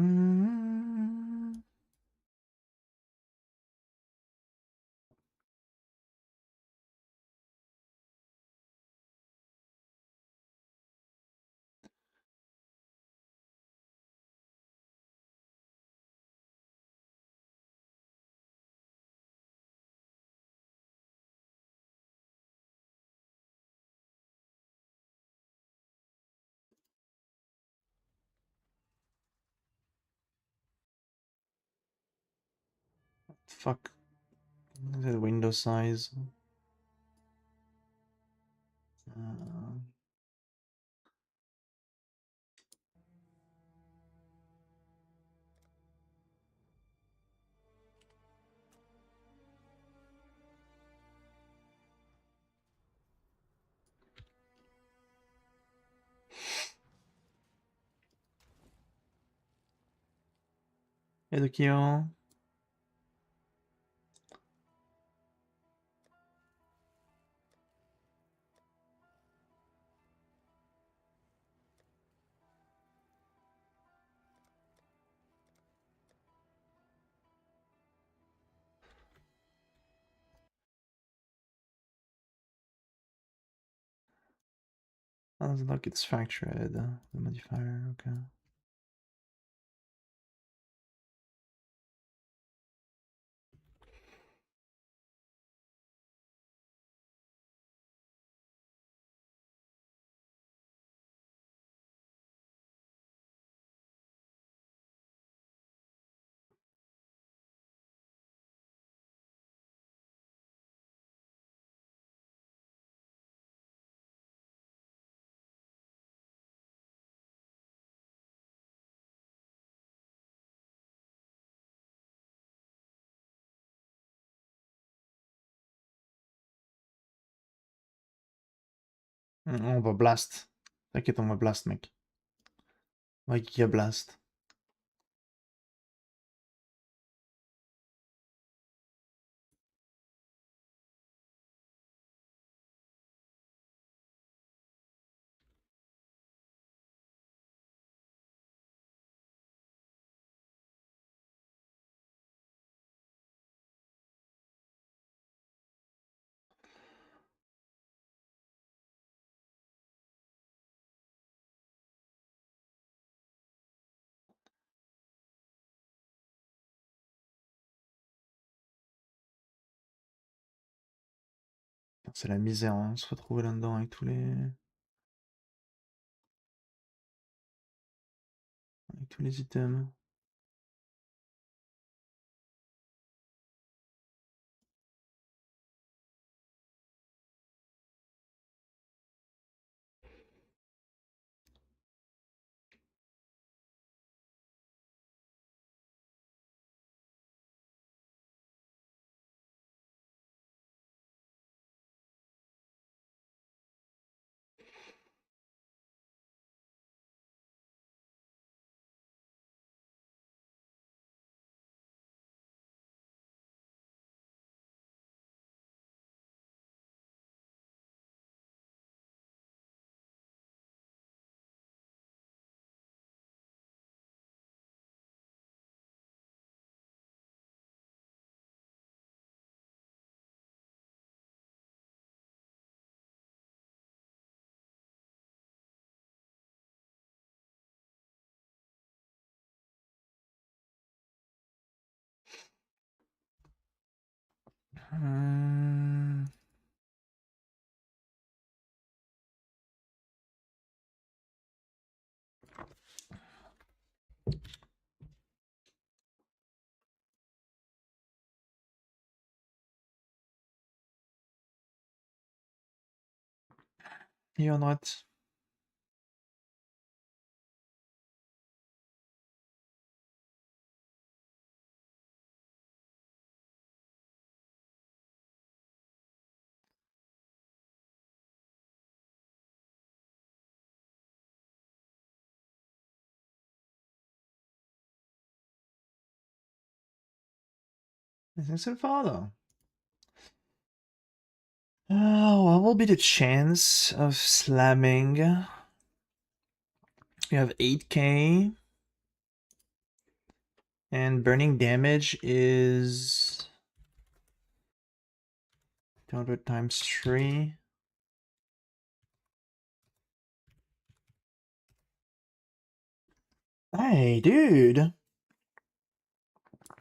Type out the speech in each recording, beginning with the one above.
Mm. Fuck. The window size. Hey, Tokyo. Sounds like it's factored, the modifier, okay. On va blast. T'inquiète, on va blast, mec. On va giga blast. C'est la misère, hein, se retrouver là-dedans avec tous les items. Et en droite. Is it father? What will be the chance of slamming? We have 8k. And burning damage is 200 times 3. Hey, dude.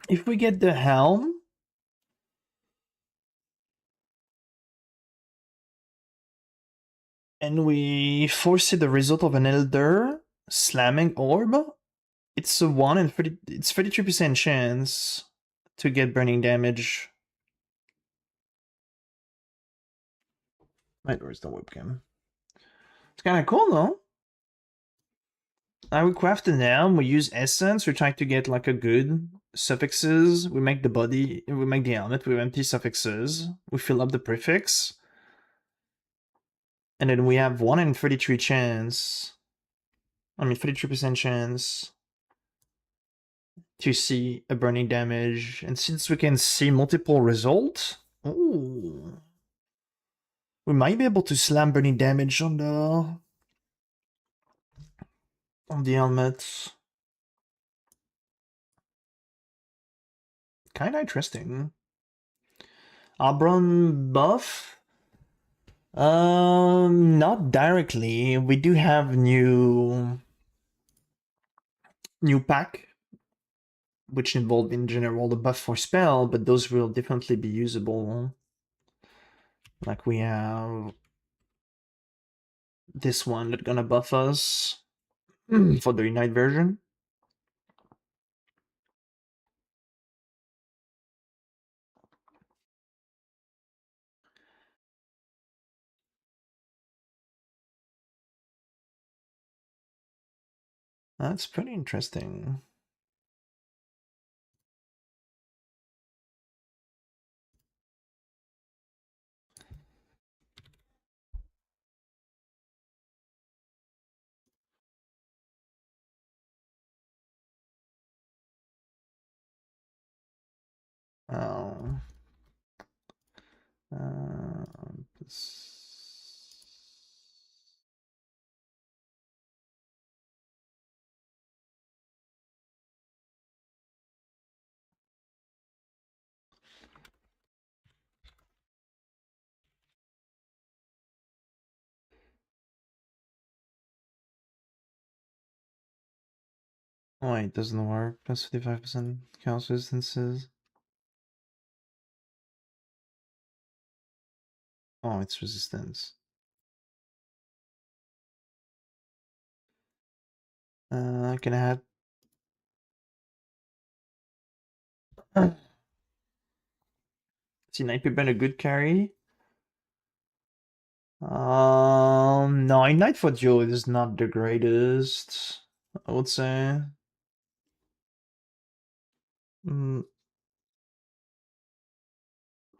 If we get the helm, and we foresee the result of an Elder slamming orb, it's a 1 in 30, it's 33% chance to get burning damage. Wait, where's the webcam? It's kind of cool, though. We craft an helm, we use essence, we try to get like a good suffixes, we make the body, we make the helmet with empty suffixes, we fill up the prefix, and then we have 1 in 33 chance, 33% chance to see a burning damage, and since we can see multiple results, ooh, we might be able to slam burning damage on the helmet. Kinda interesting. Pbrand buff? Not directly. We do have new pack, which involve in general the buff for spell, but those will definitely be usable. Like we have this one that's gonna buff us for the Ignite version. That's pretty interesting. Oh. This... Oh, wait, it doesn't work. Plus 55% counts resistances. Oh, it's resistance. Can I have... Is Ignite Pbrand a good carry? No, Ignite for Joe is not the greatest, I would say. Mm,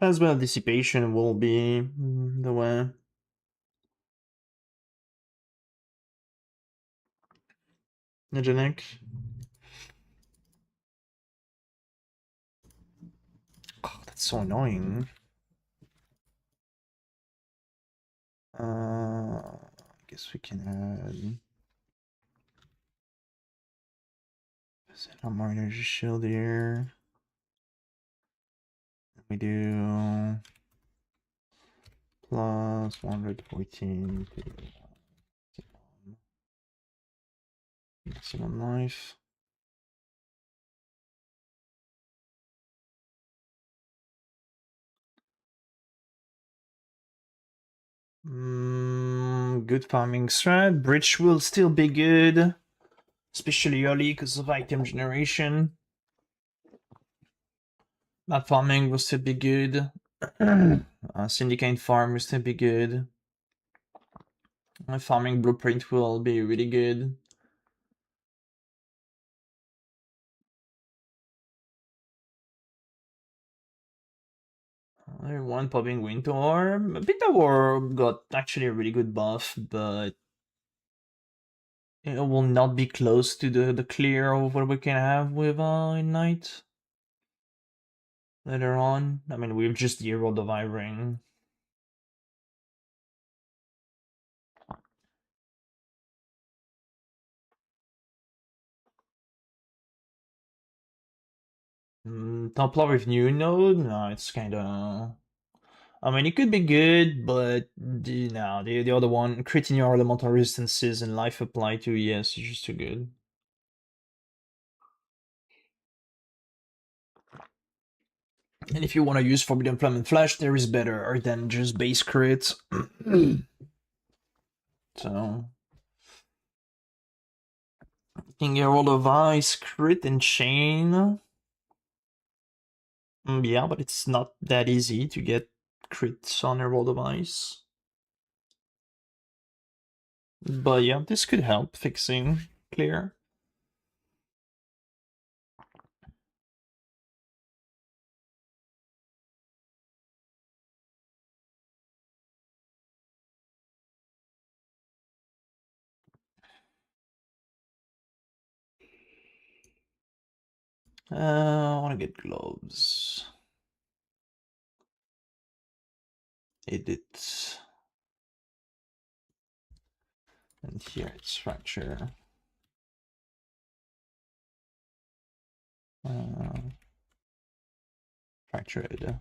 as well, Dissipation will be the way. Nigenic. Oh, that's so annoying. I guess we can add... Set up more energy shield here. We do plus 114 to maximum life. Good farming strat. Bridge will still be good, especially early because of item generation. Not farming will still be good. Syndicate farm will still be good. Farming blueprint will be really good. One popping Winter Orb. Winter Orb got actually a really good buff, but it will not be close to the clear of what we can have with Ignite later on. I mean, we've just zeroed the Ring. Templar with new node? No, it's kinda... I mean, it could be good, but the other one, creating your elemental resistances and life apply to ES is just too good. And if you want to use Forbidden Flame and Flash, there is better than just base crit. So... Can get Roll of Ice, crit, and chain. Yeah, but it's not that easy to get crits on a Roll of Ice. But yeah, this could help fixing clear. I want to get gloves. Edit. And here it's fracture. Fractured.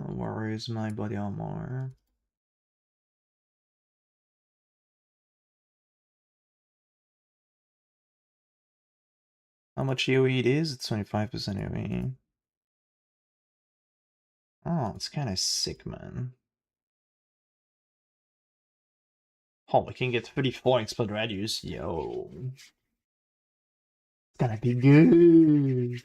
Where is my body armor? How much AoE it is? It's 25% AoE. Oh, it's kind of sick, man. Oh, we can get 34 explode radius. Yo. It's gonna be good.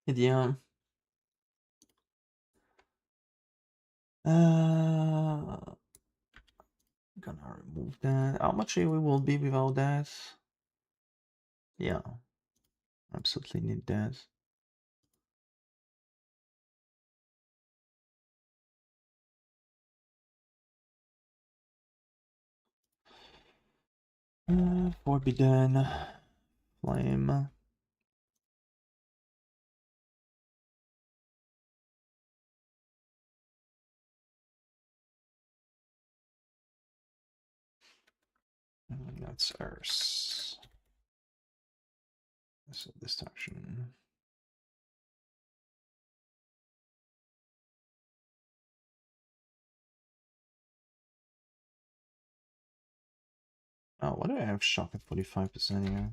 Yeah. Gonna remove that. How much AoE will be without that? Yeah. Absolutely need that. Forbidden Flame. That's ours. So destruction. Oh, why do I have shock at 45% here?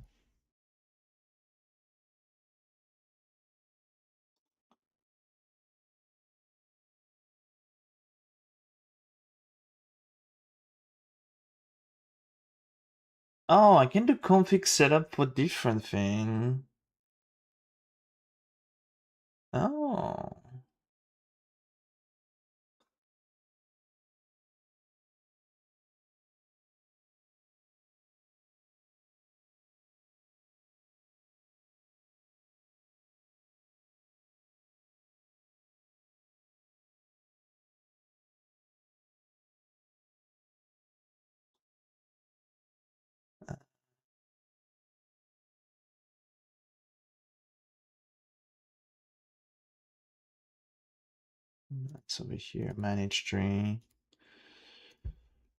Oh, I can do config setup for different thing. Oh. That's over here. Manage tree.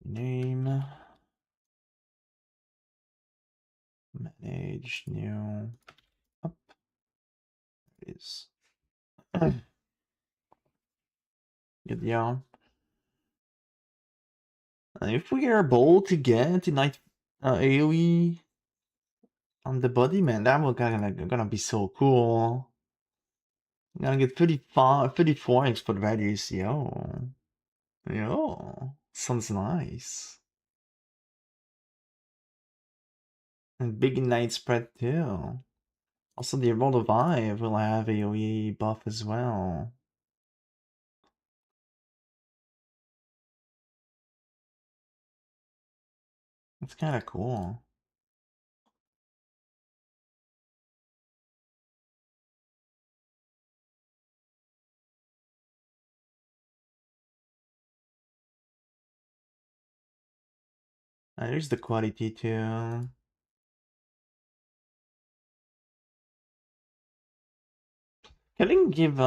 Name. Manage new. Up. It is. Good, yeah. If we are able to get Ignite AoE on the body, man, that will gonna be so cool. I'm gonna get 35, 34 expert values, yo. Yo. Sounds nice. And big Ignite spread too. Also, the Evolve of Vibe will have AoE buff as well. It's kinda cool. There's the quality too. Killing give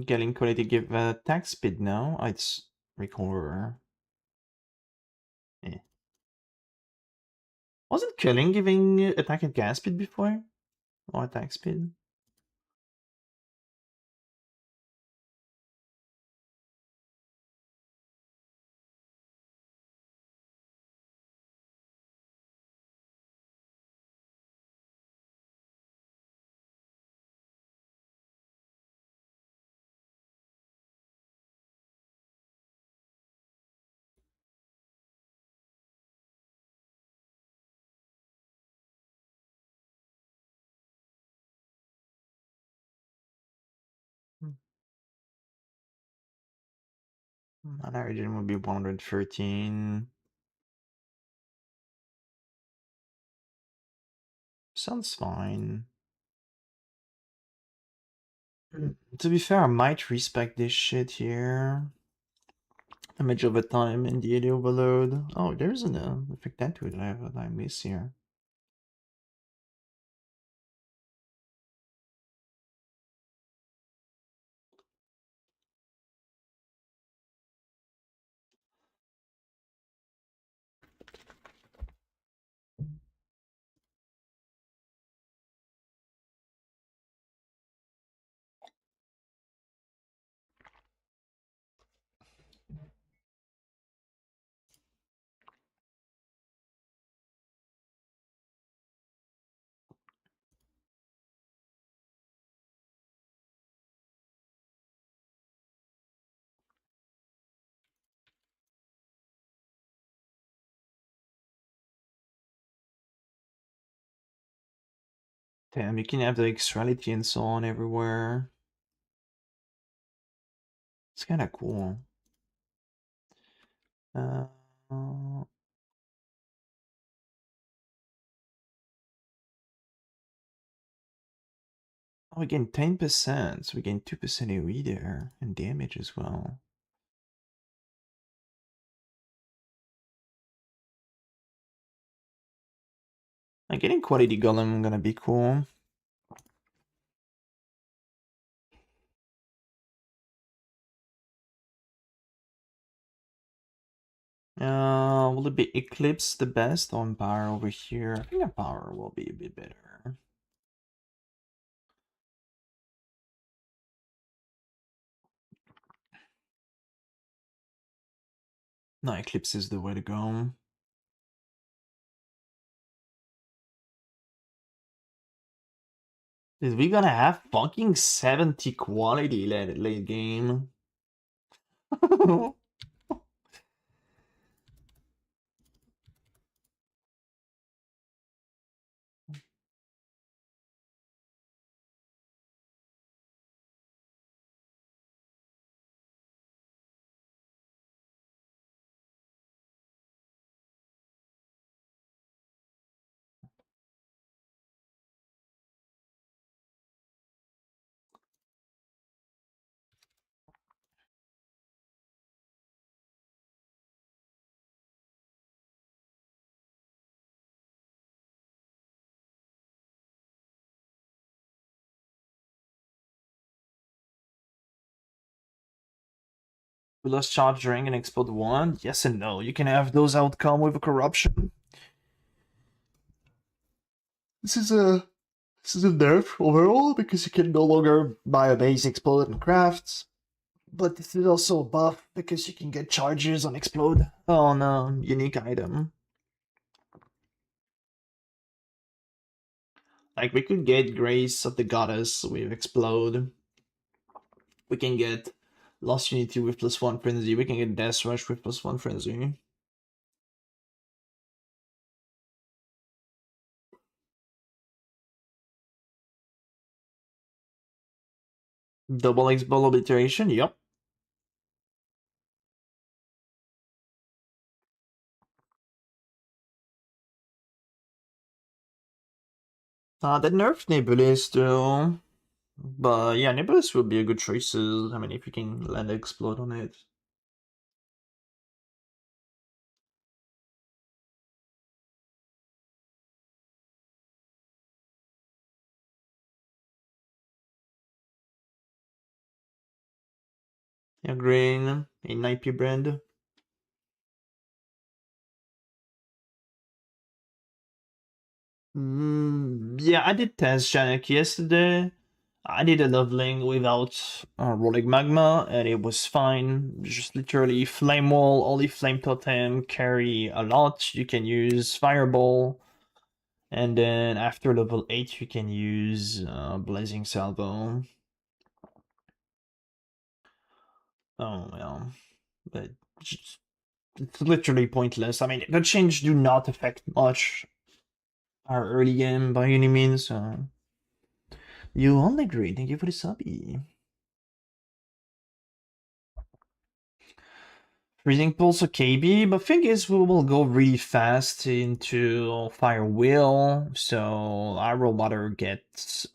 Getting quality give attack speed now. Oh, it's recover. Yeah. Wasn't killing giving attack and gas speed before? Or attack speed? Mana origin would be 113. Sounds fine. To be fair, I might respect this shit here. Damage over time and deity overload. Oh, there's an effect that would have that I miss here. Damn, you can have the extrality and so on everywhere. It's kind of cool. Oh, we gain 10%, so we gain 2% AoE there, and damage as well. Getting quality golem gonna be cool. Will it be Eclipse the best or Empower over here? I think Empower will be a bit better. No, Eclipse is the way to go. Is we gonna have fucking 70 quality late game? We lost charge ring and explode one. Yes and no. You can have those outcome with a corruption. This is a nerf overall because you can no longer buy a base explode and crafts. But this is also a buff because you can get charges on explode on a unique item. Like we could get Grace of the Goddess with explode. We can get Lost Unity with +1 frenzy. We can get Death Rush with +1 frenzy. Double X ball obliteration, yep. That nerfed Nebulous though. But yeah, Nebulous would be a good choice. I mean, if you can land explode on it. Yeah, green, a night Pbrand. Yeah, I did test Janek yesterday. I did a lvling without rolling magma, and it was fine. Just literally flame wall, only flame totem, carry a lot. You can use fireball, and then after level 8, you can use blazing salvo. Oh well, but it's literally pointless. I mean, the change do not affect much our early game by any means. So you only agree. Thank you for the subby. Freezing Pulse KB, but thing is we will go really fast into Fire Wheel, so I will rather get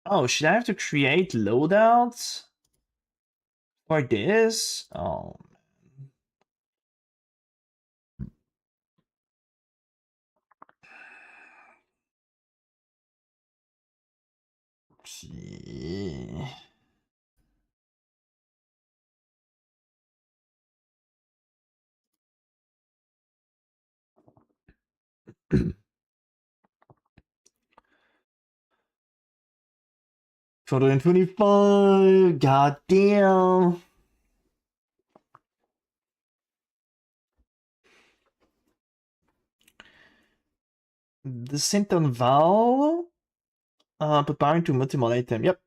oh, should I have to create loadouts for this? Oh, see. Photo 25, god damn. The Sinton Val, preparing to multiple item, yep.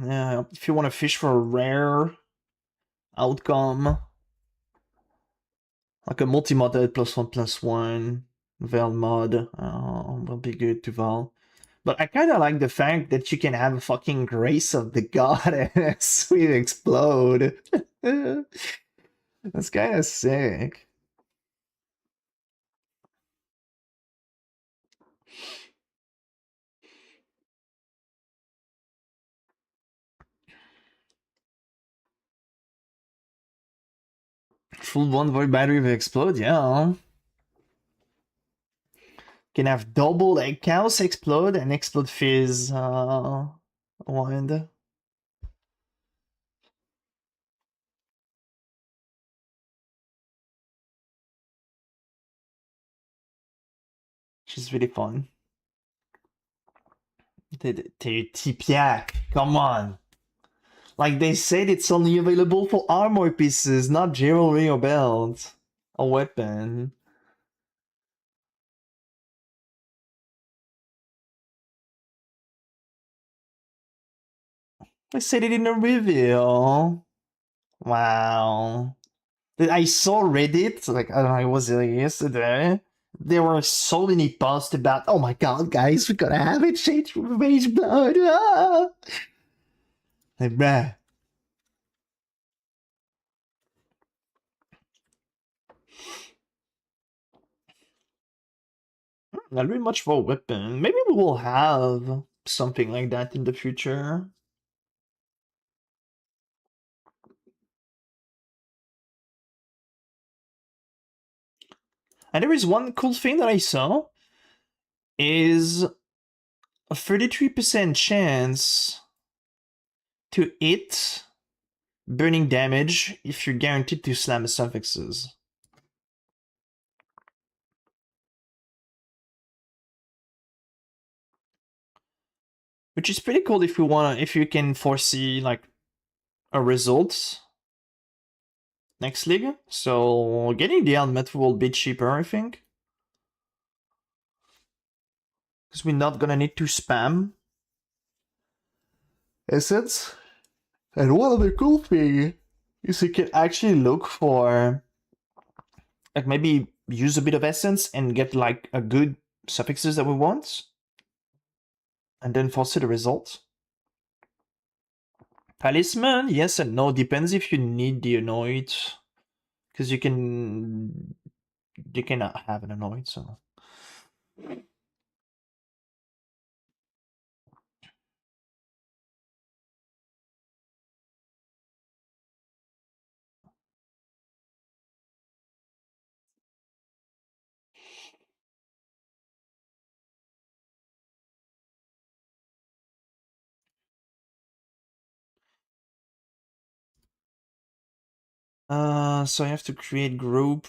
Yeah, if you want to fish for a rare outcome, like a multi-modded +1/+1 Val mod will be good to Val. But I kind of like the fact that you can have a fucking Grace of the Goddess with Explode. That's kind of sick. Full one void battery with Explode, yeah. Can have double egg cows explode and explode fizz wind. She's really fun. Tipiak, come on. Like they said, it's only available for armor pieces, not jewelry or belt. A weapon. They said it in a review. Wow. I saw Reddit, like, I don't know, it was yesterday. There were so many posts about, oh my god, guys, we gotta have it change from Rage Blood. Ah! Like, bruh. Not really much for a weapon. Maybe we will have something like that in the future. And there is one cool thing that I saw is a 33% chance to hit burning damage if you're guaranteed to slam suffixes. Which is pretty cool if you can foresee like a result next league. So getting the helmet will be cheaper, I think. Because we're not gonna need to spam assets. And one other cool thing is you can actually look for like maybe use a bit of essence and get like a good suffixes that we want. And then foresee the result. Talisman, yes and no. Depends if you need the annoyed. Because you cannot have an annoyed, so. So I have to create group.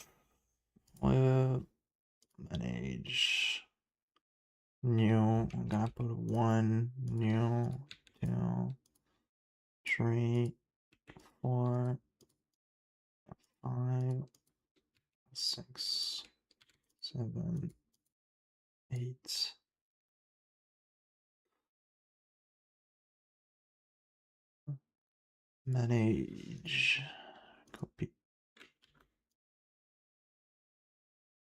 Manage. New. I'm gonna put 1, new, 2, 3, 4, 5, 6, 7, 8. Manage. Copy.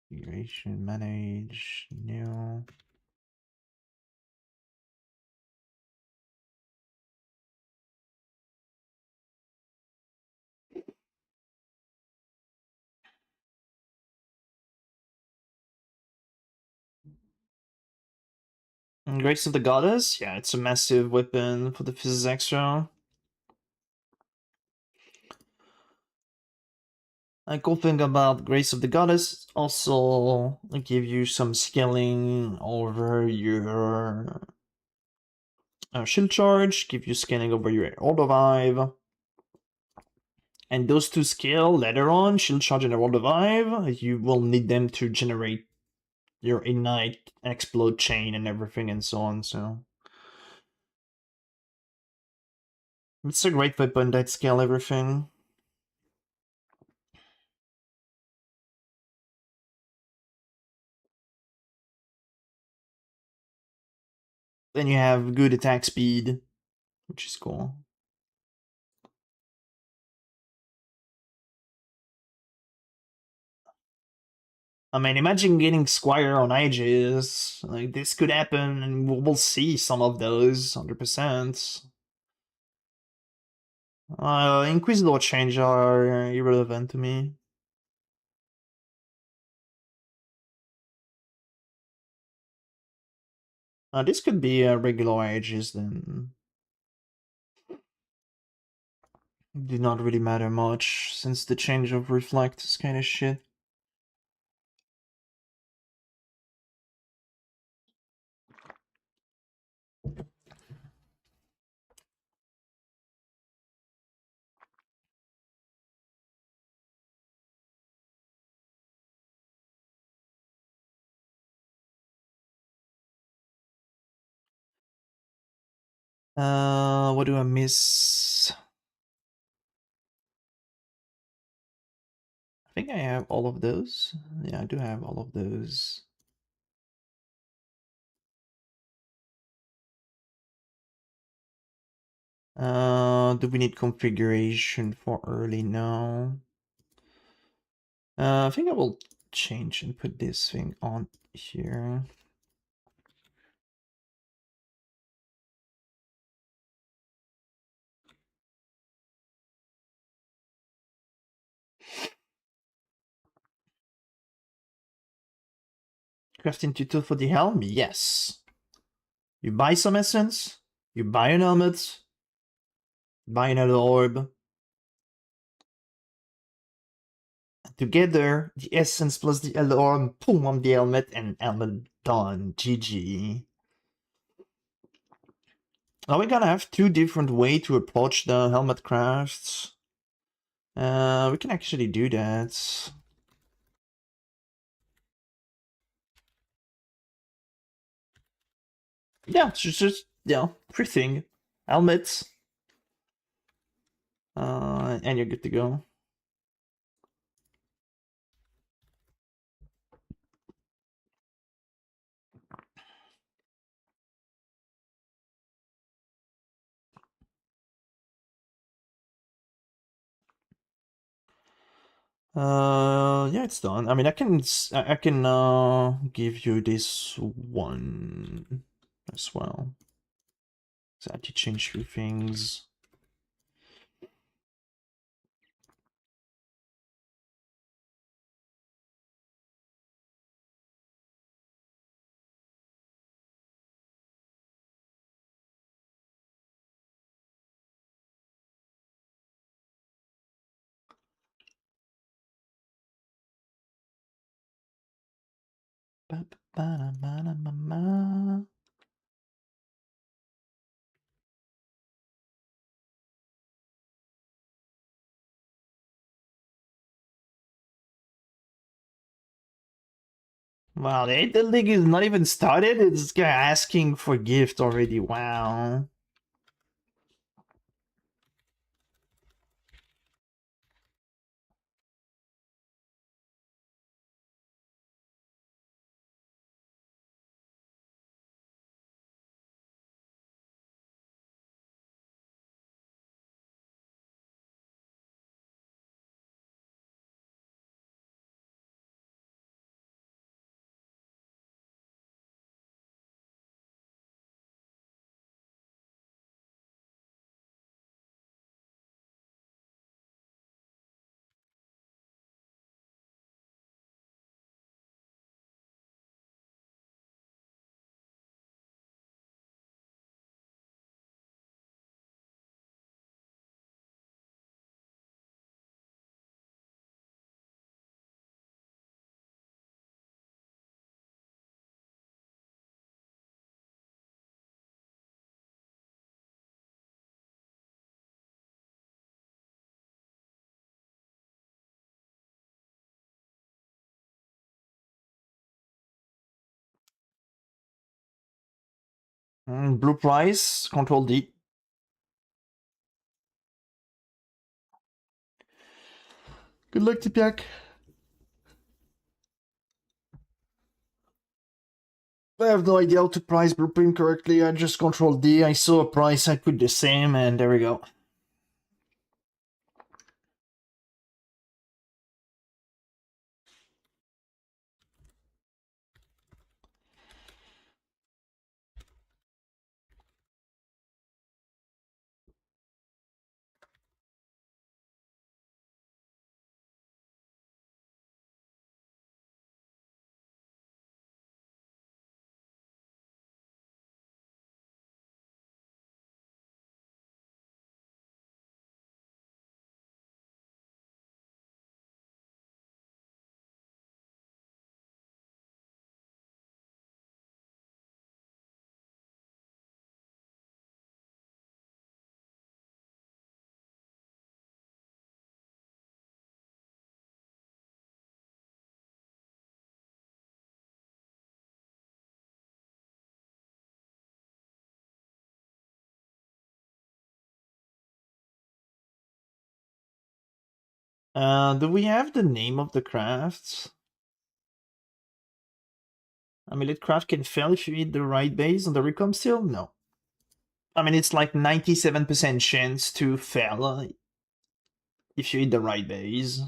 Configuration. Manage. New. And Grace of the Goddess? Yeah, it's a massive weapon for the physics extra. A cool thing about Grace of the Goddess also give you some scaling over your shield charge, give you scaling over your auto revive. And those two scale later on, shield charge and auto revive, you will need them to generate your ignite, explode chain and everything and so on, so. It's a great weapon that scale everything. Then you have good attack speed, which is cool. I mean, imagine getting Squire on Aegis. Like, this could happen, and we'll see some of those, 100%. Inquisitor change are irrelevant to me. This could be a regular Aegis, then. Did not really matter much, since the change of Reflect is kind of shit. What do I miss? I think I have all of those. Yeah, I do have all of those. Do we need configuration for early? No. I think I will change and put this thing on here. Crafting tutorial for the helm? Yes. You buy some essence, you buy an helmet, buy another orb. Together, the essence plus the orb, boom, on the helmet, and helmet done. GG. Now we're gonna have two different ways to approach the helmet crafts. We can actually do that. Yeah, just yeah, free thing. Helmets. And you're good to go. Yeah, it's done. I mean, I can give you this one as well. So I have to change a few things. Ba-ba-ba-da-ba-da-ba-ba. Wow, the league is not even started. This guy asking for gift already. Wow. Blue price, Control D. Good luck, Tipiak. I have no idea how to price blueprint correctly. I just Control D. I saw a price, I put the same, and there we go. Do we have the name of the crafts? I mean, craft can fail if you hit the right base on the recom still? No. I mean, it's like 97% chance to fail if you hit the right base.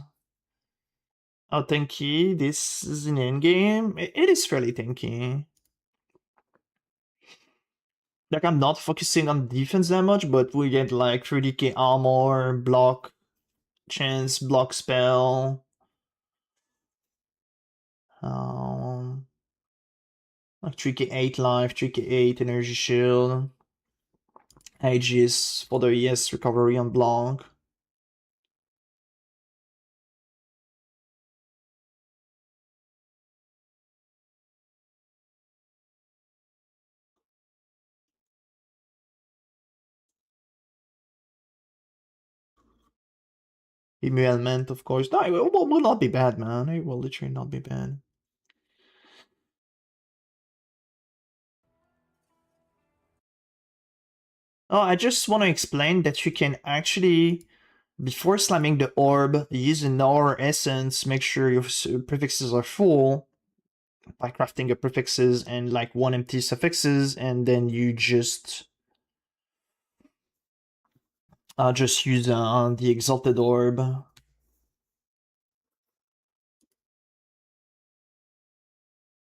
How tanky? This is in endgame. It is fairly tanky. Like, I'm not focusing on defense that much, but we get like 30k armor, block, chance, block spell. Like 3k 8 life, 3k 8 energy shield. Aegis for the ES recovery on block. Element, of course. No, it will not be bad, man. It will literally not be bad. Oh, I just want to explain that you can actually, before slamming the orb, use an aura essence, make sure your prefixes are full by crafting a prefixes and like one empty suffixes, and then you just use the exalted orb.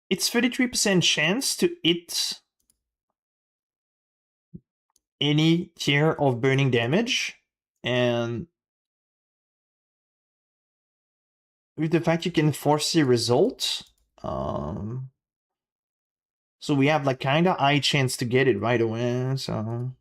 It's 33% chance to hit any tier of burning damage, and with the fact you can foresee results, so we have like kind of high chance to get it right away. So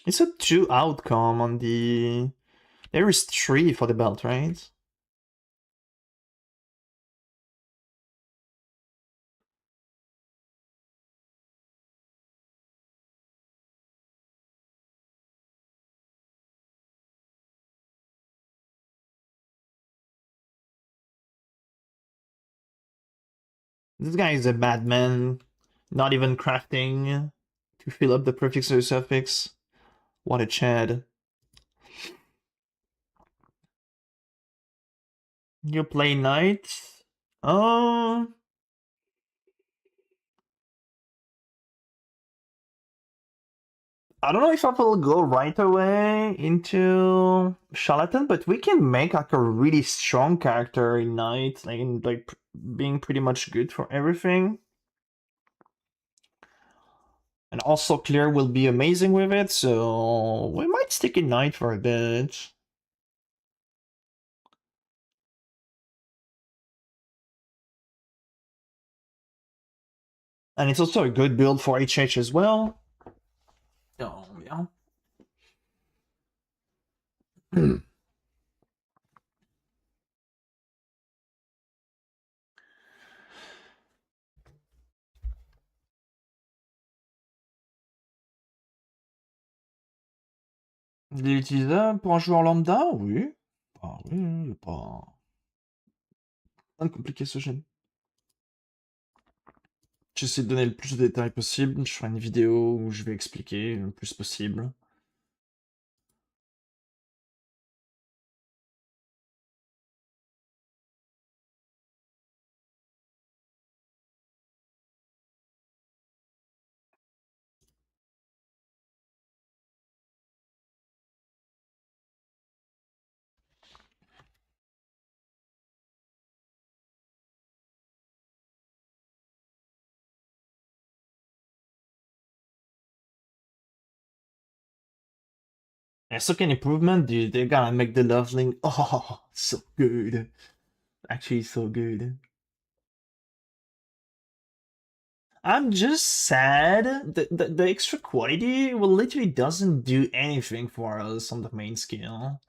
it's a 2 outcome on the There is 3 for the belt, right? This guy is a madman, not even crafting to fill up the prefix or suffix. What a Chad. You play knight? Um, I don't know if I will go right away into Charlatan, but we can make like a really strong character in knight, like being pretty much good for everything. And also Clear will be amazing with it, so we might stick in knight for a bit. And it's also a good build for HH as well. Oh, yeah. Il est utilisable pour un joueur lambda? Oui. Ah oui, il n'y a pas rien de compliqué ce jeu. J'essaie de donner le plus de détails possible. Je ferai une vidéo où je vais expliquer le plus possible. Yeah, second improvement, dude. They're gonna make the lvling. Oh, so good. Actually, so good. I'm just sad that the extra quality well literally doesn't do anything for us on the main skill.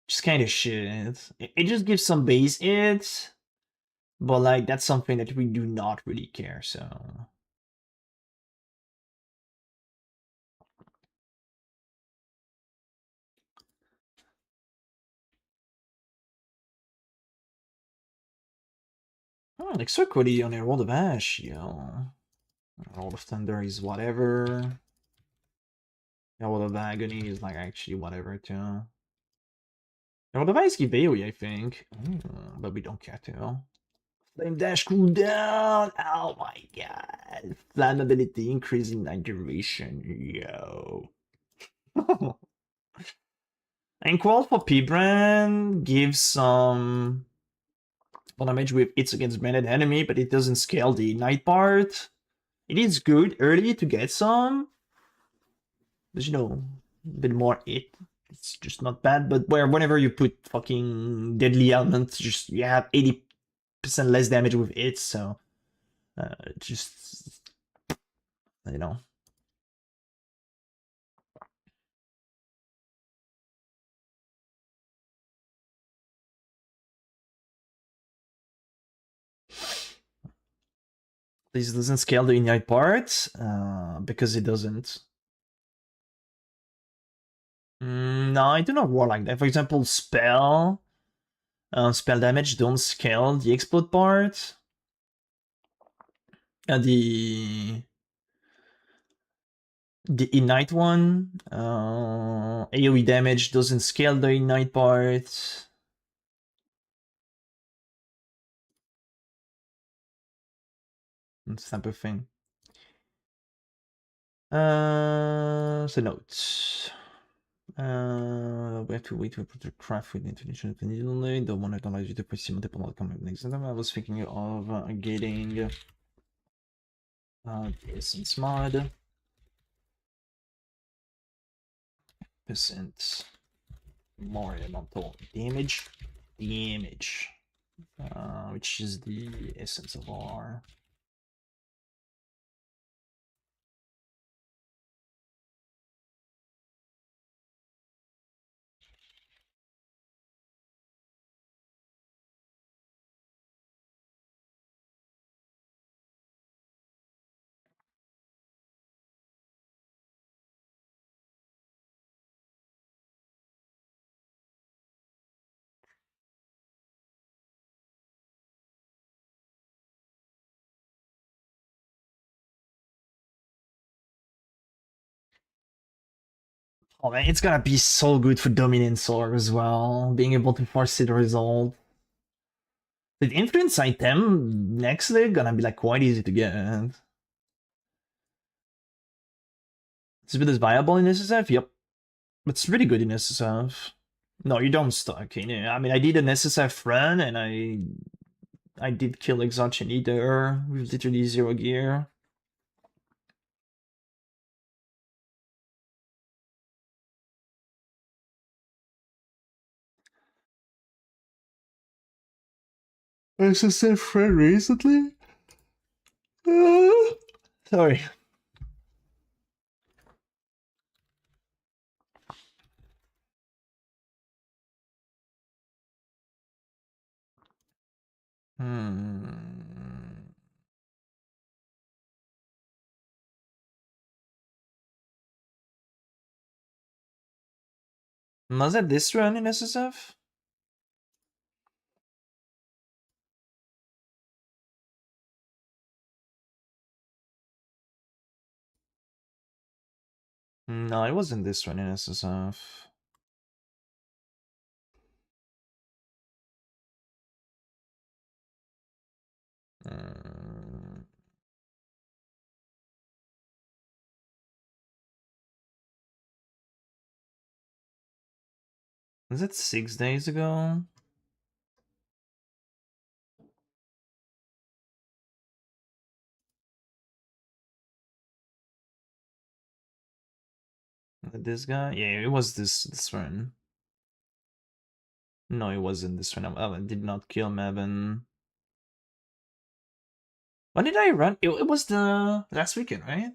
Just kind of shit. It just gives some base hits, but like that's something that we do not really care. So extra quality on a roll of ash, yo. Roll of thunder is whatever. Roll of agony is like actually whatever too. Roll of ice give AoE, I think, but we don't care to. Flame dash cooldown. Oh my god. Flammability increasing night duration. Yo. And Qual for Pbrand gives some damage with hits against branded enemy, but it doesn't scale the night part. It is good early to get some. There's, a bit more hit. It's just not bad, but whenever you put fucking deadly elements, just you have 80% less damage with it, so just you know. This doesn't scale the ignite part because it doesn't. No, I do not war like that. For example, spell damage don't scale the explode part. The ignite one, AoE damage doesn't scale the ignite part. That type of thing. So notes. We have to wait to put the craft with intuition continually. The one that allows you to proceed multiple outcomes next time. I was thinking of getting the essence mod. Percent more elemental damage. Which is the essence of our. Oh man, it's gonna be so good for Dominance Orb as well, being able to foresee the result. The influence item next leg gonna be like quite easy to get. Is it viable in SSF? Yep. It's really good in SSF. No, you don't stuck. You know, I mean, I did an SSF run and I did kill Exhaustion Eater with literally 0 gear. SSF run recently? Sorry. Hmm. Was that this run in SSF? No, it wasn't this run in SSF. Hmm. Was it 6 days ago? This guy? Yeah, it was this run. No, it wasn't this run. I did not kill Mavin. When did I run? It was the last weekend, right?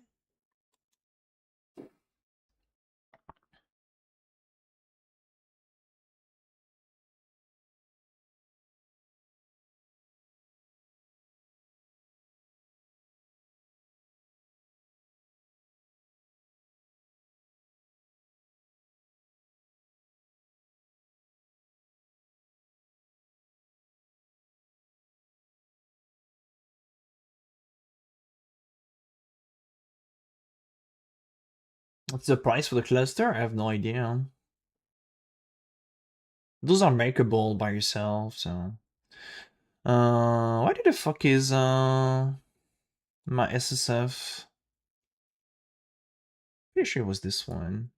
What's the price for the cluster? I have no idea. Those are makeable by yourself, so. Why the fuck is my SSF? Pretty sure it was this one.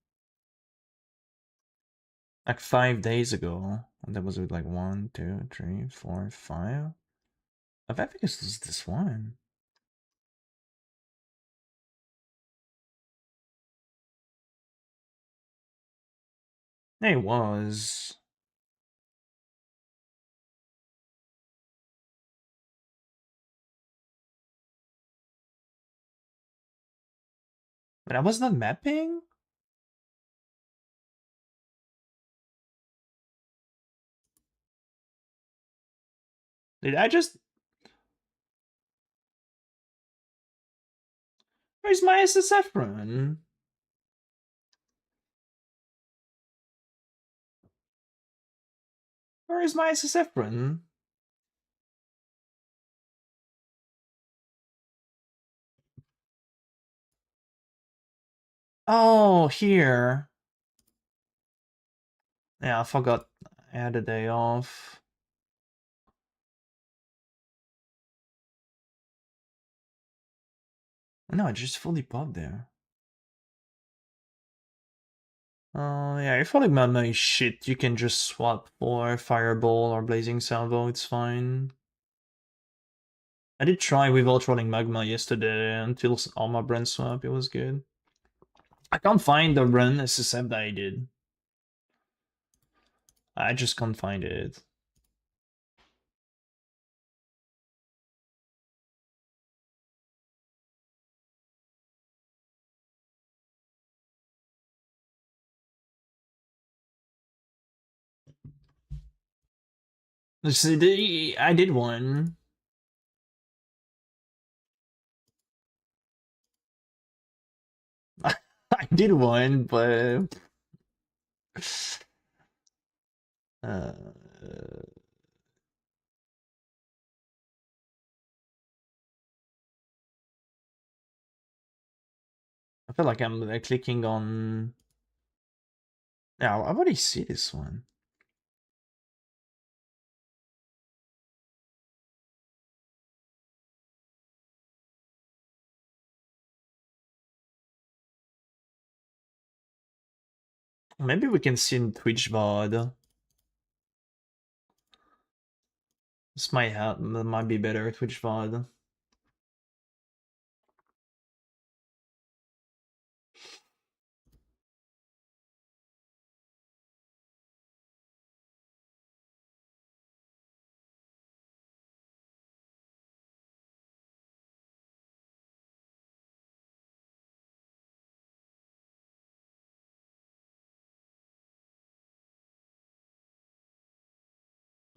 Like 5 days ago. And that was with like 1, 2, 3, 4, 5. I think it's this one. Yeah, it was. But I was not mapping? Did I just... Where's my SSF run? Where is my SSF run? Oh, here. Yeah, I forgot I had a day off. No, it just fully popped there. Oh, yeah, if like Magma is shit, you can just swap for Fireball or Blazing Salvo, it's fine. I did try without rolling Magma yesterday until all my Pbrand swap, it was good. I can't find the run SSF that I did. I just can't find it. I did one. I did one, but... Uh, I feel like I'm clicking on Yeah, I already see this one. Maybe we can see in Twitch VOD. This might help. Might be better Twitch VOD.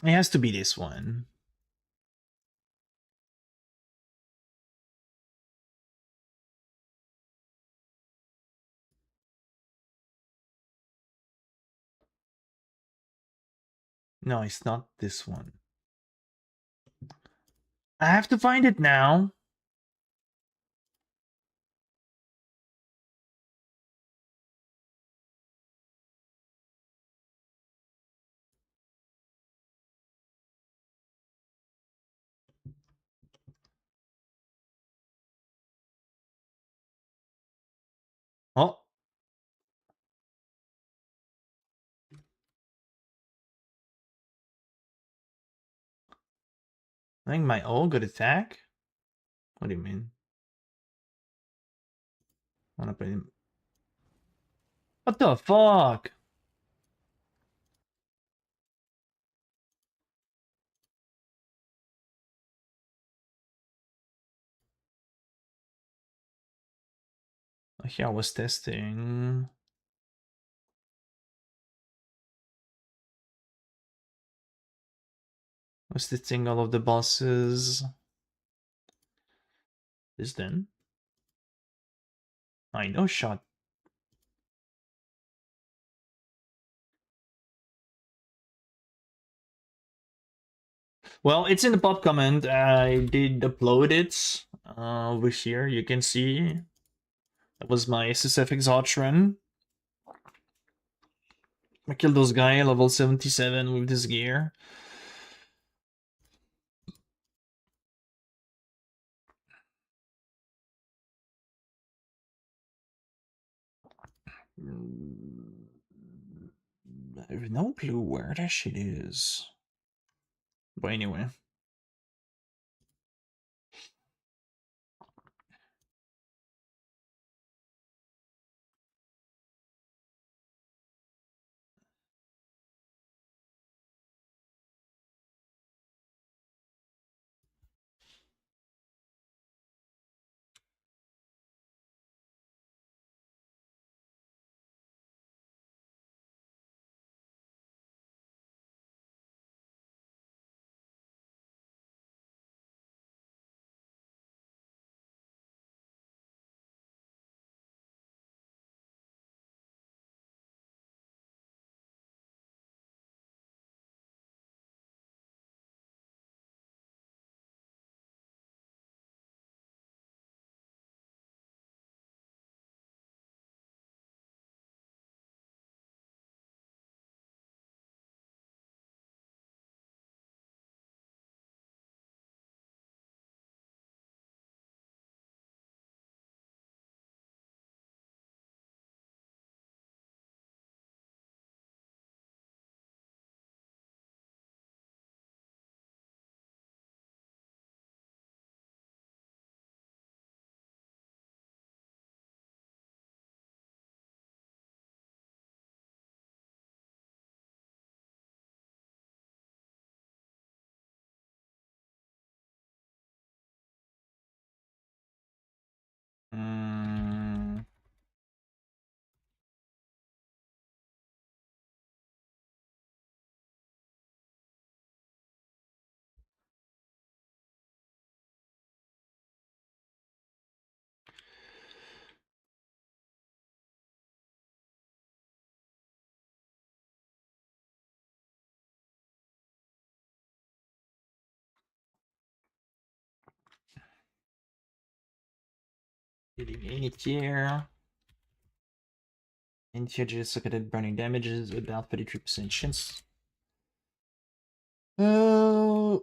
It has to be this one. No, it's not this one. I have to find it now. Oh. I think my all good attack? What do you mean? Wanna put him? What the fuck? Here I was testing. Was testing all of the bosses. This then? I know shot. Well, it's in the pop comment. I did upload it over here. You can see that was my SSF Exalt run. I killed those guy level 77 with this gear. I have no clue where that shit is. But anyway. Mm. Getting in it here. And here just look at it, burning damages, about 33% chance. Oh.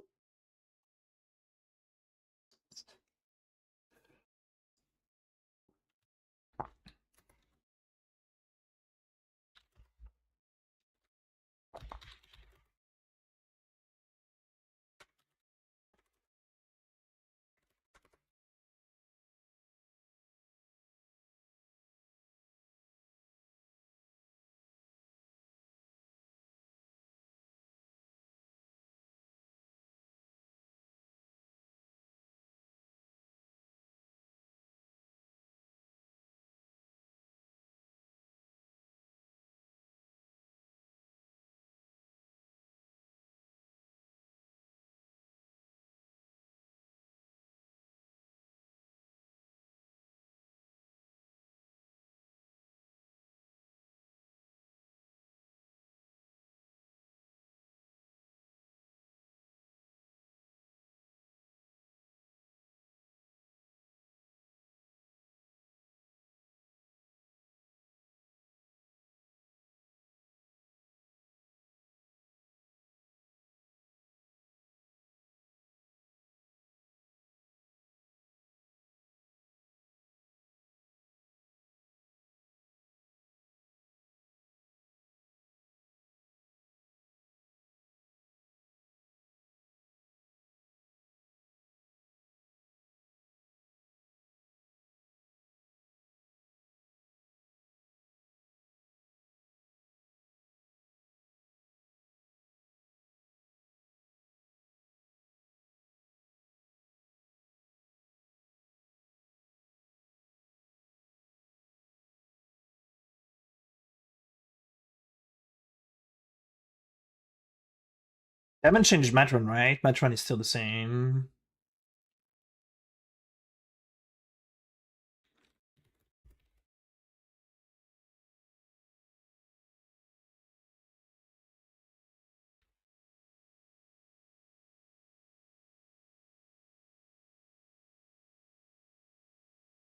They haven't changed Matron, right? Matron is still the same.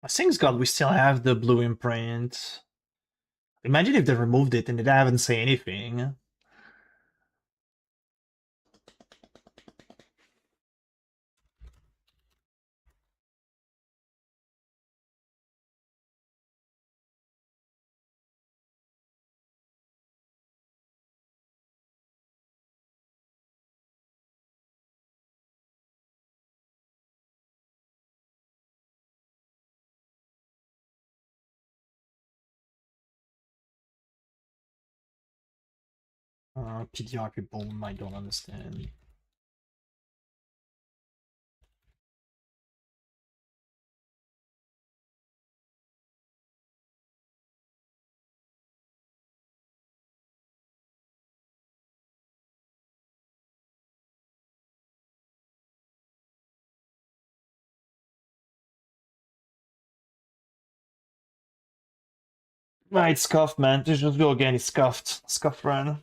Thanks God we still have the blue imprint. Imagine if they removed it and they haven't say anything. PDR people might don't understand. Right, scuffed, man. Just go again. It's scuffed. Scuffed run.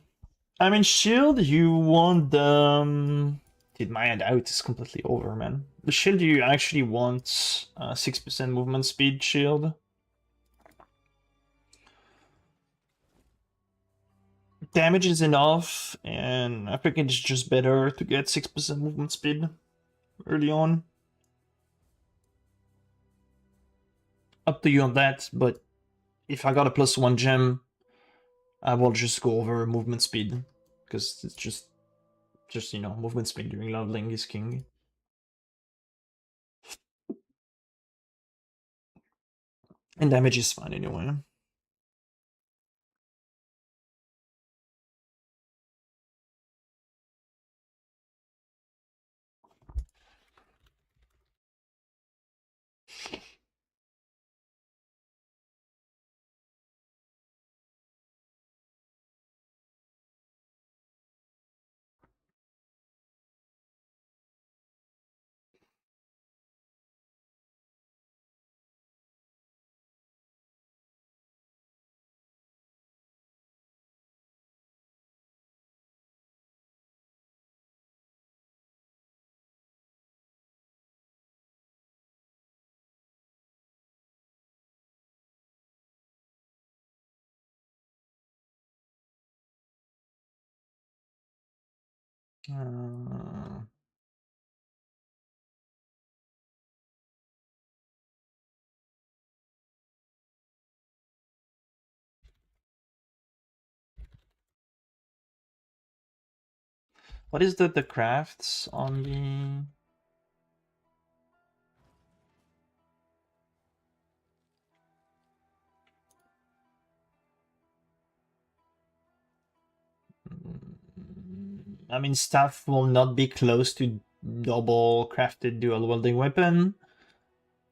I mean, shield, you want the. Dude, my hand out is completely over, man. The shield, you actually want 6% movement speed shield. Damage is enough, and I think it's just better to get 6% movement speed early on. Up to you on that, but if I got a +1 gem, I will just go over movement speed, because it's just you know, movement speed during leveling is king. And damage is fine anyway. Uh, what is the crafts on the... I mean, staff will not be close to double crafted dual wielding weapon,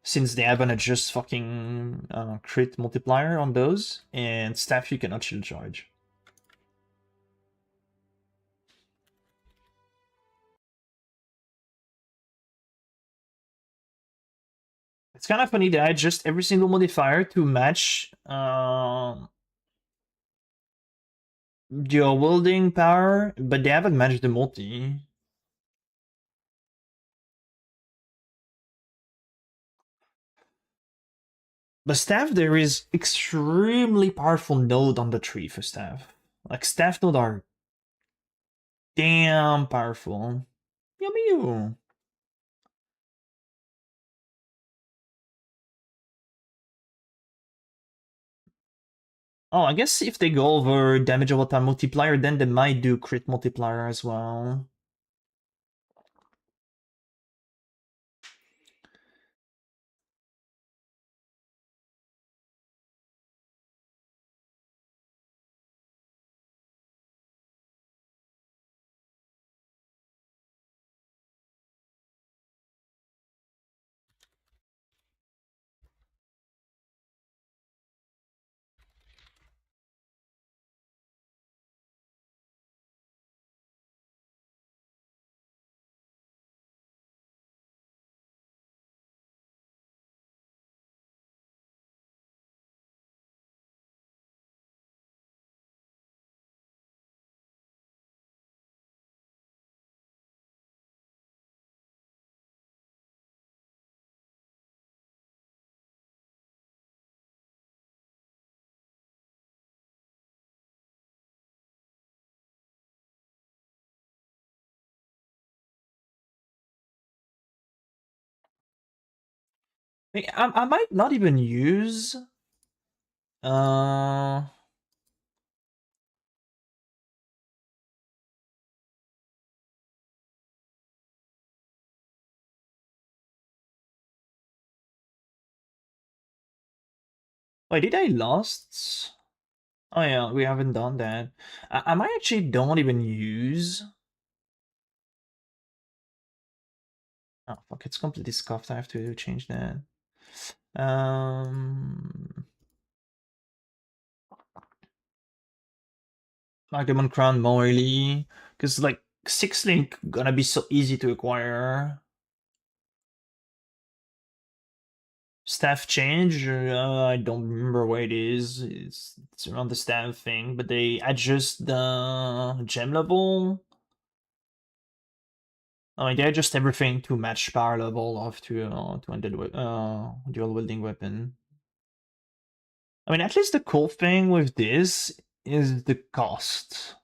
since they have an adjust fucking crit multiplier on those, and staff you cannot shield charge. It's kind of funny that I adjust every single modifier to match dual wielding power, but they haven't matched the multi. But staff, there is extremely powerful node on the tree for staff. Like, staff node are damn powerful. Yummy. Oh, I guess if they go over damage over time multiplier, then they might do crit multiplier as well. I might not even use uh wait, did I lost? Oh yeah, we haven't done that. I might actually don't even use. Oh fuck, it's completely scuffed. I have to change that. Like Demon Crown Morley, because like 6 link gonna be so easy to acquire. Staff change, I don't remember where it is. It's around the staff thing, but they adjust the gem level. I mean, they adjust everything to match power level of to undead dual wielding weapon. I mean, at least the cool thing with this is the cost.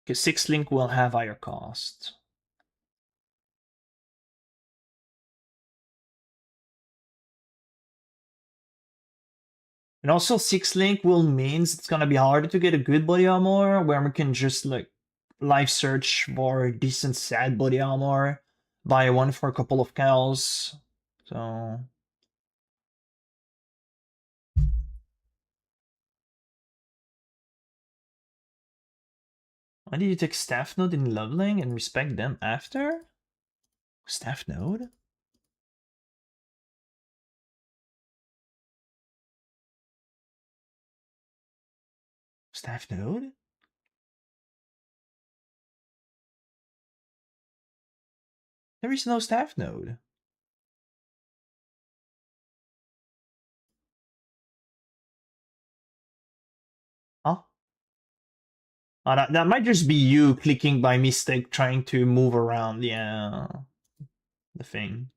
Because 6 link will have higher cost. And also 6 link will means it's gonna be harder to get a good body armor where we can just like live search for decent sad body armor, buy one for a couple of cows. So why did you take staff node in leveling and respect them after? Staff node? Staff node? There is no staff node. Huh? Oh, that might just be you clicking by mistake trying to move around the thing.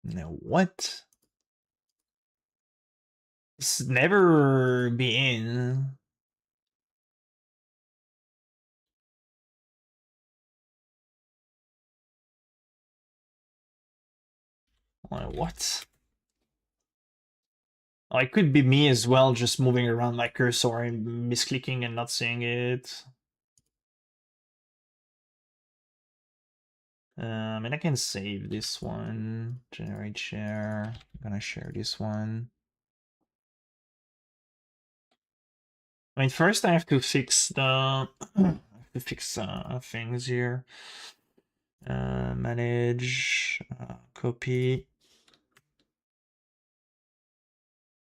Now what? It's never been. What? Oh, it could be me as well, just moving around my cursor and misclicking and not seeing it. And I can save this one. Generate share. I'm gonna share this one. I mean, first I have to fix the things here. Manage, copy.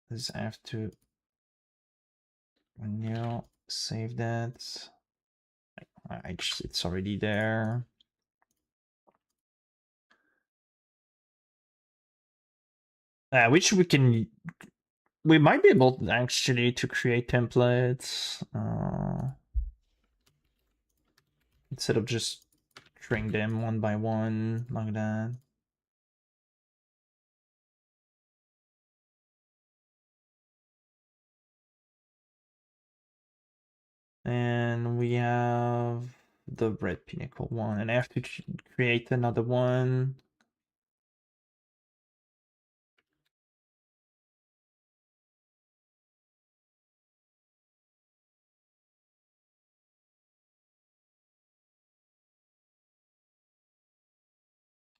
This I have to save that. It's already there. Which we might be able actually to create templates instead of just string them one by one like that. And we have the red pinnacle one, and I have to create another one.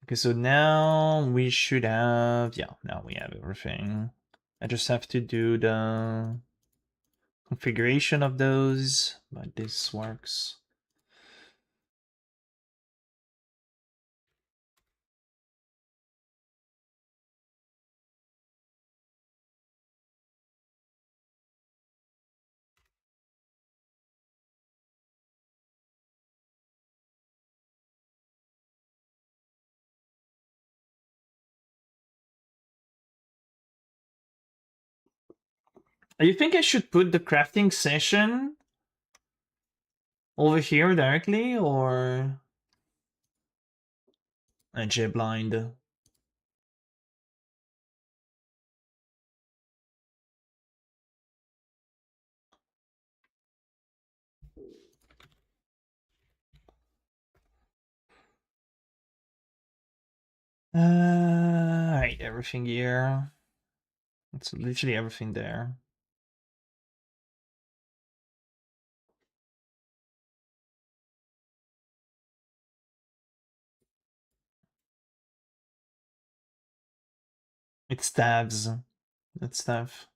Okay, so now we should have, yeah, now we have everything. I just have to do the configuration of those, but this works. You think I should put the crafting session over here directly, or a J-blind? Alright, everything here. It's literally everything there. It's tabs. It's stuff.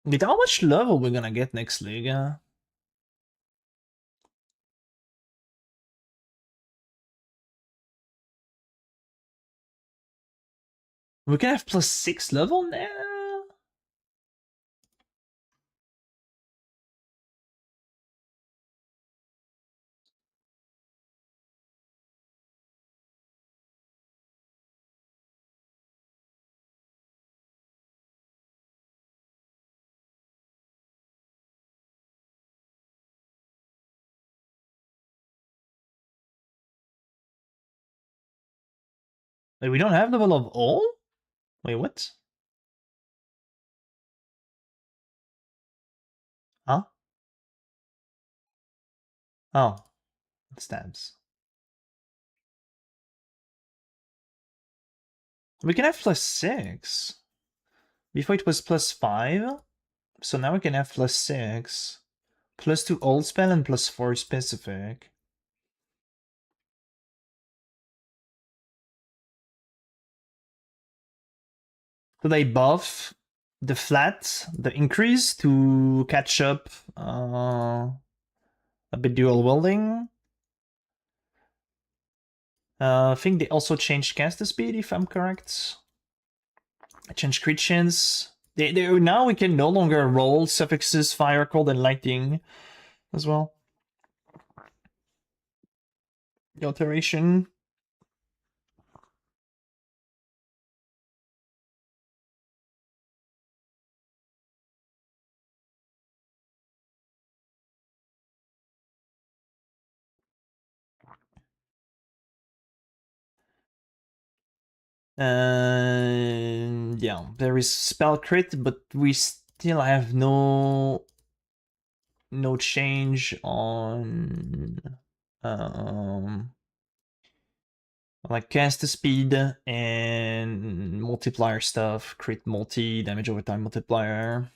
With how much level we're gonna get next league? We can have +6 level now. Wait, we don't have level of all? Wait, what? Huh? Oh, it's tabs. We can have +6. Before it was +5. So now we can have +6. +2 old spell and +4 specific. So they buff the flat, the increase to catch up a bit dual wielding. I think they also changed caster speed, if I'm correct. I changed crit chance. Now we can no longer roll suffixes fire, cold, and lightning as well. The alteration. Yeah, there is spell crit, but we still have no change on like cast speed and multiplier stuff. Crit multi, damage over time multiplier.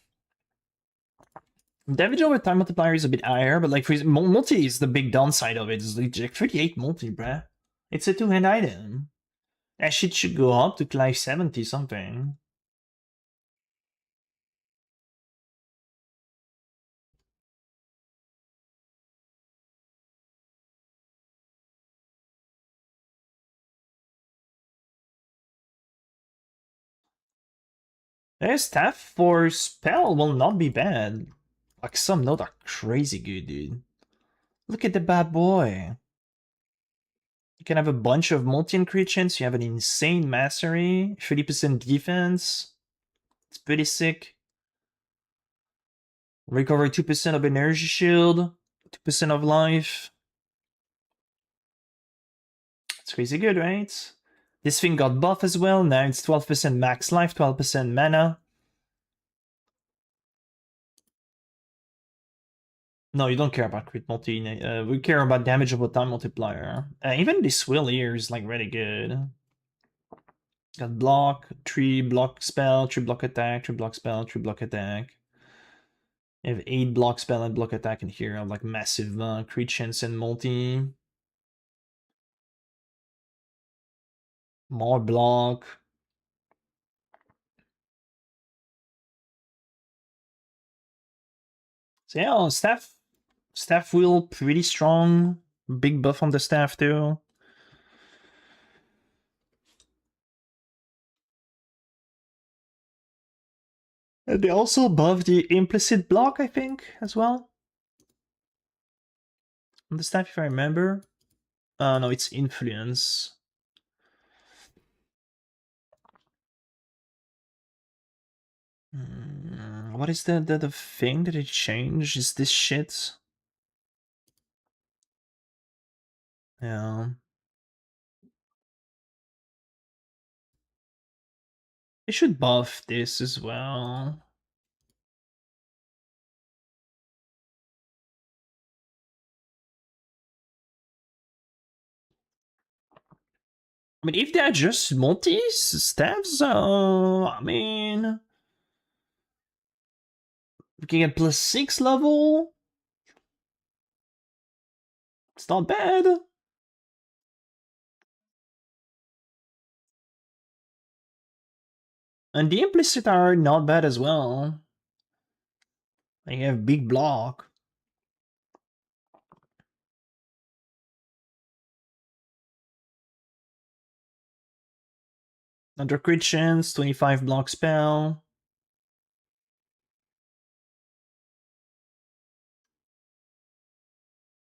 Damage over time multiplier is a bit higher, but like for multi is the big downside of it. It's like 38 multi, bruh. It's a two-hand item. That shit should go up to like 70 something. Their staff for spell will not be bad. Like some nodes are crazy good, dude. Look at the bad boy. You can have a bunch of multi-crit chance. You have an insane mastery, 30% defense. It's pretty sick. Recover 2% of energy shield, 2% of life. It's crazy good, right? This thing got buff as well. Now it's 12% max life, 12% mana. No, you don't care about crit multi. We care about damage over time multiplier. Even this wheel here is like really good. Got block, 3 block spell, 3 block attack, 3 block spell, 3 block attack. You have 8 block spell and block attack in here. I have like massive crit chance and multi. More block. So yeah, staff wheel pretty strong. Big buff on the staff too. And they also buff the implicit block, I think, as well. On the staff, if I remember. No, it's influence. What is the thing that it changed? Is this shit? Yeah. They should buff this as well. I mean, if they're just multis, staffs, I mean... We can get +6 level. It's not bad. And the implicit are not bad as well. They have big block. Under crit chance, 25 block spell.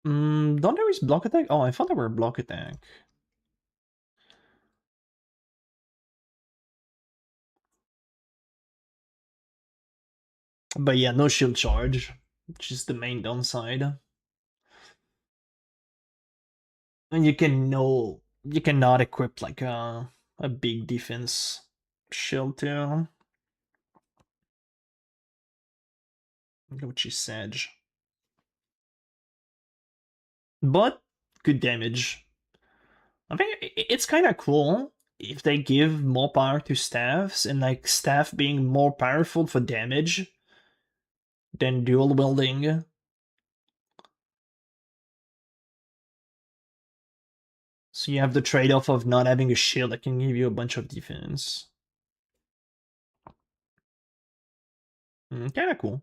Don't there is block attack? Oh, I thought there were block attack. But yeah, no shield charge, which is the main downside. And you cannot equip like a big defense shield too. Which is sad. But good damage. I think it's kind of cool if they give more power to staffs and like staff being more powerful for damage than dual wielding. So you have the trade-off of not having a shield that can give you a bunch of defense. Kind of cool.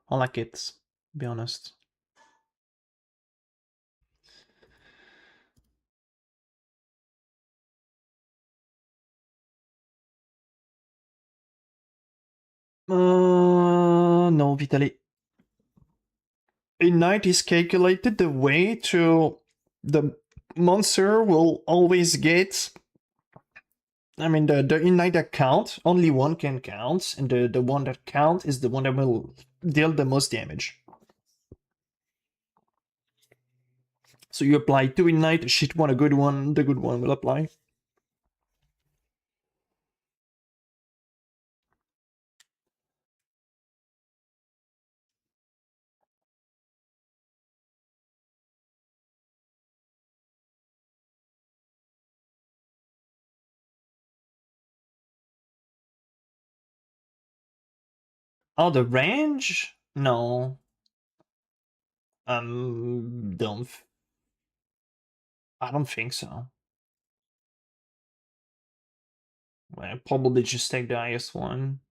I like it, to be honest. vite aller. Ignite is calculated the way to the monster will always get. I mean, the ignite that count, only one can count, and the one that count is the one that will deal the most damage. So you apply 2 ignite, a shit one, a good one, the good one will apply. Oh, the range? No. Don't. I don't think so. Well, probably just take the highest one.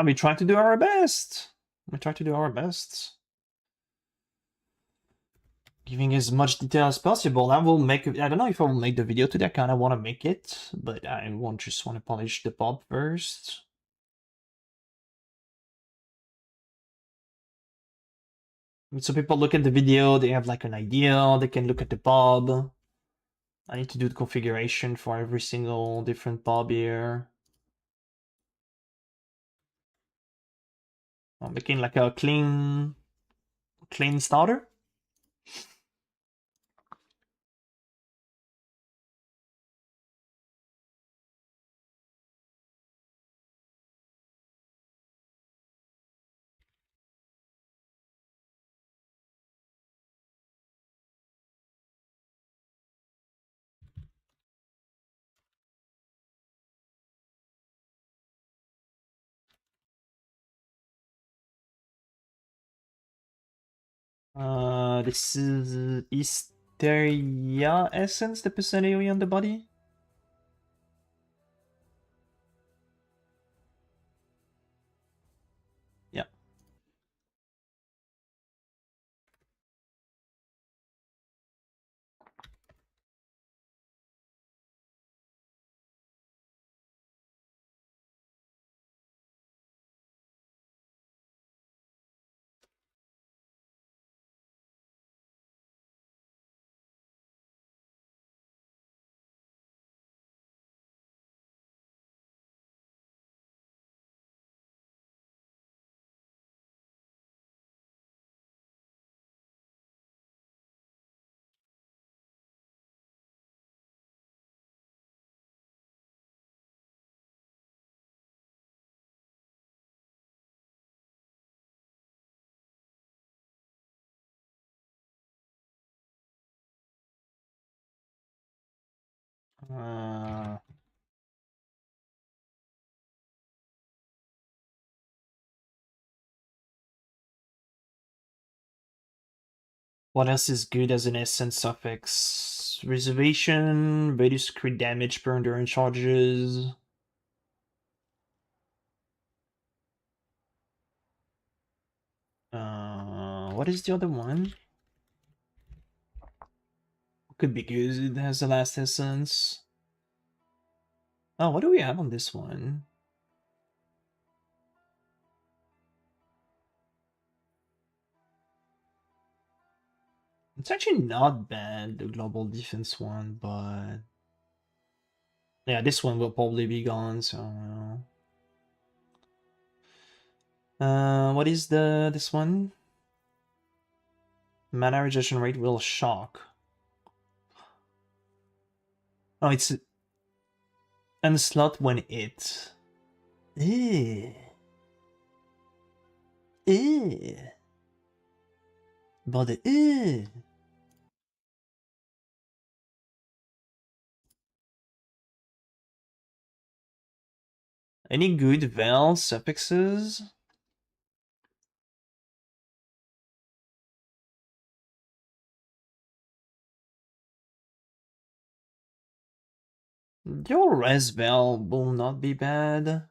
We try to do our best. We try to do our best. Giving as much detail as possible. I will make. I don't know if I will make the video today. I kind of want to make it, but I won't just want to polish the bob first. So people look at the video, they have like an idea. They can look at the bob. I need to do the configuration for every single different bob here. I'm making like a clean starter. This is Hysteria Essence, the percent AoE on the body. Yeah. What else is good as an essence suffix? Reservation, reduce crit damage per endurance charges. What is the other one? Could be good. It has the last essence. Oh, what do we have on this one? It's actually not bad, the global defense one, but yeah, this one will probably be gone, so what is this one? Mana rejection rate will shock. Oh, it's unslot when it. Eh. Eh. Bordel. Eh. Any good val suffixes? Your res val will not be bad.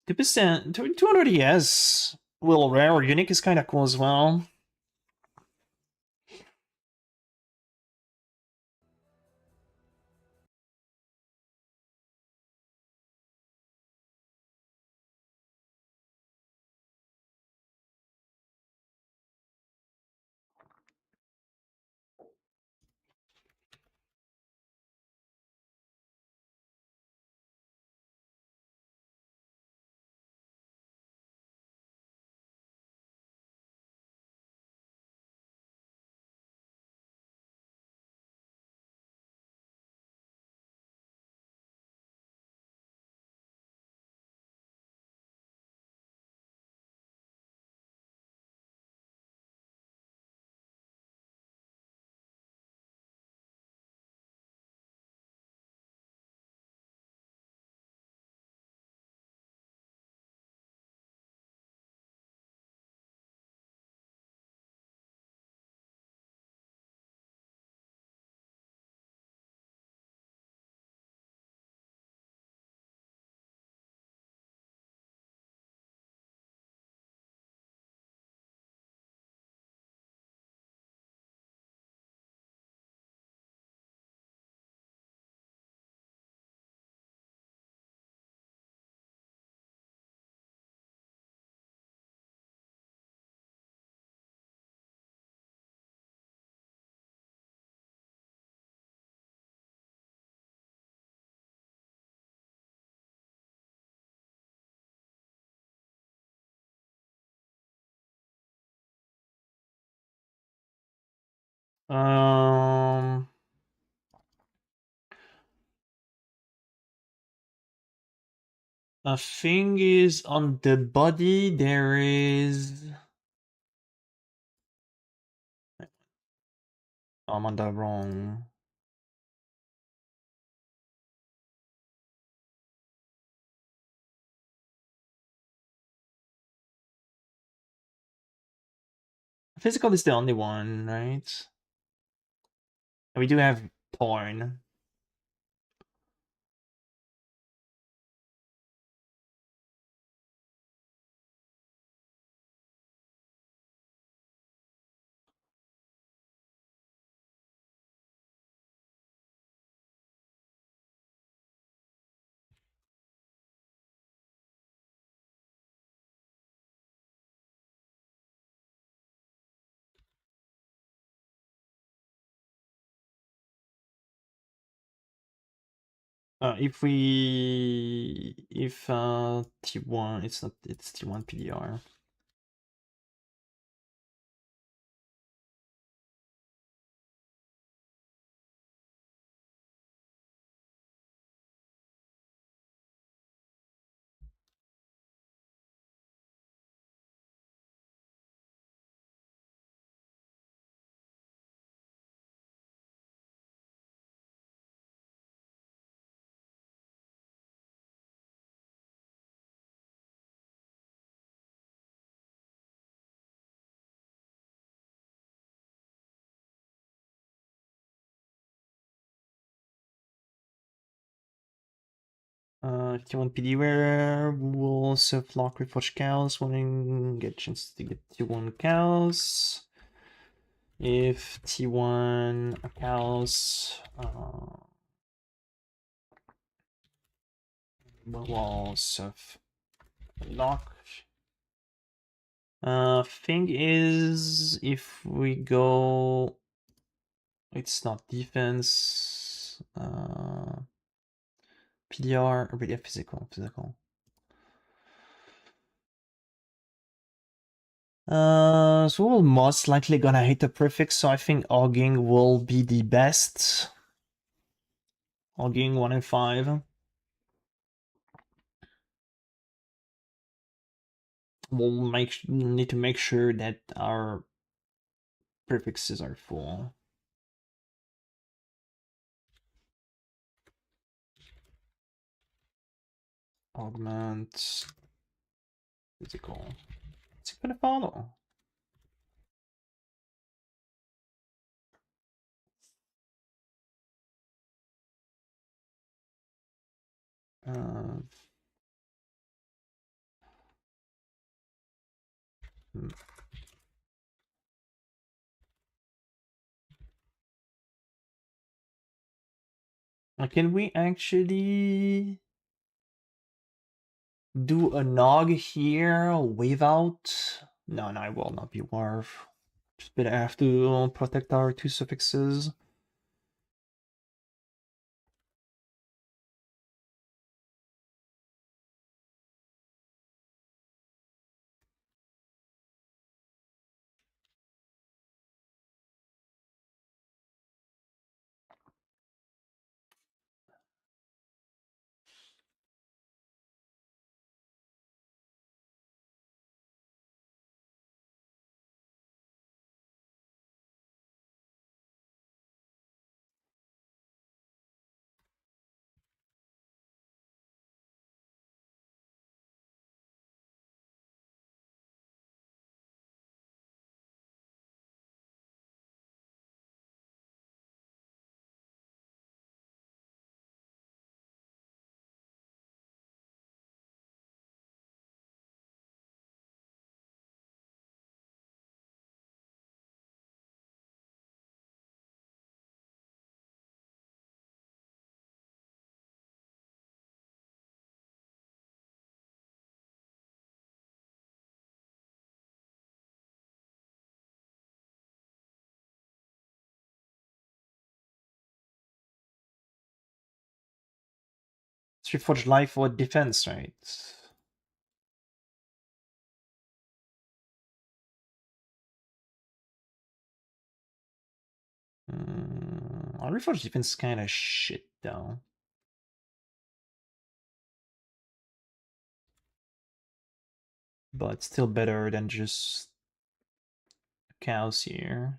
2%, 200 ES. Will rare or unique is kind of cool as well. A thing is on the body there is. I'm on the wrong. Physical is the only one, right? And we do have porn. If T1, it's T1 PDR. T1 PDR will also flock reforged cows when get a chance to get T1 cows. If T1 cows will also lock. Thing is, if we go, it's not defense. PDR, or yeah, physical. So we're most likely gonna hit the prefix, so I think Auging will be the best. Logging 1 and 5. We'll need to make sure that our prefixes are full. Augment physical. What's it gonna follow? Hmm. Can we actually do a nog here without? No, it will not be worth. Just better have to protect our two suffixes. It's Reforged Life for defense, right? Our Reforged defense is kind of shit, though. But still better than just cows here.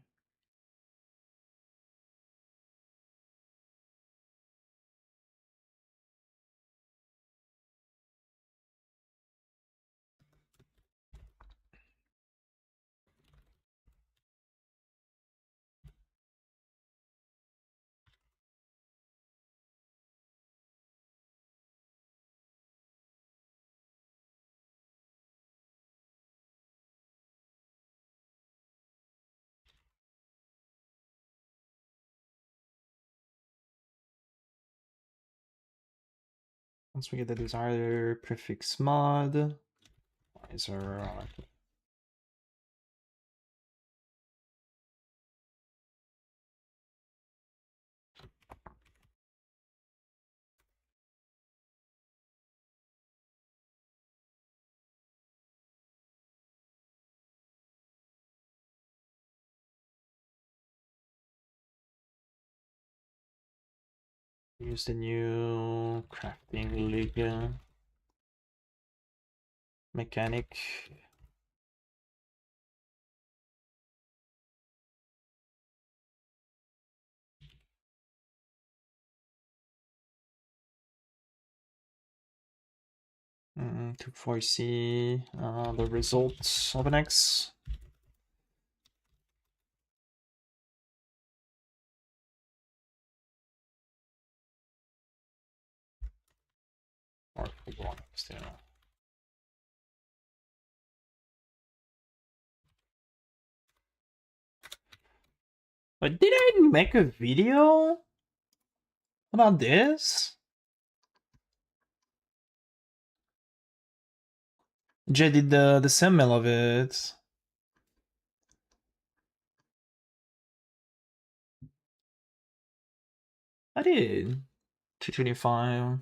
Once we get the desired prefix mod, is our use the new crafting league mechanic. To foresee the results of an X. Or still. But did I make a video about this? Jay did the symbol of it. I did. 225.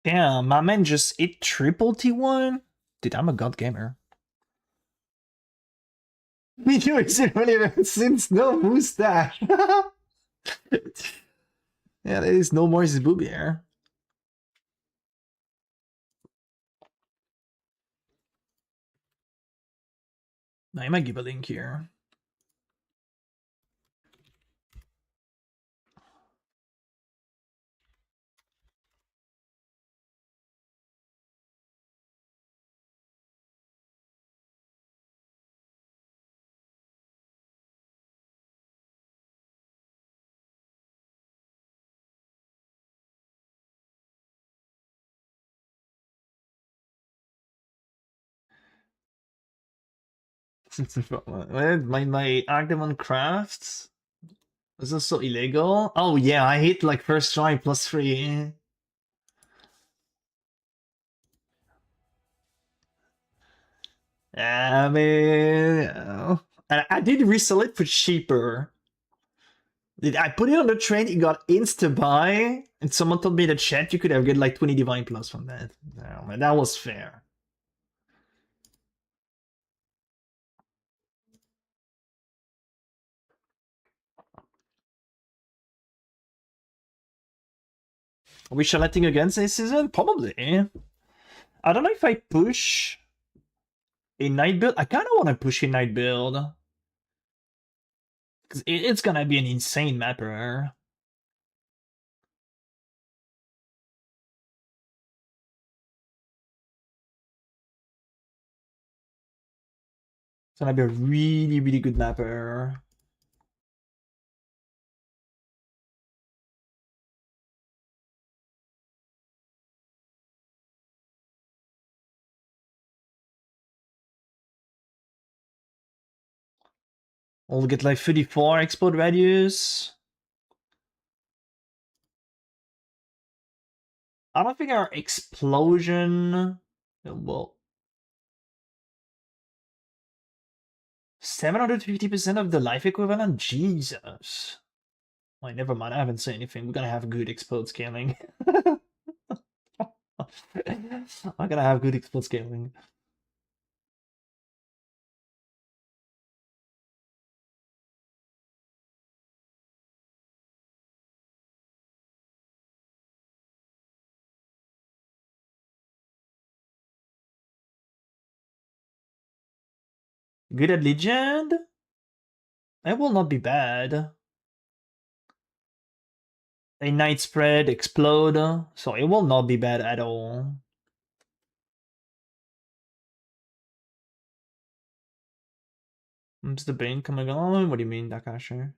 Damn, my man just hit triple T1? Dude, I'm a god gamer. Video isn't relevant since no mustache. Yeah, there is no more his booby hair. I might give a link here. my Agdemon crafts was also illegal. Oh yeah, I hit like first try +3. I mean, I did resell it for cheaper. I put it on the train, it got insta buy, and someone told me in the chat you could have get like 20 divine plus from that. No, that was fair. Are we shaleting against this season? Probably. I don't know if I push a night build. I kind of want to push a night build. Because it's gonna be an insane mapper. It's gonna be a really, really good mapper. We'll get like 34 explode radius. I don't think our explosion will 750% of the life equivalent? Jesus. Wait, never mind. I haven't said anything. We're gonna have good explode scaling. I'm gonna have good explode scaling. Good at legend? It will not be bad. A night spread, explode. So it will not be bad at all. Is the Bane coming on? What do you mean, Dakasher?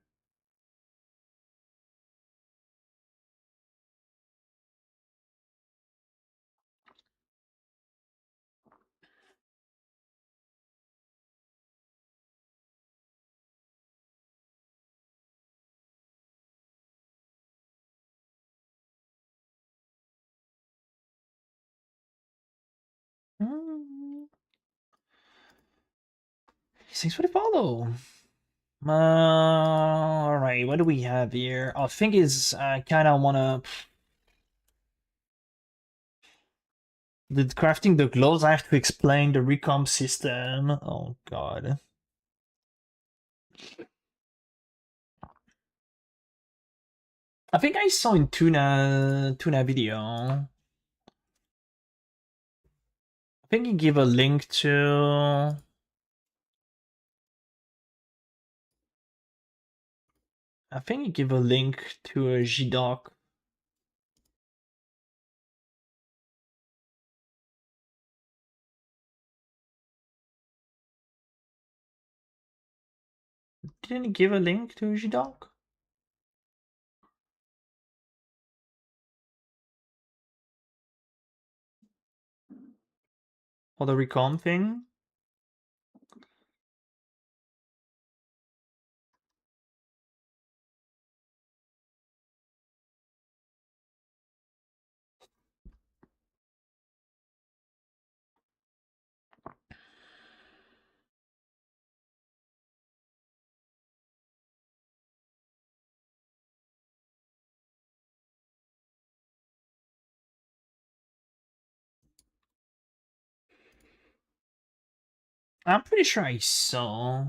Thanks for the follow. Alright, what do we have here? I think is I kinda wanna the crafting the gloves I have to explain the recomp system. Oh god. I think I saw in Tuna video. I think you give a link to I think you give a link to a GDoc. Didn't you give a link to a GDoc? For the recomp thing? I'm pretty sure I saw.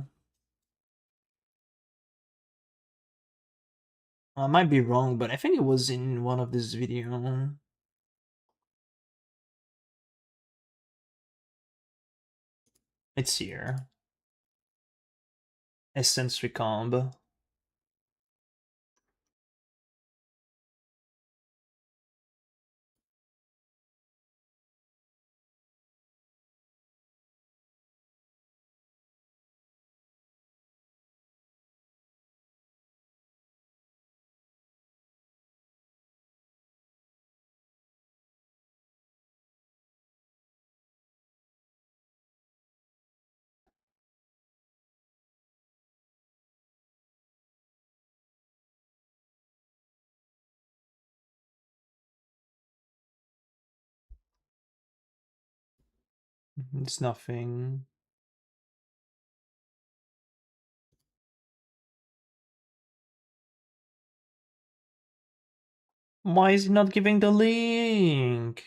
I might be wrong, but I think it was in one of this video. It's here. Essence Recomb. It's nothing. Why is he not giving the link?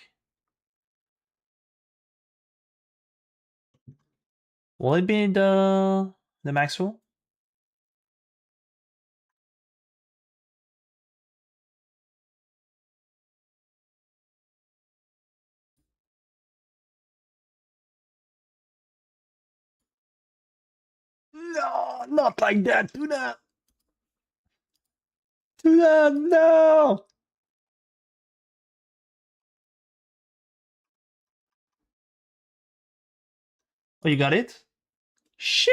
Will it be the Maxwell? No, not like that. Do that. Do that. No. Oh, you got it? Sheesh.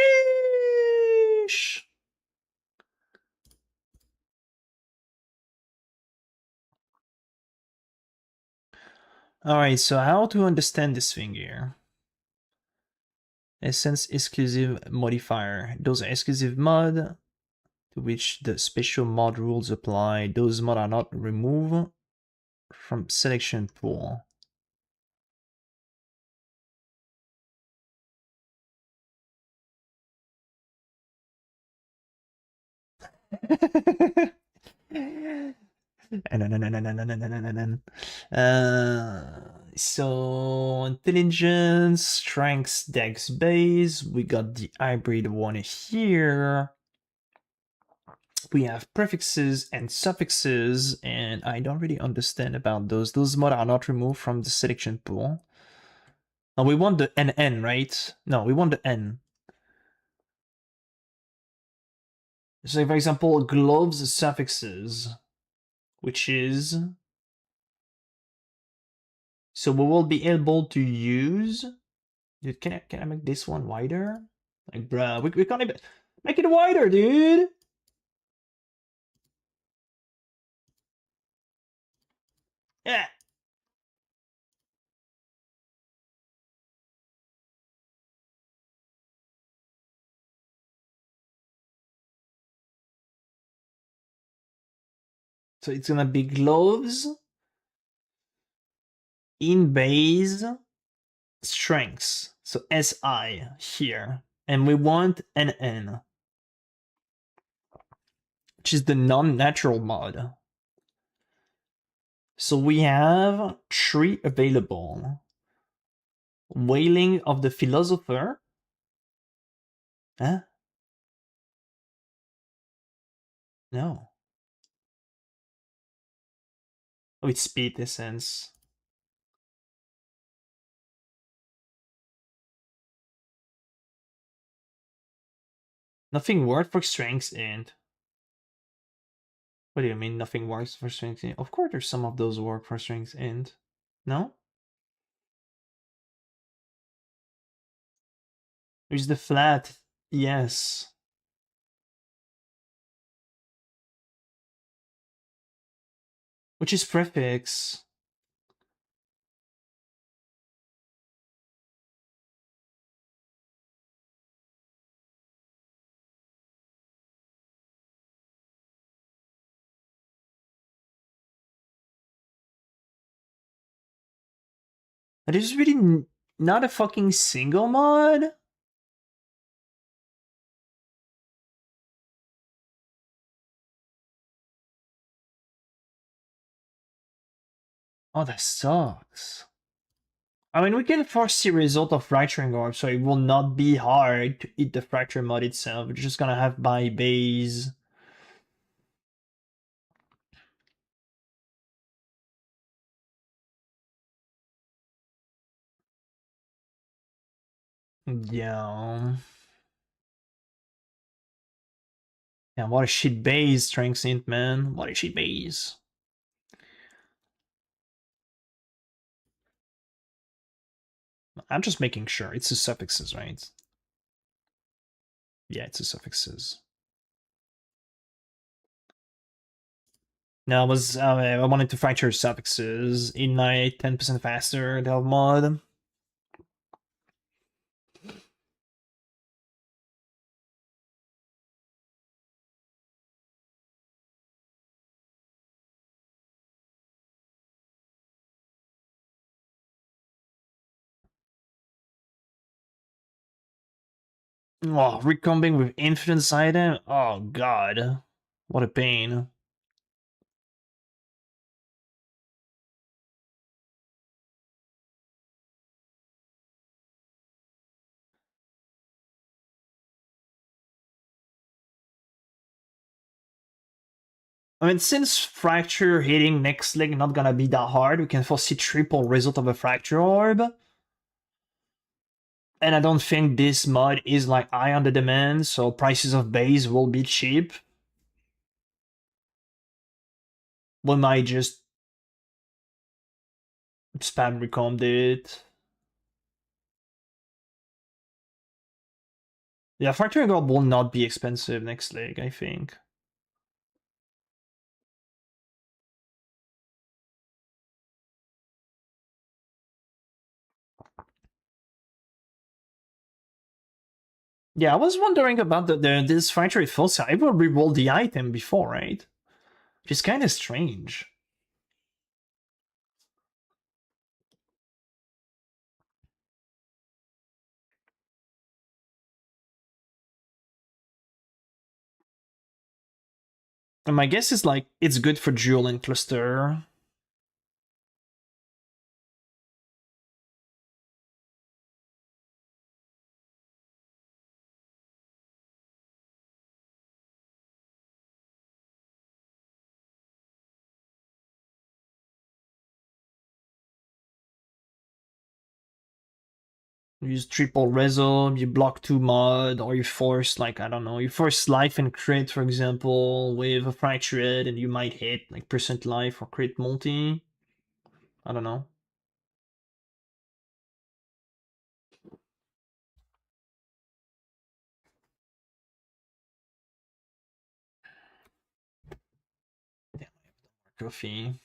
Alright, so how to understand this thing here? Essence exclusive modifier. Those are exclusive mod to which the special mod rules apply. Those mod are not removed from selection pool. So intelligence, strength, dex base. We got the hybrid one here. We have prefixes and suffixes, and I don't really understand about those. Those mods are not removed from the selection pool. No, we want the NN, right? No, we want the N. So, for example, gloves suffixes, which is. So we will be able to use. Dude, can I make this one wider? Like, bruh, we can't even make it wider, dude. Yeah. So it's gonna be gloves in base strengths. So SI here. And we want an N, which is the non-natural mod. So we have 3 available. Wailing of the Philosopher. Huh? No. Oh, it's speed essence. Nothing worked for strengths and. What do you mean nothing works for strengths and? Of course there's some of those work for strengths and. No? There's the flat. Yes. Which is prefix. That is really not a fucking single mod? Oh, that sucks. I mean, we can foresee result of fracturing orb, so it will not be hard to eat the fracture mod itself. We're just gonna have by base. Yeah. Yeah, what a shit base, strength int, man. What a shit base. I'm just making sure. It's the suffixes, right? Yeah, it's the suffixes. No, I wanted to fracture suffixes. Ignite 10% faster, delve mod. Oh, recombing with infinite item? Oh god. What a pain. I mean, since fracture hitting next leg not gonna be that hard, we can foresee triple result of a fracture orb. And I don't think this mod is like high on the demand, so prices of base will be cheap. We might just spam recommed it. Yeah, fracturing orb will not be expensive next leg, I think. Yeah, I was wondering about this factory full set. I will reroll the item before, right? Which is kind of strange. And my guess is like it's good for dual and cluster. You use triple resolve, you block 2 mod, or you force like I don't know, you force life and crit, for example, with a fractured, and you might hit like percent life or crit multi. I don't know. Damn, Coffee.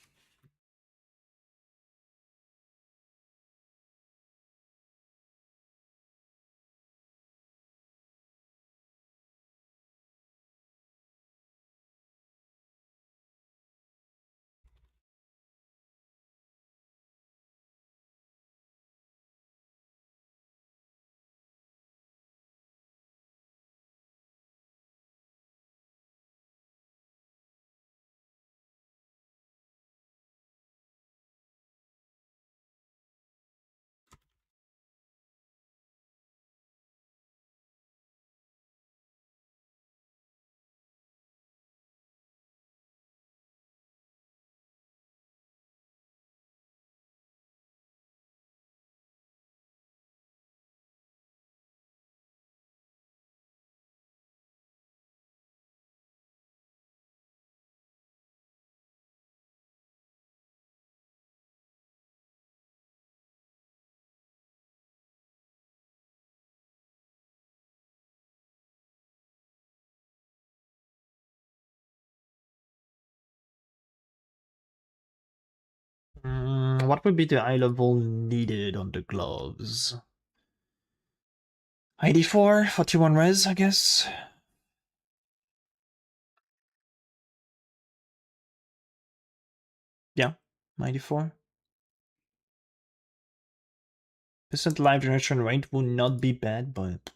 What would be the eye level needed on the gloves? 84, 41 res, I guess. Yeah, 94. Percent life generation rate would not be bad, but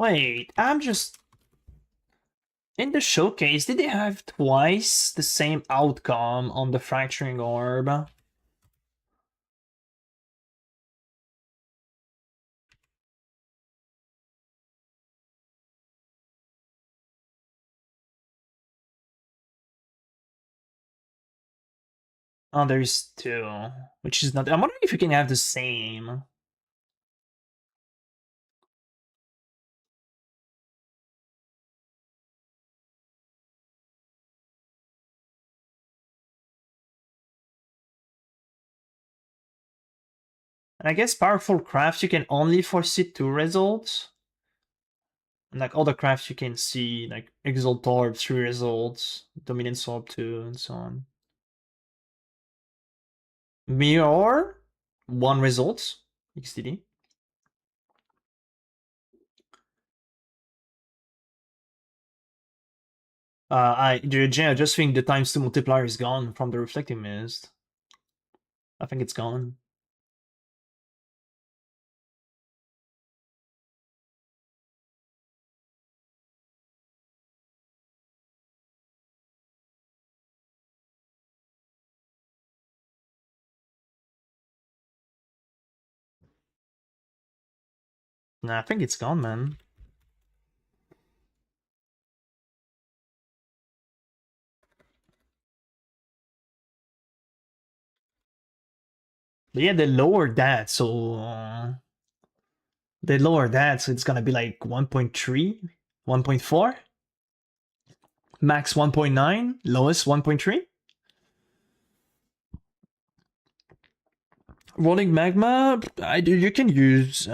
Wait, I'm just... In the showcase, did they have twice the same outcome on the fracturing orb? Oh, there's two, which is not... I'm wondering if you can have the same. And I guess powerful crafts, you can only foresee two results. And like other crafts, you can see like Exalt Orb, 3 results, Dominance Orb 2, and so on. Mirror, 1 result, XTD. I just think the times 2 multiplier is gone from the Reflecting Mist. I think it's gone. Nah, I think it's gone, man. But yeah, they lowered that, so they lowered that, so it's gonna be like 1.3, 1.4, max 1.9, lowest 1.3. Rolling magma, you can use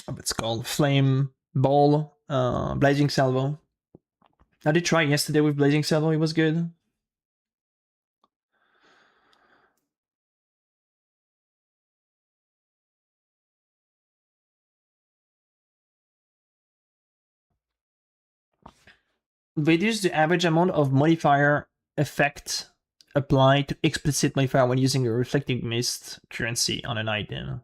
what's called flame ball, blazing salvo. I did try yesterday with blazing salvo, it was good. Reduce the average amount of modifier effect applied to explicit modifier when using a reflecting mist currency on an item.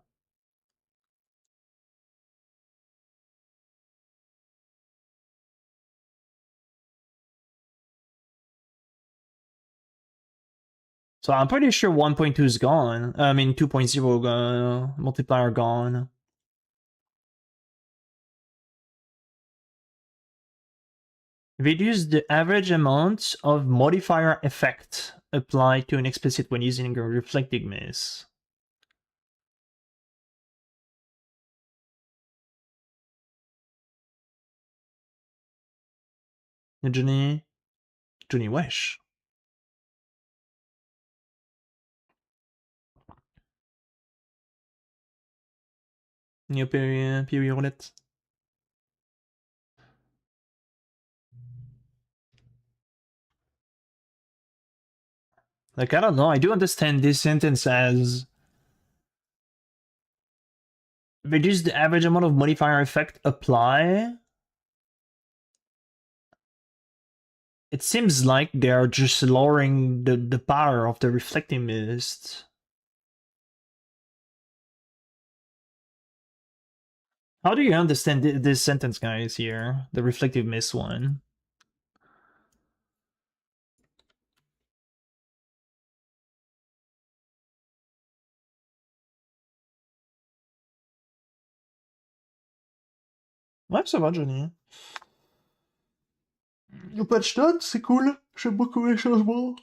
So I'm pretty sure 1.2 is gone. I mean 2.0 multiplier gone. Reduce the average amount of modifier effect applied to an explicit when using a reflecting mist. Johnny Wesh. New period roulette. Like, I don't know, I do understand this sentence as reduce the average amount of modifier effect apply. It seems like they're just lowering the power of the reflecting mist. How do you understand this sentence, guys, here? The reflective mist one. Ouais, ça va, Johnny. Le patch notes, c'est cool. J'aime beaucoup les changements.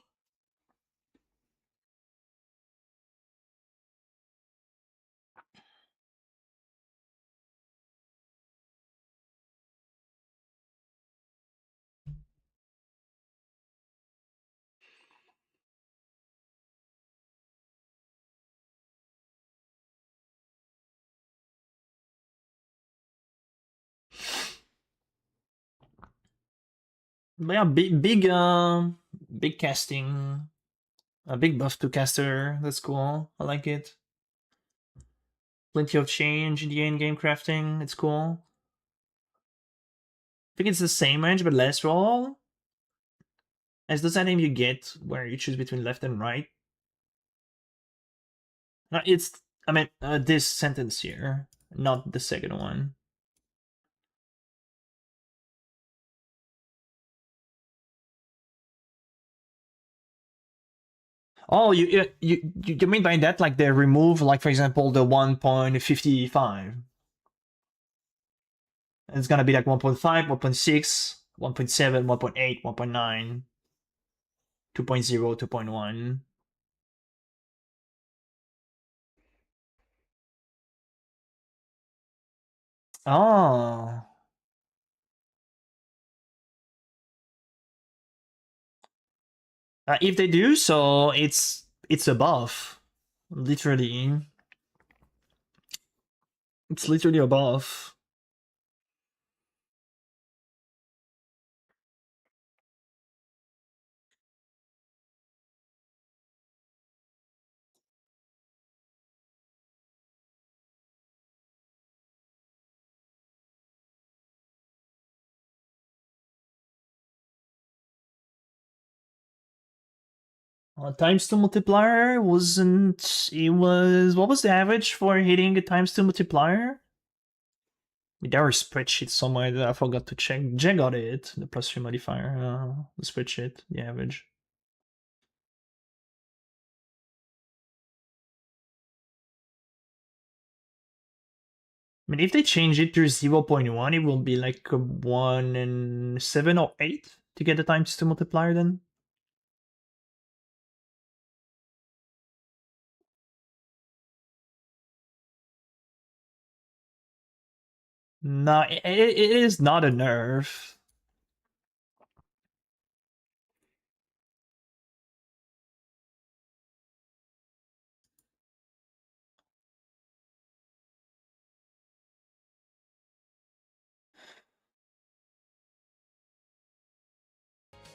But yeah, big casting. A big buff to caster. That's cool. I like it. Plenty of change in the in-game crafting. It's cool. I think it's the same range, but less roll. As those items you get where you choose between left and right. No, it's I mean, this sentence here, not the second one. Oh, you mean by that like they remove, like, for example, the 1.55? It's gonna be like 1.5, 1.6, 1.7, 1.8, 1.9, 2.0, 2.1. Oh. If they do so, it's above. Literally. It's literally above. Times 2 multiplier wasn't. It was. What was the average for hitting a times 2 multiplier? There are spreadsheets somewhere that I forgot to check. Jay got it. The plus 3 modifier. The spreadsheet, the average. I mean, if they change it to 0.1, it will be like a 1 and 7 or 8 to get the times 2 multiplier then. No, it is not a nerf.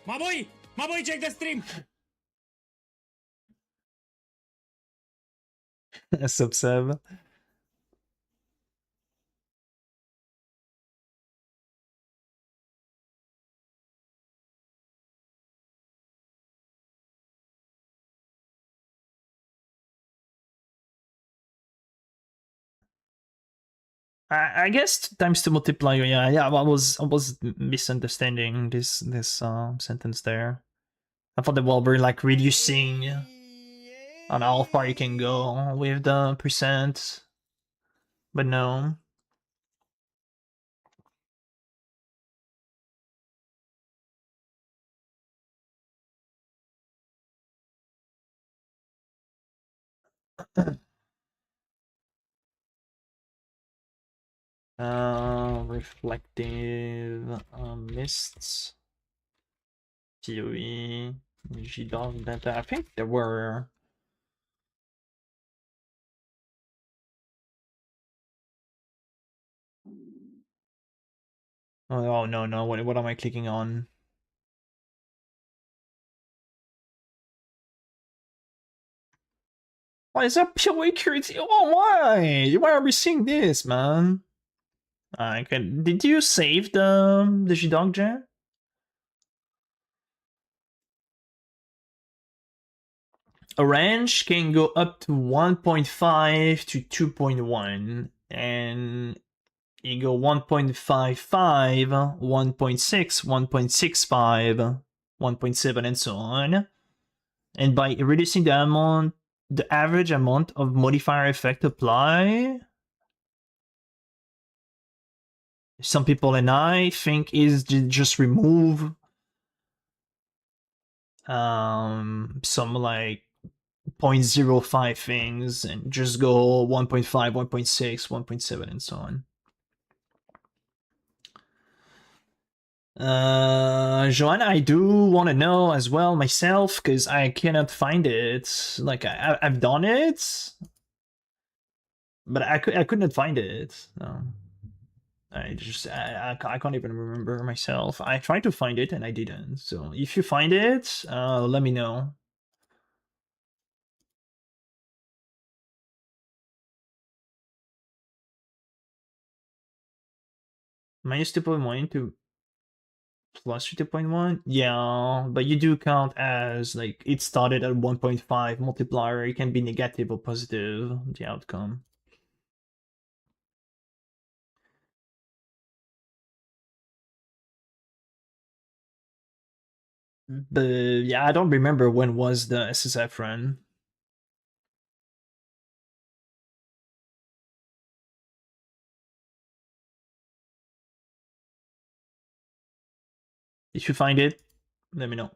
My boy, check the stream. Sub. I guess times 2 multiplier. Yeah. I was misunderstanding this sentence there. I thought that while we're like reducing on how far you can go with the percent, but no. Reflective mists, PoE, G-Dog data. I think there were. Oh no! What am I clicking on? Why is that PoE curacy? Oh, why? Why are we seeing this, man? Okay. Did you save the G-Dog Jet? A range can go up to 1.5 to 2.1, and you go 1.55, 1.6, 1.65, 1.7, and so on. And by reducing the average amount of modifier effect apply, some people and I think is just remove some like 0.05 things and just go 1.5, 1.6, 1.7, and so on. Joanna, I do want to know as well myself because I cannot find it. Like I've done it, but I could not find it. No. I can't even remember myself. I tried to find it and I didn't. So if you find it, let me know. Minus 2.1 to plus 50.1? Yeah, but you do count as like it started at 1.5 multiplier. It can be negative or positive, the outcome. But yeah, I don't remember when was the SSF run. If you find it, let me know.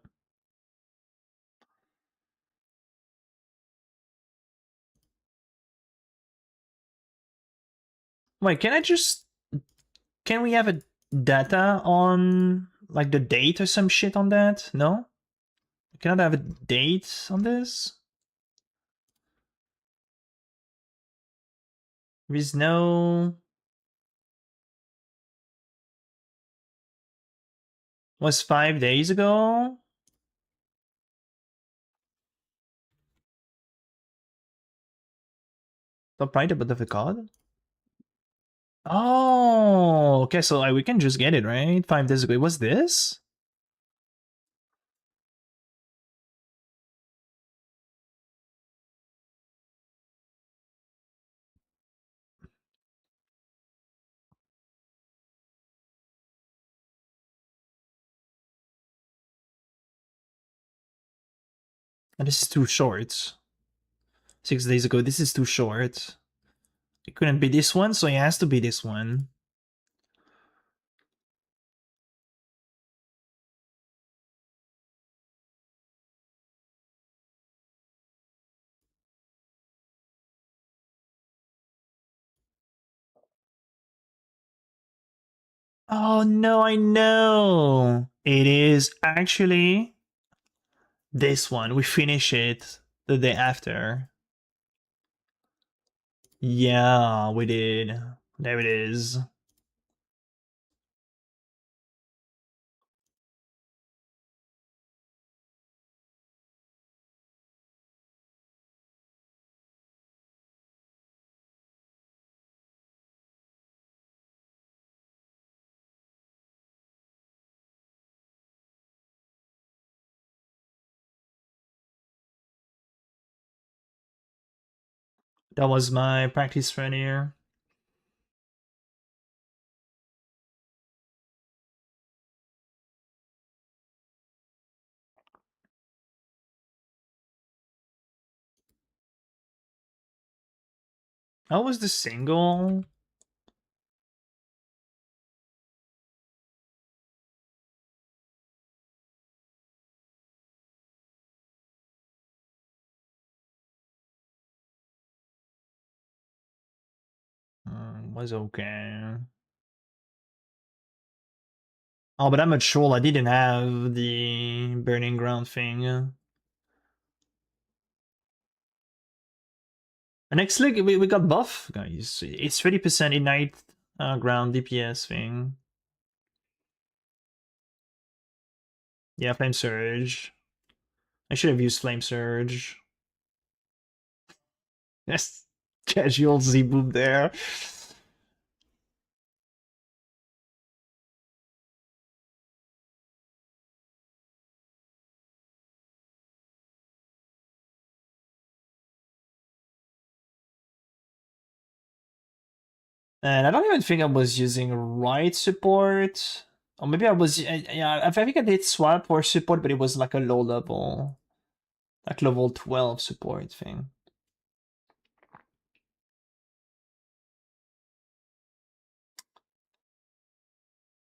Wait, can we have a data on like the date or some shit on that? No? We cannot have a date on this? There's no... Was 5 days ago? Top right above the card? Oh, okay, so we can just get it, right? 5 days ago. What's this? And this is too short. 6 days ago, this is too short. It couldn't be this one, so it has to be this one. Oh no, I know. It is actually this one. We finish it the day after. Yeah, we did. There it is. That was my practice run here. How was the single? Was okay. Oh, but I'm not sure. I didn't have the burning ground thing. The next league, we got buff, guys. It's 30% ignite ground DPS thing. Yeah, flame surge. I should have used flame surge. Yes, casual Z boom there. And I don't even think I was using right support. Or maybe I was, yeah, I think I did swap or support, but it was like a low level, like level 12 support thing.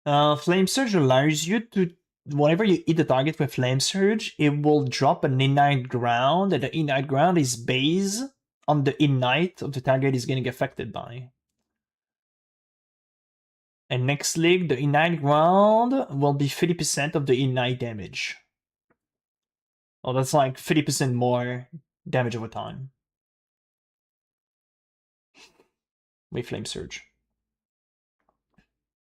Flame Surge allows you to, whenever you hit the target with Flame Surge, it will drop an Ignite Ground, and the Ignite Ground is based on the Ignite of the target is getting affected by. And next league, the Ignite Ground will be 50% of the Ignite damage. Oh, that's like 50% more damage over time. With Flame Surge.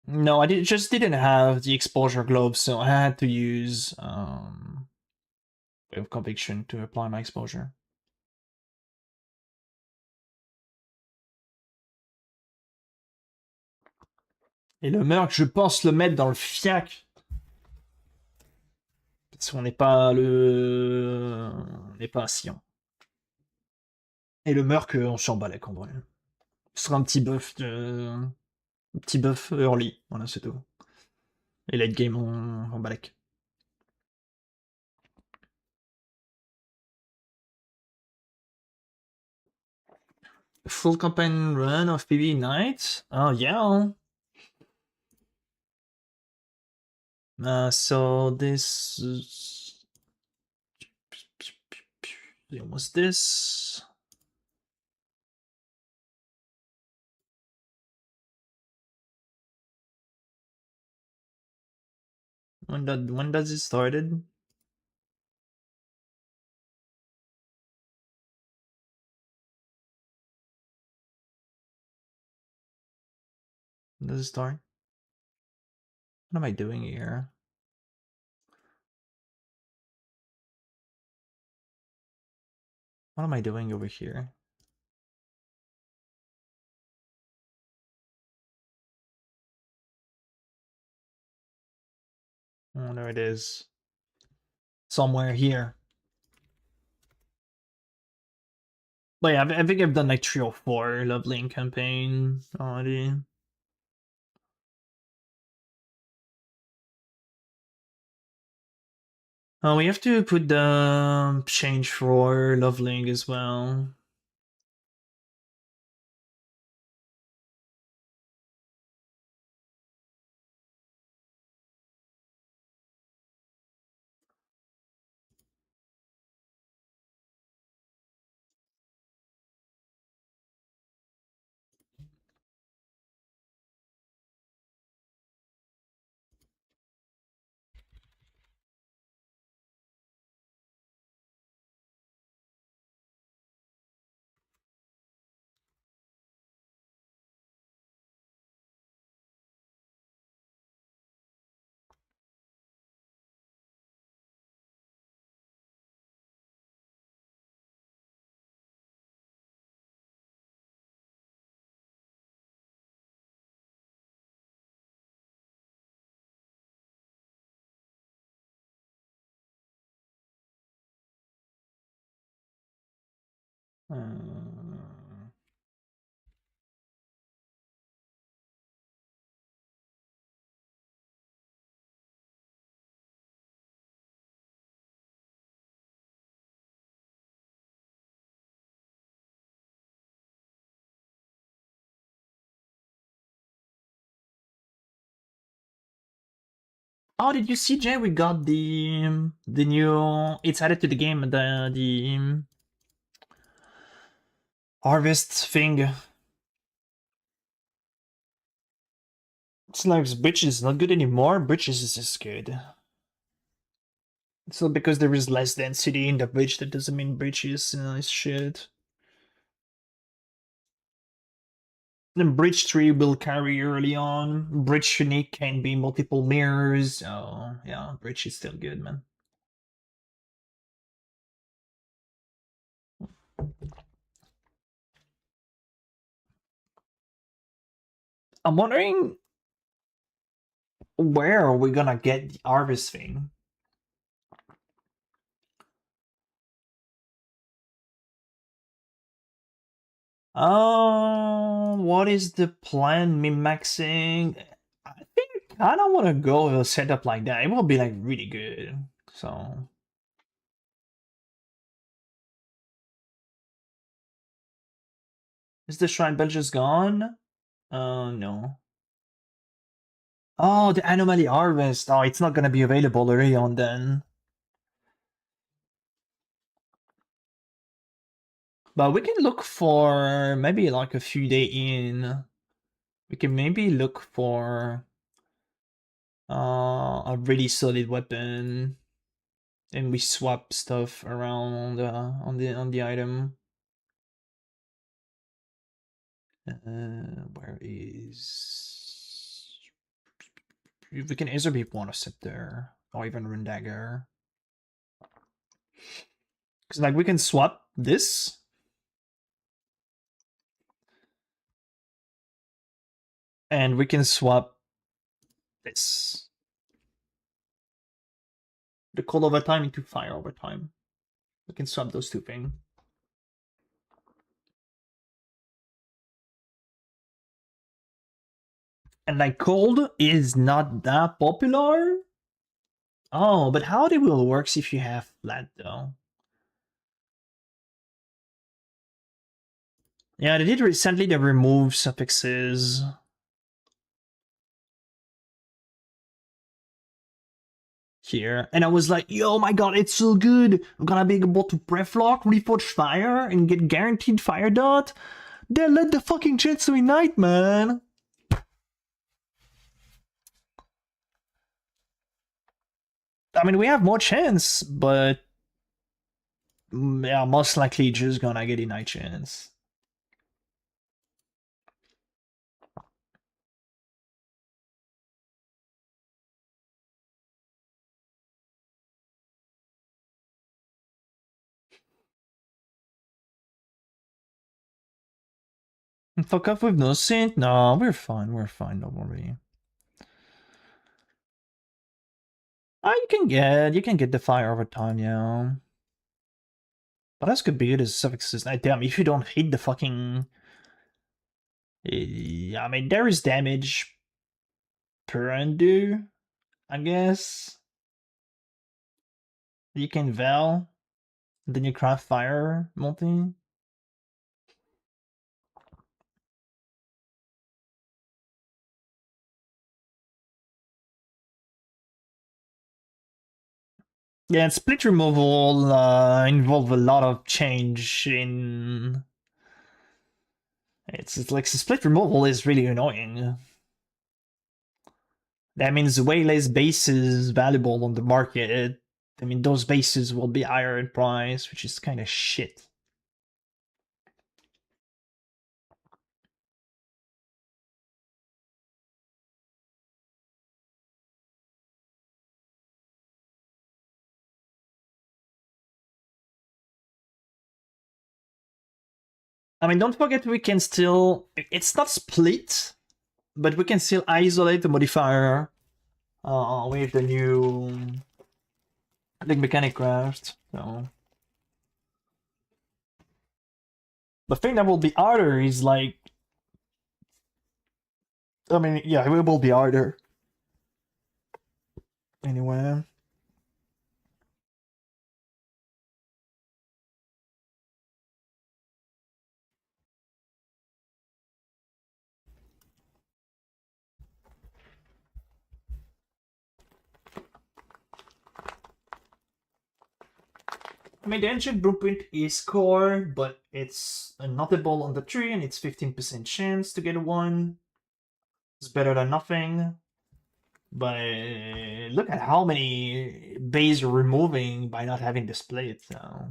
No, I just didn't have the exposure globe, so I had to use with conviction to apply my exposure. Et le Merc, je pense le mettre dans le fiac. On n'est pas le. On n'est pas à Sion. Et le Merc, on s'en bat en vrai. Ce sera un petit buff de. Un petit buff early. Voilà, c'est tout. Et late game, on balèque. Full campaign run of PB Knight? Oh, yeah. So this is... What's this? When does it started? When does it start? What am I doing here? What am I doing over here? Oh, there it is. Somewhere here. But yeah, I think I've done like 3 or 4 lvling campaign already. Oh, we have to put the change for lvling as well. Uh, Oh, did you see, Jay? We got the new. It's added to the game. The harvest thing. It's like Bridges is not good anymore. Bridges is just good. So because there is less density in the bridge, that doesn't mean Bridges is shit. Then Bridge 3 will carry early on. Bridge Unique can be multiple mirrors. Oh, yeah, Bridge is still good, man. I'm wondering where are we gonna get the harvest thing? What is the plan? Min-maxing? I think I don't want to go with a setup like that. It will be like really good. So is the shrine bell just gone? No. Oh, the anomaly harvest. Oh, it's not gonna be available early on then. But we can look for maybe like a few day in. We can maybe look for a really solid weapon, and we swap stuff around on the item. Where is? We can either be one of Scepter or even Rune Dagger. Because like we can swap this. And we can swap this. the cold over time into fire over time. We can swap those two things. And like cold is not that popular. Oh, but how it will works if you have flat though? Yeah, they did recently. They removed suffixes. Here, and I was like, yo, my god, it's so good. I'm gonna be able to preflock, reforge fire, and get guaranteed fire dot. Then let the fucking Jetsu ignite, man. I mean, we have more chance, but yeah, most likely just gonna get ignite chance. Fuck off with no synth? No, we're fine, don't worry. You can get the fire over time, yeah. But that's good be as suffixes. Damn, if you don't hit the fucking... I mean, there is damage per undo, I guess. You can Val, then you craft fire multi. Yeah, and split removal involve a lot of change in... It's like split removal is really annoying. That means way less bases valuable on the market. I mean, those bases will be higher in price, which is kind of shit. I mean, don't forget we can still... It's not split, but we can still isolate the modifier with the new like mechanic craft. So the thing that will be harder is like, I mean, yeah, it will be harder. Anyway. I mean, the ancient blueprint is core, but it's a notable on the tree, and it's 15% chance to get one. It's better than nothing. But look at how many bays you're removing by not having displayed. So.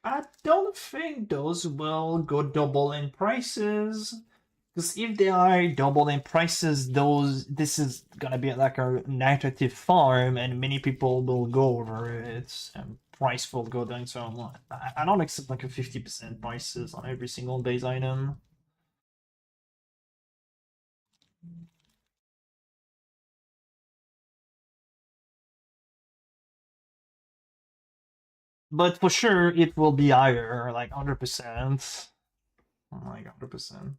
I don't think those will go double in prices. Because if they are double in prices, this is gonna be like an attractive farm, and many people will go over it, and price will go down. So I don't accept like a 50% prices on every single base item. But for sure, it will be higher, like 100%. Like 100%.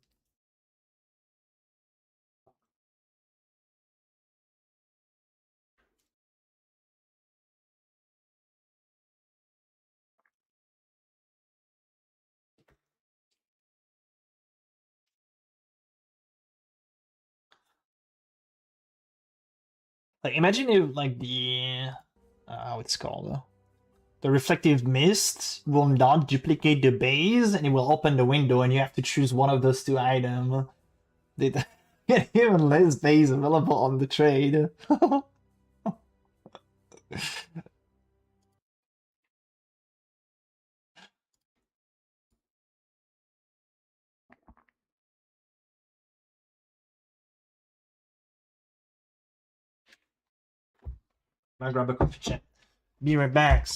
Like imagine if like the how it's called. The reflective mist will not duplicate the base, and it will open the window, and you have to choose one of those two items. They get even less base available on the trade. I'll grab a coffee chat. Be right back.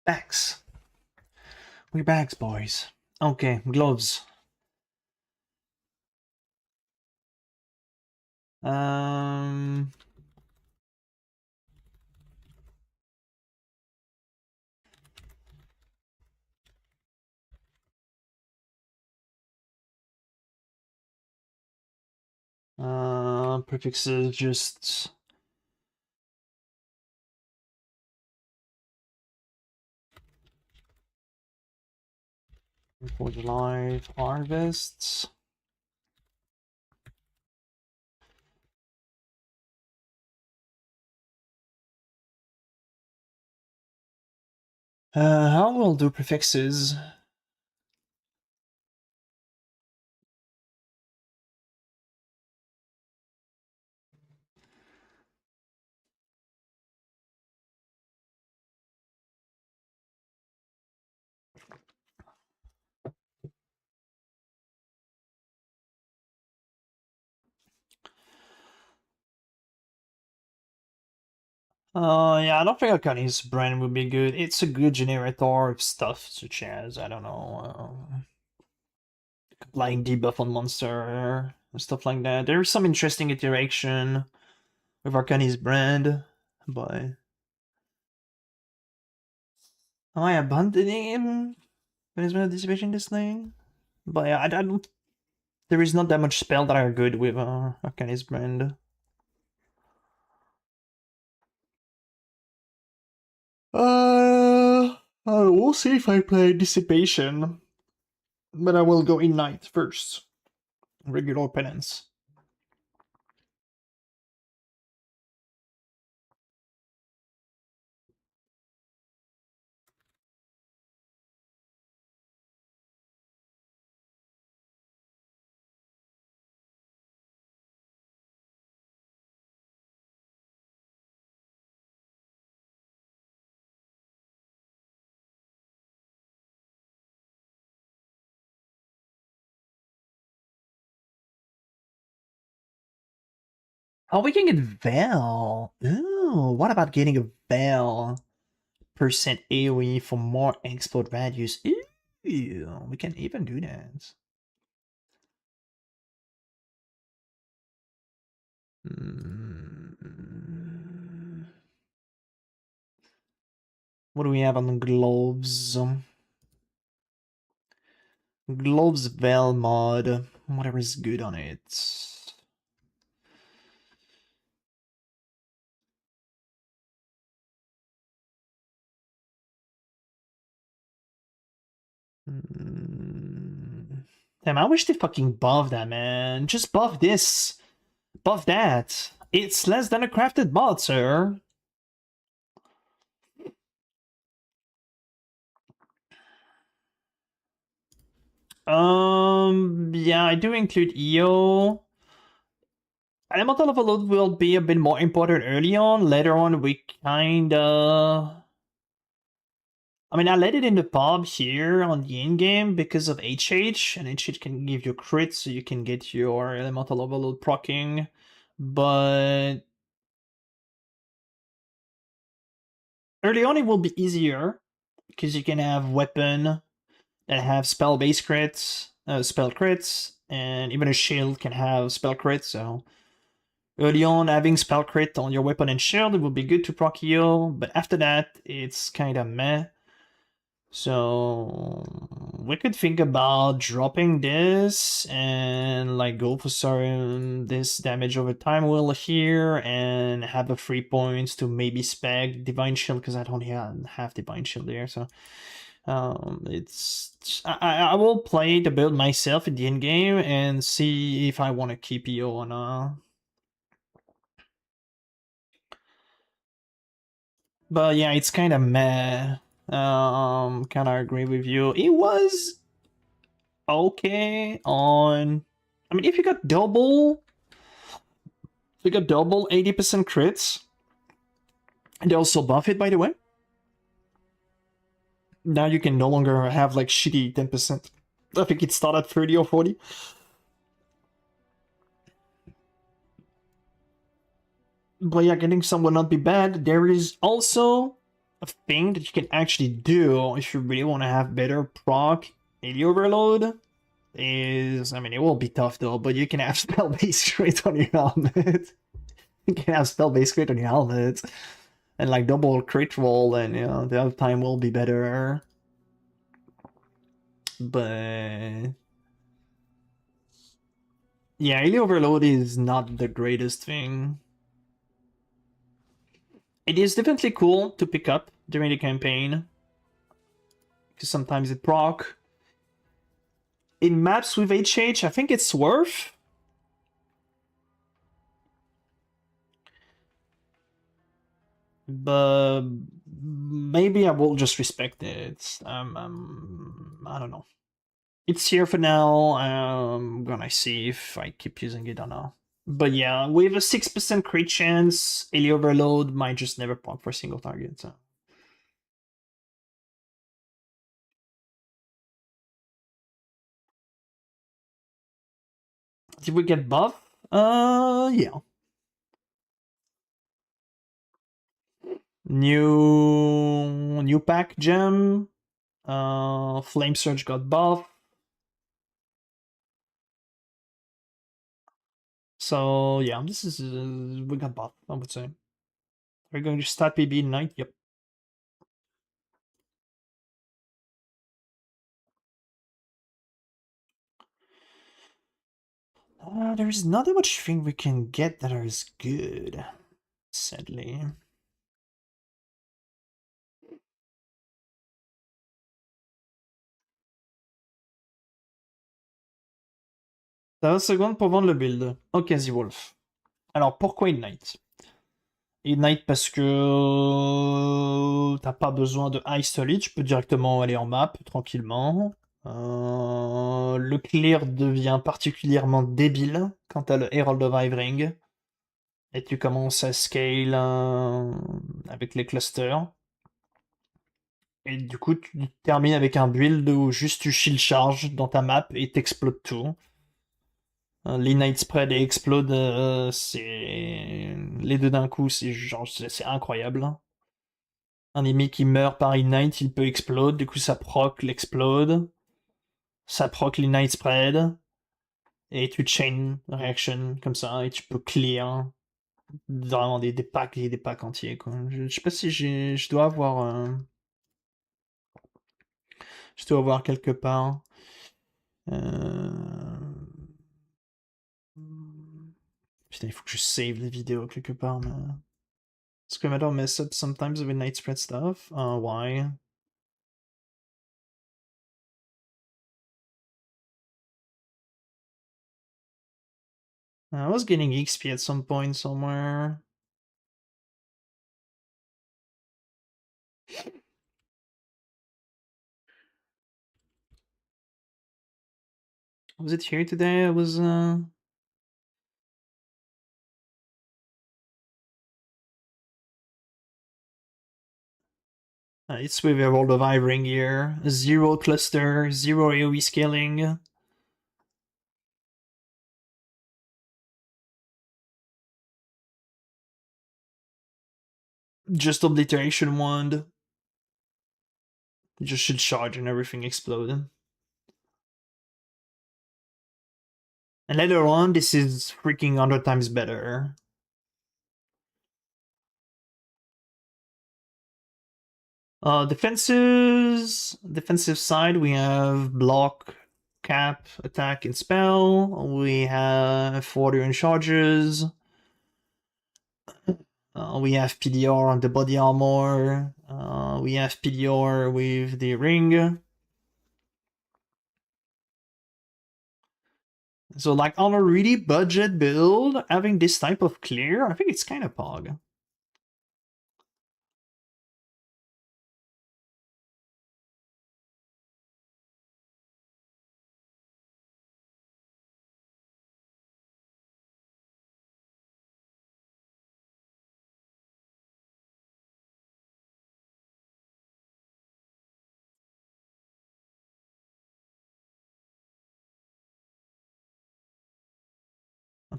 Backs. We're backs, boys. Okay, gloves. Um... Prefixes just... For the live harvests. How will do prefixes? Yeah, I don't think Akani's brand would be good. It's a good generator of stuff such as, I don't know, applying debuff on monster, and stuff like that. There's some interesting interaction with Arcani's brand, but... Am I abandoning him? Management of Dissipation this thing? But yeah, I don't... There is not that much spell that are good with Arcani's brand. We'll see if I play Dissipation. But I will go Ignite first. Regular Penance. Oh, we can get Veil. Ooh, what about getting a Veil? Percent AoE for more explode radius. Ooh, we can even do that. What do we have on the gloves? Gloves Veil mod. Whatever is good on it. Damn, I wish they fucking buff that, man. Just buff this. Buff that. It's less than a crafted bot, sir. Yeah, I do include EO. Elemental overload will be a bit more important early on. Later on, we kinda... I mean, I let it in the pub here on the in-game because of HH, and HH can give you crit, so you can get your elemental overload proccing. But early on, it will be easier because you can have weapon that have spell-based crits, spell crits, and even a shield can have spell crits. So early on, having spell crit on your weapon and shield would be good to proc heal, but after that, it's kind of meh. So we could think about dropping this and like go for some this damage over time will here and have a 3 points to maybe spec Divine Shield because I don't have Divine Shield there. So it's I will play the build myself in the end game and see if I want to keep EO or not. But yeah, it's kind of meh. Kind of agree with you. It was okay on. I mean, if you got double 80% crits, and they also buff it, by the way. Now you can no longer have like shitty 10%. I think it started at 30 or 40. But yeah, getting some will not be bad. There is also thing that you can actually do if you really want to have better proc AD overload is, I mean, it will be tough though, but you can have spell-based crit on your helmet. You can have spell-based crit on your helmet, and like double crit roll, and you know the uptime will be better. But yeah, AD overload is not the greatest thing. It is definitely cool to pick up during the campaign, because sometimes it proc. In maps with HH, I think it's worth. But maybe I will just respect it. I don't know. It's here for now. I'm gonna see if I keep using it or not. But yeah, with a 6% crit chance, Ellie Overload might just never pop for a single target. So. Did we get buff? Yeah. New pack gem. Flame Surge got buff. So yeah, this is we got buff, I would say. We're going to start PB Knight. Yep. There's not that much thing we can get that is good, sadly. T'as 20 secondes pour vendre le build. Ok, The Wolf. Alors, pourquoi Ignite? Ignite parce que t'as pas besoin de High Solid, tu peux directement aller en map tranquillement. Le clear devient particulièrement débile quand t'as le Herald of Ivering. Et tu commences à scale avec les clusters. Et du coup, tu termines avec un build où juste tu shield charge dans ta map et t'explodes tout. L'Ignite Spread et Explode, c'est. Les deux d'un coup, c'est genre, c'est incroyable. Un ennemi qui meurt par Ignite, il peut explode, du coup ça proc l'explode. Ça proc l'Ignite Spread. Et tu chain reaction comme ça, et tu peux clear. Vraiment des packs entiers, quoi. Je sais pas si je dois avoir. Je dois avoir quelque part. Euh... Putain, il faut que je save les vidéos quelque part, mais... Scream, I don't mess up sometimes with night spread stuff. Why? I was getting XP at some point somewhere. Was it here today? I was, it's with a World of Ivering here. Zero cluster, zero AoE scaling. Just Obliteration Wand. Just should charge and everything explode. And later on, this is freaking 100 times better. Defensive side, we have block, cap, attack, and spell. We have order and charges. We have PDR on the body armor. We have PDR with the ring. So, like, on a really budget build, having this type of clear, I think it's kind of pog.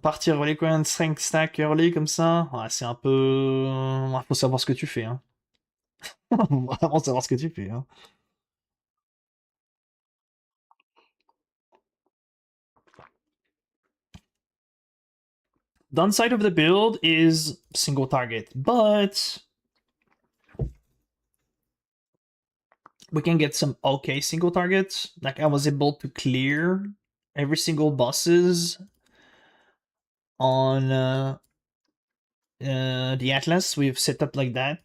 Partir les coins strength stack early comme ça, ouais, c'est un peu. Faut savoir ce que tu fais. Hein. Vraiment savoir ce que tu fais. Hein. Downside of the build is single target, but we can get some okay single targets. Like I was able to clear every single bosses on the Atlas. We've set up like that.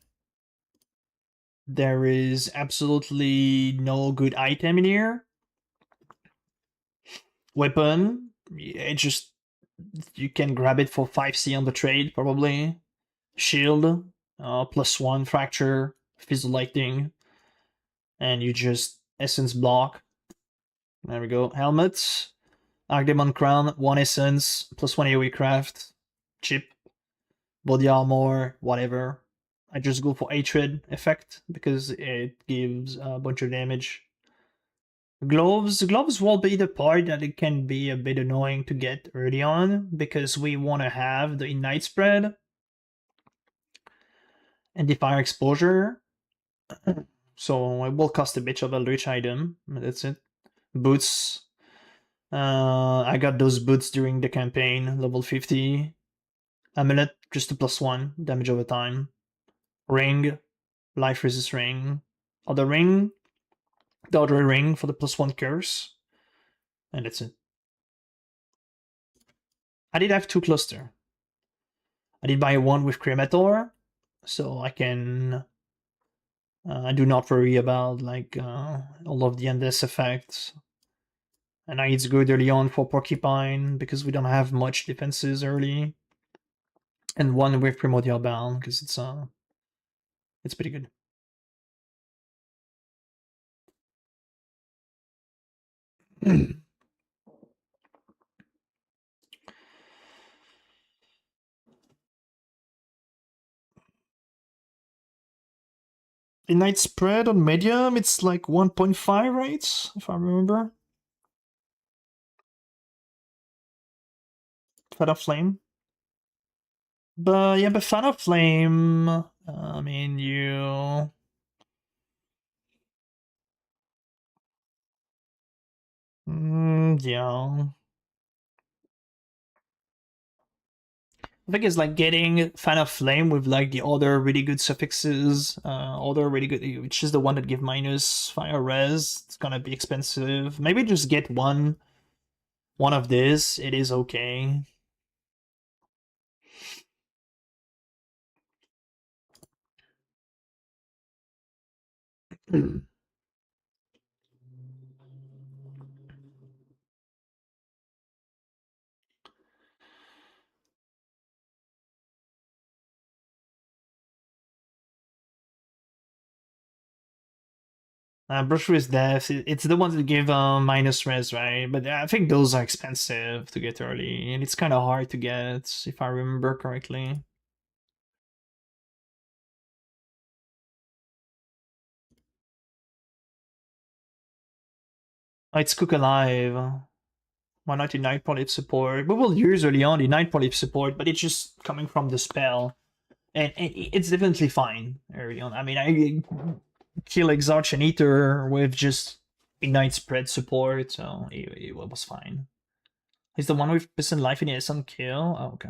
There is absolutely no good item in here. Weapon, it just you can grab it for 5C on the trade probably. Shield, +1 fracture, fizzle lightning, and you just essence block. There we go. Helmets, Archdemon crown, 1 essence, +1 AoE craft, chip, body armor, whatever. I just go for hatred effect because it gives a bunch of damage. Gloves will be the part that it can be a bit annoying to get early on because we want to have the Ignite spread and the fire exposure. So it will cost a bit of a rich item. That's it. Boots. I got those boots during the campaign, level 50. Amulet, just a +1 damage over time. Ring, life resist ring. Other ring, the other ring for the +1 curse. And that's it. I did have 2 cluster. I did buy one with Cremator, so I can. I do not worry about like all of the endless effects. And I it's good early on for Porcupine because we don't have much defenses early. And one with Primordial Bound because it's pretty good. Ignite spread on medium, it's like 1.5, right? If I remember. Fan of Flame. But yeah, but Fan of Flame, I mean, you. Yeah. I think it's like getting Fan of Flame with like the other really good suffixes, other really good, which is the one that give minus fire res. It's gonna be expensive. Maybe just get one of this. It is okay. Brush with Death, it's the ones that give minus res, right? But I think those are expensive to get early, and it's kind of hard to get, if I remember correctly. Oh, it's Cook Alive. Why not the Night Polyp support? We will use early on the Night Polyp support, but it's just coming from the spell. And it's definitely fine early on. I mean, I kill Exhaustion Eater with just Ignite Spread support, so it was fine. He's the one with percent life in the on kill? Oh, okay.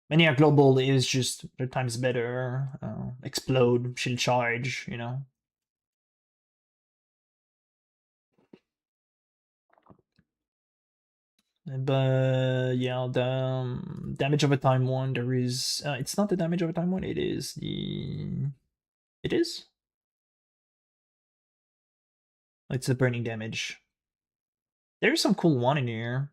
And yeah, global is just 3 times better. Explode, shield charge, you know. But yeah, the damage over time one, there is. It's not the damage over time one, it is the. It is? It's the burning damage. There's some cool one in here.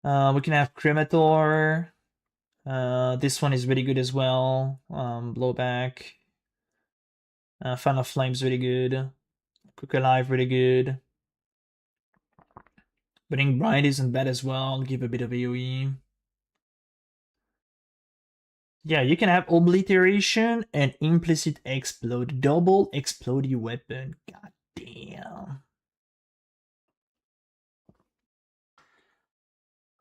We can have Cremator. This one is really good as well. Blowback. Fan of Flame's really good. Cook Alive really good. Burning Bright isn't bad as well. Give a bit of AoE. Yeah, you can have Obliteration and Implicit Explode. Double explodey weapon. God damn.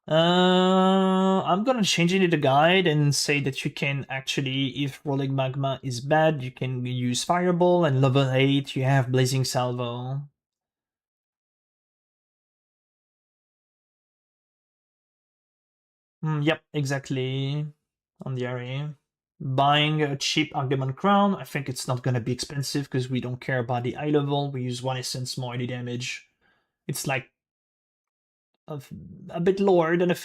I'm gonna change it in the guide and say that you can actually, if rolling magma is bad, you can use fireball, and level 8 you have blazing salvo. Yep, exactly. On the area. Buying a cheap Argument Crown, I think it's not gonna be expensive because we don't care about the eye level. We use 1 essence more any damage. It's like a bit lower than a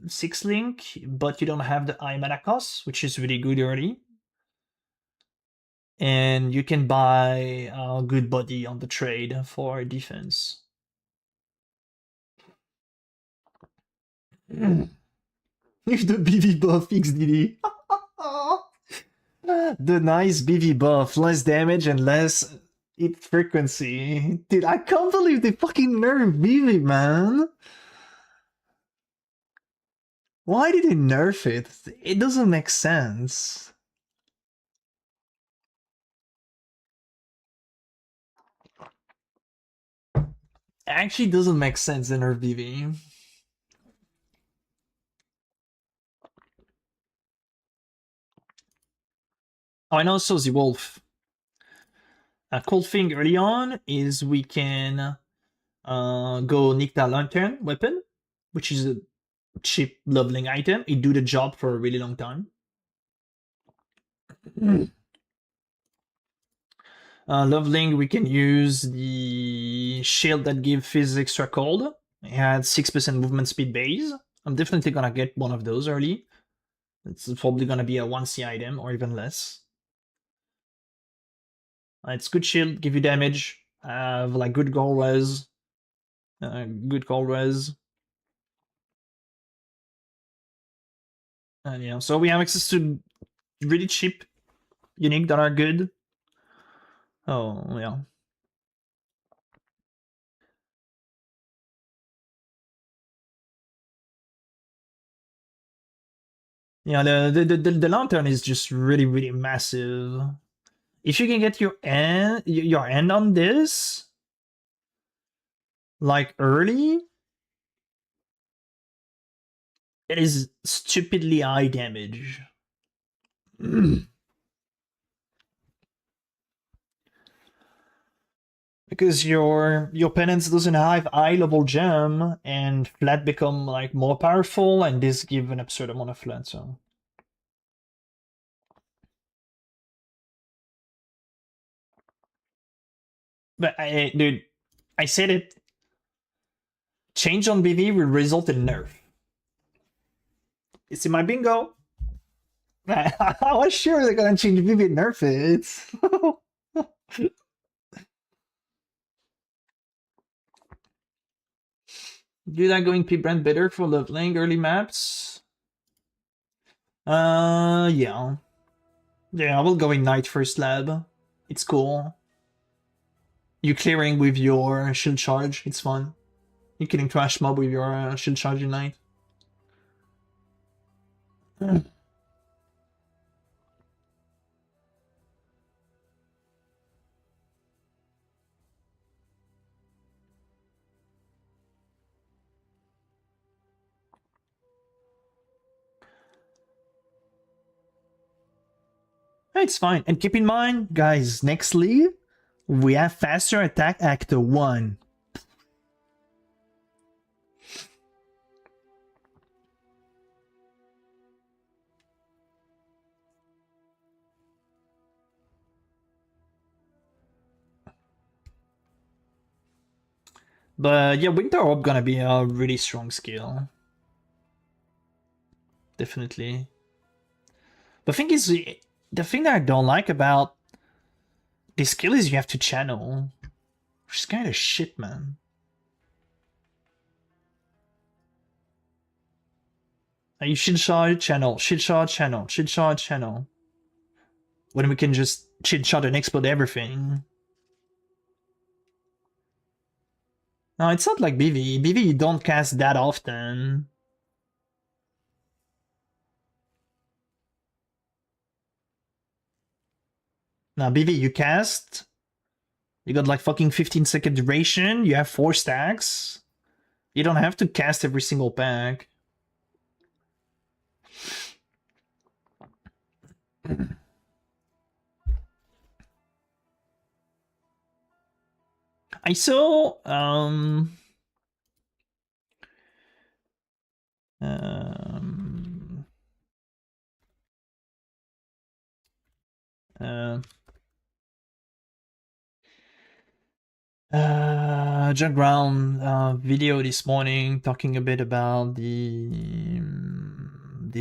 6 link, but you don't have the eye mana cost, which is really good early. And you can buy a good body on the trade for defense. If the BV buff XDD. The nice BV buff, less damage and less hit frequency. Dude, I can't believe they fucking nerfed BV, man. Why did they nerf it? It doesn't make sense. It actually doesn't make sense in nerf BV. Oh, and also the wolf. A cool thing early on is we can go nick that lantern weapon, which is a cheap leveling item. It do the job for a really long time. Leveling, we can use the shield that gives Fizz extra cold. It had 6% movement speed base. I'm definitely gonna get one of those early. It's probably gonna be a 1C item or even less. It's good shield, give you damage, have like good goal res. Good goal res. And yeah, so we have access to really cheap unique that are good. Oh, yeah. Yeah, the lantern is just really, really massive. If you can get your end on this, like early, it is stupidly high damage. Because your penance doesn't have high level gem, and flat become like more powerful, and this give an absurd amount of flat. So, but dude, I said it. Change on BV will result in nerf. It's in my bingo. I was sure they're gonna change BV and nerf it. Do that going Pbrand better for lvling early maps? Yeah. Yeah, I will go Ignite first lab. It's cool. You clearing with your shield charge, it's fun. You killing trash mob with your shield charge Ignite. It's fine. And keep in mind, guys, next league, we have faster attack actor 1. But yeah, Winter Orb gonna be a really strong skill. Definitely. The thing is, the thing that I don't like about this skill is you have to channel. Which is kind of shit, man. You shield shard channel, shield shard channel, shield shard channel. When we can just shield shard and explode everything. No, it's not like BV. BV you don't cast that often. Now BV you cast. You got like fucking 15-second duration. You have 4 stacks. You don't have to cast every single pack. I saw um, John Brown video this morning talking a bit about the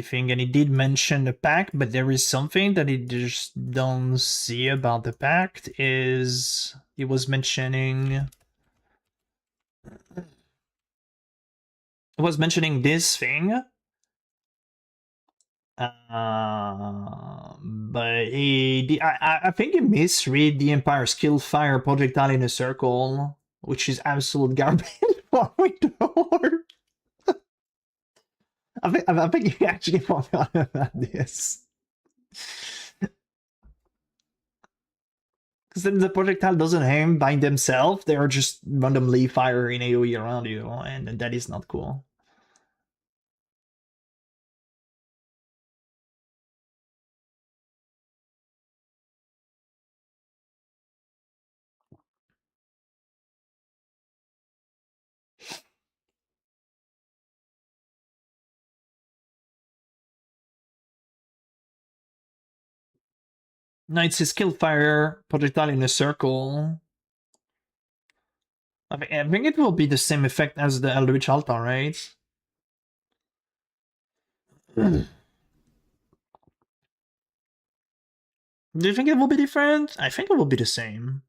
thing, and he did mention the pact, but there is something that he just don't see about the pact. Is he was mentioning this thing, but I think he misread the Empire skill fire projectile in a circle, which is absolute garbage for Winter. I think he actually forgot about this. Because then the projectile doesn't aim by themselves, they are just randomly firing AoE around you, and that is not cool. No, it's a skill fire projectile in a circle. I think it will be the same effect as the Eldritch Altar, right? Do you think it will be different? I think it will be the same.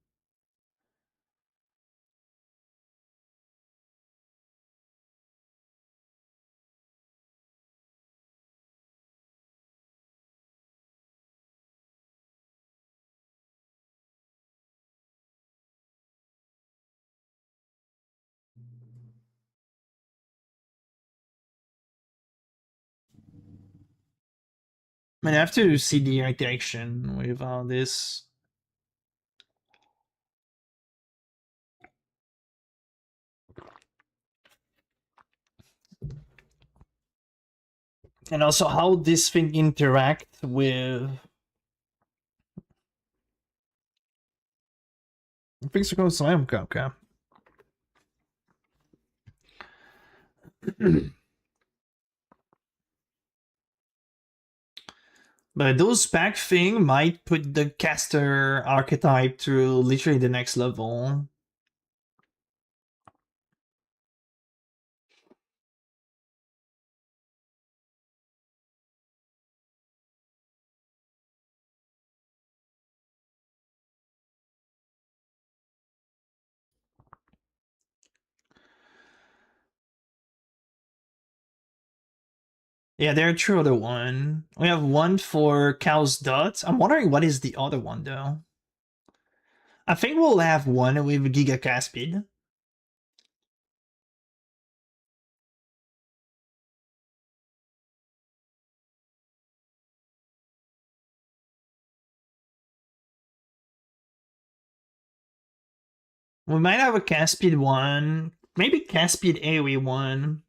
I mean, I have to see the interaction with this. And also how this thing interact with... Things are going to slam, okay. But those pack thing might put the caster archetype to literally the next level. Yeah, there are two other one. We have one for Cow's Dot. I'm wondering what is the other one though. I think we'll have one with Giga Caspid. We might have a Caspid one, maybe Caspid AoE one.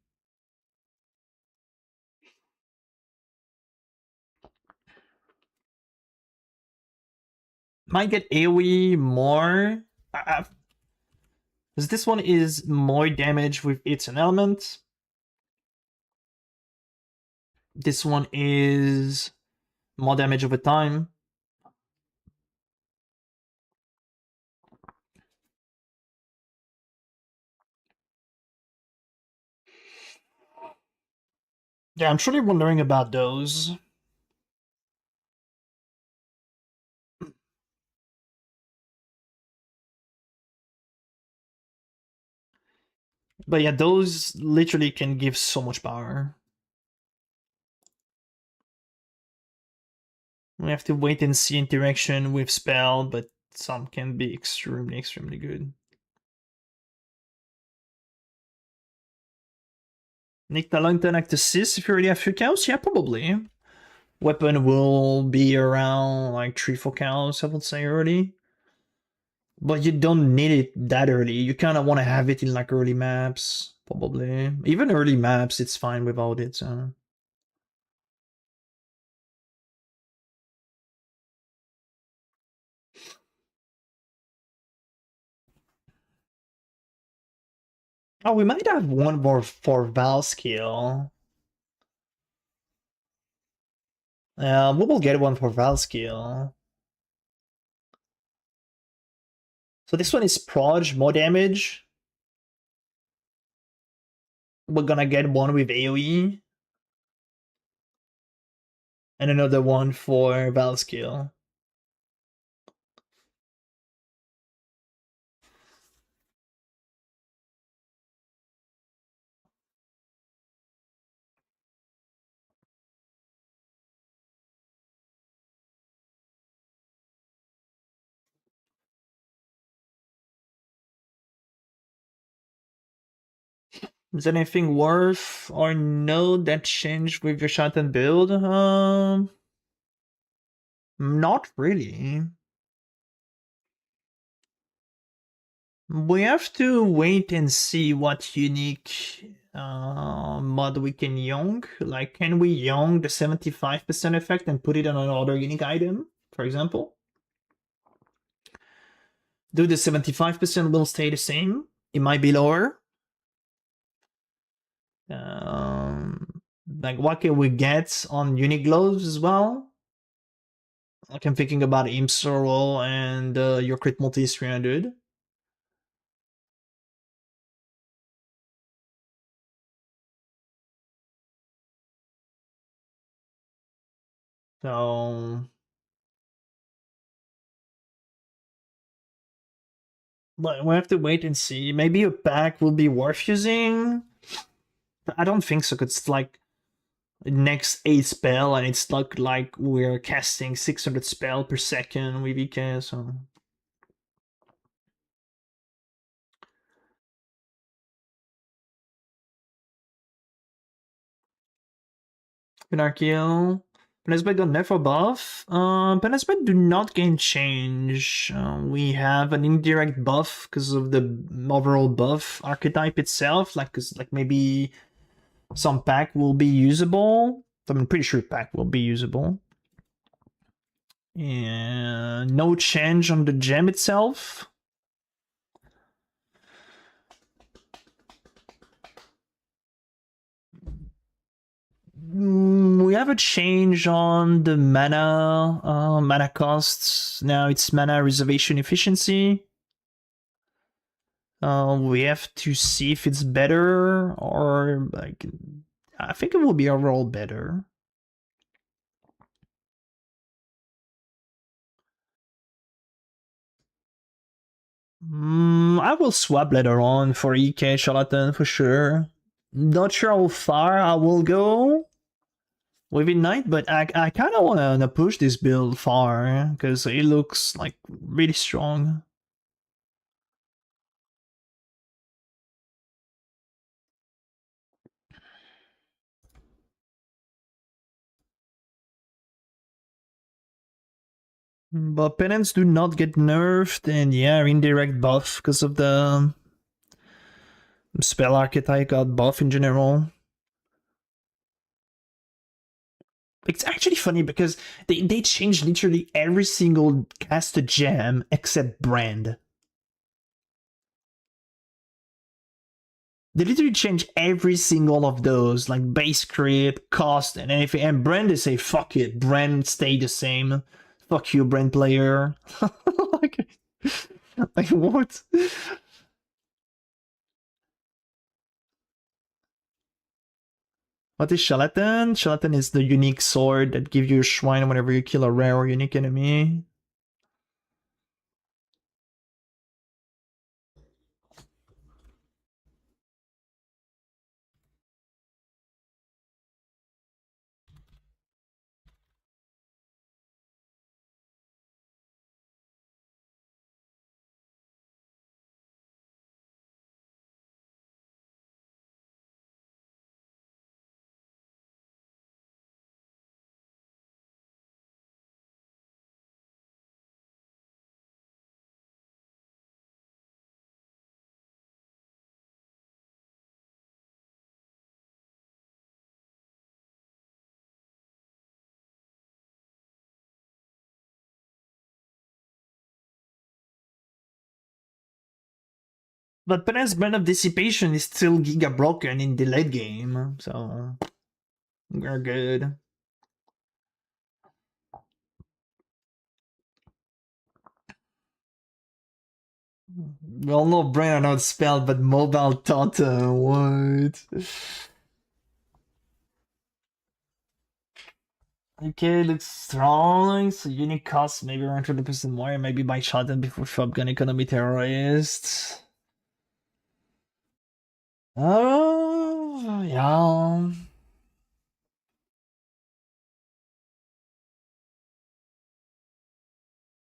Might get AoE more. Because this one is more damage with its an element. This one is more damage over time. Yeah, I'm truly wondering about those. But yeah, those literally can give so much power. We have to wait and see interaction with spell, but some can be extremely, extremely good. Nick Talonton Act Assist if you already have few cows? Yeah, probably. Weapon will be around like 3-4 cows, I would say early. But you don't need it that early. You kind of want to have it in like early maps. Probably. Even early maps, it's fine without it. So. Oh, we might have one more for Val skill. We will get one for Val skill. So this one is proj, more damage. We're gonna get one with AoE. And another one for Val skill. Is there anything worth or no that changed with your shotgun build? Not really. We have to wait and see what unique mod we can young. Like, can we young the 75% effect and put it on another unique item, for example? Do the 75% will stay the same? It might be lower. Like, what can we get on unique gloves as well? Like, I'm thinking about Imp Sorrow and your crit multi is 300. So, but we have to wait and see. Maybe a pack will be worth using. But I don't think so, because it's like next 8 spell, and it's not like we're casting 600 spell per second with EK, so. Pinarchio. Penazbet got nerf or buff. Penazbet do not gain change. We have an indirect buff because of the overall buff archetype itself. Like, cause like maybe some pack will be usable. I'm pretty sure pack will be usable. And no change on the gem itself. We have a change on the mana costs. Now it's mana reservation efficiency. We have to see if it's better or like. I think it will be overall better. I will swap later on for EK Charlatan for sure. Not sure how far I will go with Ignite, but I kind of want to push this build far because it looks like really strong. But penance do not get nerfed, and yeah, indirect buff because of the spell archetype got buff in general. It's actually funny because they changed literally every single casted gem except Brand. They literally changed every single of those, like base crit, cost, and anything. And Brand, they say, fuck it, Brand stay the same. Fuck you, Brand player. like, like, what? What is Charlatan? Charlatan is the unique sword that gives you a shrine whenever you kill a rare or unique enemy. But Brand's Brand of Dissipation is still giga broken in the late game, so we're good. Well, no Brand are not spelled, but Mobile Tata, what? Okay, looks strong. So unique cost maybe around 20% more. Maybe buy shotgun before shotgun economy terrorists. Oh, yeah.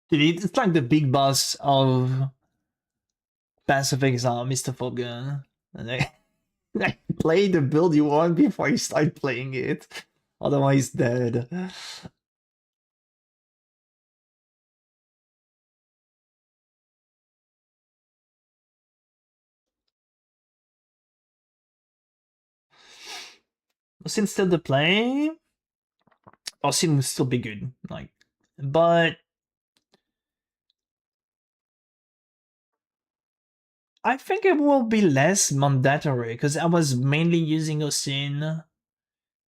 Dude, it's like the big boss of Passive Exile, Mr. Foggen. And I play the build you want before you start playing it. Otherwise, dead. Since still the play, Osin will still be good. Like, but I think it will be less mandatory because I was mainly using Osin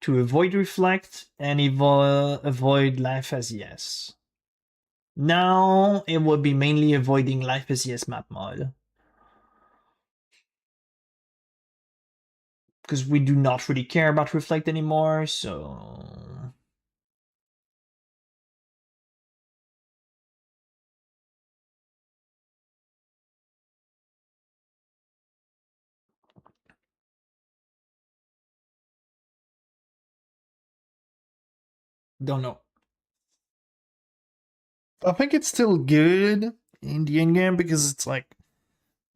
to avoid reflect and avoid life as yes. Now it will be mainly avoiding life as yes map mod because we do not really care about reflect anymore. So don't know. I think it's still good in the end game because it's like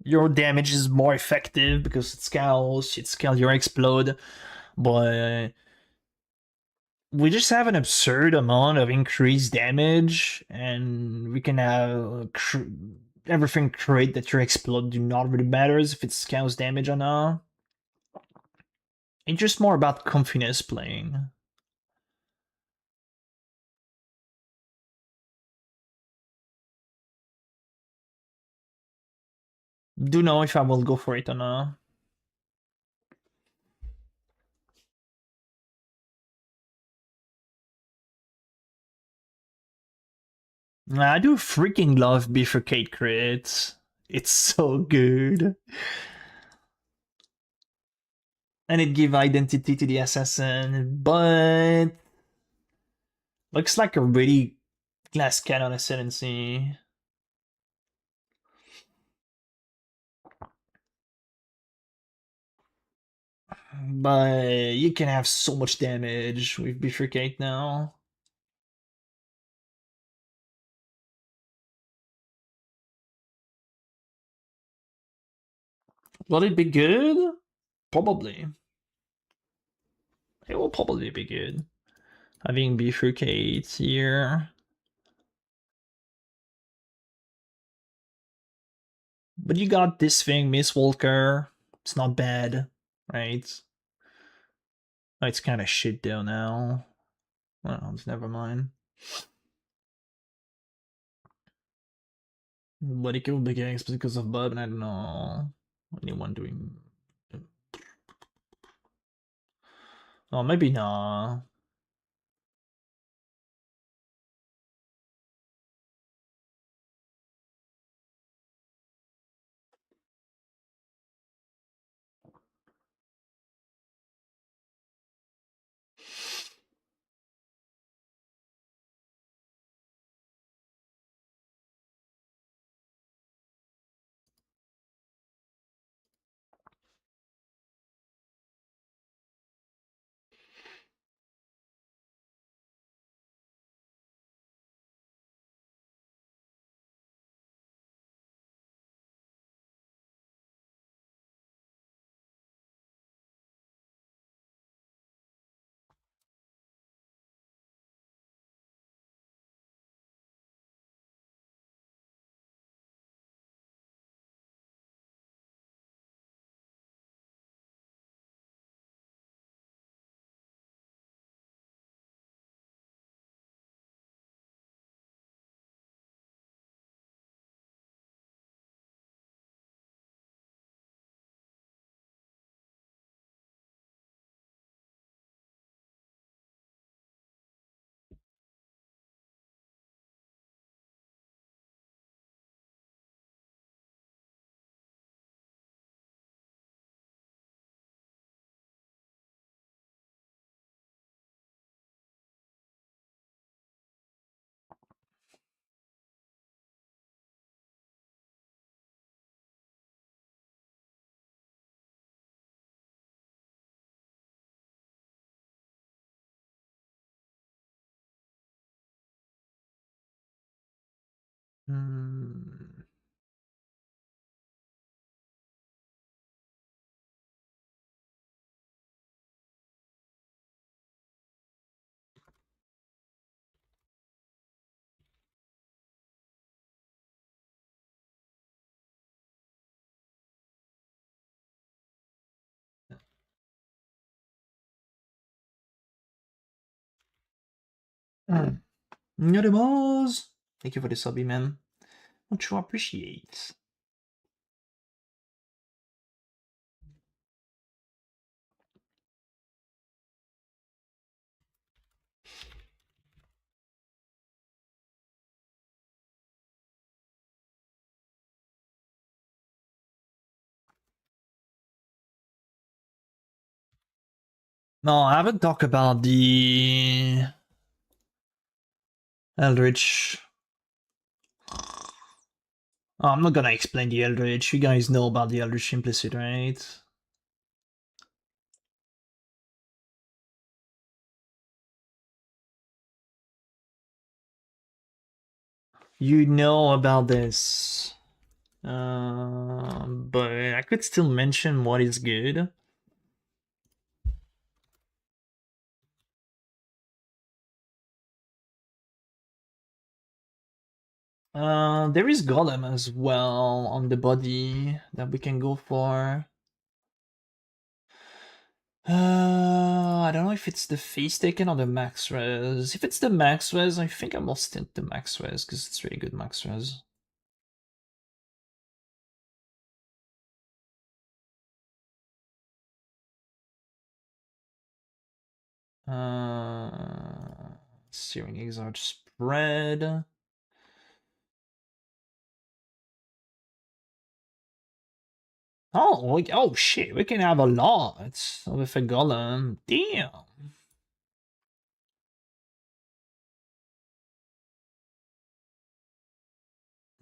your damage is more effective because it scales your explode, but we just have an absurd amount of increased damage, and we can have everything create that your explode do not really matters if it scales damage or not. It's just more about confidence playing. Do know if I will go for it or not. I do freaking love bifurcate crits. It's so good. And it give identity to the assassin, but looks like a really glass cannon ascendancy. But you can have so much damage with bifurcate now. Will it be good? Probably. It will probably be good. Having bifurcate here. But you got this thing, Miss Walker. It's not bad, right? Oh, it's kind of shit though now. Well, it's never mind. But it killed the gangs because of Bub, and I don't know anyone doing. Oh, maybe not. Hmm. Not a boss. Thank you for the subby, man. Much appreciate. No, I haven't talked about the Eldritch. Oh, I'm not gonna explain the Eldritch. You guys know about the Eldritch implicit, right? You know about this. But I could still mention what is good. There is Golem as well on the body that we can go for. I don't know if it's the face taken or the max res. If it's the max res, I think I will stint the max res because it's really good max res. Searing Exarch spread. Oh shit, we can have a lot with a golem. Damn.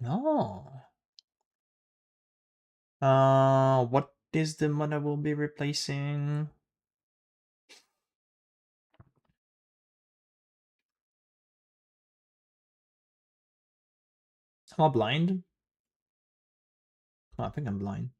No. What is the mana we'll be replacing? Am I blind? Oh, I think I'm blind.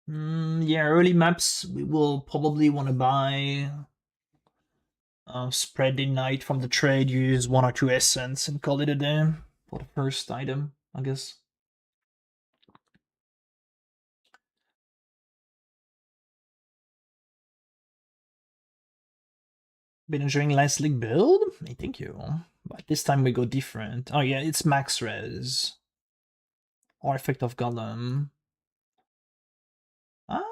Yeah, early maps we will probably want to buy spread Ignite from the trade, use 1 or 2 essence and call it a day for the first item, I guess. Been enjoying last league build? Hey, thank you. But this time we go different. Oh yeah, it's max res. Or effect of golem. Ah.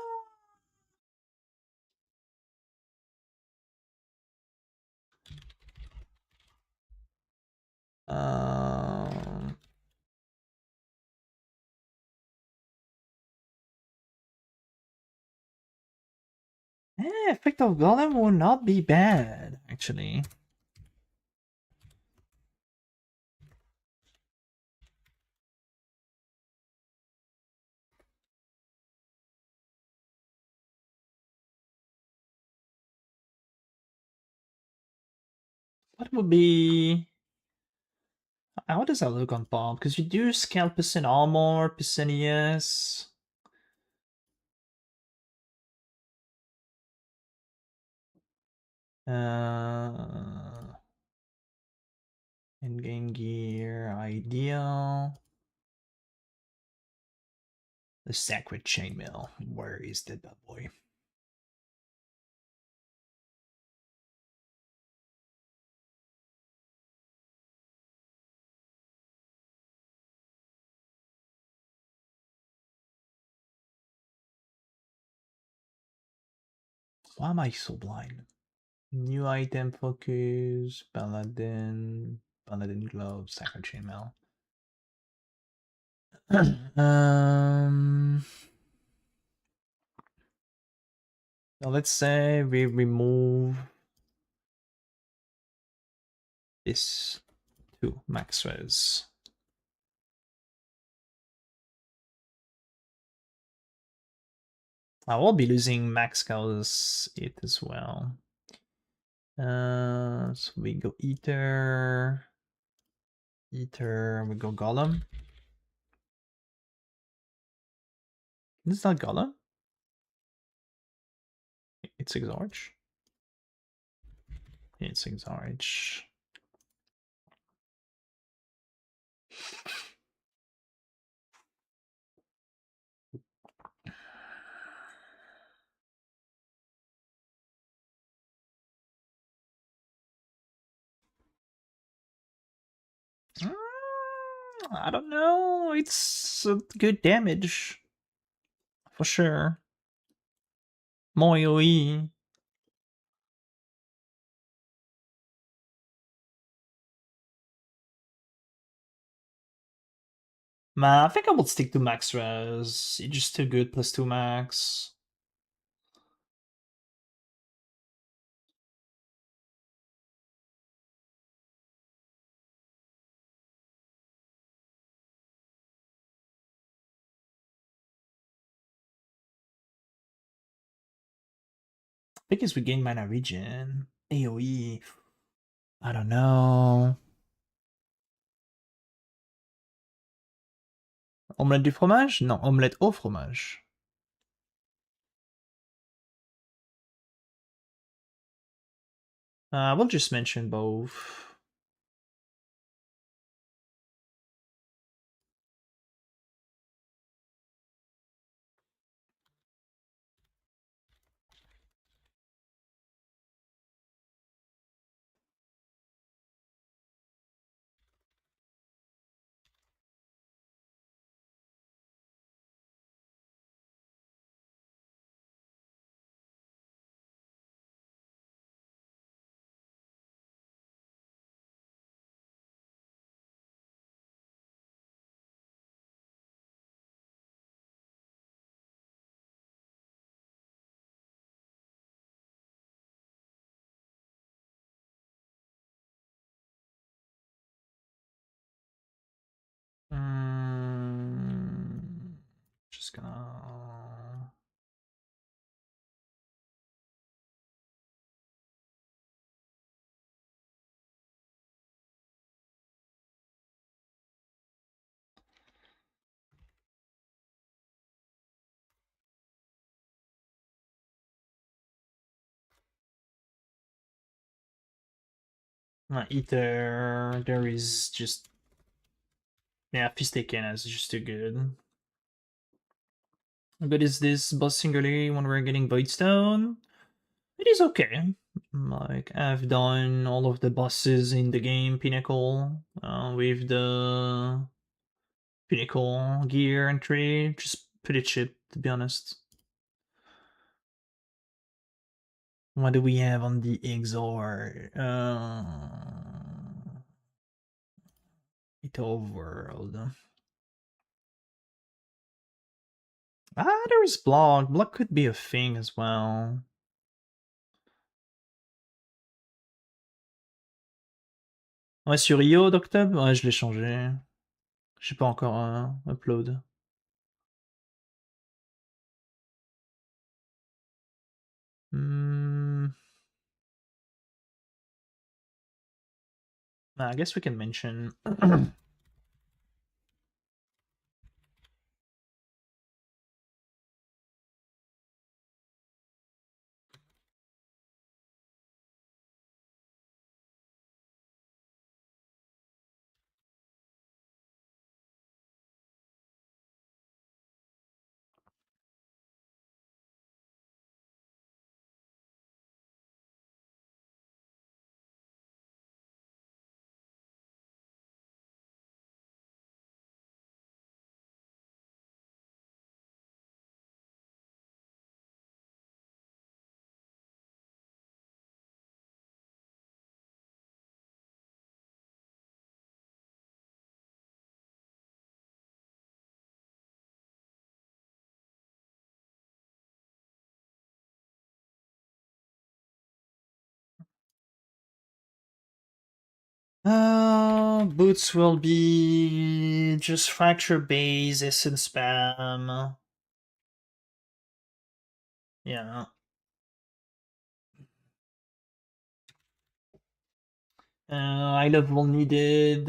Um, Effect of golem will not be bad, actually. What would be... How does that look on Bob? Because you do scale percent armor, percent ES. In-game gear, ideal. The Sacred Chainmail. Where is that bad boy? Why am I so blind? New item focus, Paladin, Paladin Glove, Sacred Chainmail. So let's say we remove this to max res. I will be losing max cows it as well. So we go Ether. Ether, we go Golem. This is not Golem. It's Exarch. It's Exarch. I don't know. It's a good damage. For sure. More AoE. Man, I think I would stick to max res. It's just too good, plus 2 max. Because we gain mana regen. AoE. I don't know. Omelette du fromage? Non, omelette au fromage. We'll just mention both. Just gonna... Ether, there is just... Yeah, Fistaken is just too good. But is this boss singularly when we're getting Voidstone? It is okay. Like, I've done all of the bosses in the game Pinnacle with the Pinnacle gear and tree. Just pretty cheap, to be honest. What do we have on the Exor? Ito World. There is block. Block could be a thing as well. Ouais, sur IO d'octobre, ouais, je l'ai changé. J'ai pas encore upload. Hmm. I guess we can mention. Boots will be just fracture base, essence spam. Yeah. I level needed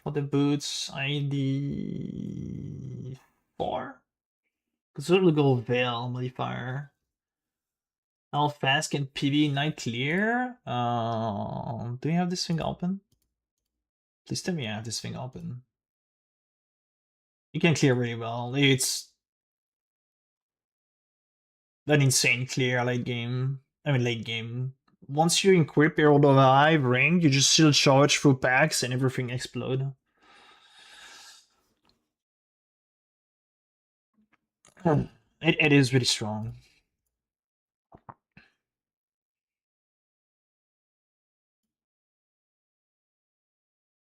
for the boots. ID 4. Because it'll go Veil modifier. How fast can PB night clear? Do you have this thing open? Please tell me I have this thing open. You can clear really well. It's an insane clear late game. I mean late game. Once you equip Herald of Hive ring, you just still charge through packs and everything explode. It is really strong.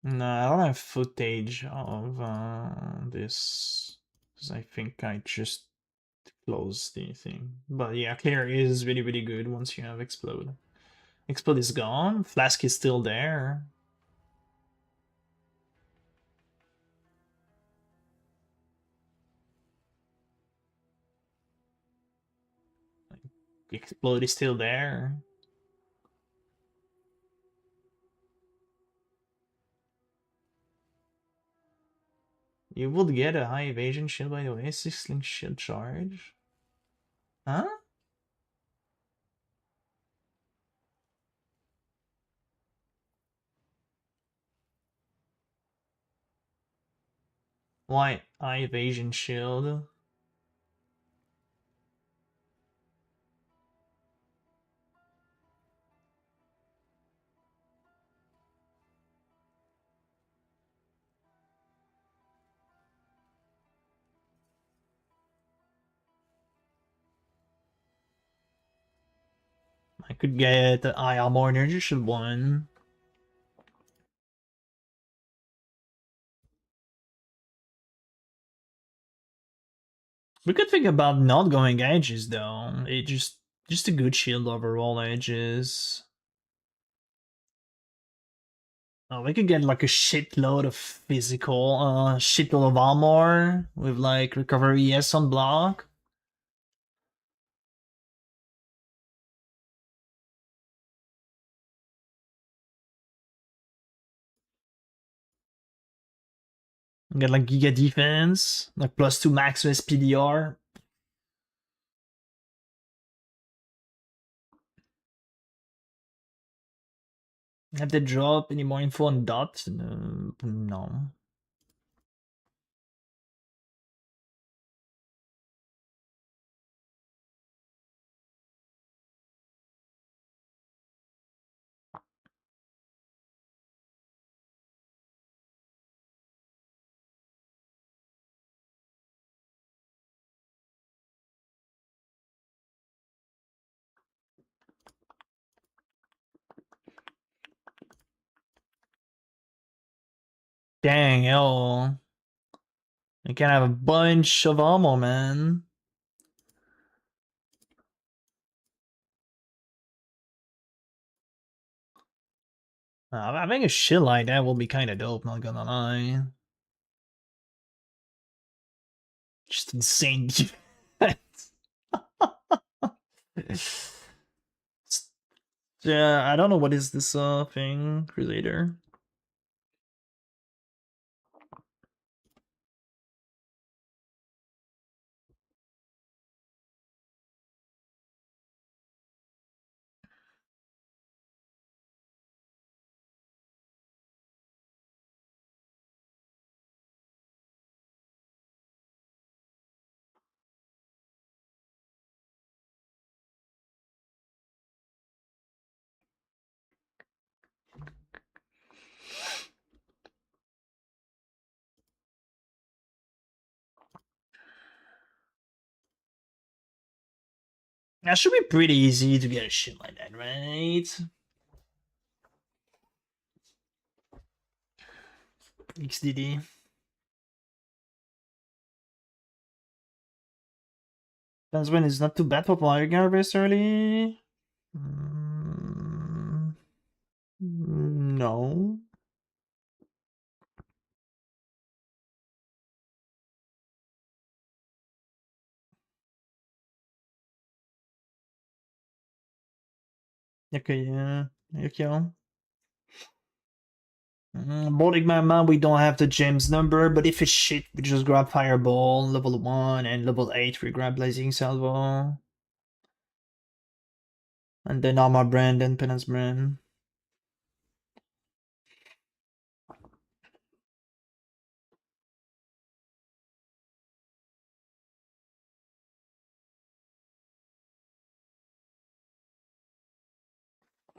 No, I don't have footage of this because I think I just closed the thing. But yeah, clear is really really good once you have explode. Explode is gone. Flask is still there. Explode is still there. You would get a high evasion shield by the way. 6 link shield charge. Huh? Why high evasion shield? I could get the high armor energy shield one. We could think about not going edges though. It just a good shield overall edges. We could get like a shitload of physical, shitload of armor with like recovery ES on block. Get like Giga Defense, like +2 max SPDR. Have they drop any more info on Dot? No. Dang, hell. You can have a bunch of ammo, man. I think a shit like that will be kind of dope, not gonna lie. Just insane defense. Yeah, I don't know what is this thing, Crusader. That should be pretty easy to get a shit like that, right? XDD. Benzwin is not too bad for player garbage early. No. Okay, okay. Boarding Mama, we don't have the gems number, but if it's shit, we just grab Fireball, level 1, and level 8, we grab Blazing Salvo. And then Armor Brand and Penance Brand.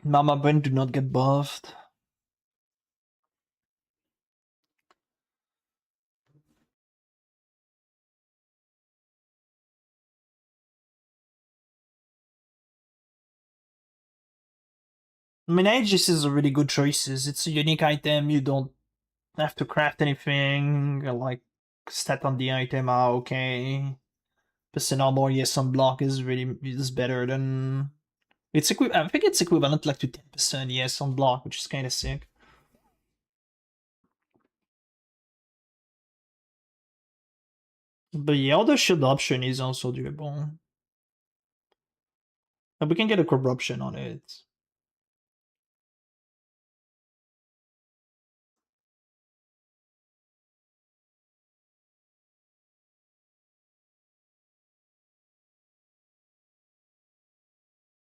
Mama Brand do not get buffed. I mean, Aegis is a really good choices. It's a unique item. You don't have to craft anything. Like stat on the item are okay. Percent armor, yes, on block is better than. It's I think it's equivalent like to 10% yes on block, which is kind of sick. But yeah, other shield option is also doable. But we can get a corruption on it.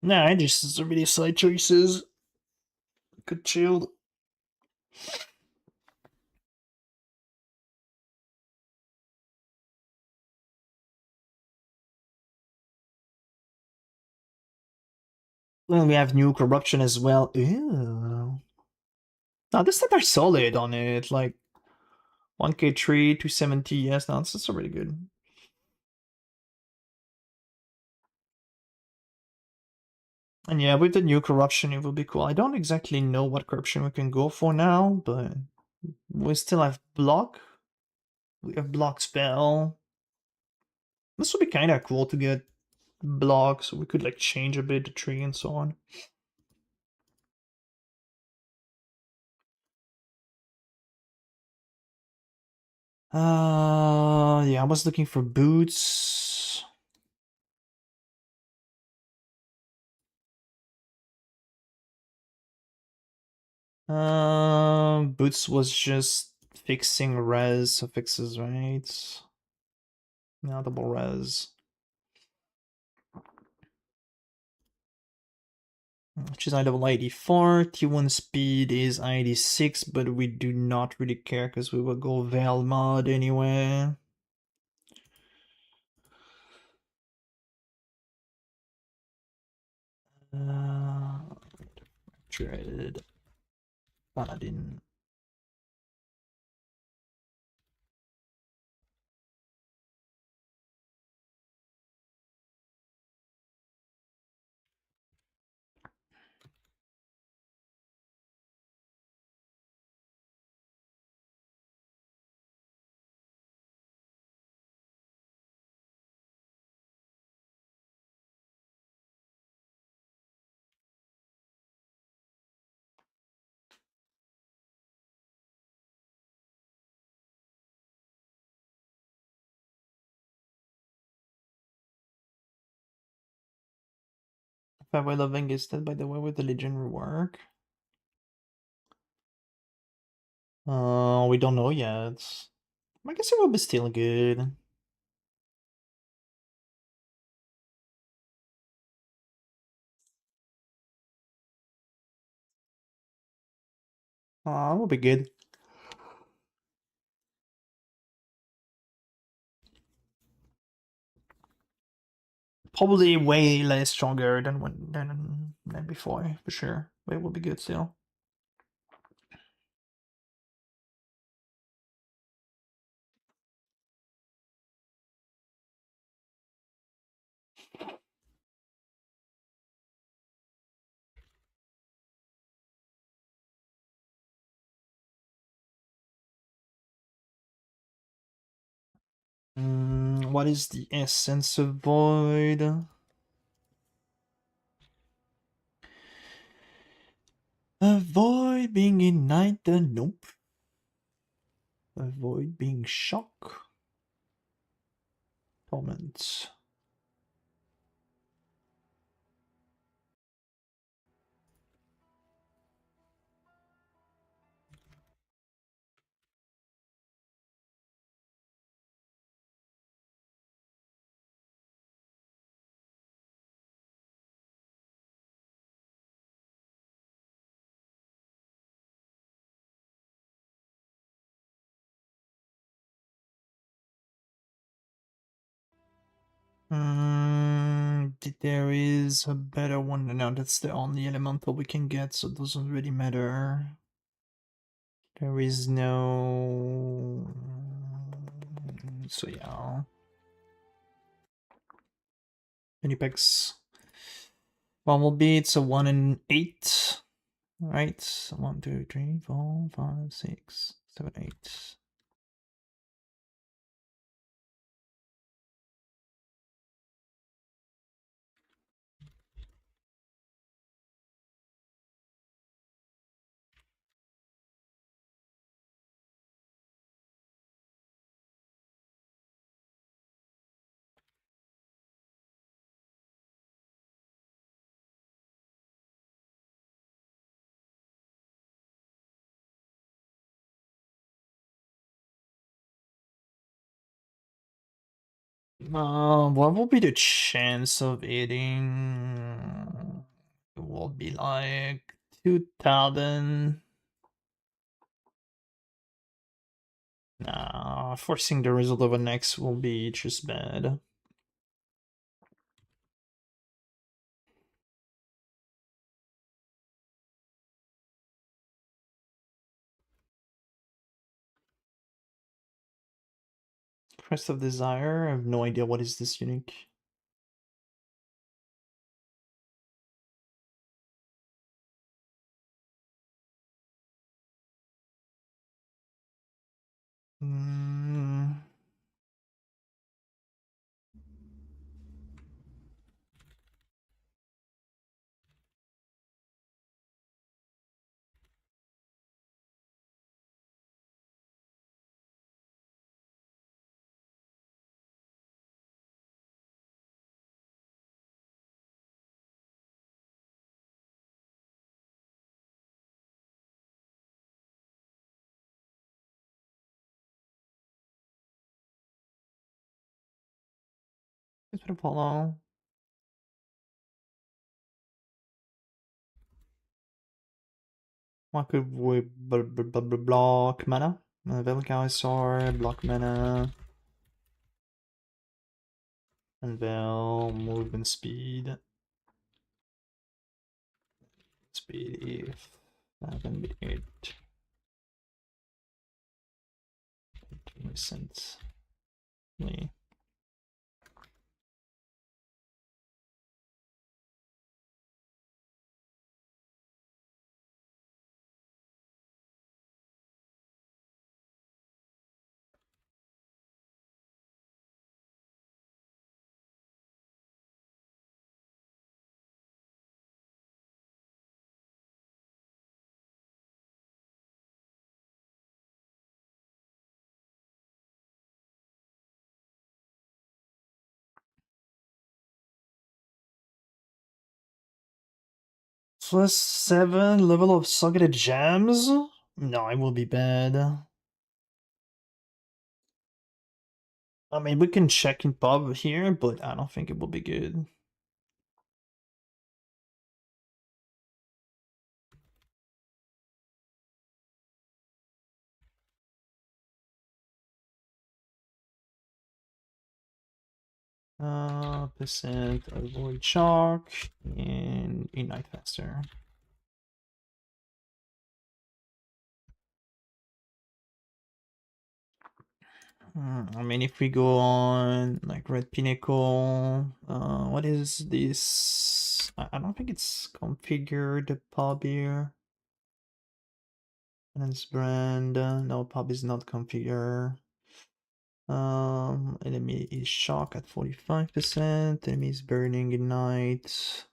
Nah, I just really side choices. Good shield. Well, we have new corruption as well. Ew. Now, the stats are solid on it. Like 1k3, 270. Yes, no, that's really good. And yeah, with the new corruption, it will be cool. I don't exactly know what corruption we can go for now, but we still have block. We have block spell. This would be kind of cool to get block, so we could like change a bit the tree and so on. Yeah, I was looking for boots. Boots was just fixing res, so fixes, right? Now double res. Which is level 84. T1 speed is 86, but we do not really care because we will go Veil mod anyway. Dread Paladin. If I were loving is dead, by the way, with the Legion rework. We don't know yet. I guess it will be still good. It will be good. Probably way less stronger than before, for sure. But it will be good still. What is the essence of void? Avoid being ignited. Nope. Avoid being shock. Torment. There is a better one. No, that's the only elemental we can get, so it doesn't really matter. There is no... So yeah. Any picks? One will be, it's a 1 in 8. Right? 1, 2, 3, 4, 5, 6, 7, 8. What will be the chance of hitting? It will be like 2000. Nah, forcing the result of an X will be just bad. Crest of Desire? I have no idea what is this unique. Mm. It's been Apollo. What could we block mana? Velkaisaur, block mana. Unveil, movement speed. Speed if 508. 20%. +7 level of socketed gems? No, it will be bad. I mean, we can check in pub here, but I don't think it will be good. Percent avoid shock and ignite faster. I mean, if we go on like Red Pinnacle, what is this? I don't think it's configured the pub here. And it's brand. No, pub is not configured. Enemy is shock at 45%. Enemy is burning ignite.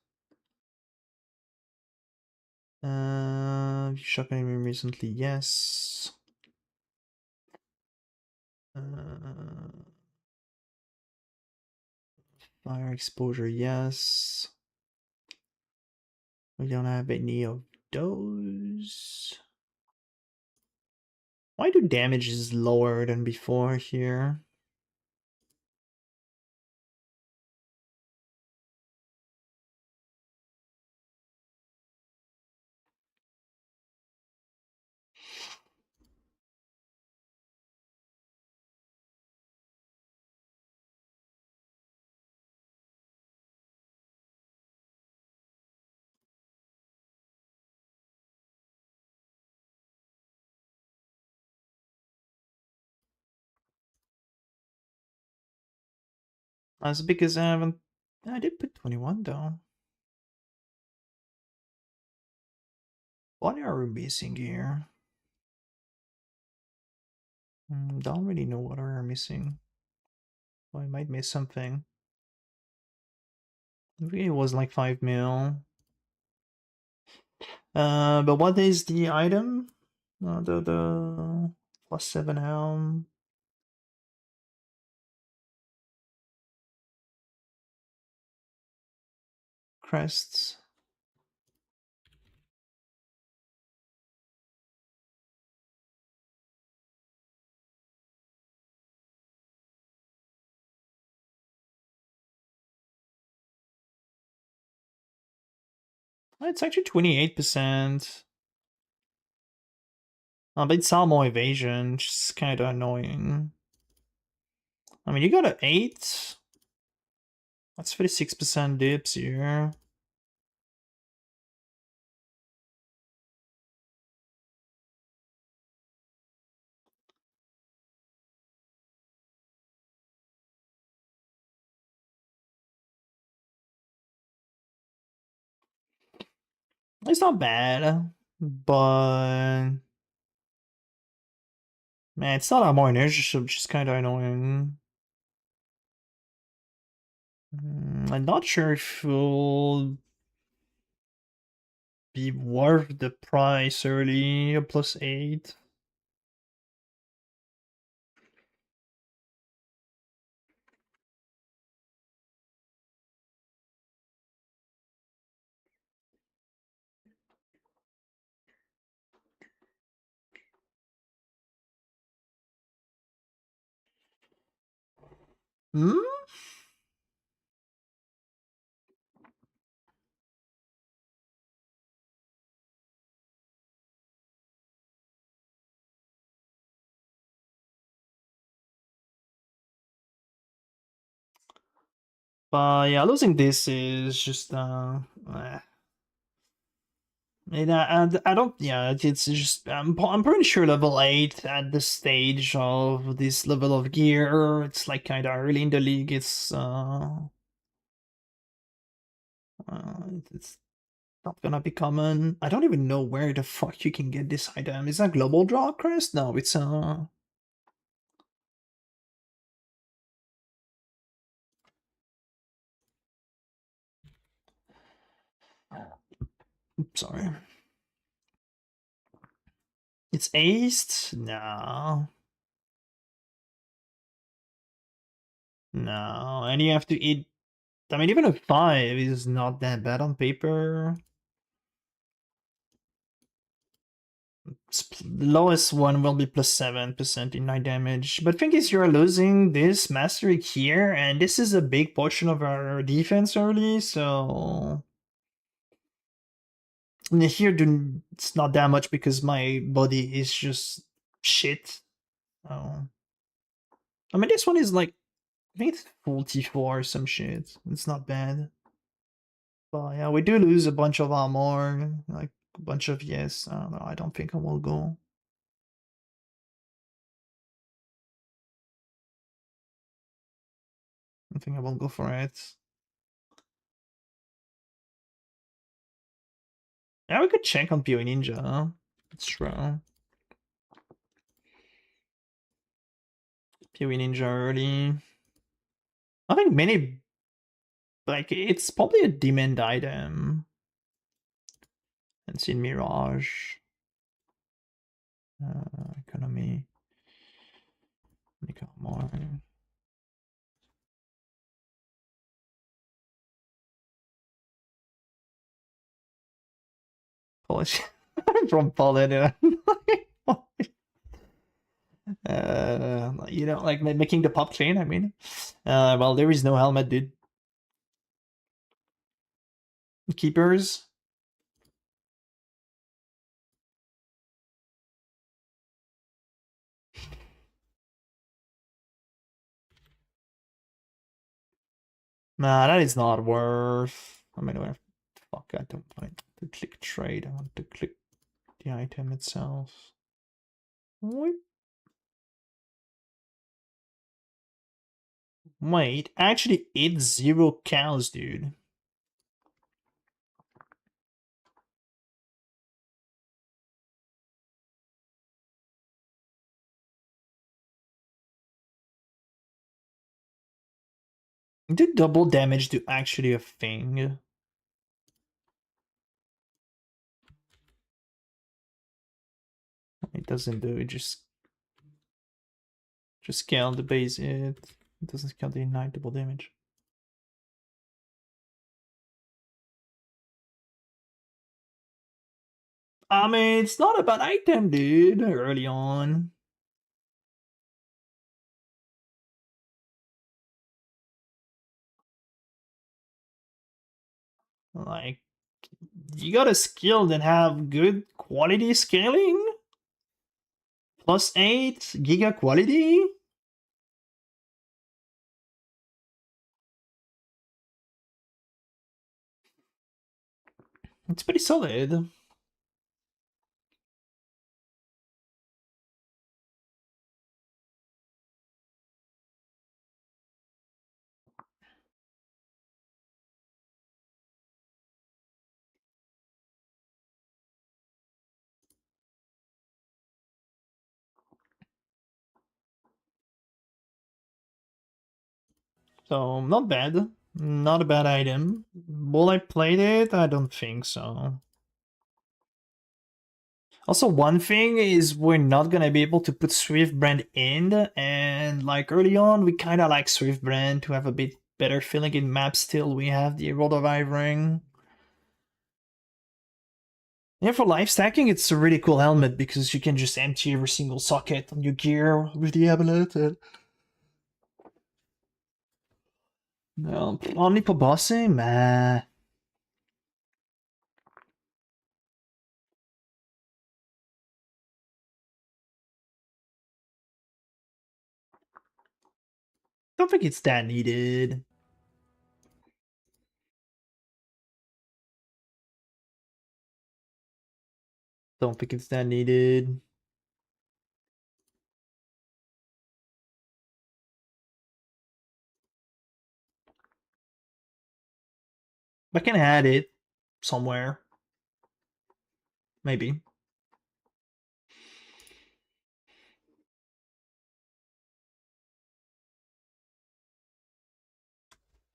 Shock enemy recently, yes. Fire exposure, yes. We don't have any of those. Why do damage is lower than before here? That's because I haven't. I did put 21 though. What are we missing here? Don't really know what are we missing. Well, I might miss something. Maybe it was like 5 mil. But what is the item? The +7 helm. Crests. It's actually 28%. But it's more evasion, which is kind of annoying. I mean, you got an 8. That's 36% dips here. It's not bad, but man, it's not more inertia, which is kind of annoying. I'm not sure if it'll be worth the price early. A +8. Hmm? But yeah, losing this is just and I don't. Yeah, it's just. I'm pretty sure level 8 at this stage of this level of gear. It's like kind of early in the league. It's not gonna be common. I don't even know where the fuck you can get this item. Is that global draw crest? No, it's sorry. It's aced? No. No. And you have to eat. I mean, even a 5 is not that bad on paper. Lowest one will be +7% in 9 damage. But thing is, you're losing this mastery here, and this is a big portion of our defense early, so. And here, it's not that much because my body is just shit. Oh. I mean, this one is like, I think it's 44 or some shit. It's not bad. But yeah, we do lose a bunch of armor, like a bunch of yes. I don't know. I don't think I will go. I think I will go for it. Yeah, we could check on PoE Ninja. It's true. PoE Ninja early. I think many, like, it's probably a demand item. And in Mirage. Economy. Make out more. Polish. From Poland. You know, like making the pop chain, I mean. Well, there is no helmet, dude. Keepers. Nah, that is not worth. I mean, fuck, I don't want to click trade. I want to click the item itself. What? Wait, actually it's 0 cows, dude. Do double damage do actually a thing? It doesn't do it, just scale the base it doesn't scale the ignite double damage. I mean, it's not a bad item, dude, early on. Like, you gotta skill that have good quality scaling? +8 giga quality? It's pretty solid. So, not bad. Not a bad item. Will I play it? I don't think so. Also, one thing is we're not gonna be able to put Pbrand in, and like early on, we kind of like Pbrand to have a bit better feeling in maps till we have the World of Ivering. Yeah, for life stacking, it's a really cool helmet because you can just empty every single socket on your gear with the amulet. No, only for bossing? Meh. Don't think it's that needed. Don't think it's that needed. I can add it somewhere. Maybe.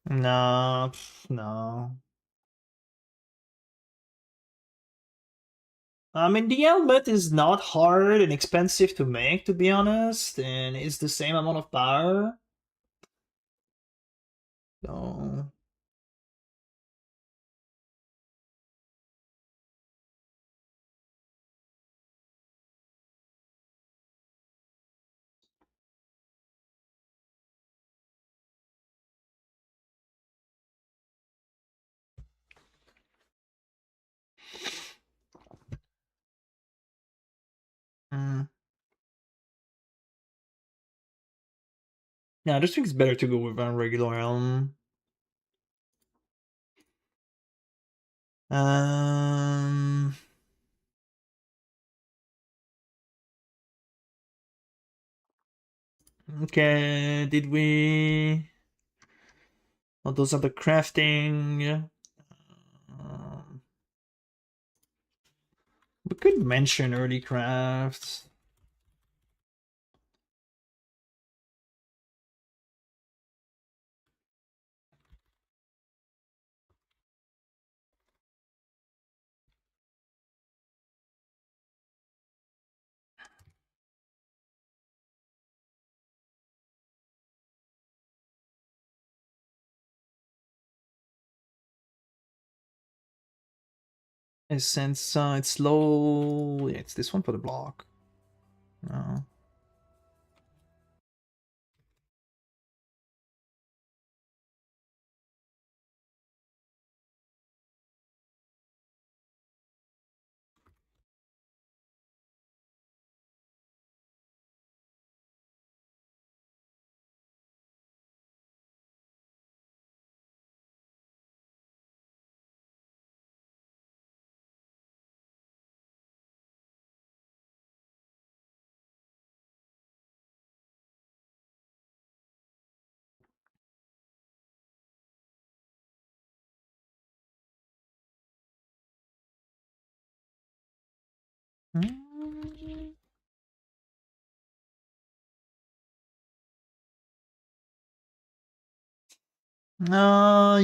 No, no. I mean, the helmet is not hard and expensive to make, to be honest, and it's the same amount of power. So, mm. Yeah, I just think it's better to go with a regular helm. Um, okay, did we? Oh, those are the crafting. Um, we could mention early crafts. Since it's low, yeah, it's this one for the block. No.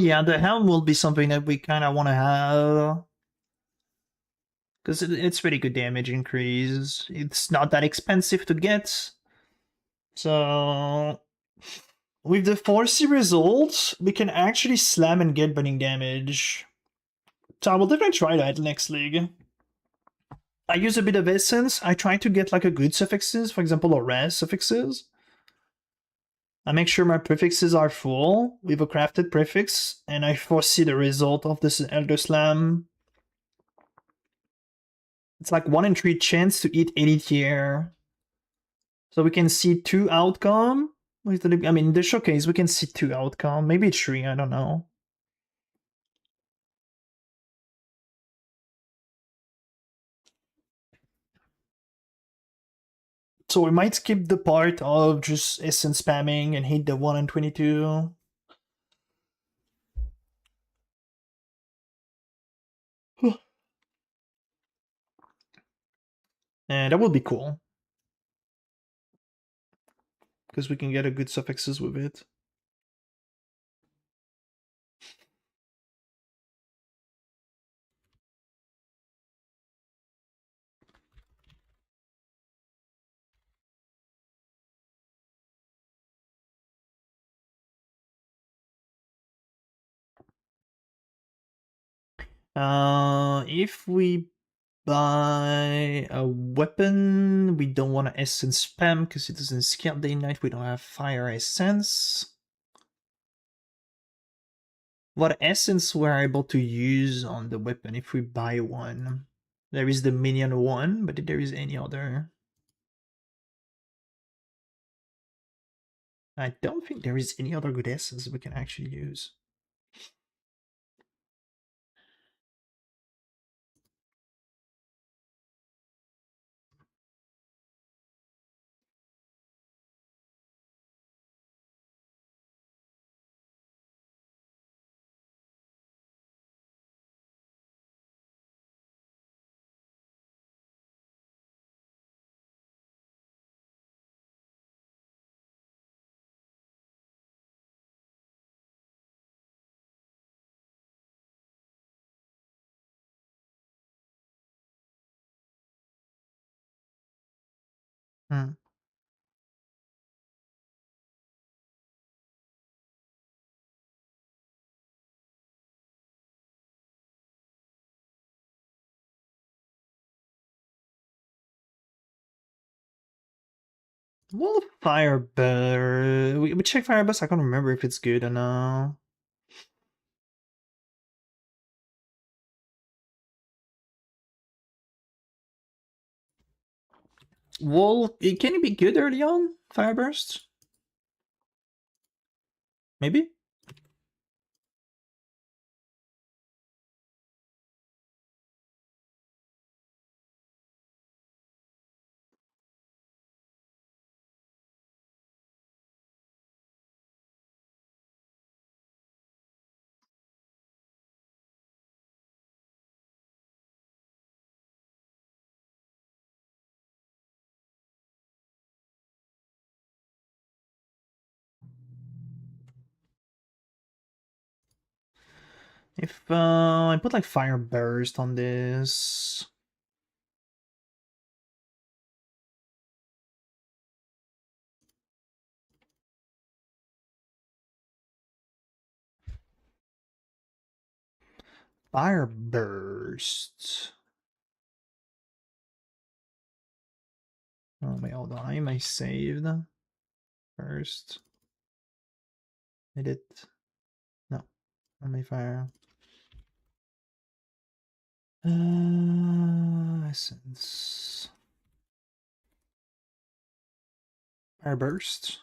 Yeah, the helm will be something that we kind of want to have. Because it's pretty good damage increase. It's not that expensive to get. So, with the 4C results, we can actually slam and get burning damage. So I will definitely try that next league. I use a bit of essence. I try to get like a good suffixes, for example, a rare suffixes. I make sure my prefixes are full with a crafted prefix, and I foresee the result of this Elder Slam. It's like 1 in 3 chance to hit 80 tier. So we can see 2 outcome. I mean, the showcase, we can see 2 outcome. Maybe 3, I don't know. So we might skip the part of just essence spamming and hit the 1 in 22. And that would be cool. Because we can get a good suffixes with it. If we buy a weapon, we don't want to essence spam because it doesn't scale day and night. We don't have fire essence. What essence we're able to use on the weapon if we buy one? There is the minion one, but if there is any other, I don't think there is any other good essence we can actually use. Hmm. Well, fire burst. We check fire burst. I can't remember if it's good or not. Well, can it be good early on? Fire burst? Maybe? If I put like fire burst on this. Fire burst. Oh wait, hold on. Am I saved? First. Edit. No. Only fire. Essence. Fire burst.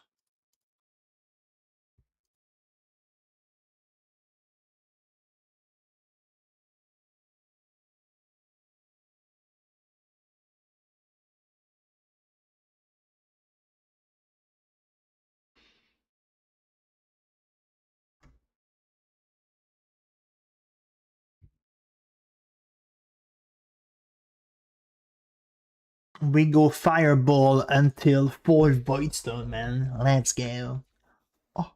We go fireball until 4 voidstone, man. Let's go. Oh.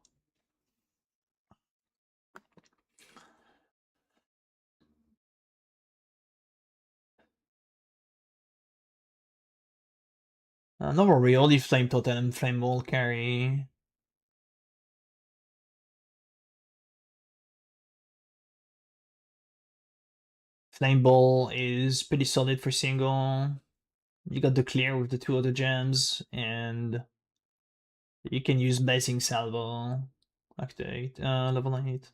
No worry, only flame totem, flame wall carry. Flame ball is pretty solid for single. You got the clear with the 2 other gems, and you can use blazing salvo. Activate, level 8.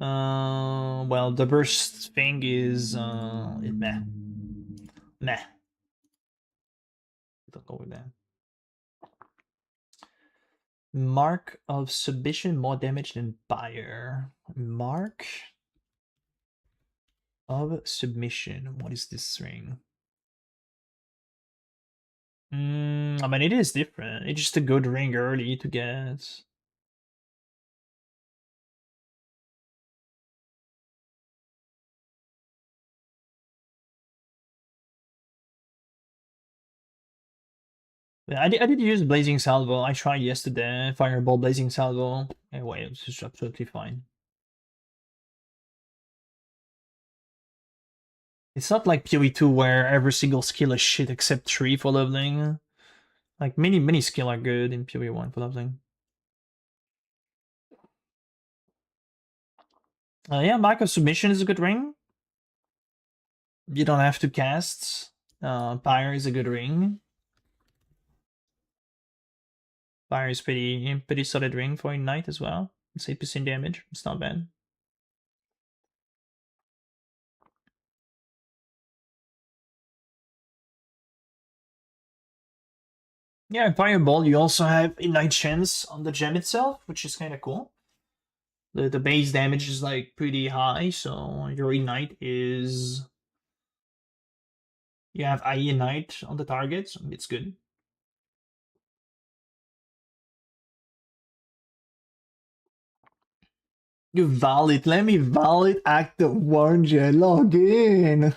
Well, the burst thing is meh. Meh. Don't go with that. Mark of submission, more damage than fire. Mark of submission. What is this ring? I mean, it is different. It's just a good ring early to get. Yeah, I did use Blazing Salvo. I tried yesterday. Fireball Blazing Salvo. Anyway, it was just absolutely fine. It's not like PoE2 where every single skill is shit except 3 for leveling. Like, many skill are good in PoE1 for leveling. Yeah, Mark of Submission is a good ring. You don't have to cast. Pyre is a good ring. Fire is pretty solid ring for Ignite as well. It's 8% damage. It's not bad. Yeah, in Fireball you also have Ignite chance on the gem itself, which is kind of cool. The base damage is like pretty high, so your Ignite is... You have IE Ignite on the target, so it's good. You valid. Let me valid active warrior login.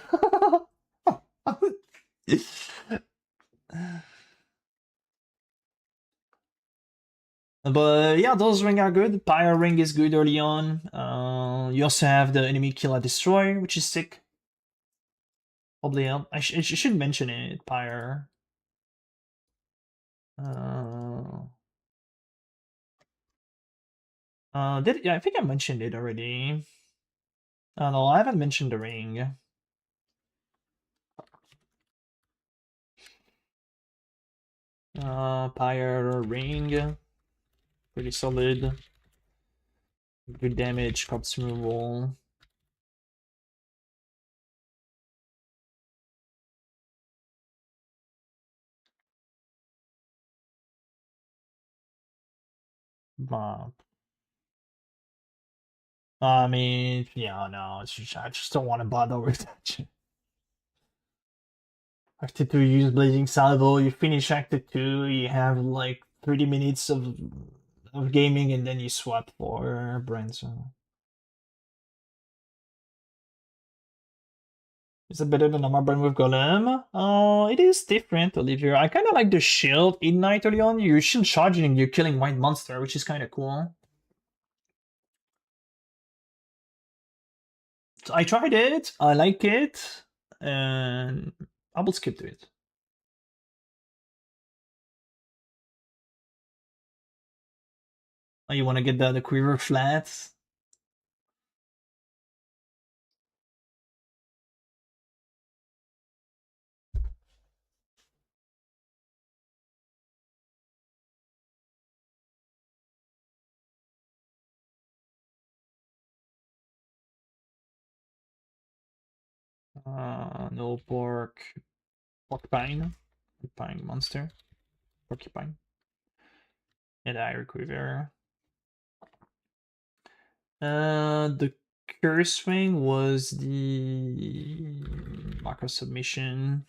But yeah, those ring are good. Pyre ring is good early on. You also have the enemy killer destroy, which is sick. Probably help. I should mention it. Pyre. Yeah, I think I mentioned it already. No, I haven't mentioned the ring. Pyre ring. Pretty solid. Good damage, corpse removal. I mean, yeah, no, I just don't want to bother with that. Active 2, you use Blazing Salvo, you finish Active 2, you have like 30 minutes of gaming, and then you swap for Pbrand. So. Is it better than normal Pbrand with Golem? It is different, Olivia. I kind of like the shield Ignite early on. You're shield charging and you're killing white monster, which is kind of cool. So I tried it, I like it, and I will skip to it. Oh, you want to get the quiver flat? No porcupine monster, porcupine, and Iron Quiver. The curse ring was the macro submission.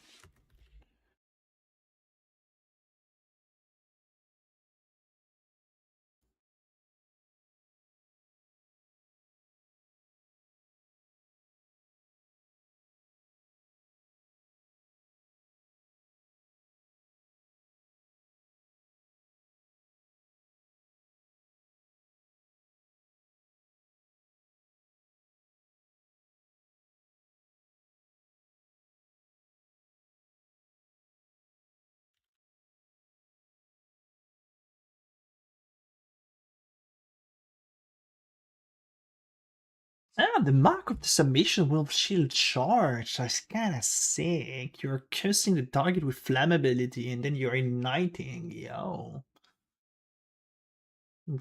Ah, the mark of the submission will shield charge. That's kinda sick. You're cursing the target with flammability and then you're igniting. Yo.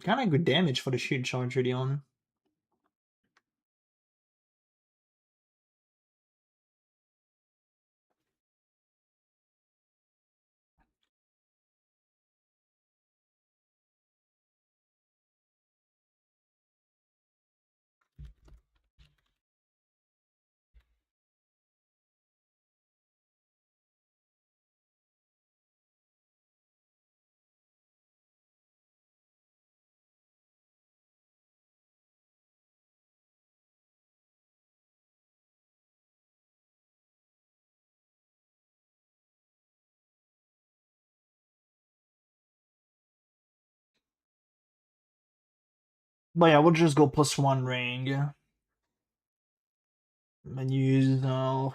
Kinda good damage for the shield charge early on. But yeah, we'll just go +1 ring. And use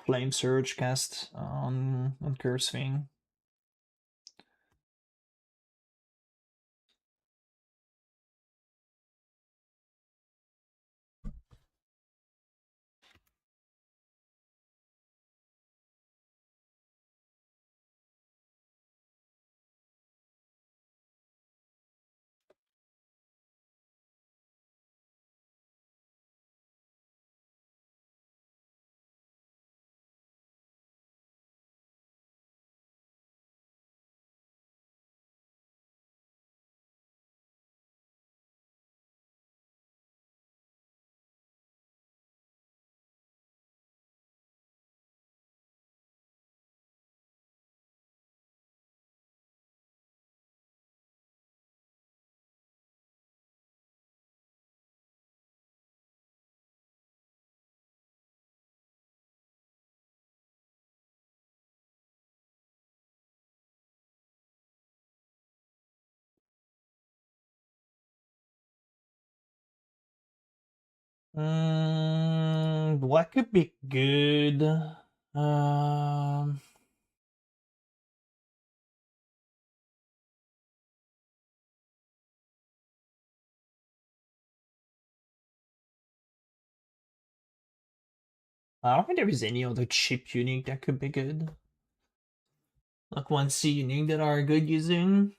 Flame Surge cast on Curse Thing. What could be good? Um, I don't think there is any other cheap unique that could be good. Like 1C unique that are good using.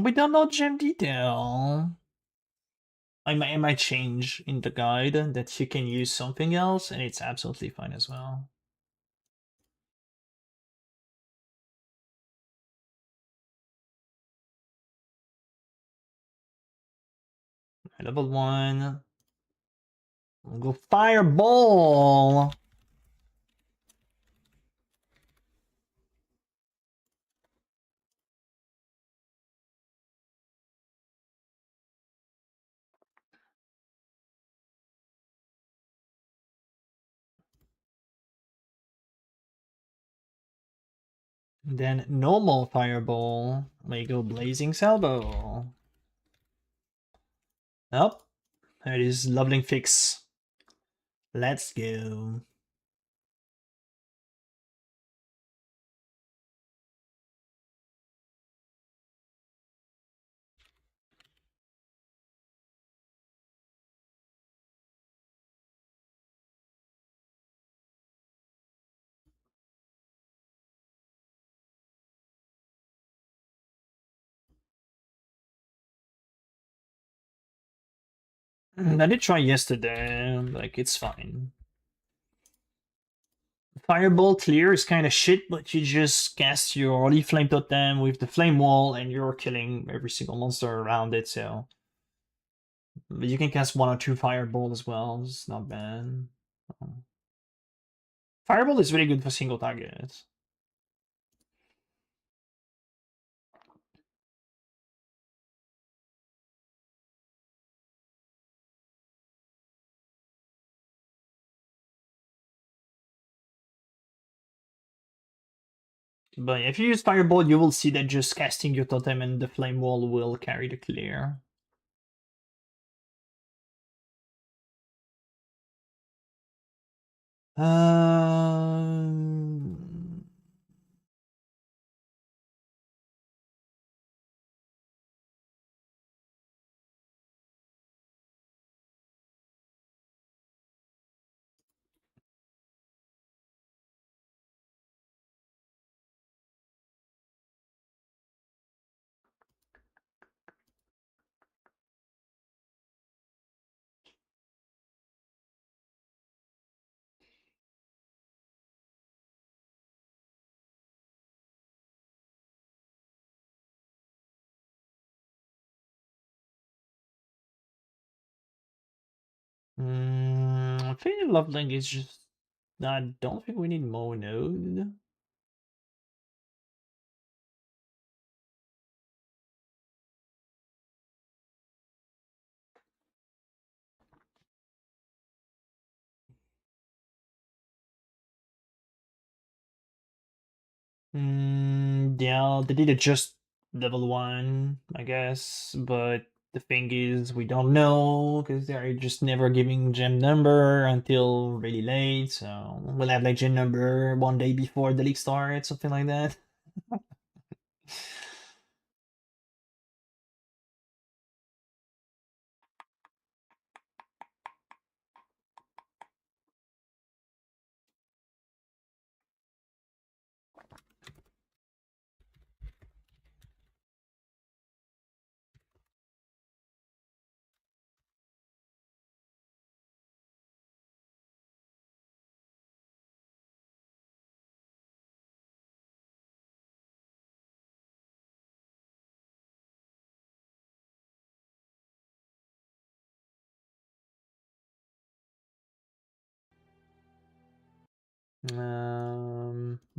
We don't know gem detail. I might change in the guide that you can use something else, and it's absolutely fine as well. Level 1. We'll go Fireball! Then normal Fireball. We go Blazing Salvo. Oh, there it is, Loveling Fix. Let's go. I did try yesterday, like it's fine. Fireball clear is kind of shit, but you just cast your Leaf Flame Totem with the Flame Wall and you're killing every single monster around it, so. But you can cast 1 or 2 Fireball as well, it's not bad. Fireball is really good for single targets. But if you use Fireball, you will see that just casting your totem and the Flame Wall will carry the clear. Um... I think lvling is just. I don't think we need more node. Yeah, they did adjust level 1, I guess, but the thing is, we don't know because they're just never giving gem number until really late. So we'll have like gem number 1 day before the league starts, something like that.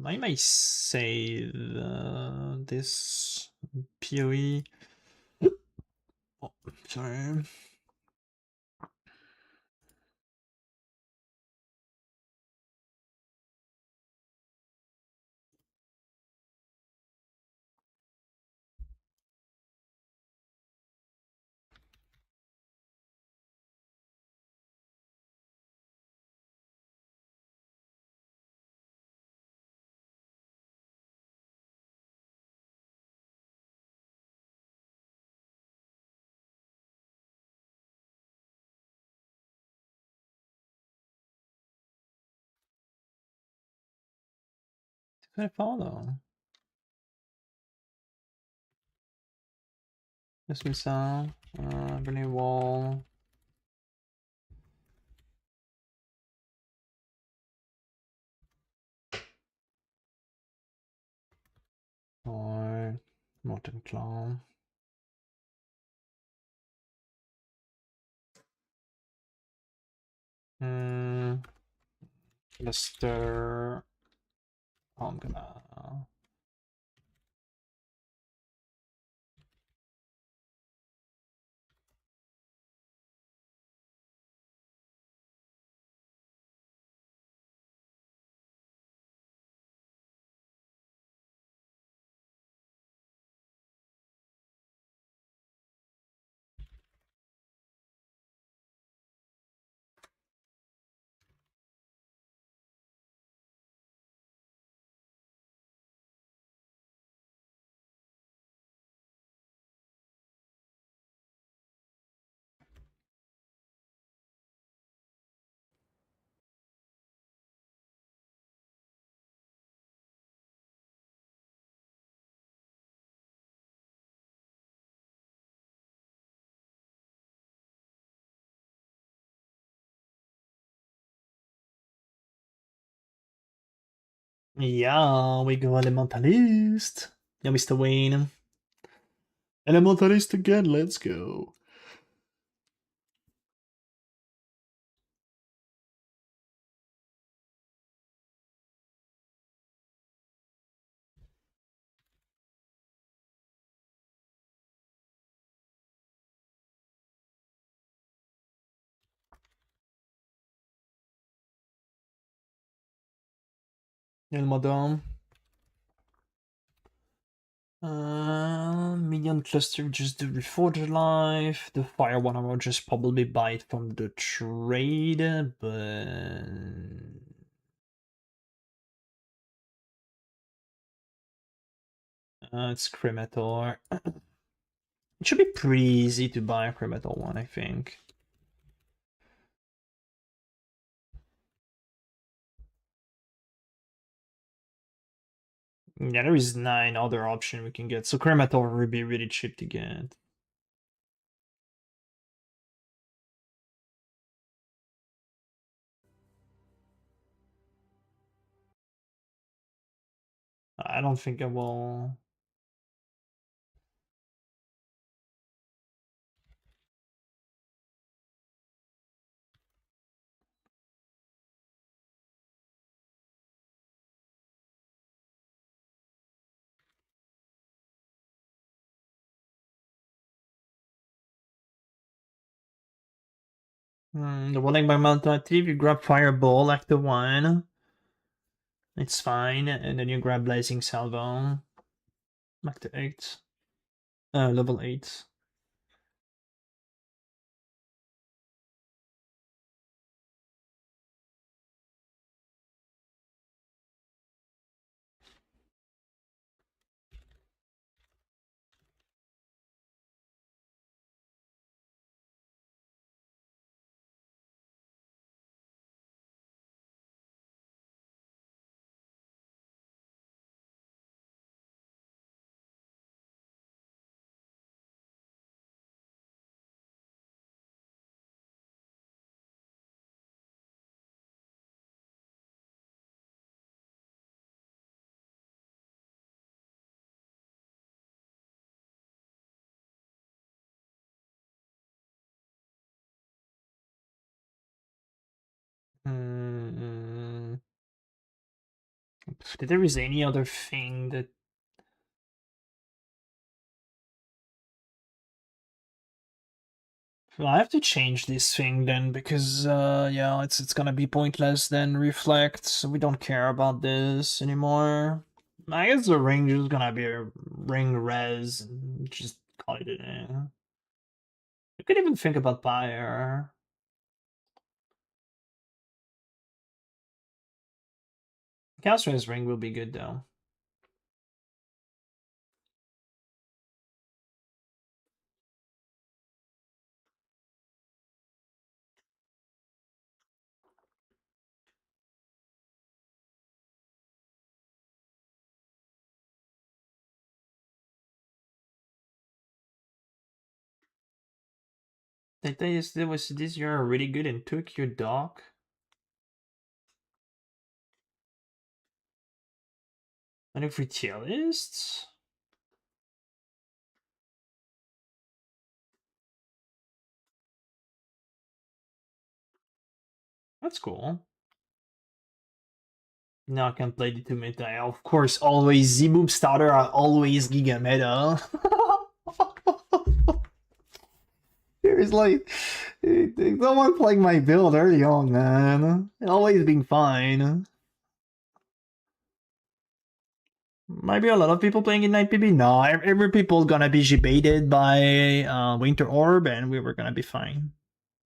I might save this PoE. Oh, sorry. Did I follow? This missile, grenade wall. Or Morton Claw. Mr. I'm gonna. Yeah, we go Elementalist. Yeah, Mr. Wayne. Elementalist again, let's go. Madame. Minion cluster just do reforge life. The fire one I will just probably buy it from the trade, but it's Cremator. It should be pretty easy to buy a Cremator one, I think. Yeah, there is 9 other options we can get, so Cremator would be really cheap to get. I don't think I will. The Rolling by Mountain active, you grab Fireball, active 1. It's fine, and then you grab Blazing Salvo. Back to 8. Level 8. Mm, if there is any other thing that well, I have to change this thing then because yeah, it's gonna be pointless then reflect, so we don't care about this anymore. I guess the ring is gonna be a ring res and just call it a day. You could even think about fire. Chaos ring will be good though. They tell you was this year really good and took your dog. And if retailists? That's cool. Now I can play the 2 meta. Of course, always Z-Boob starter are always Giga meta. Seriously, no one playing my build early on, man. Always being fine. Maybe a lot of people playing in 9PB. No, every people gonna be baited by Winter Orb, and we were gonna be fine.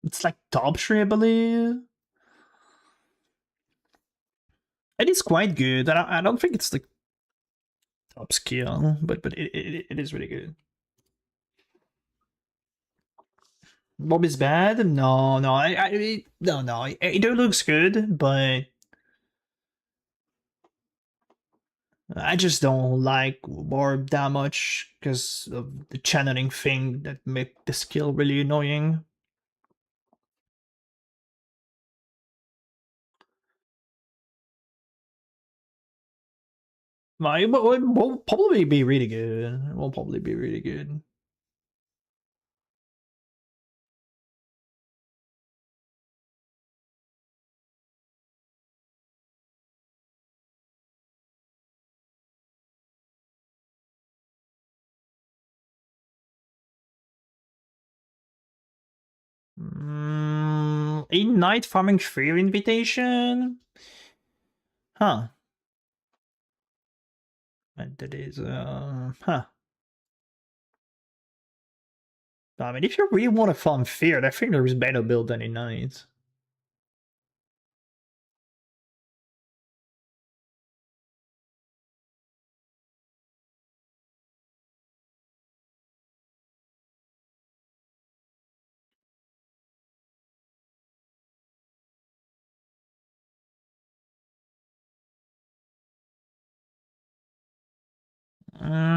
It's like top 3, I believe. It is quite good. I don't think it's like top skill, but it is really good. Bob is bad? No, no, no. It looks good, but I just don't like Barb that much because of the channeling thing that make the skill really annoying. It will probably be really good. It will probably be really good. A night farming fear invitation? Huh. And that is, huh. I mean, if you really want to farm feared, I think there is better build than a knight.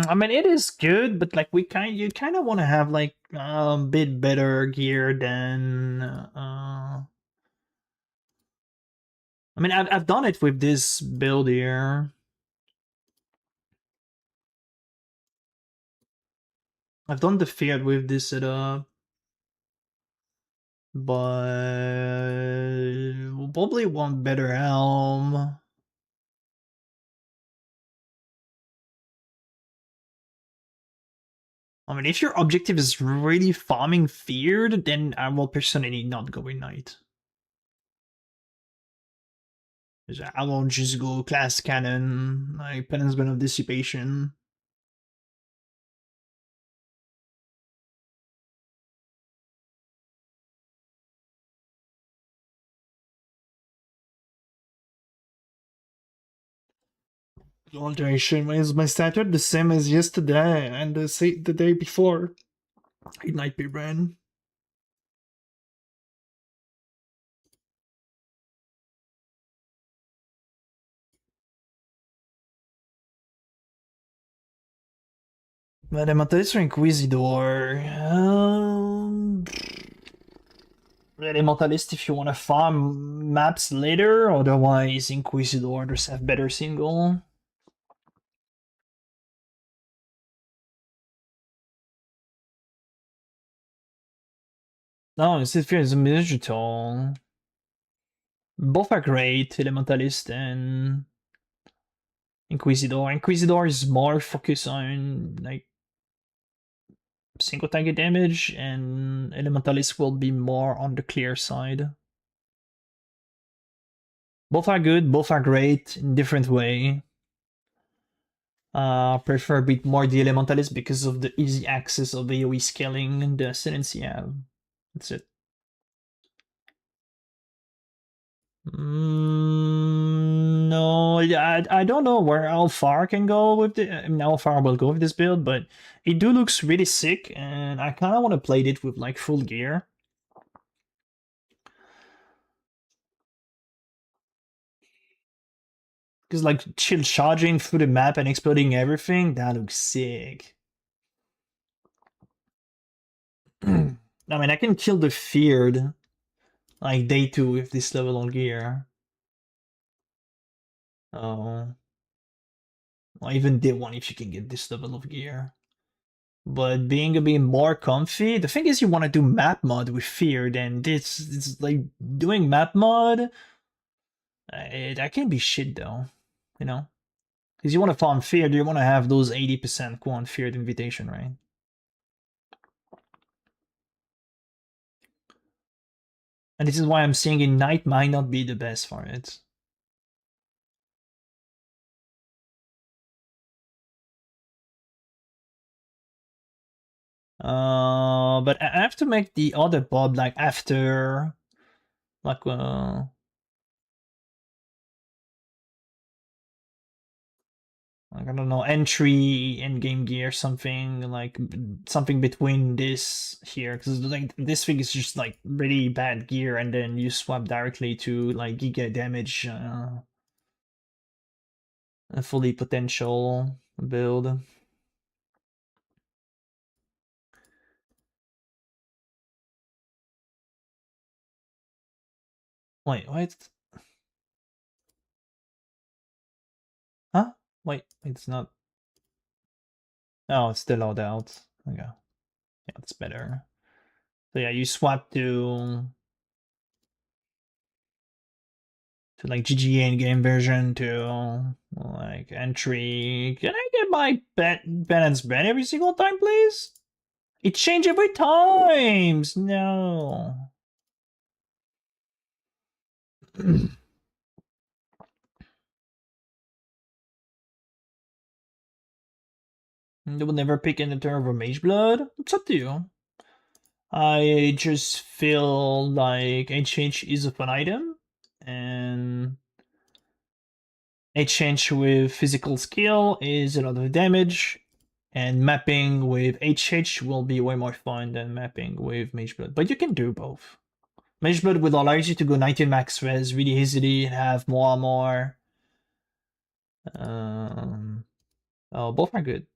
I mean, it is good, but like you kind of want to have like a bit better gear than. I mean, I've done it with this build here. I've done the feared with this setup, but we'll probably want better helm. I mean, if your objective is really farming feared, then I will personally not go with knight. I won't just go class cannon, like Penance of Dissipation. Alteration is my started the same as yesterday and the day before. Ignite Pbrand. Elementalist or Inquisitor? Elementalist if you want to farm maps later, otherwise Inquisitor just have better single. No, Sylphia is a digital. Both are great, Elementalist and Inquisitor. Inquisitor is more focused on like single target damage, and Elementalist will be more on the clear side. Both are good, both are great in different way. Prefer a bit more the Elementalist because of the easy access of AoE scaling and the Ascendancy have. That's it. No, I don't know where how far I can go with the. I mean, how far I will go with this build, but it do looks really sick, and I kind of want to play it with like full gear. Because like chill charging through the map and exploding everything, that looks sick. I mean, I can kill the feared like day 2 with this level on gear. Oh, or even day 1 if you can get this level of gear. But being a bit more comfy, the thing is you want to do map mod with fear, then this it's like doing map mod. That can be shit though, you know? Because you want to farm feared, you want to have those 80% quant feared invitation, right? And this is why I'm saying Ignite might not be the best for it. But I have to make the other bob like after, like like I don't know, entry in game gear, something like something between this here, because like this thing is just like really bad gear, and then you swap directly to like giga damage, a fully potential build. Wait, what? Huh? Wait, it's not. Oh, it's the loadout. Okay. Yeah, that's better. So yeah, you swap to like GGA game version to like entry. Can I get my balance ban every single time, please? It changed every times. No. They will never pick in the turn over Mage Blood. It's up to you. I just feel like HH is a fun item, and HH with physical skill is a lot of damage, and mapping with HH will be way more fun than mapping with Mage Blood. But you can do both. Mage Blood will allow you to go 19 max res really easily, have more armor. Oh, both are good.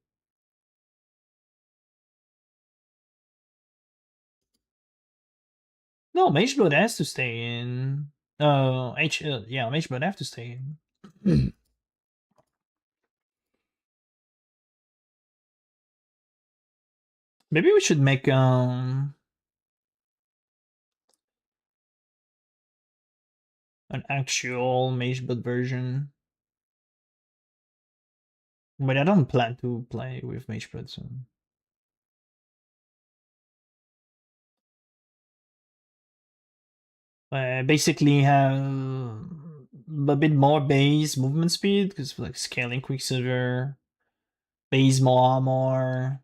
No, Mage Blood has to stay in. Yeah, Mage Blood have to stay in. Maybe we should make an actual Mage Blood version. But I don't plan to play with Mage Blood soon. Basically have a bit more base movement speed because like scaling Quicksilver, base more armor.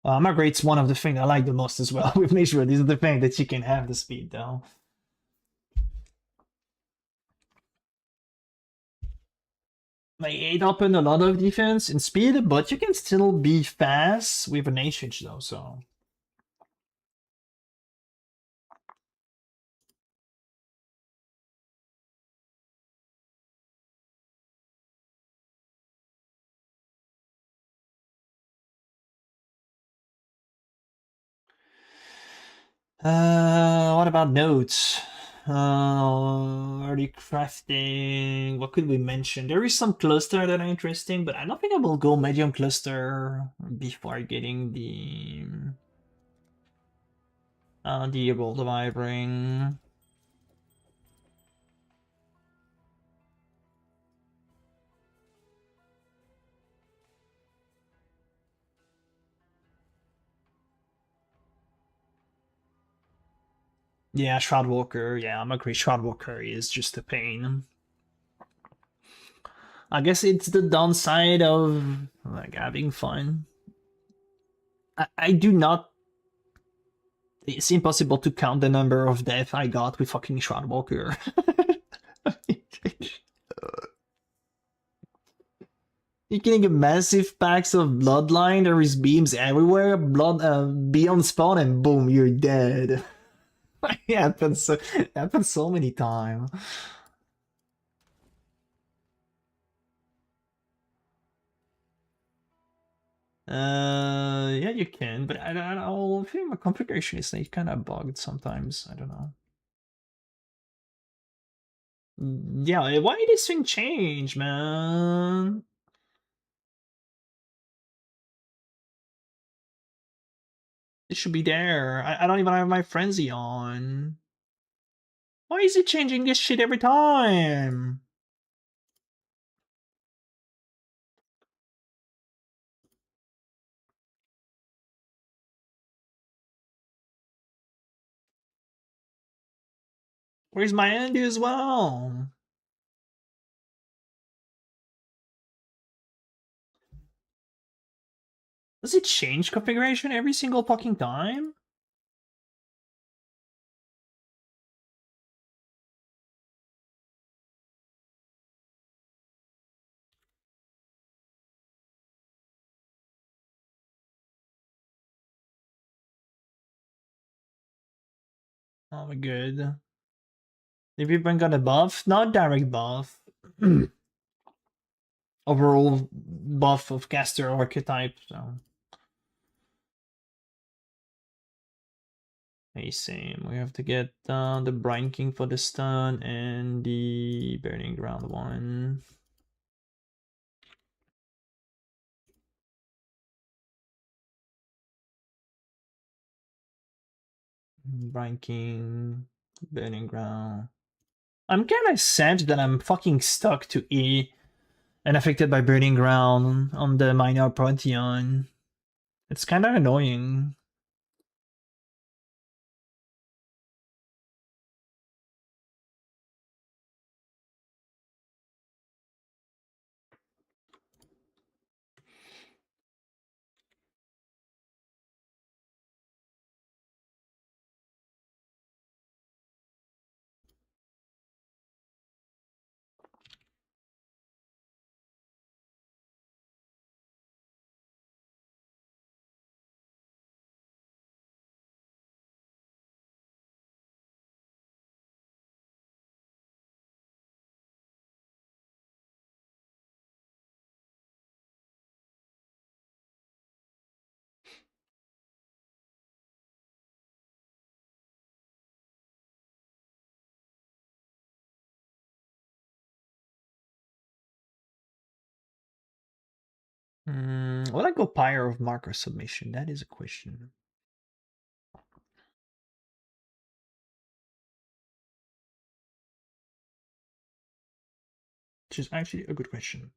Armor rate's one of the things I like the most as well with Mage Blood. This is the thing that you can have the speed though. Like it opened a lot of defense and speed, but you can still be fast with an HH though, so. What about notes? Early crafting. What could we mention? There is some cluster that are interesting, but I don't think I will go medium cluster before getting the Emerald of Ring. Yeah, Shroudwalker. Yeah, I'm agree. Shroudwalker is just a pain. I guess it's the downside of like having fun. I do not. It's impossible to count the number of deaths I got with fucking Shroudwalker. You're getting a massive packs of bloodline. There is beams everywhere. Beyond spawn, and boom, you're dead. It happens so many times. Yeah, you can, but I don't know. I think my configuration is like kind of bugged sometimes. I don't know. Yeah, why did this thing change, man? It should be there. I don't even have my frenzy on. Why is it changing this shit every time? Where's my Andy as well? Does it change configuration every single fucking time? Oh my god. If you even got a buff, not direct buff. Overall buff of caster archetype, so. Hey, same. We have to get the Brine King for the stun and the Burning Ground one. Brine King, Burning Ground. I'm kind of sad that I'm fucking stuck to E and affected by Burning Ground on the minor Pantheon. It's kind of annoying. Will I go Pyre of Marker Submission? That is a question. Which is actually a good question.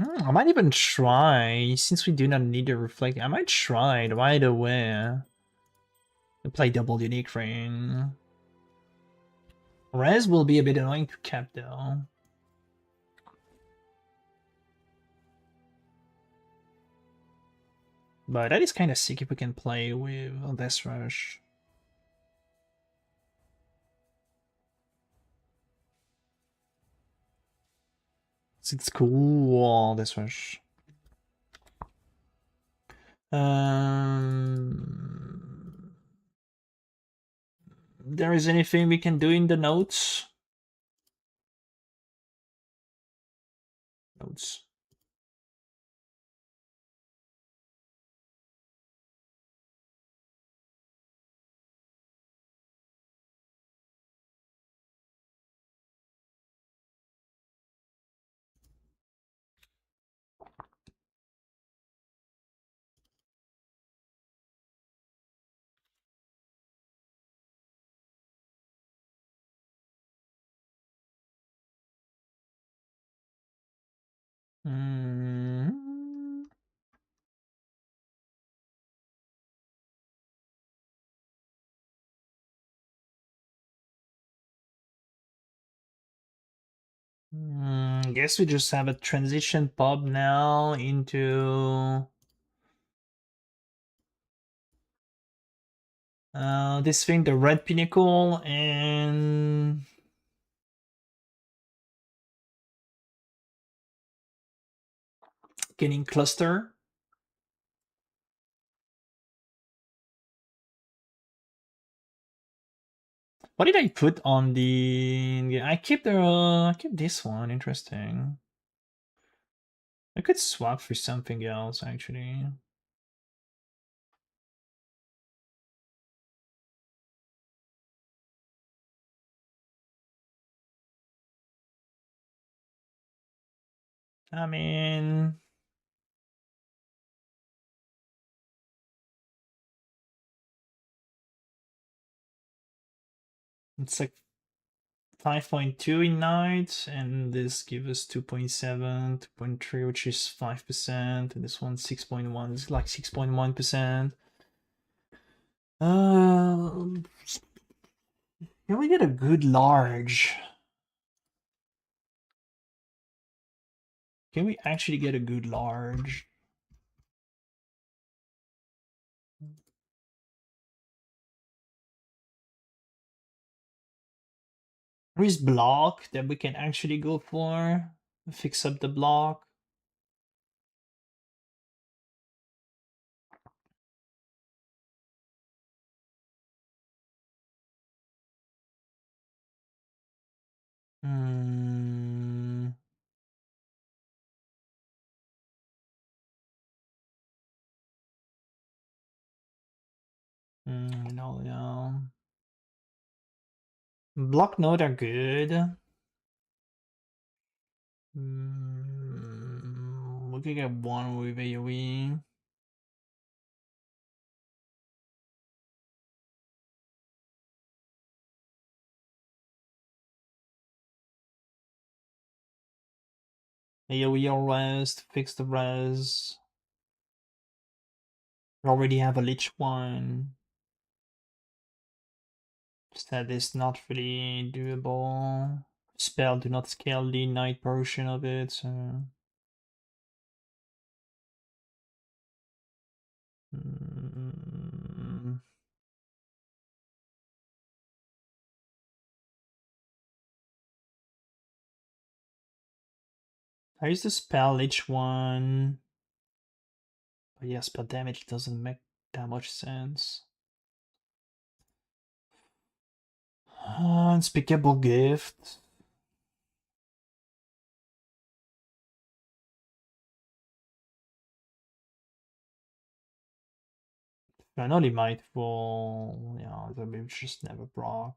I might even try, since we do not need to reflect, I might try right away to play double unique ring. Res will be a bit annoying to cap though. But that is kind of sick if we can play with Death Rush. It's cool, Death Rush. There is anything we can do in the notes? Notes. Mm. Guess we just have a transition pub now into this thing, the Red Pinnacle, and getting Cluster. What did I put on the? I keep this one. Interesting. I could swap for something else actually. I mean, it's like 5.2 in night, and this gives us 2.7, 2.3, which is 5%, and this one 6.1. It's like 6.1%. Can we get a good large? Can we actually get a good large? There is block that we can actually go for. Fix up the block. Hmm. No, no. Block note are good. We could get one with AoE. AoE or rest, fix the res. We already have a Lich one. That is not really doable. Spell do not scale the night portion of it, so. Mm. I use the spell Lich one. But yeah, spell damage doesn't make that much sense. Unspeakable gift. I know they might fall. Yeah, they maybe just never proc.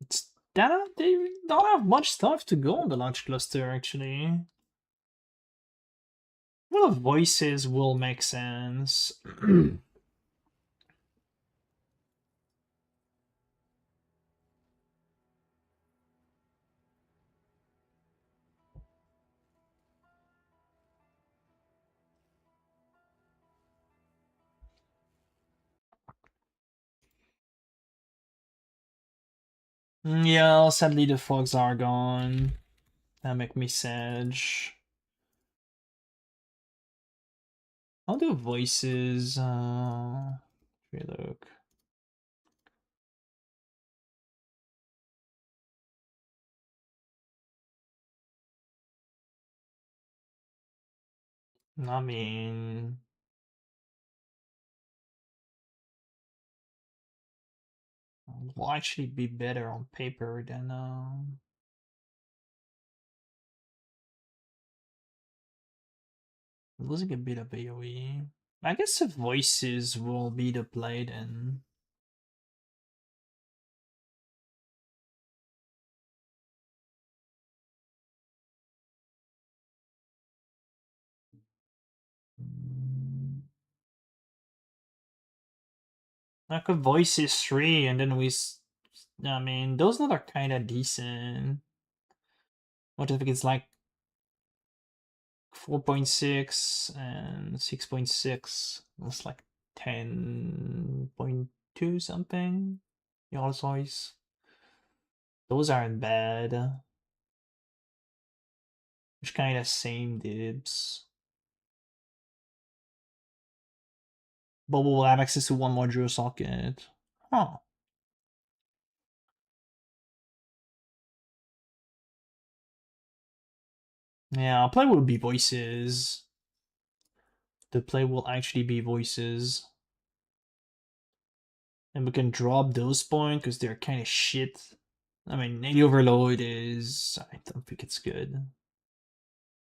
It's that they don't have much stuff to go on the launch cluster actually. Well, voices will make sense. Yeah, sadly the fogs are gone. That make me sad. I'll do voices. Look. I mean, will actually be better on paper than losing a bit of AoE. I guess the voices will be the play then. Like a voices 3 and then I mean, those not are kind of decent. What if it's like 4.6 and 6.6? It's like 10.2 something. Your voice. Those aren't bad. Which kind of same dibs. But we'll have access to one more drill socket. Huh. Yeah, play will be voices. The play will actually be voices. And we can drop those points because they're kind of shit. I mean, 80 overload is. I don't think it's good.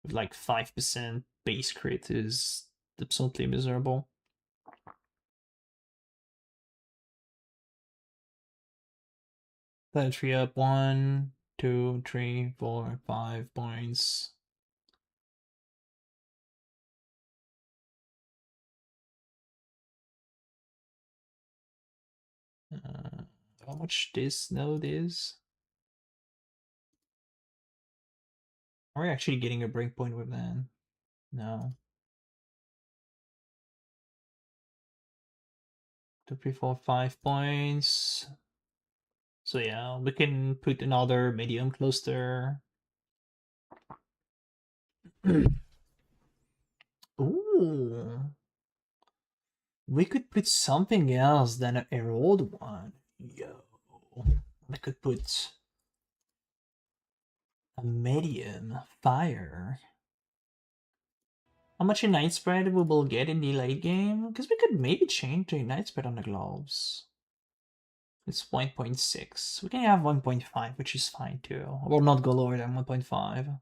With like 5% base crit is absolutely miserable. That 3 up 1, 2, 3, 4, 5 points. How much this node is? Are we actually getting a breakpoint with that? No. 2, 3, 4, 5 points. So yeah, we can put another medium cluster. Ooh. We could put something else than a herald one. Yo. I could put a medium fire. How much Ignite spread we will get in the late game? Because we could maybe change the Ignite spread on the gloves. It's 1.6. We can have 1.5, which is fine too. We'll not go lower than 1.5.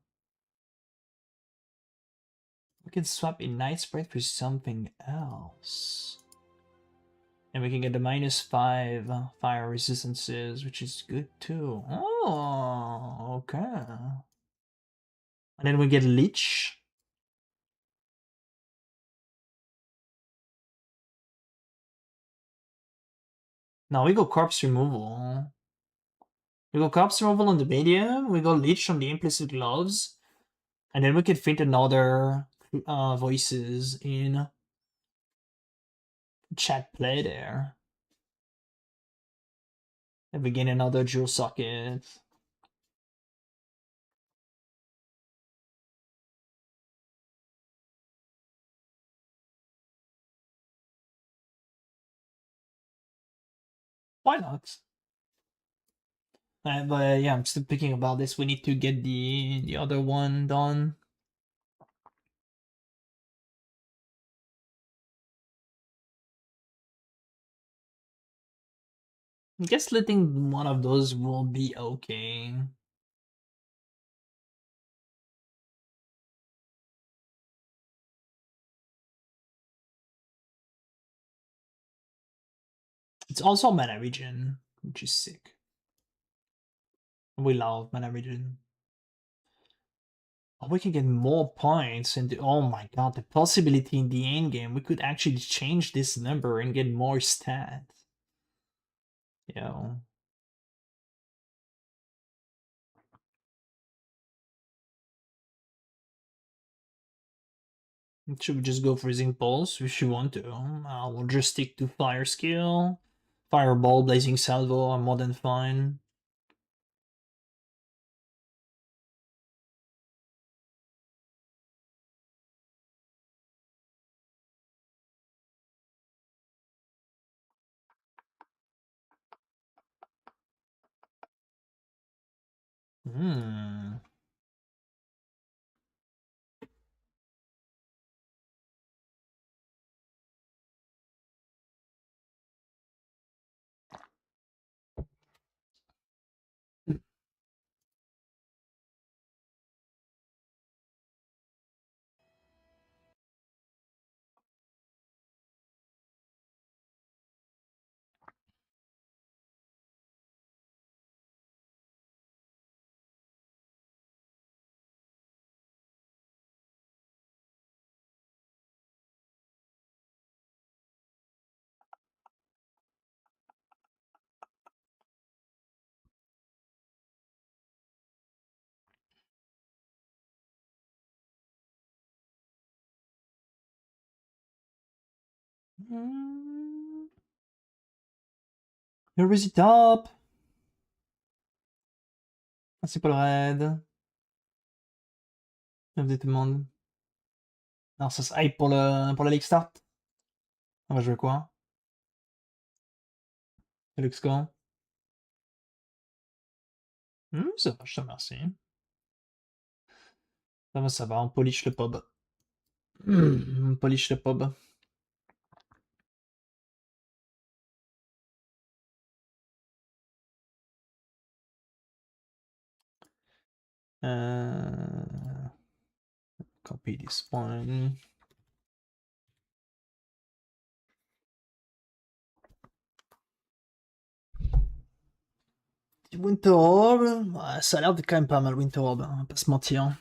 We can swap Ignite spread for something else. And we can get the -5 fire resistances, which is good too. Oh, okay. And then we get Leech. No, we go Corpse Removal. We go Corpse Removal on the medium, we go Leech on the implicit gloves, and then we can fit another voices in chat play there. And we gain another jewel socket. Why not? But yeah, I'm still thinking about this. We need to get the other one done. I guess letting one of those will be okay. It's also mana regen, which is sick. We love mana regen. Oh, we can get more points, and oh my god, the possibility in the end game, we could actually change this number and get more stats. Yo. Should we just go Freezing Pulse if you want to? We'll just stick to Fire Skill. Fireball, Blazing Salvo are more than fine. Hmm. Hmm. Here is the top. Merci pour le raid. Bienvenue tout le monde. Alors ça se hype pour la League Start. On va jouer quoi? Lux quoi? Ça va, je te remercie. Ça va, on polish le pub. On polish le pub. Copy this one. Winter Orb, ouais, ça a l'air de quand même pas mal Winter Orb, hein, on va pas se mentir.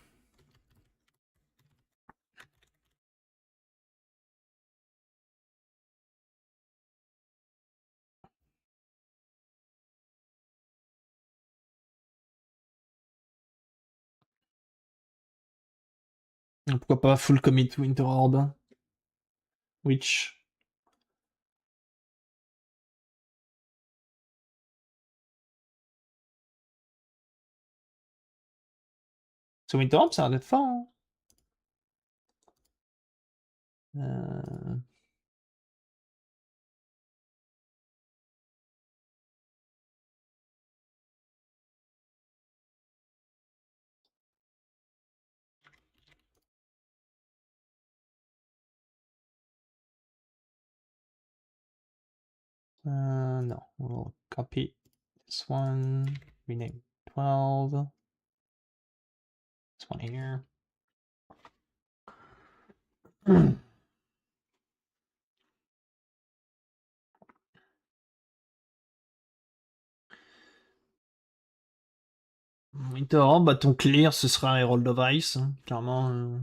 Pourquoi pas full commit Winter Orb? Witch. Sur Winter Orb, ça a l'air d'être fort. Hein. No, we'll copy this one, rename 12. This one here. Winter, bah ton clear ce sera Herald of Ice, hein, clairement.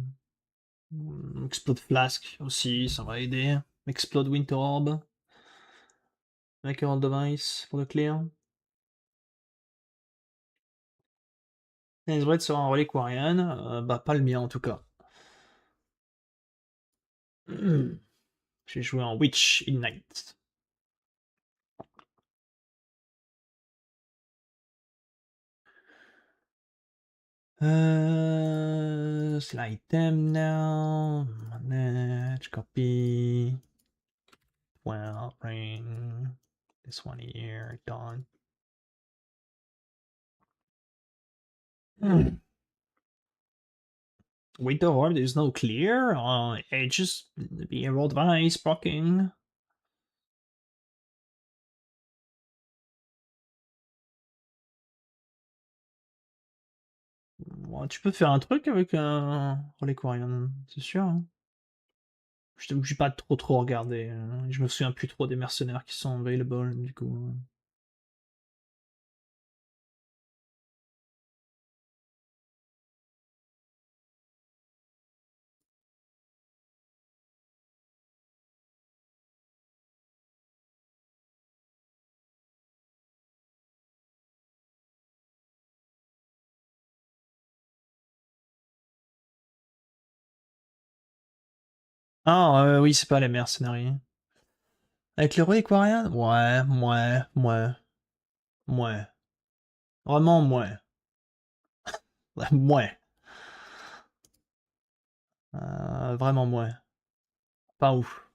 Explode Flask aussi, ça va aider. Explode Winter Orb. Avec Herald of Ice pour le clear. Red sera un relique Warrior, bah pas le mien en tout cas. J'ai joué en Witch Ignite. C'est l'item now. Manage, copy. Well, ring. This one here, done. Winter Orb, there's no clear. It just be a rolled ice blocking. Bon, tu peux faire un truc avec un Relic Warrior, c'est sûr. Hein. Je t'avoue que j'ai pas trop regardé. Je me souviens plus trop des mercenaires qui sont available, du coup. Ah, oui, c'est pas les mercenaires. Avec les Relic Warrior? Ouais. Vraiment, ouais. Ouais. Vraiment, ouais. Pas ouf.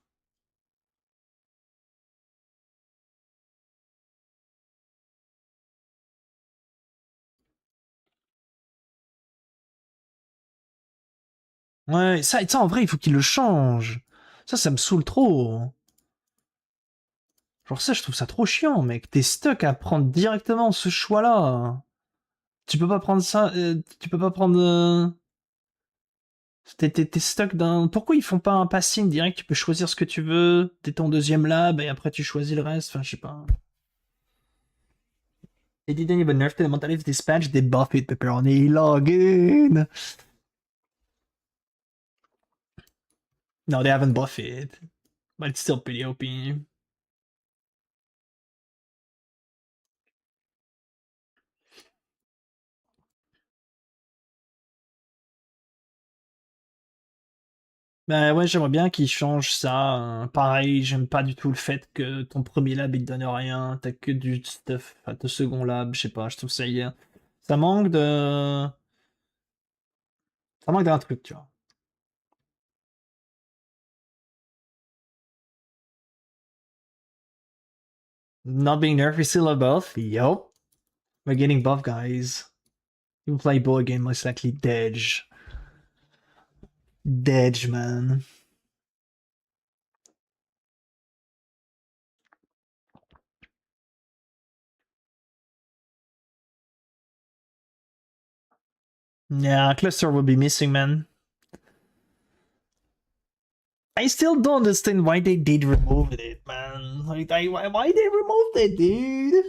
Ouais, ça en vrai, il faut qu'il le change. Ça me saoule trop. Genre ça, je trouve ça trop chiant, mec. T'es stuck à prendre directement ce choix-là. Tu peux pas prendre ça. Tu peux pas prendre. T'es stuck d'un. Pourquoi ils font pas un passing direct? Tu peux choisir ce que tu veux. T'es ton deuxième lab et après tu choisis le reste. Enfin, je sais pas. They didn't even nerf the Mentalist Dispatch. They buff it, Pepperoni. Login. No, they haven't buffed it. But it's still pretty OP. Bah ouais, j'aimerais bien qu'ils changent ça. Pareil, j'aime pas du tout le fait que ton premier lab il te donne rien, t'as que du stuff à ton second lab, je sais pas, je trouve ça hier. Ça manque de. Ça manque d'un truc, tu vois. Not being nerfed, we still have buff. Yup. We're getting buff, guys. You play board game most likely Dej. Dej, man. Yeah, cluster will be missing, man. I still don't understand why they did remove it, man. Like, why they removed it, dude?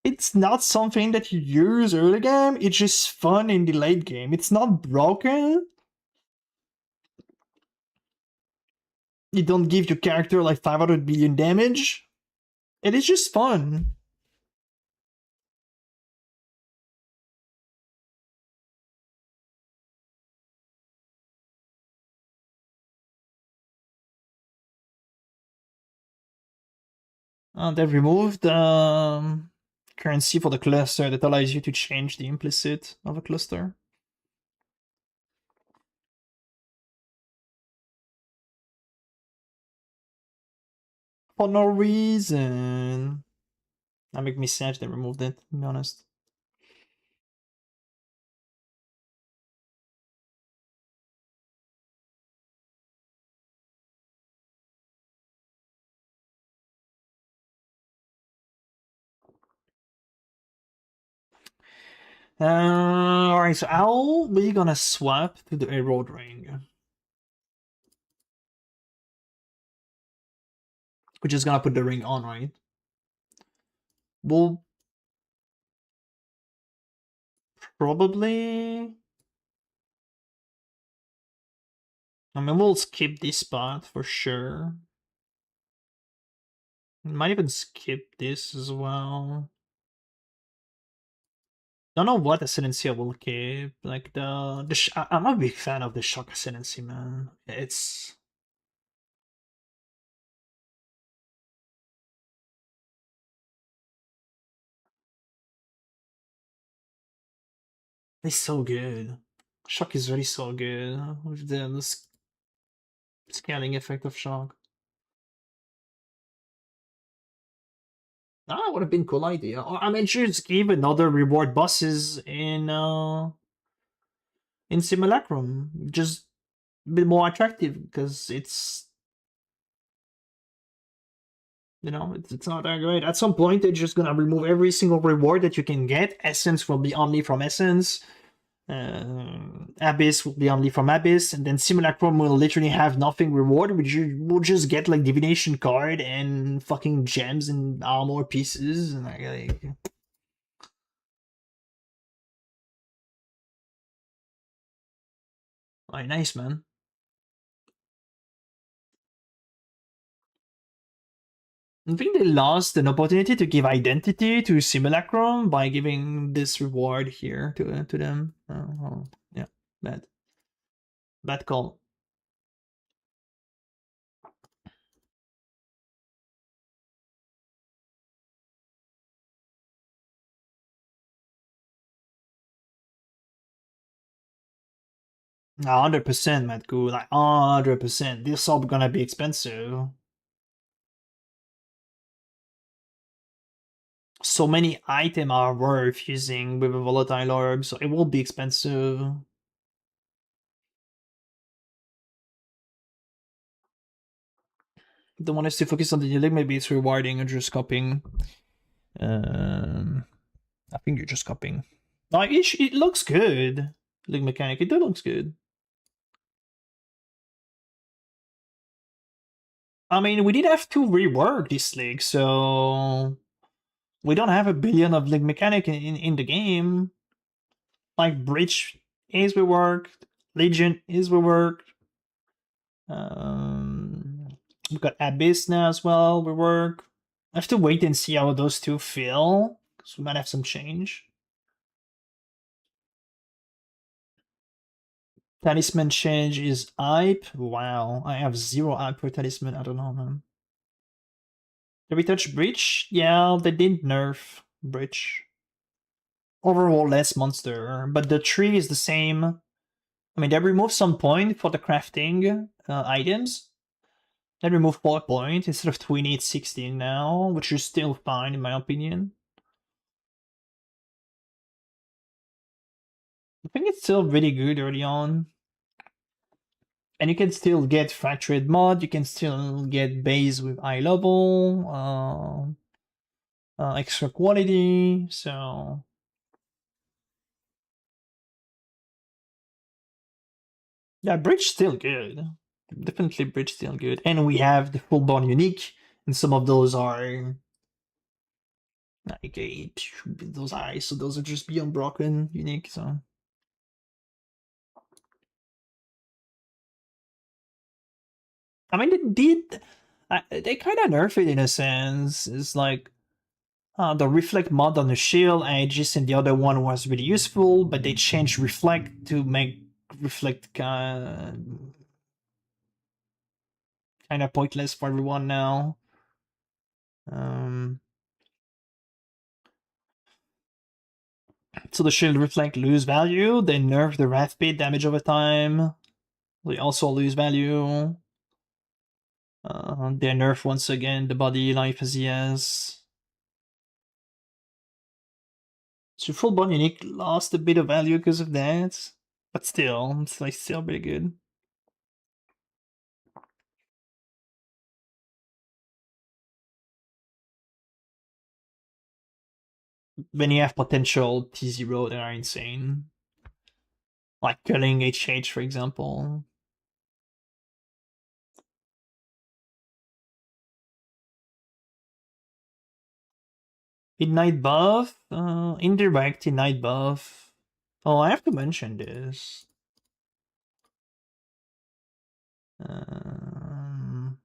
It's not something that you use early game. It's just fun in the late game. It's not broken. You don't give your character like 500 billion damage. It is just fun. They've removed currency for the cluster that allows you to change the implicit of a cluster. For no reason. That make me sad they removed it, to be honest. Alright, so how we gonna swap to the Erode Ring? We're just gonna put the ring on, right? We'll probably... I mean, we'll skip this spot for sure. We might even skip this as well. Don't know what Ascendancy I will keep. Like I'm a big fan of the Shock Ascendancy, man. It's so good. Shock is really so good with the scaling effect of Shock. That would have been a cool idea. Or I mean, just give another reward bosses in Simulacrum. Just a bit more attractive because it's, you know, it's not that great. At some point, they're just gonna remove every single reward that you can get. Essence will be only from Essence. Abyss will be only from Abyss, and then Simulacrum will literally have nothing reward. We'll just get like divination card and fucking gems and armor pieces and like nice, man. I think they lost an opportunity to give identity to Simulacrum by giving this reward here to them. Yeah, bad call. 100%, Matt Cool, like 100%. This all gonna be expensive. So many items are worth using with a volatile orb, so it will be expensive. The one is to focus on the dealing, maybe it's rewarding or just copying. I think you're just copying. No, it looks good. Link mechanic, it looks good. I mean, we did have to rework this league, so we don't have a billion of link mechanic in the game. Like Bridge is reworked, Legion is reworked. We've got Abyss now as well, rework. I have to wait and see how those two feel, because we might have some change. Talisman change is hype. Wow, I have 0 hype for talisman. I don't know, man. Did we touch Breach? Yeah, they didn't nerf Breach. Overall, less monster, but the tree is the same. I mean, they removed some point for the crafting items. They removed 4 points instead of 20, it's 16 now, which is still fine in my opinion. I think it's still really good early on. And you can still get fractured mod, you can still get base with eye level, extra quality, so... Yeah, Bridge still good. Definitely Bridge still good. And we have the full bond unique, and some of those are... like, those eyes, so those are just beyond broken unique, so... I mean, they kind of nerfed it in a sense. It's like the reflect mod on the shield Aegis and the other one was really useful, but they changed reflect to make reflect kind of pointless for everyone now. So the shield reflect lose value. They nerf the wrath pit damage over time. They also lose value. They nerf once again the body life as he has. So full bond unique lost a bit of value because of that, but still, it's like still pretty good. when you have potential T0 that are insane. Like killing HH, for example. Midnight buff? Indirect Midnight buff. Oh, I have to mention this. Um,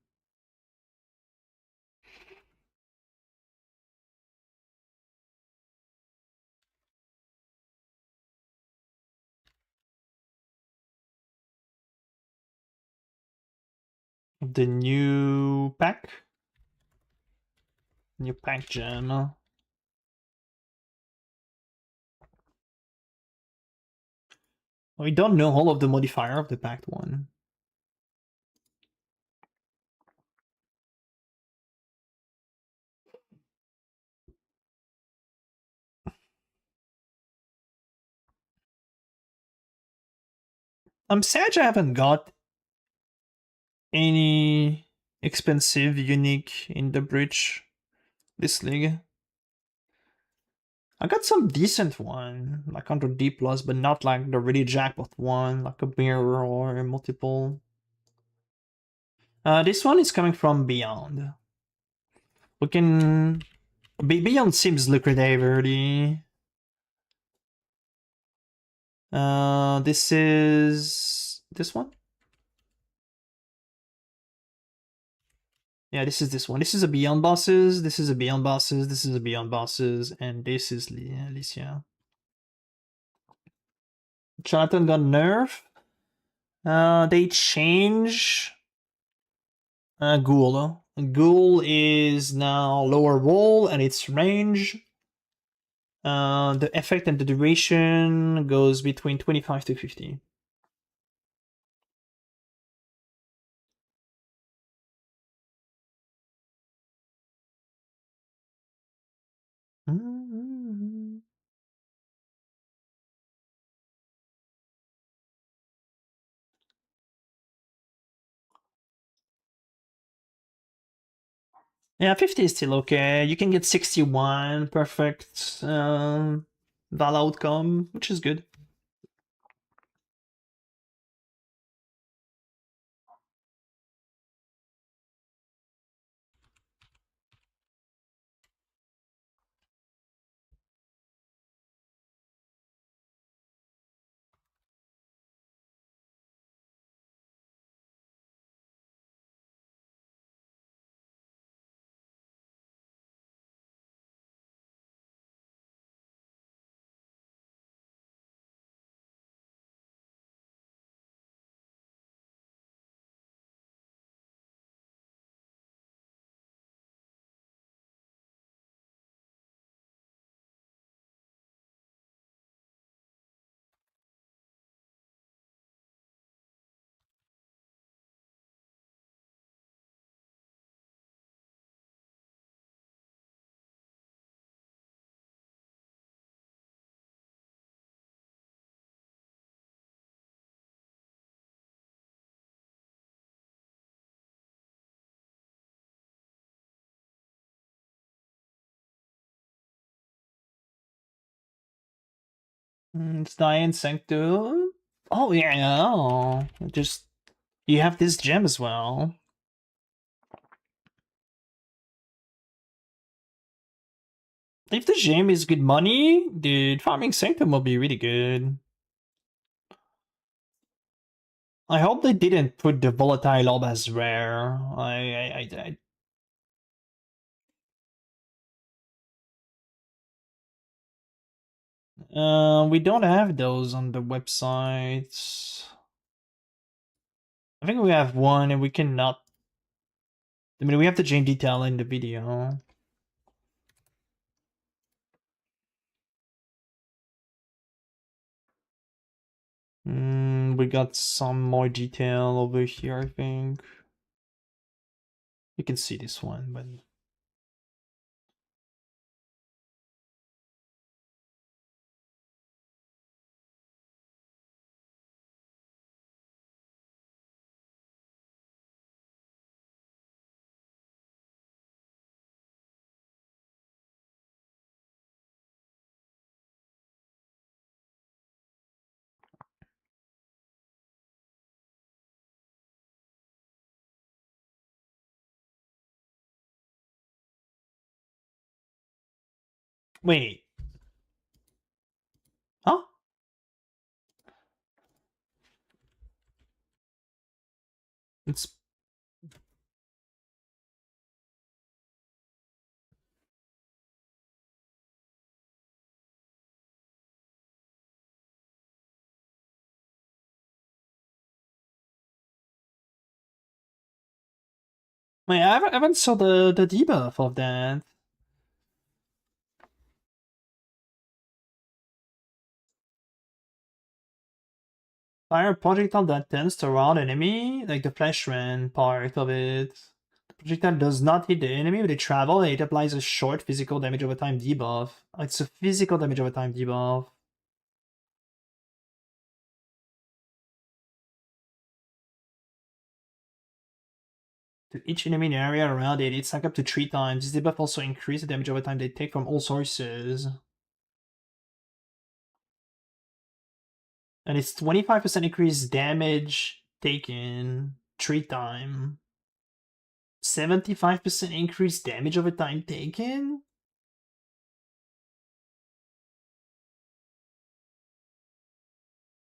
the new pack? New pack gem. We don't know all of the modifier of the packed one. I'm sad I haven't got any expensive unique in the bridge this league. I got some decent one, like under D plus, but not like the really jackpot one, like a mirror or a multiple. This one is coming from Beyond. We can... Beyond seems lucrative early. This is... this one? Yeah, this is this one. This is a Beyond Bosses, this is a Beyond Bosses, this is a Beyond Bosses, and this is Alicia. Charlatan got nerf. They change Ghoul. Ghoul is now lower roll and its range. The effect and the duration goes between 25 to 50. Yeah, 50 is still okay. You can get 61, perfect val outcome, which is good. It's Diane Sanctum. Oh yeah, oh. Just you have this gem as well. If the gem is good money, dude, farming Sanctum will be really good. I hope they didn't put the volatile orb as rare. We don't have those on the website. I think we have one and we cannot. I mean, we have the gem detail in the video. We got some more detail over here, I think. You can see this one, but Wait. Huh? It's wait, I haven't saw the debuff of that. Fire projectile that tends to round enemy, like the flesh rend part of it. The projectile does not hit the enemy, but it travels and it applies a short physical damage over time debuff. It's a physical damage over time debuff. To each enemy in the area around it, it's like up to 3 times. This debuff also increases the damage over time they take from all sources. And it's 25% increased damage taken 3 times. 75% increased damage over time taken?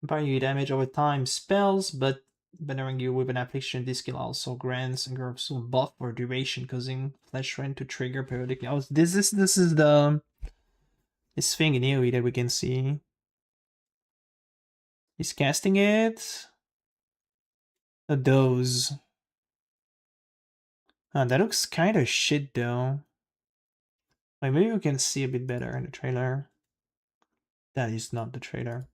Vampire damage over time spells, but bettering you with an affliction, this skill also grants a Gerpsul buff for duration, causing Flesh Rend to trigger periodically. Oh, this is the this thing in AoE that we can see. He's casting it. A dose. That looks kind of shit though. Wait, maybe we can see a bit better in the trailer. That is not the trailer.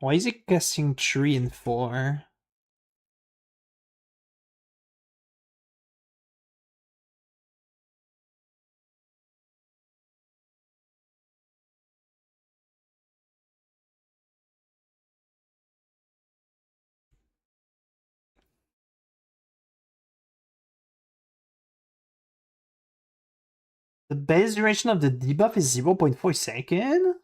Why is it casting 3 and 4? The base duration of the debuff is 0.4 second?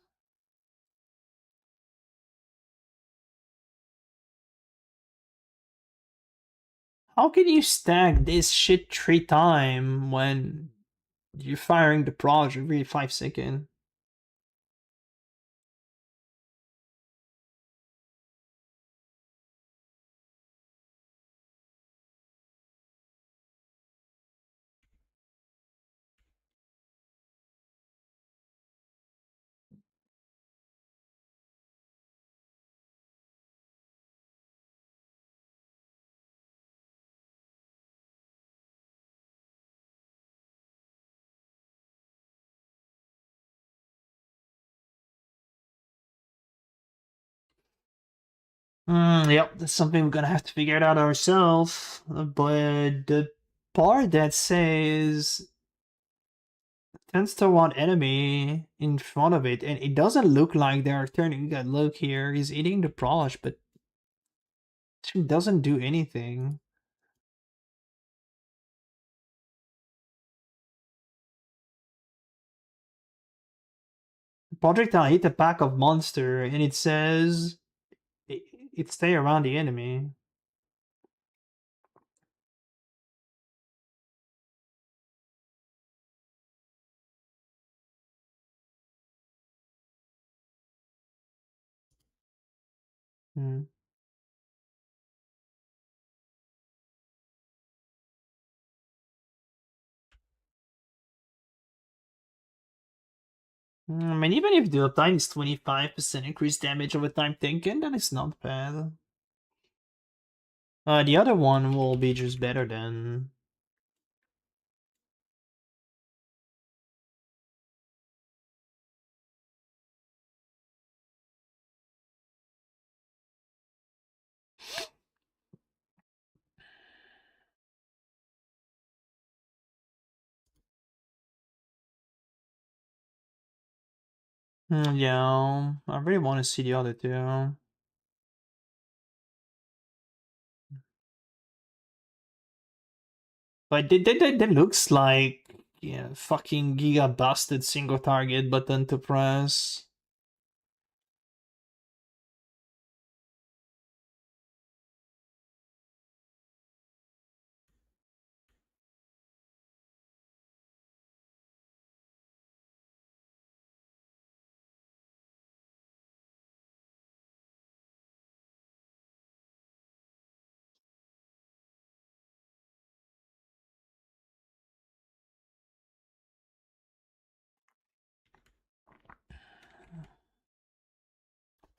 How can you stack this shit 3 times when you're firing the proj every 5 seconds? Yep, that's something we're gonna have to figure it out ourselves. But the part that says tends to want enemy in front of it, and it doesn't look like they're turning. You got look here, he's eating the proj, but it doesn't do anything. Projectile hit a pack of monster, and it says it stay around the enemy. Hmm. I mean, even if the uptime is 25% increased damage over time taken, then it's not bad. The other one will be just better than. Yeah, I really want to see the other two. But that looks like yeah, fucking giga busted single target button to press.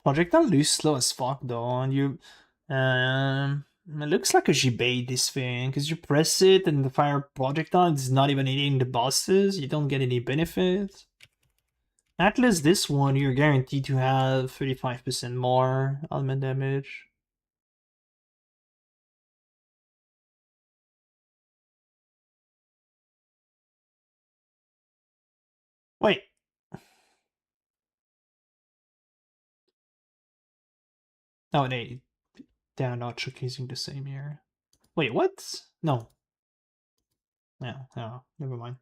Projectile lose slow as fuck though, and you it looks like a G-bait this thing, because you press it and the fire projectile is not even hitting the bosses, you don't get any benefit. Atlas, this one you're guaranteed to have 35% more element damage. Wait. Oh, they're not showcasing the same here. Wait, what? No. No, never mind.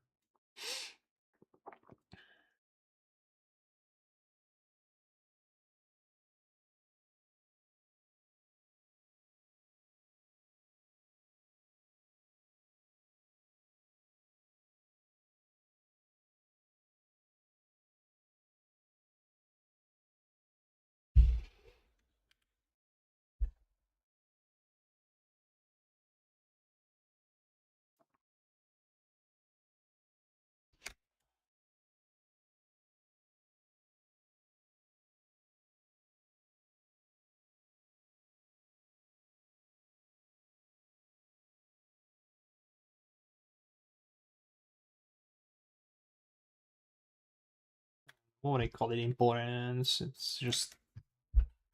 What would I call it? Importance. It's just,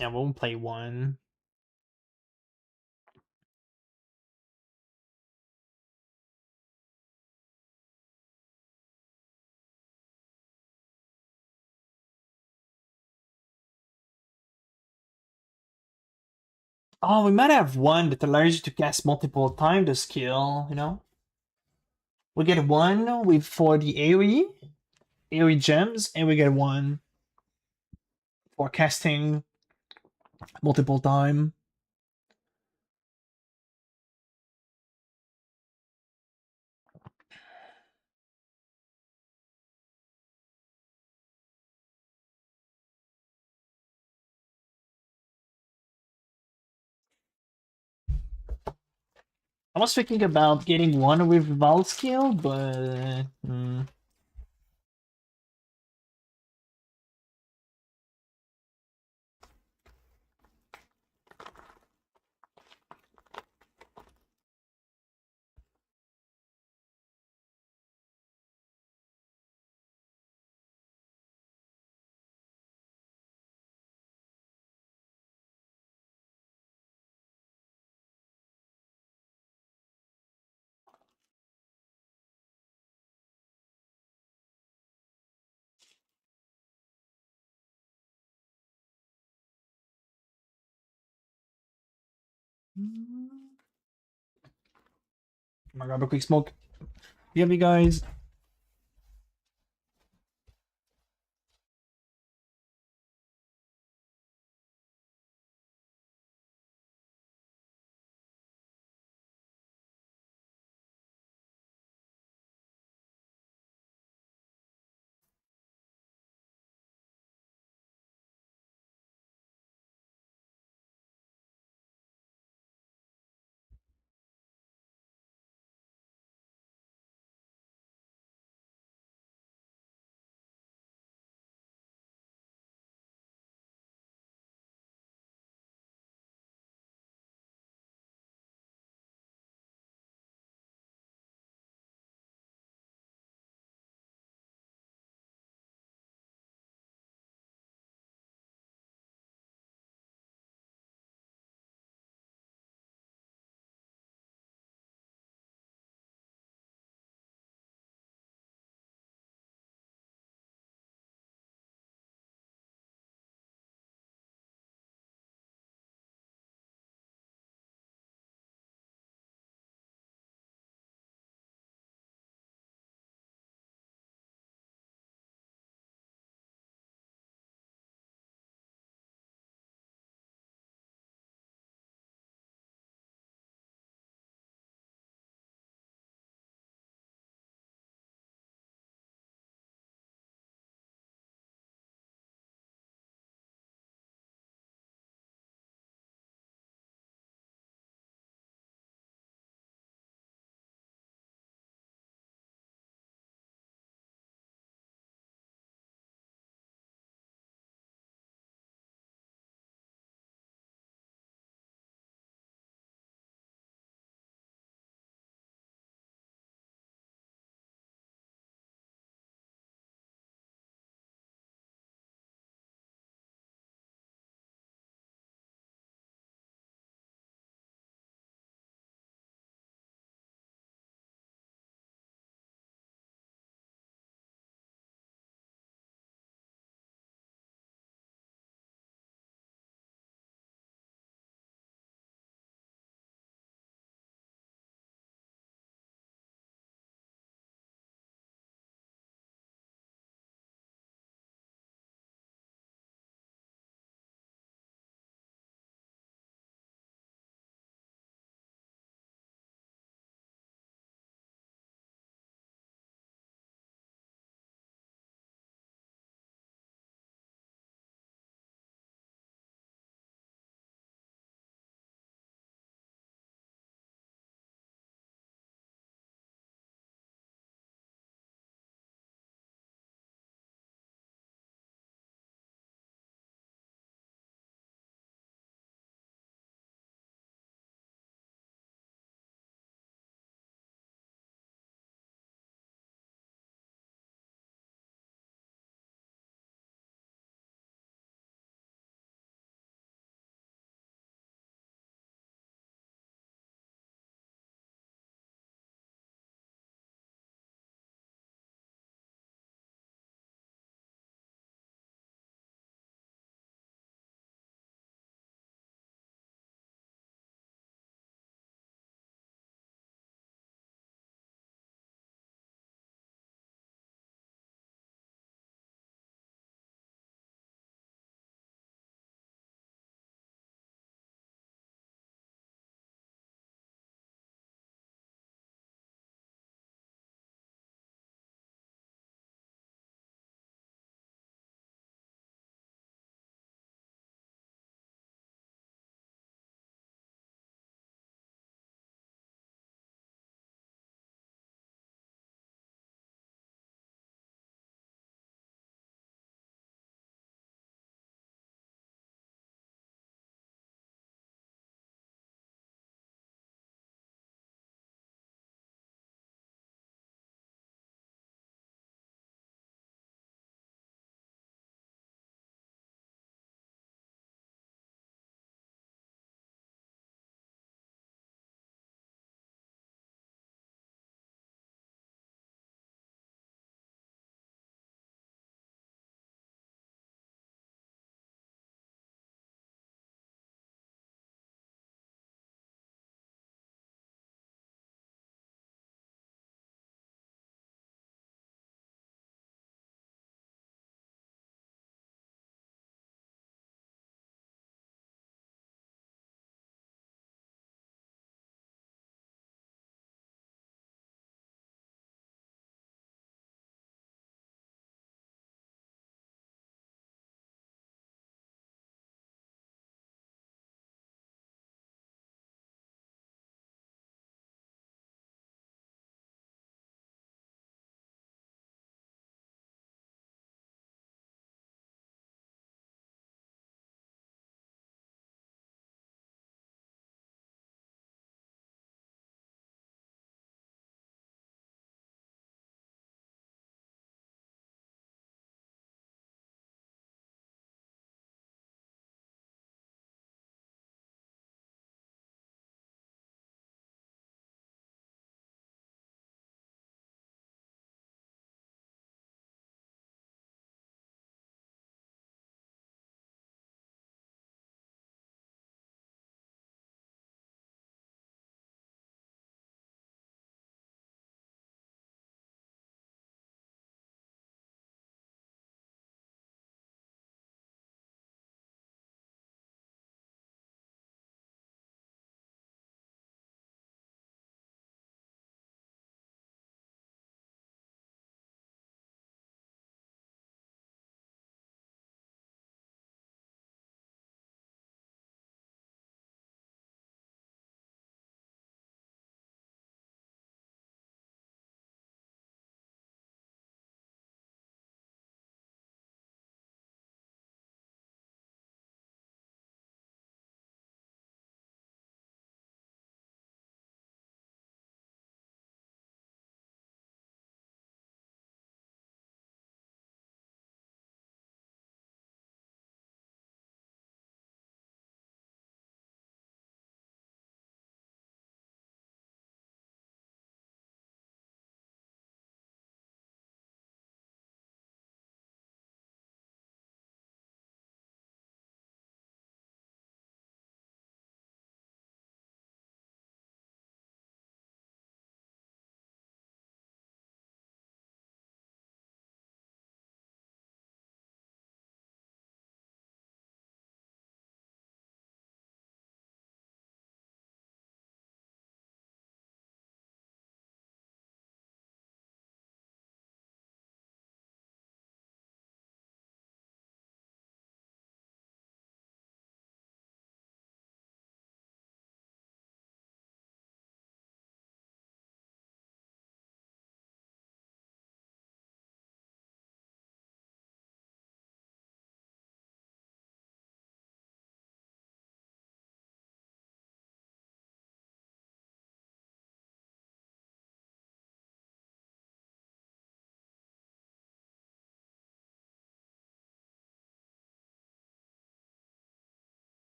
yeah, we won't play one. Oh, we might have one that allows you to cast multiple times the skill, you know? We get one with for the AoE gems, and we get one for casting multiple time. I was thinking about getting one with Val skill, but I'm gonna grab a quick smoke. Love you guys.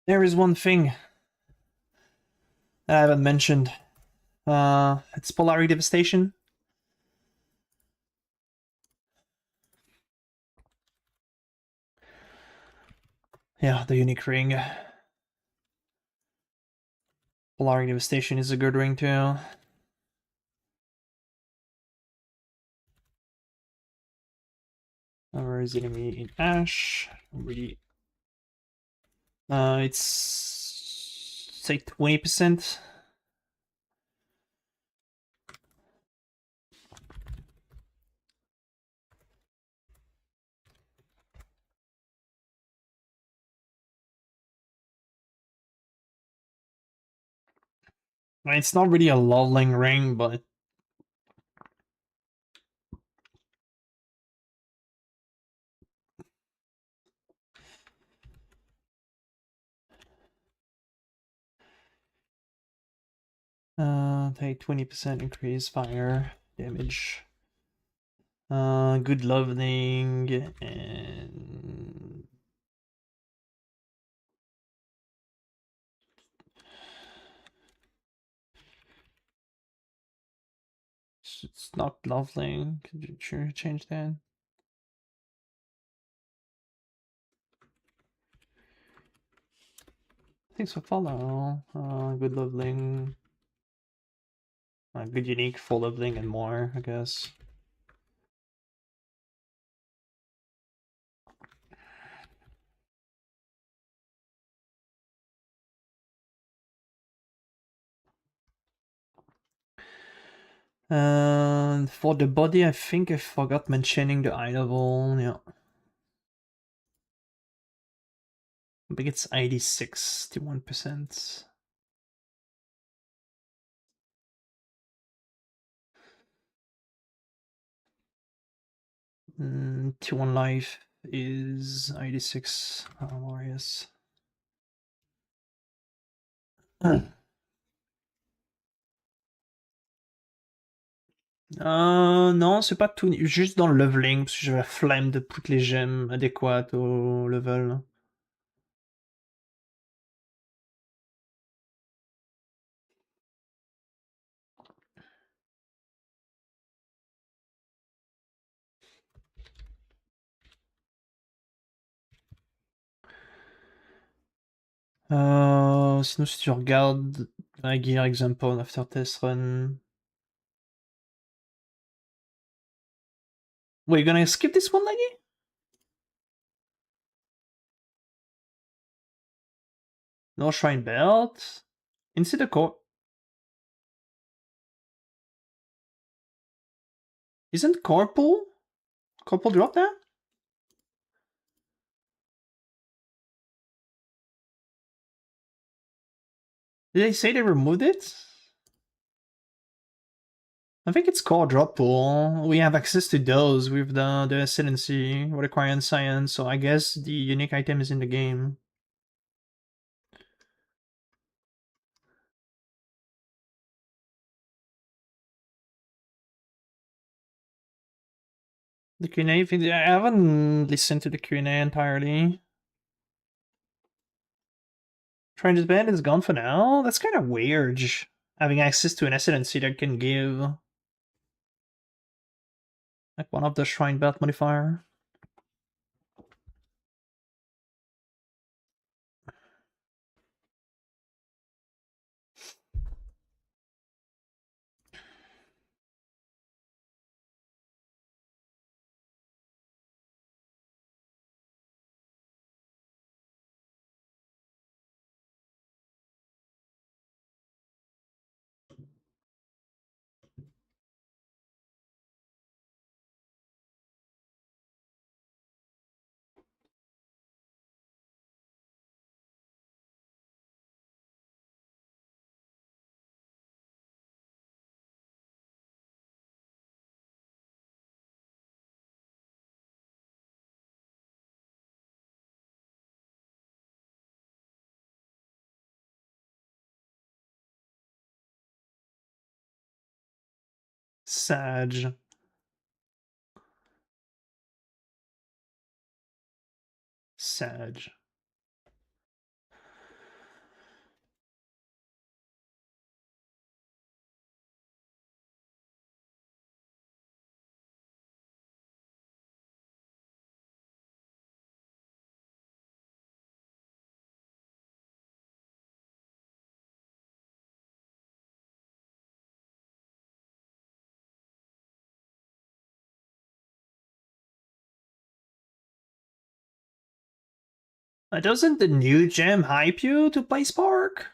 There is one thing that I haven't mentioned. It's Polarity Devastation. Yeah, the unique ring. Polarity Devastation is a good ring too. Where is enemy in Ash? Really. It's say 20%. I mean, it's not really a lvling ring, but 20% increase fire damage. Good lvling and it's not lvling. Could you change that? Thanks for follow. Good lvling. Good unique, full lvling, and more, I guess. And for the body, I think I forgot mentioning the eye level. Yeah. I think it's 61%. T1 life is 86. Glorious. Non, c'est pas tout. Juste dans le leveling, parce que j'avais la flemme de toutes les gemmes adéquates au level. Sinon, si tu regardes la gear example after test run. Wait, you gonna skip this one, Leggy? No shrine belt. Instead of core. Isn't Corporal? Corporal drop that? Did they say they removed it? I think it's called drop pool. We have access to those with the ascendancy requiring science, so I guess the unique item is in the game. The Q&A, I haven't listened to the Q&A entirely. Stranger's Band is gone for now? That's kind of weird, having access to an ascendancy that can give like one of the Shrine Belt modifier. Sag. Sag. Doesn't the new gem hype you to play Spark?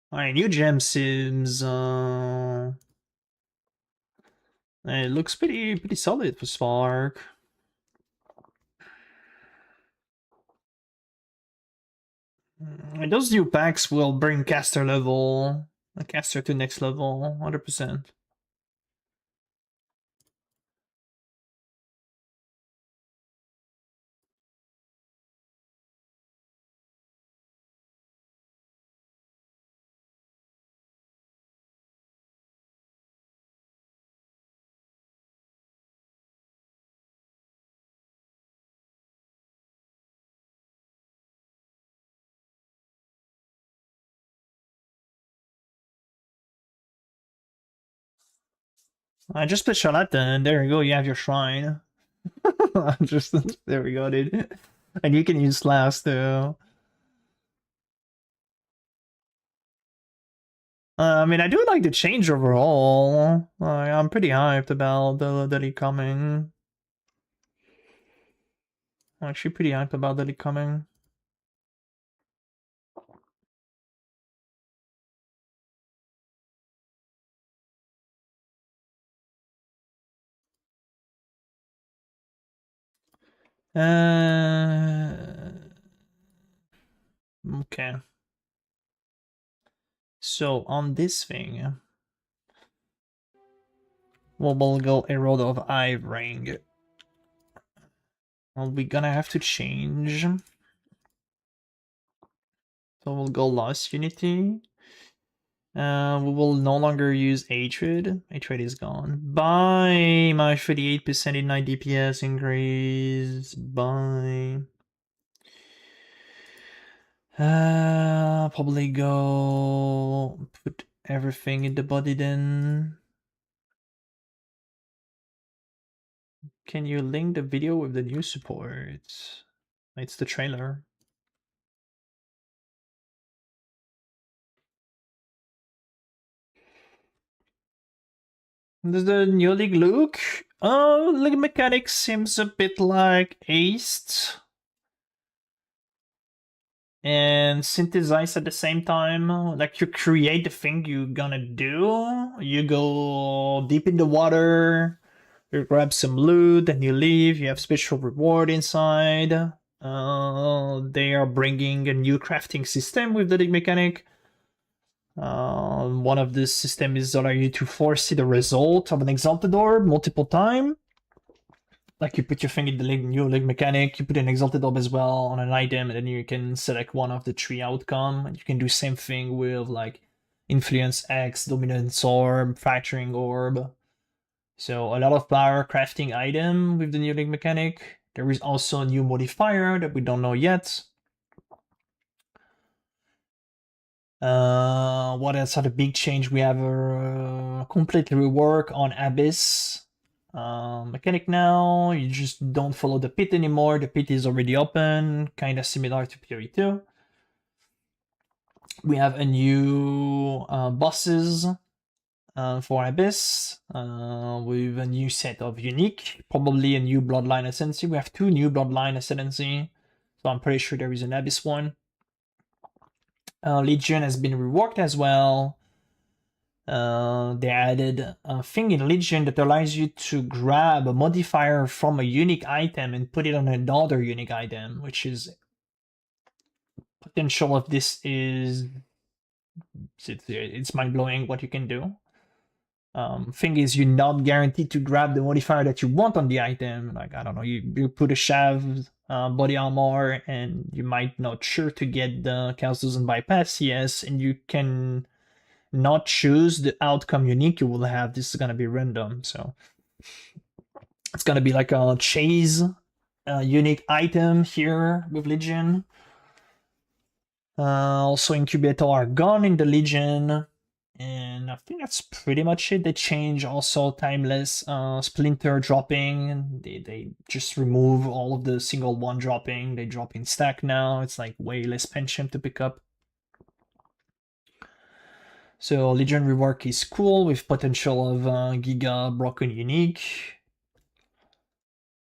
Alright, new gem seems it looks pretty solid for Spark. Those new packs will bring caster level, a caster to next level, 100%. I just put Charlotte and there you go, you have your shrine. Just there we go, dude. And you can use last too. I mean, I do like the change overall. I'm pretty hyped about the league coming. I'm actually pretty hyped about the league coming. Okay. So on this thing, we'll go Herald of Ivering. Well, we're gonna have to change. So we'll go Lost Unity. We will no longer use Hatred. Hatred is gone. Bye, my 38% in 9 DPS increase. Bye. Probably go put everything in the body then. Can you link the video with the new support? It's the trailer. Does the new league look? Oh, league mechanics seems a bit like Aced and synthesize at the same time. Like you create the thing you're gonna do, you go deep in the water, you grab some loot, and you leave. You have special reward inside. They are bringing a new crafting system with the league mechanic. One of the systems allow you to foresee the result of an exalted orb multiple times. Like you put your thing in the new leg mechanic, you put an exalted orb as well on an item, and then you can select one of the three outcome. And you can do same thing with like influence X, dominance orb, fracturing orb. So a lot of power crafting item with the new leg mechanic. There is also a new modifier that we don't know yet. What else are the big change? We have a complete rework on Abyss mechanic now. You just don't follow the pit anymore. The pit is already open, kind of similar to PoE2. We have a new bosses for Abyss with a new set of unique, probably a new Bloodline Ascendancy. We have two new Bloodline Ascendancy, so I'm pretty sure there is an Abyss one. Legion has been reworked as well. They added a thing in Legion that allows you to grab a modifier from a unique item and put it on another unique item, which is potential of this is it's mind-blowing what you can do. Thing is, you're not guaranteed to grab the modifier that you want on the item. Like, I don't know, you put a Shav body armor and you might not sure to get the Chaos Doesn't Bypass CS, and you can not choose the outcome unique you will have. This is gonna be random, so it's gonna be like a chase unique item here with Legion. Also, Incubator are gone in the Legion. And I think that's pretty much it. They change also Timeless Splinter dropping. They just remove all of the single one dropping. They drop in stack now. It's like way less pension to pick up. So Legion rework is cool with potential of Giga Broken Unique.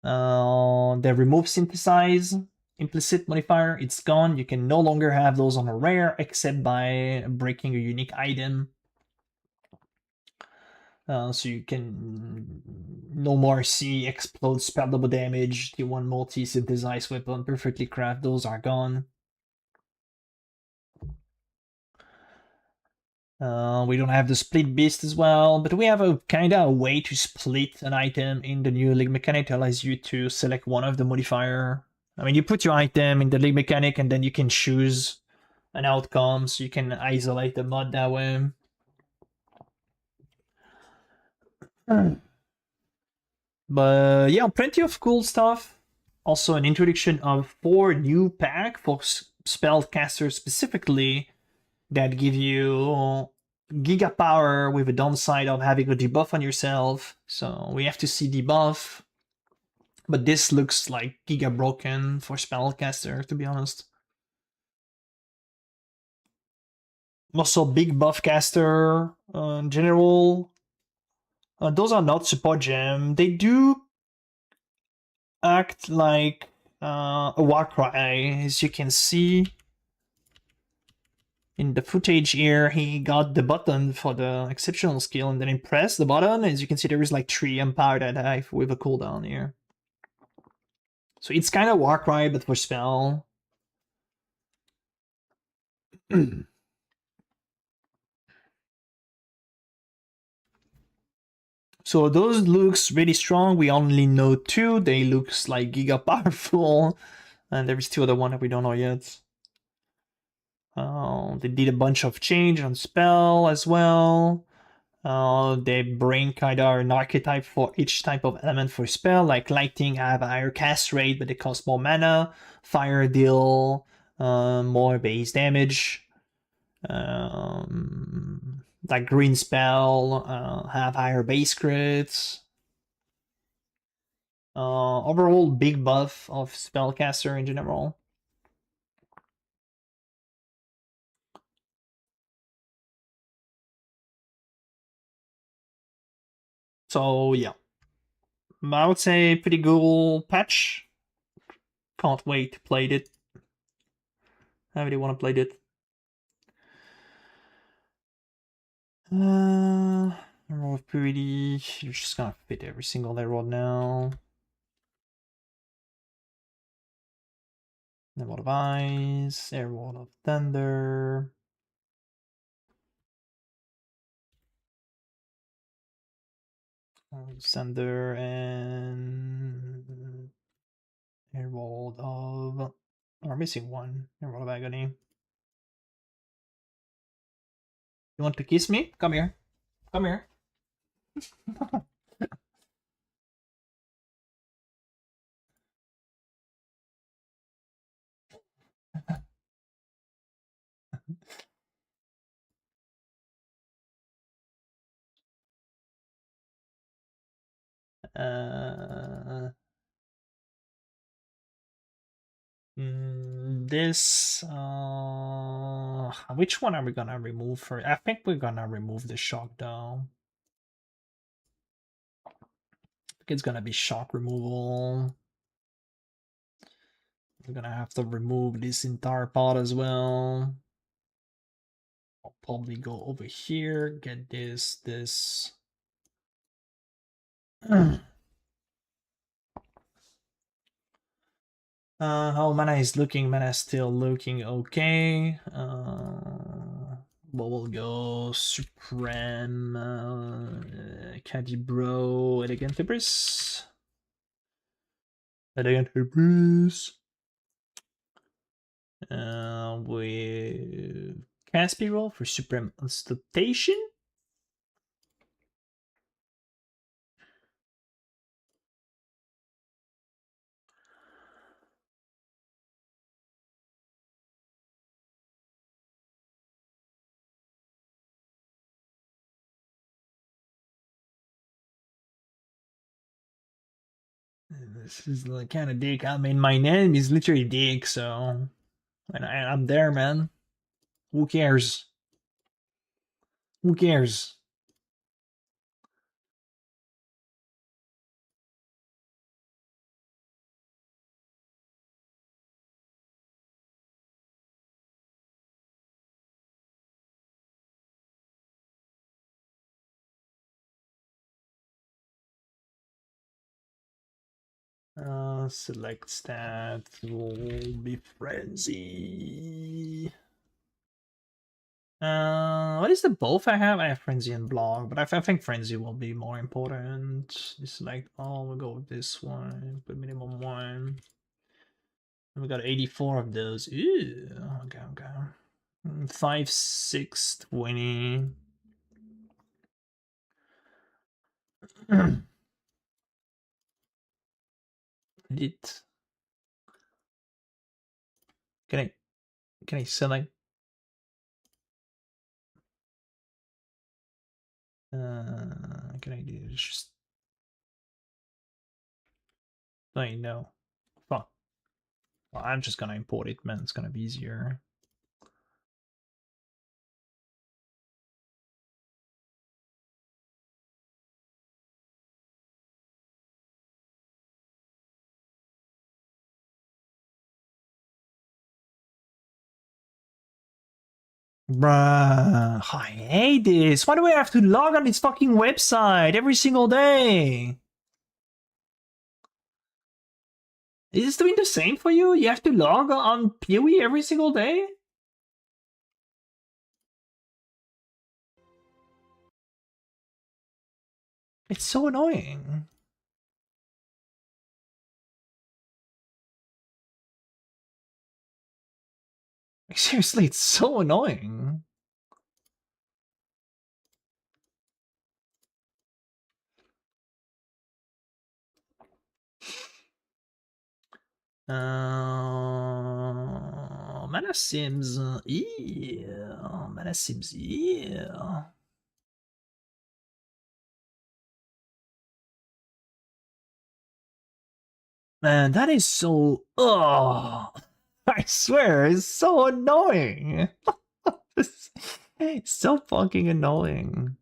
They remove Synthesize implicit modifier. It's gone. You can no longer have those on a rare except by breaking a unique item. So you can no more see explode, spell double damage, T1 multi, synthesize weapon, perfectly craft, those are gone. We don't have the split beast as well, but we have a kinda a way to split an item in the new league mechanic that allows you to select one of the modifier. I mean, you put your item in the league mechanic and then you can choose an outcome, so you can isolate the mod that way. But yeah, plenty of cool stuff. Also, an introduction of 4 new pack for spellcasters specifically that give you giga power with a downside of having a debuff on yourself. So we have to see debuff. But this looks like giga broken for spellcaster, to be honest. Also, big buff caster in general. Those are not support gem. They do act like a Warcry, as you can see in the footage here. He got the button for the exceptional skill and then he pressed the button. As you can see, there is like 3 empowered attack with a cooldown here. So it's kind of Warcry, but for spell. So those looks really strong. We only know 2. They looks like giga powerful. And there is 2 other one that we don't know yet. They did a bunch of change on spell as well. They bring kind of an archetype for each type of element for spell. Like lightning have a higher cast rate, but they cost more mana. Fire deal more base damage. Like green spell have higher base crits. Overall, big buff of spellcaster in general. So yeah, I would say pretty cool patch. Can't wait to play it. I really want to play it. Roll of Purity. You're just gonna fit every single Herald now. Herald of Ice, Herald of Thunder. Thunder and Herald of. We're missing one. Herald of Agony. You want to kiss me? Come here. Come here. This which one are we gonna remove first? I think we're gonna remove the shock though. I think it's gonna be shock removal. We're gonna have to remove this entire pot as well. I'll probably go over here, get this. How mana is looking? Mana is still looking okay. But we'll go Supreme, Cadibro, Elegant Hibris. Elegant Hibris. With Caspi roll for Supreme Consultation. This is the kind of dick. I mean, my name is literally Dick, so and I'm there, man. Who cares? Who cares? Select stat will be frenzy. What is the both I have? I have frenzy and block, but I think frenzy will be more important. Just like, oh, we'll go with this one, put minimum one. And we got 84 of those. Ew. Okay, okay. 5, 6, 20. Edit. Can I select? Can I do just? I know. Fuck. Well, I'm just gonna import it, man. It's gonna be easier. Bruh, I hate this. Why do I have to log on this fucking website every single day? Is this doing the same for you? You have to log on PoE every single day? It's so annoying. Like, seriously, it's so annoying. Mana Sims. Yeah. Mana Sims. Yeah. Man, that is so. Oh, I swear, it's so annoying. It's so fucking annoying.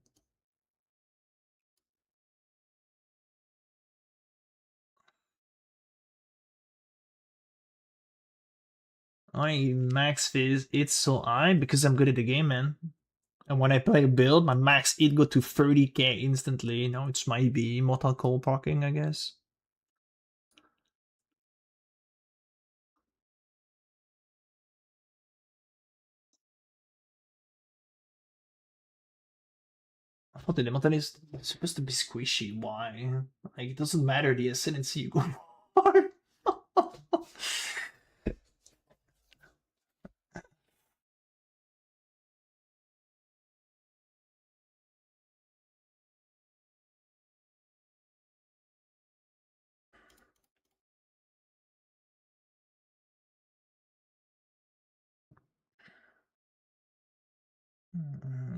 I max fizz, it's so high because I'm good at the game, man. And when I play a build, my max it go to 30k instantly. Now it's might be Mortal Cold parking, I guess. I thought the Elemental is supposed to be squishy. Why? Like, it doesn't matter the ascendancy you go for.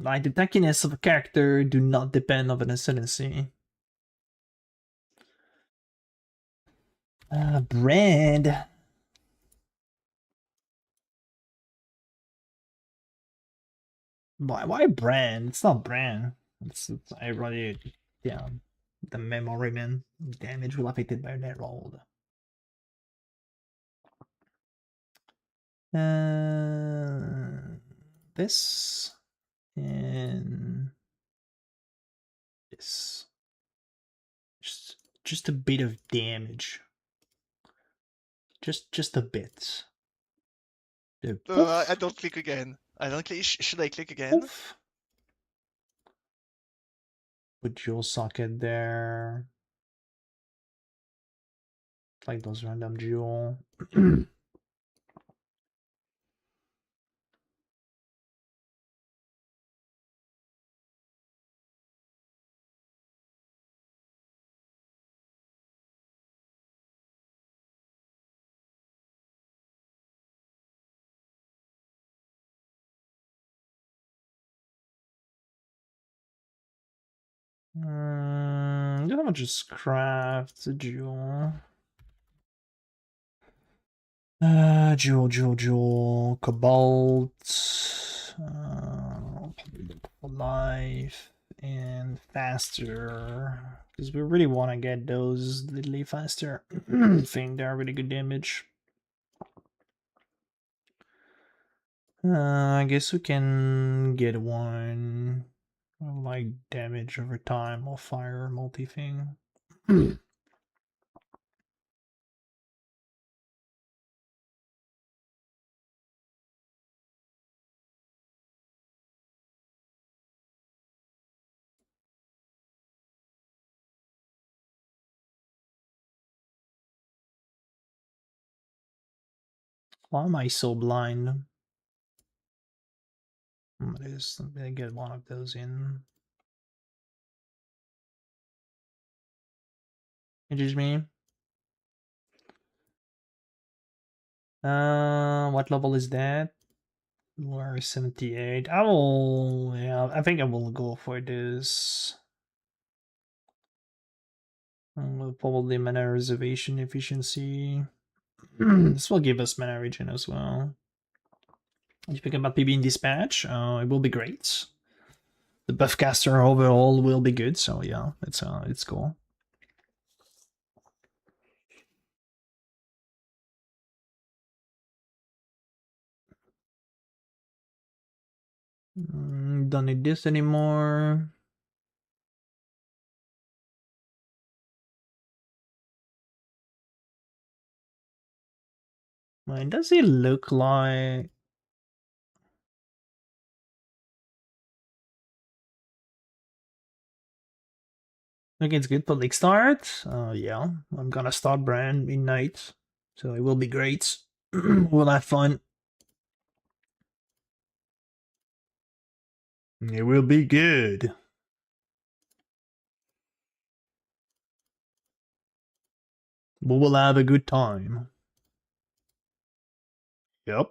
Like, the tankiness of a character do not depend on an ascendancy. Brand. Why brand? It's not brand. It's I really, yeah, the memory man damage will affected by that roll. This and this. Just a bit of damage. Just a bit. I don't click again. I don't click. Should I click again? Poof. Put dual socket there. Like those random dual. I'm gonna just craft a jewel. Jewel, cobalt, life, and faster. Because we really want to get those literally faster. I think they're really good damage. I guess we can get one. Like damage over time or fire multi thing. Why am I so blind? It is. Let me get one of those in. Excuse me. What level is that? We're 78. I will. Yeah, I think I will go for this. Probably mana reservation efficiency. This will give us mana regen as well. You think about PB in dispatch? It will be great. The buff caster overall will be good, so yeah, it's cool. Don't need this anymore. Wait, does he look like? Okay, it's good public start. Yeah, I'm gonna start Brand midnight, so it will be great. We'll have fun. It will be good. We will have a good time. Yep.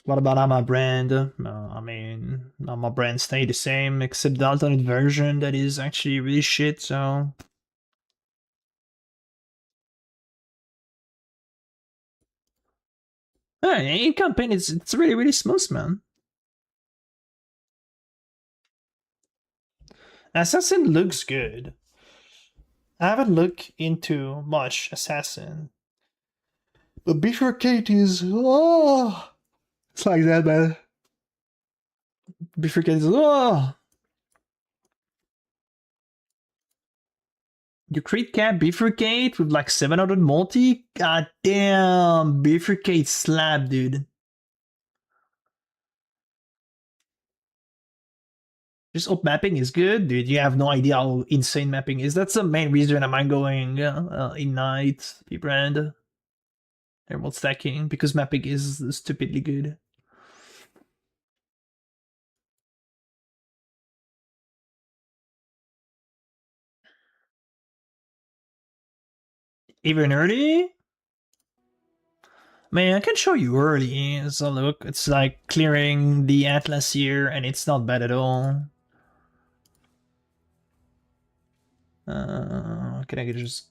What about my brand? I mean, my brand stay the same, except the alternate version that is actually really shit, so... In campaign, it's really, really smooth, man. Assassin looks good. I haven't looked into much Assassin. But Bifurcate is... Oh, it's like that, man. Bifurcate is... Oh. You crit cap Bifurcate with like 700 multi? God damn, Bifurcate slap, dude. Just up mapping is good, dude. You have no idea how insane mapping is. That's the main reason I'm going Ignite, Pbrand, Emerald stacking, because mapping is stupidly good. Even early? Man, I can show you early. So look, it's like clearing the Atlas here, and it's not bad at all. Can I just...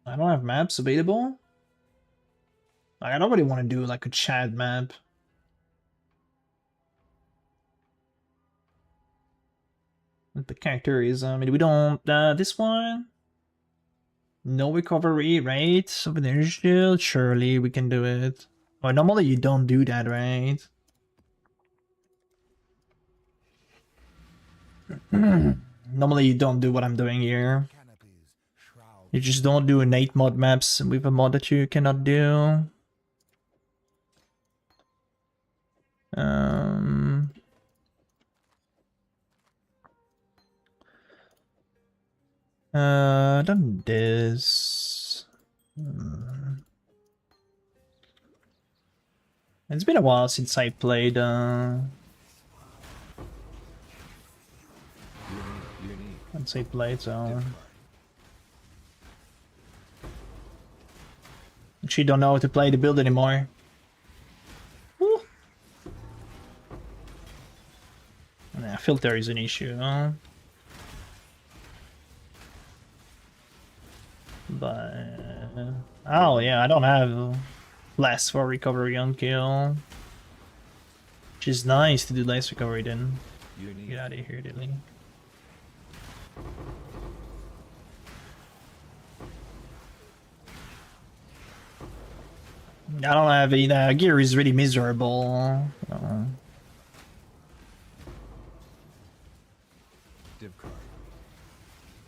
I don't have maps available? I don't really want to do like a chat map. The character is, I mean, we don't, this one? No recovery, right? Of an energy shield? Surely we can do it. Well, normally you don't do that, right? Normally you don't do what I'm doing here. You just don't do innate mod maps with a mod that you cannot do. Done this. It's been a while since I played, since I played, so... Actually don't know how to play the build anymore. Woo. Filter is an issue, huh? But oh yeah, I don't have less for recovery on kill. Which is nice to do less recovery then. Get out of here, Dilly. I don't have any. Gear is really miserable.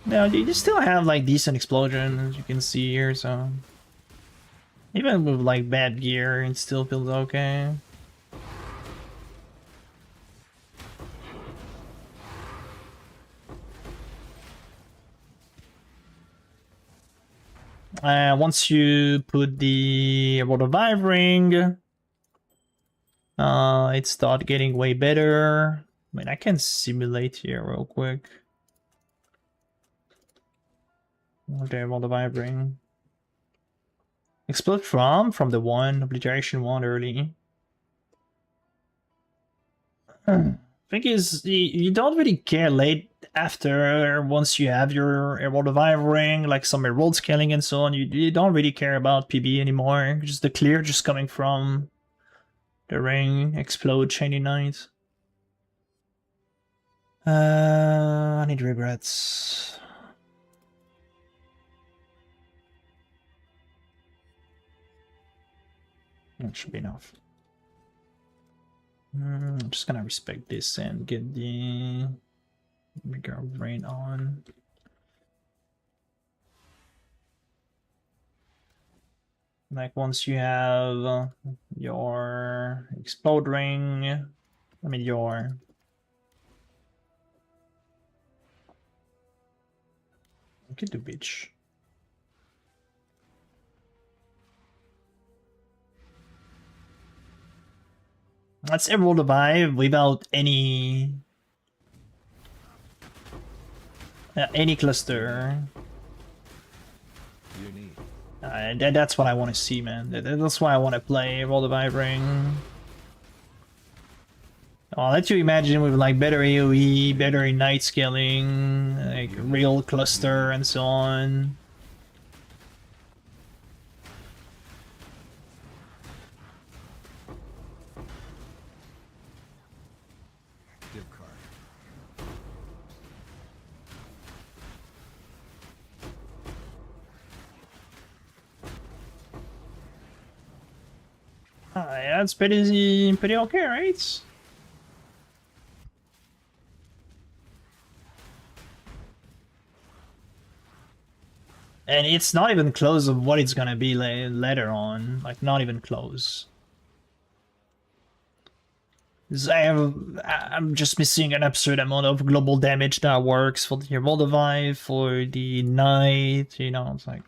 No, you still have like decent explosion, as you can see here. So even with like bad gear, it still feels okay. Once you put the Rotovive ring, it starts getting way better. I mean, I can simulate here real quick. Okay, Rotovive ring. Explode from the one, obliteration one early. Thing is, you don't really care late after once you have your Emerald Vive ring, like some Emerald scaling and so on. You don't really care about PB anymore. Just the clear just coming from the ring, explode, shiny knight. I need regrets. That should be enough. I'm just gonna respect this and get the bigger rain on. Like once you have your explode ring, I mean your get the bitch. Let's Emerald Vive without any cluster. That's what I want to see, man. That's why I want to play Emerald Vive ring. I'll let you imagine with like better AoE, better night scaling, like real cluster and so on. Yeah, it's pretty okay, right? And it's not even close of what it's gonna be later on. Like, not even close. I'm just missing an absurd amount of global damage that works for the Evoldivive, for the Knight, you know, it's like...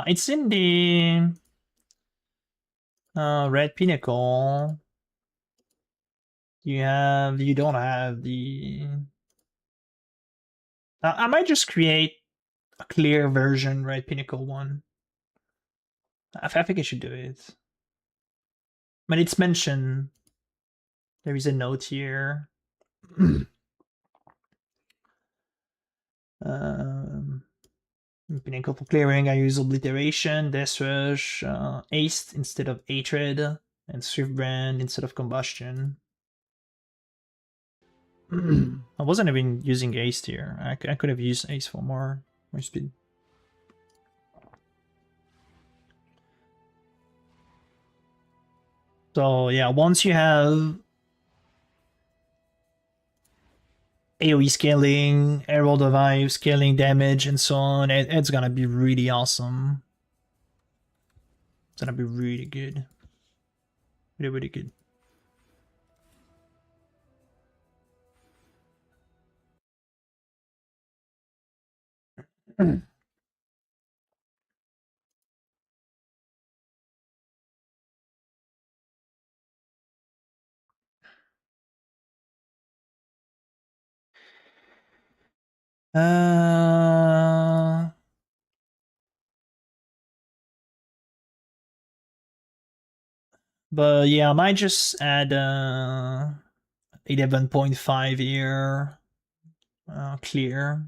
It's in the Red Pinnacle. You don't have the... I might just create a clear version, Red Pinnacle one. I think I should do it. But it's mentioned. There is a note here. Pinnacle for clearing, I use Obliteration, Death Rush, Haste instead of Hatred, and Pbrand instead of Combustion. I wasn't even using Haste here. I could have used Haste for more speed. So yeah, once you have AoE scaling, Herald of Hive scaling damage, and so on, it's gonna be really awesome. It's gonna be really good. Really, really good. But yeah, I might just add 11.5 here. Clear.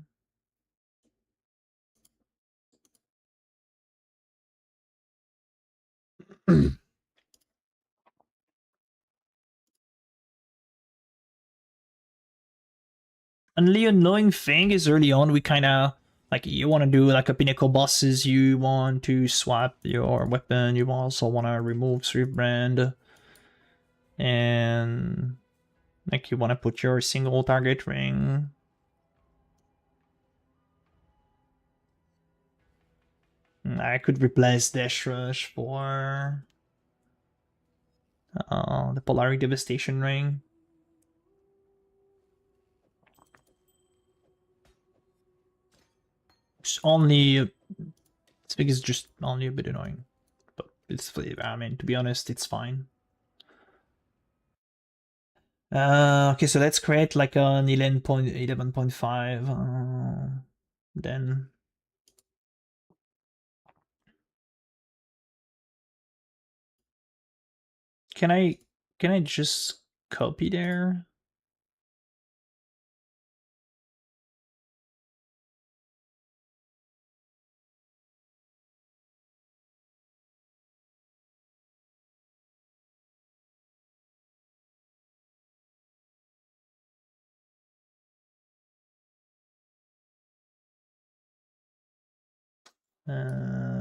Only annoying thing is early on we kind of like you want to do like a pinnacle bosses, you want to swap your weapon, you also want to remove Pbrand, and like you want to put your single target ring. I could replace Dash Rush for the Polaric Devastation ring. It's only, I think it's just only a bit annoying, but it's, I mean, to be honest, it's fine. Okay, so let's create like an 11.5. Then can I just copy there?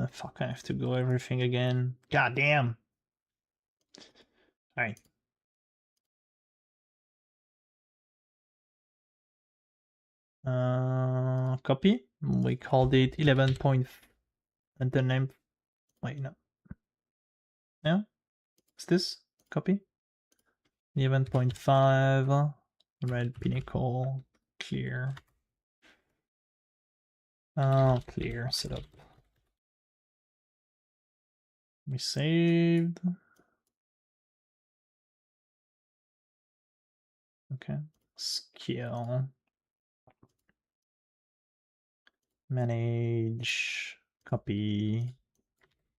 Fuck, I have to go everything again. God damn. Alright. Copy. We called it 11 point and the name. Wait, no. Yeah? What's this? Copy. 11.5. Red pinnacle. Clear. Clear setup. We saved. Okay. Skill. Manage. Copy.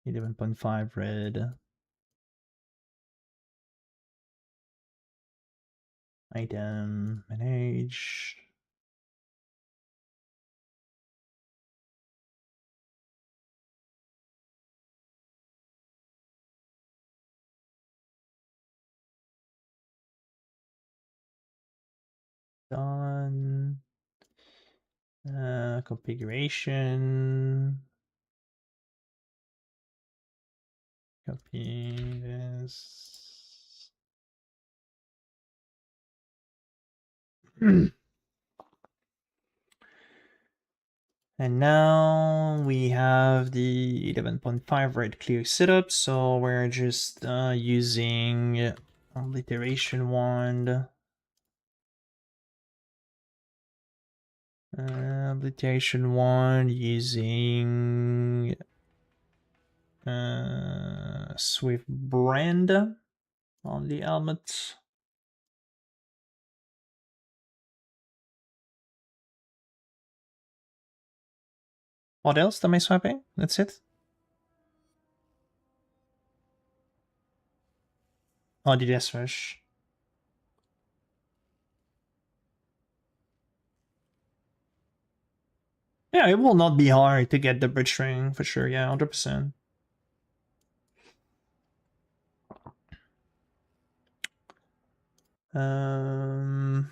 11.5 red. Item. Manage. Done. Configuration. Copy this. And now we have the 11.5 red clear setup, so we're just using obliteration wand. Obliteration wand using Swift brand on the helmet. What else am I swapping? That's it? Oh, the Death Rush. Yeah, it will not be hard to get the bridge ring for sure. Yeah, 100%. Um.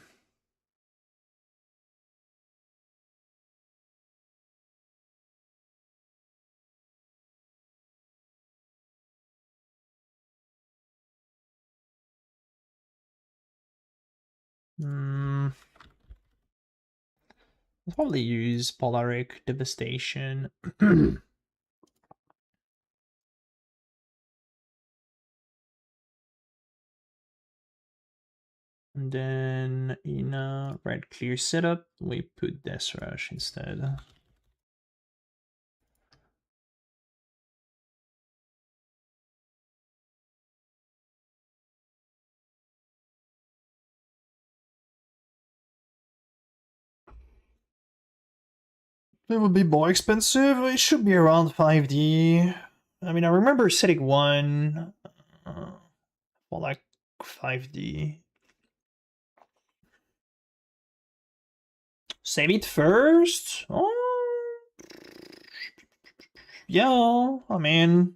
I'll probably use Polaric Devastation. And then in a red clear setup, we put Death Rush instead. It would be more expensive. It should be around 5D. I mean, I remember setting one. for like 5D. Save it first? Oh, yeah, I mean...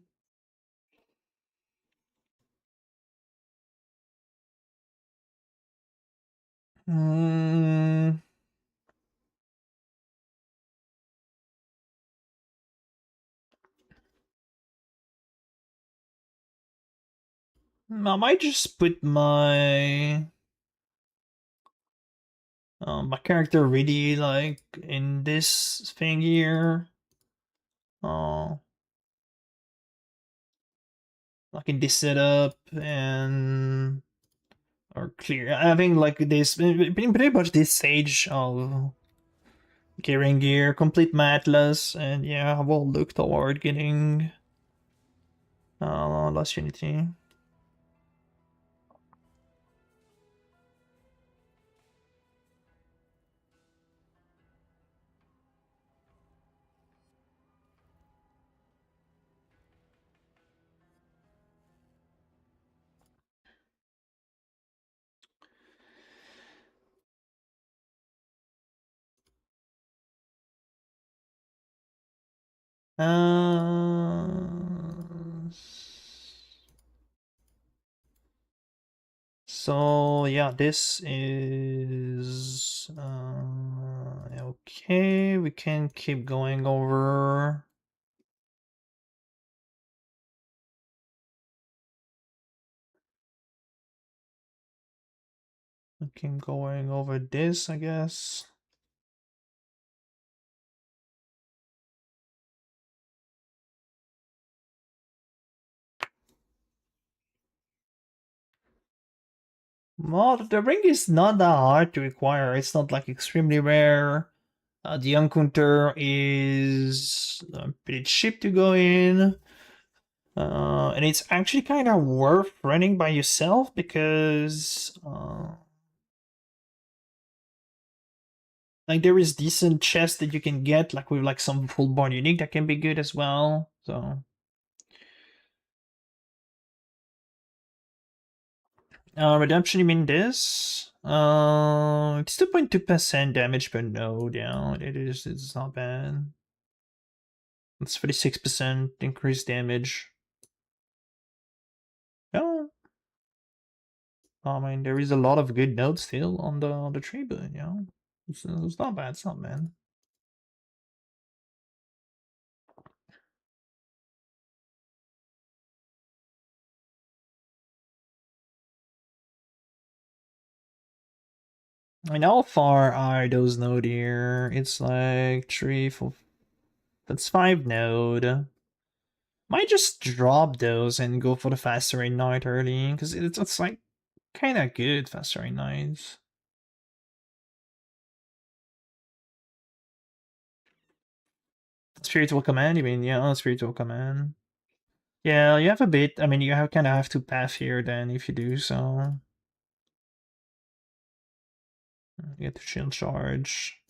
Hmm... I might just put my character really like in this thing here. Like in this setup and or clear having like this pretty much this stage of gearing gear, complete my atlas, and yeah, we'll look toward getting Lost Unity. So yeah, this is okay. We can keep going over. We can going over this, I guess. Well, the ring is not that hard to acquire. It's not like extremely rare. The encounter is pretty cheap to go in. And it's actually kind of worth running by yourself because like there is decent chests that you can get like with like some full body unique that can be good as well. So redemption, you mean this? It's 2.2% damage per node. Yeah, it's not bad. It's 36% increased damage. Yeah. I mean, there is a lot of good nodes still on the tree, but you know, it's not bad. It's not bad. I mean, how far are those node here? It's like 3, 4. That's 5 node. Might just drop those and go for the faster rain night early, because it's like kind of good faster rain nights. Spiritual command, you mean? Yeah, spiritual command. Yeah, you have a bit. I mean, you have kind of have to path here then if you do so. You get the shield charge.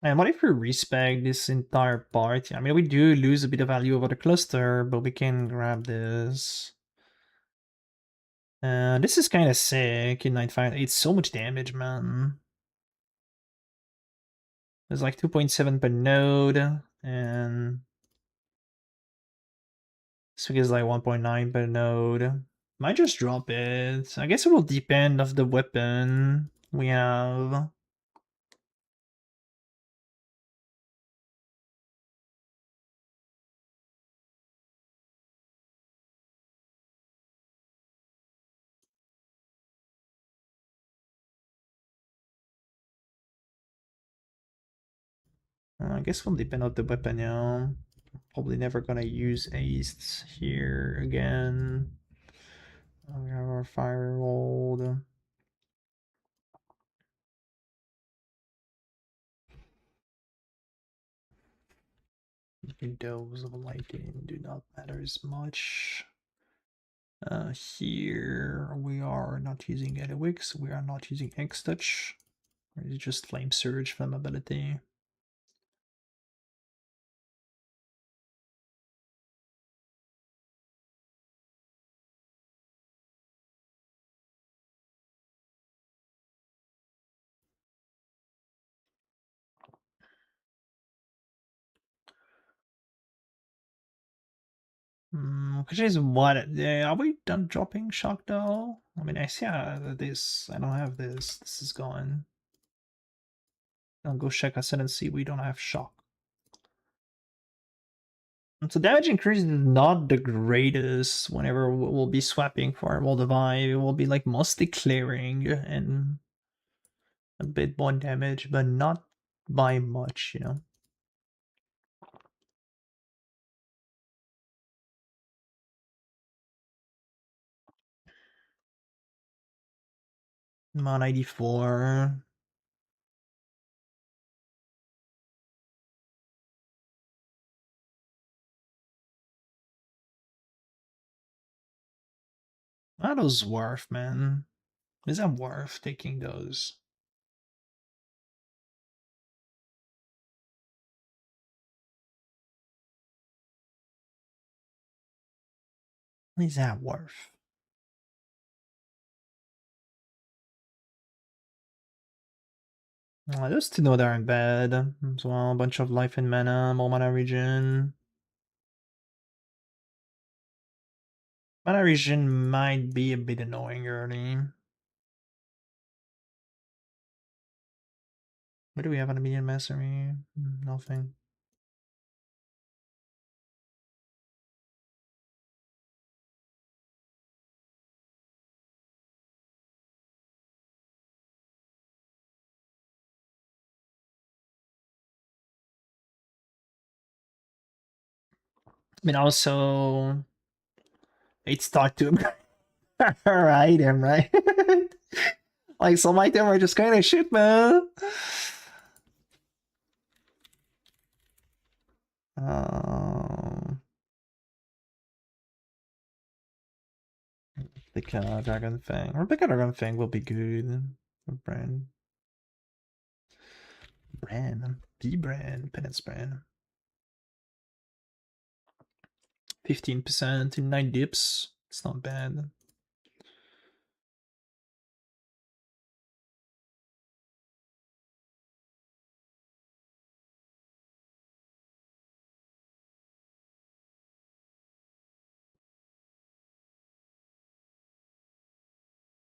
And what if we respec this entire part? I mean, we do lose a bit of value over the cluster, but we can grab this. This is kind of sick in 95. It's so much damage, man. There's like 2.7 per node, and this is like 1.9 per node. Might just drop it. I guess it will depend of the weapon we have. I guess will depend on the weapon, yeah. Probably never gonna use Ace here again. We have our fire rolled. Windows of lighting do not matter as much. Here we are not using Edwix, we are not using X Touch. It's just Flame Surge flammability. Which is what? Are we done dropping shock though? I mean, I see this. I don't have this. This is gone. I'll go check ascendancy. We don't have shock. So damage increase is not the greatest whenever we'll be swapping for Moldavai. It will be like mostly clearing and a bit more damage, but not by much, you know. Mon 94. Are those worth, man? Is that worth taking those? Is that worth? Those two nodes aren't bad as well. A bunch of life and mana, more mana regen. Mana regen might be a bit annoying early. What do we have on immediate mastery? Nothing. I mean, also, it's start to item, right? Like, some item are just kind of shit, man. Pick a Dragon Fang. Or pick a Dragon Fang will be good. Brand. Pbrand. Penance brand. 15% in 9 dips. It's not bad.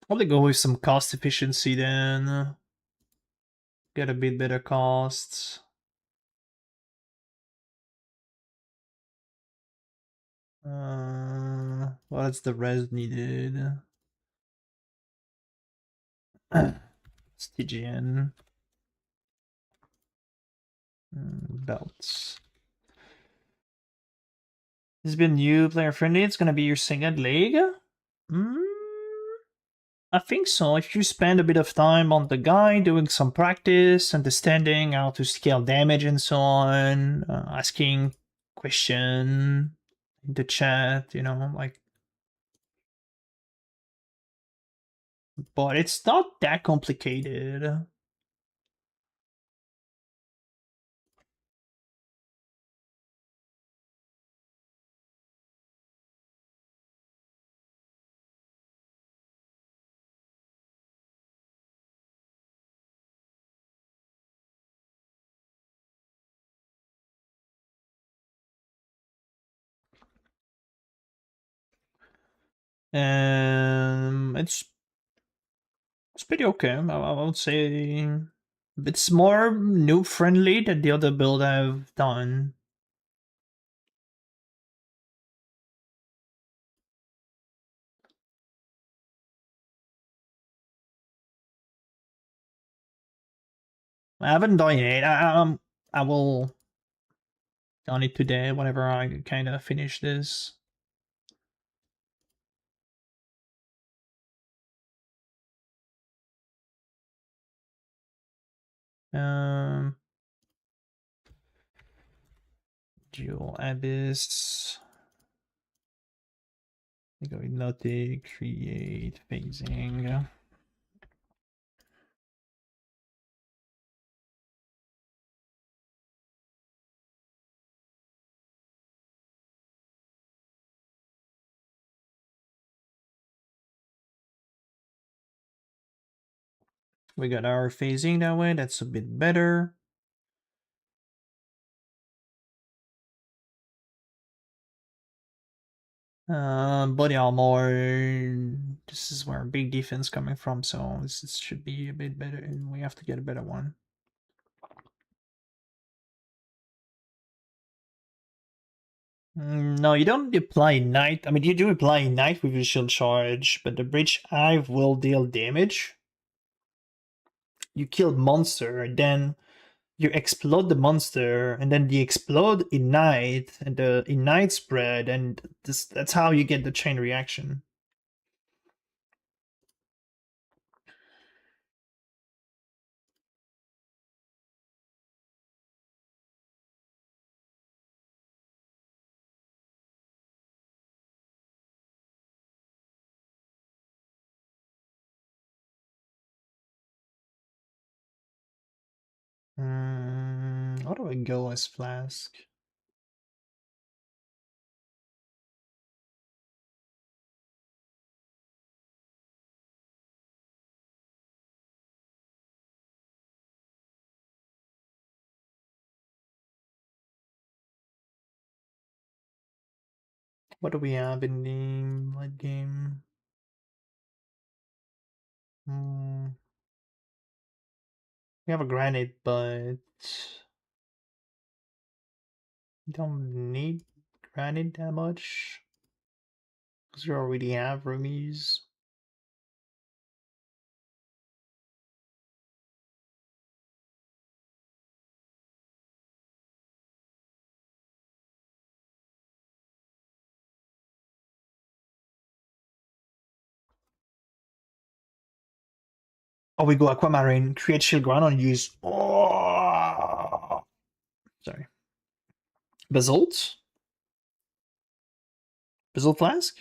Probably go with some cost efficiency then. Get a bit better costs. What's the res needed? It's TGN. Belts. This has been new player friendly. It's gonna be your second leg. I think so. If you spend a bit of time on the guide, doing some practice, understanding how to scale damage and so on, asking question in the chat, you know, like. But it's not that complicated. It's pretty okay. I would say it's more noob friendly than the other build I've done. I haven't done it. I will done it today whenever I kind of finish this. Dual Abyss. We go hypnotic, create, phasing. We got our phasing that way. That's a bit better. Body armor. This is where big defense coming from, so this should be a bit better, and we have to get a better one. No, you don't apply Ignite. I mean, you do apply Ignite with your shield charge, but the Breach Hive will deal damage. You kill monster, then you explode the monster, and then the explode Ignite, and the Ignite spread, and that's how you get the chain reaction. How do I go as Flask? What do we have in the late game? We have a granite, but we don't need granite that much because we already have rumies. Oh, we go Aquamarine, create shield ground and use. Oh! Sorry. Basalt? Basalt Flask?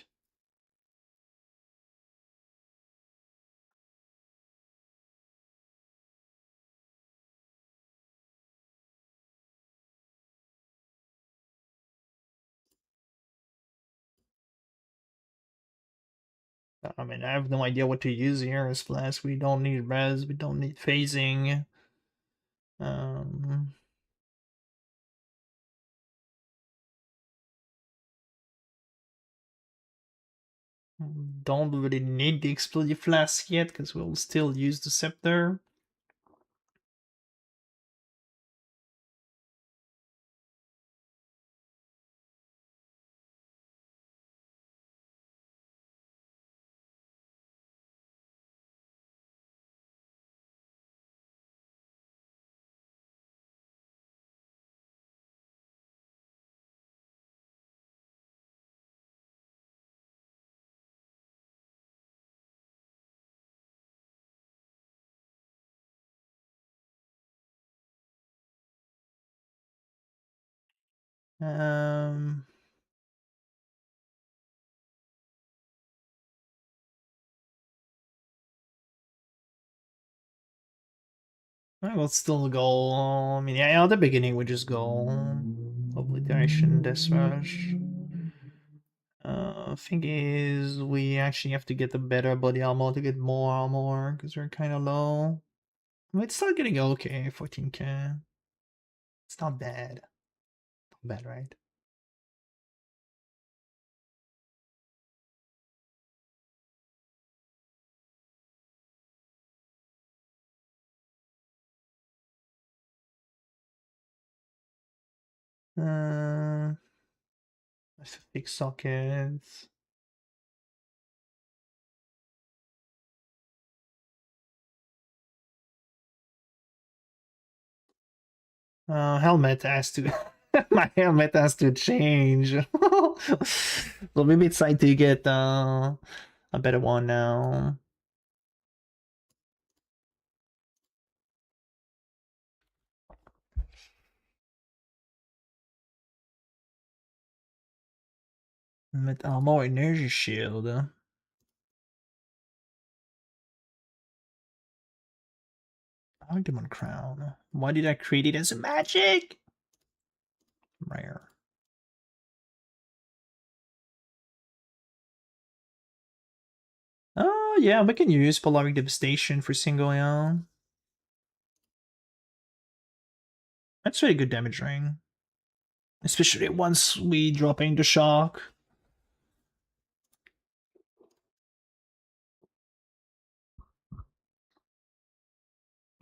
I mean, I have no idea what to use here as Flask. We don't need res, we don't need phasing. Um, don't really need the explosive flask yet because we'll still use the scepter. Um, I will still go. I mean, yeah, at the beginning we just go obliteration, death rush. Thing is, we actually have to get a better body armor to get more armor because we're kind of low. It's still getting okay, 14k. It's not bad. Not bad, right? Uh, I have to fix sockets. Helmet has to. My helmet has to change. So maybe it's time to get a better one now. Met more energy shield. Demon crown. Why did I create it as a magic? Rare. Oh yeah, we can use Polaric Devastation for single AL. That's really good damage ring. Especially once we drop into shock.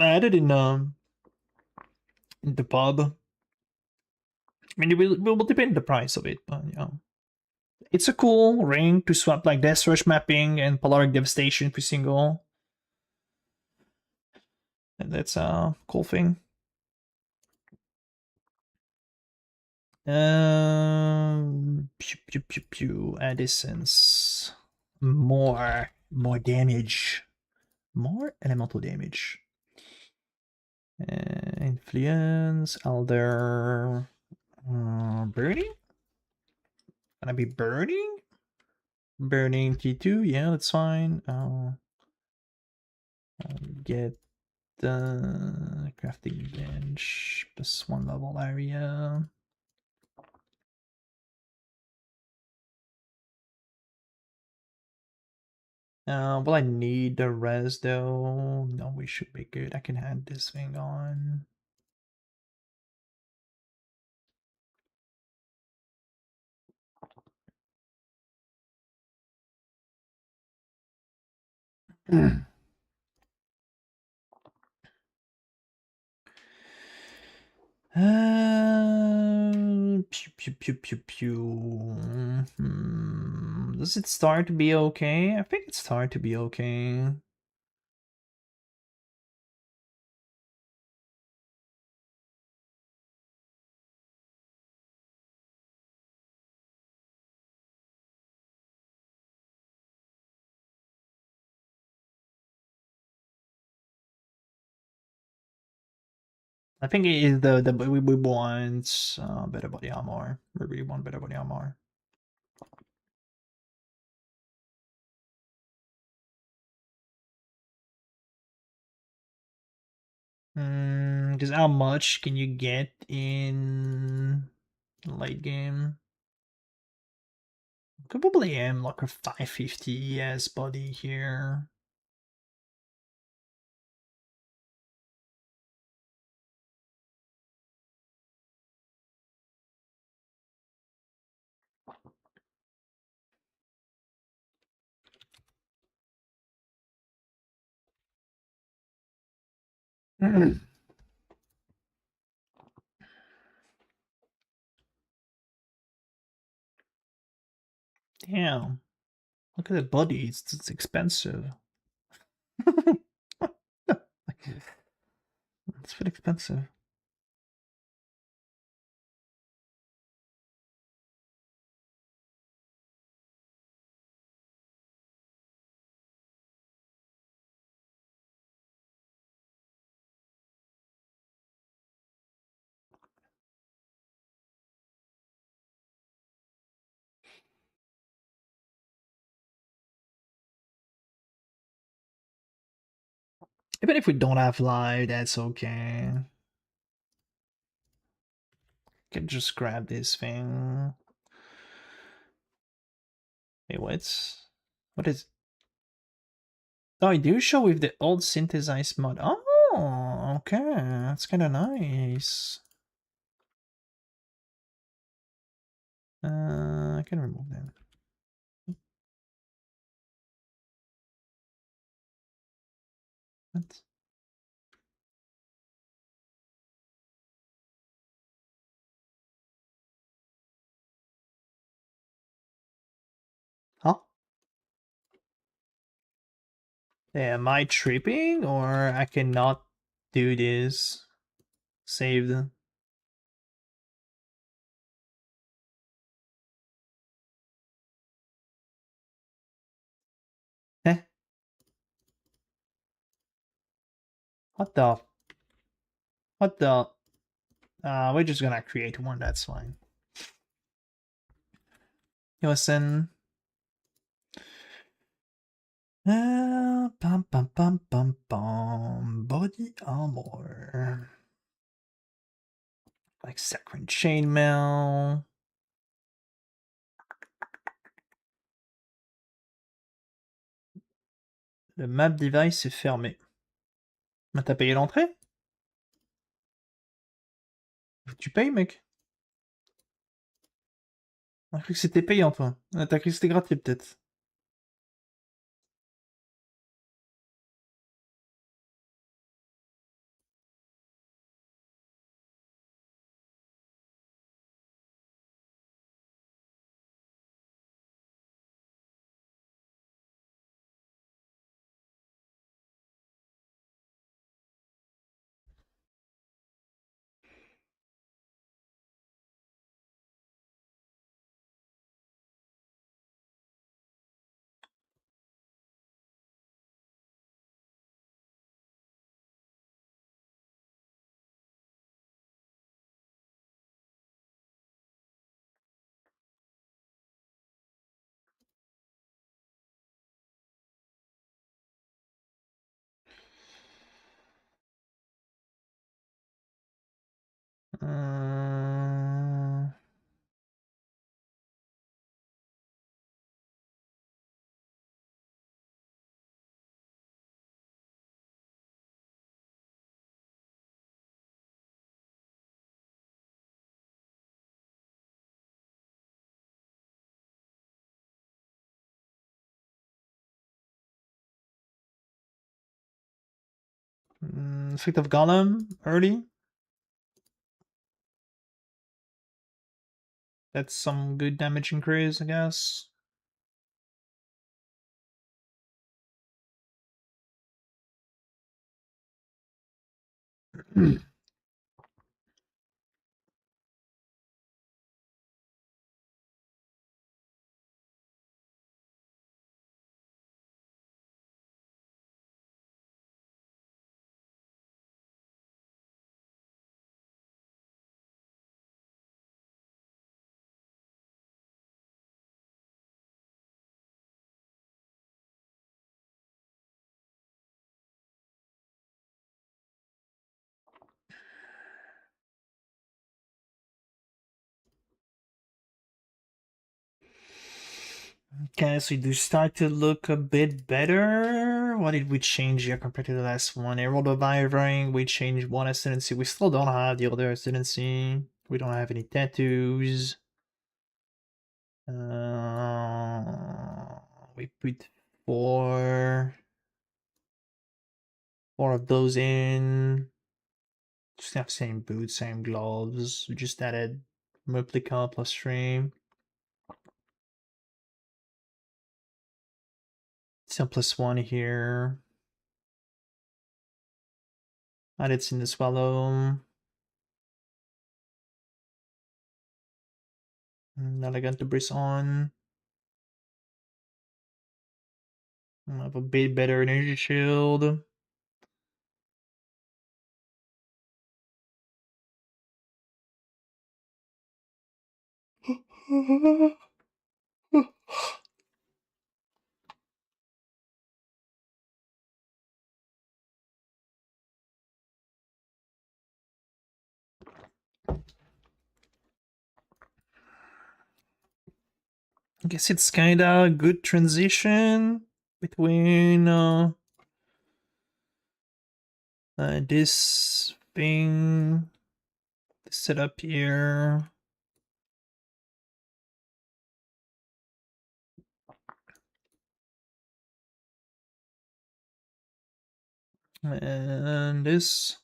I had it in the pub. I mean, it will depend the price of it, but you know. It's a cool ring to swap like Death Rush mapping and Polaric Devastation for single. And that's a cool thing. Pew pew pew pew. Addisons. More damage. More elemental damage. Influence. Elder. Burning? Gonna be burning? Burning T2, yeah, that's fine. I'll get the crafting bench plus 1 level area. Will I need the res though? No, we should be good. I can add this thing on. Pew pew pew pew pew. Does it start to be okay? I think it started to be okay. I think it is the we want better body armor. We really want better body armor. Because how much can you get in late game? Could probably aim like a 550 ES body here. Damn. Look at the body, it's expensive. It's pretty expensive. Even if we don't have live, that's okay. Can just grab this thing. Hey, what is? Oh, I do show with the old synthesized mod. Oh, okay, that's kind of nice. I can remove them. What? Huh? Yeah, am I tripping or I cannot do this? Saved. Eh? What the? What the? We're just gonna create one, that's fine. Listen. Bum bum bum bum bum. Body armor. Like saccharine chainmail. Le map device est fermé. Mais t'as payé l'entrée? Tu payes, mec? T'as cru que c'était payant, toi. T'as cru que c'était gratuit, peut-être. Effect of Golem early. That's some good damage increase, I guess. Okay, so you do start to look a bit better. What did we change here compared to the last one? Herald of Ivory, we changed one ascendancy. We still don't have the other ascendancy. We don't have any tattoos. We put four of those in. Just have same boots, same gloves. We just added replica plus 3. Some +1 here. Added in the swallow. Elegant to Brisson. Have a bit better energy shield. I guess it's kinda a good transition between this thing, this setup here. And this.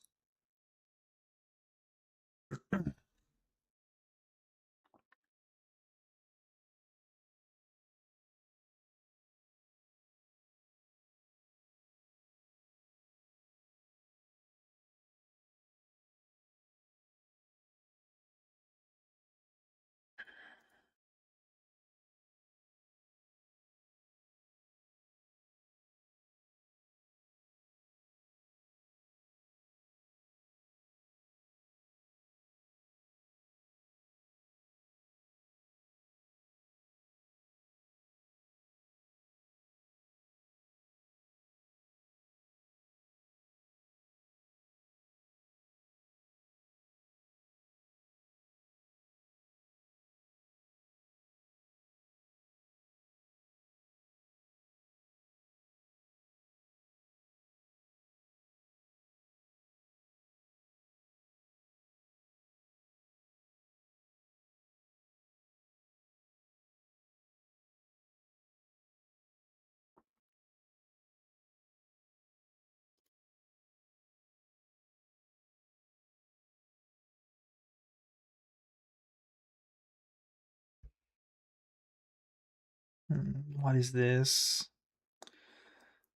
What is this?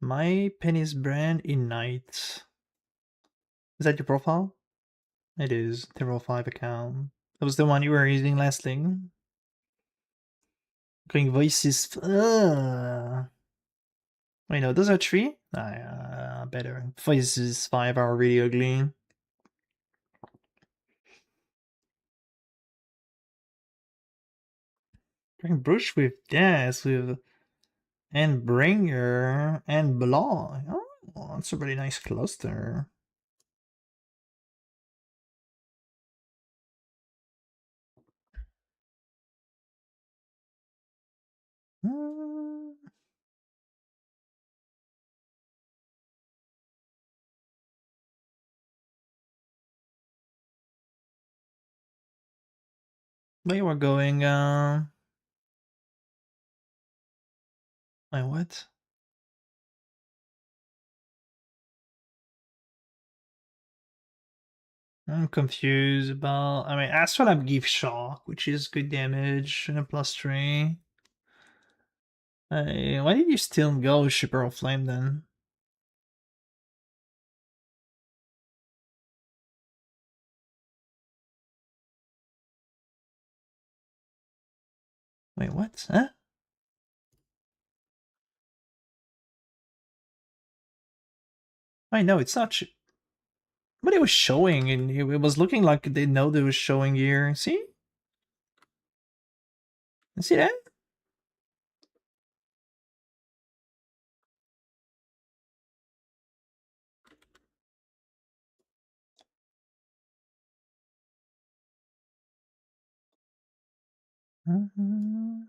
My Pbrand Ignite. Is that your profile? It is. Terror 5 account. That was the one you were using last thing. Going voices. Wait, no, those are 3? Better. Voices 5 are really ugly. Going Brush with Death, with Endbringer, and Blanc. Oh, that's a really nice cluster. Mm. Where we're going, wait, what? I'm confused about, I mean, Astrolab gives shock, which is good damage, and a +3. Why did you still go Shipper of Flame then? Wait, what? Huh? I know it's not. But it was showing, and it was looking like they know they was showing here. See? You see that? Mhm.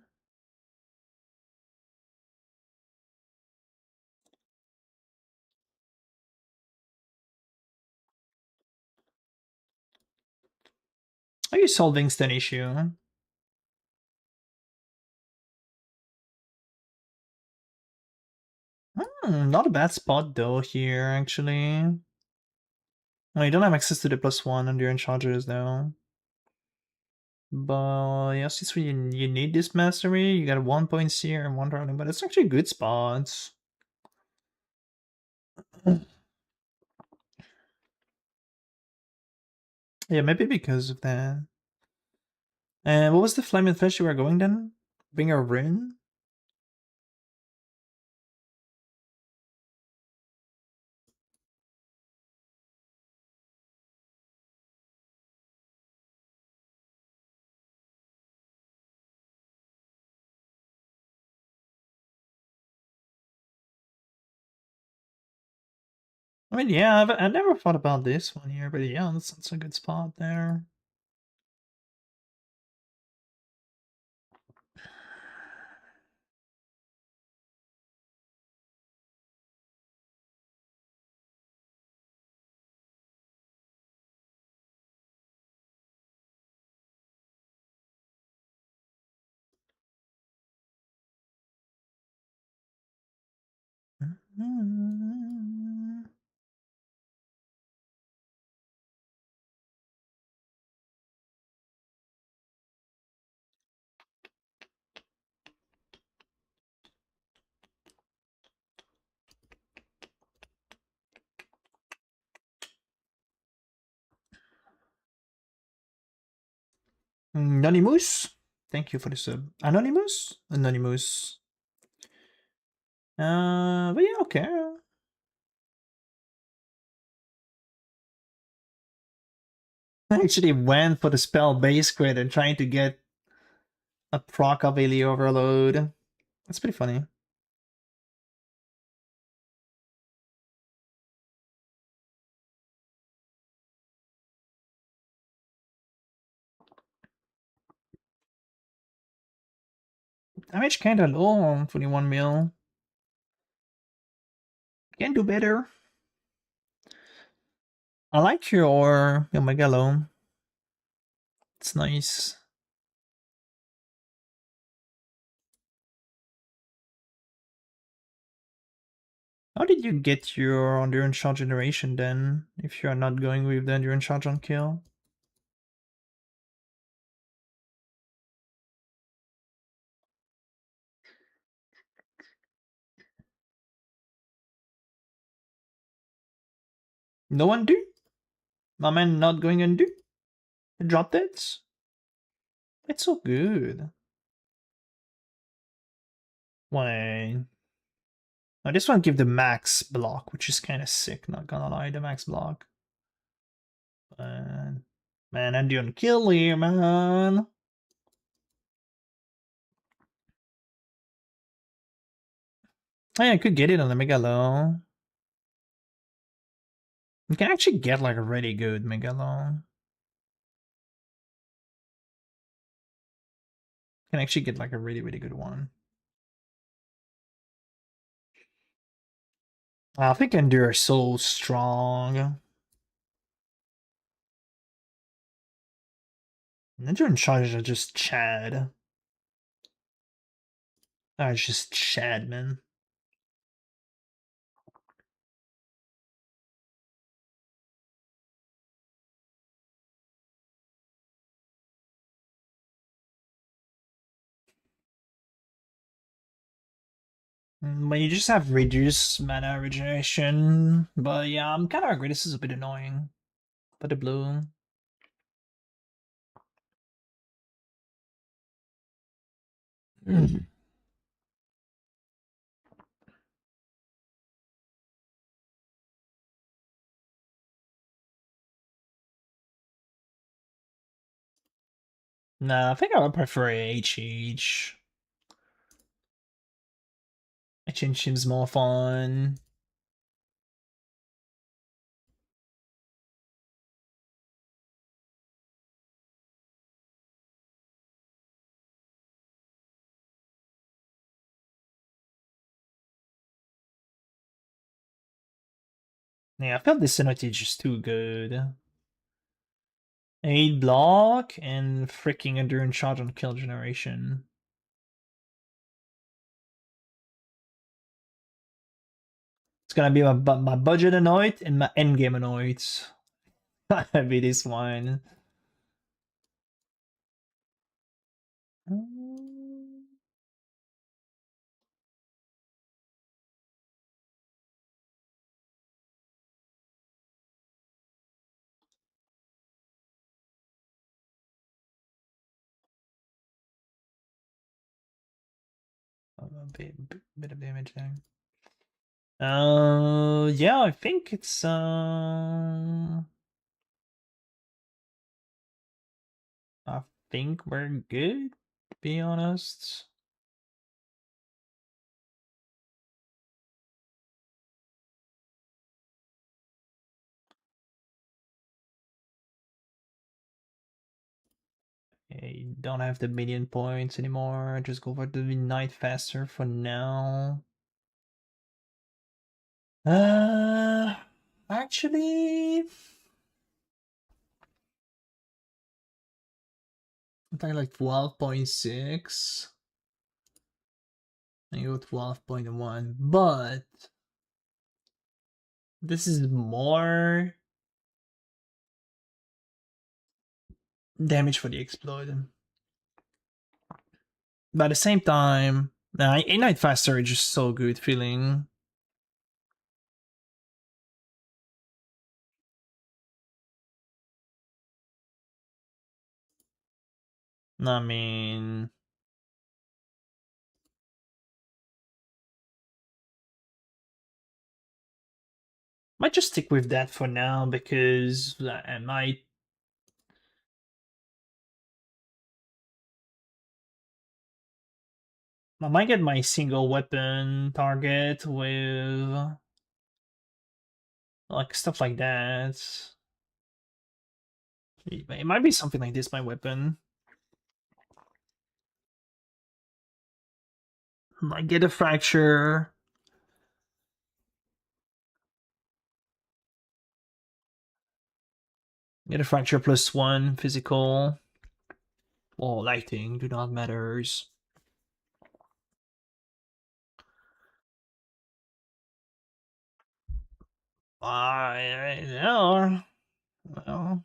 Are you solving an issue? Not a bad spot though here, actually. Well, you don't have access to the +1 on your charges though. But yeah, since you need this mastery, you got a 1 point here and 1 routing, but it's actually good spots. Yeah, maybe because of that. And what was the flame and fish you were going then? Bring a rune? I mean, yeah, I never thought about this one here, but yeah, that's a good spot there. Anonymous? Thank you for the sub. Anonymous? Anonymous. But yeah, okay. I actually went for the spell base crit and trying to get a proc of Alien Overload. That's pretty funny. Damage kinda low on 21 mil. Can do better. I like your Megalo. It's nice. How did you get your Endurance Charge generation then, if you're not going with the Endurance Charge on kill? No undo? My man not going undo? Drop that? It's so good. Why? I just want to give the max block, which is kind of sick, not gonna lie, the max block. But, man, I'm doing kill here, man. Oh, yeah, I could get it on the Megalo. You can actually get like a really good Megalo. Can actually get like a really good one. I think Endure is so strong. Endure and Charge are just Chad. It's just Chad, man. But you just have reduced mana regeneration. But yeah, I'm kind of agree. This is a bit annoying. But the blue. Nah, I think I would prefer HH. HH seems more fun. Yeah, I felt this Synergy is just too good. 8 block and freaking Endurance Charge on kill generation. It's gonna be my budget annoyed and my endgame annoyed. Gonna be this one. A bit of damage there. Yeah, I think it's I think we're good, to be honest. I don't have the minion points anymore. Just go for the midnight faster for now. Uh, actually, I think like 12.6. I go 12.1, but this is more damage for the explode. But at the same time, Ignite Faster is just so good feeling. I mean, might just stick with that for now because I might get my single weapon target with like stuff like that. It might be something like this, my weapon. Might get a fracture. Get a fracture +1 physical. Or lighting, do not matters. Yeah. Well,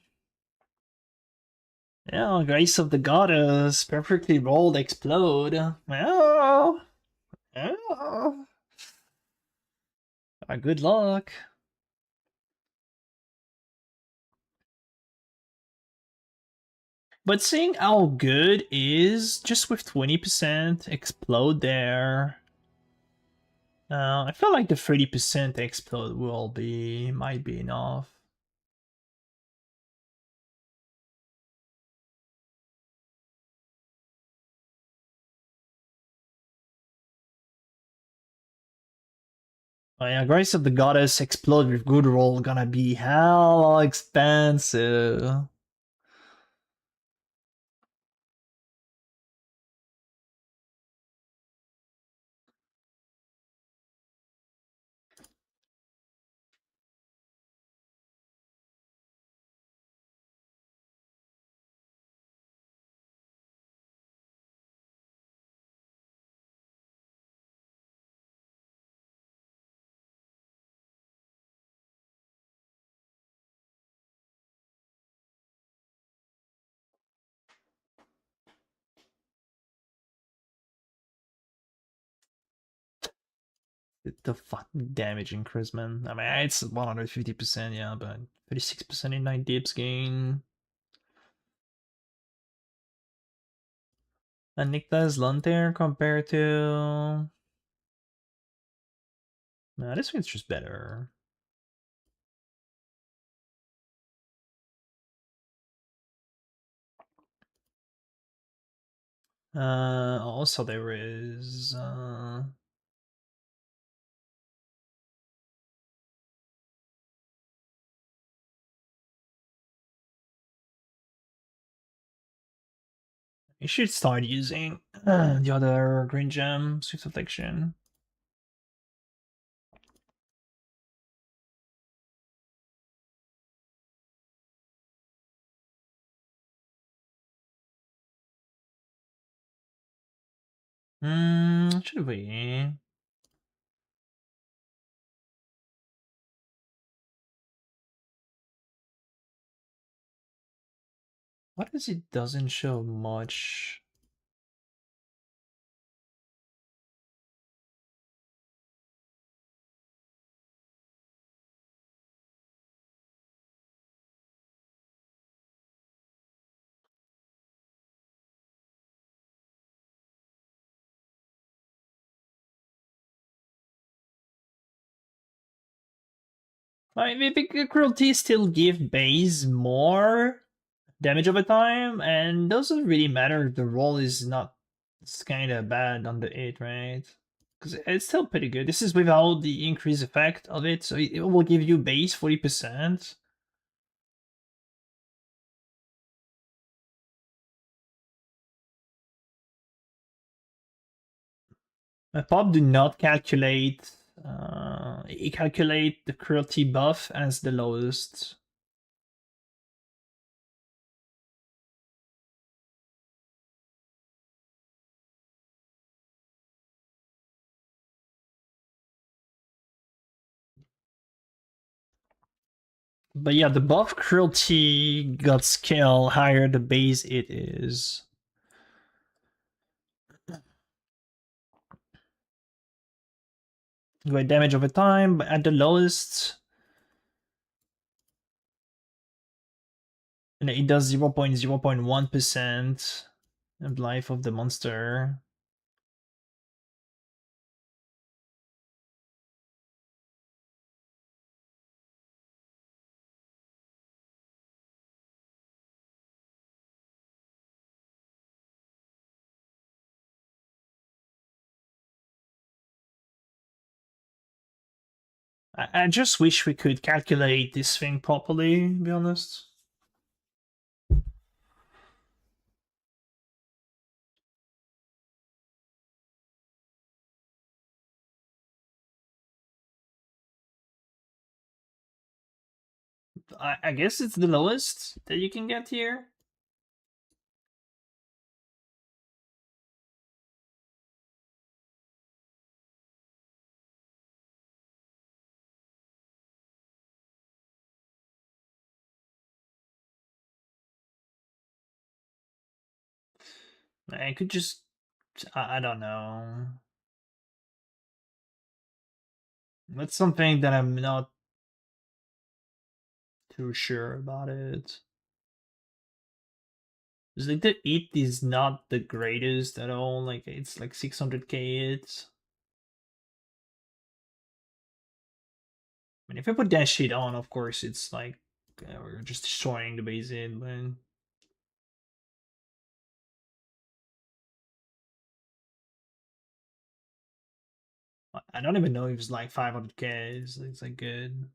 yeah, Grace of the Goddess, perfectly rolled explode. Well, yeah. Good luck. But seeing how good is just with 20% explode there. I feel like the 30% explode might be enough. Oh yeah, Grace of the Goddess explode with good roll gonna be hell expensive. The fucking damage increase, man. I mean, it's 150%, yeah, but 36% in 9 dips gain. And Niklas Lunter compared to. Nah, this one's just better. Also there is you should start using the other green gem, Swift Affliction. Should we? What is it doesn't show much? I mean, the cruelty still give base more damage over time, and doesn't really matter if the roll is not. It's kind of bad on the 8, right? Because it's still pretty good. This is without the increase effect of it, so it will give you base 40%. Pop do not calculate. It calculate the cruelty buff as the lowest. But yeah, the buff cruelty got scale higher the base it is. Great damage over time, but at the lowest, and it does 0.0.1% of life of the monster. I just wish we could calculate this thing properly, to be honest. I guess it's the lowest that you can get here. I could just. I don't know. That's something that I'm not too sure about it. It's like the 8 is not the greatest at all. Like it's like 600k it. I mean, if I put that shit on, of course, it's like we're just destroying the base in, but. I don't even know if it's like 500k. It's like good.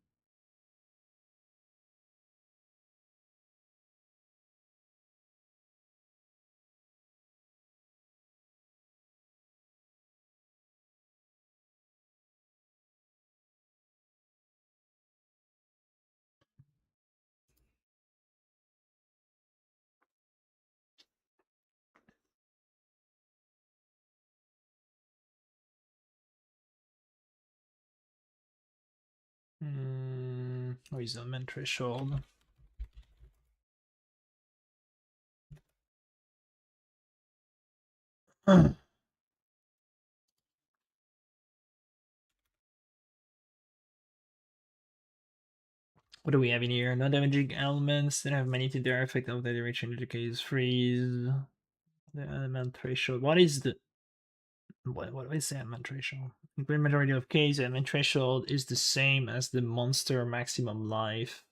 Oh, he's a men threshold. What do we have in here? Non-damaging elements that have many to their effect of the direction indicates freeze. The element threshold. What is the what is the element threshold? In the majority of cases, the element threshold is the same as the monster maximum life.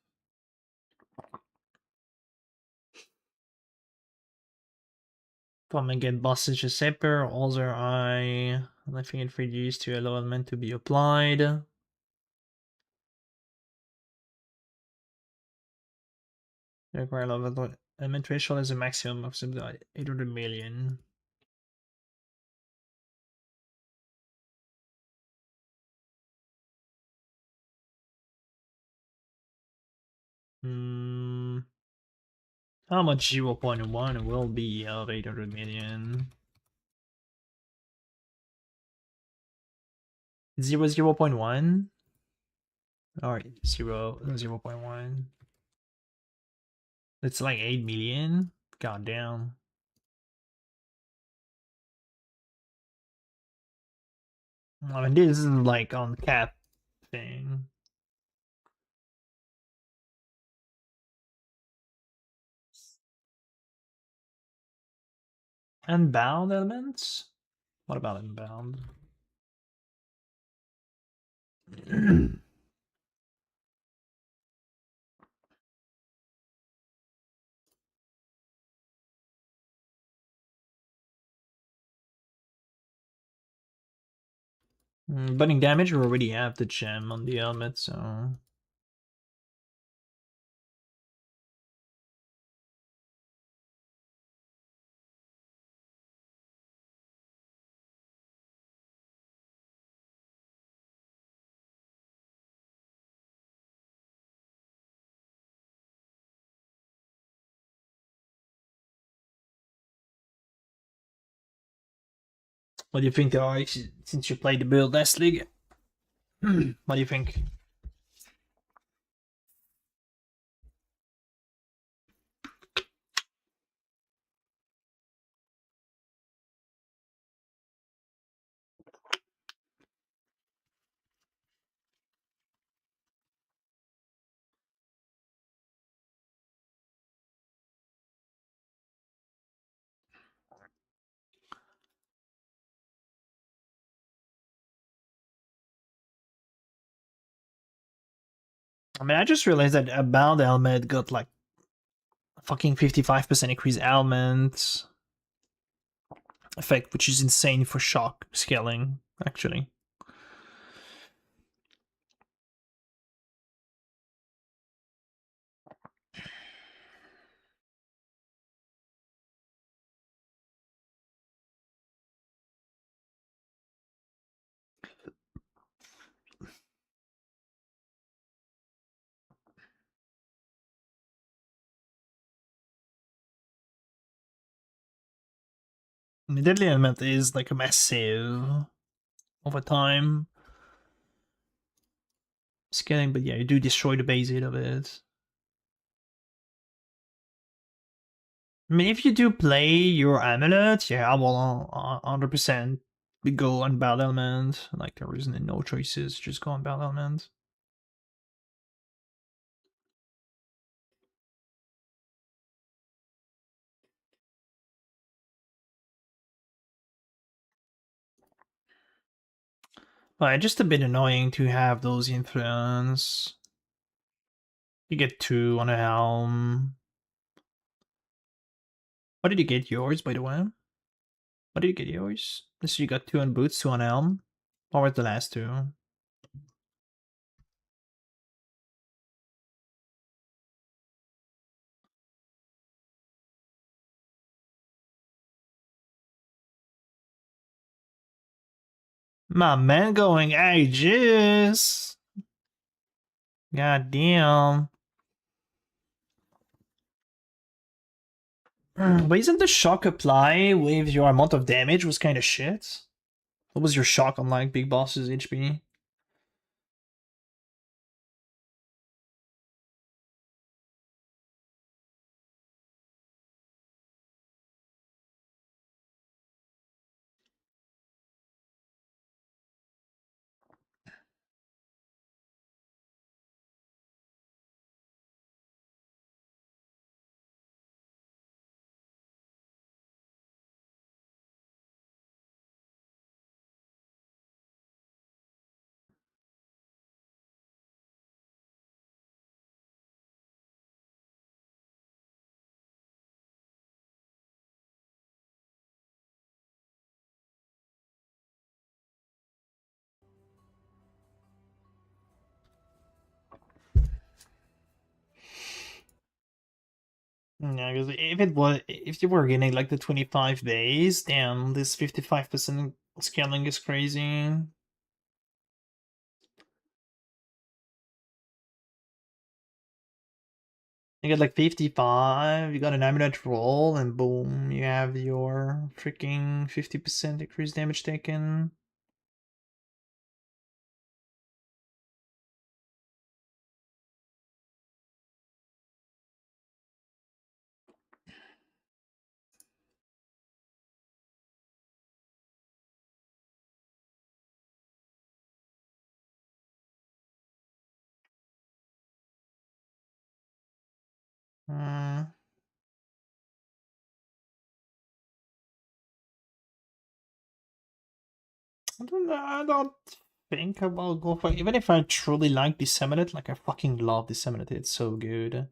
From again bosses just separate, other eye, letting it reduce to allow element to be applied. The required level element threshold is a maximum of 800 million. How much 0.1 will be of 800 million? 0.1? Alright, 0.1. It's like 8 million? God damn. I mean, this is like on cap thing. Unbound elements? What about unbound? Burning damage, we already have the gem on the helmet, so... What do you think, though, since you played the build last league? What do you think? I mean, I just realized that a bound helmet got like fucking 55% increased element effect, which is insane for shock scaling, actually. I mean, deadly element is like a massive over time scaling, but yeah, you do destroy the base hit of it. I mean, if you do play your amulet, yeah, I will 100% go on battle element. Like, there isn't no choices, just go on battle element. But just a bit annoying to have those influence. You get 2 on a helm. What did you get yours, by the way? What did you get yours? So you got 2 on boots, 2 on helm. What were the last 2? My man going ages. God damn. But isn't the shock apply with your amount of damage was kind of shit? What was your shock on like big bosses HP? Yeah, because if you were getting like the 25 days, damn, this 55% scaling is crazy. You get like 55, you got an amulet roll, and boom, you have your freaking 50% increased damage taken. Uh, I don't think about go for even if I truly like Disseminate, like I fucking love Disseminate, it's so good.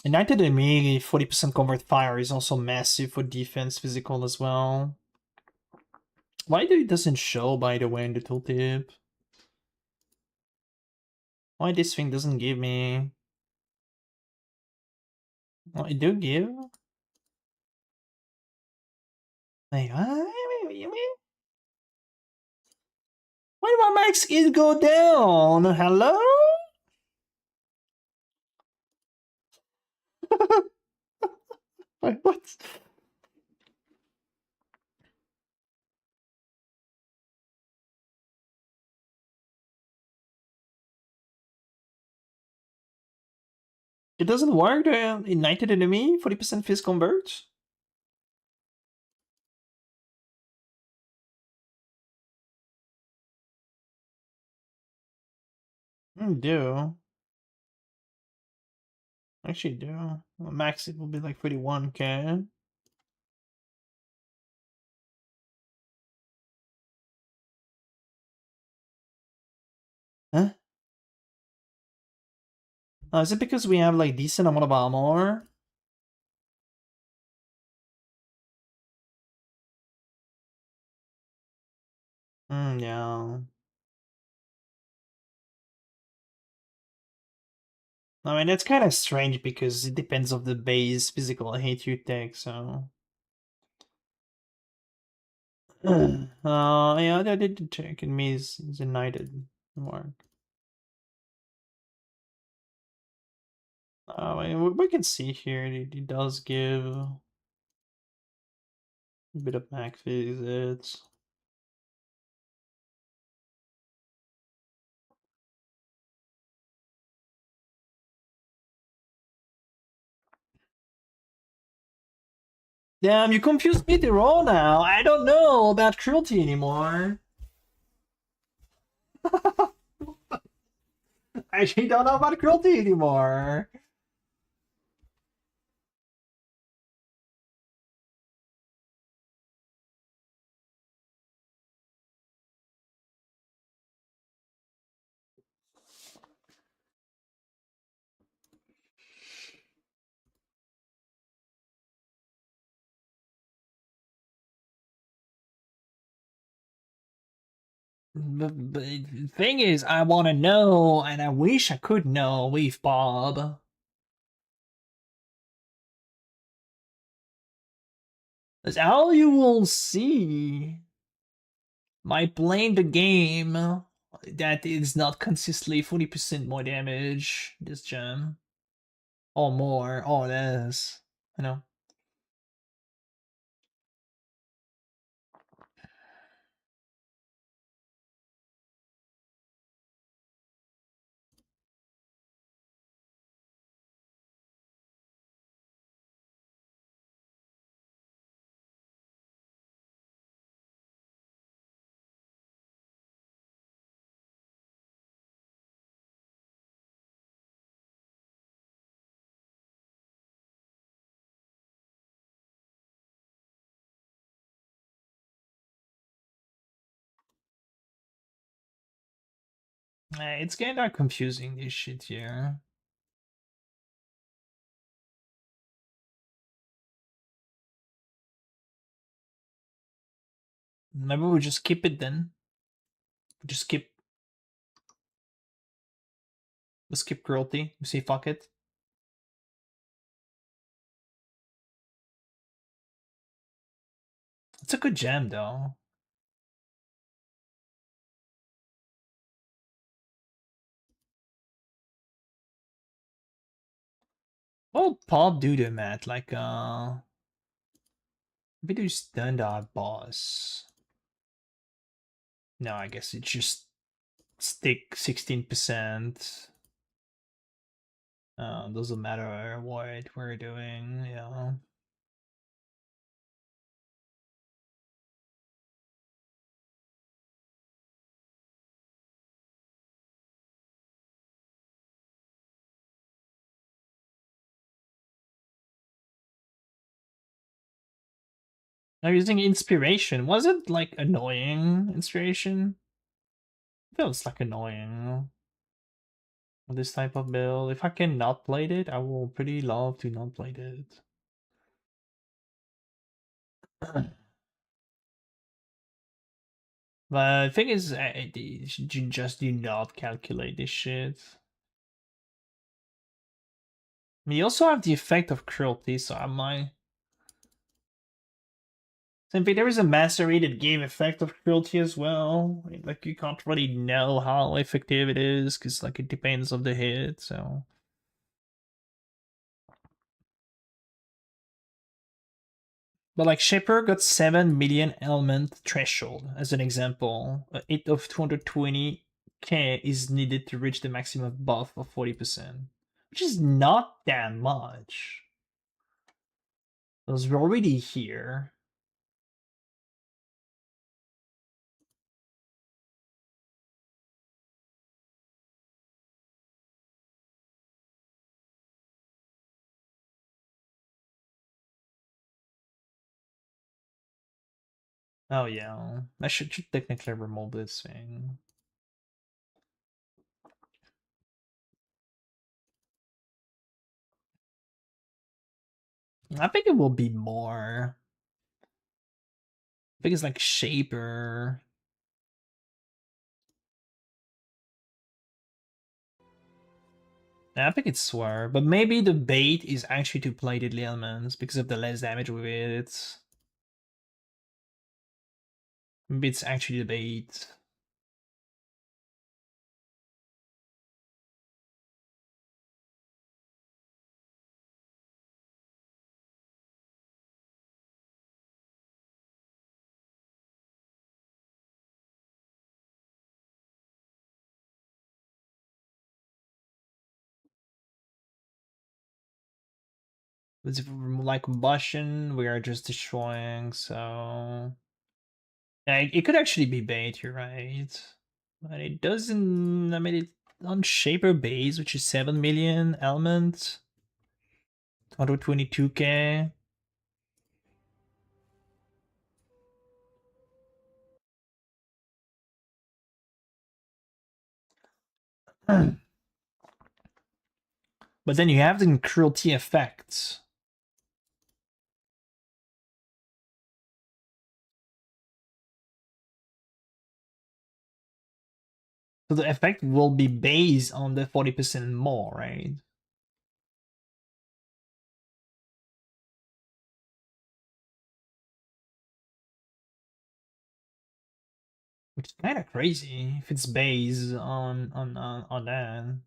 United Enemy 40% convert fire is also massive for defense, physical as well. Why do it doesn't show, by the way, in the tooltip? Why this thing doesn't give me? Oh, it do give? Wait, what? Why did my max skill go down? Hello? Wait, what? It doesn't work, the United Enemy 40% fizz convert? Do. Actually do. Well, max it will be like 31k. Huh? Oh, is it because we have like decent amount of armor? Yeah. I mean, it's kind of strange because it depends on the base physical hit you take, so. Yeah, I did check. It means it's united mark. I mean, we can see here it does give a bit of max visits. Damn, you confused me the role now. I don't know about cruelty anymore. I actually don't know about cruelty anymore. The thing is, I want to know, and I wish I could know with Bob. That's how you will see by playing the game that is not consistently 40% more damage this gem. Or more, or less. You know. It's kind of confusing, this shit here. Maybe we'll just skip it then. Just skip Let's skip cruelty. We say fuck it. It's a good gem though. What would Pop do to him at? Like maybe do stun our boss. No, I guess it just stick 16%. Doesn't matter what we're doing, yeah. I'm using inspiration. Was it like annoying inspiration? Feels like annoying with this type of build. If I can not play it, I will pretty love to not play it. But the thing is, you just do not calculate this shit. I mean, you also have the effect of cruelty, so I might. Simply, there is a macerated game effect of cruelty as well. Like, you can't really know how effective it is, because, like, it depends on the hit, so. But, like, Shaper got 7 million element threshold, as an example. A hit of 220k is needed to reach the maximum buff of 40%, which is not that much. Because we're already here. Oh yeah, I should technically remove this thing. I think it will be more. I think it's like Shaper. I think it's Swear, but maybe the bait is actually to play Deadly Elements because of the less damage with it. Maybe it's actually the bait. But if we remove like combustion, we are just destroying, so yeah, it could actually be bait, you're right. But it doesn't. I mean, it on Shaper base, which is 7 million element, 122k. But then you have the cruelty effects. So the effect will be based on the 40% more, right? Which is kind of crazy if it's based on that.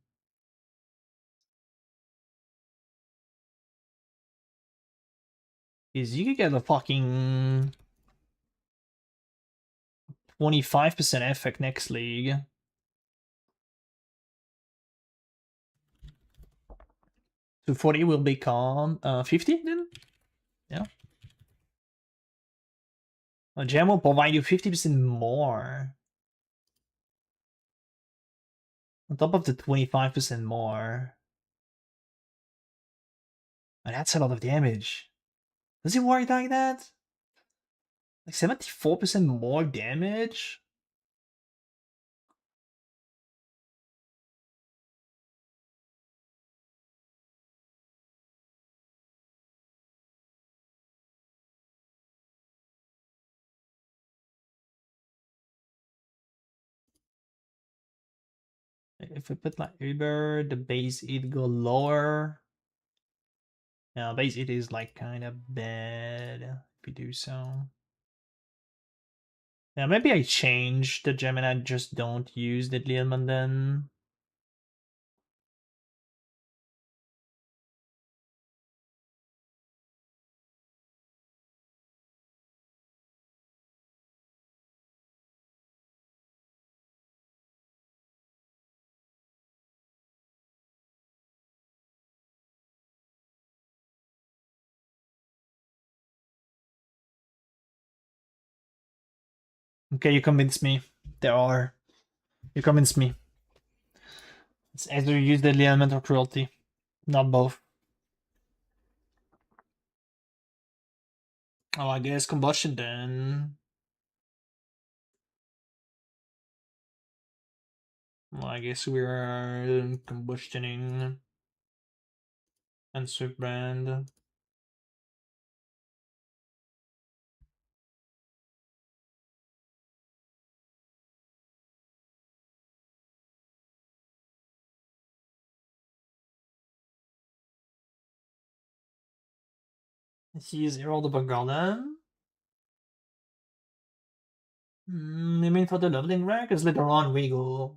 Because you could get a fucking 25% effect next league. So 40 will become 50 then? Yeah. A gem will provide you 50% more. On top of the 25% more. And that's a lot of damage. Does it work like that? Like 74% more damage? If we put like Uber, the base hit go lower. Yeah, base hit is like kind of bad if we do so. Yeah, maybe I change the gem and I just don't use the Leomund then. Okay, you convinced me. You convinced me. It's either use deadly element or cruelty. Not both. Oh, I guess combustion then. Well, I guess we're combustioning and Pbrand. He's Herald of a Golem. You mean for the lvling rank? Because later on we go.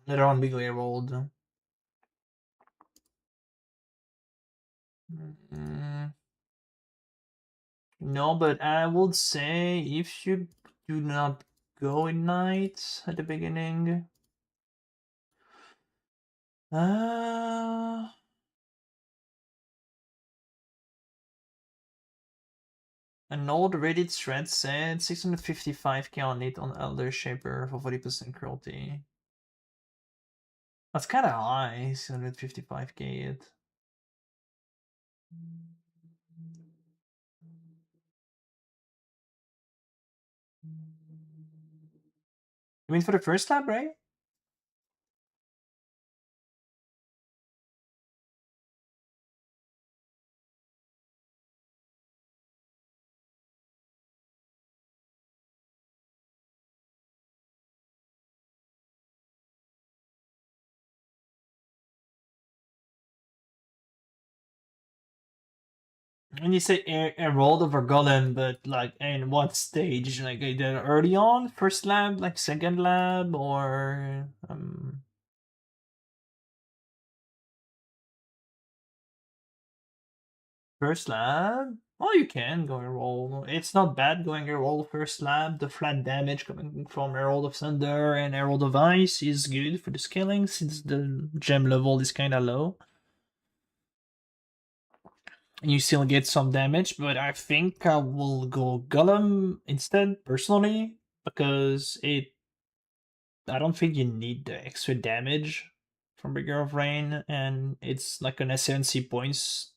Later on we go Herald. No, but I would say if you do not go Ignite at the beginning. An old Reddit thread said 655k on it on Elder Shaper for 40% cruelty. That's kind of high, 655k it. You mean for the first lab, right? When you say a rolled over golem, but like in what stage? Like either early on, first lab, like second lab, or first lab? Oh, you can go and roll. It's not bad going and roll first lab. The flat damage coming from Herald of Thunder and Herald of Ice is good for the scaling since the gem level is kind of low. And you still get some damage, but I think I will go Golem instead personally because I don't think you need the extra damage from Bringer of Rain, and it's like an SNC points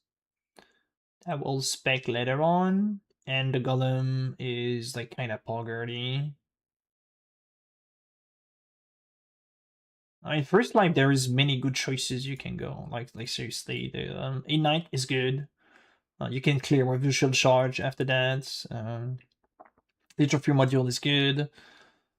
I will spec later on, and the Golem is like kind of poggerty. I mean, first life there is many good choices you can go. Like seriously, the Ignite is good. You can clear with Visual Charge after that. Each of your module is good.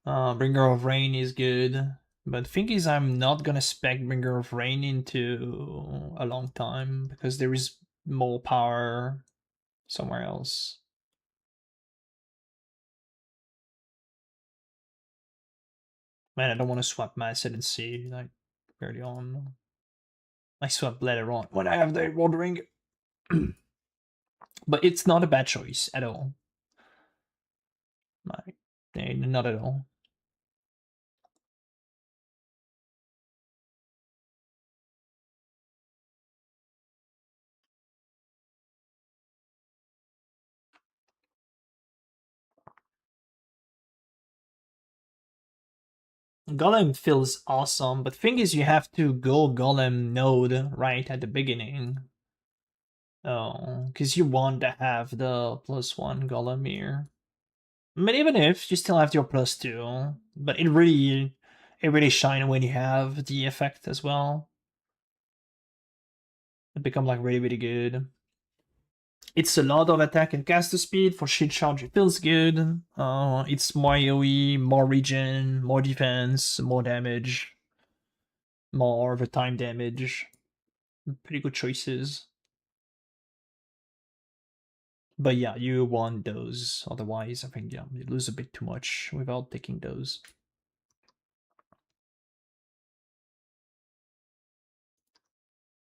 Bringer of Rain is good. But the thing is, I'm not gonna spec Bringer of Rain into a long time because there is more power somewhere else. Man, I don't want to swap my Ascendancy like early on. I swap later on when I have the World Ring. But it's not a bad choice at all. Like, not at all. Golem feels awesome, but thing is you have to go Golem node right at the beginning. Oh, because you want to have the +1 Golem here. But even if, you still have your +2. But it really shines when you have the effect as well. It becomes like really good. It's a lot of attack and caster speed. For shield charge, it feels good. It's more AoE, more regen, more defense, more damage. more of a time damage. Pretty good choices. But yeah, you want those. Otherwise, I think yeah, you lose a bit too much without taking those.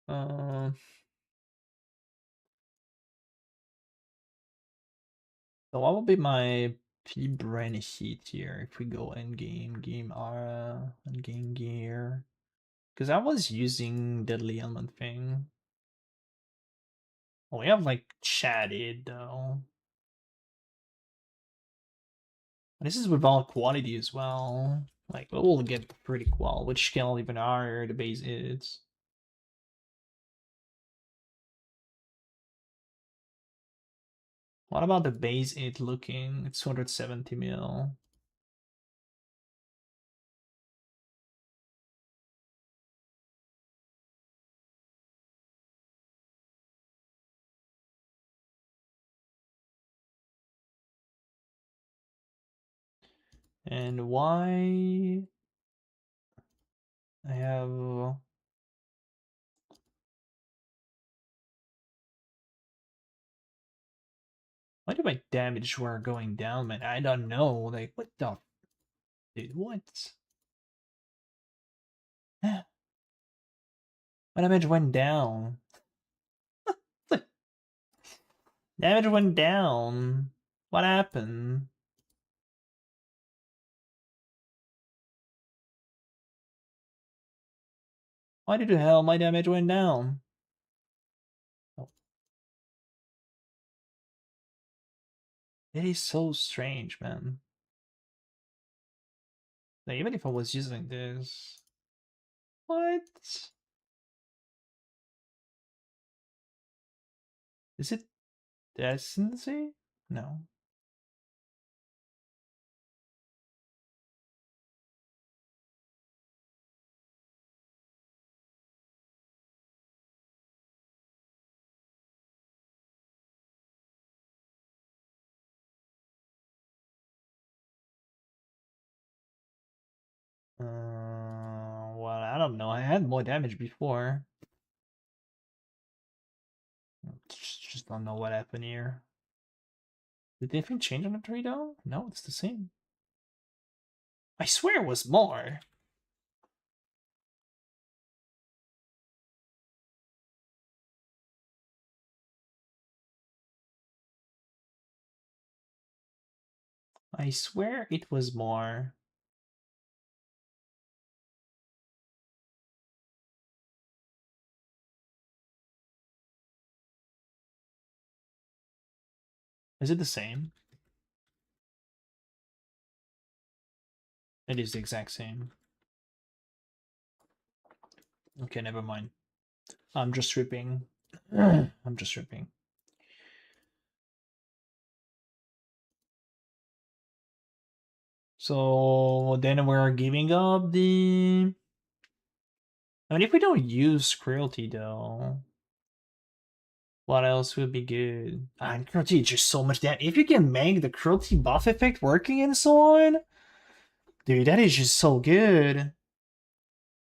Uh, so what will be my Pbrand heat here if we go end game aura and game gear? Because I was using deadly element thing. Oh, we have like chatted though. This is without quality as well. Like we'll get pretty qual, which scale even higher the base is. What about the base 8 looking? It's 270 mil. And why I have why do my damage were going down, man? I don't know. Like what the dude, what? My damage went down. Damage went down. What happened? Why did the hell my damage went down? Oh. It is so strange, man. Like, even if I was using this. What? Is it decency? No. Well, I don't know. I had more damage before. Just don't know what happened here. Did anything change on the tree though? No, it's the same. I swear it was more. I swear it was more. Is it the same? It is the exact same. Okay, never mind. I'm just ripping. I'm just ripping. So then we're giving up the. I mean, if we don't use cruelty though, what else would be good? And cruelty is just so much damage. If you can make the cruelty buff effect working and so on, dude, that is just so good.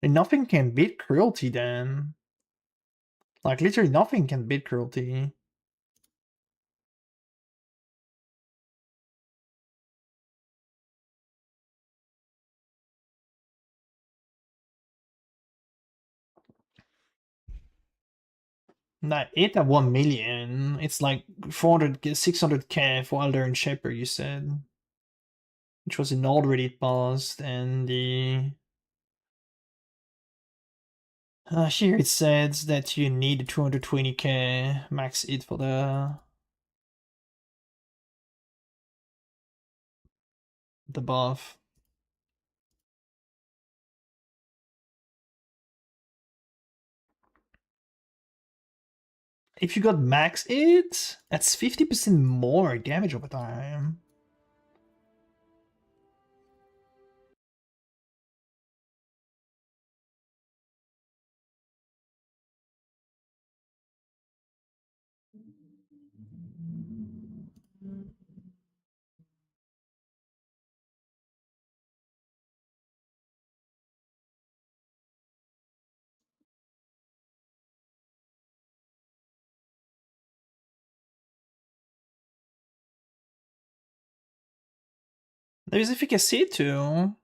And nothing can beat cruelty then. Like literally nothing can beat cruelty. Not it at 1 million. It's like 400, 600k for Elder and Shaper, you said. Which was in already passed, and the. Here it says that you need 220k max it for the buff. If you got max it, that's 50% more damage over time. There's efficacy too.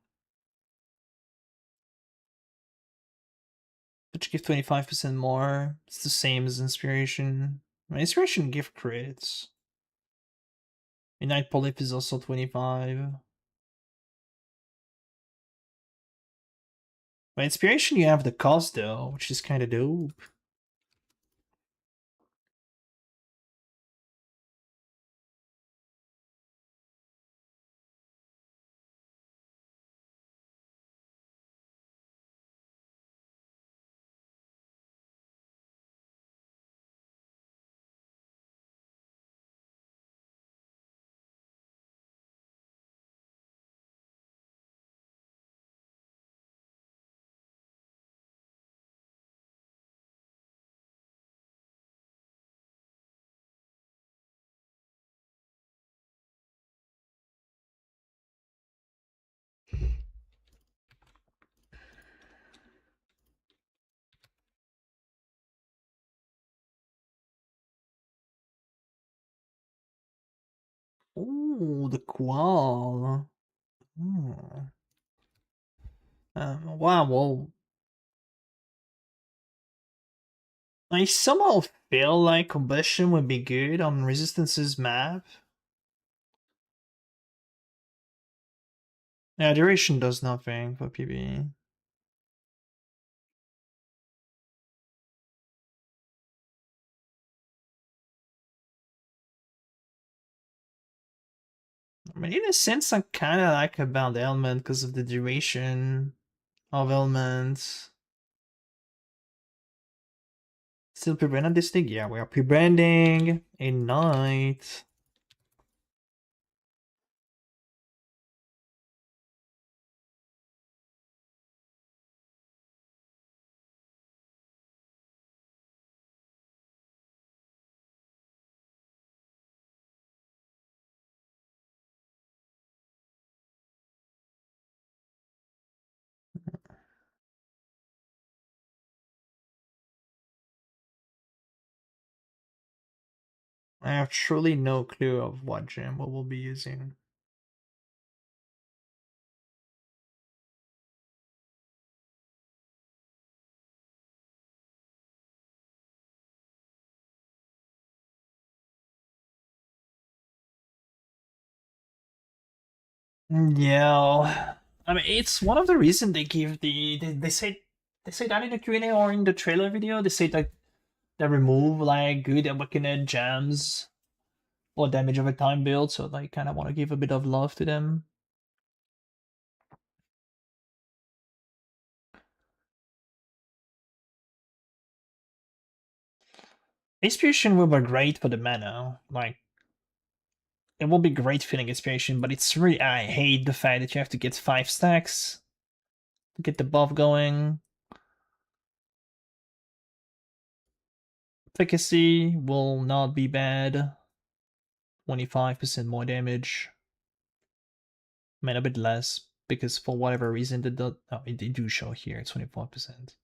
Which give 25% more. It's the same as inspiration. Inspiration gift crits. Ignite Polyp is also 25. By inspiration, you have the cost though, which is kind of dope. Ooh, the qual. Ooh. Wow, well, I somehow feel like combustion would be good on Resistance's map. Yeah, duration does nothing for PB. I mean, in a sense, I kind of like about element because of the duration of elements. Still pre-branding this thing? Yeah, we are pre-branding a knight. I have truly no clue of what gem we will be using. Yeah, I mean it's one of the reasons they give they say that in the Q&A or in the trailer video. They say that they remove like good awakened gems or damage over time build, so they kind of want to give a bit of love to them. Inspiration will be great for the mana, like it will be great feeling inspiration, but it's really I hate the fact that you have to get 5 stacks to get the buff going. Efficacy will not be bad. 25% more damage. I mean, a bit less, because for whatever reason, it do show here, 24%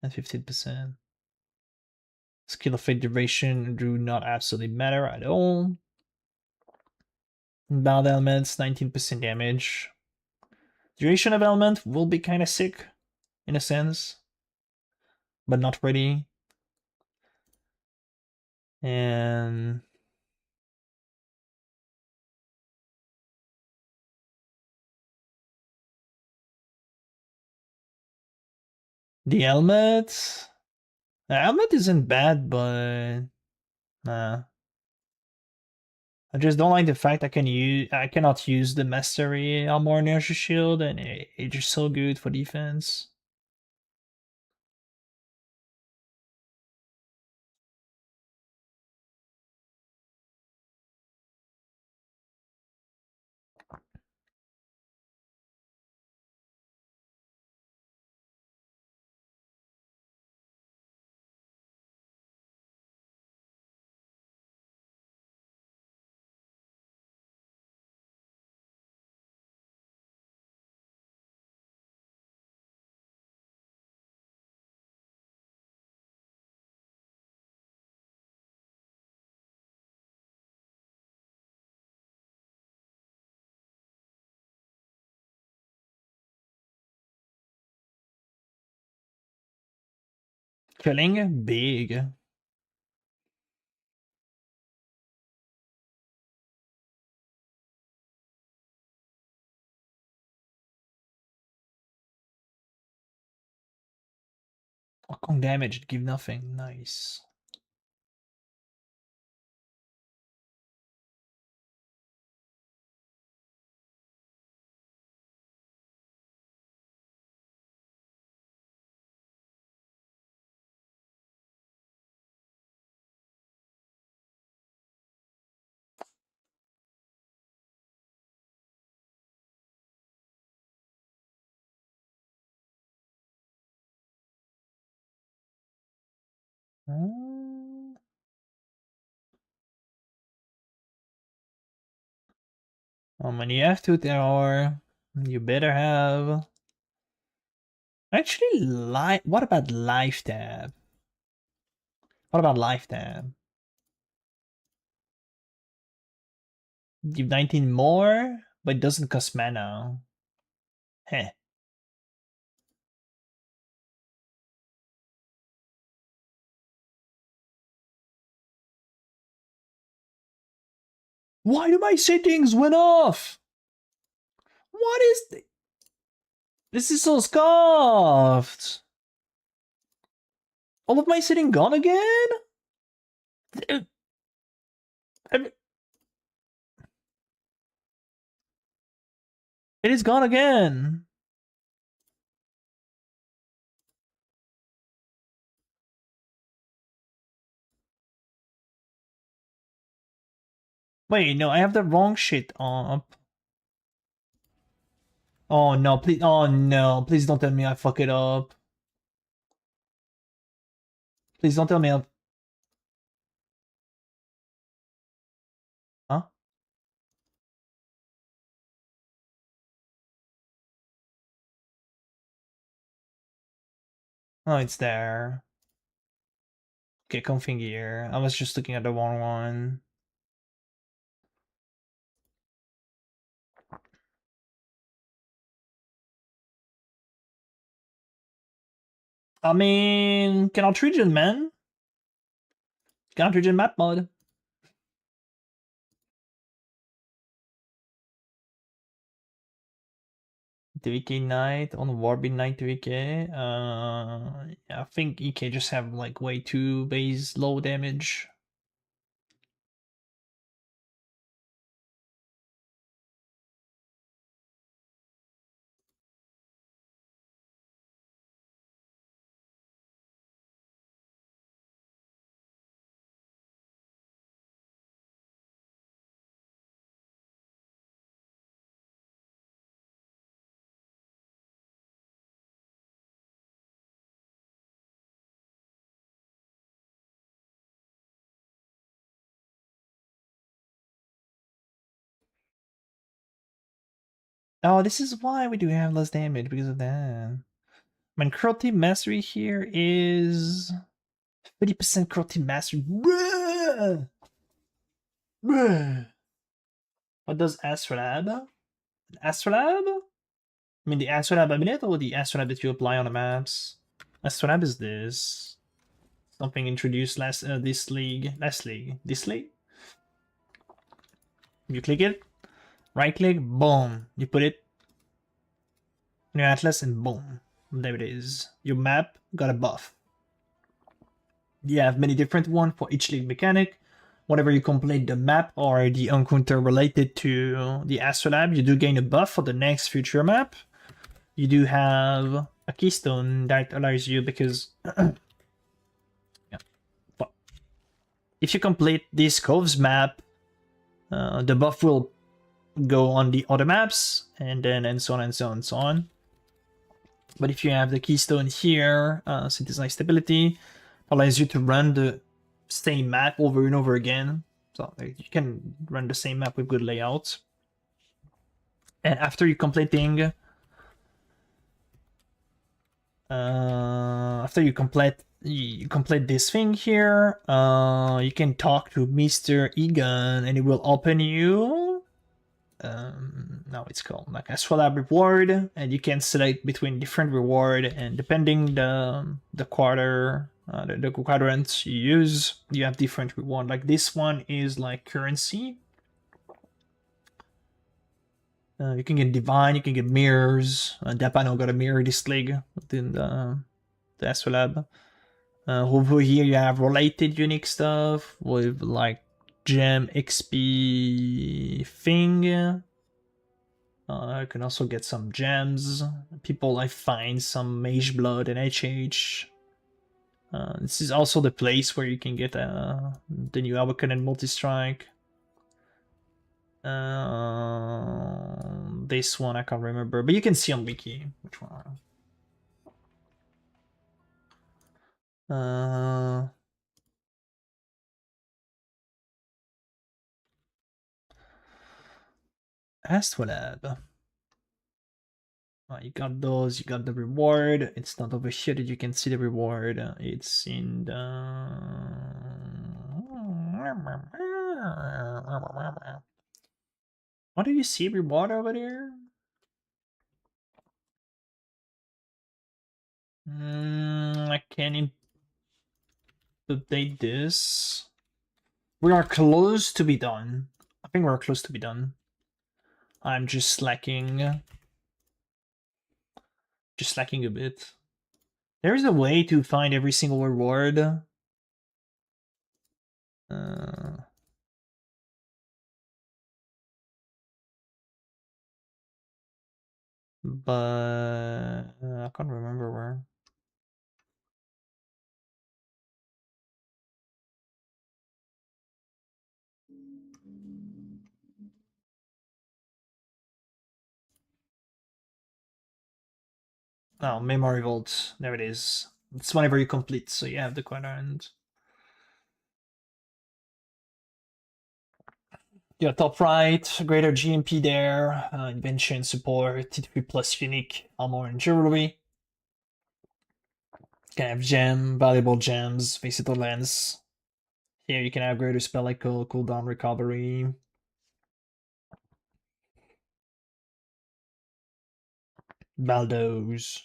and 15%. Skill of Fate duration do not absolutely matter at all. Bound elements, 19% damage. Duration of element will be kind of sick, in a sense, but not really. And the helmet isn't bad, but nah. I just don't like the fact I cannot use the mastery armor inertia shield, and it's just so good for defense. Killing big. Kong damage, give nothing. Nice. When you have 2 tower, you better have. Actually, what about life tab? What about life tab? Give 19 more, but it doesn't cost mana. Heh. Why do my settings went off? What is this? Is so scuffed. All of my setting gone again? It is gone again. Wait, no, I have the wrong shit up. Oh no, please, oh no, please don't tell me I fuck it up. Please don't tell me I... Huh? Oh, it's there. Okay, configure. I was just looking at the wrong one. I mean, cannot region, man. Cannot region map mod. TVK Knight on Warby Knight TVK. Yeah, I think EK just have like way too base low damage. Oh, this is why we do have less damage because of that. I mean, cruelty mastery here is 50% cruelty mastery. Bruh! Bruh! What does Astrolab? Astrolab? I mean, the Astrolab ability or the Astrolab that you apply on the maps? Astrolab is this. Something introduced last this league. This league? You click it, right click, boom. You put it in your atlas and boom. There it is. Your map got a buff. You have many different ones for each league mechanic. Whenever you complete the map or the encounter related to the Astrolab, you do gain a buff for the next future map. You do have a keystone that allows you because yeah. If you complete this Coves map, the buff will go on the other maps and then and so on and so on and so on. But if you have the keystone here, synthesize stability, allows you to run the same map over and over again. So you can run the same map with good layouts. And after you completing, after you complete this thing here, you can talk to Mr. Egan, and it will open you. Now it's called like Astrolab reward, and you can select between different reward, and depending the quarter the quadrants you use, you have different reward. Like this one is like currency. You can get divine, you can get mirrors. Dapano got a mirror this league within the Astrolab. Over here you have related unique stuff with like gem XP thing. You can also get some gems. People like find some mage blood and HH. This is also the place where you can get the new Awaken and multi-strike. This one I can't remember, but you can see on wiki which one. Astrolab. You got those, you got the reward. It's not over here that you can see the reward. It's in the... What do you see reward over there? I can't update this. We are close to be done. I think we're close to be done. I'm just slacking. Just slacking a bit. There is a way to find every single reward. But I can't remember where. Oh, memory vault. There it is. It's whenever you complete, so you have the quadrant. Yeah, top right, greater GMP there, invention support, T3 plus unique armor and jewelry. Can have gem, valuable gems, Facetal lens. Here you can have greater spell echo, cooldown recovery. Baldos.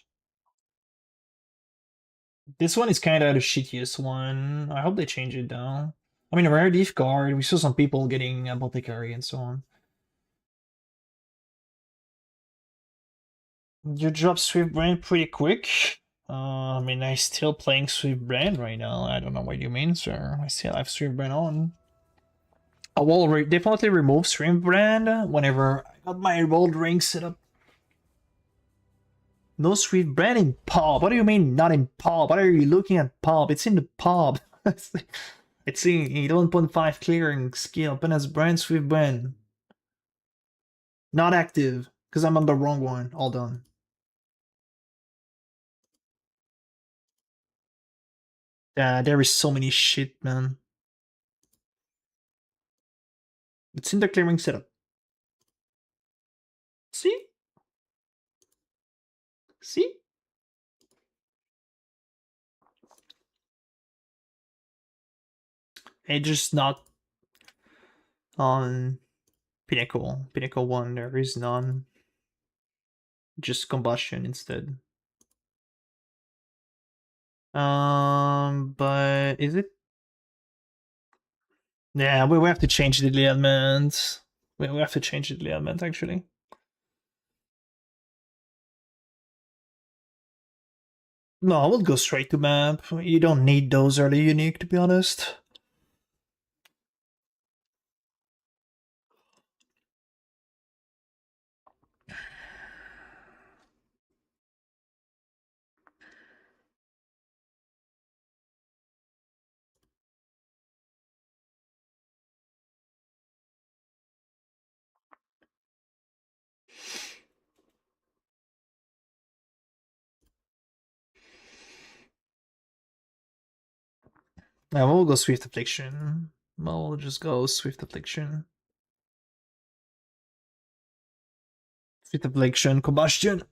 This one is kind of the shittiest one. I hope they change it though. I mean, a rare diff card. We saw some people getting apothecary and so on. You drop Pbrand pretty quick. I mean, I'm still playing Pbrand right now. I don't know what you mean, sir. I still have Pbrand on. I will definitely remove Pbrand whenever I got my rolled ring set up. No Pbrand in pub. What do you mean not in pub? What are you looking at pub? It's in the pub. It's in 1.5 clearing skill. Penance brand, Pbrand. Not active, because I'm on the wrong one. All done. There is so many shit, man. It's in the clearing setup. See? See? It's just not on Pinnacle. Pinnacle 1, there is none. Just combustion instead. But is it? Yeah, we have to change the element. We have to change the element actually. No, I will go straight to map. You don't need those early unique, to be honest. Yeah, we'll go Swift Affliction. We'll just go Swift Affliction. Swift Affliction, Combustion.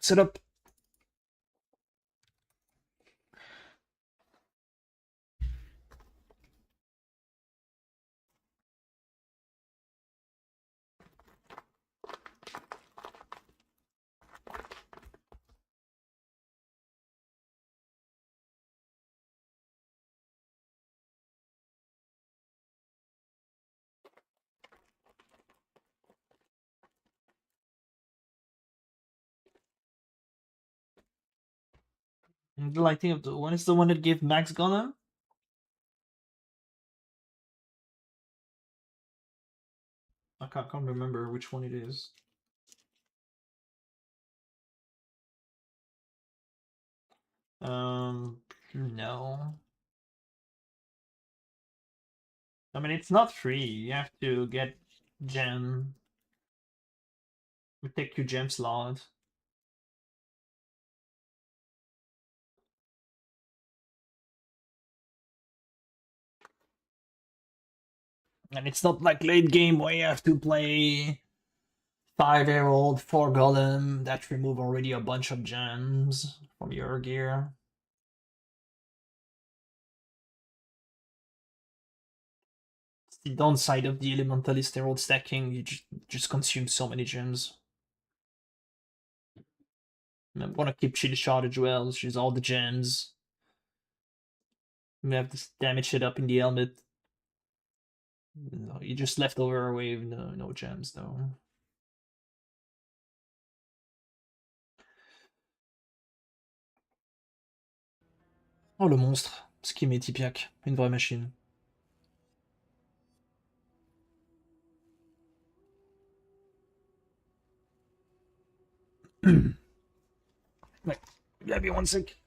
Set up. The lighting of the one is the one that gave Max Golem. I can't remember which one it is. No. I mean, it's not free. You have to get gem. We take your gem slot. And it's not like late game where you have to play 5 Herald, 4 Golem that remove already a bunch of gems from your gear. It's the downside of the Elementalist Herald stacking, you just consume so many gems. I'm gonna keep Shield Shot as well, which is all the gems. We have this damage it up in the helmet. No, you just left over with no gems though. Oh le monstre, Skim et Tipiak, une vraie machine. Wait, give me 1 sec.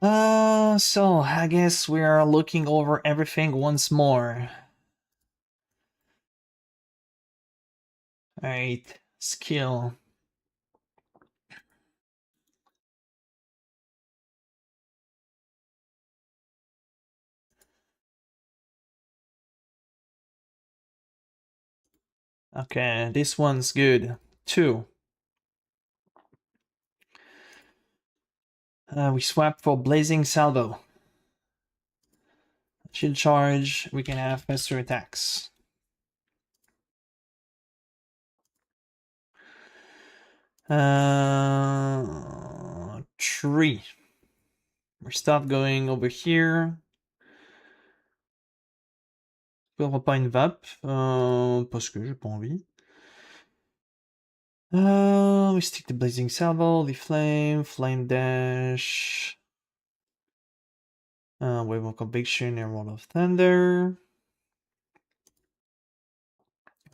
So I guess we are looking over everything once more. Alright, skill. Okay, this one's good. 2. We swap for Blazing Salvo. Shield charge, we can have faster attacks. Tree. We start going over here. Je peux pas une vape, parce que j'ai pas envie. We stick to Blazing Salvo, the Flame Dash. Wave of Conviction et Roll of Thunder.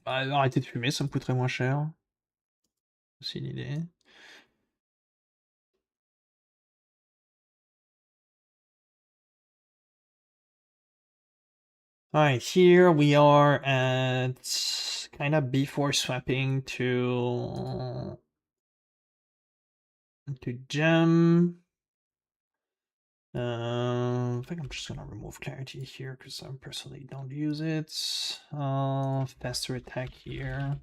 Arrêtez de fumer, ça me coûterait moins cher. C'est l'idée. Alright, here we are at kind of before swapping to gem. I think I'm just gonna remove clarity here because I personally don't use it. Faster attack here.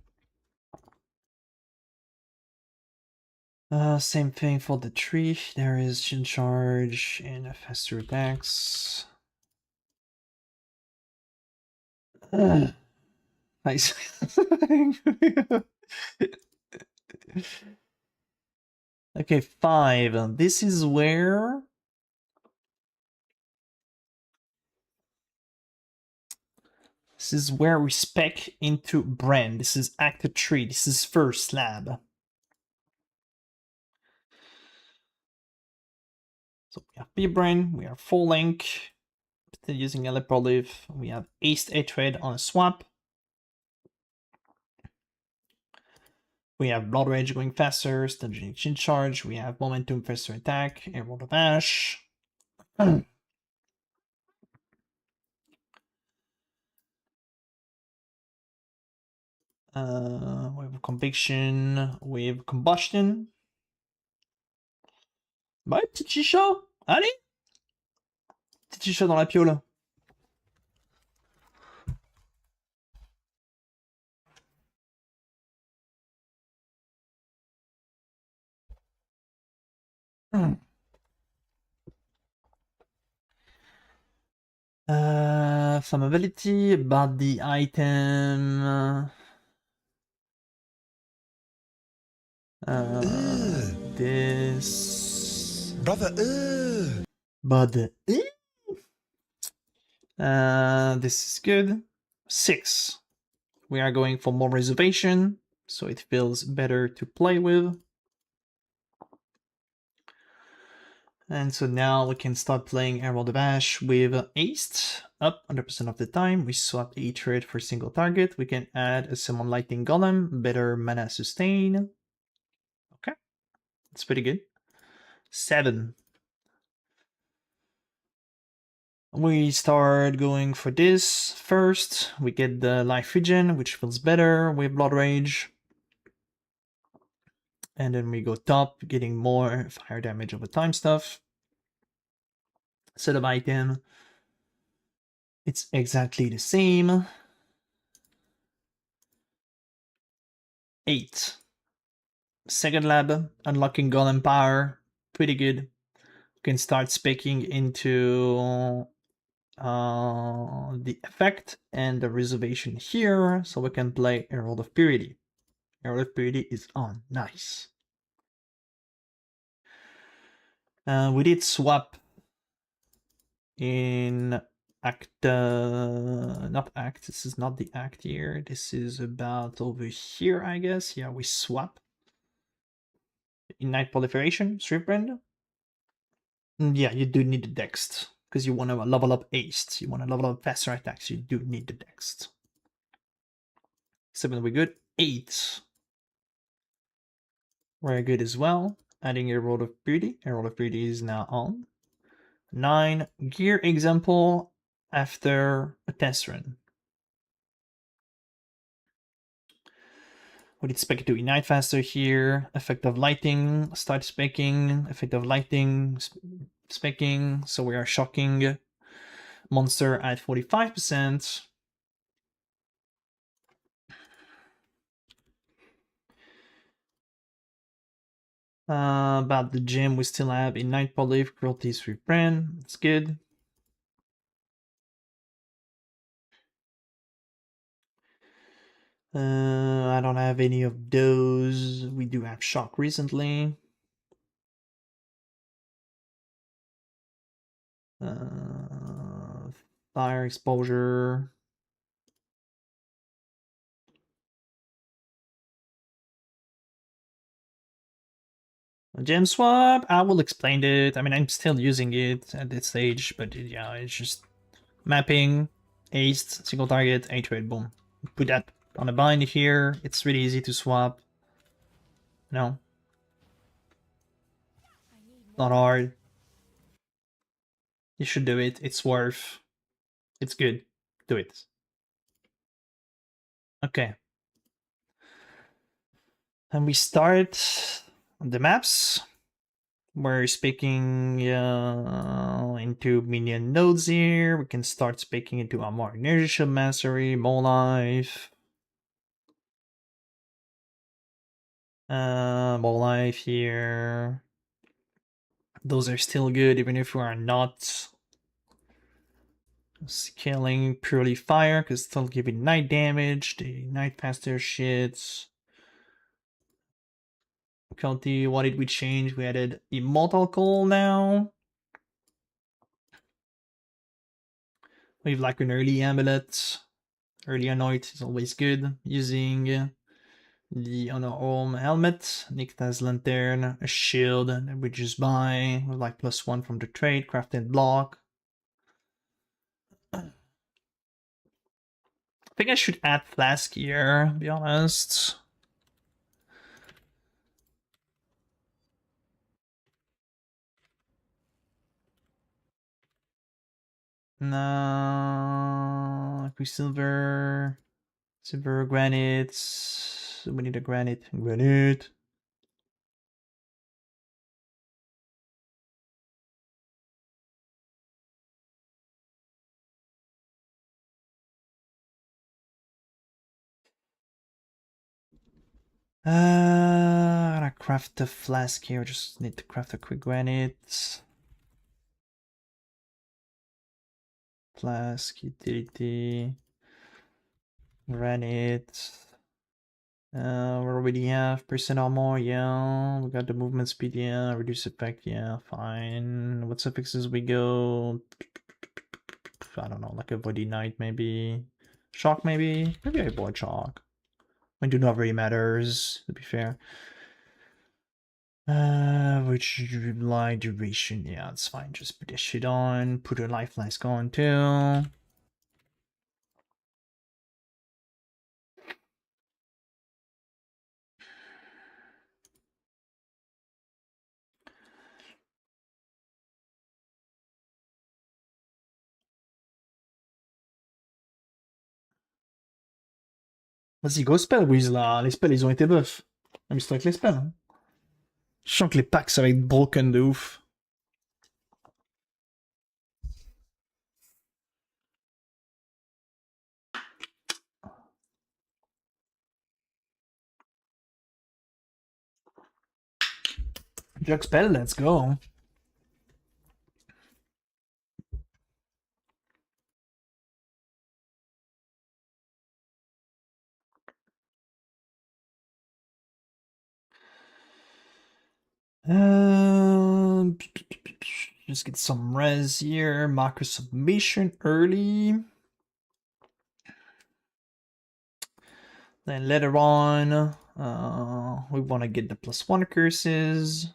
Same thing for the tree. There is Shin Charge and a faster attacks. Nice. Okay, 5. This is where we spec into Brand. This is Act 3. This is first slab. So we have Pbrand, we have full link, still using a Leprolive, we have Ace Hatred on a swap. We have Blood Rage going faster, Stunning Chin Charge, we have Momentum faster attack, and Roll of Ash. Wave of Conviction, Wave of Combustion. Bah, petit chicha, allez! Petit chicha dans la piole. Flammability about the item. This. Brother, But this is good. 6. We are going for more reservation, so it feels better to play with. And so now we can start playing Emerald of Ash with Ace. Up 100% of the time. We swap a trade for single target. We can add a Summon Lightning Golem, better mana sustain. Okay, that's pretty good. 7. We start going for this first. We get the Life Regen, which feels better with Blood Rage. And then we go top, getting more fire damage over time stuff. Set of item. It's exactly the same. 8. Second lab, unlocking Golem Power. Pretty good. We can start speccing into the effect and the reservation here, so we can play Herald of Purity. Herald of Purity is on. Nice. We did swap in act, not act, this is not the act here, this is about over here, I guess. Yeah, we swap. Ignite Proliferation, Pbrand. Yeah, you do need the Dex, because you want to level up Ace, you want to level up faster attacks, you do need the Dex. 7, we good. 8. Very good as well. Adding a Herald of Beauty. Herald of Beauty is now on. 9 gear example after a test run. We'd expect it to ignite faster here. Effect of lighting, start speccing. Effect of lighting, speccing. So we are shocking monster at 45%. About the gym, we still have Ignite Polyf, Cruelty 3 Pbrand. That's good. I don't have any of those. We do have Shock recently. Fire exposure. Gem swap, I will explain it. I mean, I'm still using it at this stage, but yeah, it's just mapping, aced, single target, A-trade, boom. Put that on a bind here. It's really easy to swap. No. Not hard. You should do it. It's worth. It's good. Do it. Okay. And we start on the maps. We're speaking into minion nodes here. We can start speaking into Amar Energy Shield Mastery, More Life. More Life here. Those are still good, even if we are not scaling purely fire, because still giving night damage, the night faster shits. Difficulty, what did we change? We added Immortal Call now. We have like an early amulet. Early anoint is always good. Using the Honor Orm helmet, Nikta's lantern, a shield that we just buy with like +1 from the trade, crafted block. I think I should add flask here, to be honest. No, Quicksilver, silver, granite. We need a granite. Granite. I'm gonna craft the flask here. Just need to craft a quick granite. Flask, utility, granite. We already have percent armor, yeah. We got the movement speed, yeah. Reduce effect, yeah. Fine. What suffixes we go? I don't know, like a body knight maybe. Shock maybe? Maybe I avoid shock. I do not really matters, to be fair. Which line duration? Yeah, it's fine. Just put this shit on. Put a life flask on too. Vas-y, go spell, Wiz, là. Les spells, ils ont été buff. Amuse-toi avec les spells. Hein. Je sens que les packs, ça va être broken de ouf. Jug spell, let's go. Just get some res here. Macro submission early. Then later on, we want to get the +1 curses.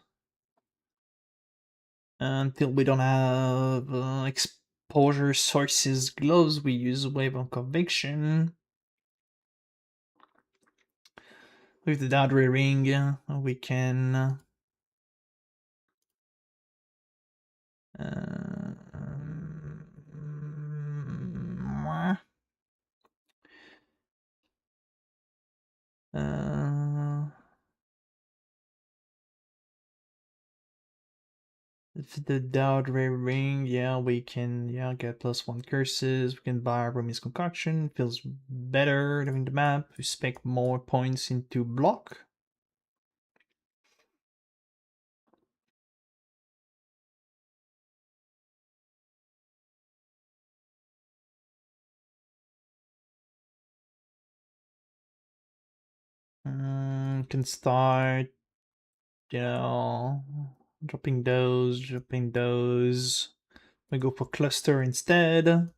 Until we don't have exposure sources gloves, we use Wave of Conviction. With the Dowdry Ring, we can If the Dowd Ray Ring, yeah, we can get +1 curses. We can buy Rumi's Concoction. Feels better having the map. We spec more points into block. Can start, dropping those. We go for cluster instead.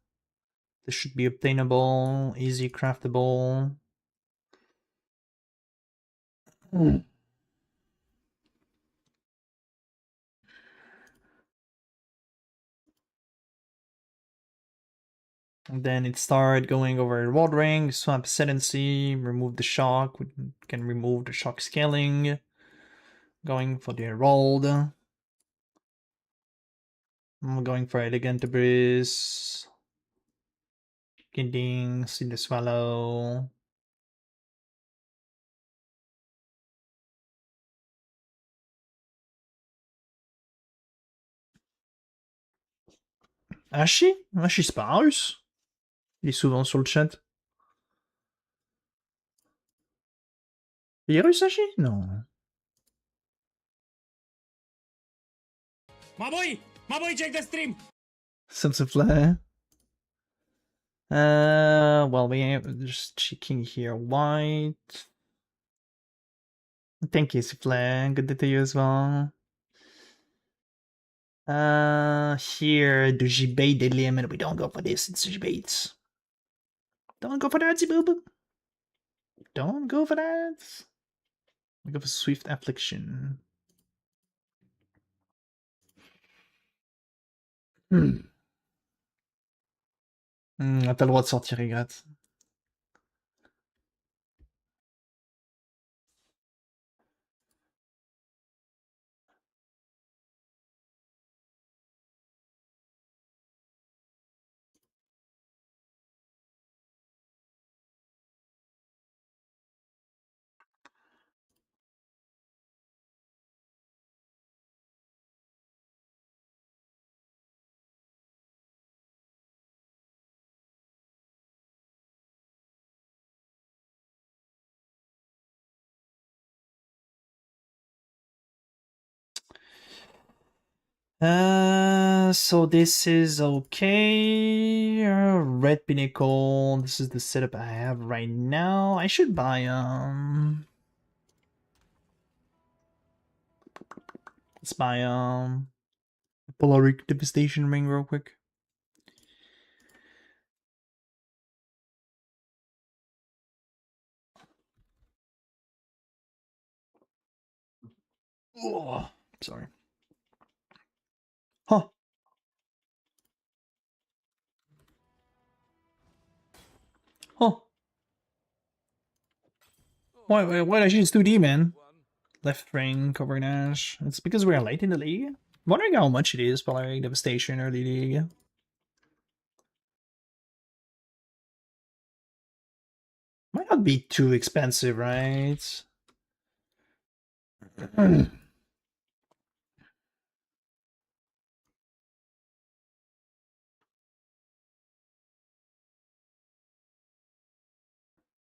This should be obtainable, easy craftable. And then it started going over World Ring, Swamp Ascendancy, remove the shock, we can remove the shock scaling. Going for the Herald. I'm going for Elegant Breeze. Kinding, See the Swallow. Ashi? Ashi c'est pas un russe? Il est souvent sur le chat. Il est russe, Ashi? Non. My boy, check the stream. Sense of flair. Well, we have just checking here. White. Thank you, Souffle. Good day to you as well. Here, do G-bait the limit? We don't go for this. It's G-bait. Don't go for that, Ziboob. Don't go for that. We go for Swift Affliction. T'as le droit de sortir, Regrette. So this is okay. Red Pinnacle. This is the setup I have right now. I should buy let's buy Polaric Devastation Ring real quick. Oh, sorry. Huh. Huh. Why did I choose 2D, man? Left ring, cover Nash. It's because we're late in the league. I'm wondering how much it is, Polaric Devastation early league. Might not be too expensive, right?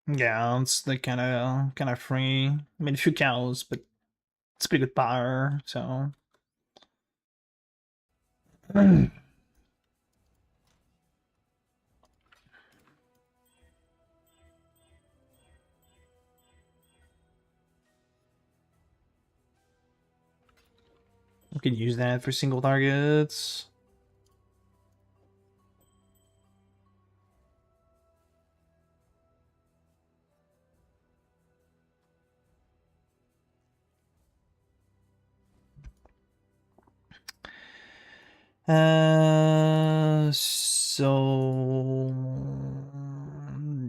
Yeah, it's like kind of free. I mean, a few cows, but it's pretty good power. So we can use that for single targets. So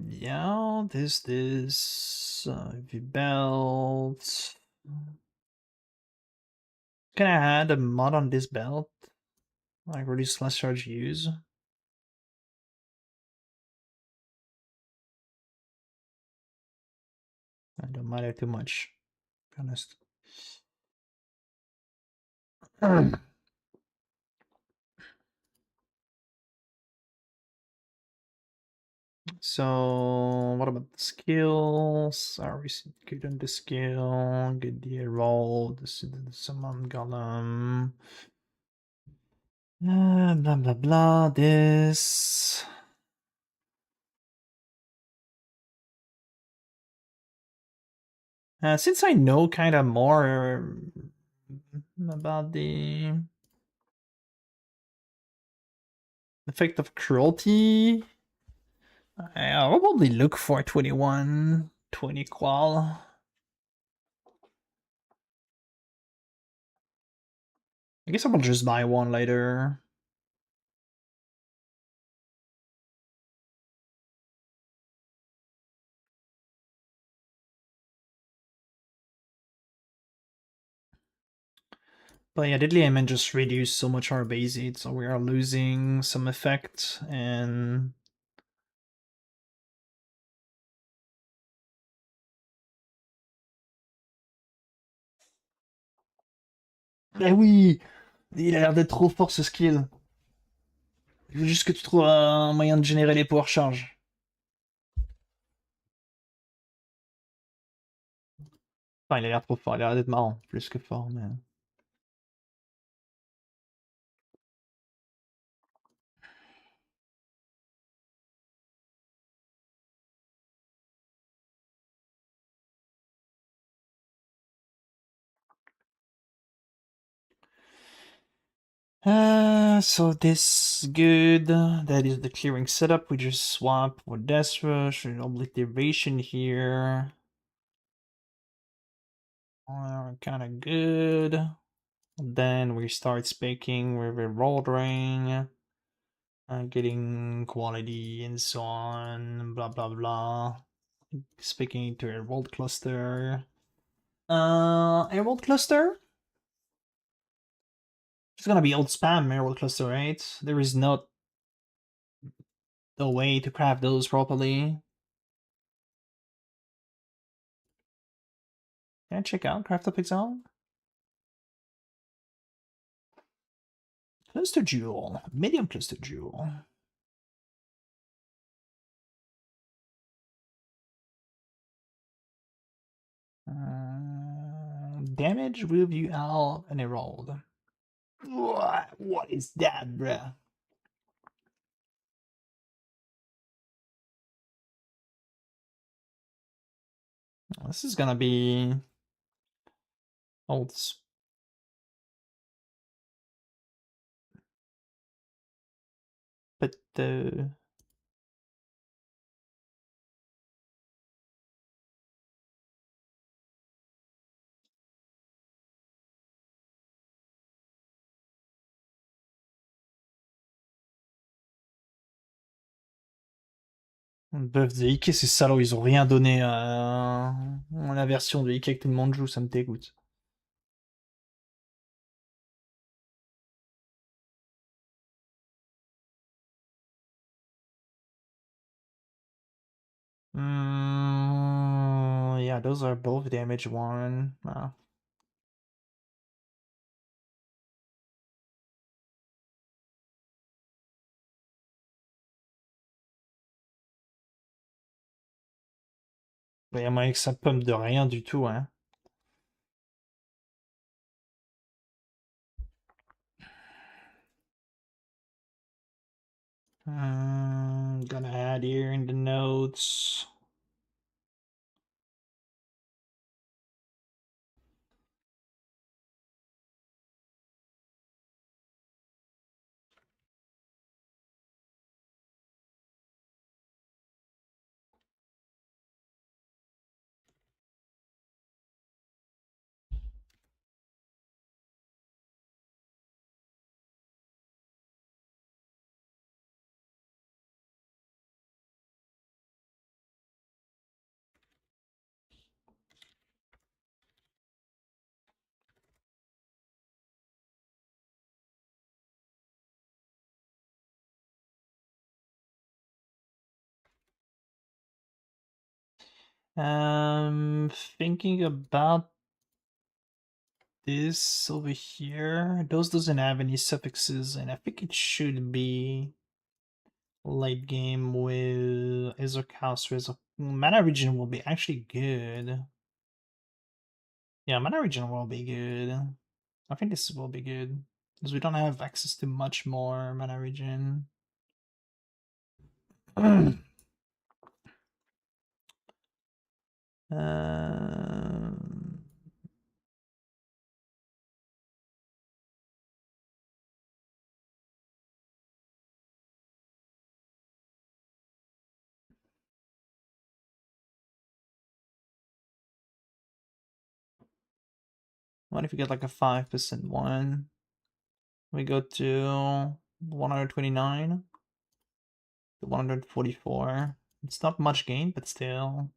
yeah, this V belt. Can I add a mod on this belt? Like reduce less charge use. I don't matter too much, to be honest. So, what about the skills? Are we good on the skill? Good deal roll. This is the summon golem. Blah blah blah. This. Since I know kind of more about the effect of cruelty, I'll probably look for 21, 20 qual. I guess I will just buy one later. But yeah, Deadly Amen just reduced so much our base hit, so we are losing some effect, and eh oui, il a l'air d'être trop fort ce skill. Il faut juste que tu trouves un moyen de générer les power charges. Enfin, il a l'air trop fort, il a l'air d'être marrant, plus que fort, mais... So this good. That is the clearing setup. We just swap for Death Rush and Obliteration here. Kind of good. Then we start speaking with a rolled ring, getting quality and so on, blah blah blah. Speaking to a world cluster. Emerald cluster? It's gonna be old spam Emerald cluster, right? There is not the way to craft those properly. Can I check out Craft Up Exile? Cluster Jewel. Medium Cluster Jewel. Damage will view out and Emerald. What is that, bruh? This is gonna be old. But Buff de Ike, ces salauds, ils ont rien donné à la version de Ike que tout le monde joue, ça me dégoûte. Yeah, those are both damage one. Il y a moyen que ça pump de rien du tout, hein. Gonna add here in the notes. Thinking about this over here. Those doesn't have any suffixes, and I think it should be late game with Isocaus. Mana region will be actually good. Yeah, mana region will be good. I think this will be good because we don't have access to much more mana region. Um, what if you get like a 5% one? We go to 129 to 144. It's not much gain, but still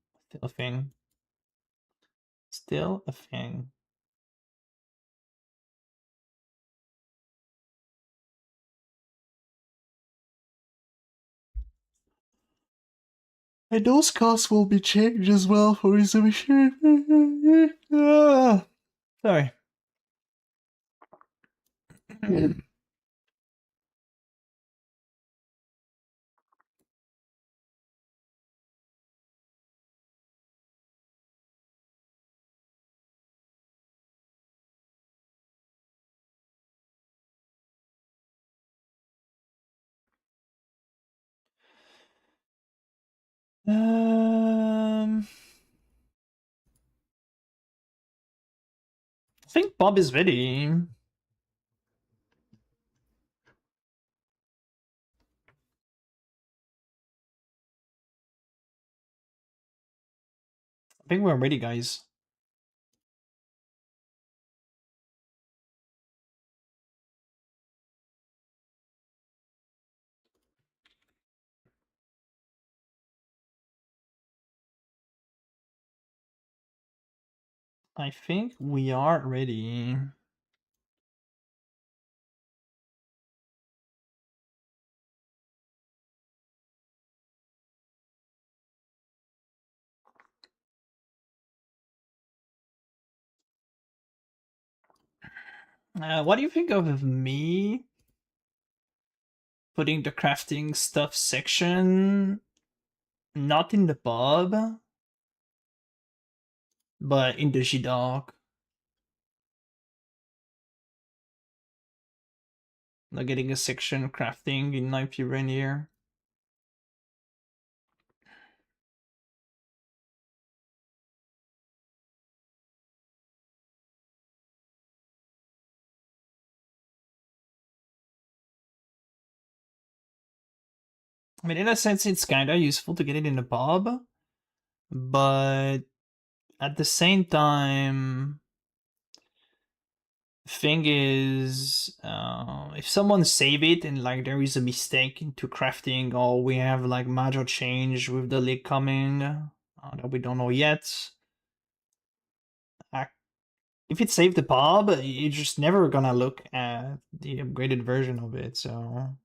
a thing. Still a thing. And those costs will be changed as well for resolution. Sorry. I think Bob is ready. I think we're ready, guys. I think we are ready. What do you think of me putting the crafting stuff section not in the pub, but in the G-Doc? Like getting a section crafting in my Pbrand here. I mean, in a sense, it's kinda useful to get it in the pub, but at the same time, thing is, if someone save it and like there is a mistake into crafting, or we have like major change with the league coming that we don't know yet, if it saved the pub, you're just never gonna look at the upgraded version of it. So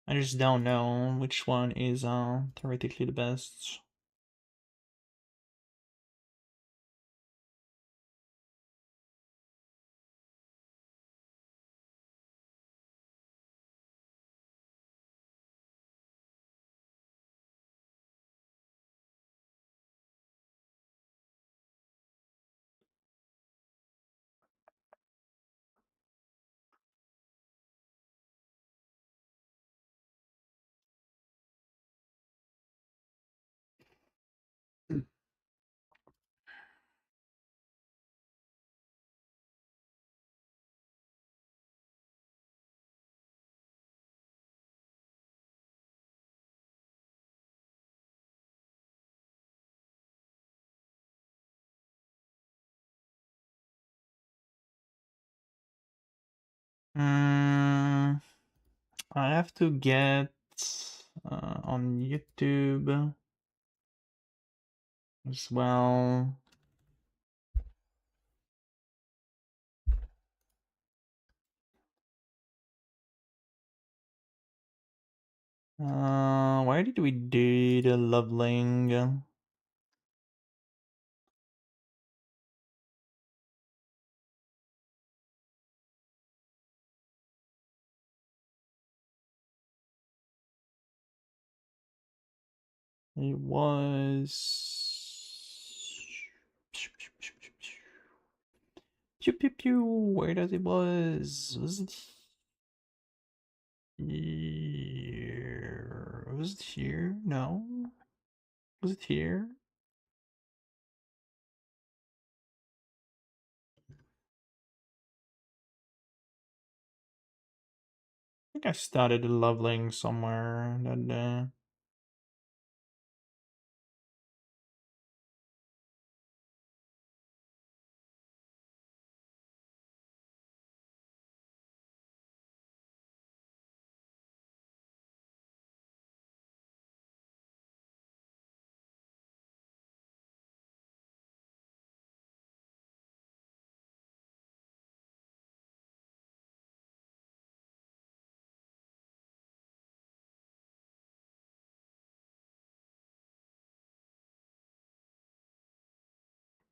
I just don't know which one is theoretically the best. I have to get on YouTube as well. Why did we do the lvling? It was pew pew pew. Where does it was? Was it here? Was it here? No. Was it here? I think I started the lvling somewhere that day.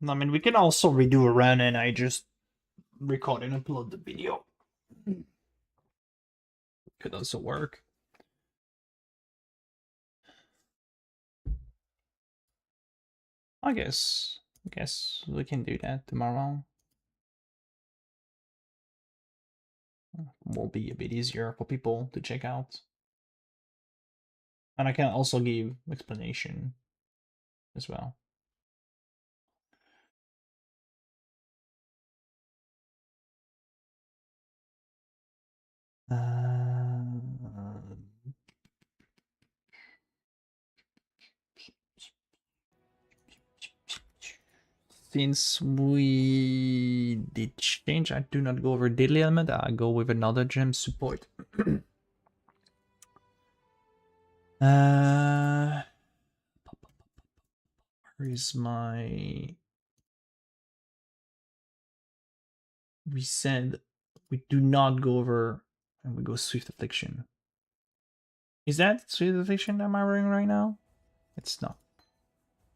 I mean, we can also redo a run and I just record and upload the video. Could also work. I guess we can do that tomorrow. Will be a bit easier for people to check out. And I can also give explanation as well. Since we did change, I do not go over daily element, I go with another gem support. Where is my... We said we do not go over, and we go Swift Affliction. Is that Swift Affliction am I wearing right now? It's not.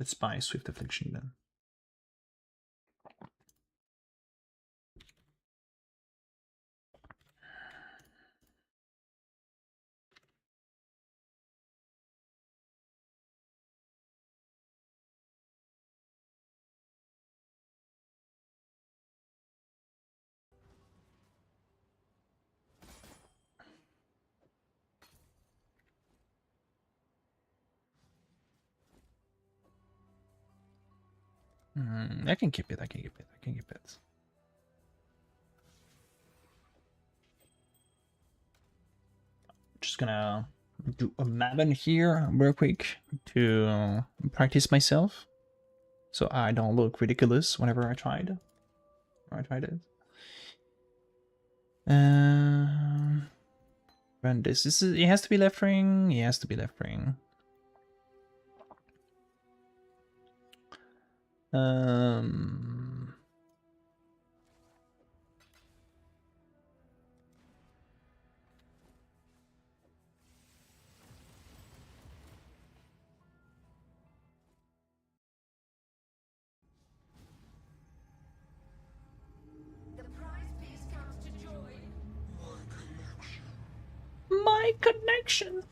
Let's buy Swift Affliction then. I can keep it, I can keep it, I can keep it. Just gonna do a Maven here real quick to practice myself, so I don't look ridiculous whenever I tried. It. Run this. This is. It has to be left ring. It has to be left ring. My connection.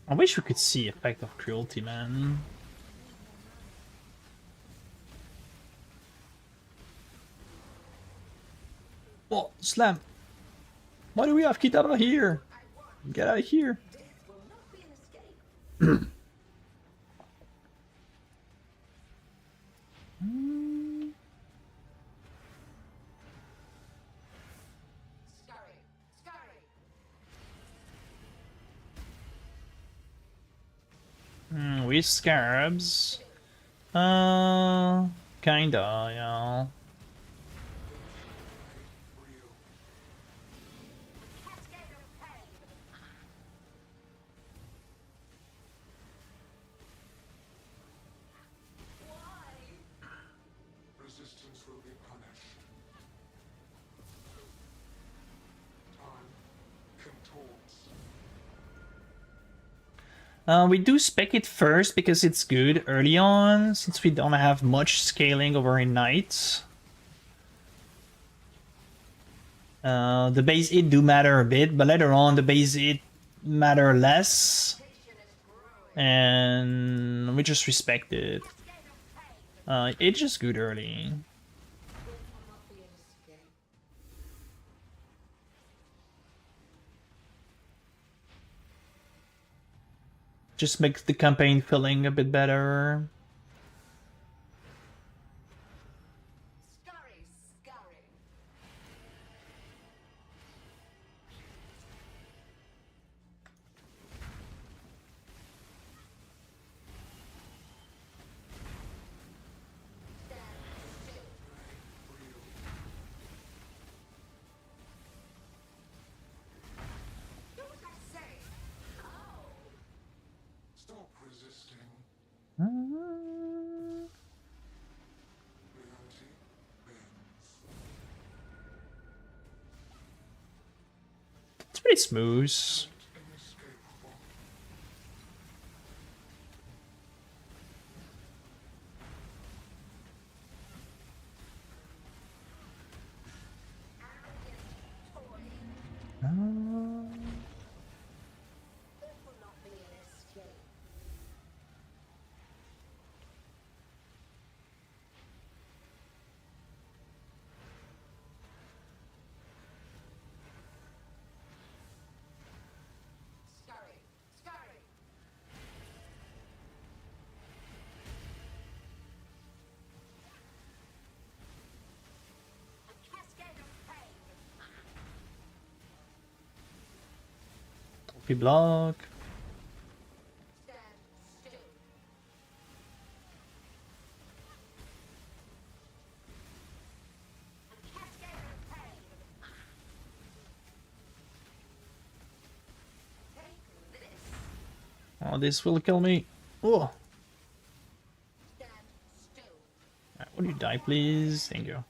I wish we could see effect of cruelty, man. Oh, slam! Why do we have Kitara here? Get out of here! with scarabs. Kinda, yeah. Resistance will be punished. Time contorts. We do spec it first because it's good early on, since we don't have much scaling over in Knight. The base hit do matter a bit, but later on the base hit matter less. And we just respect it. It's just good early. Just makes the campaign feeling a bit better. Stop resisting. Mm, Reality bends. It's pretty smooth. Inescapable. We block. Oh, this will kill me. Oh. Right, would you die, please? Thank you.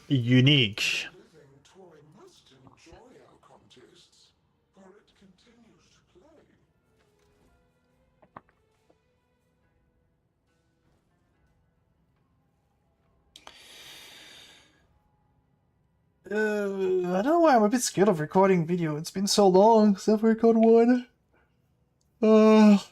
Unique. Living toy must enjoy our contests, for it continues to play. I don't know why I'm a bit scared of recording video. It's been so long since I've recorded one. Mm.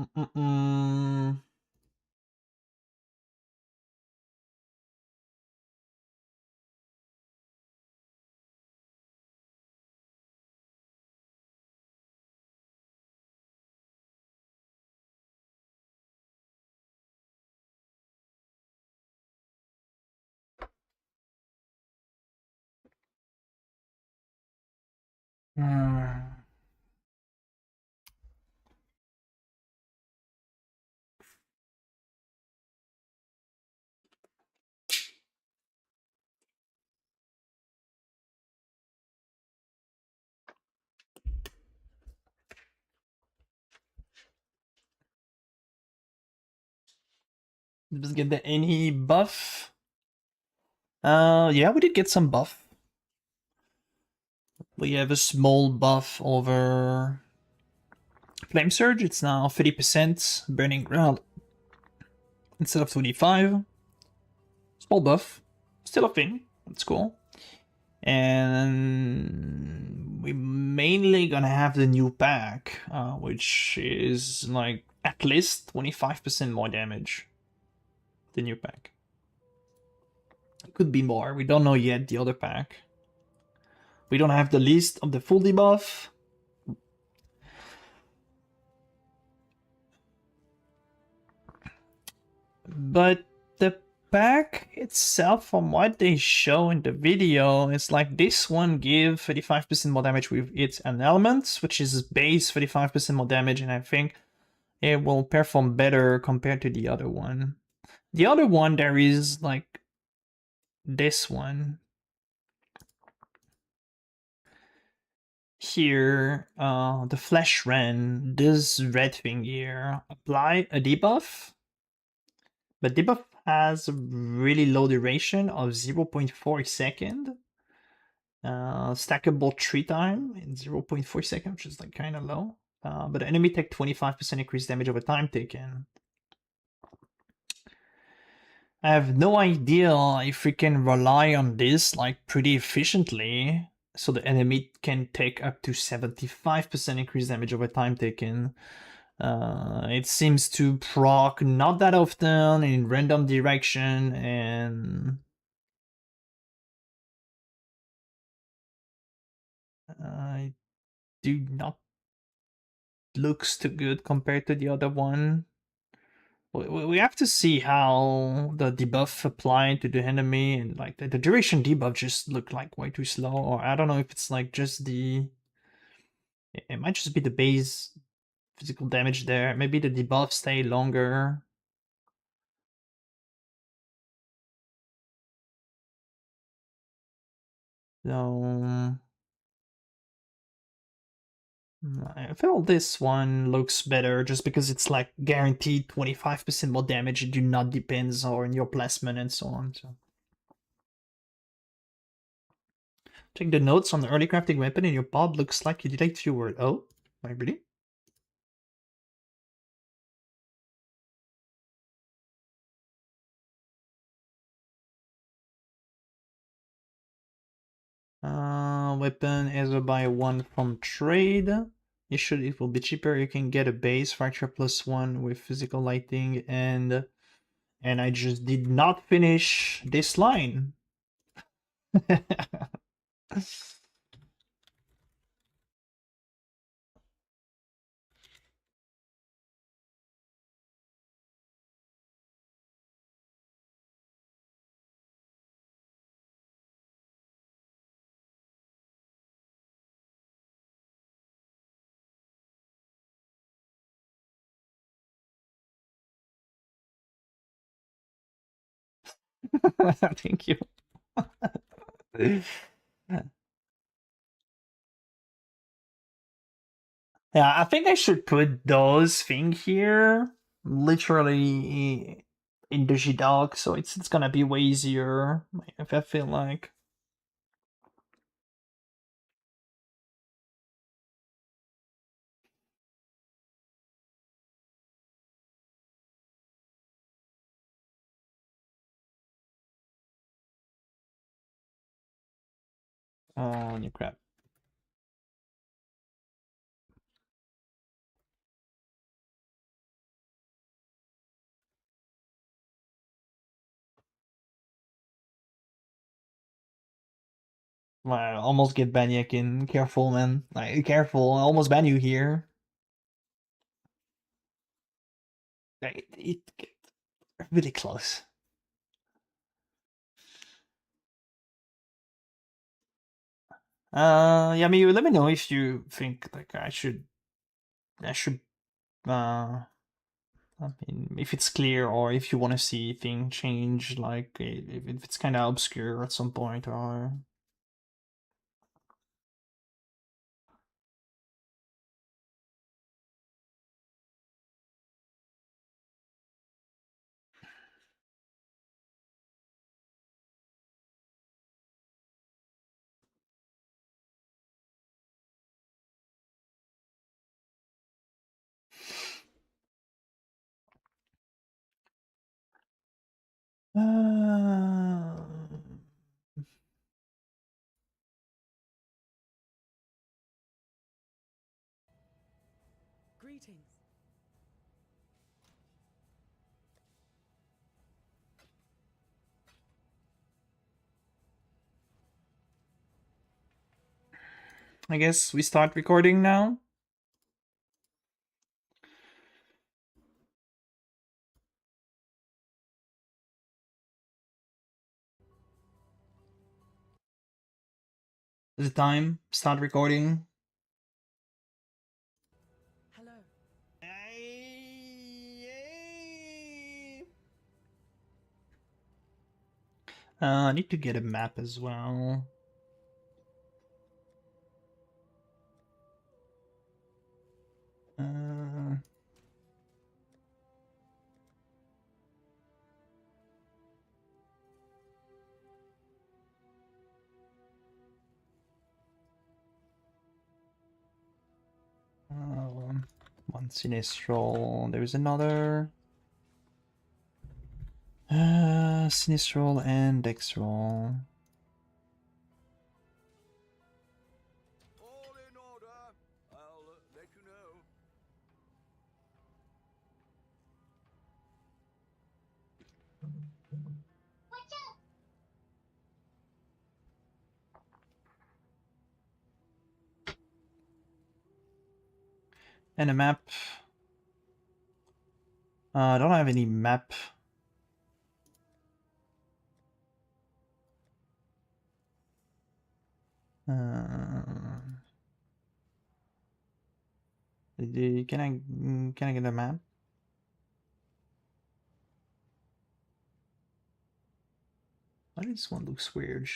Mm-mm-mm. Hmm. Does get any buff? Yeah, we did get some buff. We have a small buff over Flame Surge. It's now 50%. Burning Ground instead of 25. Small buff, still a thing. That's cool. And we mainly gonna have the new pack, which is like at least 25% more damage. The new pack. It could be more. We don't know yet the other pack. We don't have the list of the full debuff. But the pack itself, from what they show in the video, is like this one give 35% more damage with its an element, which is base 35% more damage, and I think it will perform better compared to the other one. The other one, there is like this one. Here, the Flesh Ren, this red thing here, apply a debuff, but debuff has a really low duration of 0.4 second. Stackable 3 time in 0.4 second, which is like kind of low. But the enemy take 25% increased damage over time taken. I have no idea if we can rely on this like pretty efficiently, so the enemy can take up to 75% increased damage over time taken. It seems to proc not that often in random direction, and I do not looks too good compared to the other one. We have to see how the debuff applied to the enemy, and like the duration debuff just looked like way too slow, or I don't know if it's like just the... It might just be the base physical damage there. Maybe the debuff stay longer. So... I feel this one looks better just because it's like guaranteed 25% more damage. It do not depends on your placement and so on. So check the notes on the early crafting weapon in your pod. Looks like you detect fewer. Oh, wait, really? Weapon is a buy one from trade. It will be cheaper. You can get a base fracture +1 with physical lighting, and I just did not finish this line. Thank you. Yeah, I think I should put those thing here, literally in the G-Doc, so it's gonna be way easier, if I feel like. Oh, new crap. Well, almost get Banyakin. Careful, man. Like, careful. I almost ban you here. It really close. Yeah, I mean, let me know if you think like I should, uh, I mean, if it's clear, or if you want to see thing change, like if it's kind of obscure at some point, or... Uh, Greetings. I guess we start recording now. Is it time? Start recording. Hello. I need to get a map as well. One Sinistral. There's another. Sinistral and Dextral. All in order. I'll let you know. And a map. I don't have any map. Can I get a map? Why does this one looks weird?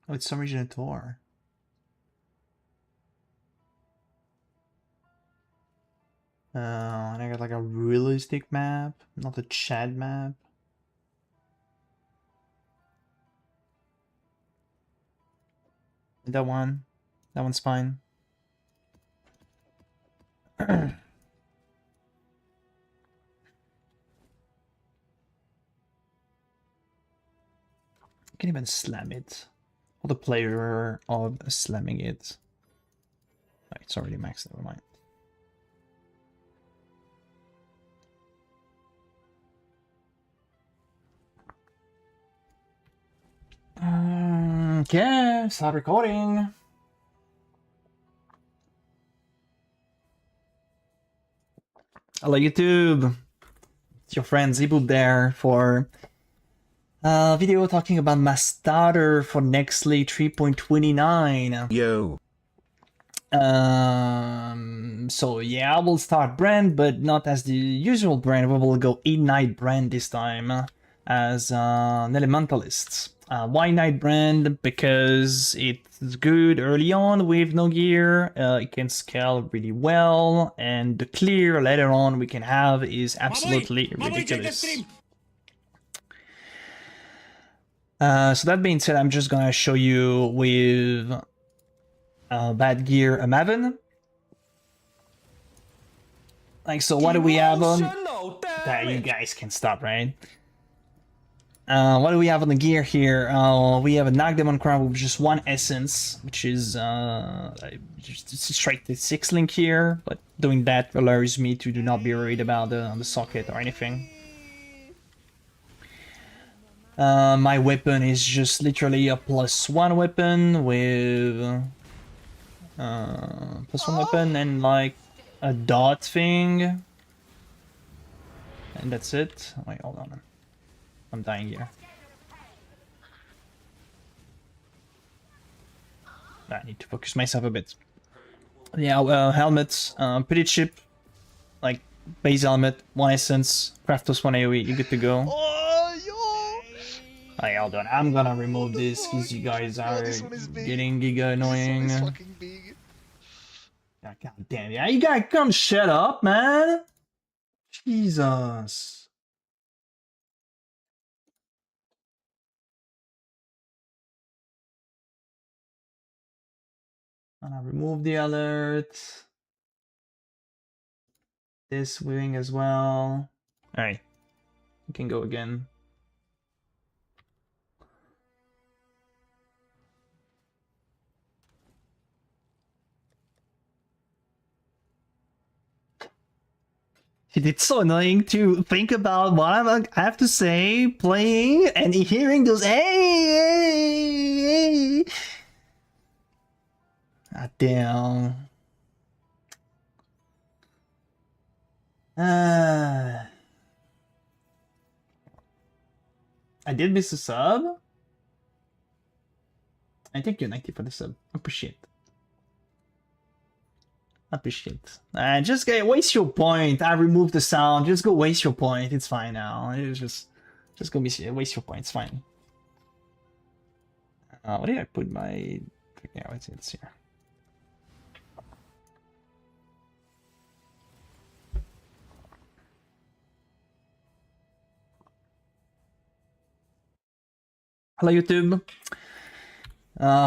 Oh, it's some region tour. And I got like a realistic map, not a Chad map. That one's fine. I can't even slam it. Or the pleasure of slamming it. Oh, it's already maxed, never mind. Okay, start recording. Hello YouTube. It's your friend Zebub there for a video talking about my starter for Nextly 3.29. Yo. So yeah, I will start Brand, but not as the usual Brand. We will go 8-Night Brand this time as an Elementalist. Why Night Brand? Because it's good early on with no gear, it can scale really well, and the clear later on we can have is absolutely My boy, check the ridiculous. stream. So that being said, I'm just gonna show you with bad gear a Maven. Like, so what do we have on? That you guys can stop, right? What do we have on the gear here? We have a Knockdemon Crown with just one essence, which is just straight to 6 link here, but doing that allows me to do not be worried about the socket or anything. My weapon is just literally a +1 weapon with +1 weapon and like a dot thing, and that's it. Wait, hold on. I'm dying here. I need to focus myself a bit. Yeah, helmets, pretty cheap. Like, base helmet, 1 essence, craft +1 AoE, you're good to go. Oh, yo! Alright, hold on. I'm gonna remove this because you guys are this one is big. getting giga This annoying. one is fucking big. God damn, yeah, you gotta come shut up, man! Jesus. Remove the alert. This wing as well. Alright. We can go again. It's so annoying to think about what I have to say, playing, and hearing those hey. Ah, damn. I did miss a sub. I thank you, 90 for the sub. Appreciate. Appreciate. Just go waste your point. I removed the sound. Just go waste your point. It's fine now. It's just go waste your point. It's fine. What did I put my? Yeah, it's here. Hello YouTube.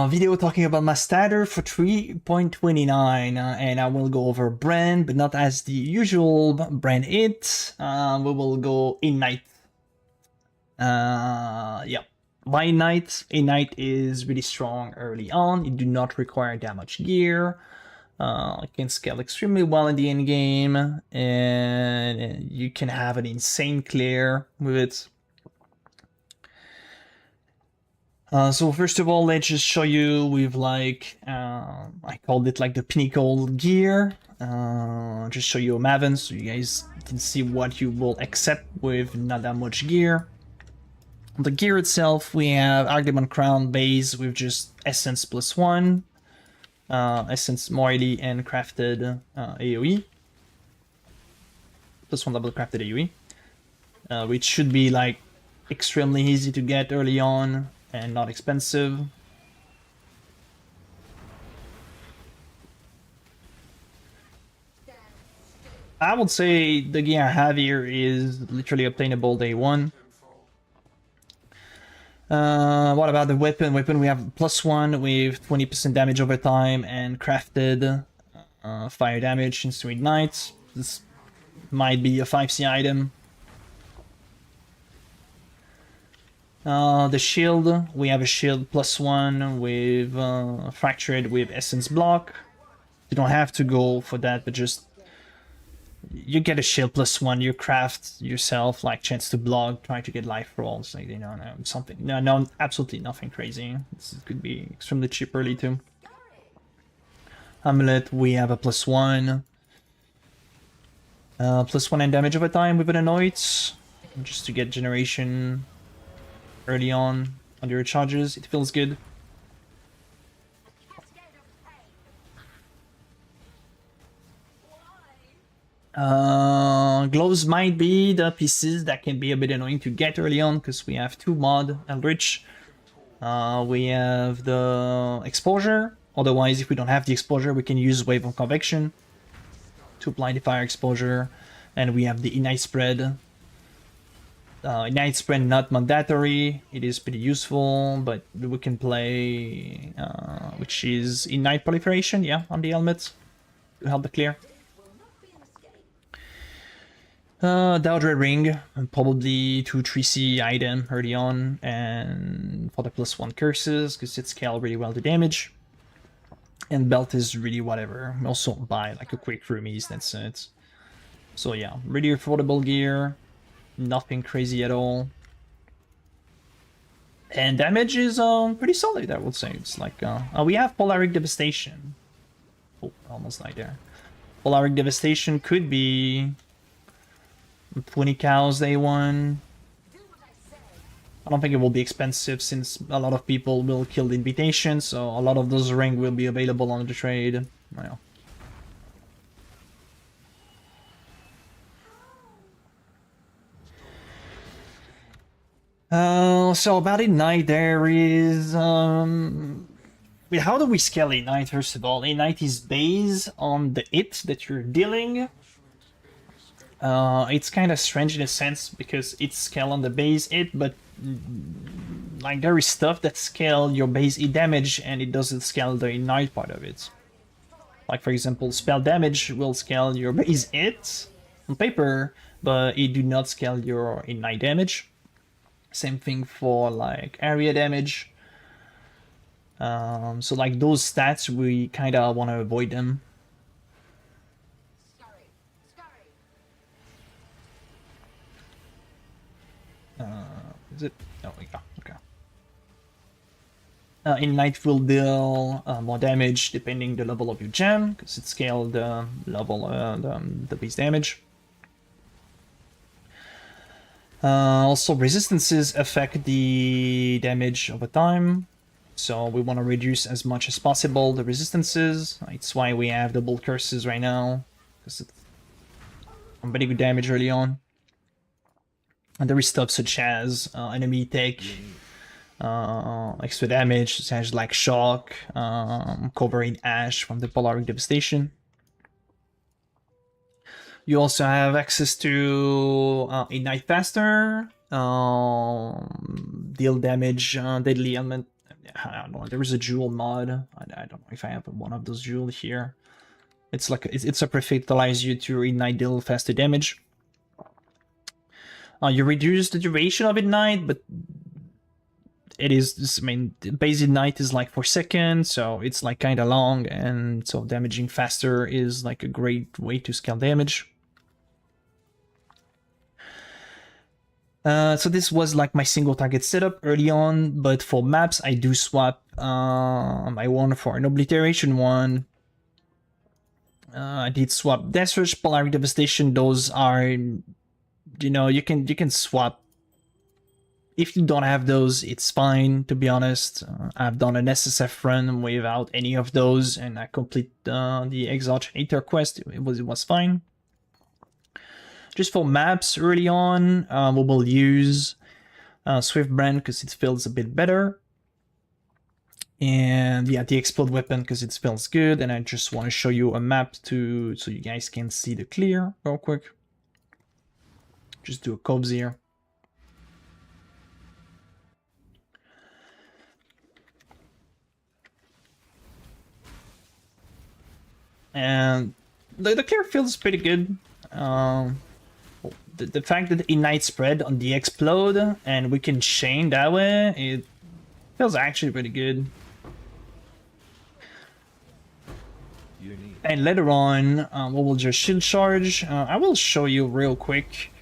Video talking about my starter for 3.29 and I will go over brand, but not as the usual brand it. We will go Ignite. Yeah, by Ignite. Ignite is really strong early on. It do not require that much gear. It can scale extremely well in the end game, and you can have an insane clear with it. So first of all, let's just show you with like, I called it like the pinnacle gear. Just show you a Maven so you guys can see what you will accept with not that much gear. The gear itself, we have Argument Crown base with just Essence +1, Essence Moily and crafted AoE. +1 double crafted AoE. Which should be like extremely easy to get early on and not expensive. I would say the gear I have here is literally obtainable day one. What about the weapon? Weapon we have +1 with 20% damage over time and crafted fire damage into ignite. This might be a 5C item. The shield, we have a shield +1 with fractured with essence block. You don't have to go for that, but just you get a shield +1. You craft yourself like chance to block, try to get life rolls, like no, something. No, absolutely nothing crazy. This could be extremely cheap early too. Amulet, we have a +1. +1 and damage over time with an annoyance, just to get generation early on under your charges. It feels good. Gloves might be the pieces that can be a bit annoying to get early on because we have 2 mod Eldritch. We have the exposure. Otherwise, if we don't have the exposure, we can use Wave of Convection to apply the fire exposure. And we have the Ignite Spread. Ignite Spread not mandatory. It is pretty useful, but we can play, which is Ignite Proliferation, yeah, on the helmet to help the clear. Dowdred Ring, probably 2-3C item early on, and for the +1 curses, because it scales really well to damage. And belt is really whatever. Also buy like a quick roomies, that's it. So yeah, really affordable gear. Nothing crazy at all. And damage is pretty solid, I would say. It's like, we have Polaric Devastation. Oh, almost like there. Polaric Devastation could be 20 cows day one. I don't think it will be expensive since a lot of people will kill the invitation, so a lot of those ring will be available on the trade. Well. So about Ignite, there is how do we scale Ignite? First of all, Ignite is based on the hit that you're dealing. It's kind of strange in a sense because it's scale on the base hit, but like there is stuff that scale your base hit damage and it doesn't scale the Ignite part of it. Like for example, spell damage will scale your base hit on paper, but it do not scale your Ignite damage. Same thing for like area damage. So like those stats, we kind of want to avoid them. Is it? Oh, yeah, okay. Ignite will deal more damage depending the level of your gem, because it scaled the level, the base damage. Also, resistances affect the damage over time, so we want to reduce as much as possible the resistances. It's why we have double curses right now, because it's some pretty good damage early on. And there is stuff such as enemy take extra damage, such as like shock, covering ash from the Polaric Devastation. You also have access to Ignite faster, deal damage, deadly element. I don't know. There is a jewel mod. I don't know if I have one of those jewels here. It's like it's a prefix that allows you to ignite deal faster damage. You reduce the duration of ignite, but it is, I mean, base ignite is like 4 seconds, so it's like kind of long, and so damaging faster is like a great way to scale damage. So this was like my single target setup early on, but for maps I do swap my one for an obliteration one. I did swap Death Rush, Polaric Devastation. Those are, you know, you can swap. If you don't have those, it's fine, to be honest. I've done an SSF run without any of those, and I complete the Exogenator quest. It was fine. Just for maps early on, we will use Pbrand because it feels a bit better. And yeah, the Explode Weapon because it feels good. And I just want to show you a map so you guys can see the clear real quick. Just do a Cobs here. And the clear feels pretty good. The fact that Ignite spread on the Explode and we can chain that way, it feels actually pretty good. And later on, we will just shield charge. I will show you real quick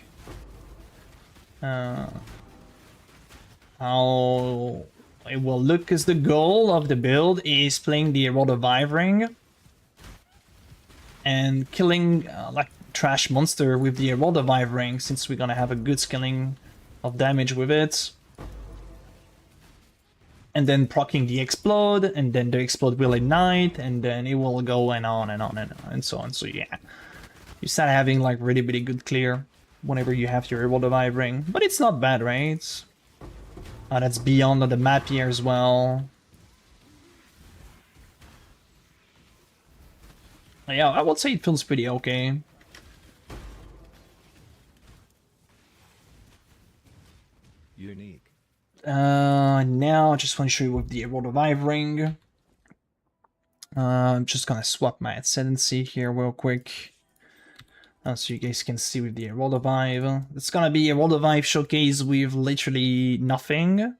how it will look, because the goal of the build is playing the Herald of Ivering and killing like trash monster with the Herald of Ivering, since we're gonna have a good scaling of damage with it. And then proccing the Explode, and then the Explode will ignite, and then it will go and on and on and on and so on. So yeah, you start having like really good clear whenever you have your Herald of Ivering. But it's not bad, right? That's beyond the map here as well. Yeah, I would say it feels pretty okay. Unique. Now I just want to show you with the Herald of Ivering. I'm just gonna swap my ascendancy here real quick. So you guys can see with the Herald of Ive. It's gonna be a Herald of Ive showcase with literally nothing.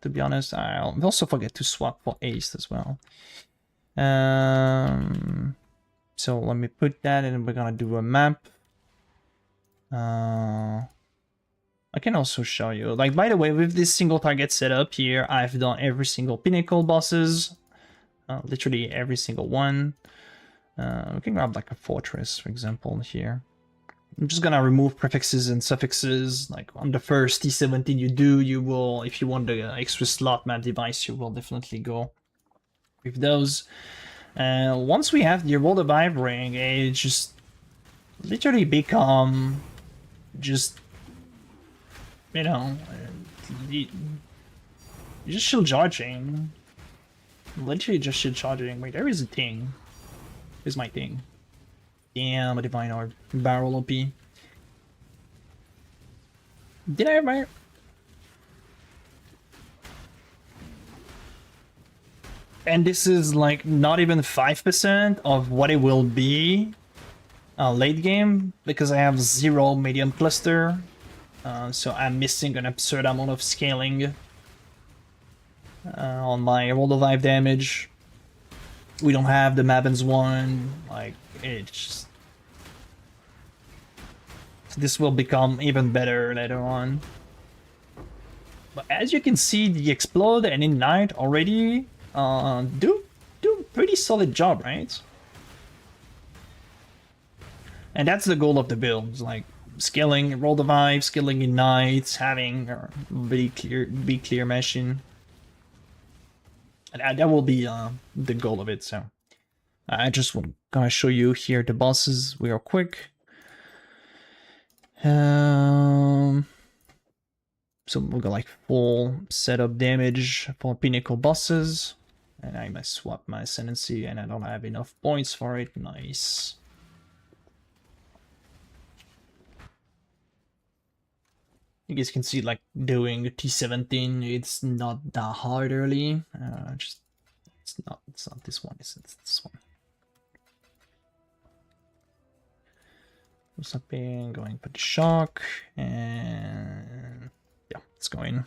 To be honest, I'll also forget to swap for Ace as well. So let me put that, and we're gonna do a map. I can also show you, like, by the way, with this single target setup here, I've done every single pinnacle bosses, literally every single one. We can grab like a fortress, for example, here. I'm just gonna remove prefixes and suffixes. Like on the first T17 you will, if you want the extra slot map device, you will definitely go with those. Once we have the Herald of Ivering, it just literally become just, you know, you just shield charging. Literally just shield charging. Wait, there is a thing. Here's my thing. Damn, a Divine Orb. Barrel OP. Did I have my... And this is like not even 5% of what it will be late game, because I have 0 medium cluster. So I'm missing an absurd amount of scaling on my Herald of Life damage. We don't have the Mabens one. Like, it's just... So this will become even better later on. But as you can see, the Explode and Ignite already do a pretty solid job, right? And that's the goal of the build, like scaling Roll the Vibe, scaling Ignite, having a really clear machine. And that will be the goal of it, so. I just gonna show you here the bosses real quick. So we'll go like full setup damage for pinnacle bosses. And I must swap my ascendancy and I don't have enough points for it. Nice. You guys can see like doing T17, it's not that hard early. It's not this one, it's this one. Something going for the shock, and yeah, it's going.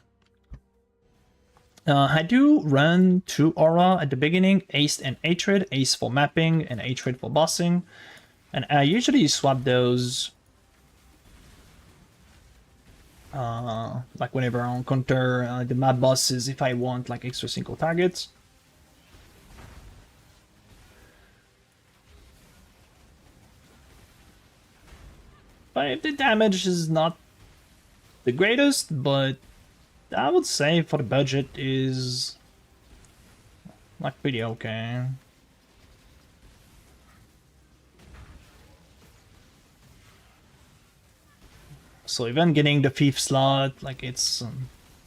I do run 2 aura at the beginning, Ace and Hatred, Ace for mapping and Hatred for bossing, and I usually swap those like whenever I encounter the map bosses if I want like extra single targets. But if the damage is not the greatest, but I would say for the budget is like pretty okay. So even getting the 5th slot, like it's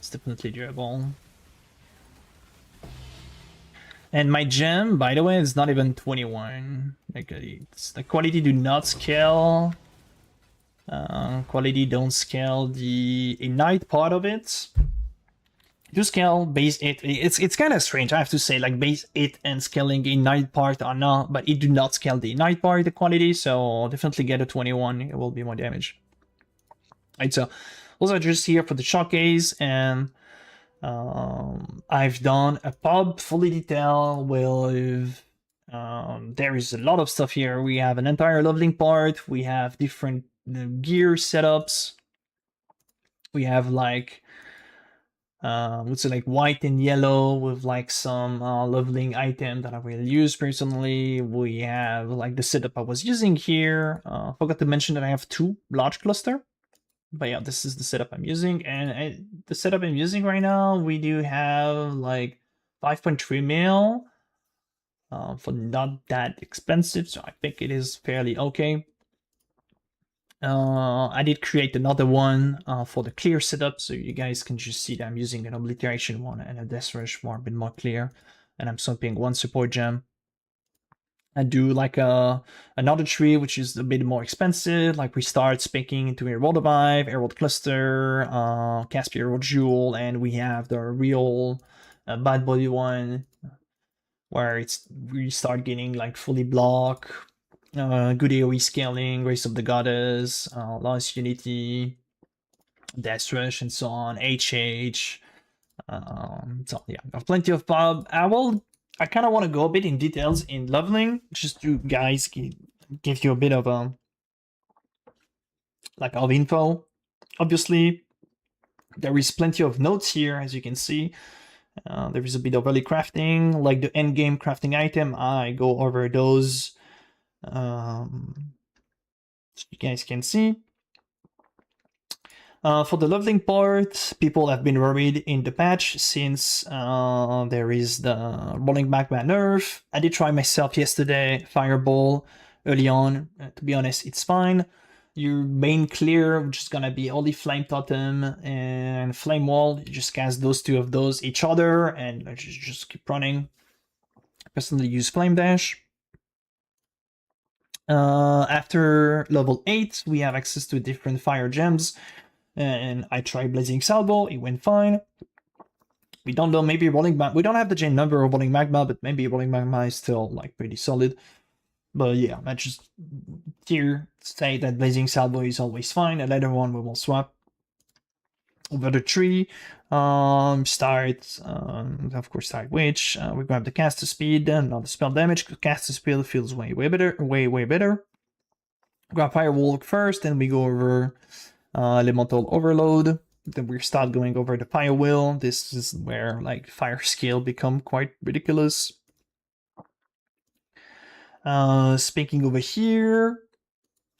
definitely doable. And my gem, by the way, is not even 21. Like it's, the quality do not scale. Quality don't scale the Ignite part of it. To scale base 8, it's kind of strange, I have to say, like base 8 and scaling Ignite part are not, but it do not scale the Ignite part, the quality, so definitely get a 21, it will be more damage. Right, so also just here for the showcase, and I've done a pub fully detailed with there is a lot of stuff here. We have an entire leveling part, we have different gear setups, we have like would say like white and yellow with like some leveling item that I will use personally. We have like the setup I was using here. Forgot to mention that I have 2 large cluster. But yeah, this is the setup I'm using, and the setup I'm using right now, we do have like 5.3 mil for not that expensive, so I think it is fairly okay. I did create another one for the clear setup, so you guys can just see that I'm using an obliteration one and a death rush for a bit more clear, and I'm swapping 1 support gem. I do like another tree which is a bit more expensive, like we start speaking into Herald Vibe, Herald Cluster, Caspia Herald Jewel, and we have the real bad body one where we start getting like fully block, good AoE scaling, Grace of the Goddess, Lost Unity, Death Rush, and so on, HH. So yeah, I have plenty of pub. I kind of want to go a bit in details in leveling, just to guys give you a bit of like of info. Obviously, there is plenty of notes here, as you can see. There is a bit of early crafting, like the end game crafting item. I go over those, so you guys can see. For the leveling part, people have been worried in the patch since there is the rolling magma nerf. I did try myself yesterday, Fireball, early on. To be honest, it's fine. Your main clear, which is gonna be only Flame Totem and Flame Wall. You just cast those 2 of those each other and just keep running. I personally use Flame Dash. After level 8, we have access to different fire gems. And I tried Blazing Salvo, it went fine. We don't know, maybe Rolling Magma, we don't have the chain number of Rolling Magma, but maybe Rolling Magma is still like pretty solid. But yeah, I just here say that Blazing Salvo is always fine, and later on we will swap over the tree. Start, of course, start Witch. We grab the caster speed, not the spell damage. Caster speed feels way better, way better. grab Firewall first, then we go over Elemental Overload. Then we start going over the Fire Wheel. This is where like fire scale become quite ridiculous. Speaking over here,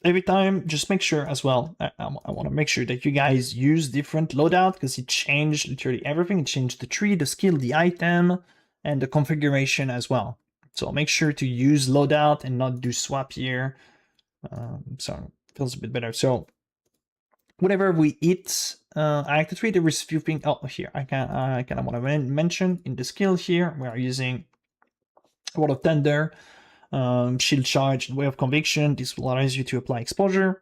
every time, just make sure as well, I want to make sure that you guys use different loadout, because it changed literally everything. It changed the tree, the skill, the item, and the configuration as well. So make sure to use loadout and not do swap here. So it feels a bit better. So whenever we hit active tree, there is a few things. Oh, here I kind of want to mention in the skill here, we are using Word of Thunder, Shield Charge, and Way of Conviction. This will allow you to apply exposure.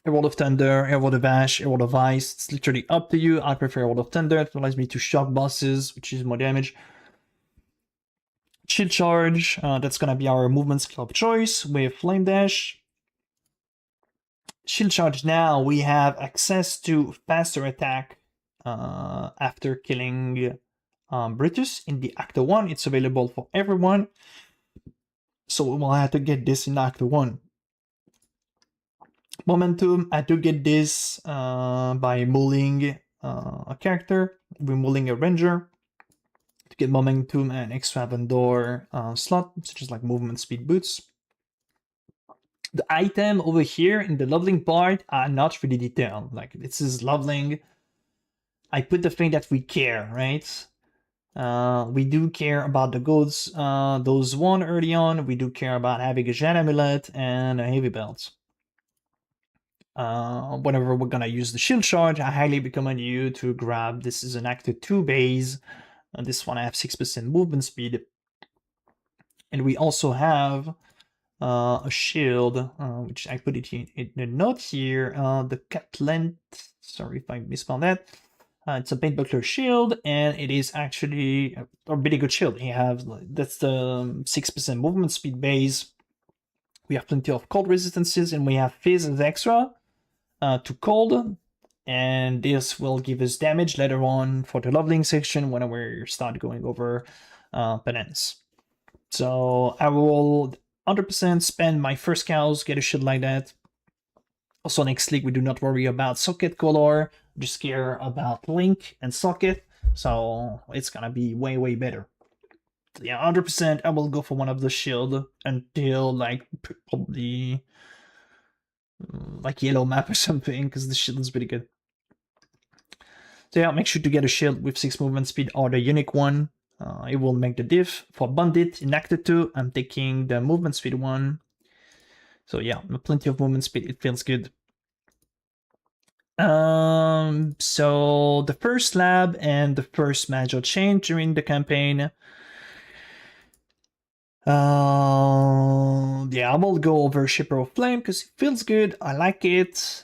Herald of Thunder, Herald of Ash, Herald of Ice. It's literally up to you. I prefer Herald of Thunder. It allows me to shock bosses, which is more damage. Shield Charge, that's gonna be our movement skill of choice with Flame Dash. Shield Charge, now we have access to faster attack after killing Brutus in the Act 1. It's available for everyone. So we will have to get this in Act 1. Momentum, I do get this by mulling a character. We're mulling a ranger to get momentum and extra vendor slot, such as like movement speed boots. The item over here in the leveling part are not really detailed. Like this is leveling. I put the thing that we care, right? We do care about the goods. Those one early on. We do care about having a Jet Amulet and a heavy belt. Whenever we're gonna use the shield charge, I highly recommend you to grab. This is an Act 2 base. This one I have 6% movement speed, and we also have a shield, which I put it in the note here. The cat length. Sorry if I misspelled that. It's a paint buckler shield, and it is actually a really good shield. You have that's the 6% movement speed base. We have plenty of cold resistances, and we have Fizz as extra to cold, and this will give us damage later on for the leveling section when we start going over penance. So I will 100% spend my first cows, get a shield like that. Also next league we do not worry about socket color, just care about link and socket, so it's gonna be way better. Yeah, 100% I will go for one of the shield until like probably like yellow map or something, because the shield is pretty good. So yeah, make sure to get a shield with 6 movement speed or the unique one. It will make the diff. For Bandit in Act 2, I'm taking the movement speed one. So yeah, plenty of movement speed, it feels good. So the first lab and the first major change during the campaign. Yeah, I will go over Shipper of Flame because it feels good. I like it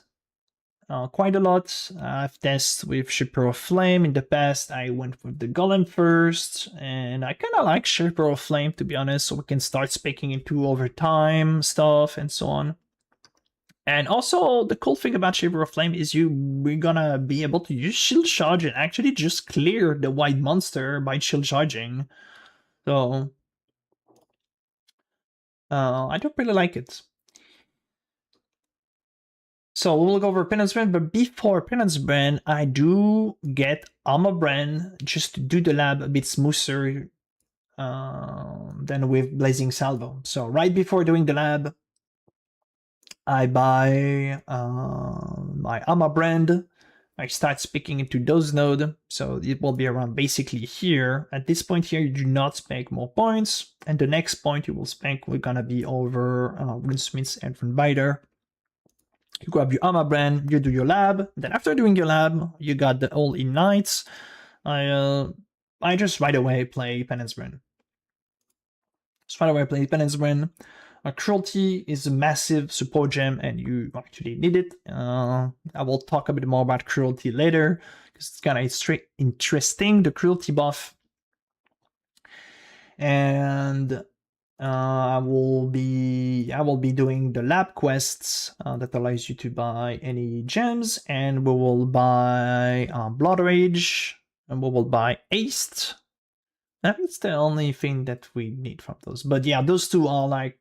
quite a lot. I've tested with Shipper of Flame in the past. I went with the Golem first, and I kind of like Shipper of Flame, to be honest, so we can start speaking into overtime stuff and so on. And also, the cool thing about Shipper of Flame is we're gonna be able to use Shield Charge and actually just clear the white monster by Shield Charging. So I don't really like it. So we'll go over Penance Brand, but before Penance Brand, I do get Armor Brand just to do the lab a bit smoother than with Blazing Salvo. So right before doing the lab, I buy my Armor Brand. I start speaking into those node, so it will be around basically here. At this point here, you do not spend more points, and the next point you will spend, we're gonna be over Runesmiths and Runebiter. You grab your Armor Brand, you do your lab, then after doing your lab, you got the All-In Knights. I just right away play Penance Brand. Cruelty is a massive support gem, and you actually need it. I will talk a bit more about Cruelty later, because it's kind of interesting, the Cruelty buff. And I will be doing the lab quests that allows you to buy any gems, and we will buy Blood Rage, and we will buy Haste. That's the only thing that we need from those. But yeah, those two are like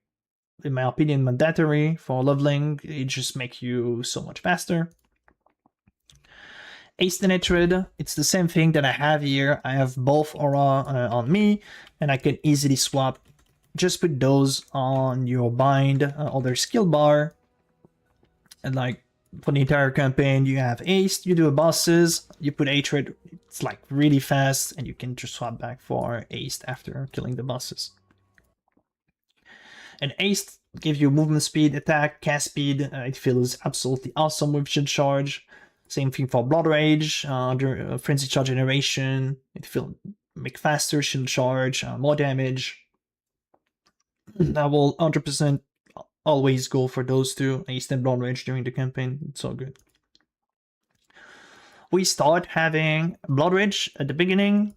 in my opinion, mandatory for leveling. It just makes you so much faster. Haste and Hatred, it's the same thing that I have here. I have both aura on me, and I can easily swap. Just put those on your bind, other skill bar, and like for the entire campaign, you have Haste, you do a bosses, you put Hatred, it's like really fast, and you can just swap back for Haste after killing the bosses. And Haste gives you movement speed, attack, cast speed. It feels absolutely awesome with Shield Charge. Same thing for Blood Rage, Frenzy Charge Generation. It feels make faster Shield Charge, more damage. I will 100% always go for those two, Haste and Blood Rage during the campaign. It's so good. We start having Blood Rage at the beginning.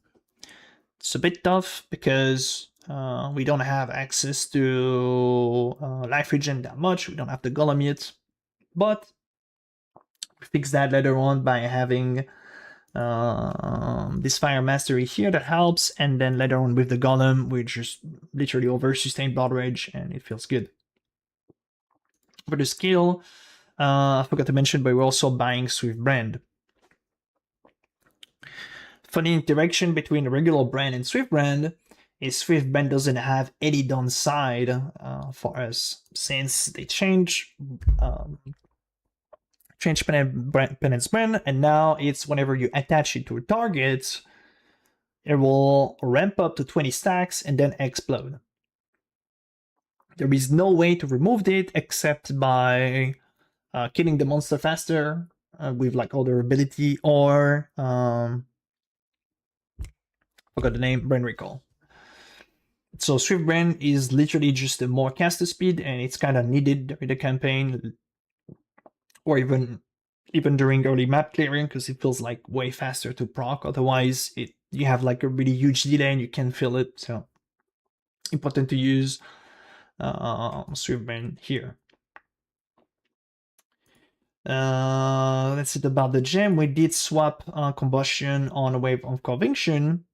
It's a bit tough because we don't have access to life regen that much. We don't have the golem yet, but we fix that later on by having this fire mastery here that helps, and then later on with the golem we just literally over sustain blood rage and it feels good. For the skill, I forgot to mention, but we're also buying Pbrand. For the interaction between regular brand and Pbrand, is Pbrand doesn't have any downside for us since they change penance brand, and now it's whenever you attach it to a target, it will ramp up to 20 stacks and then explode. There is no way to remove it except by killing the monster faster with like other ability, or forgot the name, Brain Recall. So Pbrand is literally just a more caster speed, and it's kind of needed during the campaign, or even during early map clearing, because it feels like way faster to proc. Otherwise, you have like a really huge delay and you can feel it. So important to use Pbrand here. That's it about the gem. We did swap combustion on a Wave of Conviction,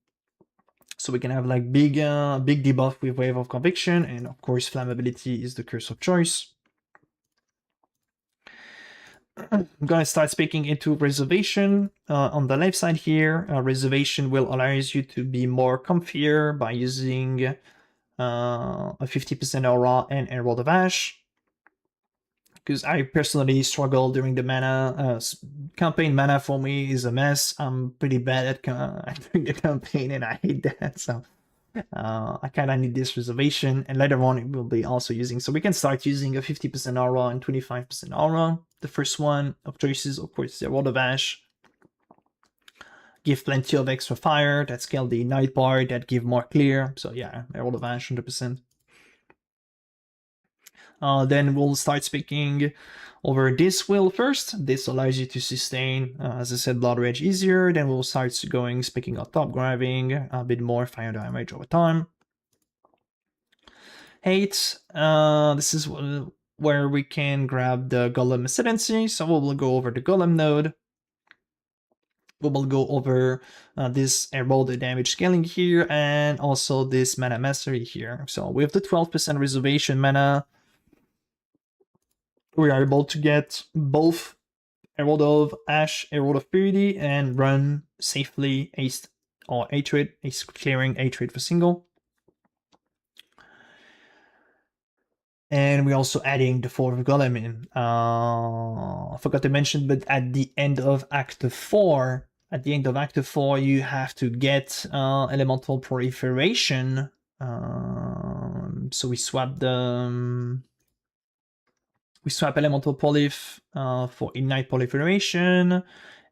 so we can have like big debuff with Wave of Conviction, and of course flammability is the curse of choice. I'm gonna start speaking into Reservation on the left side here. Reservation will allow you to be more comfier by using a 50% aura and Herald of Ash. Because I personally struggle during the mana. Campaign mana for me is a mess. I'm pretty bad at during the campaign, and I hate that. So I kind of need this Reservation, and later on it will be also using. So we can start using a 50% aura and 25% aura. The first one of choices, of course, the Herald of Ash. Give plenty of extra fire. That scale the night bar. That give more clear. So yeah, Herald of Ash 100%. Then we'll start speaking over this will first. This allows you to sustain, as I said, Blood Rage easier. Then we'll start speaking of top grabbing, a bit more fire damage over time. Hate, this is where we can grab the Golem Ascendancy. So we'll go over the Golem node. We will go over this Herald damage scaling here, and also this Mana Mastery here. So with the 12% Reservation mana, we are able to get both Herald of Ash, Herald of Purity, and run safely Haste or Hatred, Haste clearing Hatred for single. And we're also adding the 4th Golem in. I forgot to mention, but at the end of Act 4, you have to get Elemental Proliferation. So we swap the... We swap Elemental Prolif for Ignite Proliferation,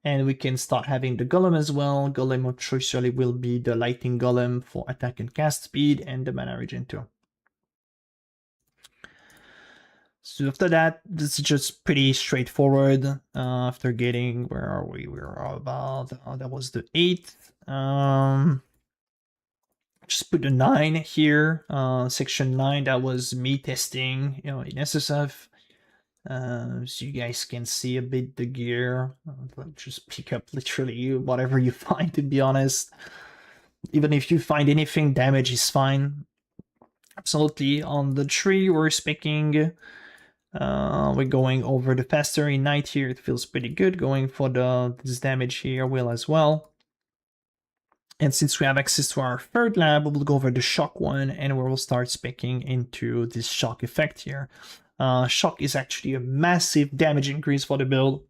and we can start having the Golem as well. Golem of choice really will be the Lightning Golem for attack and cast speed, and the Mana Regen too. So after that, this is just pretty straightforward. After getting, where are we? We're about, that was the 8th. Just put the 9 here. Section 9, that was me testing, in SSF. So you guys can see a bit the gear. Just pick up literally whatever you find, to be honest. Even if you find anything, damage is fine. Absolutely. On the tree, we're speaking. We're going over the faster ignite here. It feels pretty good. Going for this damage here will as well. And since we have access to our third lab, we'll go over the shock one, and we will start speaking into this shock effect here. Shock is actually a massive damage increase for the build,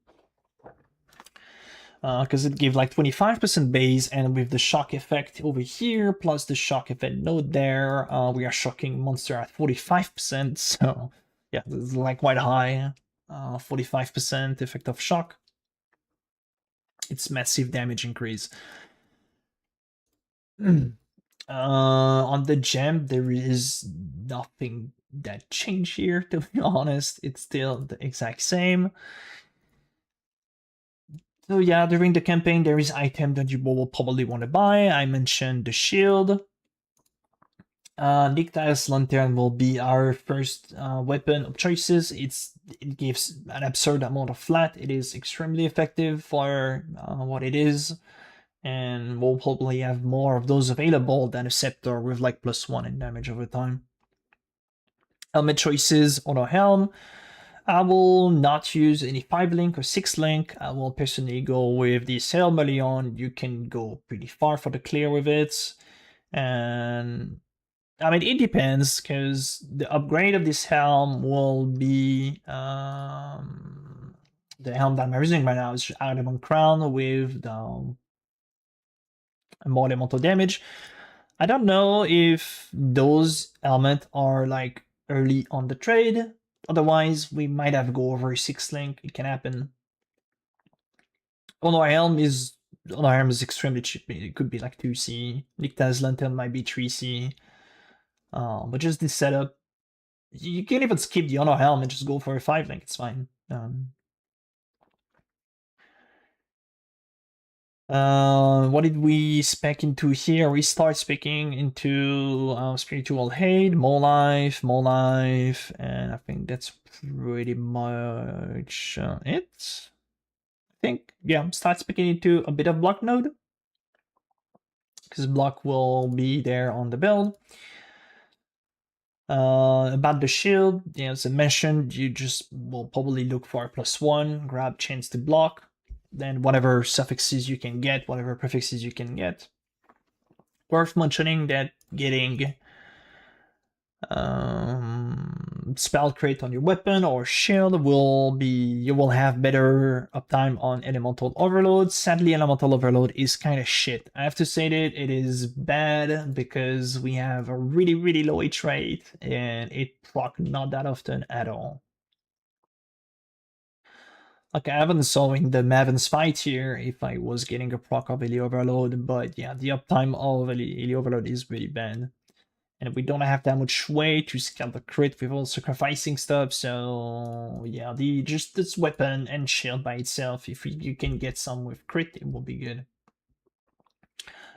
because it gives like 25% base, and with the shock effect over here, plus the shock effect node there, we are shocking monster at 45%, so yeah, this is like quite high, 45% effect of shock. It's massive damage increase. On the gem, there is nothing that changed here, to be honest. It's still the exact same. So yeah, during the campaign, there is item that you will probably want to buy. I mentioned the shield. Nycta's Lantern will be our first weapon of choices. It gives an absurd amount of flat. It is extremely effective for what it is. And we'll probably have more of those available than a scepter with like +1 in damage over time. Helmet choices, auto helm. I will not use any 5-link or 6-link. I will personally go with the Sail Melion. You can go pretty far for the clear with it. And I mean, it depends, because the upgrade of this helm will be the helm that I'm using right now is Adamant Crown with the more elemental damage. I don't know if those elements are like early on the trade. Otherwise, we might have to go over 6-link. It can happen. Honor Helm is extremely cheap. It could be like 2C. Nycta's Lantern might be 3C. But just this setup, you can even skip the Honor Helm and just go for a 5-link. It's fine. What did we spec into here? We start speccing into Spiritual Hate, more life, and I think that's pretty much it. I think, yeah, start speccing into a bit of block node, because block will be there on the build. About the shield, yeah, as I mentioned, you just will probably look for a +1, grab chance to block, then whatever suffixes you can get, whatever prefixes you can get. Worth mentioning that getting spell crit on your weapon or shield you will have better uptime on elemental overload. Sadly, elemental overload is kind of shit. I have to say that it is bad because we have a really low hit rate and it proc not that often at all. Like, I haven't saw in the Maven's fight here if I was getting a proc of Illy Overload, but yeah, the uptime of Illy Overload is really bad. And we don't have that much way to scale the crit without sacrificing stuff, so yeah, just this weapon and shield by itself, if you can get some with crit, it will be good.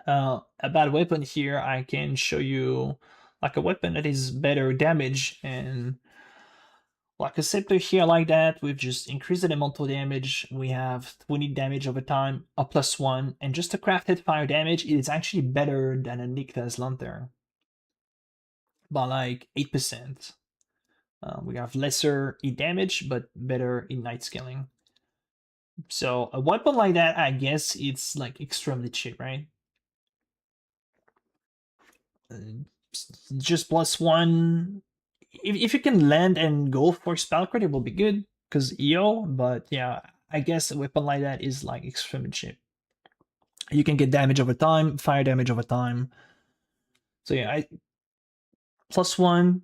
A bad weapon here, I can show you like a weapon that is better damage, and like a scepter here like that, with just increased elemental damage, we have 20 damage over time, a +1, and just a crafted fire damage, it is actually better than a Nycta's Lantern by like 8%. We have lesser E damage, but better ignite scaling. So a weapon like that, I guess it's like extremely cheap, right? Just +1. If you can land and go for spell crit, it will be good, because EO, but yeah, I guess a weapon like that is like extremely cheap. You can get damage over time, fire damage over time. So yeah, +1,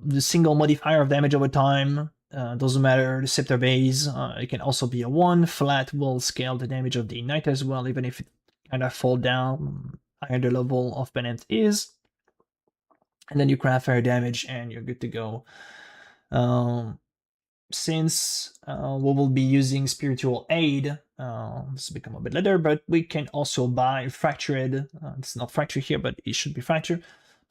the single modifier of damage over time, doesn't matter the scepter base. It can also be a 1. Flat will scale the damage of the ignite as well, even if it kind of fall down higher the level of Pbrand is. And then you craft fire damage and you're good to go. Since we will be using Spiritual Aid, this will become a bit later, but we can also buy Fractured. It's not Fractured here, but it should be Fractured.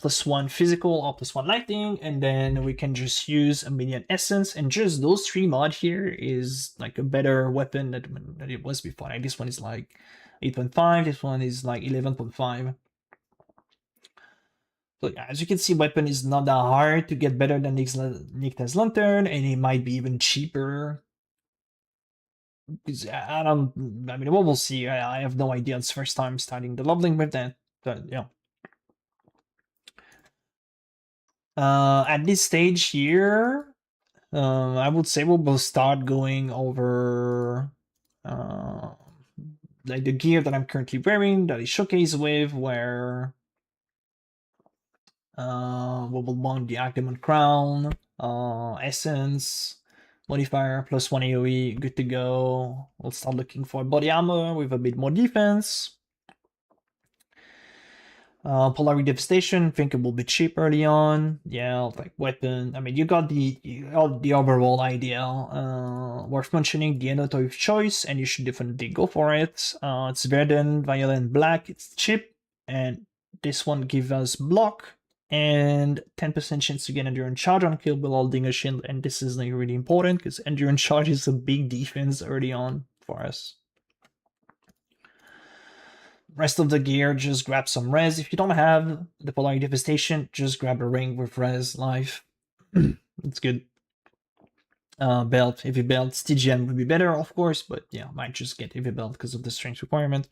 +1 physical or +1 lightning, and then we can just use a minion essence, and just those 3 mod here is like a better weapon than it was before. Like, this one is like 8.5, this one is like 11.5. So yeah, as you can see, weapon is not that hard to get better than Nyx's Lantern, and it might be even cheaper. Because I don't, I mean, we'll see. I have no idea. It's first time starting the lvling with that, but yeah. At this stage here, I would say we'll start going over like the gear that I'm currently wearing that is showcased with, where we will want the Academon Crown, Essence, modifier, +1 AoE, good to go. We'll start looking for body armor with a bit more defense. Polaric Devastation, think it will be cheap early on. Yeah, like weapon. I mean, you got the overall idea. Worth mentioning the annotator of choice, and you should definitely go for it. It's Verdant, Violent, Black. It's cheap, and this one gives us block and 10% chance to get endurance charge on kill while holding a shield. And this is like really important because endurance charge is a big defense early on for us. Rest of the gear, just grab some res. If you don't have the Polaric Devastation, just grab a ring with res life. It's good. Belt, heavy belt, Stygian would be better, of course, but yeah, might just get heavy belt because of the strength requirement.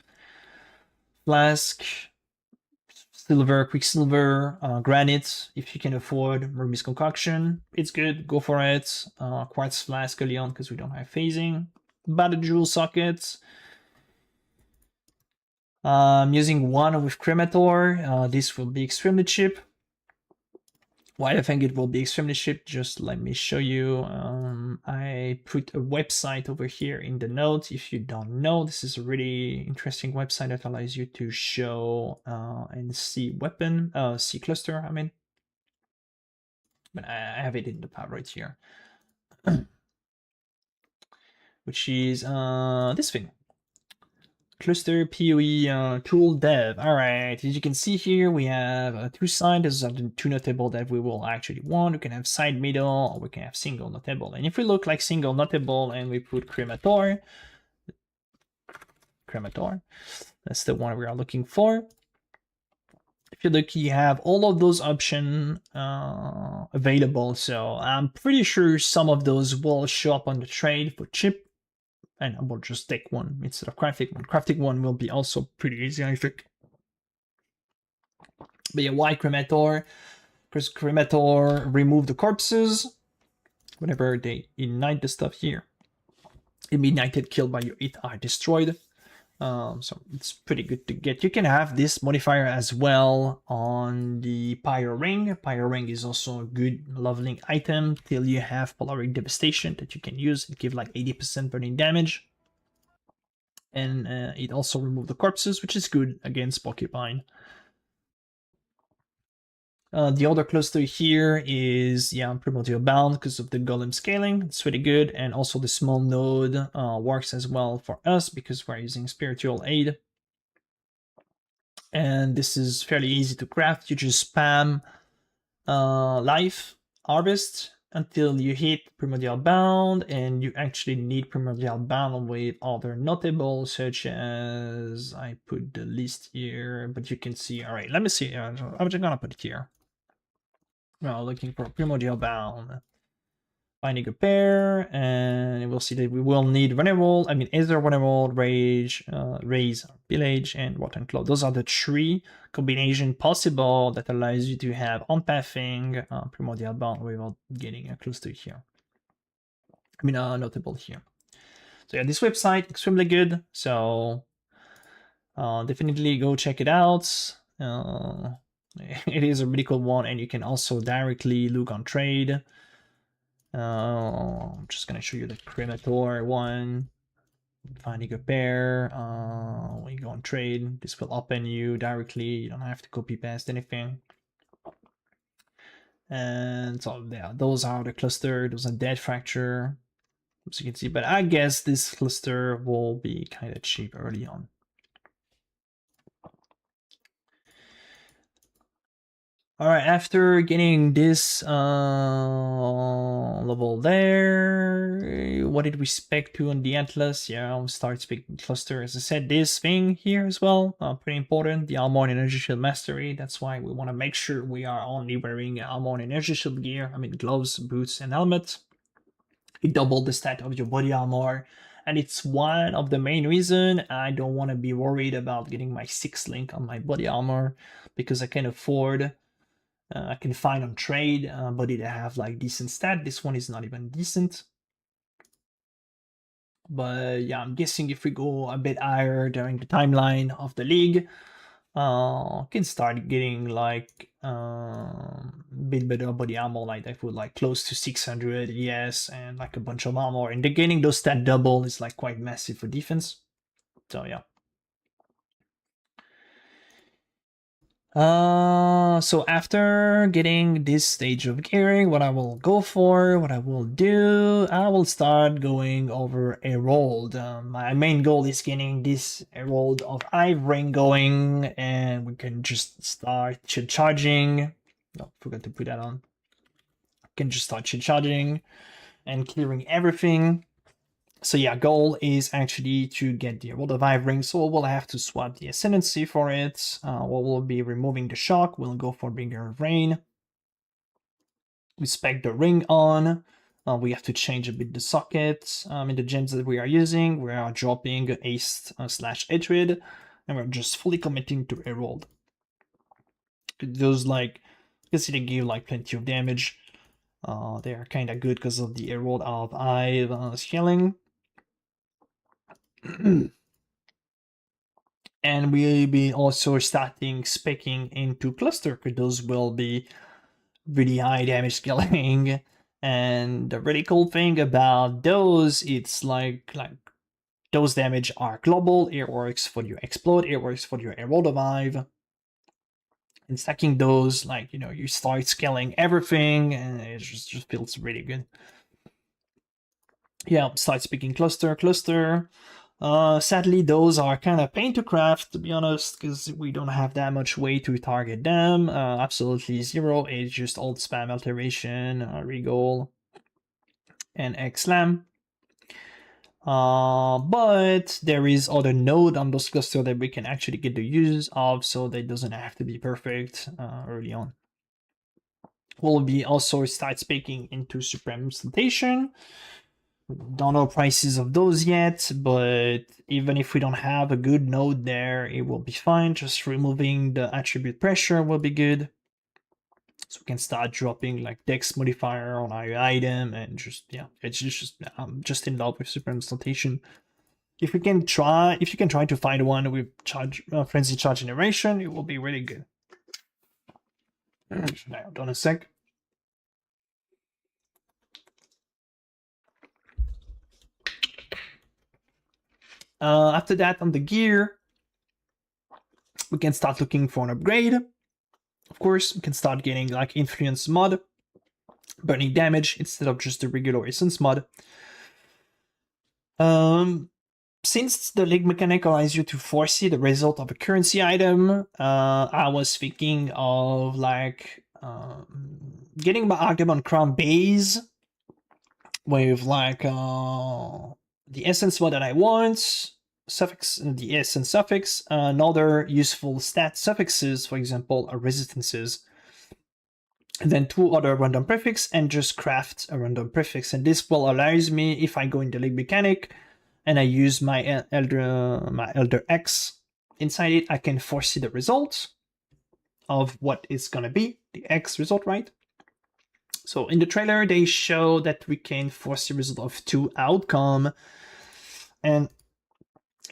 Flask, silver, quicksilver, granite, if you can afford Ruby's Concoction, it's good, go for it. Quartz flask early on because we don't have phasing. Battle jewel sockets. I'm using one with Cremator. This will be extremely cheap. Why I think it will be extremely cheap, just let me show you. I put a website over here in the notes. If you don't know, this is a really interesting website that allows you to show and see weapon, see cluster, I mean. But I have it in the pad right here. Which is this thing. Cluster PoE tool dev. Alright, as you can see here, we have two sides. These are the two notable that we will actually want. We can have side middle, or we can have single notable. And if we look like single notable and we put Cremator, that's the one we are looking for. If you look, you have all of those options available. So I'm pretty sure some of those will show up on the trade for cheap. And I will just take one instead of crafting one. Crafting one will be also pretty easy, I think. But yeah, why Cremator? Because Cremator remove the corpses whenever they ignite the stuff here. Ignited, killed by your it are destroyed. So it's pretty good to get. You can have this modifier as well on the Pyro Ring. Pyro Ring is also a good lvling item till you have Polaric Devastation that you can use. It gives like 80% burning damage. And it also removes the corpses, which is good against Porcupine. The other cluster here is, yeah, Primordial Bound because of the golem scaling. It's really good. And also the small node works as well for us because we're using Spiritual Aid. And this is fairly easy to craft. You just spam life, harvest until you hit Primordial Bound, and you actually need Primordial Bound with other notables such as, I put the list here, but you can see, all right, let me see, I'm just gonna put it here. Well, looking for Primordial Bound, finding a pair, and we'll see that we will need Vulnerable, I mean, Aether Vulnerable, Rage, Raise, Pillage, and Rotten Claw. Those are the three combination possible that allows you to have on-pathing Primordial Bound without getting a cluster here. I mean, notable here. So yeah, this website, extremely good, so definitely go check it out. It is a really cool one, and you can also directly look on trade. I'm just gonna show you the Cremator one. Finding a pair. When you go on trade, this will open you directly. You don't have to copy paste anything. And so yeah, those are the cluster. Those are Dead Fracture, as you can see. But I guess this cluster will be kind of cheap early on. Alright, after getting this level there, what did we spec to on the Atlas? Yeah, I'll start speaking cluster. As I said, this thing here as well, pretty important, the Armor and Energy Shield Mastery. That's why we want to make sure we are only wearing Armor and Energy Shield gear. I mean gloves, boots, and helmet. It doubled the stat of your body armor, and it's one of the main reason I don't want to be worried about getting my 6 link on my body armor, because I can afford I can find on trade body that have like decent stat. This one is not even decent. But yeah, I'm guessing if we go a bit higher during the timeline of the league, can start getting like a bit better body armor. Like I put like close to 600, yes, and like a bunch of armor. And getting those stat double is like quite massive for defense. So yeah. So after getting this stage of gearing, what I will go for, what I will do, I will start going over Herald. My main goal is getting this Herald of lvling going, and we can just start charging. No, forgot to put that on. Can just start charging and clearing everything. So yeah, goal is actually to get the Herald of lvling, so we'll have to swap the Ascendancy for it. We'll be removing the shock, we'll go for Bringer of Rain. We spec the ring on. We have to change a bit the socket. In the gems that we are using, we are dropping Ace / Hatred, and we're just fully committing to Herald. Those like, you can see they give like plenty of damage. They are kind of good because of the Herald of Hive scaling. And we'll be also starting specking into cluster, because those will be really high damage scaling. And the really cool thing about those, it's like those damage are global. It works for your explode, it works for your Herald of Hive. And stacking those, like, you know, you start scaling everything, and it just feels really good. Yeah, start speaking cluster. Sadly, those are kind of pain to craft, to be honest, because we don't have that much way to target them. Absolutely zero. It's just old spam alteration, regal, and X-Slam. But there is other node on those cluster that we can actually get the use of, so that doesn't have to be perfect early on. We'll be also start speaking into Supreme Instantation. Don't know prices of those yet, but even if we don't have a good node there, it will be fine. Just removing the attribute pressure will be good. So we can start dropping like dex modifier on our item, and just, yeah, it's just I'm just in love with Supreme Instantation. If you can try to find one with charge frenzy charge generation, it will be really good. Now, hold on a sec. After that, on the gear, we can start looking for an upgrade. Of course, we can start getting like influence mod, burning damage instead of just the regular essence mod. Since the League mechanic allows you to foresee the result of a currency item, I was thinking of like getting my Argamon Crown base with like the essence mod that I want, suffix, the essence suffix, and other useful stat suffixes, for example, resistances, and then 2 other random prefix, and just craft a random prefix. And this will allows me, if I go in the League mechanic and I use my Elder X inside it, I can foresee the result of what it's gonna be, the X result, right? So in the trailer, they show that we can force the result of 2 outcome, and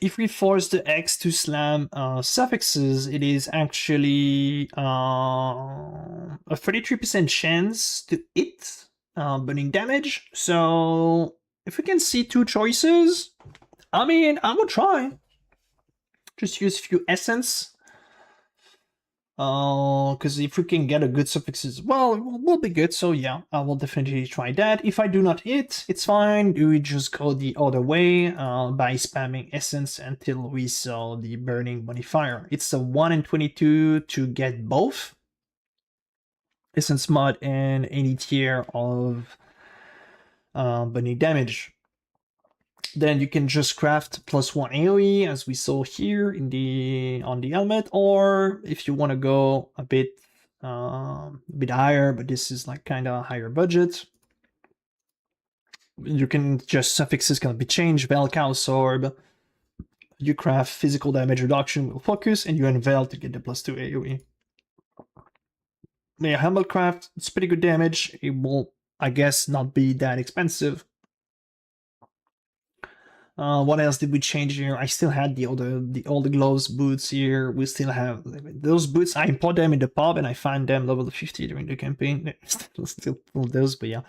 if we force the X to slam suffixes, it is actually a 33% chance to hit burning damage. So if we can see 2 choices, I mean, I will try. Just use a few essence. Because if we can get a good suffix as well, it will be good. So yeah, I will definitely try that. If I do not hit, it's fine. We just go the other way by spamming essence until we saw the burning modifier. It's a 1 in 22 to get both. essence mod and any tier of burning damage. Then you can just craft +1 AoE as we saw here in on the helmet, or if you want to go a bit higher, but this is like kind of higher budget, you can just suffixes can be changed. Veil, Chaos Orb. You craft physical damage reduction with focus, and you unveil to get the +2 AoE. Yeah, helmet craft, it's pretty good damage. It will, I guess, not be that expensive. What else did we change here? I still had all the gloves, boots here. We still have those boots. I import them in the pub and I find them level 50 during the campaign. Still pull those, but yeah,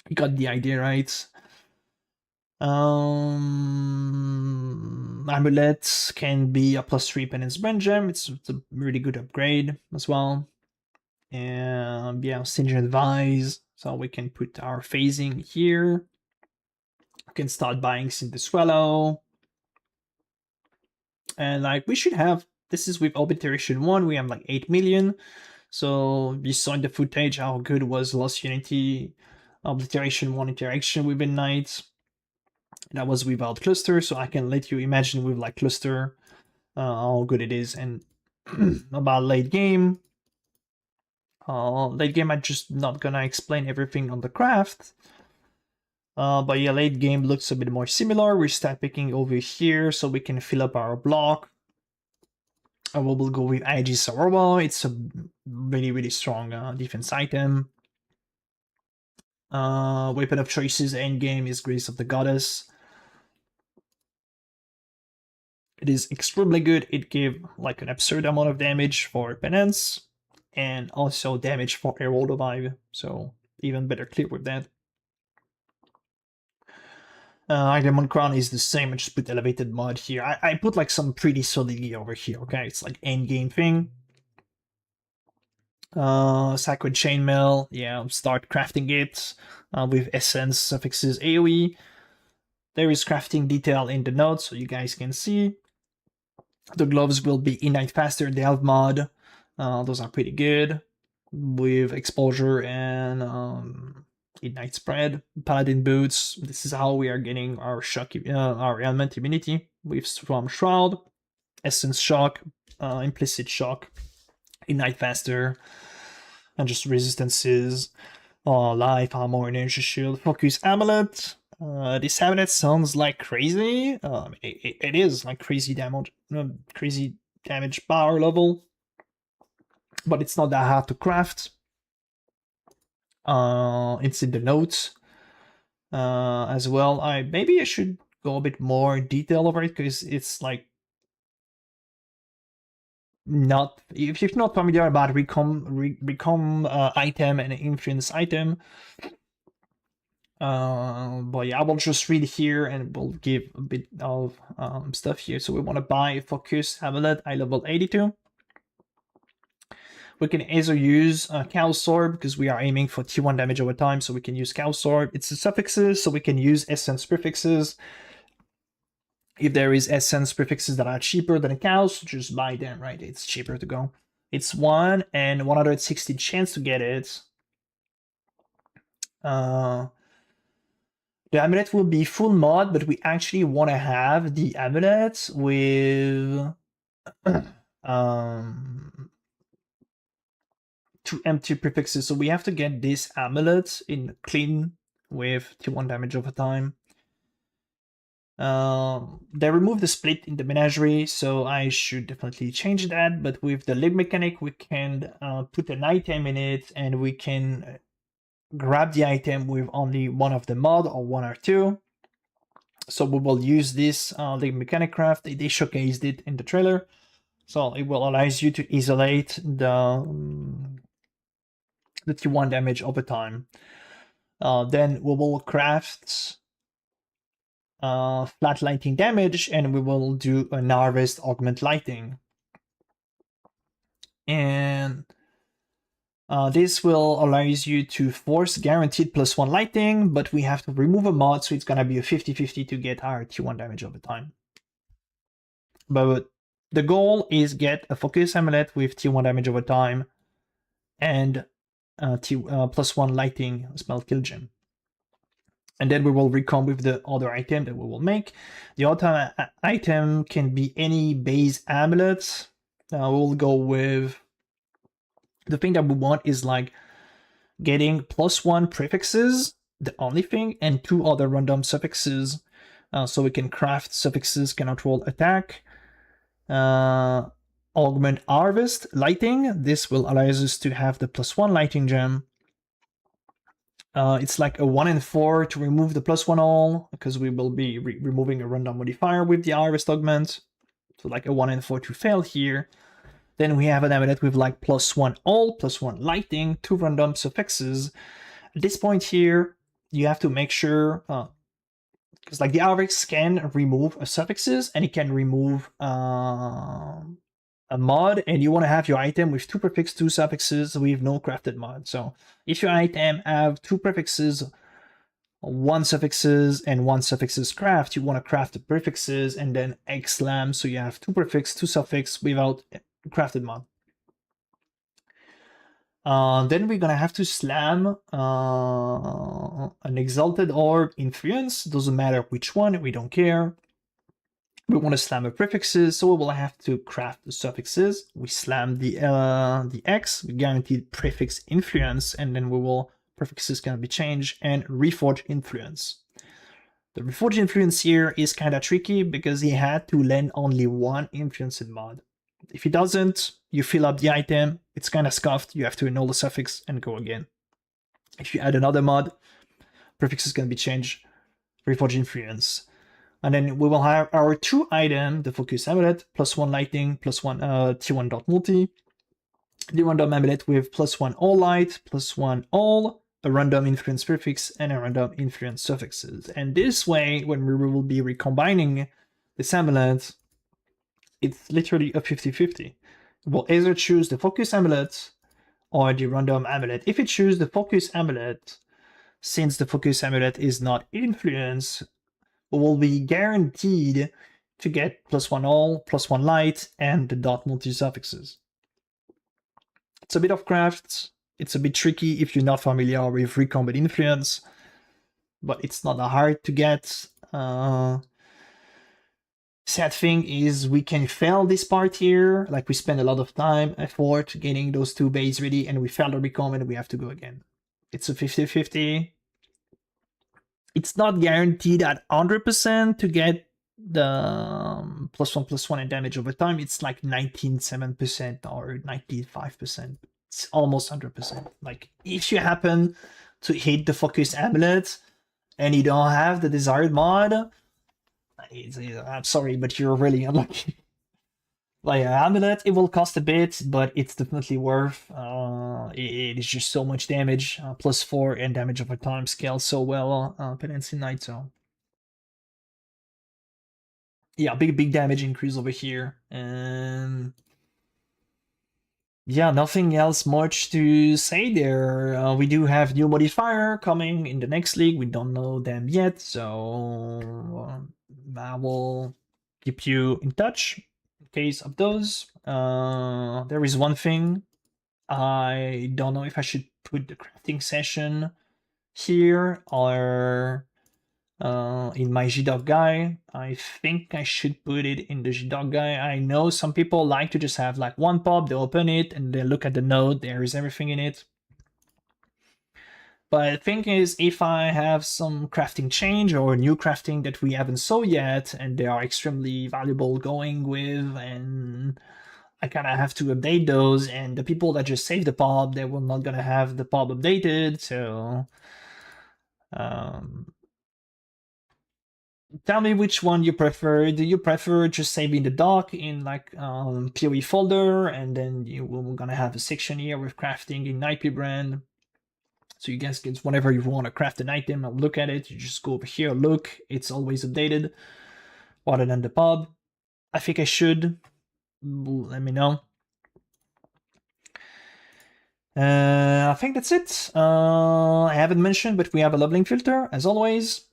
you got the idea, right? Amulets can be a +3 penance brand gem. It's a really good upgrade as well. And yeah, Stringent Advise. So we can put our phasing here. We can start buying Synth Swallow. And like we should have, this is with Obliteration 1, we have like 8 million. So you saw in the footage how good was Lost Unity Obliteration 1 interaction with Midnight. That was without cluster, so I can let you imagine with like cluster how good it is. And about late game, I'm just not gonna explain everything on the craft. But yeah, late game looks a bit more similar. We start picking over here so we can fill up our block. We will go with Aegis Aurora. It's a really strong defense item. Weapon of choices endgame is Grace of the Goddess. It is extremely good. It gives like an absurd amount of damage for penance and also damage for Herald of Vibe. So even better clear with that. Item Crown is the same. I just put elevated mod here. I put like some pretty solid gear over here. Okay, it's like endgame thing. Sacred Chainmail. Yeah, start crafting it with essence suffixes AoE. There is crafting detail in the notes so you guys can see. The gloves will be Ignite Faster, the Elf mod. Those are pretty good with exposure and Ignite Spread. Paladin boots. This is how we are getting our shock, our element immunity with from Shroud, Essence Shock, Implicit Shock, Ignite Faster, and just resistances. Life, Armor, Energy Shield, Focus Amulet. This amulet sounds like crazy. It is like crazy damage power level, but it's not that hard to craft. It's in the notes as well. Maybe I should go a bit more in detail over it because it's like not, if you're not familiar about recom item and influence item. But yeah, I will just read here and we'll give a bit of stuff here. So we want to buy Focus Amulet, eye level 82. We can also use Chaos Orb because we are aiming for T1 damage over time, so we can use Chaos Orb. It's the suffixes, so we can use Essence prefixes. If there is Essence prefixes that are cheaper than Chaos, just buy them, right? It's cheaper to go. It's 1 and 160 chance to get it. The amulet will be full mod, but we actually want to have the amulet with 2 empty prefixes. So we have to get this amulet in clean with T1 damage over time. They removed the split in the menagerie, so I should definitely change that. But with the lib mechanic, we can put an item in it, and we can grab the item with only one of the mod or 1 or 2. So we will use this lib mechanic craft. They showcased it in the trailer, so it will allow you to isolate the T1 damage over time. Then we will craft flat lighting damage, and we will do an harvest augment lighting. And this will allow you to force guaranteed +1 lighting, but we have to remove a mod, so it's gonna be a 50-50 to get our T1 damage over time. But the goal is get a Focus Amulet with T1 damage over time and +1 lighting spell kill gem. And then we will recomb with the other item that we will make. The other item can be any base amulet. We'll go with the thing that we want is like getting +1 prefixes, the only thing, and 2 other random suffixes. So we can craft suffixes, cannot roll attack. Augment harvest lighting. This will allow us to have the +1 lighting gem. It's like a 1 in 4 to remove the +1 all, because we will be removing a random modifier with the harvest augment. So like a 1 in 4 to fail here. Then we have an amulet with like +1 all, +1 lighting, 2 random suffixes. At this point here, you have to make sure, because like the harvest can remove suffixes and it can remove a mod, and you want to have your item with 2 prefixes, 2 suffixes with no crafted mod. So if your item have 2 prefixes, 1 suffixes, and 1 suffixes craft, you want to craft the prefixes and then XLAM, so you have 2 prefix, 2 suffix without crafted mod. Then we're gonna have to slam an Exalted Orb Influence. Doesn't matter which one, we don't care. We want to slam the prefixes, so we will have to craft the suffixes. We slam the X, we guaranteed prefix influence, and then prefixes can be changed, and reforge influence. The reforge influence here is kind of tricky because he had to land only 1 influenced mod. If he doesn't, you fill up the item, it's kind of scuffed, you have to annul the suffix and go again. If you add another mod, prefixes can be changed, reforge influence. And then we will have our 2 items, the focus amulet, +1 lighting, +1 T1 dot multi, the random amulet with +1 all light, +1 all, a random influence prefix, and a random influence suffixes. And this way, when we will be recombining this amulet, it's literally a 50-50. We'll either choose the focus amulet or the random amulet. If we choose the focus amulet, since the focus amulet is not influence, we will be guaranteed to get +1 all, +1 light, and the dot multi suffixes. It's a bit of craft, it's a bit tricky if you're not familiar with recombined influence, but it's not hard to get. Sad thing is we can fail this part here, like we spend a lot of time, effort getting those 2 base ready, and we fail the recom and we have to go again. It's a 50-50. It's not guaranteed at 100% to get the +1/+1 and damage over time. It's like 97% or 95%. It's almost 100%. Like if you happen to hit the focus amulet and you don't have the desired mod, I'm sorry, but you're really unlucky. Like an amulet, it will cost a bit, but it's definitely worth. It is just so much damage, +4 and damage over time scales so well. Penance in Night Zone. Yeah, big damage increase over here, and yeah, nothing else much to say there. We do have new modifier coming in the next league. We don't know them yet, so I will keep you in touch in case of those. There is one thing. I don't know if I should put the crafting session here or in my GDoc guy. I think I should put it in the GDoc guy. I know some people like to just have like one pop, they open it and they look at the node, there is everything in it. But the thing is, if I have some crafting change or new crafting that we haven't saw yet, and they are extremely valuable going with, and I kind of have to update those, and the people that just save the pub, they will not gonna have the pub updated, so tell me which one you prefer. Do you prefer just saving the doc in like PoE folder, and then you will gonna have a section here with crafting in Pbrand? So you guys can, whenever you want to craft an item and look at it, you just go over here, look, it's always updated, rather than the pub. I think I should. Let me know. I think that's it. I haven't mentioned, but we have a lvling filter, as always.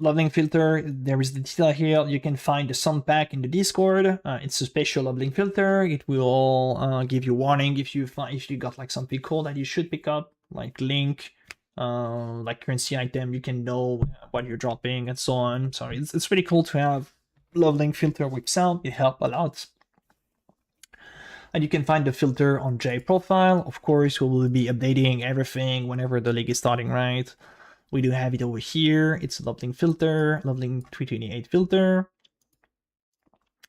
lvling filter, there is the detail here. You can find the sound pack in the Discord. It's a special lvling filter. It will give you warning if you got like something cool that you should pick up, like link, like currency item. You can know what you're dropping and so on. So it's pretty cool to have lvling filter with sound. It helps a lot. And you can find the filter on J profile. Of course, we will be updating everything whenever the league is starting, right? We do have it over here. It's a lvling filter, lvling 328 filter.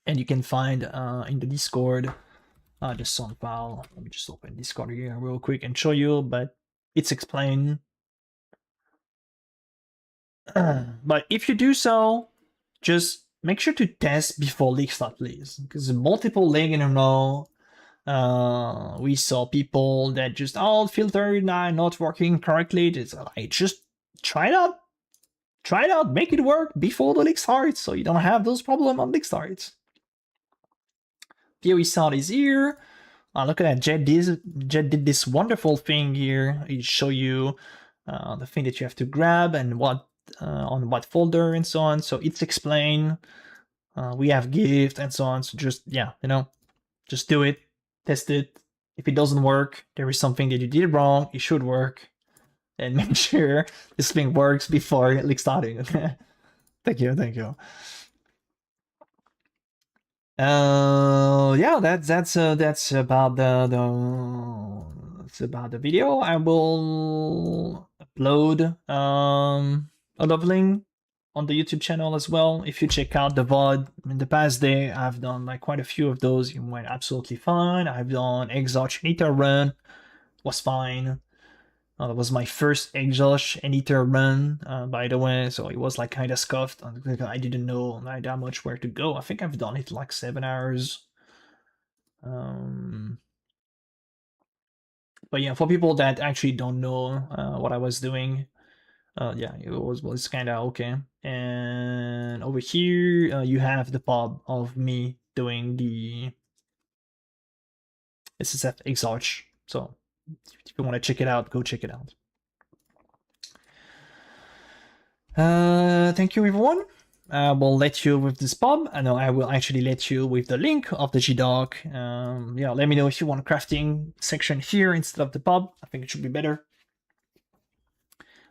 And you can find in the Discord the sound file. Let me just open Discord here real quick and show you, but it's explained. But if you do so, just make sure to test before league start, please. Because multiple league in a row, we saw people that just, oh, filter not working correctly. Just try it out, make it work before the league starts, so you don't have those problems on league starts. PoE sound is here. Look at that, Jet did this wonderful thing here. It show you the thing that you have to grab and what on what folder and so on. So it's explained. We have gift and so on. So just, yeah, you know, just do it, test it. If it doesn't work, there is something that you did wrong. It should work. And make sure this thing works before league starting. Thank you. Yeah, that's about that's about the video. I will upload a lvling on the YouTube channel as well. If you check out the VOD, in the past day I've done like quite a few of those. It went absolutely fine. I've done exhaust Nita run, was fine. That was my first exhaust Nita run, by the way, so it was like kind of scuffed. I didn't know like that much where to go. I think I've done it like 7 hours. But yeah, for people that actually don't know what I was doing, yeah, it's kind of okay. And over here, you have the pub of me doing the SSF exhaust. So if you want to check it out, go check it out. Thank you, everyone. I will let you with this pub. I know I will actually let you with the link of the GDoc. Yeah, let me know if you want a crafting section here instead of the pub. I think it should be better.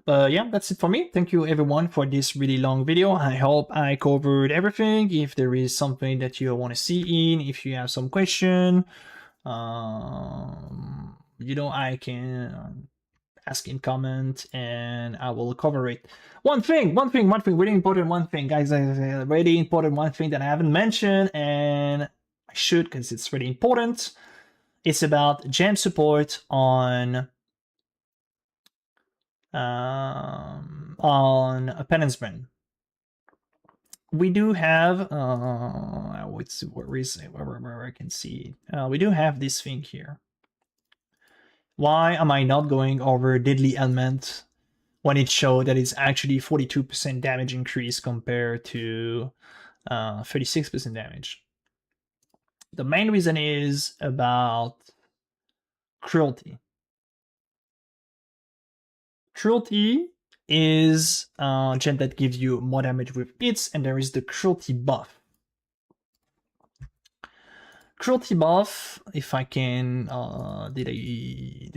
But yeah, that's it for me. Thank you, everyone, for this really long video. I hope I covered everything. If there is something that you want to see in, if you have some question, you know, I can ask in comment and I will cover it. One thing, really important one thing, guys, really important one thing that I haven't mentioned, and I should because it's really important. It's about gem support on a Pbrand. We do have where I can see we do have this thing here. Why am I not going over deadly element when it showed that it's actually 42% damage increase compared to 36% damage? The main reason is about cruelty. Cruelty is a gem that gives you more damage with hits, and there is the cruelty buff. Cruelty buff, if I can, did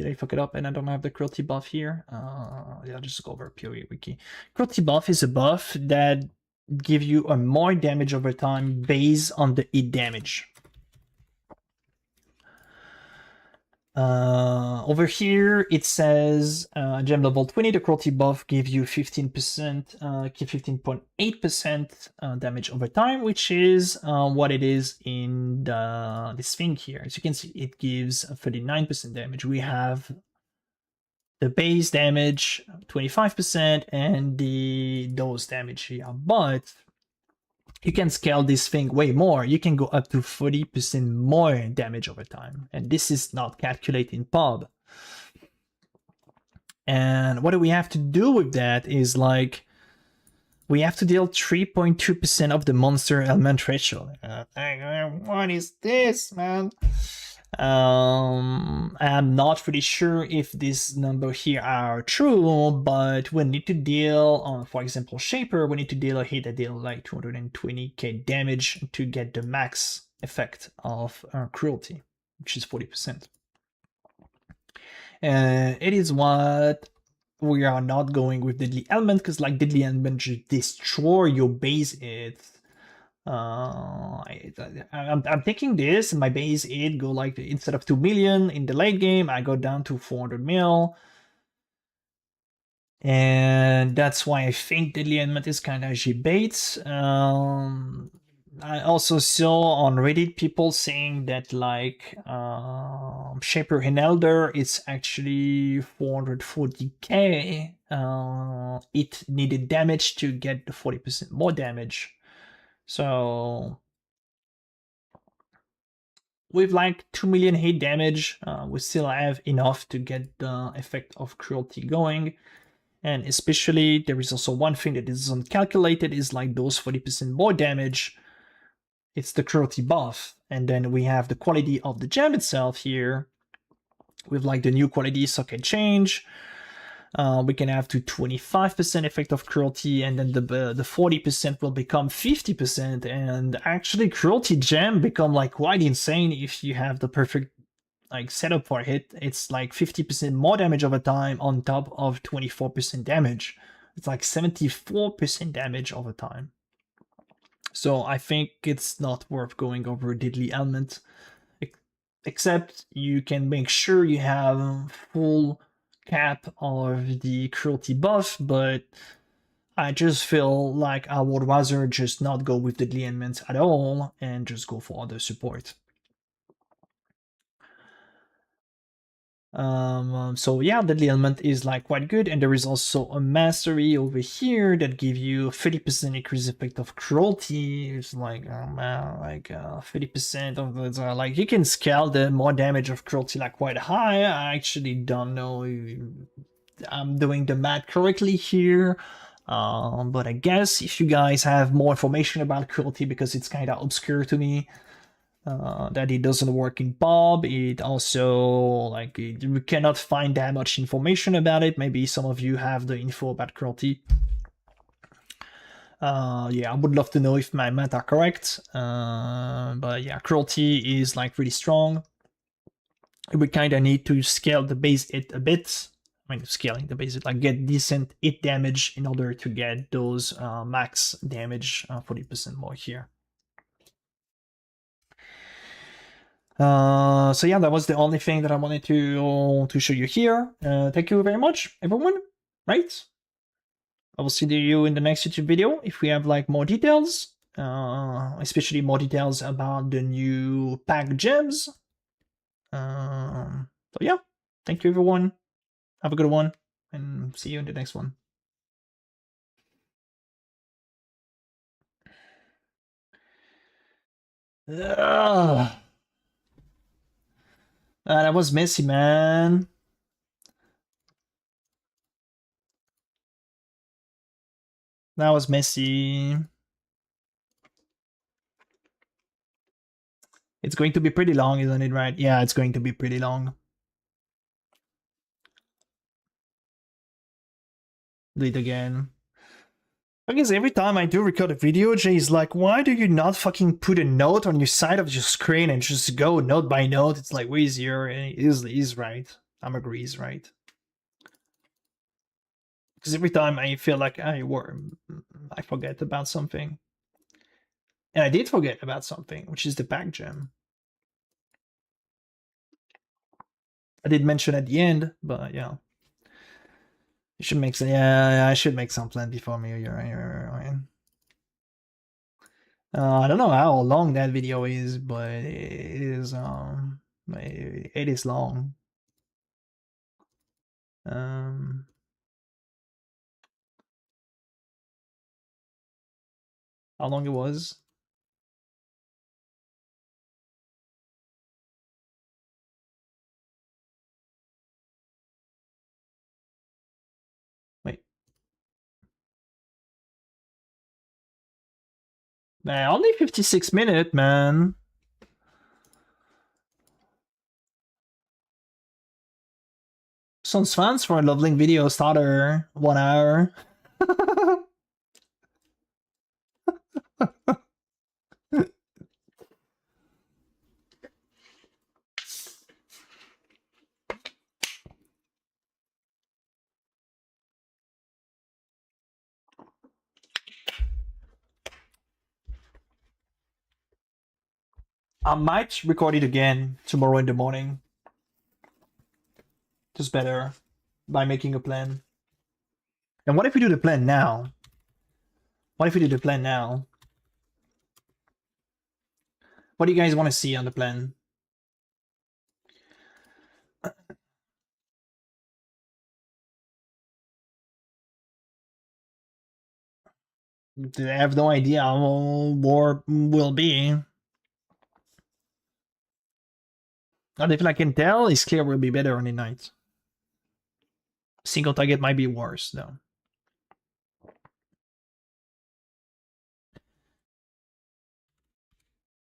I fuck it up and I don't have the cruelty buff here? Yeah, I'll just go over PoE wiki. Cruelty buff is a buff that gives you a more damage over time based on the hit damage. Over here it says gem level 20, the cruelty buff gives you 15.8% damage over time, which is what it is in this thing here. As you can see, it gives 39% damage. We have the base damage 25% and the dose damage here, but you can scale this thing way more. You can go up to 40% more damage over time. And this is not calculated in pub. And what do we have to do with that is like, we have to deal 3.2% of the monster element threshold. What is this, man? I'm not really sure if this number here are true, but we need to deal on, for example, Shaper, we need to deal a hit that deal like 220k damage to get the max effect of cruelty, which is 40%. It is what we are not going with Deadly Element, because like Deadly Element just destroy your base hit. I'm taking this, and my base hit go like, instead of 2 million in the late game, I go down to 400 mil. And that's why I think Deadly Element is kind of G-bait. I also saw on Reddit people saying that like Shaper and Elder is actually 440k. It needed damage to get the 40% more damage. So with like 2 million hit damage, we still have enough to get the effect of cruelty going. And especially, there is also one thing that isn't calculated, is like those 40% more damage. It's the cruelty buff. And then we have the quality of the gem itself here, with like the new quality socket change. We can have to 25% effect of cruelty, and then the 40% will become 50%. And actually, cruelty gem become like quite insane if you have the perfect like setup for it. It's like 50% more damage over time on top of 24% damage. It's like 74% damage over time. So I think it's not worth going over Deadly Element, except you can make sure you have full cap of the cruelty buff, but I just feel like I would rather just not go with Deadly Element at all and just go for other support. So yeah, Deadly Element is like quite good, and there is also a mastery over here that give you 30% increase effect of cruelty. It's like, oh man, like 30% of the like you can scale the more damage of cruelty like quite high. I actually don't know if I'm doing the math correctly here. But I guess if you guys have more information about cruelty, because it's kind of obscure to me, that it doesn't work in Bob. It also, like, we cannot find that much information about it. Maybe some of you have the info about cruelty. Yeah, I would love to know if my math are correct. But yeah, cruelty is like really strong. We kind of need to scale the base hit a bit. I mean, scaling the base hit, like get decent hit damage in order to get those max damage 40% more here. So yeah, that was the only thing that I wanted to show you here. Thank you very much, everyone. Right? I will see you in the next YouTube video if we have like more details, especially more details about the new pack gems. So yeah, thank you everyone. Have a good one, and see you in the next one. Ugh. That was messy, man. That was messy. It's going to be pretty long, isn't it, right? Yeah, it's going to be pretty long. Do it again. I guess every time I do record a video, Jay's like, why do you not fucking put a note on your side of your screen and just go note by note? It's like way easier. And he's right. I'm agree, he's right. Because every time I feel like I forget about something. And I did forget about something, which is the pack gem. I did mention at the end, but yeah. You should make some, yeah, I should make some plan before me. You're right. I don't know how long that video is, but it is long. How long it was? Wait. Man, only 56 minutes, man. Sounds fun for a lvling video starter. 1 hour. I might record it again tomorrow in the morning. Just better by making a plan. And what if we do the plan now? What if we do the plan now? What do you guys want to see on the plan? I have no idea how war will be. Not if I can tell, it's clear will be better on the night. Single target might be worse though.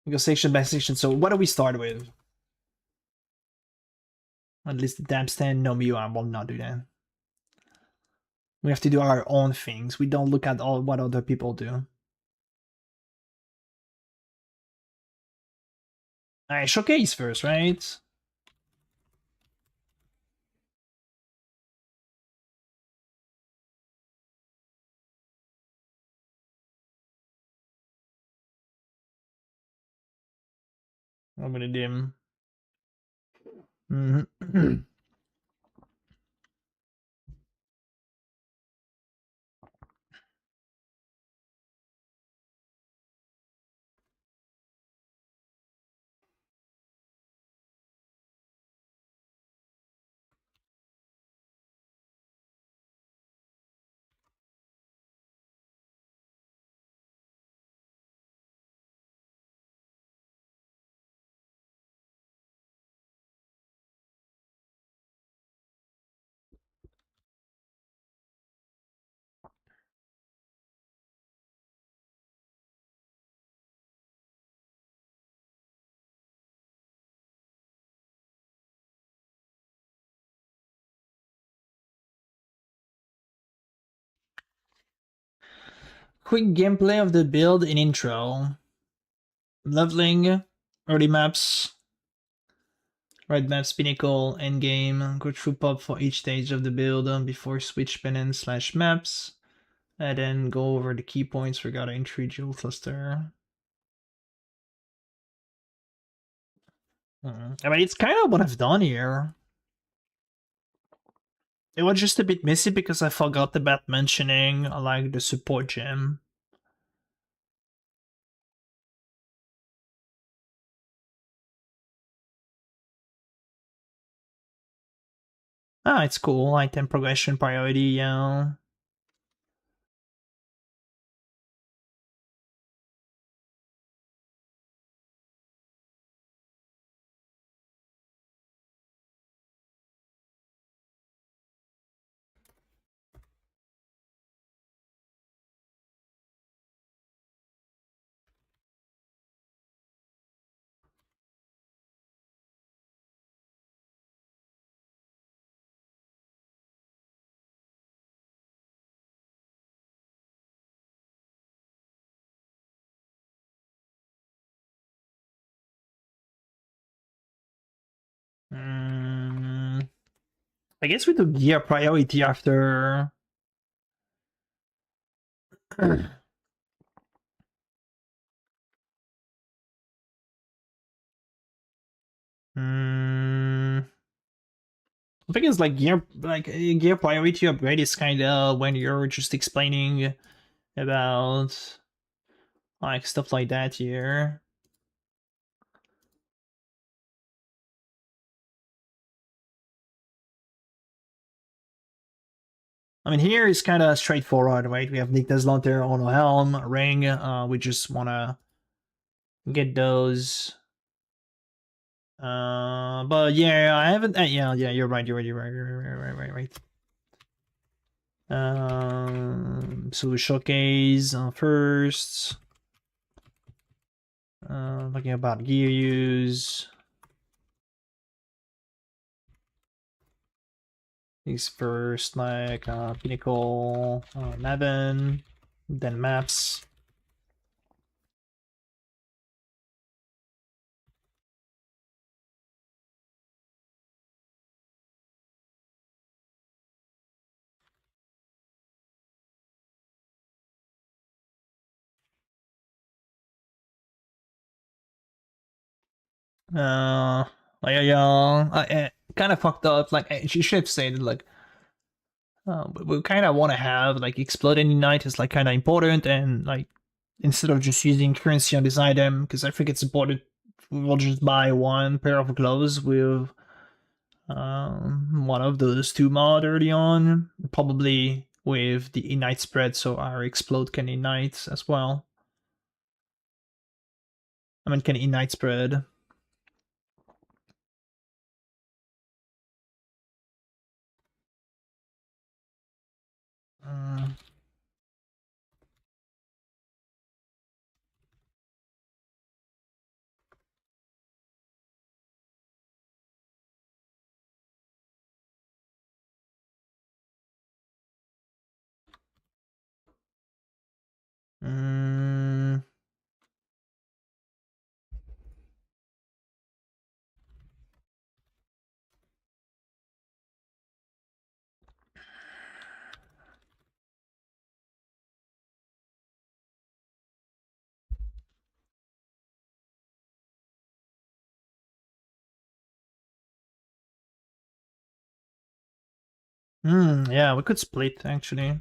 We go section by section. So what do we start with? At least the damn stand. No, I will not do that. We have to do our own things. We don't look at all what other people do. Alright, showcase first, right? I'm gonna dim. Quick gameplay of the build in intro. Leveling, early maps, red maps, pinnacle, endgame. Go through pub for each stage of the build before switch penance / maps. And then go over the key points regarding entry jewel cluster. I mean, it's kind of what I've done here. It was just a bit messy because I forgot about mentioning like the support gem. Ah, it's cool. Item progression priority, yeah. I guess we do gear priority after. I think it's like gear priority upgrade is kind of when you're just explaining about like stuff like that here. I mean, here is kind of straightforward, right? We have Nick Deslanter on a helm, a ring. We just want to get those. But yeah, I haven't. Yeah, you're right. Right. So we showcase first. Looking about gear use. These first, like, Pinnacle, Maven, then maps. I kind of fucked up. Like, she should have said, like, we kind of want to have, like, exploding Ignite is, like, kind of important, and, like, instead of just using currency on this item, because I think it's important, we'll just buy one pair of gloves with one of those two mod early on, probably with the Ignite spread, so our explode can Ignite as well. I mean, can Ignite spread. Mm, yeah, we could split actually.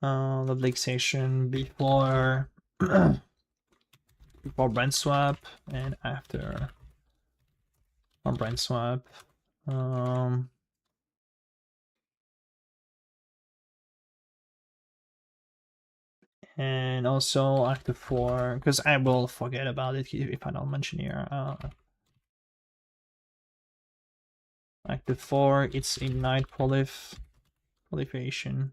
The Lake Station before before brand swap and after brand swap. Um, and also after 4, because I will forget about it if I don't mention here. Active 4, it's Ignite proliferation.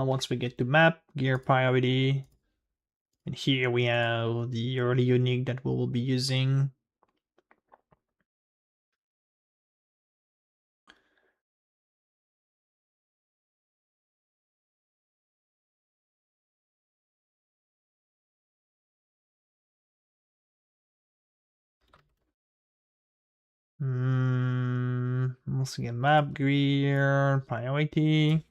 Once we get to map, gear priority, and here we have the early unique that we will be using. Once again, map gear priority.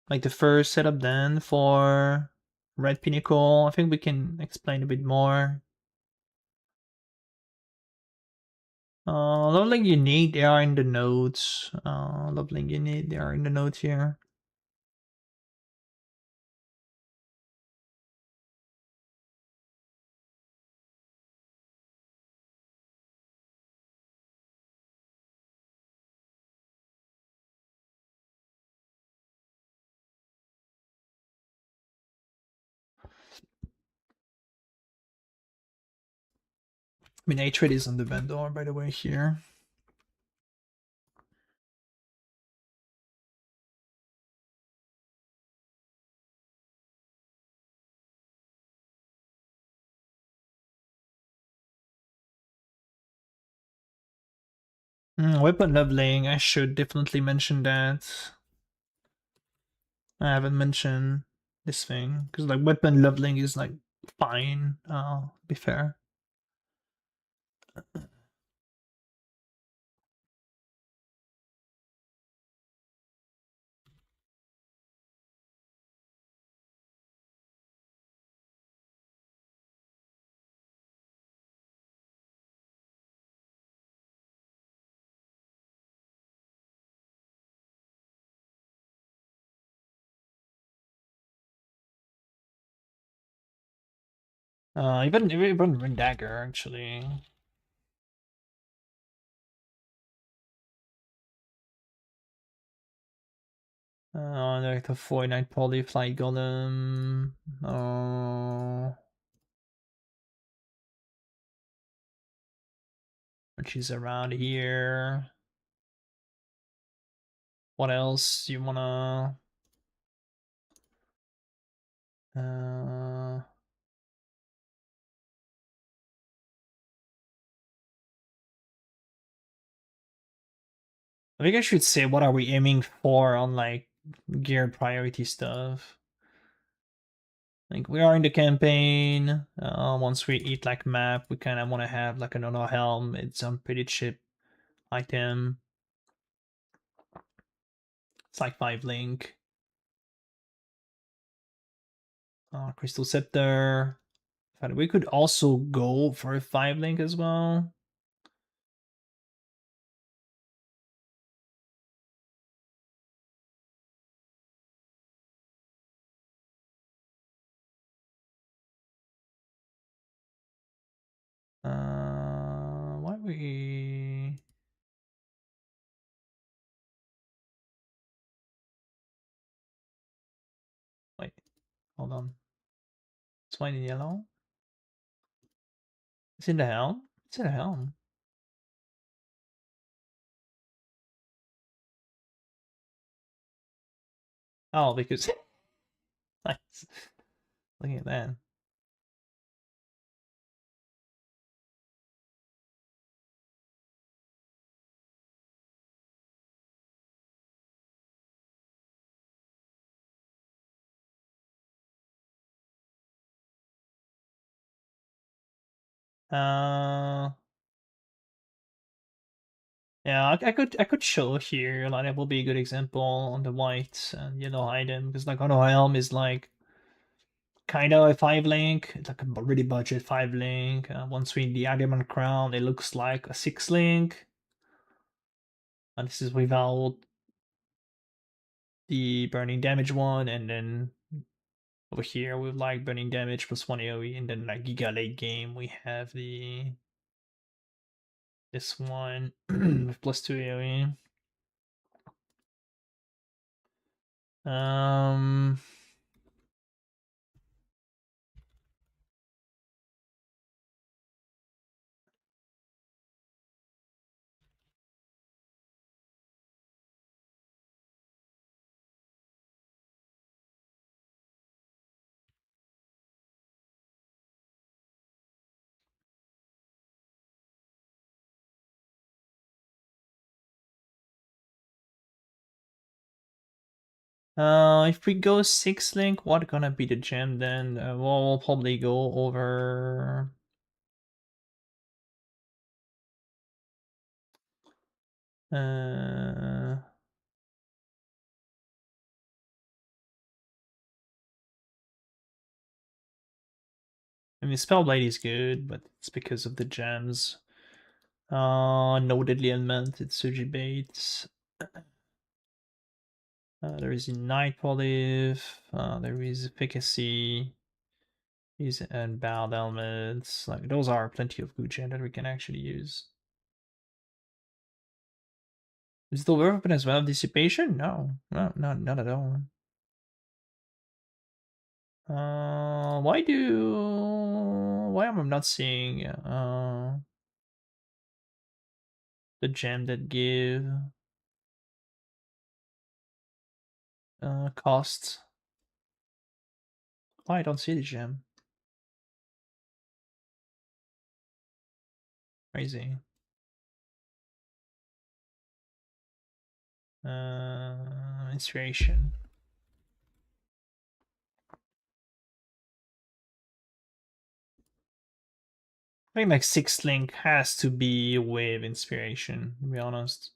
Like the first setup then for Red Pinnacle. I think we can explain a bit more. Lvling unique, they are in the notes. Lvling unique, they are in the notes here. I mean, A-Trade is on the vendor, by the way, here. Weapon leveling, I should definitely mention that. I haven't mentioned this thing, because like weapon leveling is like fine, be fair. Even Ring Dagger actually. Like the 49 poly flight golem. Which is around here. What else you wanna? I think I should say what are we aiming for on like geared priority stuff. Like we are in the campaign. Once we eat like map, we kind of want to have like another helm. It's some pretty cheap item. It's like 5 link. Crystal Scepter. But we could also go for a 5 link as well. Why we? Wait, hold on. It's white and yellow. It's in the helm. It's in the helm. Oh, because nice. Look at that. Yeah, I could show here, like that will be a good example on the white and yellow item, because like Auto Helm is like kind of a 5 link. It's like a really budget 5 link. Once we the Diamond Crown, it looks like a 6 link. And this is without the burning damage one, and then over here with like burning damage plus 1 AoE, and then like Giga late game we have this one with plus 2 AoE. If we go 6 link, what gonna be the gem then? We'll probably go over. I mean, Spellblade is good, but it's because of the gems. No deadly element, it's Suji Baits. There is Night Polive, there is Efficacy, and Bound Elements. Like, those are plenty of good gems that we can actually use. Is the weapon as well Dissipation? No, not at all. Why am I not seeing the gem that give cost? Why I don't see the gem? Crazy. Inspiration. I think like 6 link has to be with inspiration, to be honest.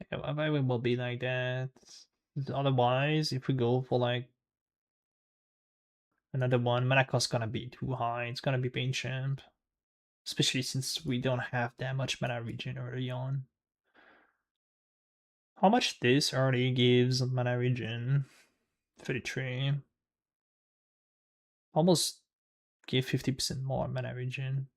Yeah, I will be like that. Otherwise, if we go for like another one, mana cost gonna be too high. It's gonna be Pain Champ. especially since we don't have that much mana regen early on. How much this already gives mana regen? 33. Almost give 50% more mana regen.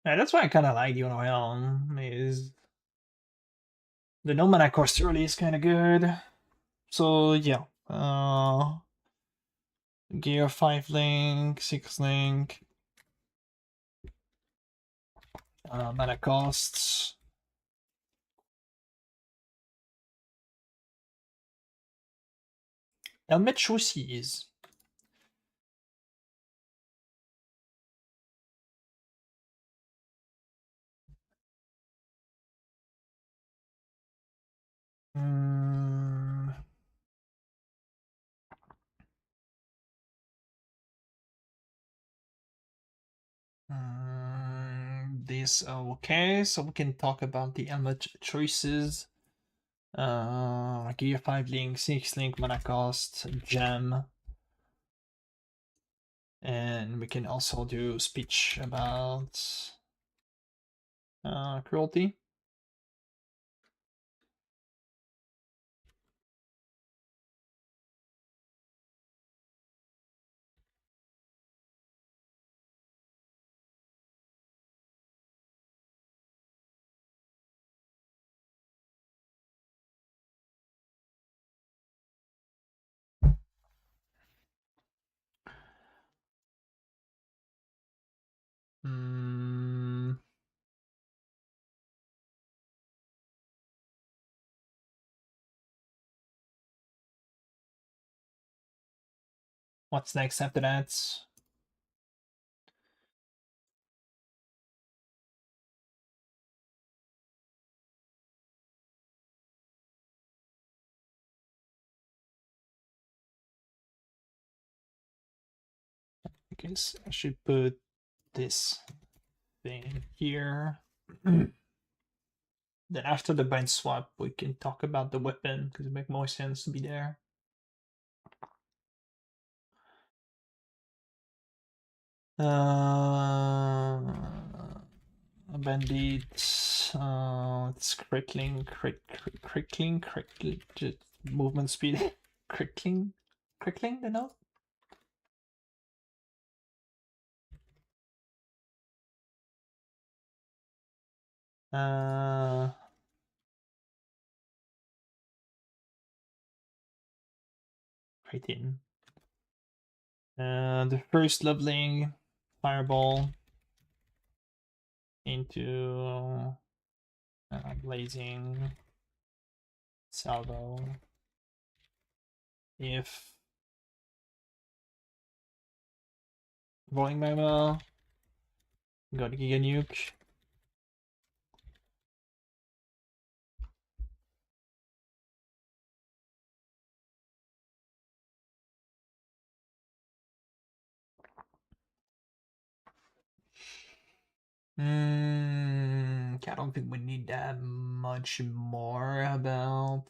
Yeah, that's why I kind of like the Honor Helm, is the no mana cost early is kind of good. So yeah, gear 5 link, 6 link, mana costs. Helmet choices. Mm. This okay, so we can talk about the helmet choices. Gear 5 link, 6 link, mana cost, gem. And we can also do speech about cruelty. Mm. What's next after that? I guess I should put this thing here. Then after the bind swap, we can talk about the weapon because it makes more sense to be there. A bandit. It's crickling, crickling, just movement speed, crickling, the note. Right in. The first lvling, fireball into blazing salvo. If rolling magma, go to Giga Nuke. I don't think we need that much more about.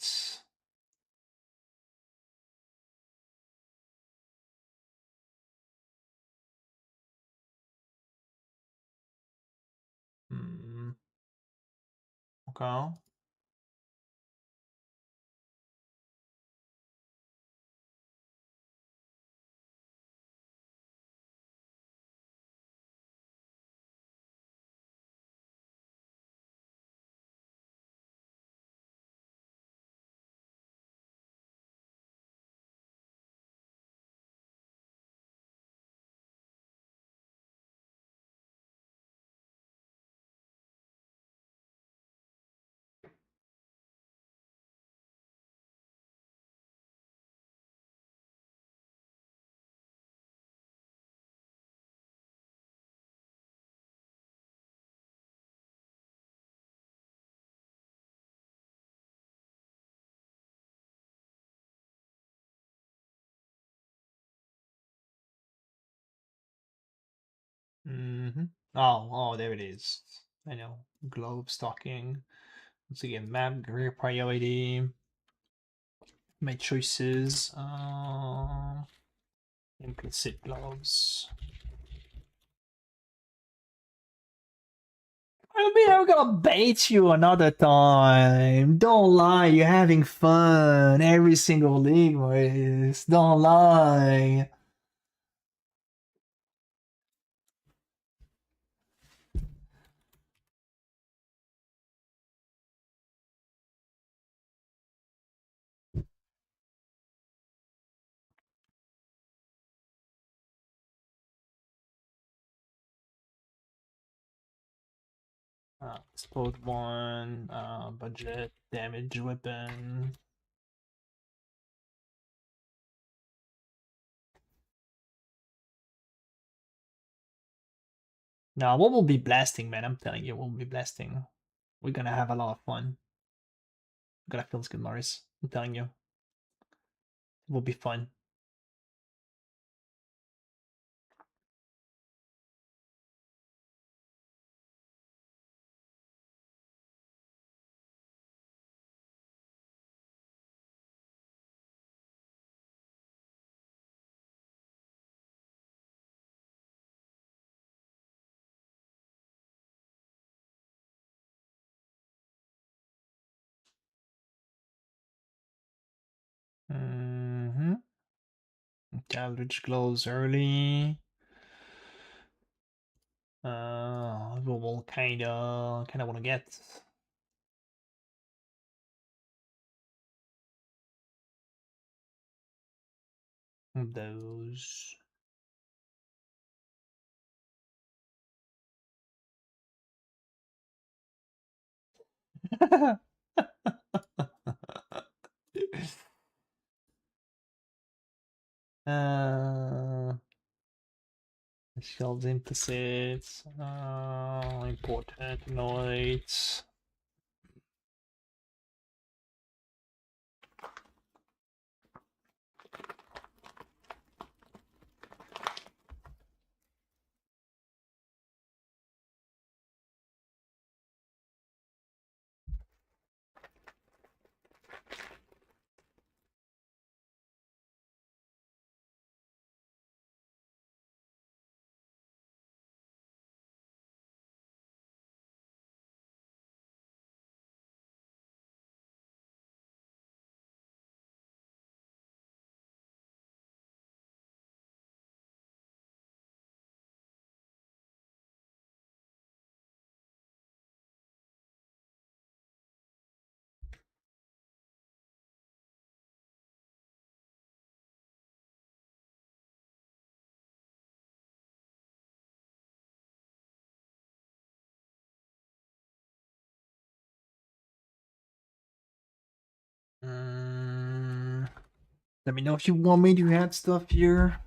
Okay. Oh, there it is. I know. Globe stocking. Once again, map, career priority. My choices. Implicit gloves. I mean, I'm gonna bait you another time. Don't lie, you're having fun every single league, Maurice. Don't lie. Explode one, budget, damage weapon. Now, what will be blasting, man? I'm telling you, we'll be blasting. We're gonna have a lot of fun. Gonna feel good, Morris. I'm telling you. It will be fun. Mm-hmm. Eldritch glows early. We'll kinda wanna get those. uh, Shells implicit. Important noise. Let me know if you want me to add stuff here.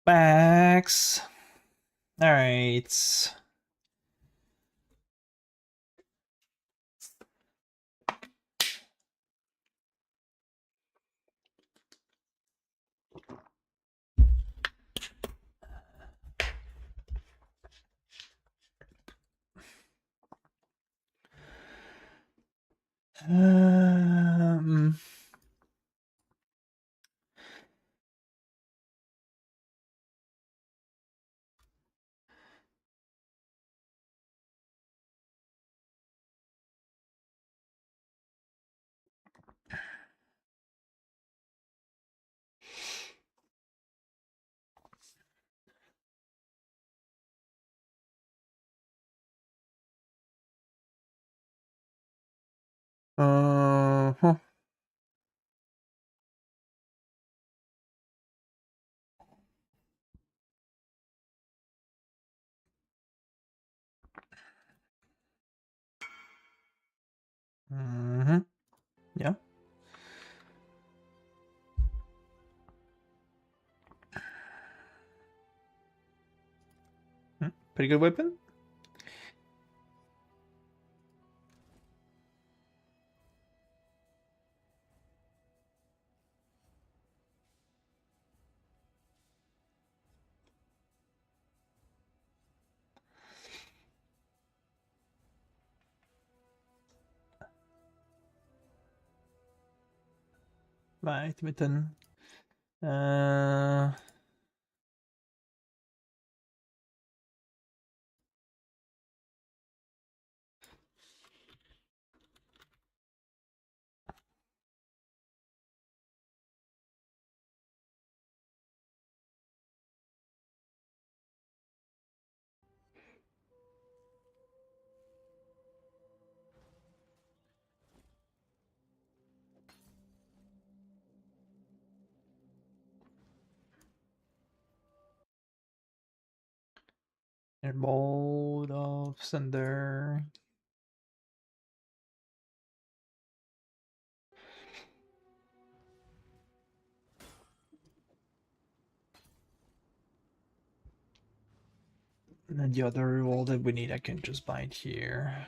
Backs. Alright. Um, huh. Yeah. Pretty good weapon. Right, mitten. Bolt of Cinder. And then the other roll that we need, I can just buy it here.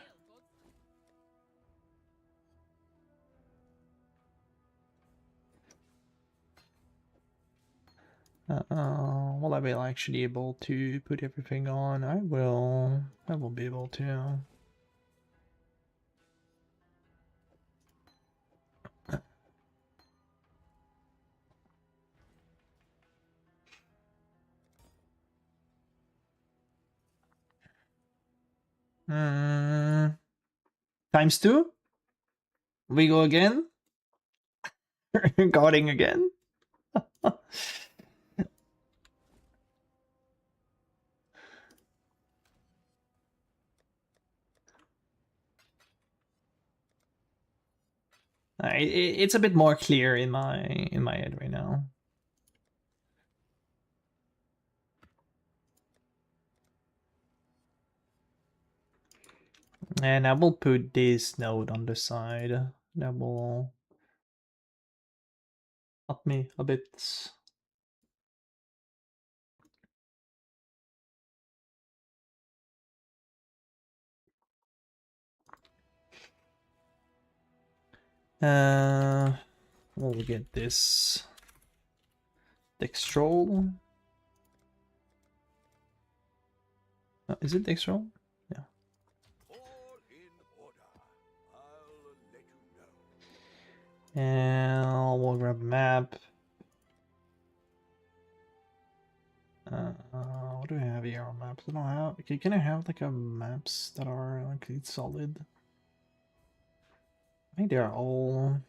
Will I be actually able to put everything on? I will be able to. Times 2? We go again? Guarding again? It's a bit more clear in my head right now. And I will put this node on the side. That will help me a bit. We'll get this Dextrol. Is it Dextrol? Yeah. All in order. I'll let you know. And we'll grab a map. What do I have here on maps? I don't have. Okay, can I have like a maps that are like solid? I think they are all.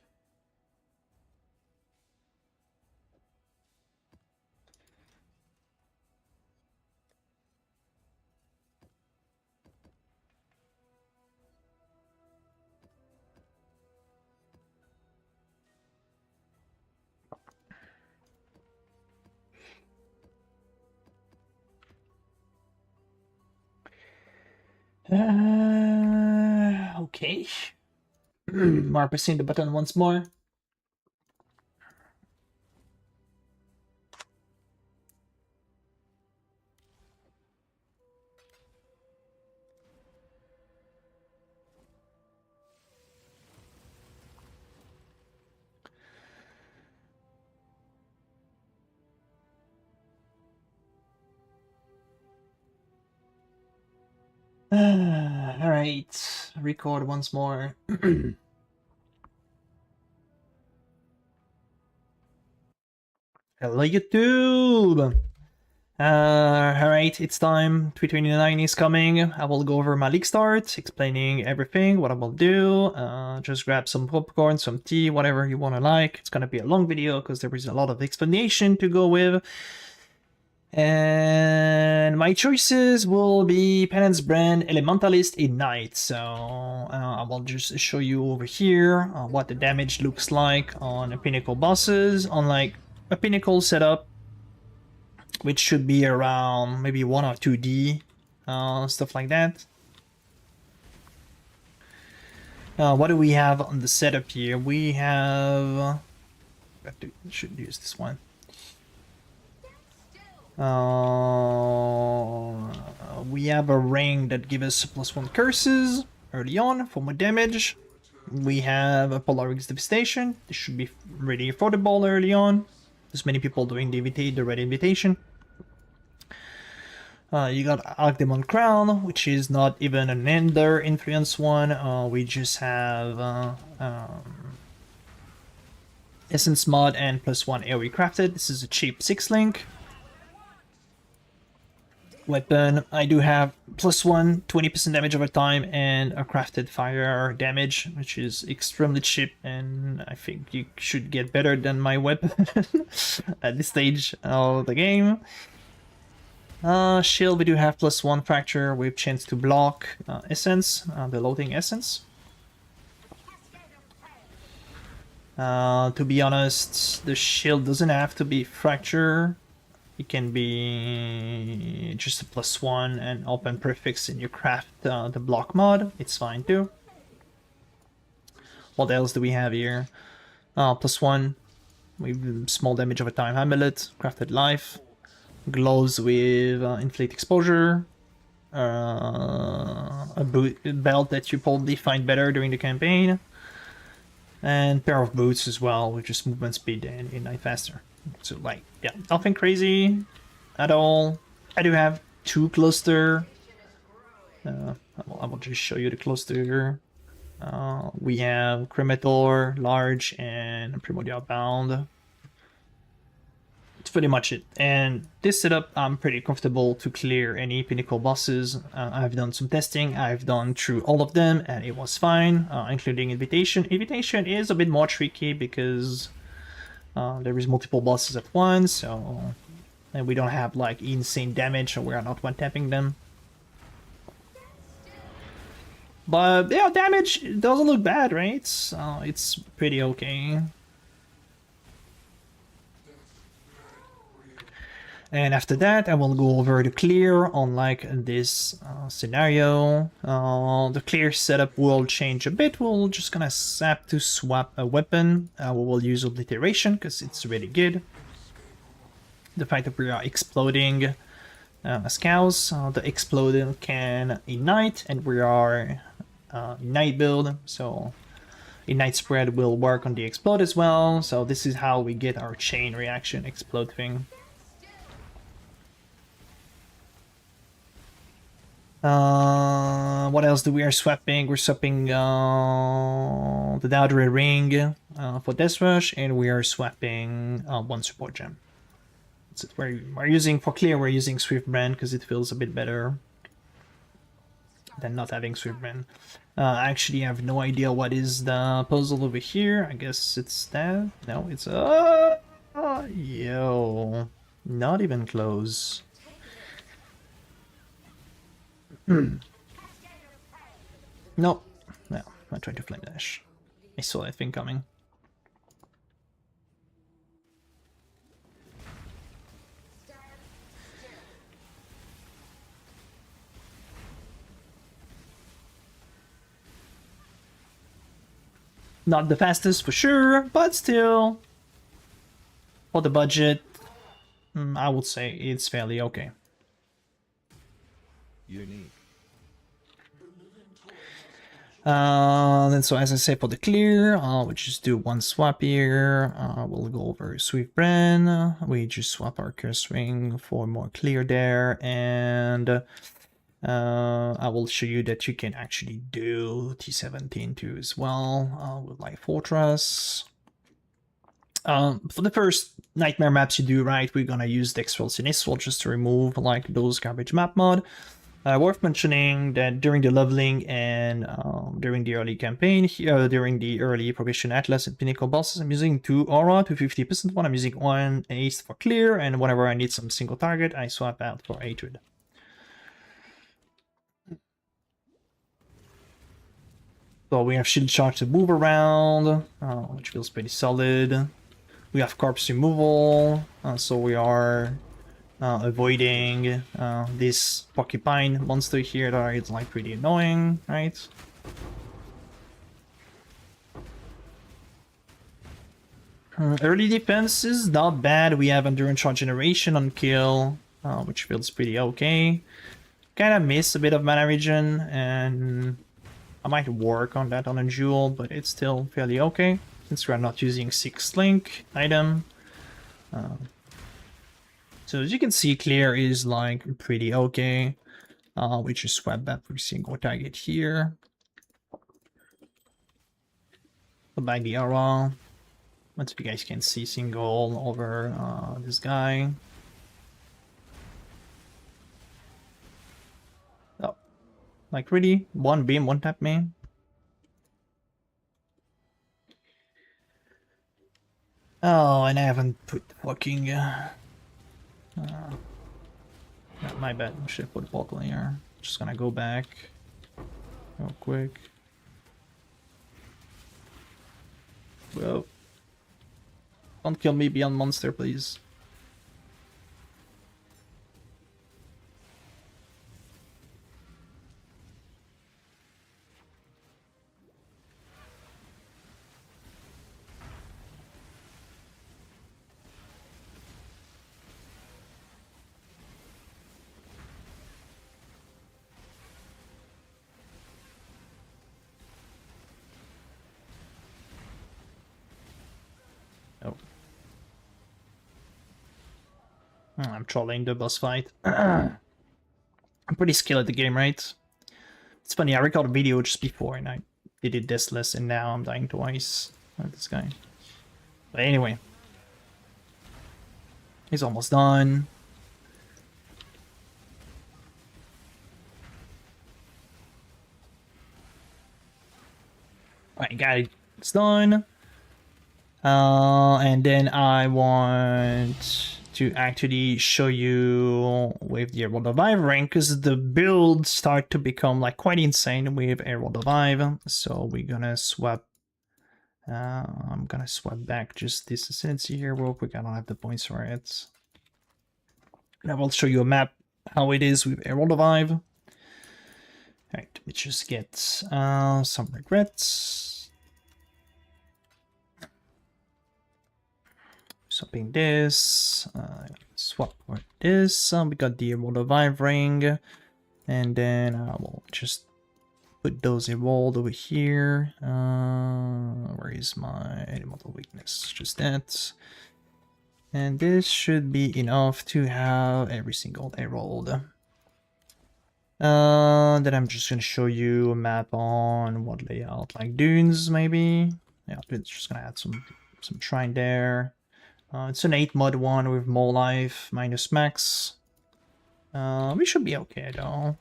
Okay. More pressing the button once more. Alright, record once more. Hello YouTube! Alright, it's time. 329 is coming. I will go over my league start, explaining everything, what I will do. Just grab some popcorn, some tea, whatever you want to like. It's gonna be a long video because there is a lot of explanation to go with. And my choices will be Penance Brand, Elementalist, Ignite. So I will just show you over here what the damage looks like on Pinnacle bosses, on like a Pinnacle setup, which should be around maybe 1 or 2D, stuff like that. What do we have on the setup here? We have... should use this one. We have a ring that gives us +1 curses early on for more damage. We have a Polarix Devastation. This should be really affordable early on. There's many people doing the red invitation. You got Archdemon Crown, which is not even an Ender influence one. We just have Essence Mod and +1 AoE crafted. This is a cheap 6-link. Weapon, I do have +1, 20% damage over time, and a crafted fire damage, which is extremely cheap, and I think you should get better than my weapon at this stage of the game. Shield, we do have +1 fracture with chance to block essence, the loading essence. To be honest, the shield doesn't have to be fracture. It can be just a +1 and open prefix and you craft the block mod. It's fine too. What else do we have here? +1 with small damage over time amulet, crafted life, gloves with inflict exposure, a belt that you probably find better during the campaign, and pair of boots as well with just movement speed and ignite faster. So like, yeah, nothing crazy at all. I do have 2 cluster. I will just show you the cluster. We have Cremator, Large, and Primordial Bound. That's pretty much it. And this setup, I'm pretty comfortable to clear any Pinnacle bosses. I've done some testing. I've done through all of them, and it was fine, including Invitation. Invitation is a bit more tricky because there is multiple bosses at once, so and we don't have like insane damage, so we are not one-tapping them. But yeah, damage doesn't look bad, right? It's pretty okay. And after that, I will go over the clear on like this scenario. The clear setup will change a bit. We're just gonna have to swap a weapon. We will use Obliteration because it's really good. The fact that we are exploding as cows, the exploding can ignite, and we are ignite build, so ignite spread will work on the explode as well. So this is how we get our chain reaction explode thing. What else do we are swapping? We're swapping the Dowdre Ring for Death Rush, and we are swapping 1 support gem. That's it. We're using, for clear, we're using Pbrand because it feels a bit better than not having Pbrand. I actually have no idea what is the puzzle over here. I guess it's that. No, it's yo, not even close. No, I tried to flame dash. I saw that thing coming. Not the fastest for sure, but still, for the budget, I would say it's fairly okay. Unique. Then so as I say, for the clear, we'll just do 1 swap here. We'll go over Pbrand. We just swap our curse ring for more clear there, and I will show you that you can actually do T17 too as well with Life Fortress. For the first nightmare maps you do, right, we're gonna use the Exfil Sinistral just to remove like those garbage map mod. Worth mentioning that during the leveling and during the early campaign, here, during the early progression Atlas and Pinnacle bosses, I'm using 2 Aura to 50% one. I'm using 1 Ace for clear, and whenever I need some single target, I swap out for Hatred. So we have shield charge to move around, which feels pretty solid. We have corpse removal, so we are avoiding this porcupine monster here that is like pretty annoying, right? Early defense is not bad. We have endurance charge generation on kill, which feels pretty okay. Kind of miss a bit of mana regen, and I might work on that on a jewel, but it's still fairly okay since we're not using 6 link item. So as you can see, clear is like pretty okay. We just swap back for single target here. Put back the aura. Once you guys can see single over this guy. Oh, like really? One beam, one tap me. Oh, and I haven't put fucking. My bad. I should have put a portal here. Just gonna go back real quick. Whoa. Don't kill me beyond monster, please. Oh. I'm trolling the boss fight. I'm pretty skilled at the game, right? It's funny, I recorded a video just before and I did it deathless, and now I'm dying twice with this guy. But anyway. He's almost done. Alright, guys, it's done. And then I want to actually show you with the Herald of Vive rank, because the builds start to become like quite insane with Herald of Vive. So we're gonna swap. I'm gonna swap back just this ascendancy here real quick. I don't have the points for it. And I will show you a map how it is with Herald of Vive. Alright, let me just get some regrets. Swapping this, swap for this. We got the Herald of Vive ring, and then I will just put those evolved over here. Where is my elemental weakness? Just that. And this should be enough to have every single herald. Then I'm just gonna show you a map on what layout, like dunes maybe. Yeah, it's just gonna add some shrine there. It's an 8 mod one with more life, minus max. We should be okay though.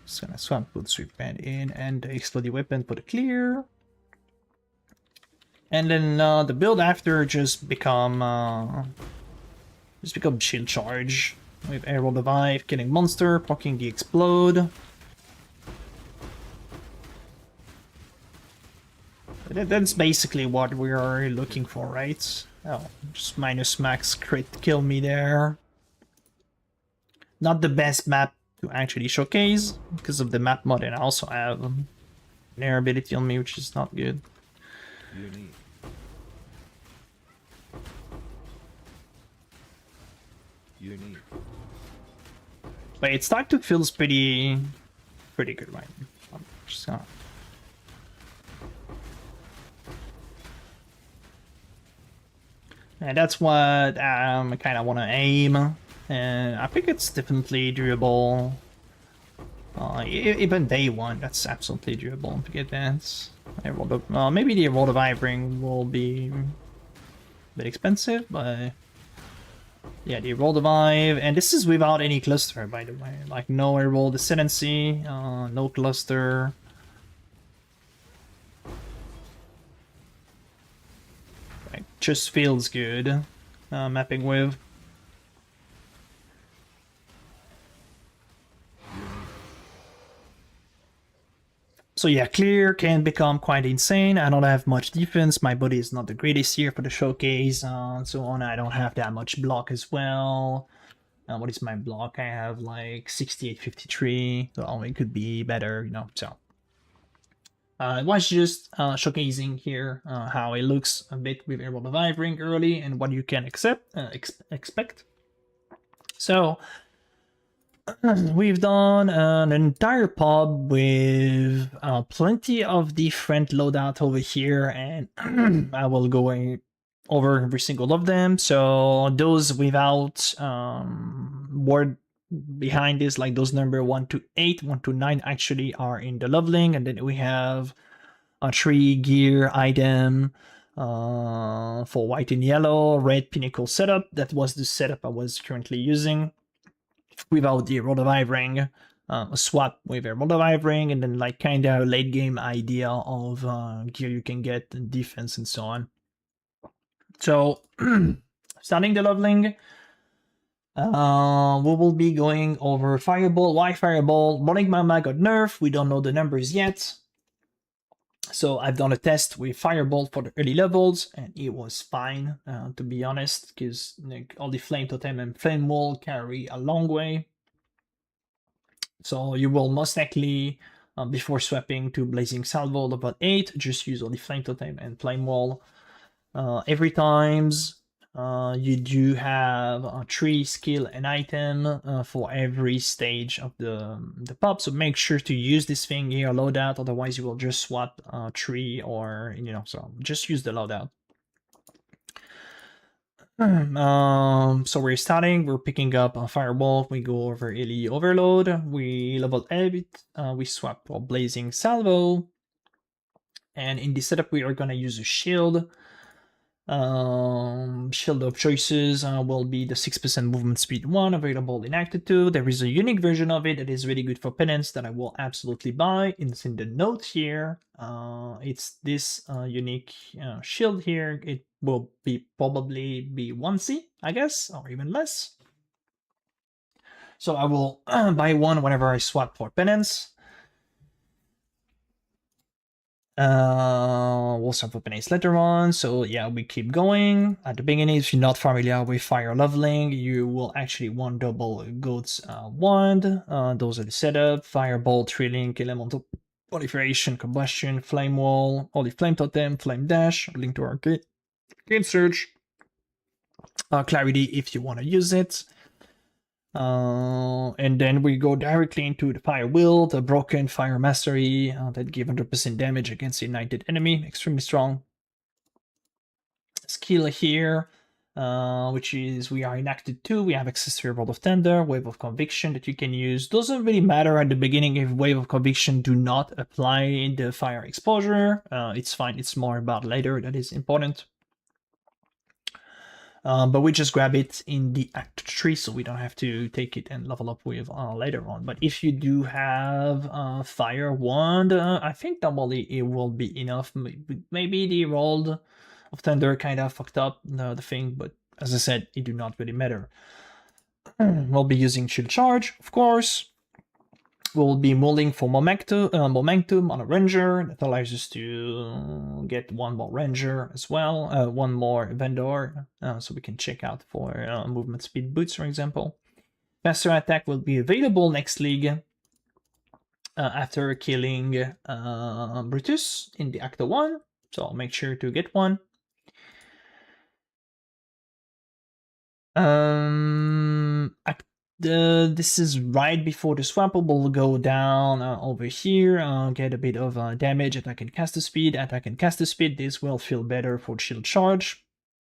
Just gonna swap both Pbrand in and the exploding weapon, put it clear. And then the build after just become shield charge with Herald of Vive, killing monster, blocking the explode. That's basically what we are looking for, right? Oh, just minus max crit kill me there. Not the best map to actually showcase because of the map mod, and I also have an air ability on me, which is not good. Unique. Unique. But it started to feels pretty good, right? I'm just gonna. And that's what I kind of want to aim, and I think it's definitely doable Even day 1, that's absolutely doable to get that. Maybe the World of Ivering will be a bit expensive, but yeah, the World of Ive, and this is without any cluster, by the way. Like no Herald Ascendancy, no cluster. Like, just feels good mapping with. So yeah, clear can become quite insane. I don't have much defense. My body is not the greatest here for the showcase, and so on. I don't have that much block as well. What is my block? I have like 6853. So it could be better, you know. So it was just showcasing here how it looks a bit with Herald of Ivering early and what you can expect. So we've done an entire pub with plenty of different loadout over here, and I will go over every single of them. So those without word behind this, like those number 1 to 8, 1 to 9 actually are in the lvling, and then we have a 3 gear item for white and yellow, red pinnacle setup. That was the setup I was currently using without the World of Ivering, a swap with a World of Ivering, and then like kind of late game idea of gear you can get, and defense and so on. So starting the lvling, we will be going over Fireball. Why Fireball? Rolling Mama got nerfed. We don't know the numbers yet. So I've done a test with Fireball for the early levels, and it was fine, to be honest, because like, all the Flame Totem and Flame Wall carry a long way. So you will most likely, before swapping to Blazing Salvo level 8, just use only Flame Totem and Flame Wall. Every times you do have a 3 skill and item for every stage of the pop, so make sure to use this thing here, loadout, otherwise you will just swap 3 or, you know, so just use the loadout. So we're starting, we're picking up a Fireball, we go over Illy Overload, we level 8, we swap for Blazing Salvo, and in this setup we are gonna use a shield. Shield of choices will be the 6% movement speed 1 available in Act 2. There is a unique version of it that is really good for penance that I will absolutely buy. It's in the note here. It's this unique shield here. It will be probably be 1C, I guess, or even less. So I will buy one whenever I swap for penance. We'll start with penance later on. So yeah, we keep going. At the beginning, if you're not familiar with fire leveling, you will actually want double goat's wand. Those are the setup: fireball, trilling, elemental proliferation, combustion, flame wall, holy flame totem, flame dash, link to our game search, clarity if you want to use it. And then we go directly into the Fire Will, the Broken Fire Mastery that give 100% damage against a united enemy, extremely strong. Skill here, which is we are in Act 2, we have access to a Rod of Thunder, Wave of Conviction that you can use. Doesn't really matter at the beginning if Wave of Conviction do not apply the fire exposure. It's fine, it's more about later that is important. But we just grab it in the Act 3, so we don't have to take it and level up with later on. But if you do have Fire Wand, I think normally it will be enough. Maybe the Roll of Thunder kind of fucked up the thing, but as I said, it do not really matter. We'll be using Shield Charge, of course. We'll be mulling for momentum on a Ranger. That allows us to get one more Ranger as well, one more Vendor, so we can check out for movement speed boots, for example. Faster attack will be available next league after killing Brutus in the Act 1, so make sure to get one. This is right before the swap. Will go down over here, get a bit of damage, attack and caster speed, attack and caster speed. This will feel better for shield charge.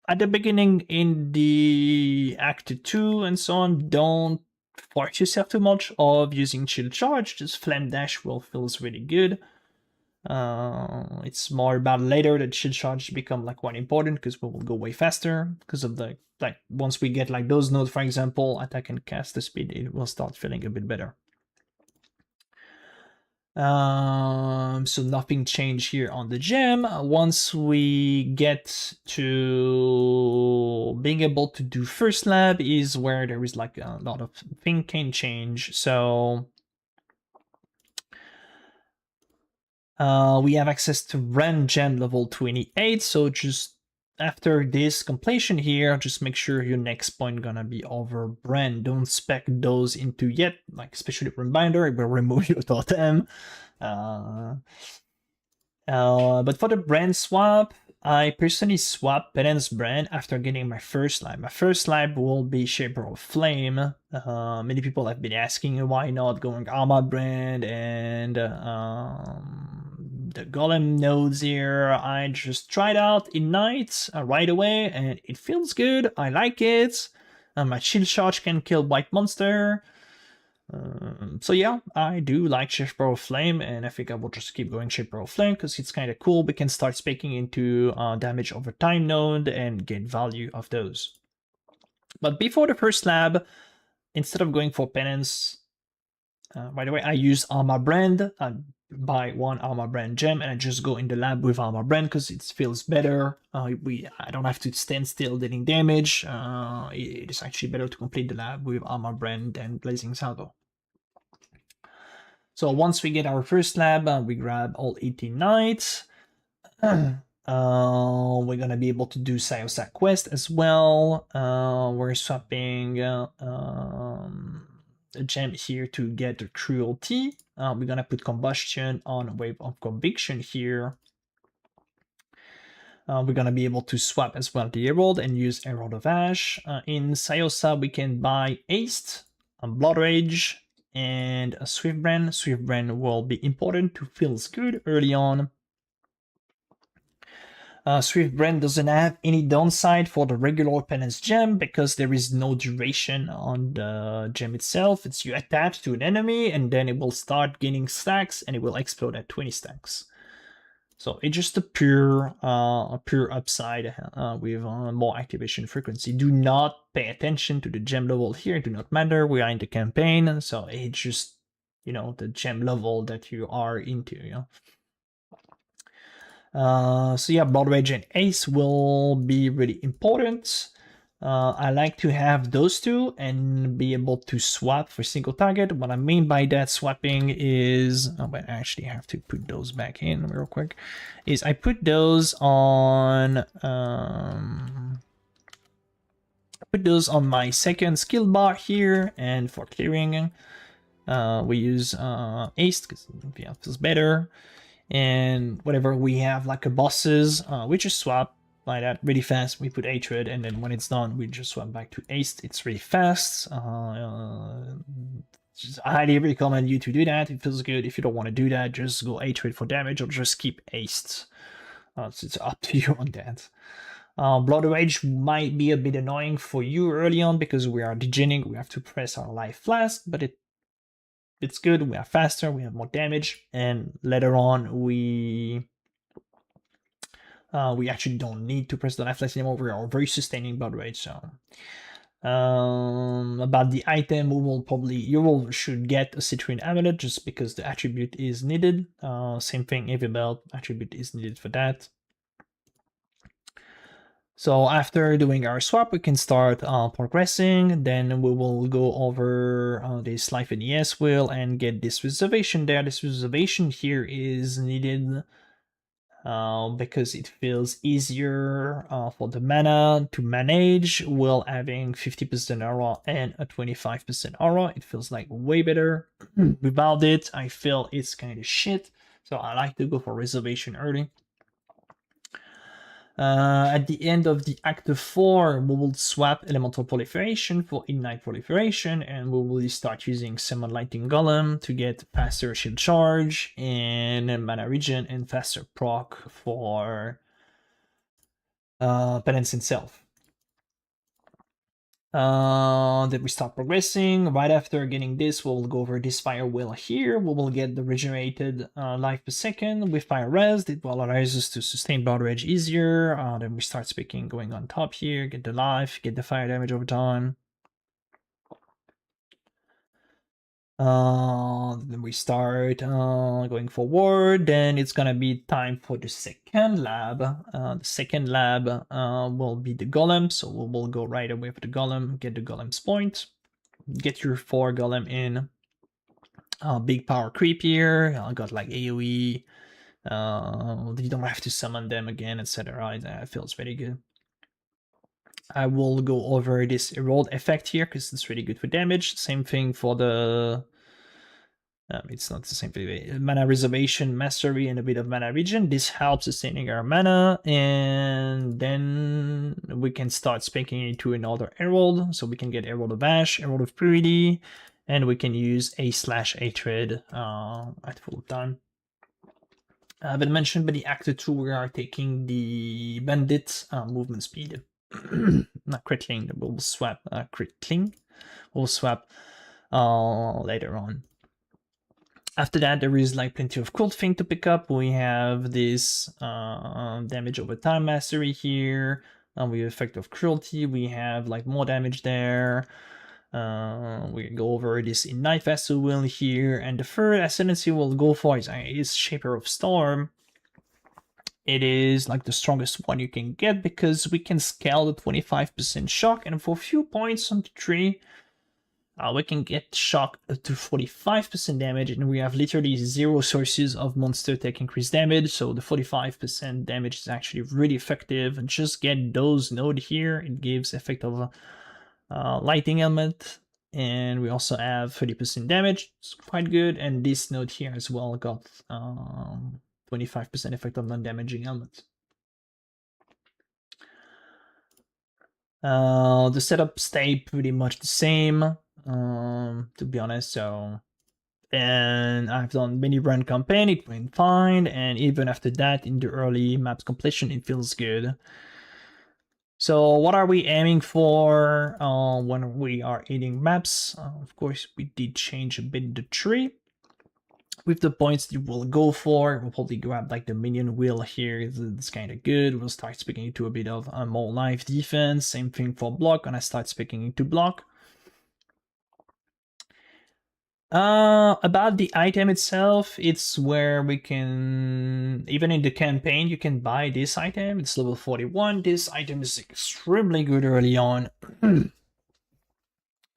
At the beginning in the Act 2 and so on, don't force yourself too much of using Shield Charge. Just Flame Dash will feels really good. It's more about later that Shield Charge become like quite important because we will go way faster because of the like once we get like those nodes, for example, attack and cast the speed, it will start feeling a bit better. So nothing changed here on the gem. Once we get to being able to do first lab is where there is like a lot of thing can change. So we have access to Brand Gem level 28. So just after this completion here, just make sure your next point gonna be over Brand. Don't spec those into yet, like especially Reminder, it will remove your totem. But for the brand swap, I personally swap Penance Brand after getting my first lab. My first lab will be Shaper of Flame. Many people have been asking why not going Armor Brand and the Golem nodes here. I just tried out Ignite right away and it feels good. I like it. My Shield Charge can kill White Monster. So yeah, I do like Shaper of Flame, and I think I will just keep going Shaper of Flame because it's kind of cool. We can start speaking into damage over time node and get value of those. But before the first lab, instead of going for Penance, by the way, I use Armor Brand. I buy one Armor Brand gem and I just go in the lab with Armor Brand because it feels better. I don't have to stand still dealing damage. It is actually better to complete the lab with Armor Brand than Blazing Salvo. So once we get our first lab, we grab all 18 knights. We're gonna be able to do Sayosa quest as well. We're swapping a gem here to get the cruelty. We're gonna put combustion on Wave of Conviction here. We're gonna be able to swap as well the Herald and use Herald of Ash. In Sayosa, we can buy Haste, Blood Rage, and a Swiftbrand. Swiftbrand will be important to feels good early on. Swiftbrand doesn't have any downside for the regular Penance gem because there is no duration on the gem itself. It's you attach to an enemy and then it will start gaining stacks and it will explode at 20 stacks. So it's just a pure upside with more activation frequency. Do not pay attention to the gem level here. It do not matter. We are in the campaign, so it's just the gem level that you are into. So yeah, Blood Rage and Ace will be really important. I like to have those two and be able to swap for single target. What I mean by that swapping is, but I actually have to put those back in real quick, is I put those on my second skill bar here, and for clearing, we use Ace because it feels better. And whatever we have like a bosses, we just swap like that really fast. We put Hatred, and then when it's done, we just swap back to Ace. It's really fast. Just I highly recommend you to do that. It feels good. If you don't want to do that, just go Hatred for damage or just keep Aced. So it's up to you on that. Blood Rage might be a bit annoying for you early on because we are degening. We have to press our life flask, but it's good. We are faster. We have more damage, and later on we actually don't need to press the life flask anymore. We are very sustaining Blood Rage. So about the item, you should get a Citrine Amulet just because the attribute is needed. Same thing, Heavy Belt attribute is needed for that. So after doing our swap, we can start progressing. Then we will go over this Life in ES wheel and get this reservation there. This reservation here is needed because it feels easier for the mana to manage while having 50% aura and a 25% aura. It feels like way better. Without it, I feel it's kind of shit. So I like to go for reservation early. At the end of the Act 4, we will swap Elemental Proliferation for Ignite Proliferation, and we will start using Summon Lightning Golem to get faster Shield Charge and Mana Regen and faster proc for Penance itself. Then we start progressing. Right after getting this, we'll go over this fire wheel here. We will get the regenerated life per second with fire rest. It will allow us to sustain blood rage easier. Then we start speaking, going on top here, get the life, get the fire damage over time. Then we start going forward. Then it's gonna be time for the second lab. The second lab will be the golem, so we'll go right away for the golem, get the golem's point, get your 4 golem in. Big power creep here. I got like AoE. You don't have to summon them again, etc. That feels very good. I will go over this erode effect here because it's really good for damage. Same thing for the it's not the same thing. Mana reservation, mastery, and a bit of mana regen. This helps sustaining our mana, and then we can start speaking into another herald. So we can get Herald of Ash, Herald of Purity, and we can use A/Hatred at full time. I haven't mentioned, but the Actor 2, we are taking the Bandit movement speed. Not crippling, we'll swap crippling. We'll swap later on. After that, there is like plenty of cool thing to pick up. We have this damage over time mastery here. We have effect of cruelty. We have like more damage there. We go over this Ignite Vessel wheel here. And the third ascendancy we'll go for is Shaper of Storm. It is like the strongest one you can get because we can scale the 25% shock. And for a few points on the tree, we can get shock to 45% damage, and we have literally 0 sources of monster take increased damage, so the 45% damage is actually really effective. And just get those node here, it gives effect of lighting element, and we also have 30% damage, it's quite good. And this node here as well got 25% effect of non-damaging element. The setup stayed pretty much the same. To be honest, so, and I've done mini run campaign, it went fine, and even after that in the early maps completion it feels good. So what are we aiming for when we are eating maps? Of course we did change a bit the tree. With the points that we'll go for, we'll probably grab like the minion wheel here. It's kind of good. We'll start speaking into a bit of more life defense. Same thing for block, and I start speaking into block. About the item itself, it's where we can, even in the campaign, you can buy this item. It's level 41. This item is extremely good early on.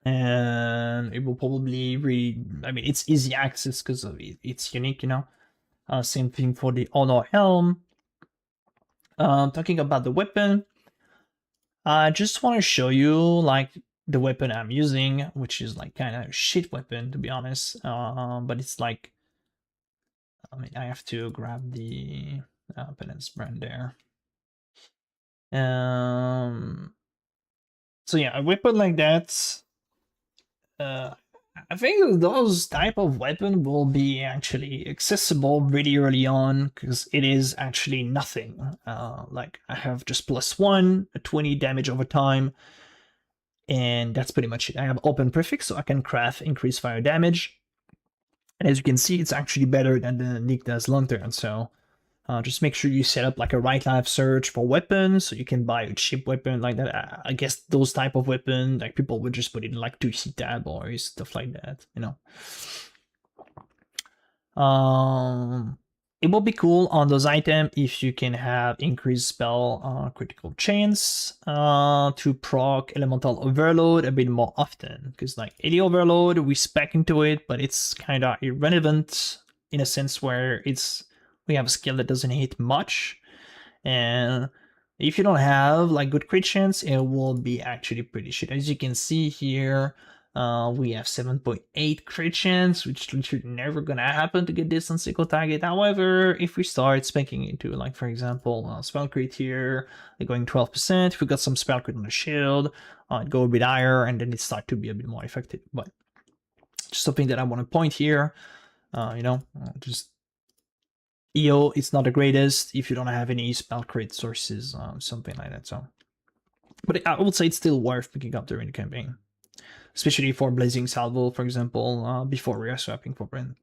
And it will probably it's easy access because it's unique, you know. Same thing for the Honor Helm. Talking about the weapon, I just want to show you like the weapon I'm using, which is like kind of a shit weapon to be honest, but it's like, I have to grab the Pbrand there. So yeah, a weapon like that, I think those type of weapon will be actually accessible really early on because it is actually nothing. Like I have just +1, 20 damage over time, and that's pretty much it. I have open prefix, so I can craft increased fire damage. And as you can see, it's actually better than the Nikta's Lantern. So just make sure you set up like a right life search for weapons, so you can buy a cheap weapon like that. I guess those type of weapon, like people would just put it in like 2C tab or stuff like that, you know. It will be cool on those items if you can have increased spell critical chance to proc elemental overload a bit more often, because like AD overload we spec into it, but it's kind of irrelevant in a sense where we have a skill that doesn't hit much, and if you don't have like good crit chance, it will be actually pretty shit. As you can see here, we have 7.8 crit chance, which literally never gonna happen to get this on single target. However, if we start spanking into like, for example, spell crit here, like going 12%, if we got some spell crit on the shield, it go a bit higher, and then it start to be a bit more effective. But just something that I want to point here, you know, just EO, it's not the greatest if you don't have any spell crit sources, something like that. So But I would say it's still worth picking up during the campaign, especially for Blazing Salvo, for example, before we are swapping for Pbrand.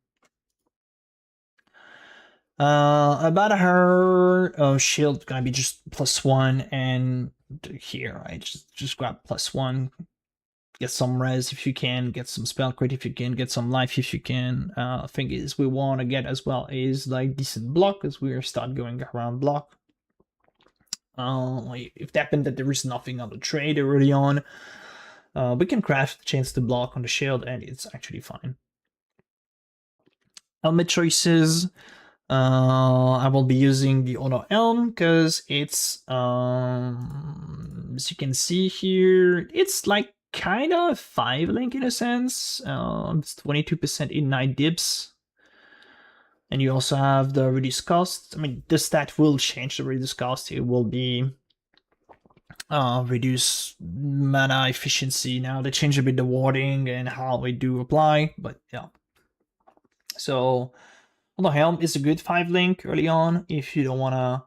About her shield gonna be just +1, and here I just grab +1. Get some res if you can, get some spell crit if you can, get some life if you can. Thing is, we want to get as well is like decent block, as we start going around block. If it happened that there is nothing on the trade early on, we can craft chance to block on the shield, and it's actually fine. Helmet choices. I will be using the Auto Helm because it's, as you can see here, it's like kind of 5 link in a sense. It's 22% in 9 dips. And you also have the reduced cost. I mean, the stat will change the reduced cost. It will be reduce mana efficiency. Now they change a bit the wording and how they do apply, but yeah. So Auto Helm is a good 5 link early on if you don't want to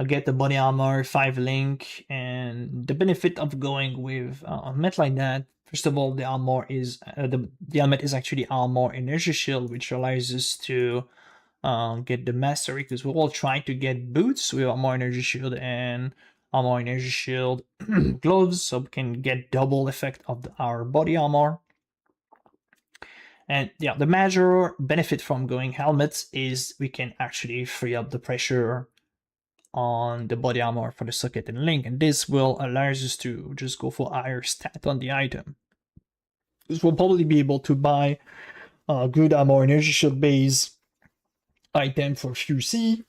get the body armor 5 link. And the benefit of going with a met like that, first of all, the armor is the helmet is actually armor energy shield, which allows us to get the mastery, because we're all trying to get boots with armor energy shield and armor energy shield gloves, so we can get double effect of our body armor. And yeah, the major benefit from going helmets is we can actually free up the pressure on the body armor for the socket and link, and this will allow us to just go for higher stat on the item. Because we'll probably be able to buy a good armor energy shield base item for few C,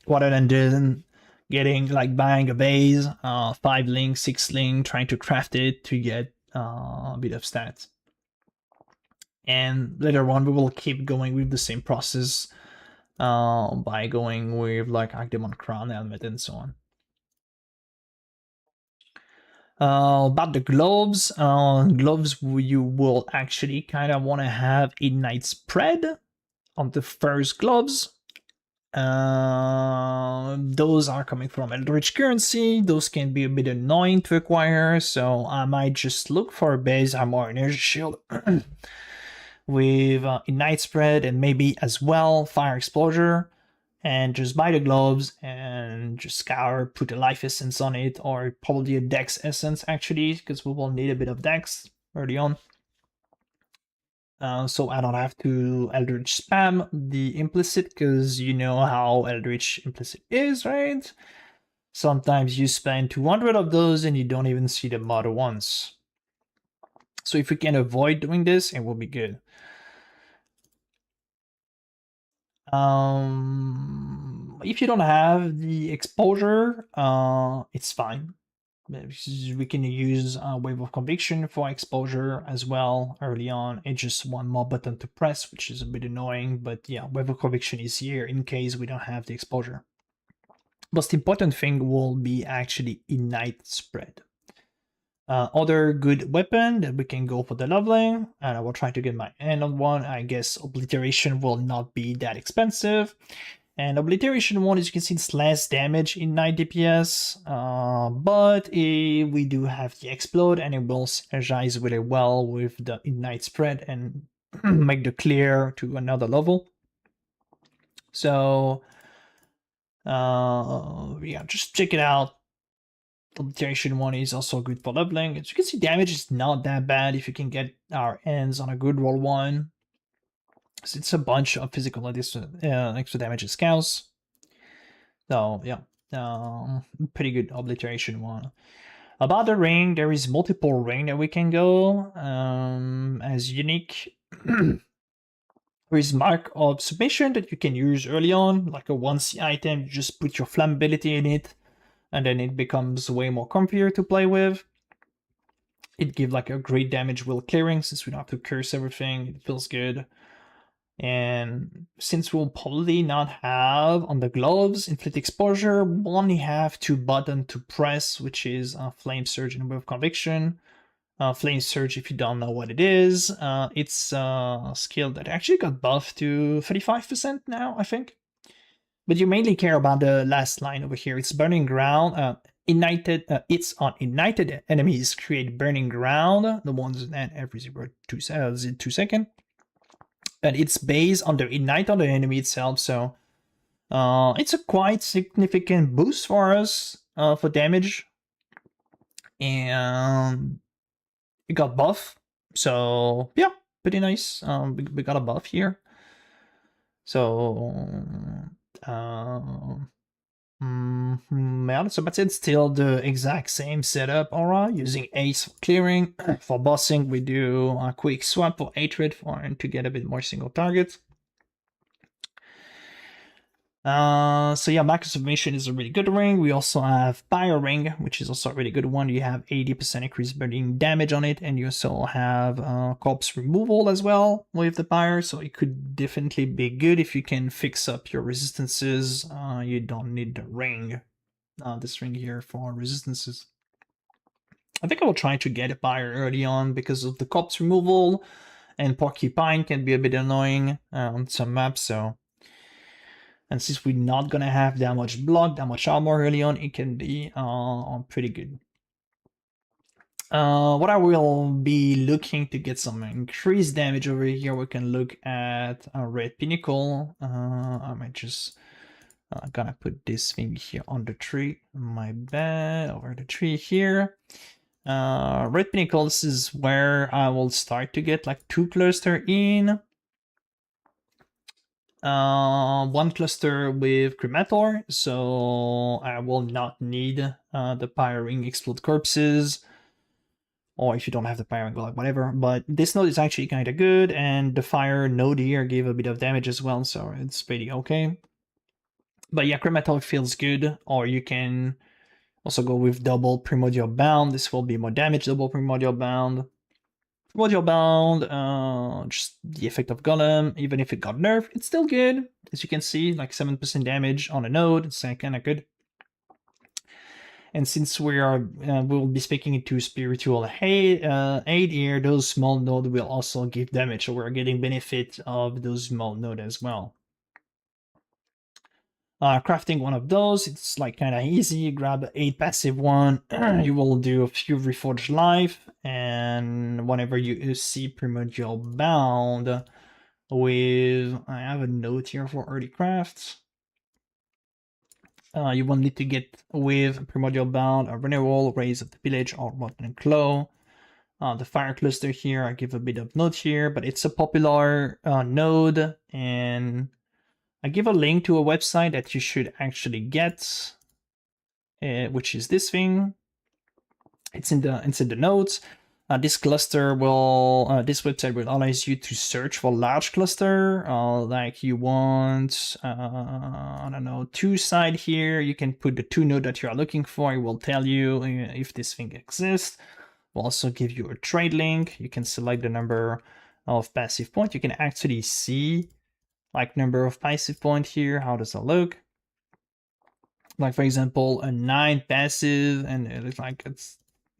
rather than then getting like buying a base, 5 link, 6 link, trying to craft it to get a bit of stats. And later on, we will keep going with the same process by going with like Archdemon Crown helmet and so on. About the gloves, you will actually kind of want to have Ignite spread on the first gloves. Those are coming from Eldritch currency. Those can be a bit annoying to acquire, so I might just look for a base armor energy shield with Ignite spread and maybe as well Fire Explosion, and just buy the gloves and just scour, put a life essence on it, or probably a dex essence actually, because we will need a bit of dex early on. So I don't have to Eldritch spam the implicit, because you know how Eldritch implicit is, right? Sometimes you spend 200 of those and you don't even see the mod once. So if we can avoid doing this, it will be good. If you don't have the exposure, it's fine. We can use Wave of Conviction for exposure as well early on. It's just one more button to press, which is a bit annoying, but yeah, Wave of Conviction is here in case we don't have the exposure. Most important thing will be actually Ignite spread. Other good weapon that we can go for the lvling, and I will try to get my hand on one. I guess Obliteration will not be that expensive. And Obliteration 1, as you can see, it's less damage in 9 DPS, but we do have the Explode, and it will synergize really well with the Ignite spread and make the clear to another level. So, yeah, just check it out. Obliteration 1 is also good for leveling. As you can see, damage is not that bad if you can get our hands on a good roll 1. So it's a bunch of physical extra damage and scouts. So yeah, pretty good Obliteration 1. About the ring, there is multiple ring that we can go as unique. There is Mark of Submission that you can use early on, like a 1C item. You just put your flammability in it, and then it becomes way more comfier to play with. It gives like a great damage while clearing, since we don't have to curse everything. It feels good. And since we'll probably not have on the gloves Inflict Exposure, we'll only have 2 buttons to press, which is Flame Surge and Wave of Conviction. Flame Surge, if you don't know what it is, it's a skill that actually got buffed to 35% now, I think. But you mainly care about the last line over here. It's Burning Ground. hits on ignited enemies create burning ground, the ones that every 0.2 seconds. And it's based on the ignite on the enemy itself, so it's a quite significant boost for us for damage. And it got buff, so yeah, pretty nice. We got a buff here. So yeah, so that's it. Still the exact same setup, aura, using Ace for clearing. For bossing, we do a quick swap for Hatred to get a bit more single targets. So yeah, Macro Submission is a really good ring. We also have Fire Ring, which is also a really good one. You have 80% increased burning damage on it, and you also have corpse removal as well with the Fire, so it could definitely be good if you can fix up your resistances. You don't need the ring, this ring here, for resistances. I think I will try to get a Fire early on because of the corpse removal, and Porcupine can be a bit annoying on some maps, so... And since we're not gonna have that much block, that much armor early on, it can be pretty good. What I will be looking to get some increased damage over here, we can look at a Red Pinnacle. I might just gonna put this thing here on the tree. My bad, over the tree here. Red Pinnacle, this is where I will start to get like 2 cluster in. One cluster with Cremator, so I will not need the Pyring Explode Corpses, or if you don't have the Pyring, like whatever. But this node is actually kind of good, and the Fire node here gave a bit of damage as well, so it's pretty okay. But yeah, Cremator feels good, or you can also go with double Primordial Bound. This will be more damage, double Primordial Bound. Primordial Bound, just the effect of Golem, even if it got nerfed, it's still good. As you can see, like 7% damage on a node, it's kind of good. And since we'll be speaking into Spiritual Aid here, those small nodes will also give damage, so we're getting benefit of those small nodes as well. Crafting one of those, it's like kind of easy. You grab 8 passive one, you will do a few Reforged Life, and whenever you see Primordial Bound with, I have a note here for early crafts. You will need to get with Primordial Bound a Renewal, Raise of the Village, or Rotten Claw. The Fire Cluster here, I give a bit of note here, but it's a popular node, and I give a link to a website that you should actually get, which is this thing. It's in the notes. This cluster will, this website will allow you to search for large cluster. Like you want, I don't know, 2 side here. You can put the 2 node that you are looking for. It will tell you if this thing exists. We'll also give you a trade link. You can select the number of passive points. You can actually see like number of passive point here. How does that look? Like for example, a 9 passive, and it looks like it's,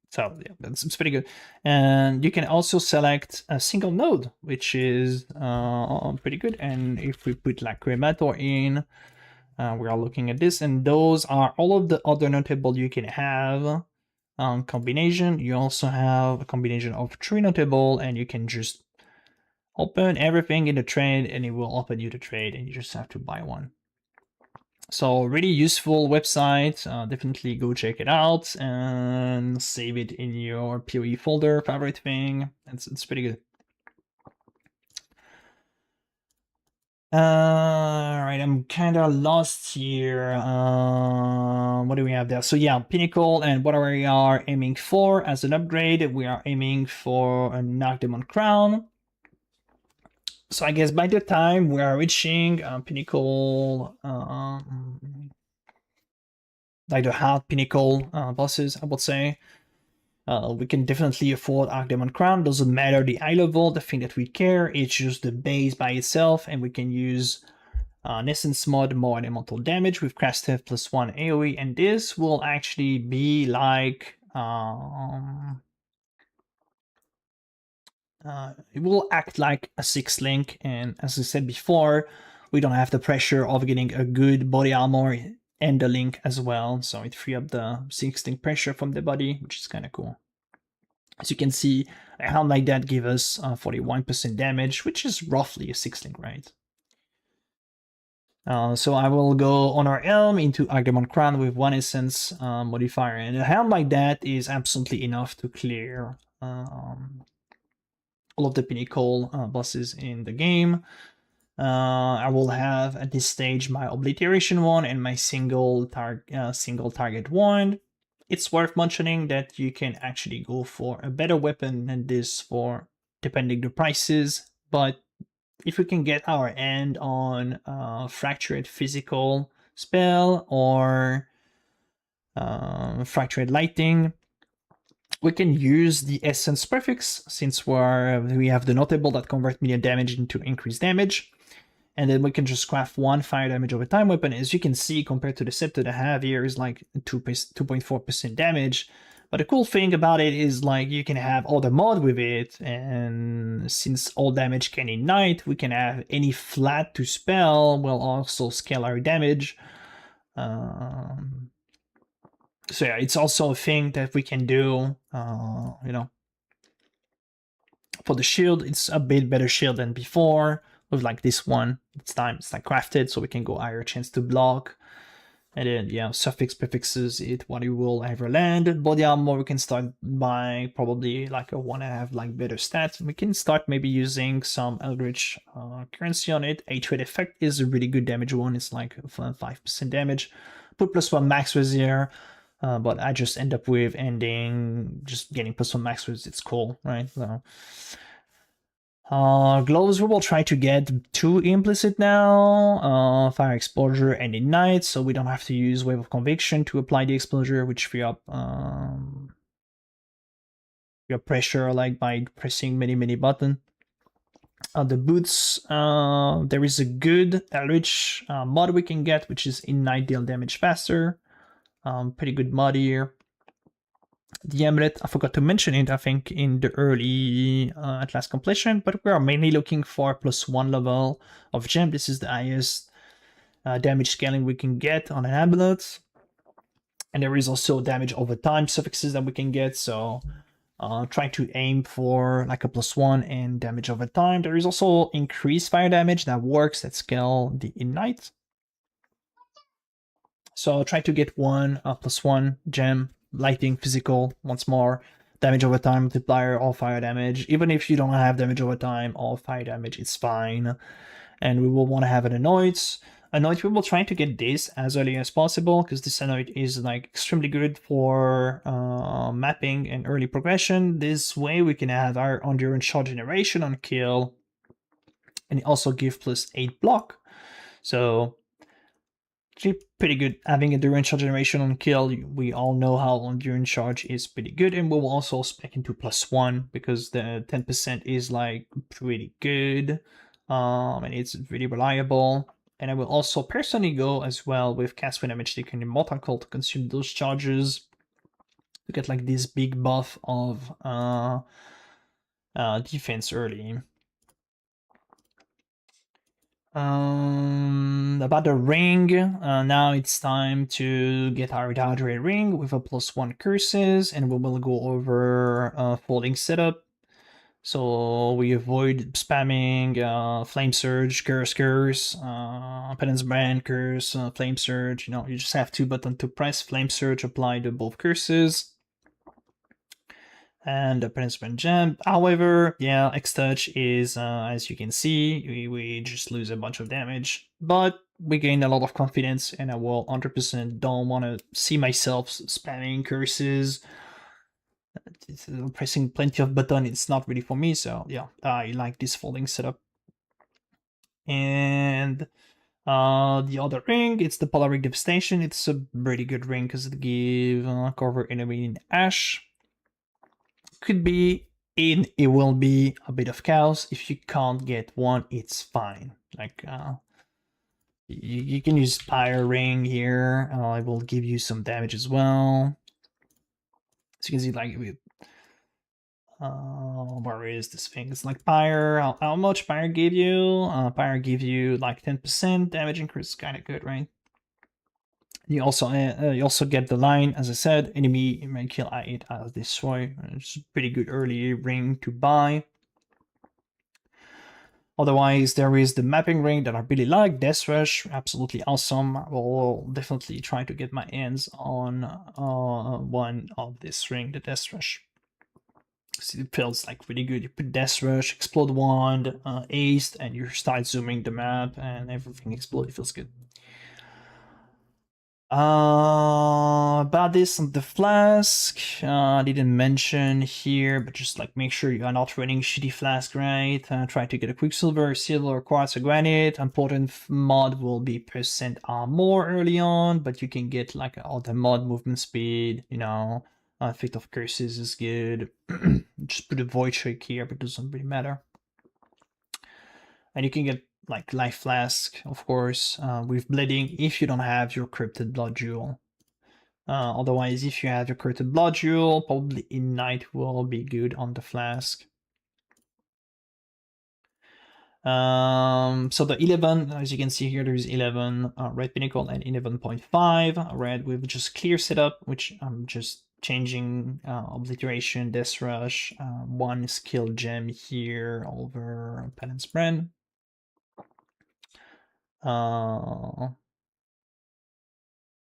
so yeah, it's pretty good. And you can also select a single node, which is pretty good. And if we put like Cremator in, we are looking at this, and those are all of the other notable you can have combination. You also have a combination of 3 notable, and you can just open everything in the trade, and it will open you the trade, and you just have to buy one. So really useful website. Definitely go check it out and save it in your PoE folder, favorite thing. It's pretty good. Alright, I'm kind of lost here. What do we have there? So yeah, Pinnacle, and what we are aiming for as an upgrade, we are aiming for a Archdemon Crown. So I guess by the time we are reaching Pinnacle, like the hard Pinnacle bosses, I would say, we can definitely afford Archdemon Crown. Doesn't matter the eye level, the thing that we care, it's just the base by itself, and we can use Essence mod, more elemental damage with Crash Theft +1 AoE, and this will actually be like it will act like a 6 link, and as I said before, we don't have the pressure of getting a good body armor and the link as well, so it free up the 16 pressure from the body, which is kind of cool. As you can see, a helm like that gives us 41% damage, which is roughly a 6-link, right? So I will go on our helm into Agdemon Crown with 1 essence modifier, and a helm like that is absolutely enough to clear all of the pinnacle bosses in the game. I will have at this stage my obliteration one and my single target one. It's worth mentioning that you can actually go for a better weapon than this for depending the prices, but if we can get our hand on fractured physical spell or fractured lighting, we can use the essence prefix since we have the notable that convert medium damage into increased damage. And then we can just craft 1 fire damage over time weapon. As you can see, compared to the scepter that I have here is like 2.4% damage. But the cool thing about it is like you can have other mod with it, and since all damage can ignite, we can have any flat to spell will also scale our damage. So yeah, it's also a thing that we can do, you know. For the shield, it's a bit better shield than before. With like this one, it's like crafted, so we can go higher chance to block. And then yeah, suffix prefixes it what you will ever land. Body armor we can start by probably like a 1.5 like better stats. We can start maybe using some Eldritch currency on it. Hatred effect is a really good damage one. It's like 5% damage. Put +1 max with here. But I just end up with ending just getting +1 max with it's cool, right? So gloves, we will try to get 2 implicit now, fire exposure and ignite, so we don't have to use wave of conviction to apply the exposure, which free up your pressure like by pressing many button. The boots, there is a good Eldritch mod we can get, which is ignite deal damage faster. Pretty good mod here. The amulet, I forgot to mention it, I think, in the early Atlas completion, but we are mainly looking for +1 level of gem. This is the highest damage scaling we can get on an amulet. And there is also damage over time suffixes that we can get, so trying to aim for like a +1 and damage over time. There is also increased fire damage that works that scale the ignite. So try to get +1 gem, lighting, physical, once more, damage over time, multiplier, all fire damage. Even if you don't have damage over time, all fire damage, it's fine. And we will want to have an annoyance. Annoyance, we will try to get this as early as possible, because this annoyance is like extremely good for mapping and early progression. This way we can have our endurance shot generation on kill, and also give +8 block. So pretty good. Having endurance charge generation on kill, we all know how endurance charge is pretty good, and we'll also spec into +1 because the 10% is like pretty good, and it's really reliable. And I will also personally go as well with cast when damage taken in Mortal Call to consume those charges to get like this big buff of defense early. About the ring, now it's time to get our Dodgery ring with a +1 curses, and we will go over folding setup. So we avoid spamming Flame Surge, Curse, Pbrand, Curse, Flame Surge. You know, you just have 2 buttons to press. Flame Surge apply to both curses. And the Pbrand Gem. However, yeah, X-Touch is, as you can see, we just lose a bunch of damage, but we gain a lot of confidence, and I will 100% don't want to see myself spamming curses. Pressing plenty of buttons, it's not really for me, so yeah, I like this folding setup. And the other ring, it's the Polar Ring Devastation. It's a pretty good ring because it gives cover enemy in ash. Could be it will be a bit of chaos. If you can't get one, it's fine. Like you can use Fire Ring here. It will give you some damage as well. So you can see like where is this thing? It's like Pyre. How much Pyre gave you? Pyre gave you like 10% damage increase. Kind of good, right? You also get the line, as I said, enemy may kill I8 as destroy. It's a pretty good early ring to buy. Otherwise, there is the mapping ring that I really like, Death Rush, absolutely awesome. I will definitely try to get my hands on one of this ring, the Death Rush. So it feels like really good. You put Death Rush, Explode Wand, Ace, and you start zooming the map and everything explodes. It feels good. About this on the flask, I didn't mention here, but just like make sure you are not running shitty flask, right? Try to get a Quicksilver, Silver, Quartz, or Granite. Important mod will be percent armor early on, but you can get like all the mod movement speed, you know. Effect of Curses is good. Just put a Void Trick here, but it doesn't really matter. And you can get like Life Flask, of course, with Bleeding if you don't have your Cryptid Blood Jewel. Otherwise, if you have your Cryptid Blood Jewel, probably Ignite will be good on the flask. So the 11, as you can see here, there's 11 Red Pinnacle and 11.5 red with just clear setup, which I'm just changing Obliteration, Death Rush, one skill gem here over Pbrand.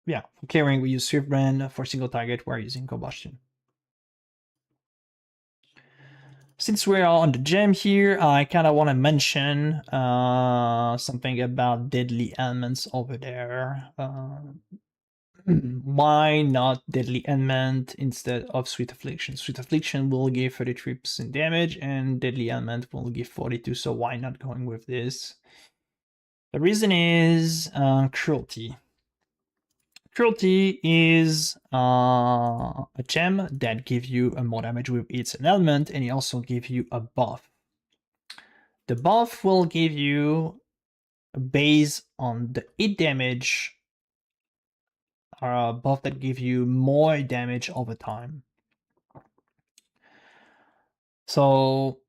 Yeah, for clearing we use Pbrand, for single target we're using Combustion. Since we're on the gem here, I kind of want to mention something about deadly elements over there. Why not Deadly Element instead of Sweet Affliction? Sweet Affliction will give 33% damage and Deadly Element will give 42%, so why not going with this? The reason is Cruelty. Cruelty is a gem that gives you more damage with its an element, and it also gives you a buff. The buff will give you, based on the hit damage, a buff that gives you more damage over time. So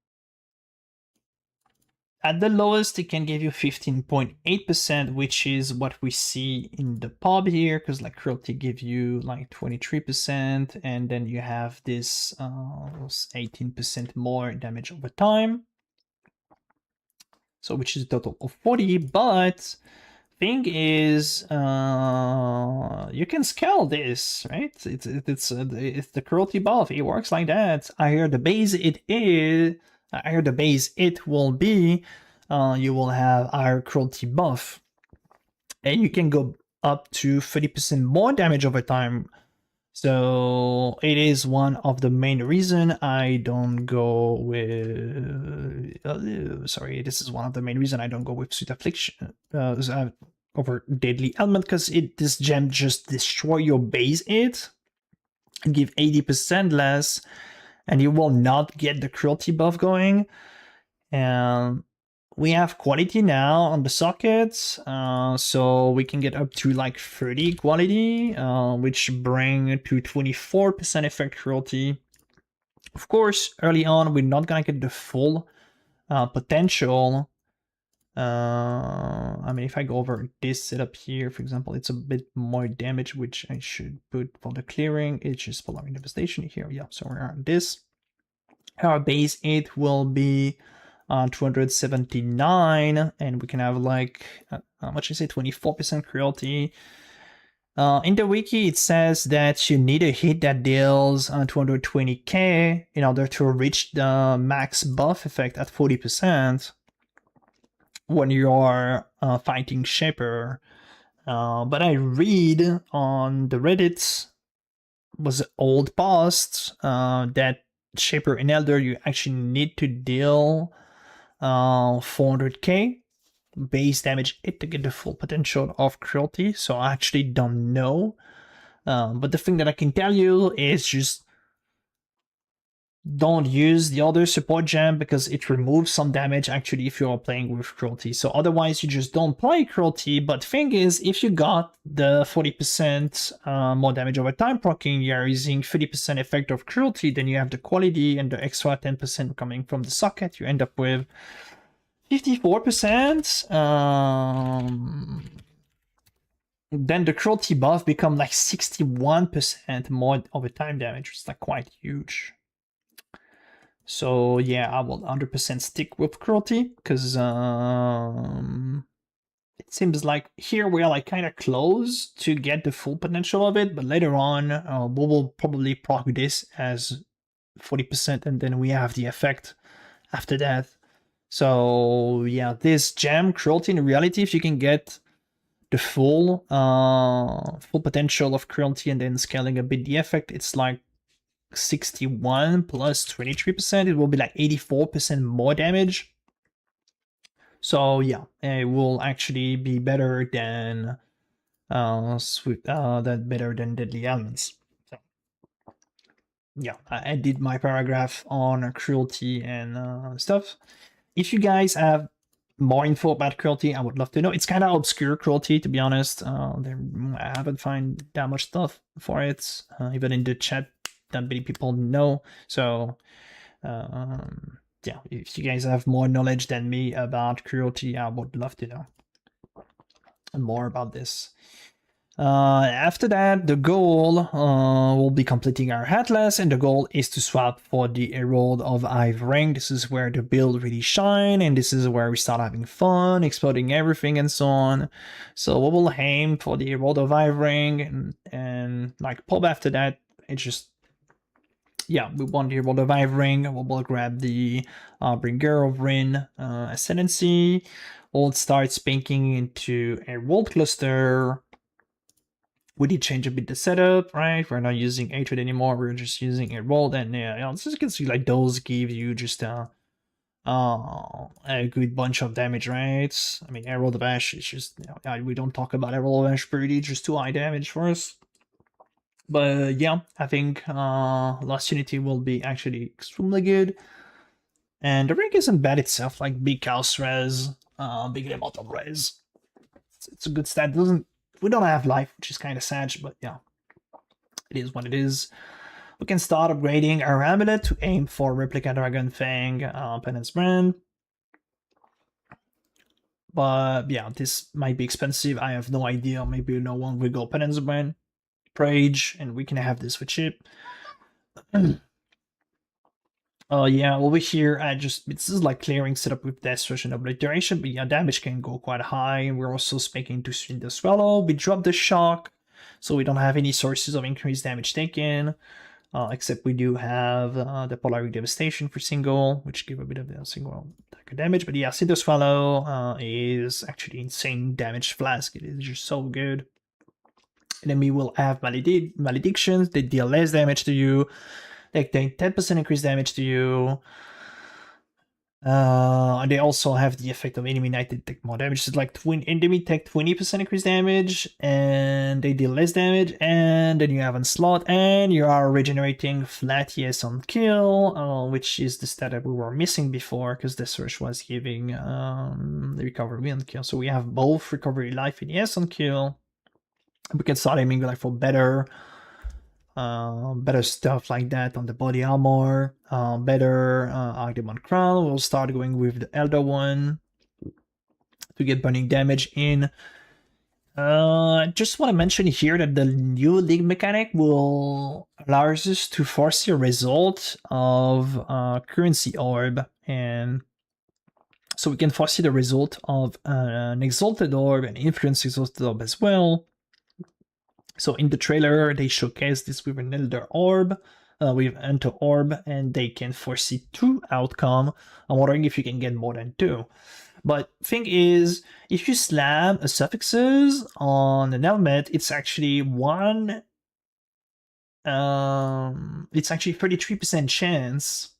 at the lowest, it can give you 15.8%, which is what we see in the pub here, because like Cruelty gives you like 23%, and then you have this 18% more damage over time. So which is a total of 40, but thing is, you can scale this, right? It's the Cruelty buff. It works like that. I hear the base it will be, you will have our Cruelty buff, and you can go up to 30% more damage over time. So it is one of the main reason I don't go with. This is one of the main reason I don't go with Sweet Affliction over Deadly Element, because this gem just destroy your base it and give 80% less, and you will not get the Cruelty buff going. And we have quality now on the sockets, so we can get up to like 30 quality, which bring to 24% effect Cruelty. Of course, early on, we're not gonna get the full potential. I mean, if I go over this setup here, for example, it's a bit more damage, which I should put for the clearing. It's just following devastation here. Yeah, so we're on this. Our base 8 will be 279, and we can have like, how much is it? 24% cruelty. In the wiki, it says that you need a hit that deals 220k in order to reach the max buff effect at 40% when you are fighting Shaper. But I read on the Reddit, was an old post, that Shaper and Elder, you actually need to deal 400k base damage it to get the full potential of Cruelty. So I actually don't know. But the thing that I can tell you is just don't use the other support gem, because it removes some damage actually if you're playing with Cruelty. So otherwise you just don't play Cruelty. But thing is, if you got the 40% more damage over time proccing, you're using 30% effect of Cruelty, then you have the quality and the extra 10% coming from the socket, you end up with 54%. then the cruelty buff become like 61% more over time damage. It's like quite huge. So yeah, I will 100% stick with cruelty because it seems like here we are like kind of close to get the full potential of it, but later on we will probably proc this as 40% and then we have the effect after that. So yeah, this gem cruelty in reality, if you can get the full potential of cruelty and then scaling a bit the effect, it's like 61 plus 23%. It will be like 84% more damage. So yeah, it will actually be better than deadly elements. So yeah, I did my paragraph on cruelty and stuff. If you guys have more info about cruelty, I would love to know. It's kind of obscure cruelty, to be honest. I haven't found that much stuff for it. Even in the chat, not many people know. So yeah, if you guys have more knowledge than me about cruelty, I would love to know more about this. After that, the goal will be completing our atlas, and the goal is to swap for the Herald of lvling. This is where the build really shine, and this is where we start having fun, exploding everything and so on. So we will aim for the Herald of lvling, and like pop after that, it's just, yeah, we want the Herald of lvling. We will grab the Bringer of Rin Ascendancy. We'll start spanking into a world cluster. We did change a bit the setup, right? We're not using hatred anymore. We're just using a roll, and yeah, as you can see, like those give you just a good bunch of damage, right? I mean, Herald of Ash is just, you know, we don't talk about Herald of Ash pretty, just too high damage for us. But yeah, I think Lost Unity will be actually extremely good. And the rank isn't bad itself, like big house res, big amount of res. It's a good stat. We don't have life, which is kind of sad, but yeah, it is what it is. We can start upgrading our amulet to aim for Replica Dragon Fang Penance Brand. But yeah, this might be expensive. I have no idea. Maybe no one will go Penance Brand, Prage, and we can have this for cheap. Yeah, over here, this is like clearing setup with Destruction Obliteration, but yeah, damage can go quite high. We're also speaking to Swing the Swallow. We drop the Shock, so we don't have any sources of increased damage taken, except we do have the Polaric Devastation for single, which give a bit of the single damage. But yeah, Cinder Swallow is actually insane damage flask. It is just so good. And then we will have Maledictions, they deal less damage to you. They take 10% increased damage to you. And they also have the effect of enemy knight take more damage. It's like enemy take 20% increased damage, and they deal less damage. And then you have Onslaught, and you are regenerating flat yes on kill, which is the stat that we were missing before, because the search was giving the recovery on kill. So we have both recovery life and yes on kill. We can start aiming like for better stuff like that on the body armor, better Archdemon Crown. We'll start going with the Elder one to get burning damage in. I just want to mention here that the new league mechanic will allow us to foresee a result of currency orb, and so we can foresee the result of an exalted orb and influence exalted orb as well. So in the trailer, they showcase this with an Elder Orb, with Enter Orb, and they can foresee 2 outcome. I'm wondering if you can get more than 2. But thing is, if you slam a suffixes on an helmet, it's actually it's actually 33% chance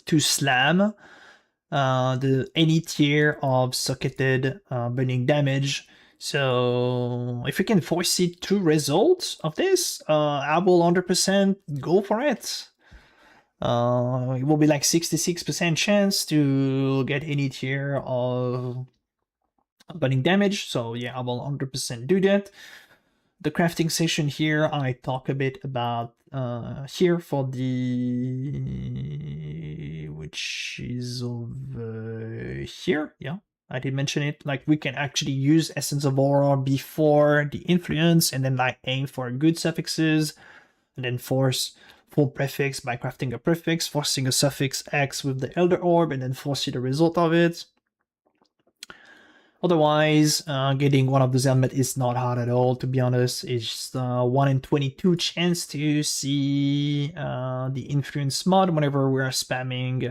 to slam any tier of socketed burning damage. So if we can foresee 2 results of this, I will 100% go for it. It will be like 66% chance to get any tier of burning damage. So yeah, I will 100% do that. The crafting session here, I talk a bit about here for the, which is over here, yeah. I did mention it. Like we can actually use Essence of Aura before the influence and then like aim for good suffixes and then force full prefix by crafting a prefix, forcing a suffix X with the Elder Orb and then forcing the result of it. Otherwise, getting one of those helmets is not hard at all, to be honest. It's just 1 in 22 chance to see the influence mod whenever we're spamming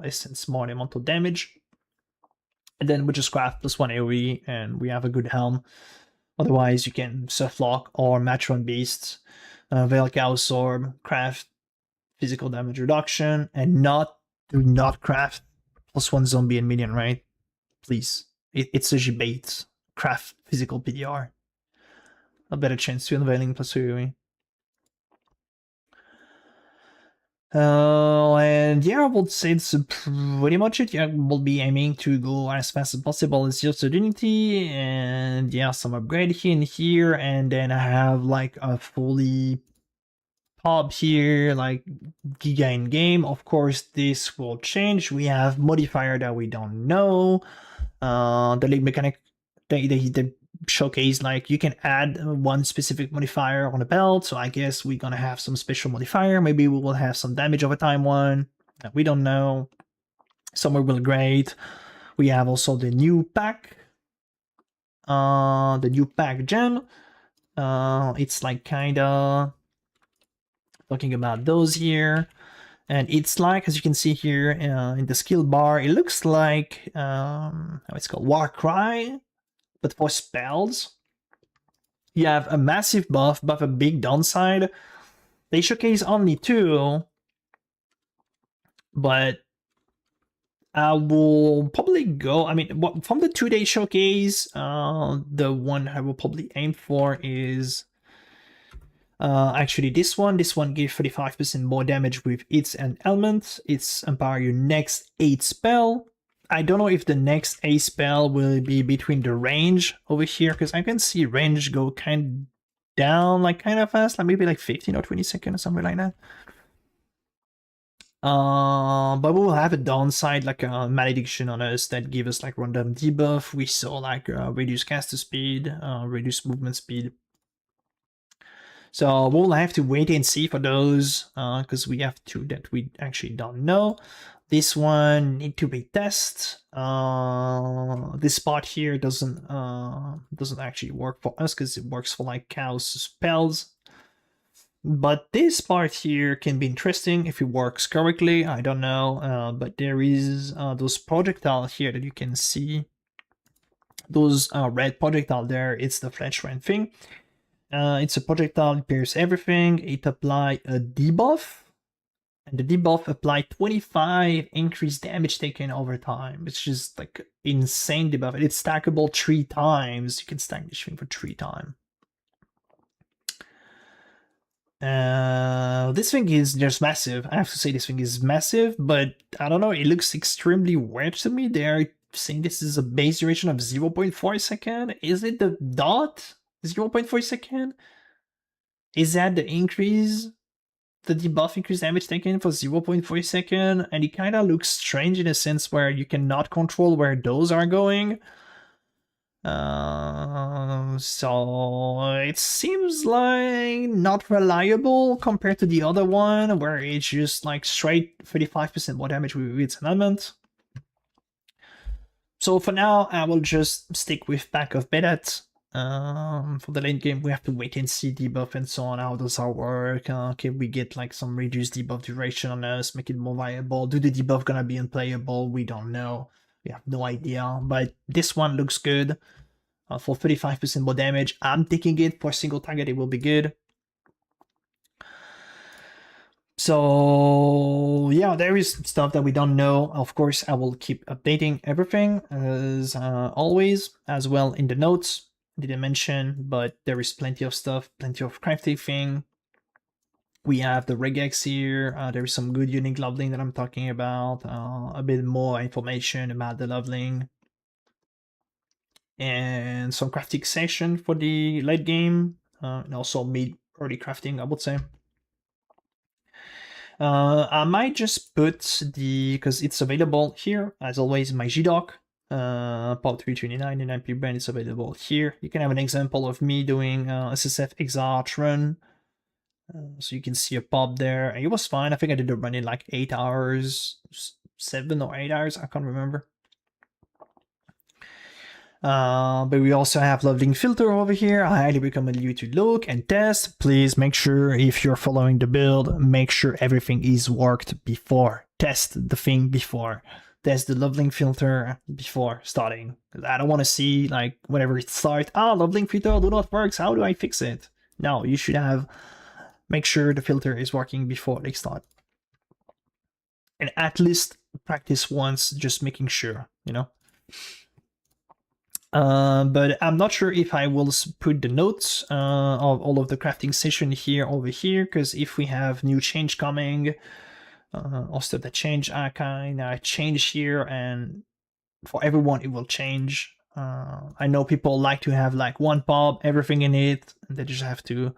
Essence mod elemental damage. And then we just craft +1 AoE and we have a good helm. Otherwise, you can Surflock or Matron Beast, Veil Chaos Orb, craft physical damage reduction, and do not craft +1 zombie and minion, right? Please. It's a bait. Craft physical PDR. A better chance to unveiling plus AoE. And yeah, I would say it's pretty much it. Yeah, we'll be aiming to go as fast as possible in Zero Unity, and yeah, some upgrade here and here, and then I have like a fully pub here, like Giga in game. Of course, this will change. We have modifier that we don't know. The league mechanic, they showcase like you can add one specific modifier on a belt, so I guess we're gonna have some special modifier. Maybe we will have some damage over time one. We don't know. Somewhere will great. We have also the new pack. The new pack gem. It's like kinda talking about those here. And it's like, as you can see here in the skill bar, it looks like it's called Warcry, but for spells. You have a massive buff, but a big downside. They showcase only 2, but I will probably go. I mean, from the 2-day showcase, the one I will probably aim for is actually this one. This one gives 35% more damage with its an element. It's empower your next 8 spell. I don't know if the next 8 spell will be between the range over here, because I can see range go kind of down like kind of fast, like maybe like 15 or 20 seconds or something like that. But we will have a downside like a malediction on us that give us like random debuff. We saw like reduced caster speed, reduced movement speed. So we'll have to wait and see for those, because we have 2 that we actually don't know. This one need to be tested. This part here doesn't actually work for us because it works for like chaos spells. But this part here can be interesting if it works correctly. I don't know, but there is those projectile here that you can see. Those red projectile there. It's the flash red thing. It's a projectile, it pierces everything. It apply a debuff, and the debuff apply 25 increased damage taken over time. It's just like insane debuff, and it's stackable 3 times. You can stack this thing for 3 times. This thing is just massive. I have to say this thing is massive, but I don't know, it looks extremely weird to me. They're saying this is a base duration of 0.4 second. Is it the dot? 0.4 second? Is that the increase? The debuff increase damage taken for 0.4 second? And it kind of looks strange in a sense where you cannot control where those are going. So it seems like not reliable compared to the other one where it's just like straight 35% more damage with its element. So for now, I will just stick with pack of Bedat. For the late game, we have to wait and see debuff and so on. How does that work? Can we get like some reduced debuff duration on us, make it more viable? Do the debuff gonna be unplayable? We don't know. We have no idea. But this one looks good. For 35% more damage, I'm taking it. For single target, it will be good. So yeah, there is stuff that we don't know. Of course, I will keep updating everything as always, as well in the notes. Didn't mention, but there is plenty of stuff, plenty of crafting thing. We have the regex here. There is some good unique lvling that I'm talking about. A bit more information about the lvling. And some crafting session for the late game. And also mid-early crafting, I would say. I might just put because it's available here, as always, in my GDoc. Pop 329 and Pbrand is available here. You can have an example of me doing SSF Exarch run. So you can see a pop there. And it was fine. I think I did a run in like 8 hours, 7 or 8 hours. I can't remember. But we also have lvling filter over here. I highly recommend you to look and test. Please make sure if you're following the build, make sure everything is worked before. Test the thing before. Test the lvling filter before starting. I don't want to see like whenever it starts, lvling filter do not work. How do I fix it? No, you should have make sure the filter is working before they start. And at least practice once, just making sure, you know. But I'm not sure if I will put the notes of all of the crafting session here over here, because if we have new change coming, or stuff that change, I kind of change here, and for everyone it will change. I know people like to have like one pub, everything in it, and they just have to,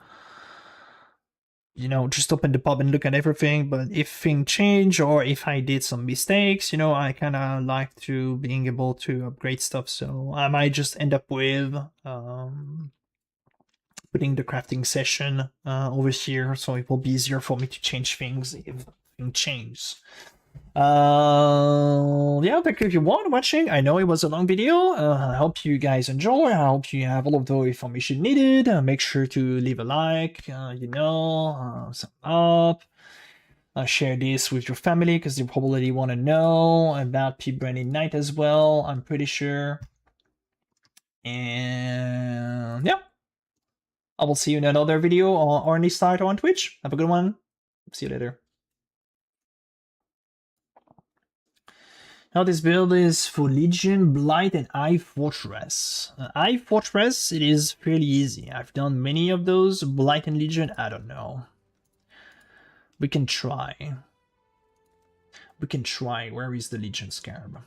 you know, just open the pub and look at everything. But if things change or if I did some mistakes, you know, I kind of like to being able to upgrade stuff. So I might just end up with putting the crafting session over here, so it will be easier for me to change things if things change. Yeah, thank you if you want watching. I know it was a long video. I hope you guys enjoy. I hope you have all of the information needed. Make sure to leave a like, you know, sum up. Share this with your family because they probably want to know about Pbrand Ignite as well, I'm pretty sure. And yeah, I will see you in another video or on this site or on Twitch. Have a good one. See you later. Now this build is for Legion, Blight, and Eye Fortress. Eye Fortress, it is fairly easy. I've done many of those. Blight and Legion, I don't know. We can try. We can try. Where is the Legion Scarab?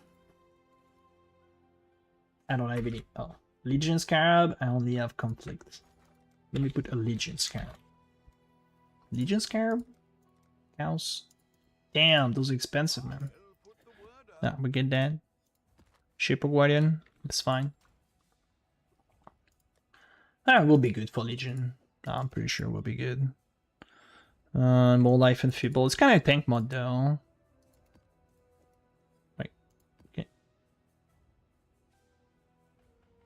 I don't have any. Oh, Legion Scarab, I only have Conflict. Let me put a Legion Scarab. Legion Scarab? House? Damn, those are expensive, man. Yeah, we get that. Shaper Guardian, that's fine. We'll be good for Legion. I'm pretty sure we'll be good. More life and feeble. It's kind of a tank mod though. Wait. Okay.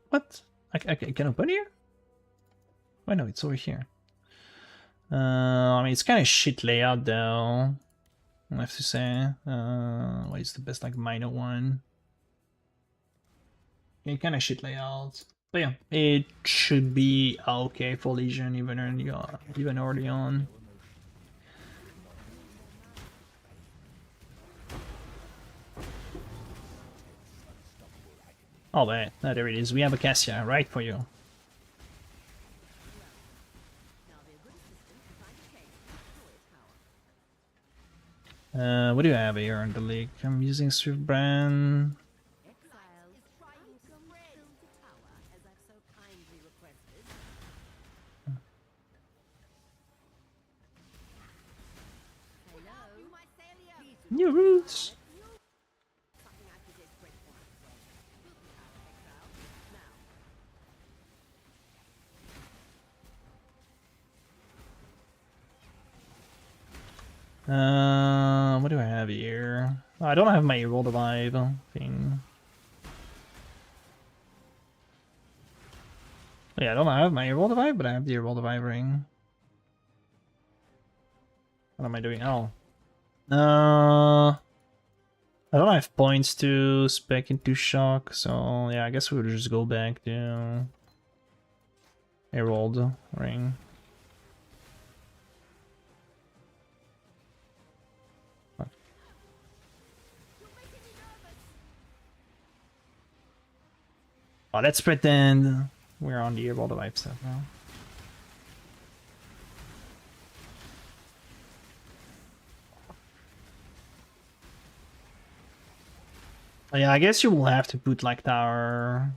What? I can open here? Wait, no, it's over here. I mean, it's kind of shit layout though. I have to say. What is the best like minor one? Yeah, kind of shit layout. But yeah, it should be okay for Legion even early on. Oh, wait, there it is. We have a Cassia right for you. What do you have here in the league? I'm using Pbrand. New roots. What do I have here? Oh, I don't have my roll the vibe thing. Yeah, I don't have my roll the vibe, but I have the roll the vibe ring. What am I doing? Oh. I don't have points to spec into shock, so yeah, I guess we'll just go back to a rolled ring. Oh, let's pretend we're on the roll the vibe stuff now. Yeah, I guess you will have to put like tower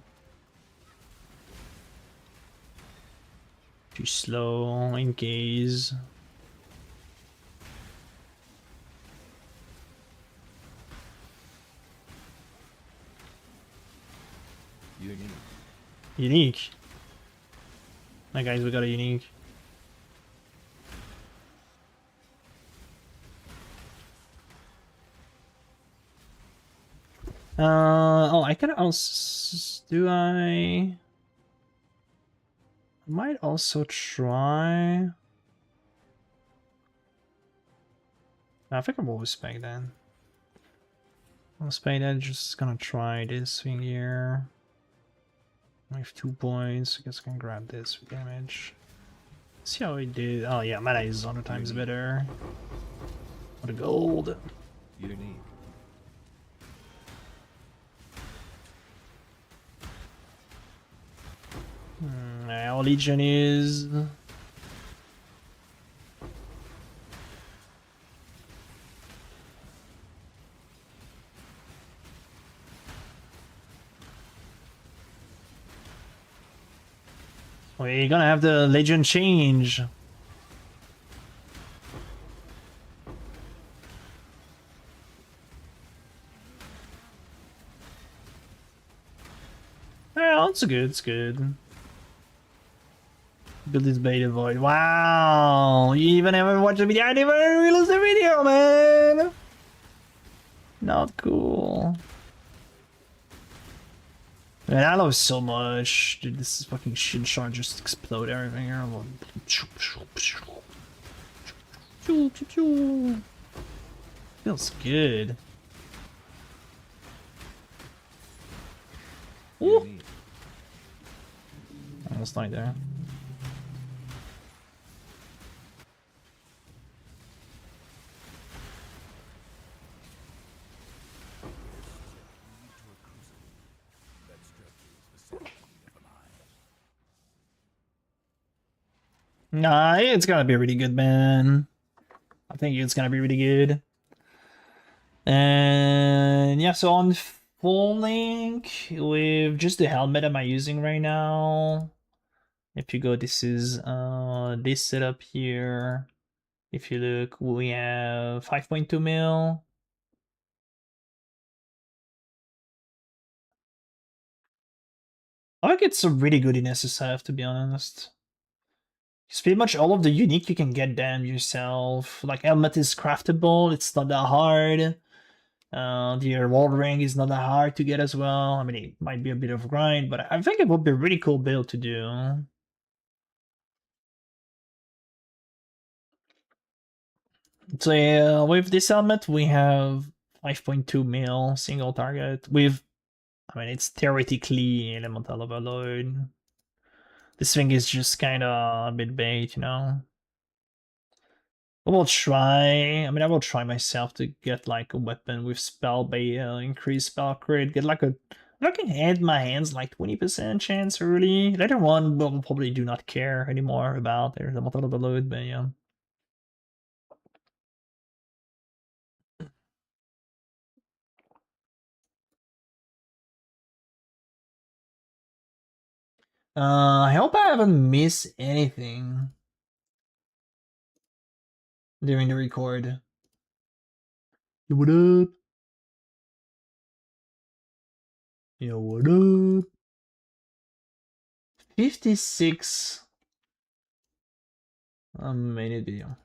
too slow in case. Unique. Alright guys, we got a unique. Oh, I could also... Do I might also try... I think I will spec that. I'll spec that, just gonna try this thing here. I have 2 points, I guess I can grab this with damage. See how he did. Oh yeah, mana is 100 times better. What a gold. Unique. Our Legion is... We're gonna have the Legion change. Yeah, it's good, it's good. Build this beta void. Wow! You even haven't watched the video. I never released the video, man! Not cool. Man, I love so much. Dude, this is fucking shit shot just explode everything here. Feels good. Ooh. Unique. Almost like there. Nah, it's gonna be really good, man. I think it's gonna be really good. And yeah, so on full link with just the helmet am I using right now. If you go, this is this setup here. If you look, we have 5.2 mil. I think it's a really good in SSF, to be honest. It's pretty much all of the unique you can get them yourself. Like helmet is craftable, it's not that hard. The reward ring is not that hard to get as well. I mean, it might be a bit of a grind, but I think it would be a really cool build to do. So yeah, with this helmet, we have 5.2 mil single target. With, I mean, it's theoretically elemental overload. This thing is just kind of a bit bait, you know. I will try. I mean, I will try myself to get like a weapon with spell bait, increase spell crit, get like a. If I can hand my hands like 20% chance early. Later on, we'll probably do not care anymore about there's a multiple overload, but yeah. I hope I haven't missed anything during the record. Yo, what up? Yo, what up? 56 minute video.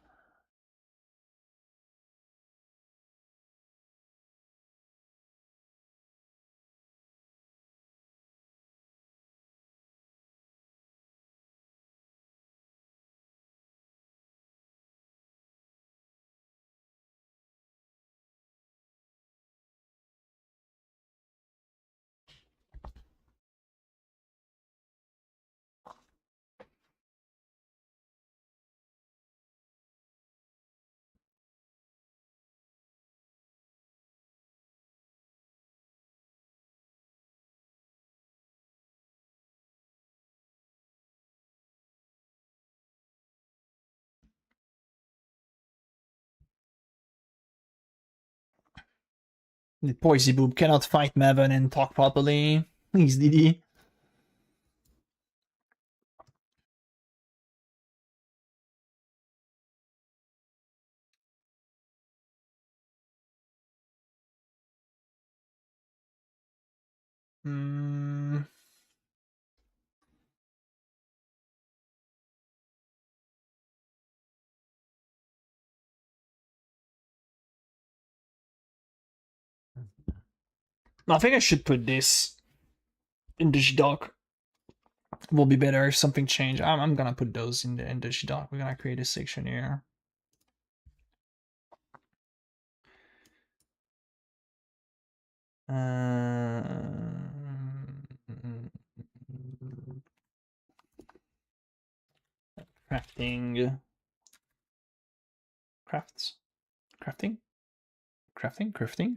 The Poisey Boob cannot fight Maven and talk properly. He's DD. Hmm. I think I should put this in the doc. Will be better if something changed. I'm gonna put those in the doc. We're gonna create a section here. Crafting. Crafts. Crafting.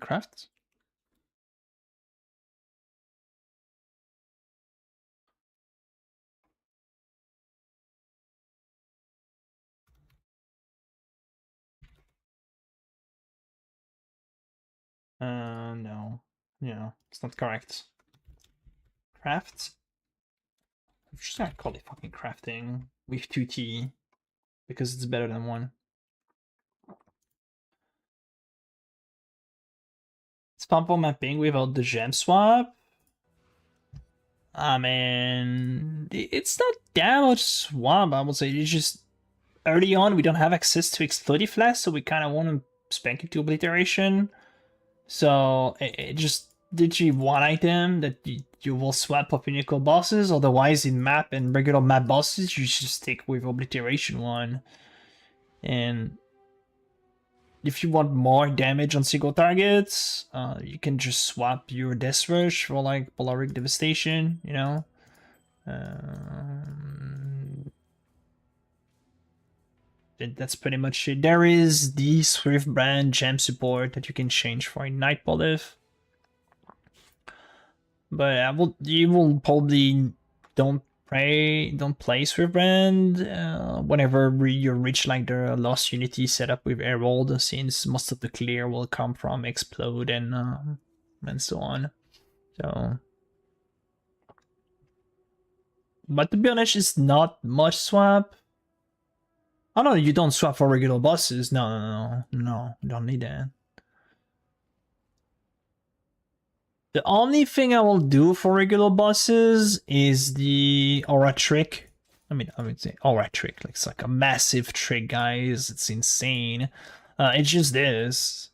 Crafts. No. Yeah, it's not correct. Crafts. I'm just gonna call it fucking crafting with 2T because it's better than one. It's pump mapping without the gem swap. I mean, it's not that much swap, I would say. It's just early on we don't have access to explosive flash, so we kind of want to spank it to obliteration. So it just literally one item that you will swap for pinnacle bosses. Otherwise, in map and regular map bosses, you should stick with obliteration one. And if you want more damage on single targets, you can just swap your Death Rush for like Polaric Devastation, you know? That's pretty much it. There is the Pbrand gem support that you can change for a Night Polif. But you will probably don't play Pbrand whenever you reach like the Lost Unity setup with Herald, since most of the clear will come from Explode and so on. So, but to be honest, it's not much swap. Oh no, you don't swap for regular bosses. No, you don't need that. The only thing I will do for regular bosses is the aura trick. I would say aura trick. Like, it's like a massive trick, guys. It's insane. It's just this.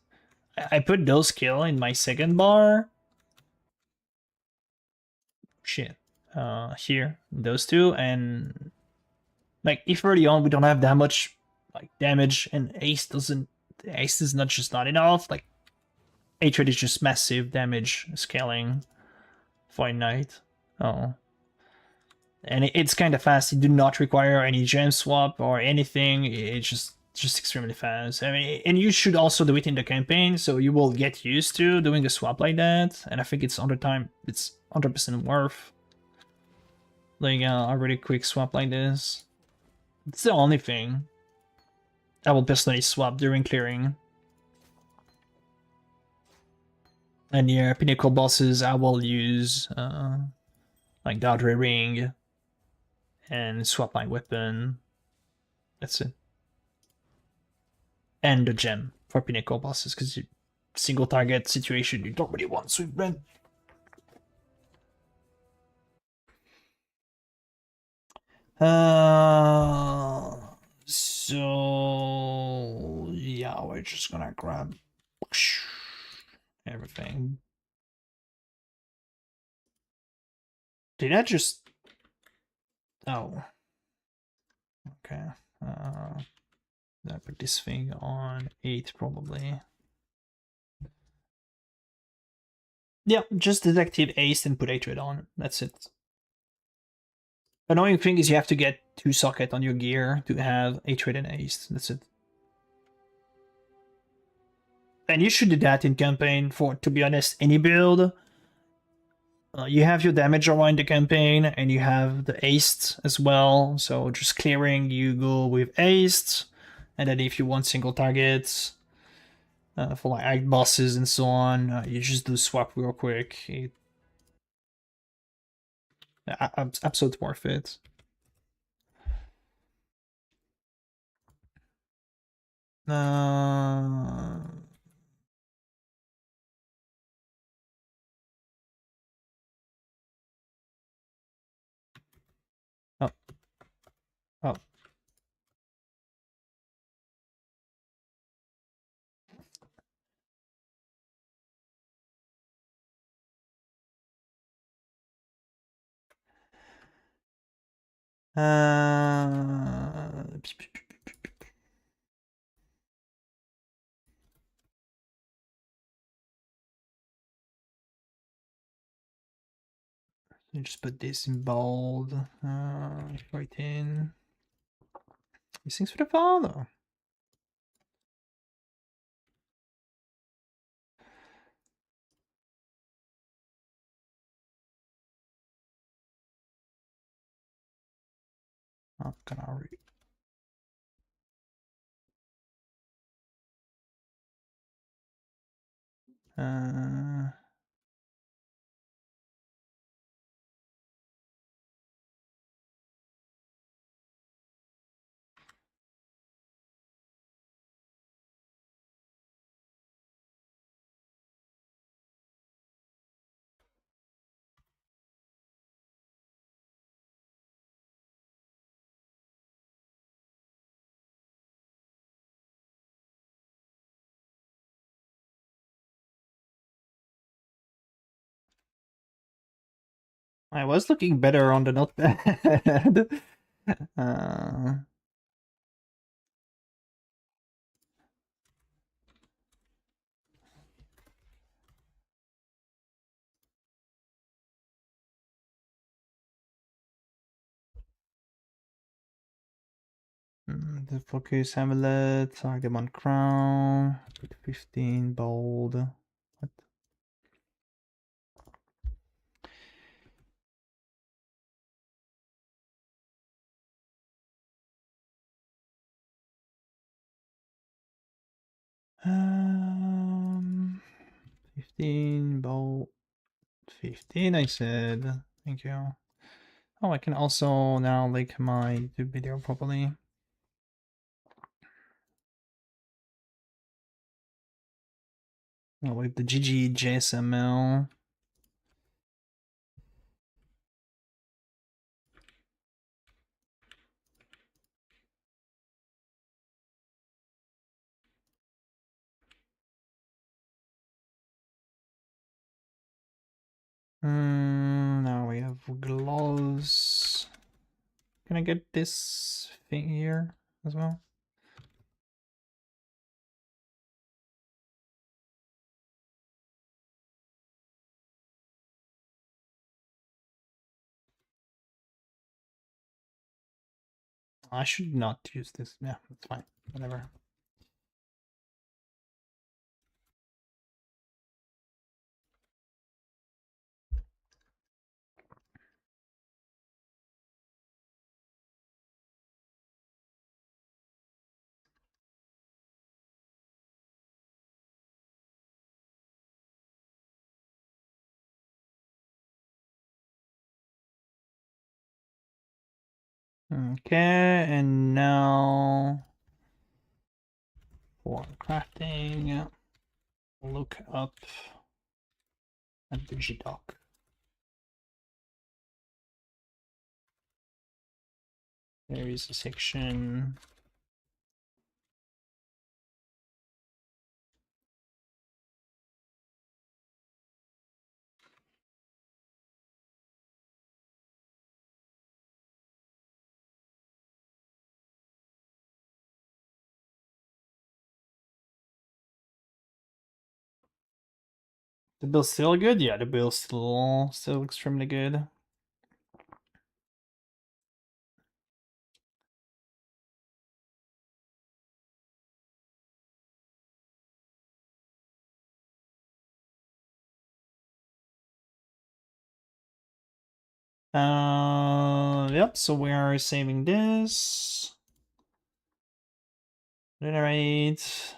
I put those skill in my second bar. Shit. Here, those two, and like if early on we don't have that much like damage, and Ace is not just not enough. Like, Hatred is just massive damage scaling for a knight. Oh. And it's kind of fast. It do not require any gem swap or anything. It's just extremely fast. I mean, and you should also do it in the campaign, so you will get used to doing a swap like that. And I think it's 100% worth like a really quick swap like this. It's the only thing I will personally swap during clearing. And yeah, pinnacle bosses I will use like Dodre Ring and swap my weapon. That's it. And the gem for pinnacle bosses, because single target situation you don't really want Swift Brand. So yeah, we're just gonna grab everything. Did I just? Oh, okay. I put this thing on 8 probably. Yeah, just detective Ace and put Hatred on. That's it. Annoying thing is you have to get 2 socket on your gear to have Hatred and Ace. That's it. And you should do that in campaign for, to be honest, any build. You have your damage aura in the campaign, and you have the aced as well. So just clearing, you go with aced, and then if you want single targets for like act bosses and so on, you just do swap real quick. Absolutely worth it. Oh. Oh. Uh, just put this in bold. 14. These things for the father. I'm gonna read. I was looking better on the notepad. uh, the focus amulet, Argamon crown, put 15 bold. What? Um, 15 bold. 15 I said. Thank you. Oh, I can also now link my YouTube video properly. Oh, with the GG JSML. Now we have gloves. Can I get this thing here as well? I should not use this. Yeah, that's fine. Whatever. Okay, and now for crafting, look up at the GDoc. There is a section. The build's still good? Yeah, the build's still extremely good. Yep, so we are saving this. Generate.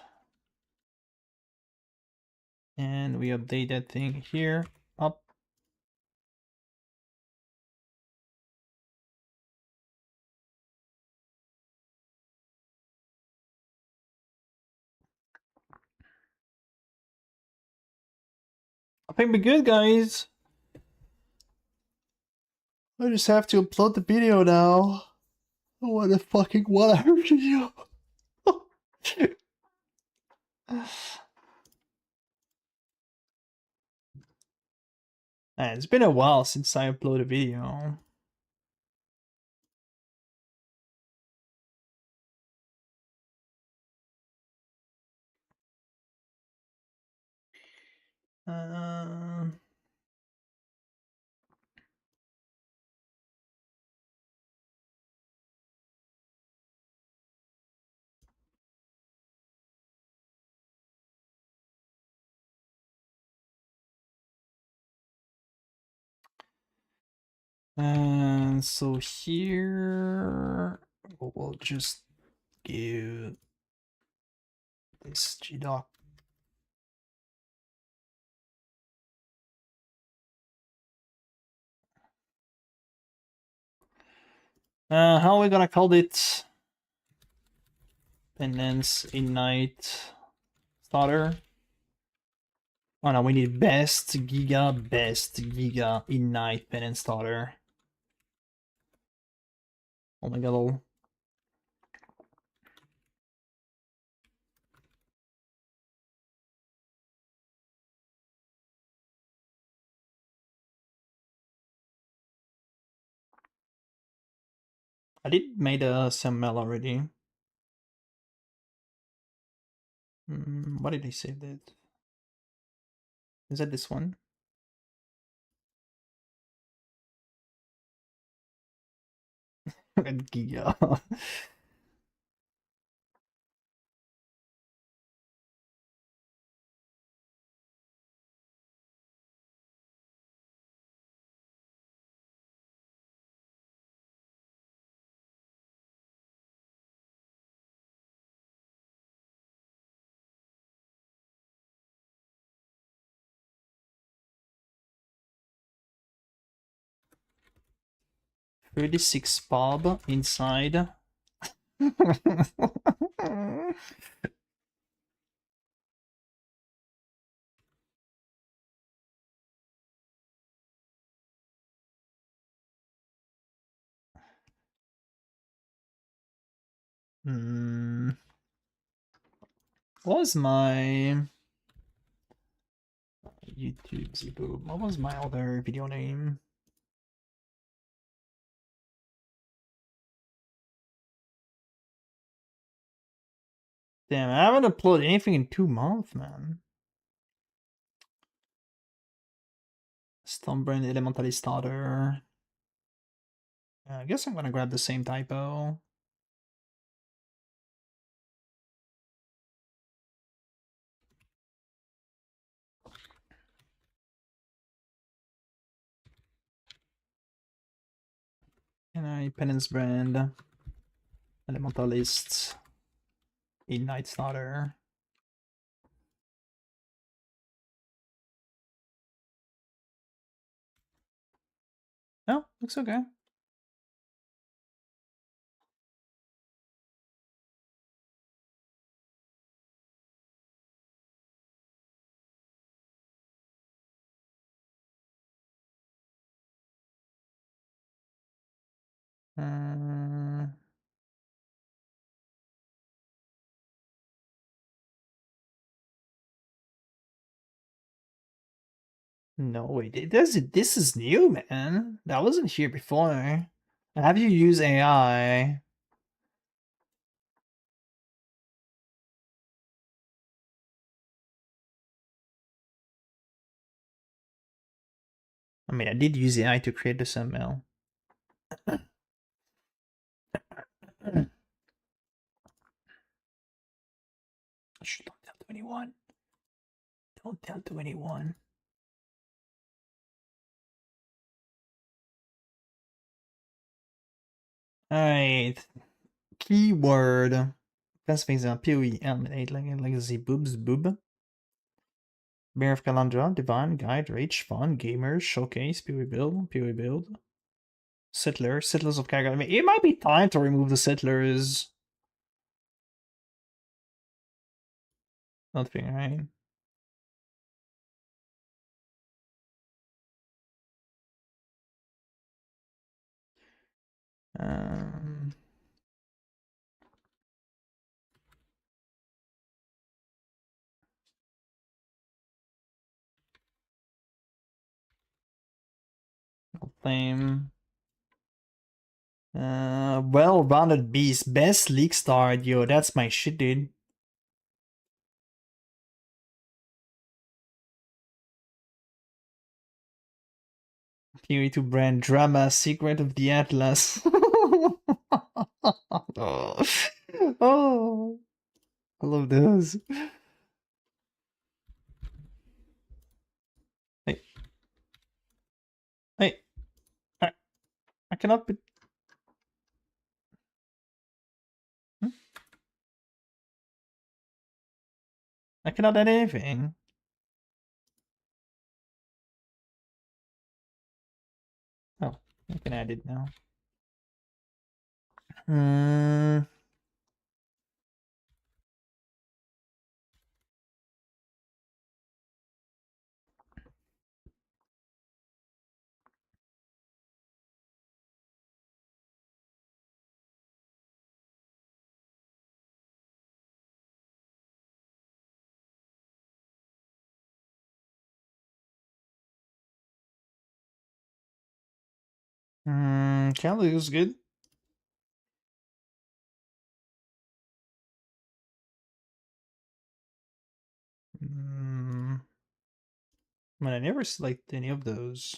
And we update that thing here. Up. I think we're good, guys. I just have to upload the video now. I want a fucking 1 hour video. It's been a while since I uploaded a video. Uh, and so here we'll just give this GDoc. How are we gonna call it? Penance, Ignite, Starter. Oh no, we need best Giga, Ignite, Penance, Starter. Oh my god, lol. I did made a SML already. What did I save that? Is that this one? Giga. 36 pub inside. What was my YouTube Zboob? What was my other video name? Damn, I haven't uploaded anything in 2 months, man. Pbrand Elementary Starter. I guess I'm gonna grab the same typo. And I Penance Brand Elementalist Ignite Starter. Oh, looks okay. No, wait, this is new, man. That wasn't here before. Have you used AI? I mean, I did use AI to create this ML. Shh, don't tell to anyone. Don't tell to anyone. Alright. Keyword. Best things are PoE, eliminate, like Z boobs, boob. Bear of Calandra, Divine, Guide, Rage, Fun, Gamers, Showcase, PoE build. Settlers of Kaga. I mean, it might be time to remove the settlers. Nothing, right? Um, Flame. Well-rounded beast. Best league start. Yo, that's my shit, dude. Theory to brand drama, secret of the Atlas. Oh. Oh, I love those. Hey, hey, I cannot be. Hmm? I cannot add anything. Oh, I can add it now. Calendar is good. But I never select any of those.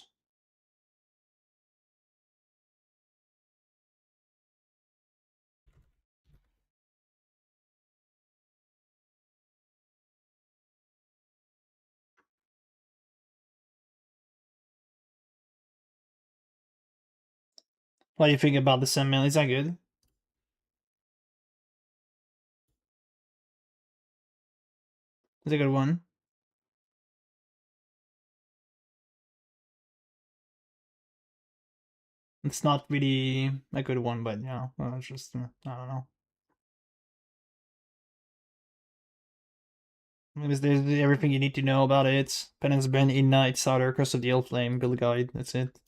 What do you think about the Sandman? Is that good? It's a good one. It's not really a good one, but yeah, well, it's just I don't know. There's everything you need to know about it. Penance Brand, Ignite, Starter, Curse of the Flame, Build Guide. That's it.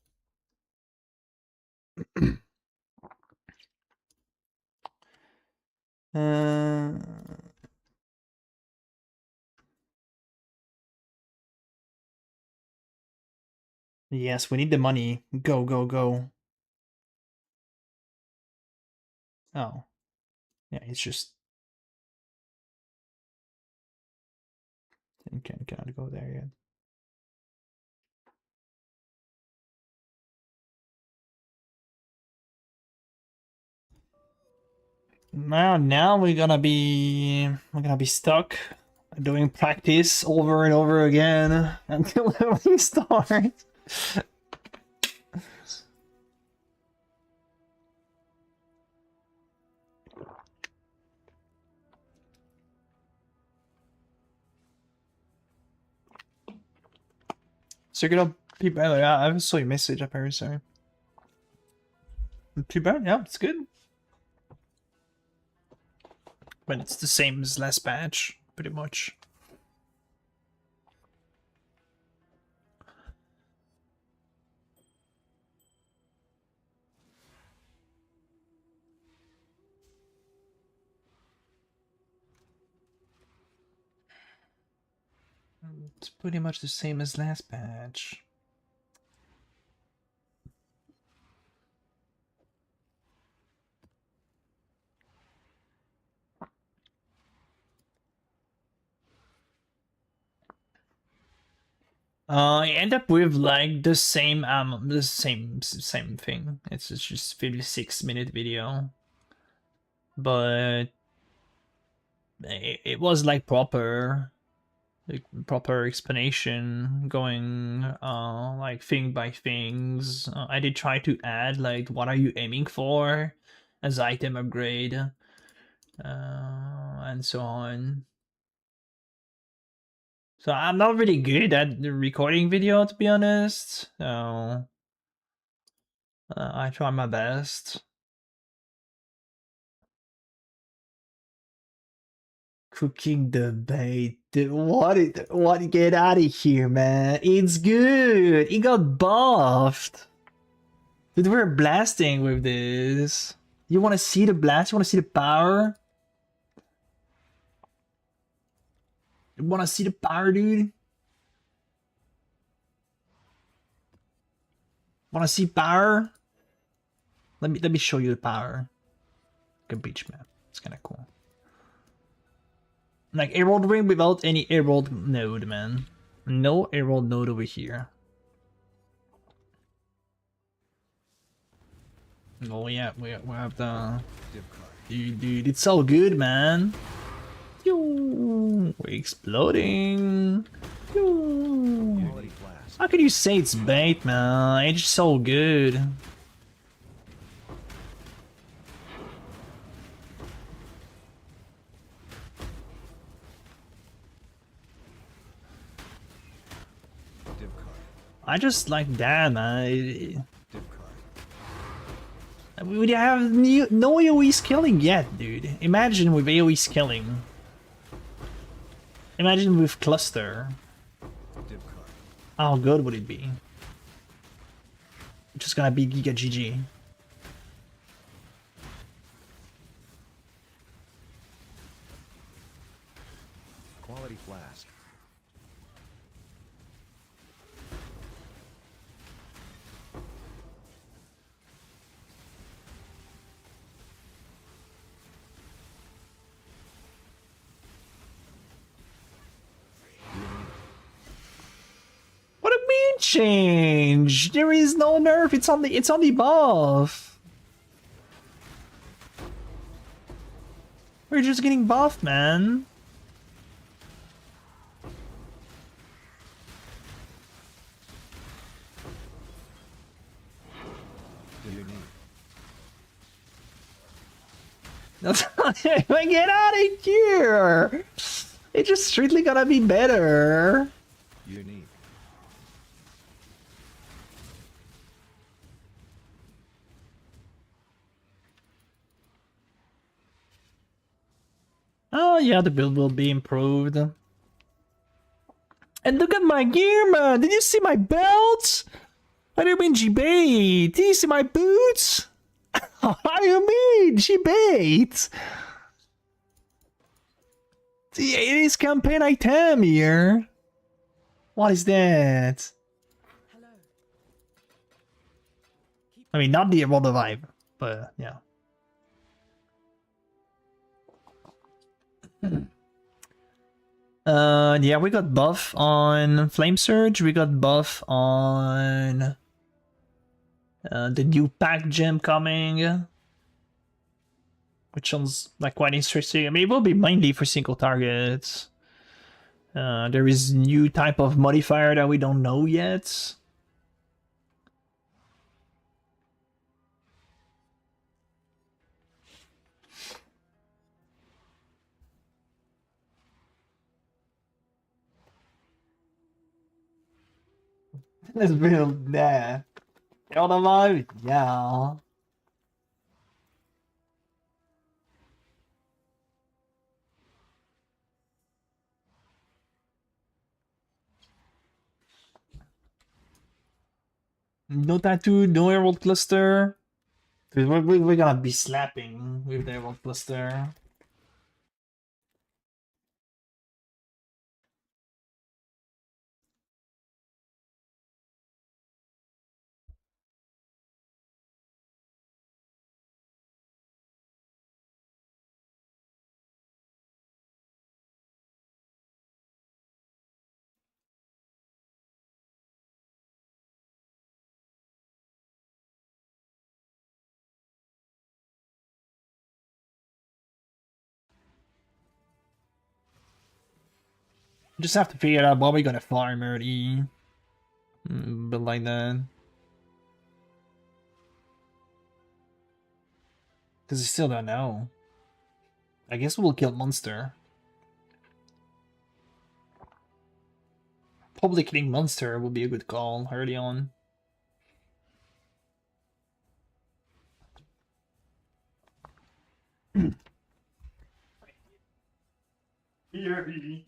uh, yes, we need the money. Go, go, go. Oh, yeah, it's just can't go there yet. Now we're gonna be stuck doing practice over and over again until we start. So you're gonna Pbrand, I saw your message up here, sorry. Pbrand, yeah, it's good. But it's the same as last batch, pretty much. It's pretty much the same as last batch. I end up with like the same thing. It's just 56-minute video, but it was like proper explanation going like thing by things. I did try to add like what are you aiming for as item upgrade and so on. So I'm not really good at the recording video, to be honest. So I try my best. Cooking the bait. What? Get out of here, man. It's good. It got buffed. Dude, we're blasting with this. You want to see the blast? You want to see the power? You want to see the power, dude? Want to see power? Let me show you the power. Like a beach map. It's kind of cool. Like Emerald Ring without any Emerald node, man. No Emerald node over here. Oh yeah, we have the... Dip card. Dude, it's so good, man. We're exploding. Quality flask. How can you say it's bait, man? It's so good. Dip card. I just like that, man. Dip card. We have no AoE skilling yet, dude. Imagine with AoE skilling. Imagine with cluster. Dip card. How good would it be? It's just gonna be Giga GG. Quality flask. What do you mean change? There is no nerf. It's on the buff. We're just getting buffed, man. Get out of here! It's just strictly gonna be better. Unique. Oh yeah, the build will be improved. And look at my gear, man! Did you see my belt? What do you mean G-bait? Did you see my boots? What do you mean G-bait? See, it is campaign item here. What is that? I mean, not the Evolve the Vibe, but yeah. Yeah, we got buff on Flame Surge. We got buff on the new pack gem coming, which sounds like quite interesting. I mean, it will be mainly for single targets. There is new type of modifier that we don't know yet. Let's build that. You know the yeah. No tattoo, no Emerald Cluster. We're gonna be slapping with the Emerald Cluster. Just have to figure out what we're gonna farm early. But like that. Because I still don't know. I guess we'll kill Monster. Probably killing Monster will be a good call early on. BRB.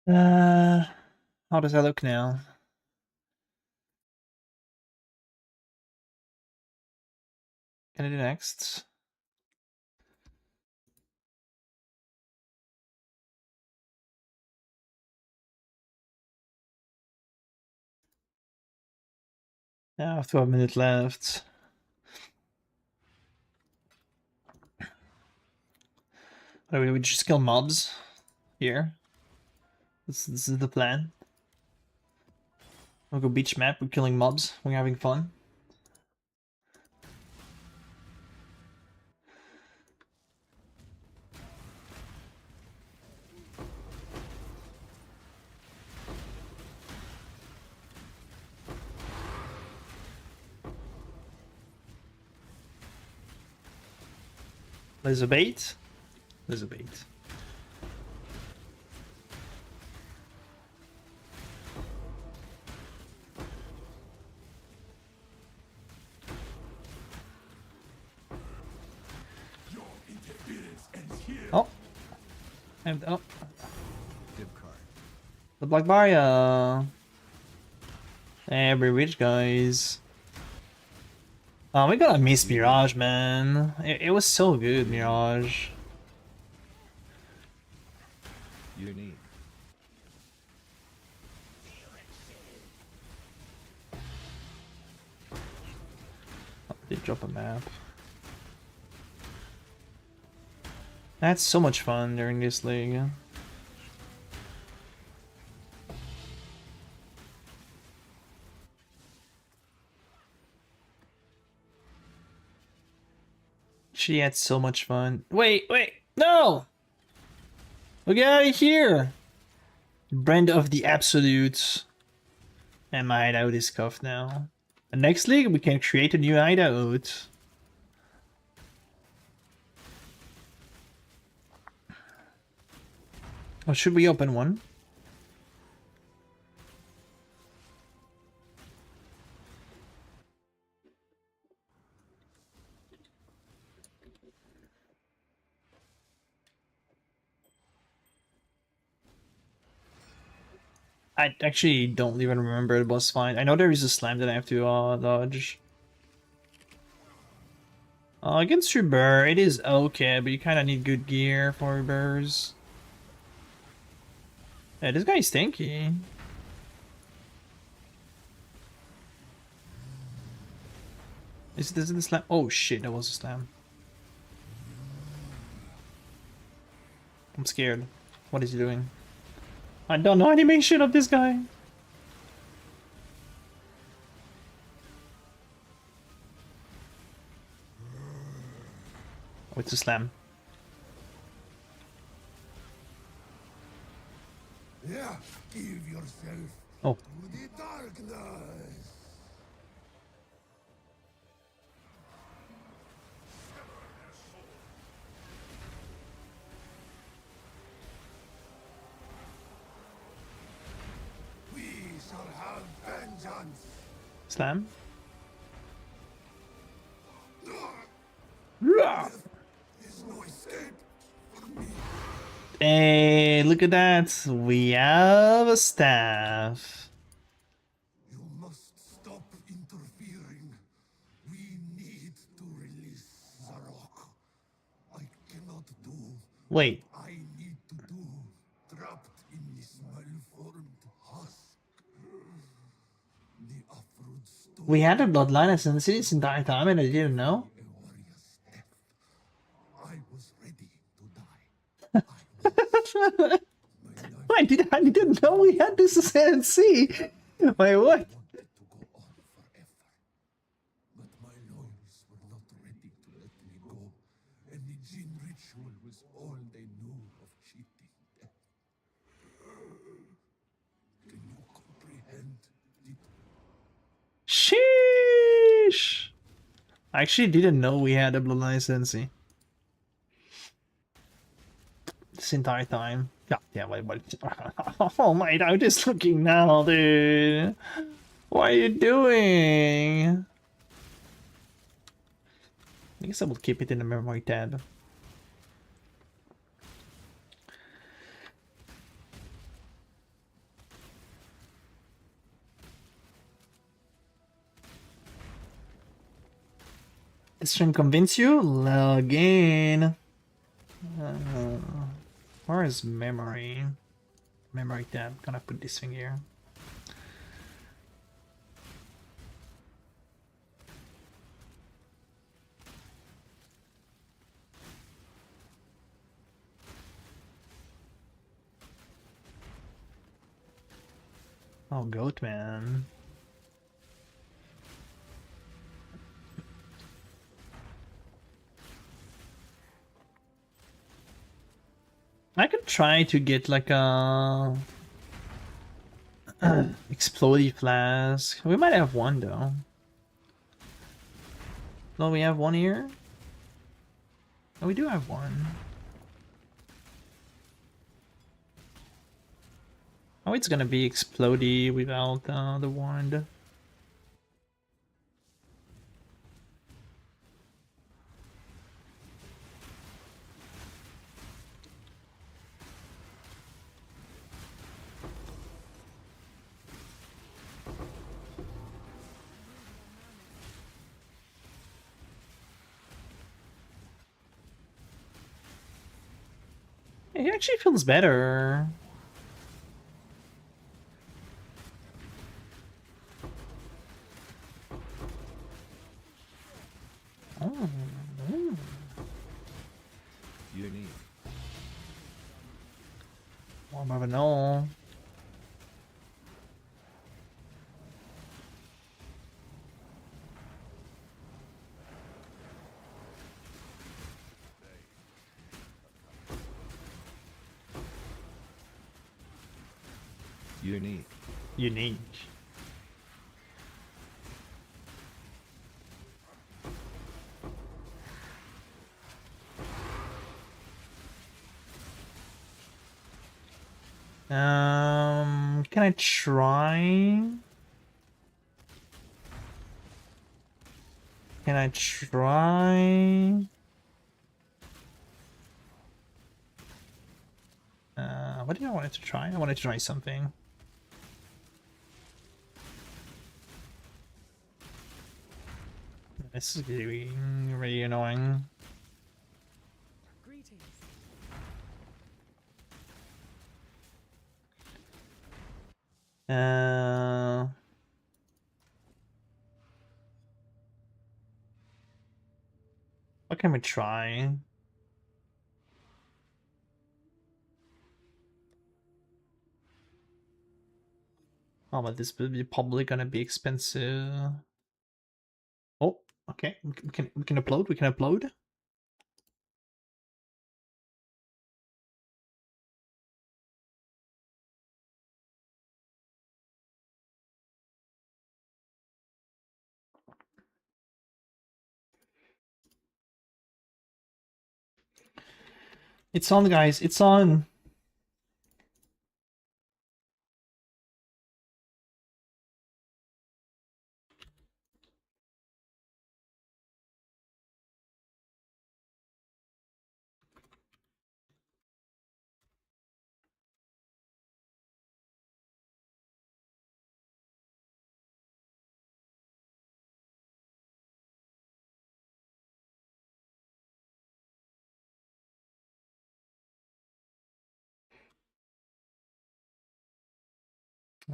How does that look now? Can I do next? Yeah, I have 12 minutes left. We just kill mobs here. This is the plan. We'll go beach map, we're killing mobs, we're having fun. There's a bait. There's a bait. Oh. And oh. Dip card. The Black Barrier. Every rich guys. Oh, we gotta miss Mirage, man. It was so good, Mirage. Unique. Oh, did drop a map. That's so much fun during this league. She had so much fun. Wait, no! We get out of here! Brand of the Absolute. And my hideout is cuffed now. And next league, we can create a new hideout. Or should we open one? I actually don't even remember the boss fight. I know there is a slam that I have to dodge. Against Uber, it is okay, but you kind of need good gear for Ubers. Yeah, this guy's tanky. Is this the slam? Oh shit, that was a slam. I'm scared. What is he doing? I don't know animation of this guy. Oh, it's a slam. Yeah, give yourself Oh. to the darkness. We shall have vengeance. Slam. There's no escape for me. Hey, look at that. We have a staff. You must stop interfering. We need to release Zarok. I cannot do Wait. what I need to do, trapped in this malformed husk. The Afrod stole We had a bloodline ascendancy this entire time and I didn't know? a warrior's death. I was ready to die. I didn't know we had this ascendancy. Wait, what? Wanted to go on forever. But my loins were not ready to let me go, and the Jinn ritual was all they knew of cheating death. Can you comprehend it? Sheesh. I actually didn't know we had a bloodline ascendancy. This entire time. Yeah, wait. Oh my, how is looking now, dude? What are you doing? I guess I will keep it in the memory tab. This stream convince you? Again. Where is memory? Memory tab. Gonna put this thing here. Oh, goat man. I could try to get like a explodey flask. We might have one though. No, we have one here. Oh, we do have one. Oh, it's gonna be explodey without the wand. It actually feels better. Oh. Unique. Warm of an all. Unique. Unique. Can I try? Can I try? What did I want to try? I wanted to try something. This is getting really annoying. Greetings. What can we try? Oh, but this will be probably gonna be expensive. Oh, okay. We can upload. We can upload. It's on, guys. It's on.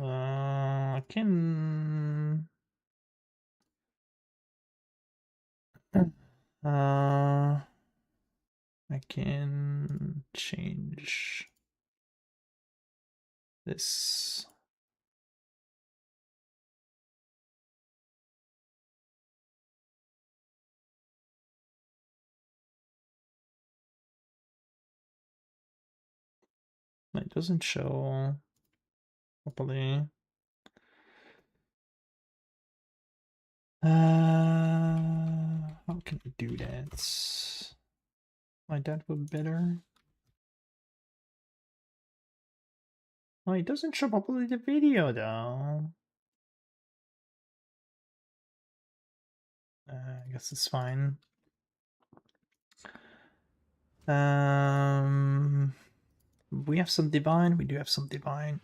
I can. I can change this. It doesn't show properly. How can I do that? My dad would better. Oh, it doesn't show properly the video though. I guess it's fine. We have some divine. We do have some divine.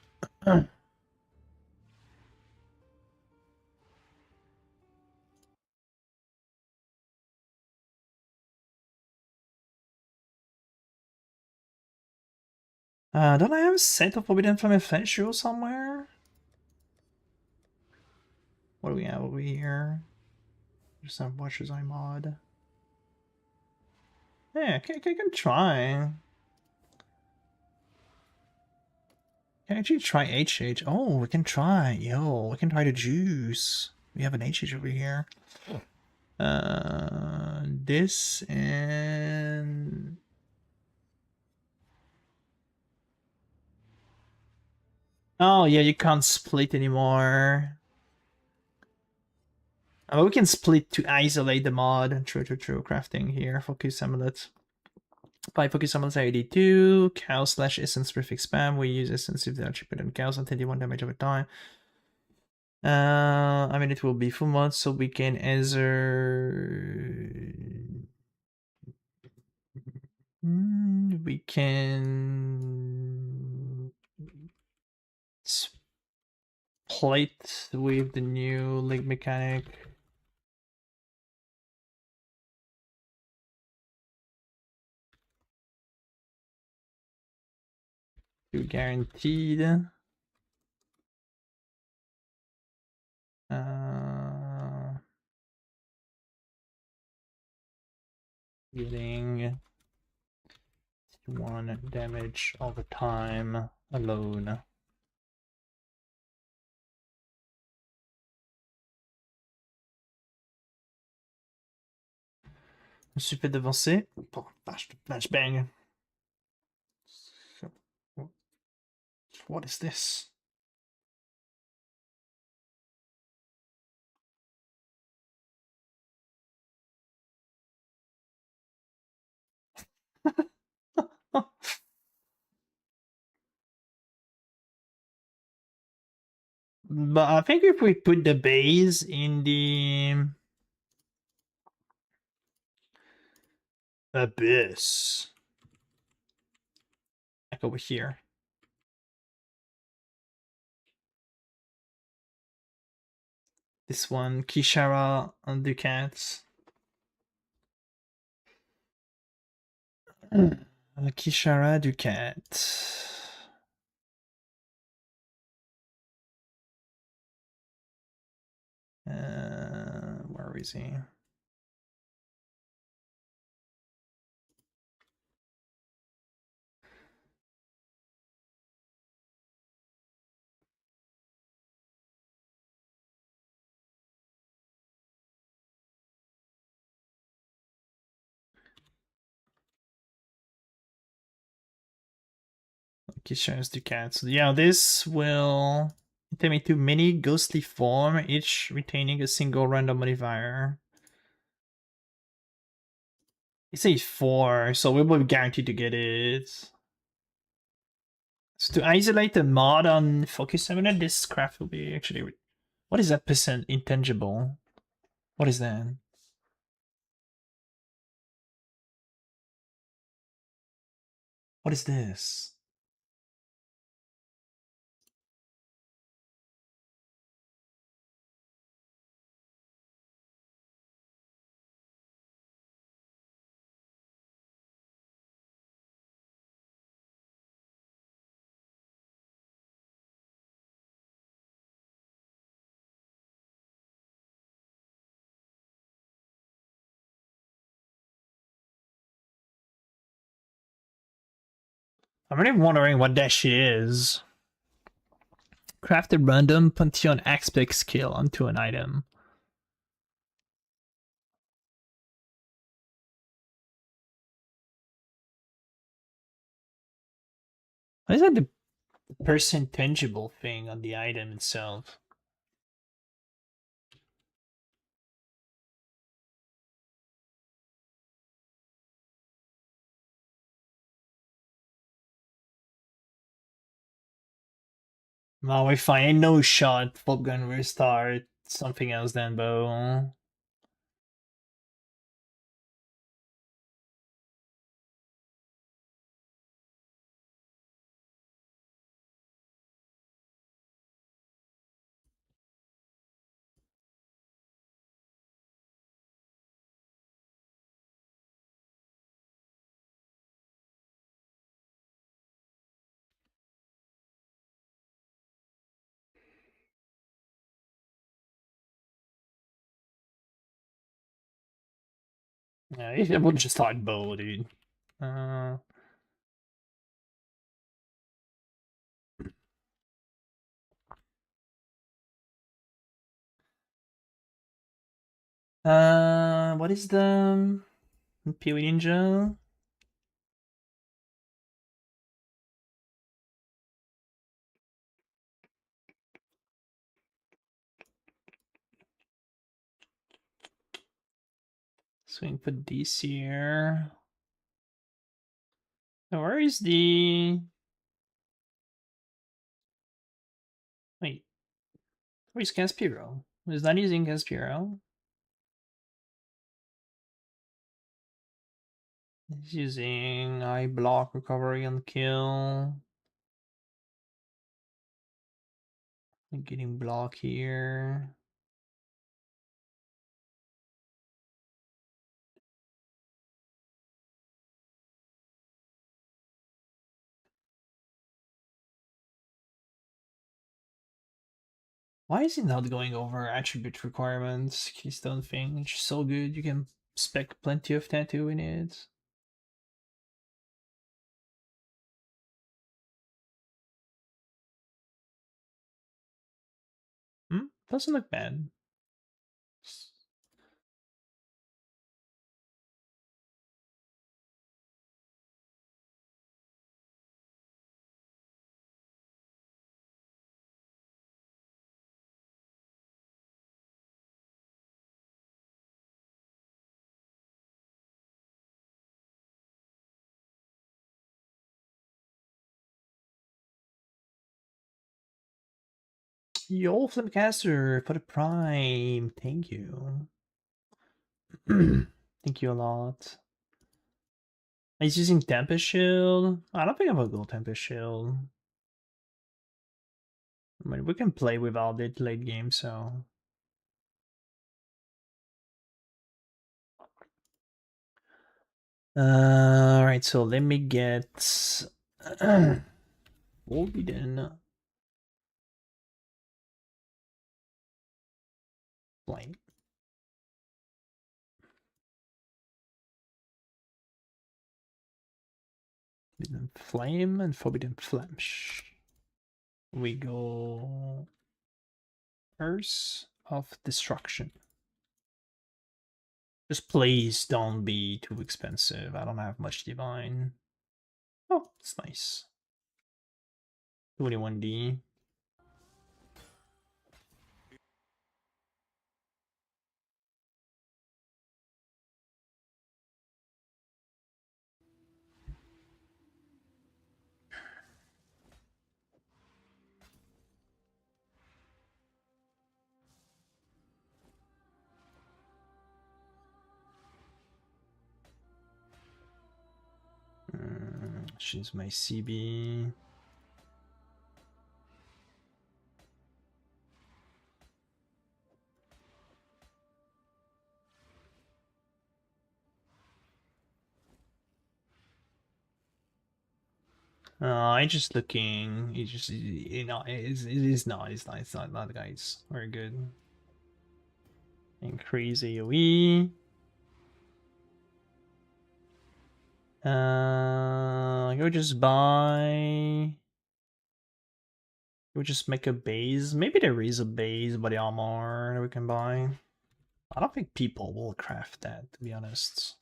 Don't I have a set of Forbidden Flame Fletcher somewhere? What do we have over here? Just have Watcher's Eye mod. Yeah, I can try. Can I actually try HH? Oh, we can try. Yo, we can try the juice. We have an HH over here. This and... Oh, yeah, you can't split anymore. Oh, we can split to isolate the mod. True. Crafting here. Focus amulet. By focus amulets 82. Cow slash essence prefix spam. We use essence if they are cheaper than cows and 21 damage over time. I mean, it will be full mod, so we can either... we can split with the new link mechanic. You guaranteed. Getting 1 damage all the time alone. Je me suis fait devancer. Oh, flashbang. What is this? But I think if we put the base in the abyss, like over here. This one, Kishara and Ducats. Kishara Ducat. Where is he? Kishara's Ducat. So yeah, this will take me to mini ghostly form, each retaining a single random modifier. It says 4, so we will be guaranteed to get it. So to isolate the mod on Focus Summoner, this craft will be actually... What is that percent intangible? What is that? What is this? I'm really wondering what that shit is. Craft a random Pantheon aspect skill onto an item. Why is that the percent tangible thing on the item itself? No, we find no shot. Pop gun restart. Something else then, Bo. Yeah, I would just thought bow, dude. What is the PoE Ninja? Swing for this here. Where is the... Wait. Where's Caspiro? Is that using Caspiro? He's using eye block, recovery, and kill. Getting block here. Why is he not going over attribute requirements? Keystone thing, it's so good. You can spec plenty of tattoo in it. Doesn't look bad. Yo, Flimcaster, for the prime. Thank you. Thank you a lot. He's using Tempest Shield. I don't think I'm gonna go Tempest Shield. I mean, we can play without it late game, so. Alright, so let me get Forbidden Flame. Forbidden Flame and Forbidden Flash. We go Curse of Destruction. Just please don't be too expensive. I don't have much divine. Oh, it's nice. 21D. She's my CB. I just looking. It's just it is not. It's not guys. Very good. Increase AoE. Go just buy. Go just make a base. Maybe there is a base body armor that we can buy. I don't think people will craft that, to be honest.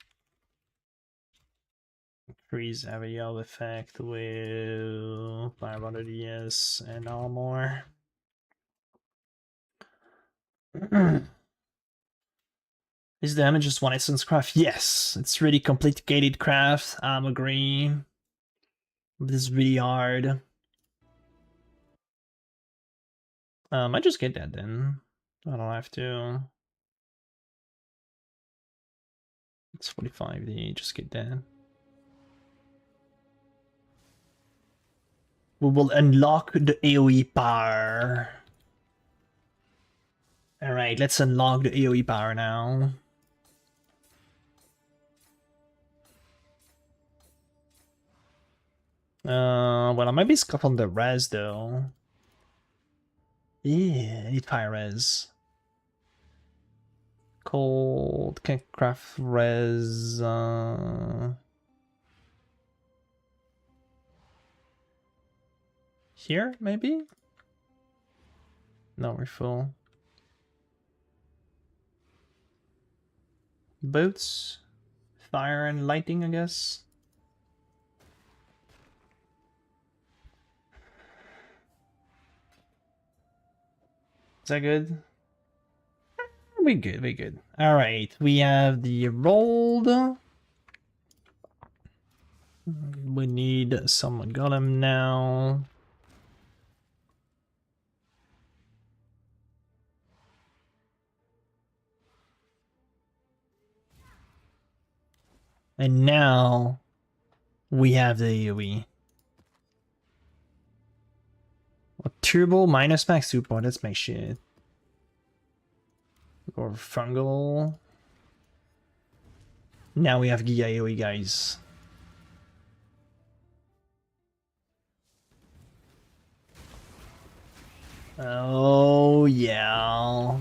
Increase Avial effect with 500 ES and armor. Is damage just one essence craft? Yes, it's really complicated craft. I'm agreeing. This is really hard. I just get that then. I don't have to. It's 45D, just get that. We will unlock the AoE power. Alright, let's unlock the AoE power now. Well, I might be scuffed on the res though. Yeah, I need fire res. cold. Can craft res. Here, maybe? No, we're full. Boots. Fire and lighting, I guess. Is that good? We good, we good. Alright, we have the rolled. We need someone golem now. And now we have the AoE. Turbo minus max support, that's my shit. Or fungal. Now we have Giga AoE, guys. Oh, yeah.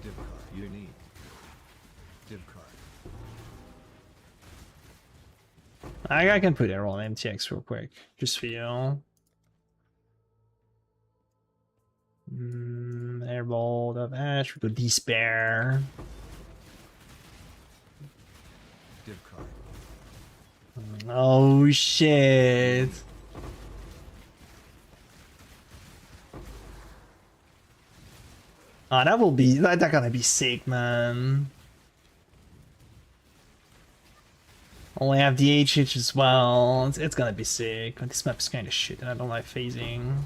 Div card. Unique. Div card. I can put arrow on MTX real quick, just for you. Airbolt of Ash, we go Despair. Div card. Oh shit. Oh, that will be, that's gonna be sick, man. Only have the HH as well. It's gonna be sick. This map is kind of shit and I don't like phasing.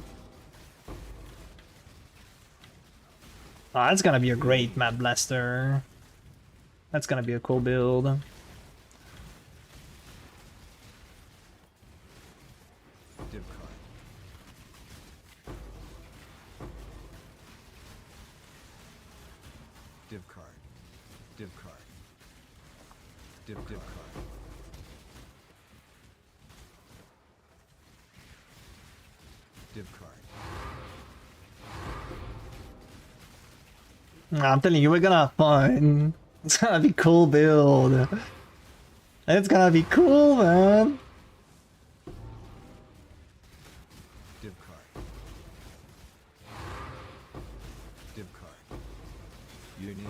Oh, that's gonna be a great map blaster. That's gonna be a cool build. Div card. Div card. Div card. Div card. Div card. I'm telling you, we're gonna have fun. It's gonna be cool build. It's gonna be cool, man. Div card. Div card. Unique.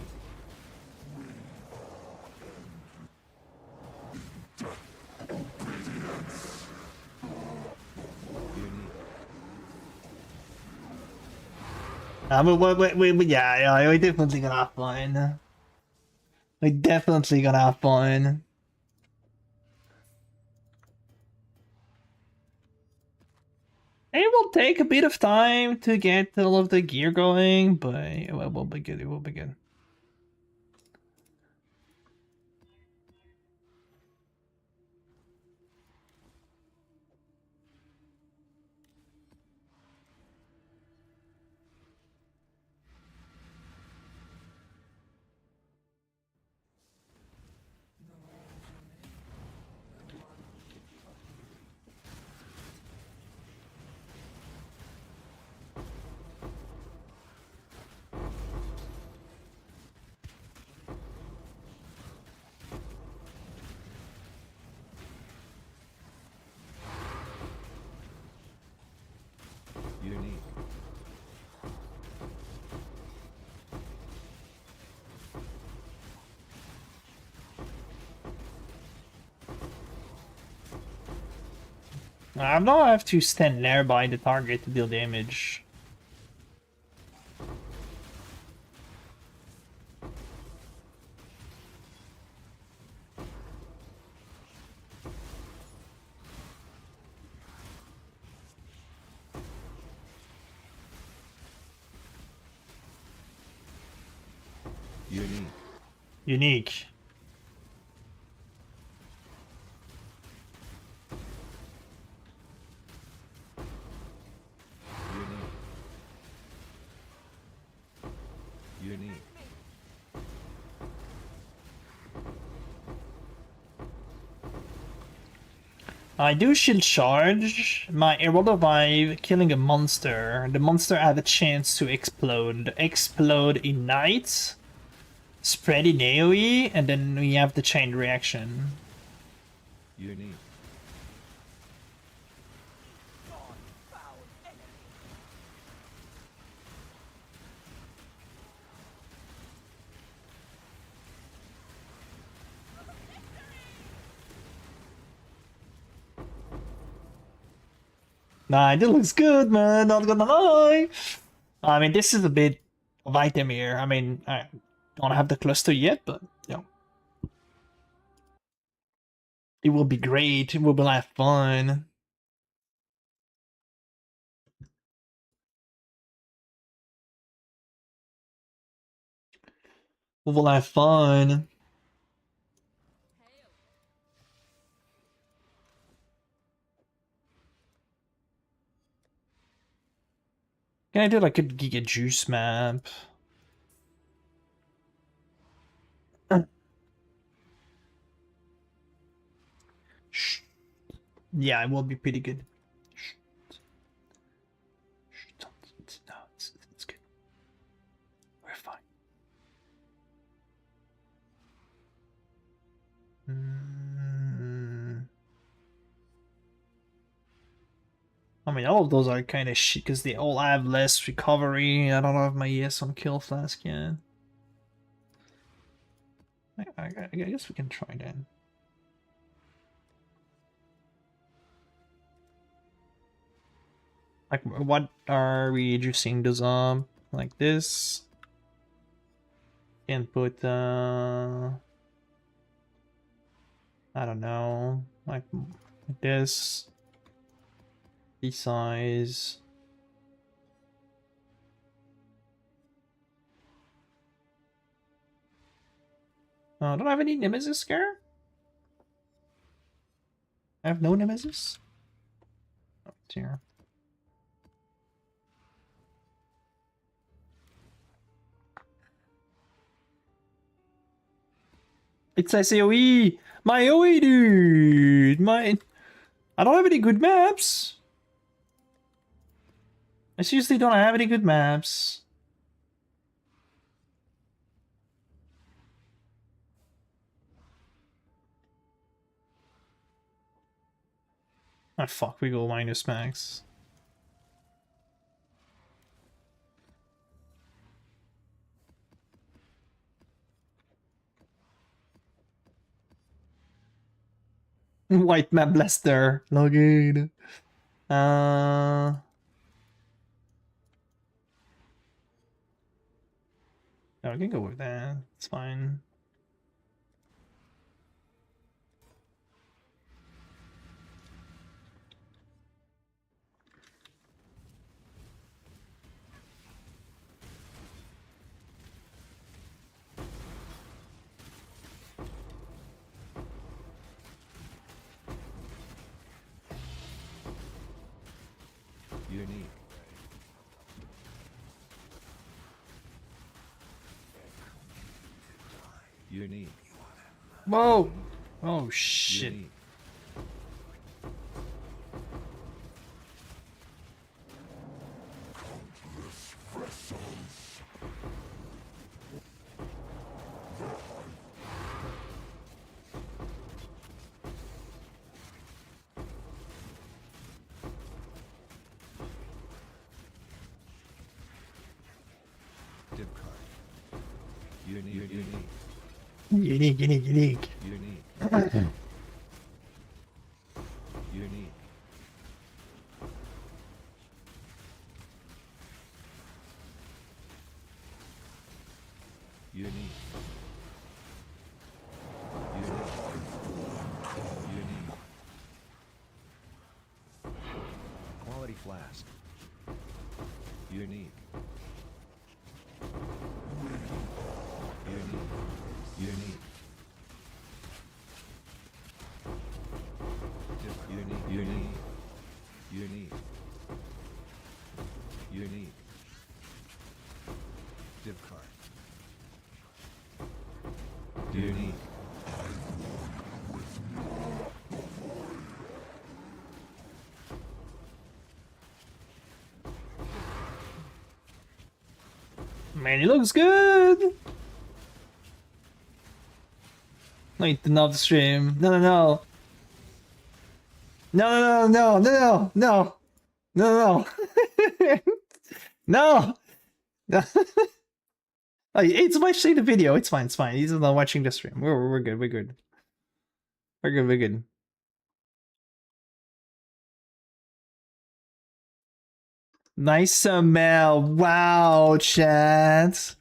Yeah, we're definitely gonna have fun. We're definitely gonna have fun. It will take a bit of time to get all of the gear going, but it will be good. It will be good. Unique. I now have to stand nearby the target to deal damage. Unique. Unique. Unique. Unique. I do shield charge. My Herald of Vive killing a monster. The monster have a chance to explode. Explode ignite. Spread in AoE, and then we have the chain reaction. Unique. Nah, it looks good, man. Not gonna lie. I mean, this is a bit of item here. I mean, I don't have the cluster yet, but you know, it will be great. We will have fun. We will have fun. Can I do like a Giga Juice map? Shh. Yeah, it will be pretty good. Shh. Shh. No, it's good. We're fine. I mean, all of those are kind of shit because they all have less recovery. I don't have my ES on Kill Flask yet. I guess we can try that. Like, what are we juicing those up? Like this? Can put, I don't know, like this. Size. I don't have any Nemesis scare? I have no Nemesis? Oh, it's here. It says AoE! My AoE, dude! I don't have any good maps! I seriously don't have any good maps. Ah, fuck, we go minus max. White map blaster. Login. No, I can go with that. It's fine. Unique. Unique. Whoa! Oh shit. Unique. Dip card. Unique. Unique. Unique. Unique. Unique. Unique. Unique. Unique. Quality flask. Unique. Unique. Unique. Unique. Unique. Dip card. Unique. Man, he looks good. No, you did not stream. No, no, no. No, no, no, no, no, no, no, no, no, no. Oh, it's watching the video. It's fine. It's fine. He's not watching the stream. We're good. We're good. We're good. We're good. Nice Mel. Wow, chat.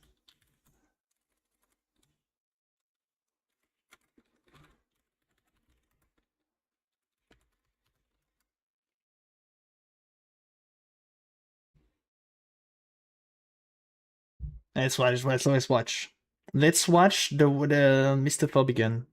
Let's watch. Let's watch. Let's watch the Mr. Phob again.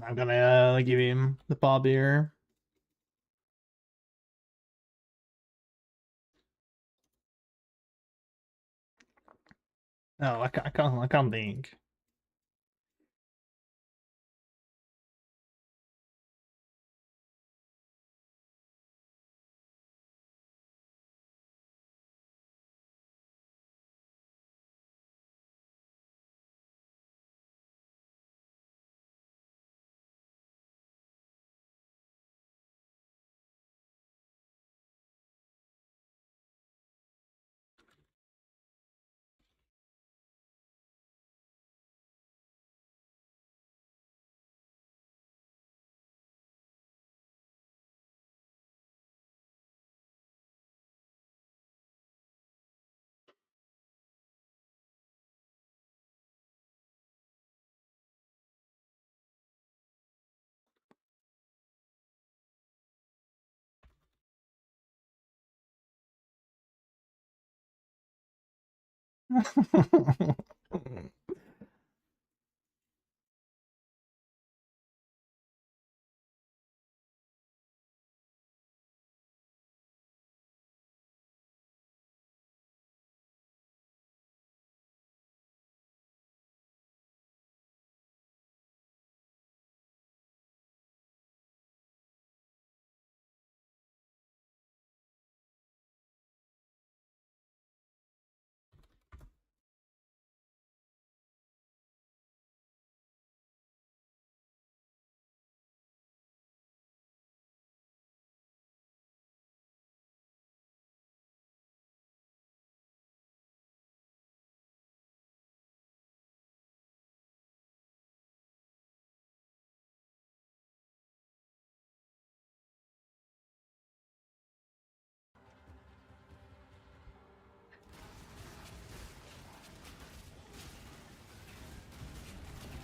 I'm gonna give him the Bob here. No, I can't think.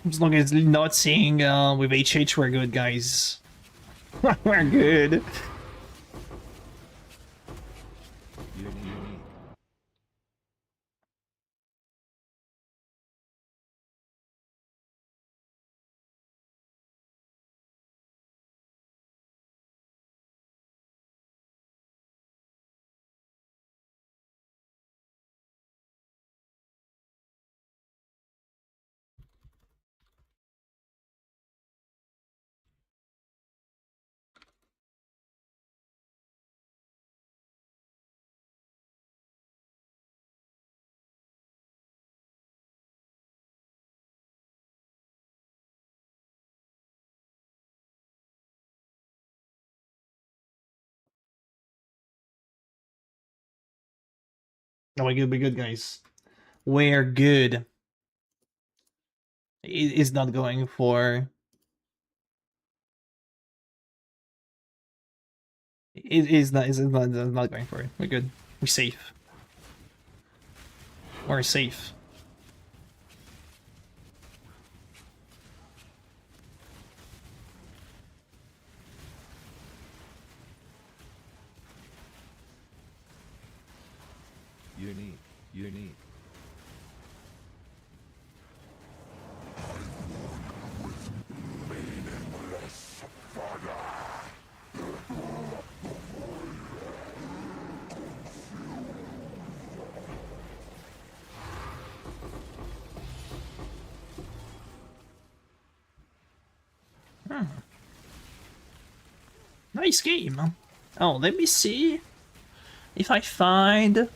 As long as not seeing with HH, we're good, guys. We're good. Unique. No, we're good, guys. We're good. It is not going for. It is not. Is not going for it. We're good. We're safe. We're safe. Unique. Nice game. Oh, let me see if I find.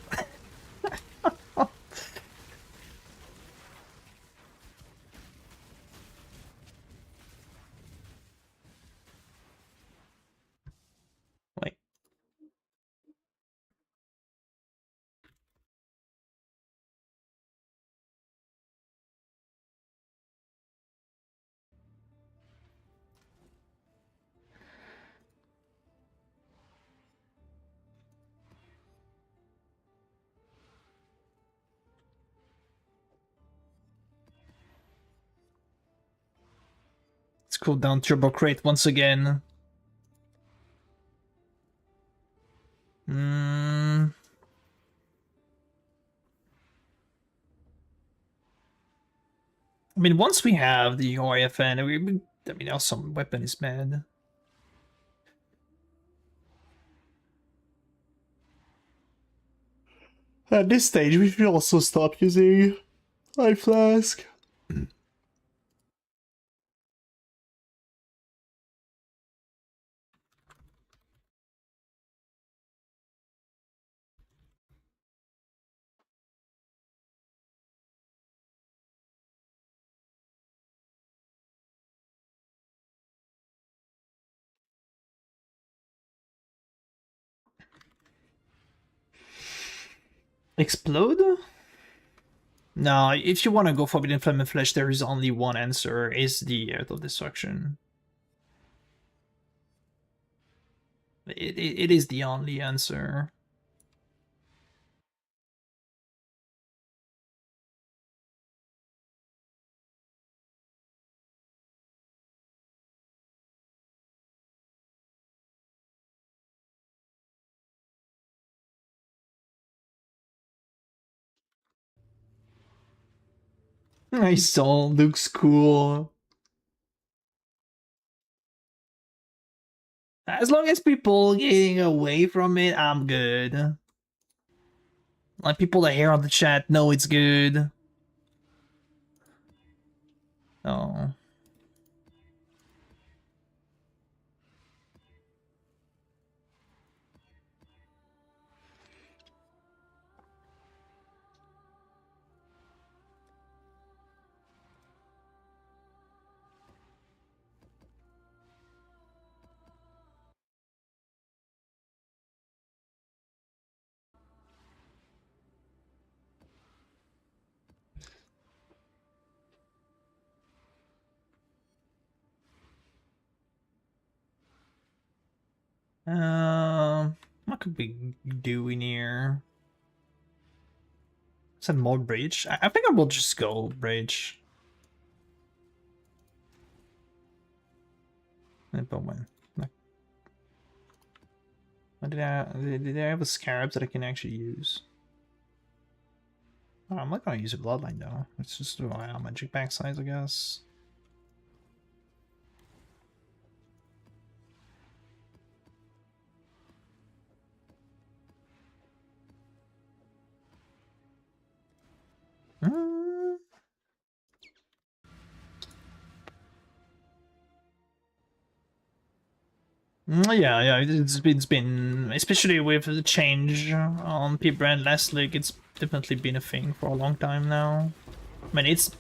Wait. Let's cool down Turbo Crate once again. I mean, once we have the OIFN, I mean, awesome weapon is bad. At this stage, we should also stop using Life Flask. Explode? No, if you want to go Forbidden Flame and Flesh, there is only one answer, is the Earth of Destruction. It is the only answer. Nice soul, looks cool. As long as people getting away from it, I'm good. Like people that hear on the chat know it's good. Oh. What could we do in here? Is that more bridge? I think I will just go bridge. But when? Did I have a scarab that I can actually use? Oh, I'm not gonna use a bloodline though. Let's just do a magic back size, I guess. Yeah, it's been especially with the change on Pbrand last league. It's definitely been a thing for a long time now. I mean, it's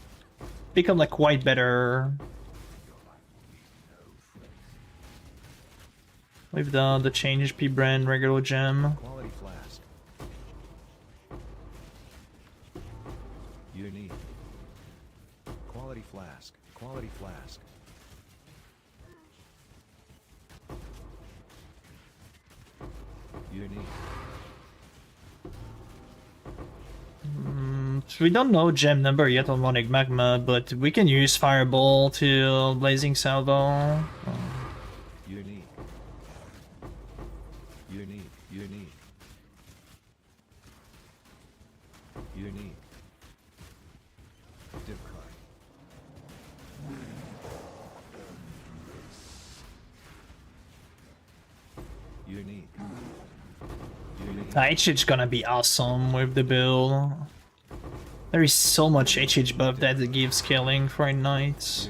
become like quite better with the change Pbrand regular gem. Quality flask. Unique. Quality flask. Quality flask. Unique. We don't know gem number yet on Runic Magma, but we can use Fireball to Blazing Salvo. Unique. Unique. Unique. Unique. Dip cry. Unique. Unique. HH gonna be awesome with the build. There is so much HH buff that it gives killing for a knight.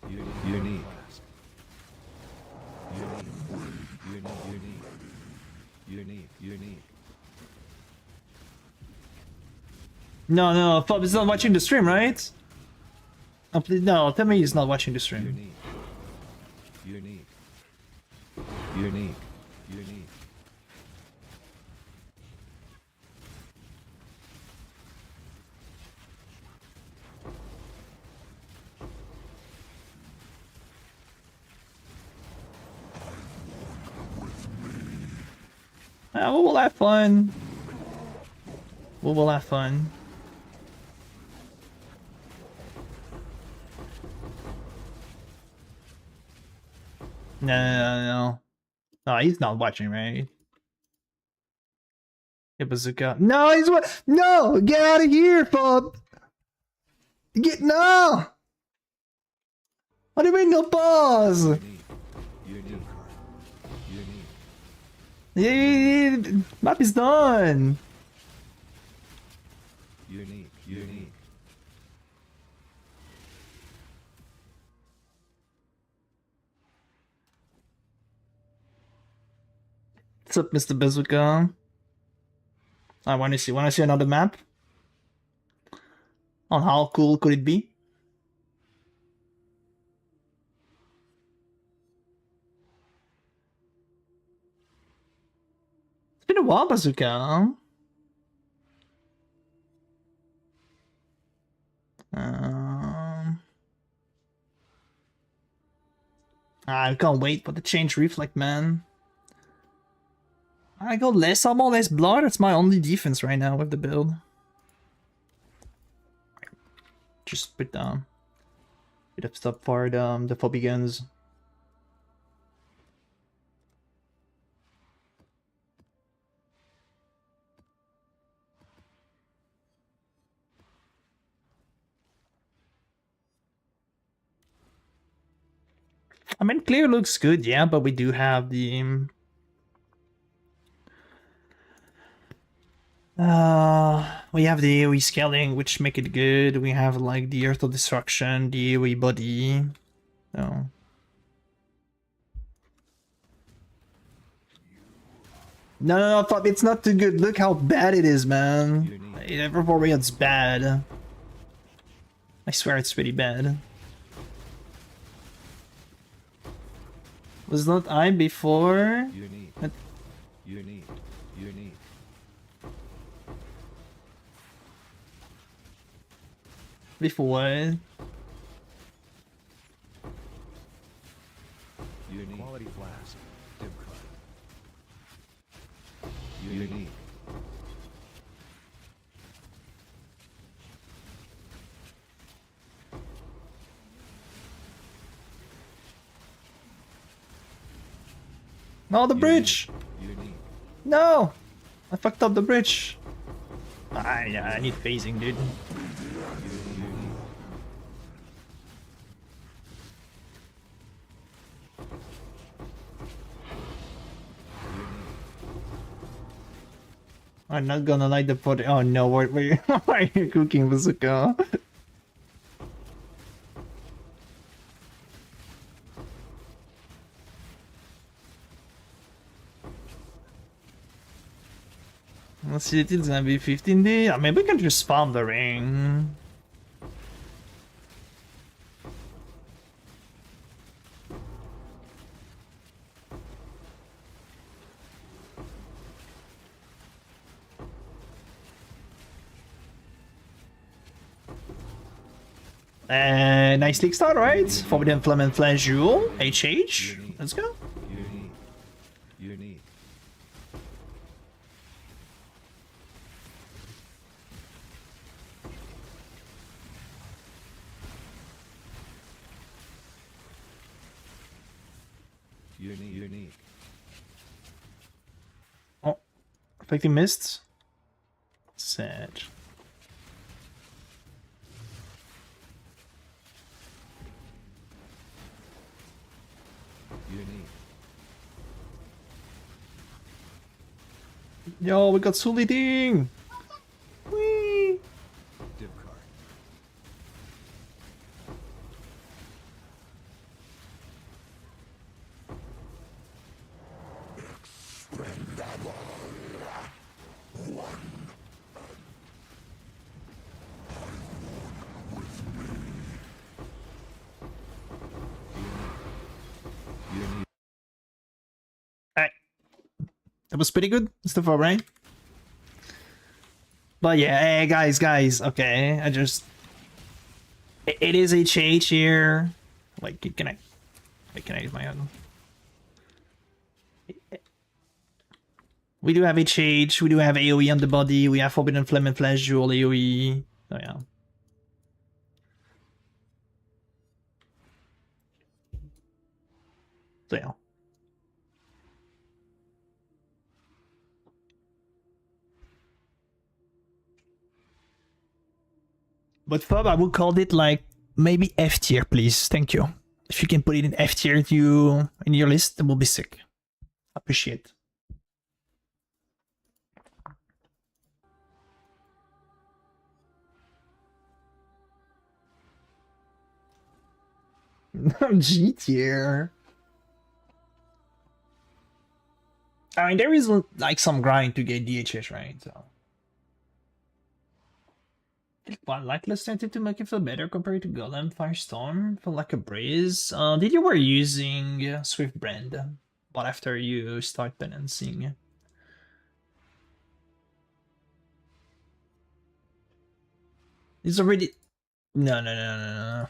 Unique. Unique. No, Fob is not watching the stream, right? Oh, please, no, tell me he's not watching the stream. Unique. Unique. We will have fun. We will have fun. No. No, he's not watching, right? Yeah, bazooka. No, he's what? No, get out of here, Fob. No. What do you mean no pause? Yeah, map is done. Unique. What's up, Mr. Bazooka? I want to see another map. On how cool could it be? It's been a while, Bazooka. I can't wait for the change reflect, man. I go less armor, less blood. It's my only defense right now with the build. Just put down bit of stuff for the phobie guns. I mean, clear looks good, yeah, but we do have the we have the AoE scaling, which make it good. We have like the Earth of Destruction, the AoE body. So no, fuck, it's not too good. Look how bad it is, man. Everywhere it's bad. I swear it's pretty bad. Was not I before? Unique. Before what? Unique. Quality flask. Dim cut. Unique. No, the bridge! Unique. No! I fucked up the bridge. I need phasing, dude. Unique. I'm not gonna light the pot. Oh no, why are you cooking bazooka? Let's see, it's gonna be 15D. I mean, we can just spam the ring. Nice league start, right? Forbidden Flame and Flash Jewel. HH. Let's go. Unique. Unique. Unique. Unique. Oh, affecting missed. Sad. Unique. Yo, we got Sully Ding! Whee! Div card. Unique. Alright. That was pretty good. Stuff alright. But yeah, hey, guys, okay. It is HH here. Like, can I use my own? We do have HH, we do have AoE on the body, we have Forbidden Flame and Flash Jewel AoE. So yeah. So yeah. But Fub, I would call it like maybe F tier, please. Thank you. If you can put it in F tier in your list, that will be sick. Appreciate. G tier. I mean, there is like some grind to get DHS, right? So. One lightless tended to make it feel better compared to Golem Firestorm for like a breeze. Did you were using Swift Brand, but after you start balancing? It's already no. No,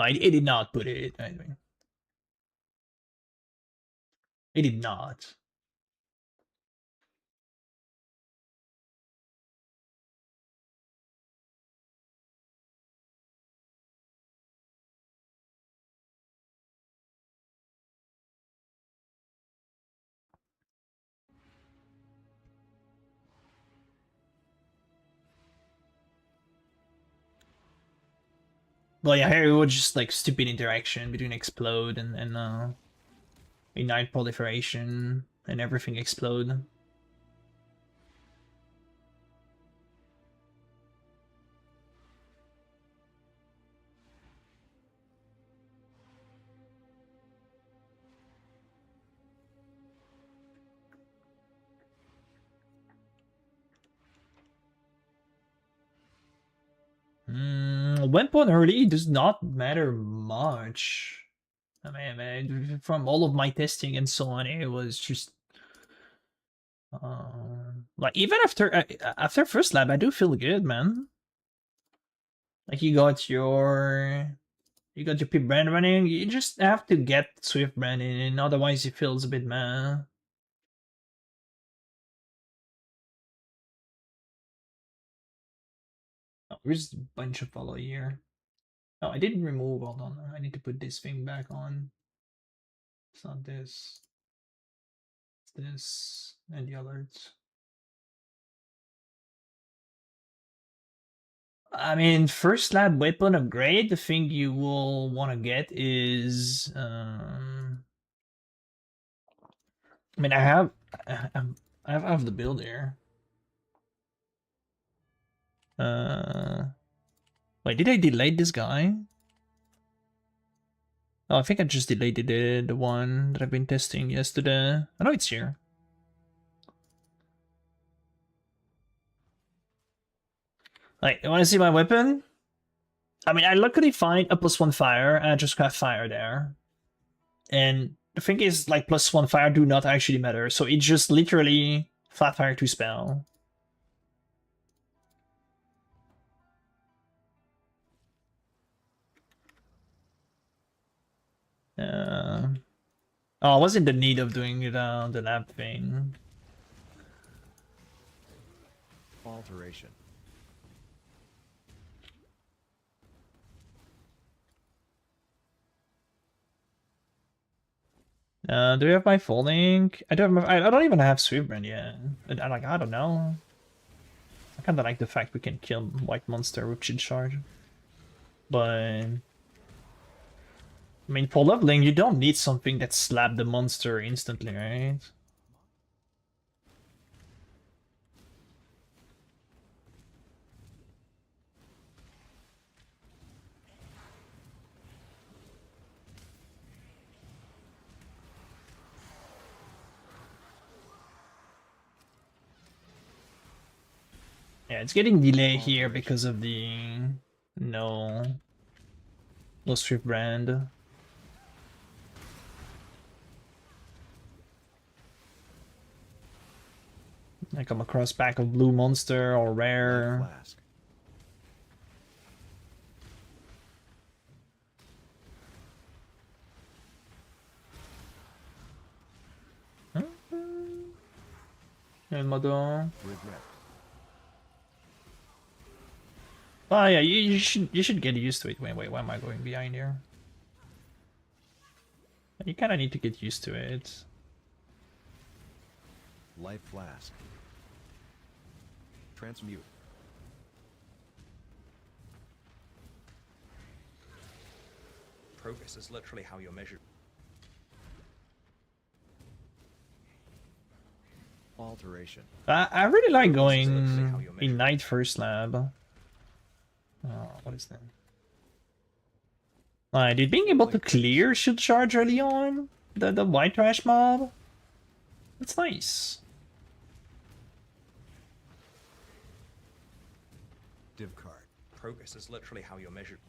it did not put it. I mean, it did not. But yeah, here it was just like stupid interaction between explode and ignite proliferation and everything explode. Weapon early does not matter much. I mean, from all of my testing and so on, it was just like even after first lab, I do feel good, man. Like you got your Pbrand running. You just have to get Swift Brand in, otherwise it feels a bit meh. Oh, there's a bunch of follow here. Oh, I didn't remove. Hold on, I need to put this thing back on. It's not this. It's this and the alerts. I mean, first lab weapon upgrade, the thing you will want to get is I mean, I have the build here. Wait, did I delete this guy? Oh, I think I just deleted the one that I've been testing yesterday. I know it's here. Like, you want to see my weapon? I mean, I luckily find a +1 fire, and I just got fire there. And the thing is, like, +1 fire do not actually matter, so it's just literally flat fire to spell. Oh, I was in the need of doing the lab thing. Alteration. Do we have my full link? I don't. I don't even have Pbrand yet. I don't know. I kind of like the fact we can kill white monster with shield charge, but I mean, for leveling, you don't need something that slap the monster instantly, right? Yeah, it's getting delay here because of the no Swift brand. I come across pack of blue monster or rare. Flask. Mother. Regret. Oh yeah, you should get used to it. Wait, why am I going behind here? You kind of need to get used to it. Life flask. Transmute. Progress is literally how you're measured. Alteration. I really like going Ignite first lab. Oh, what is that? Dude, being able to clear shield charge early on the white trash mob, that's nice. Div card. Progress is literally how you're measured.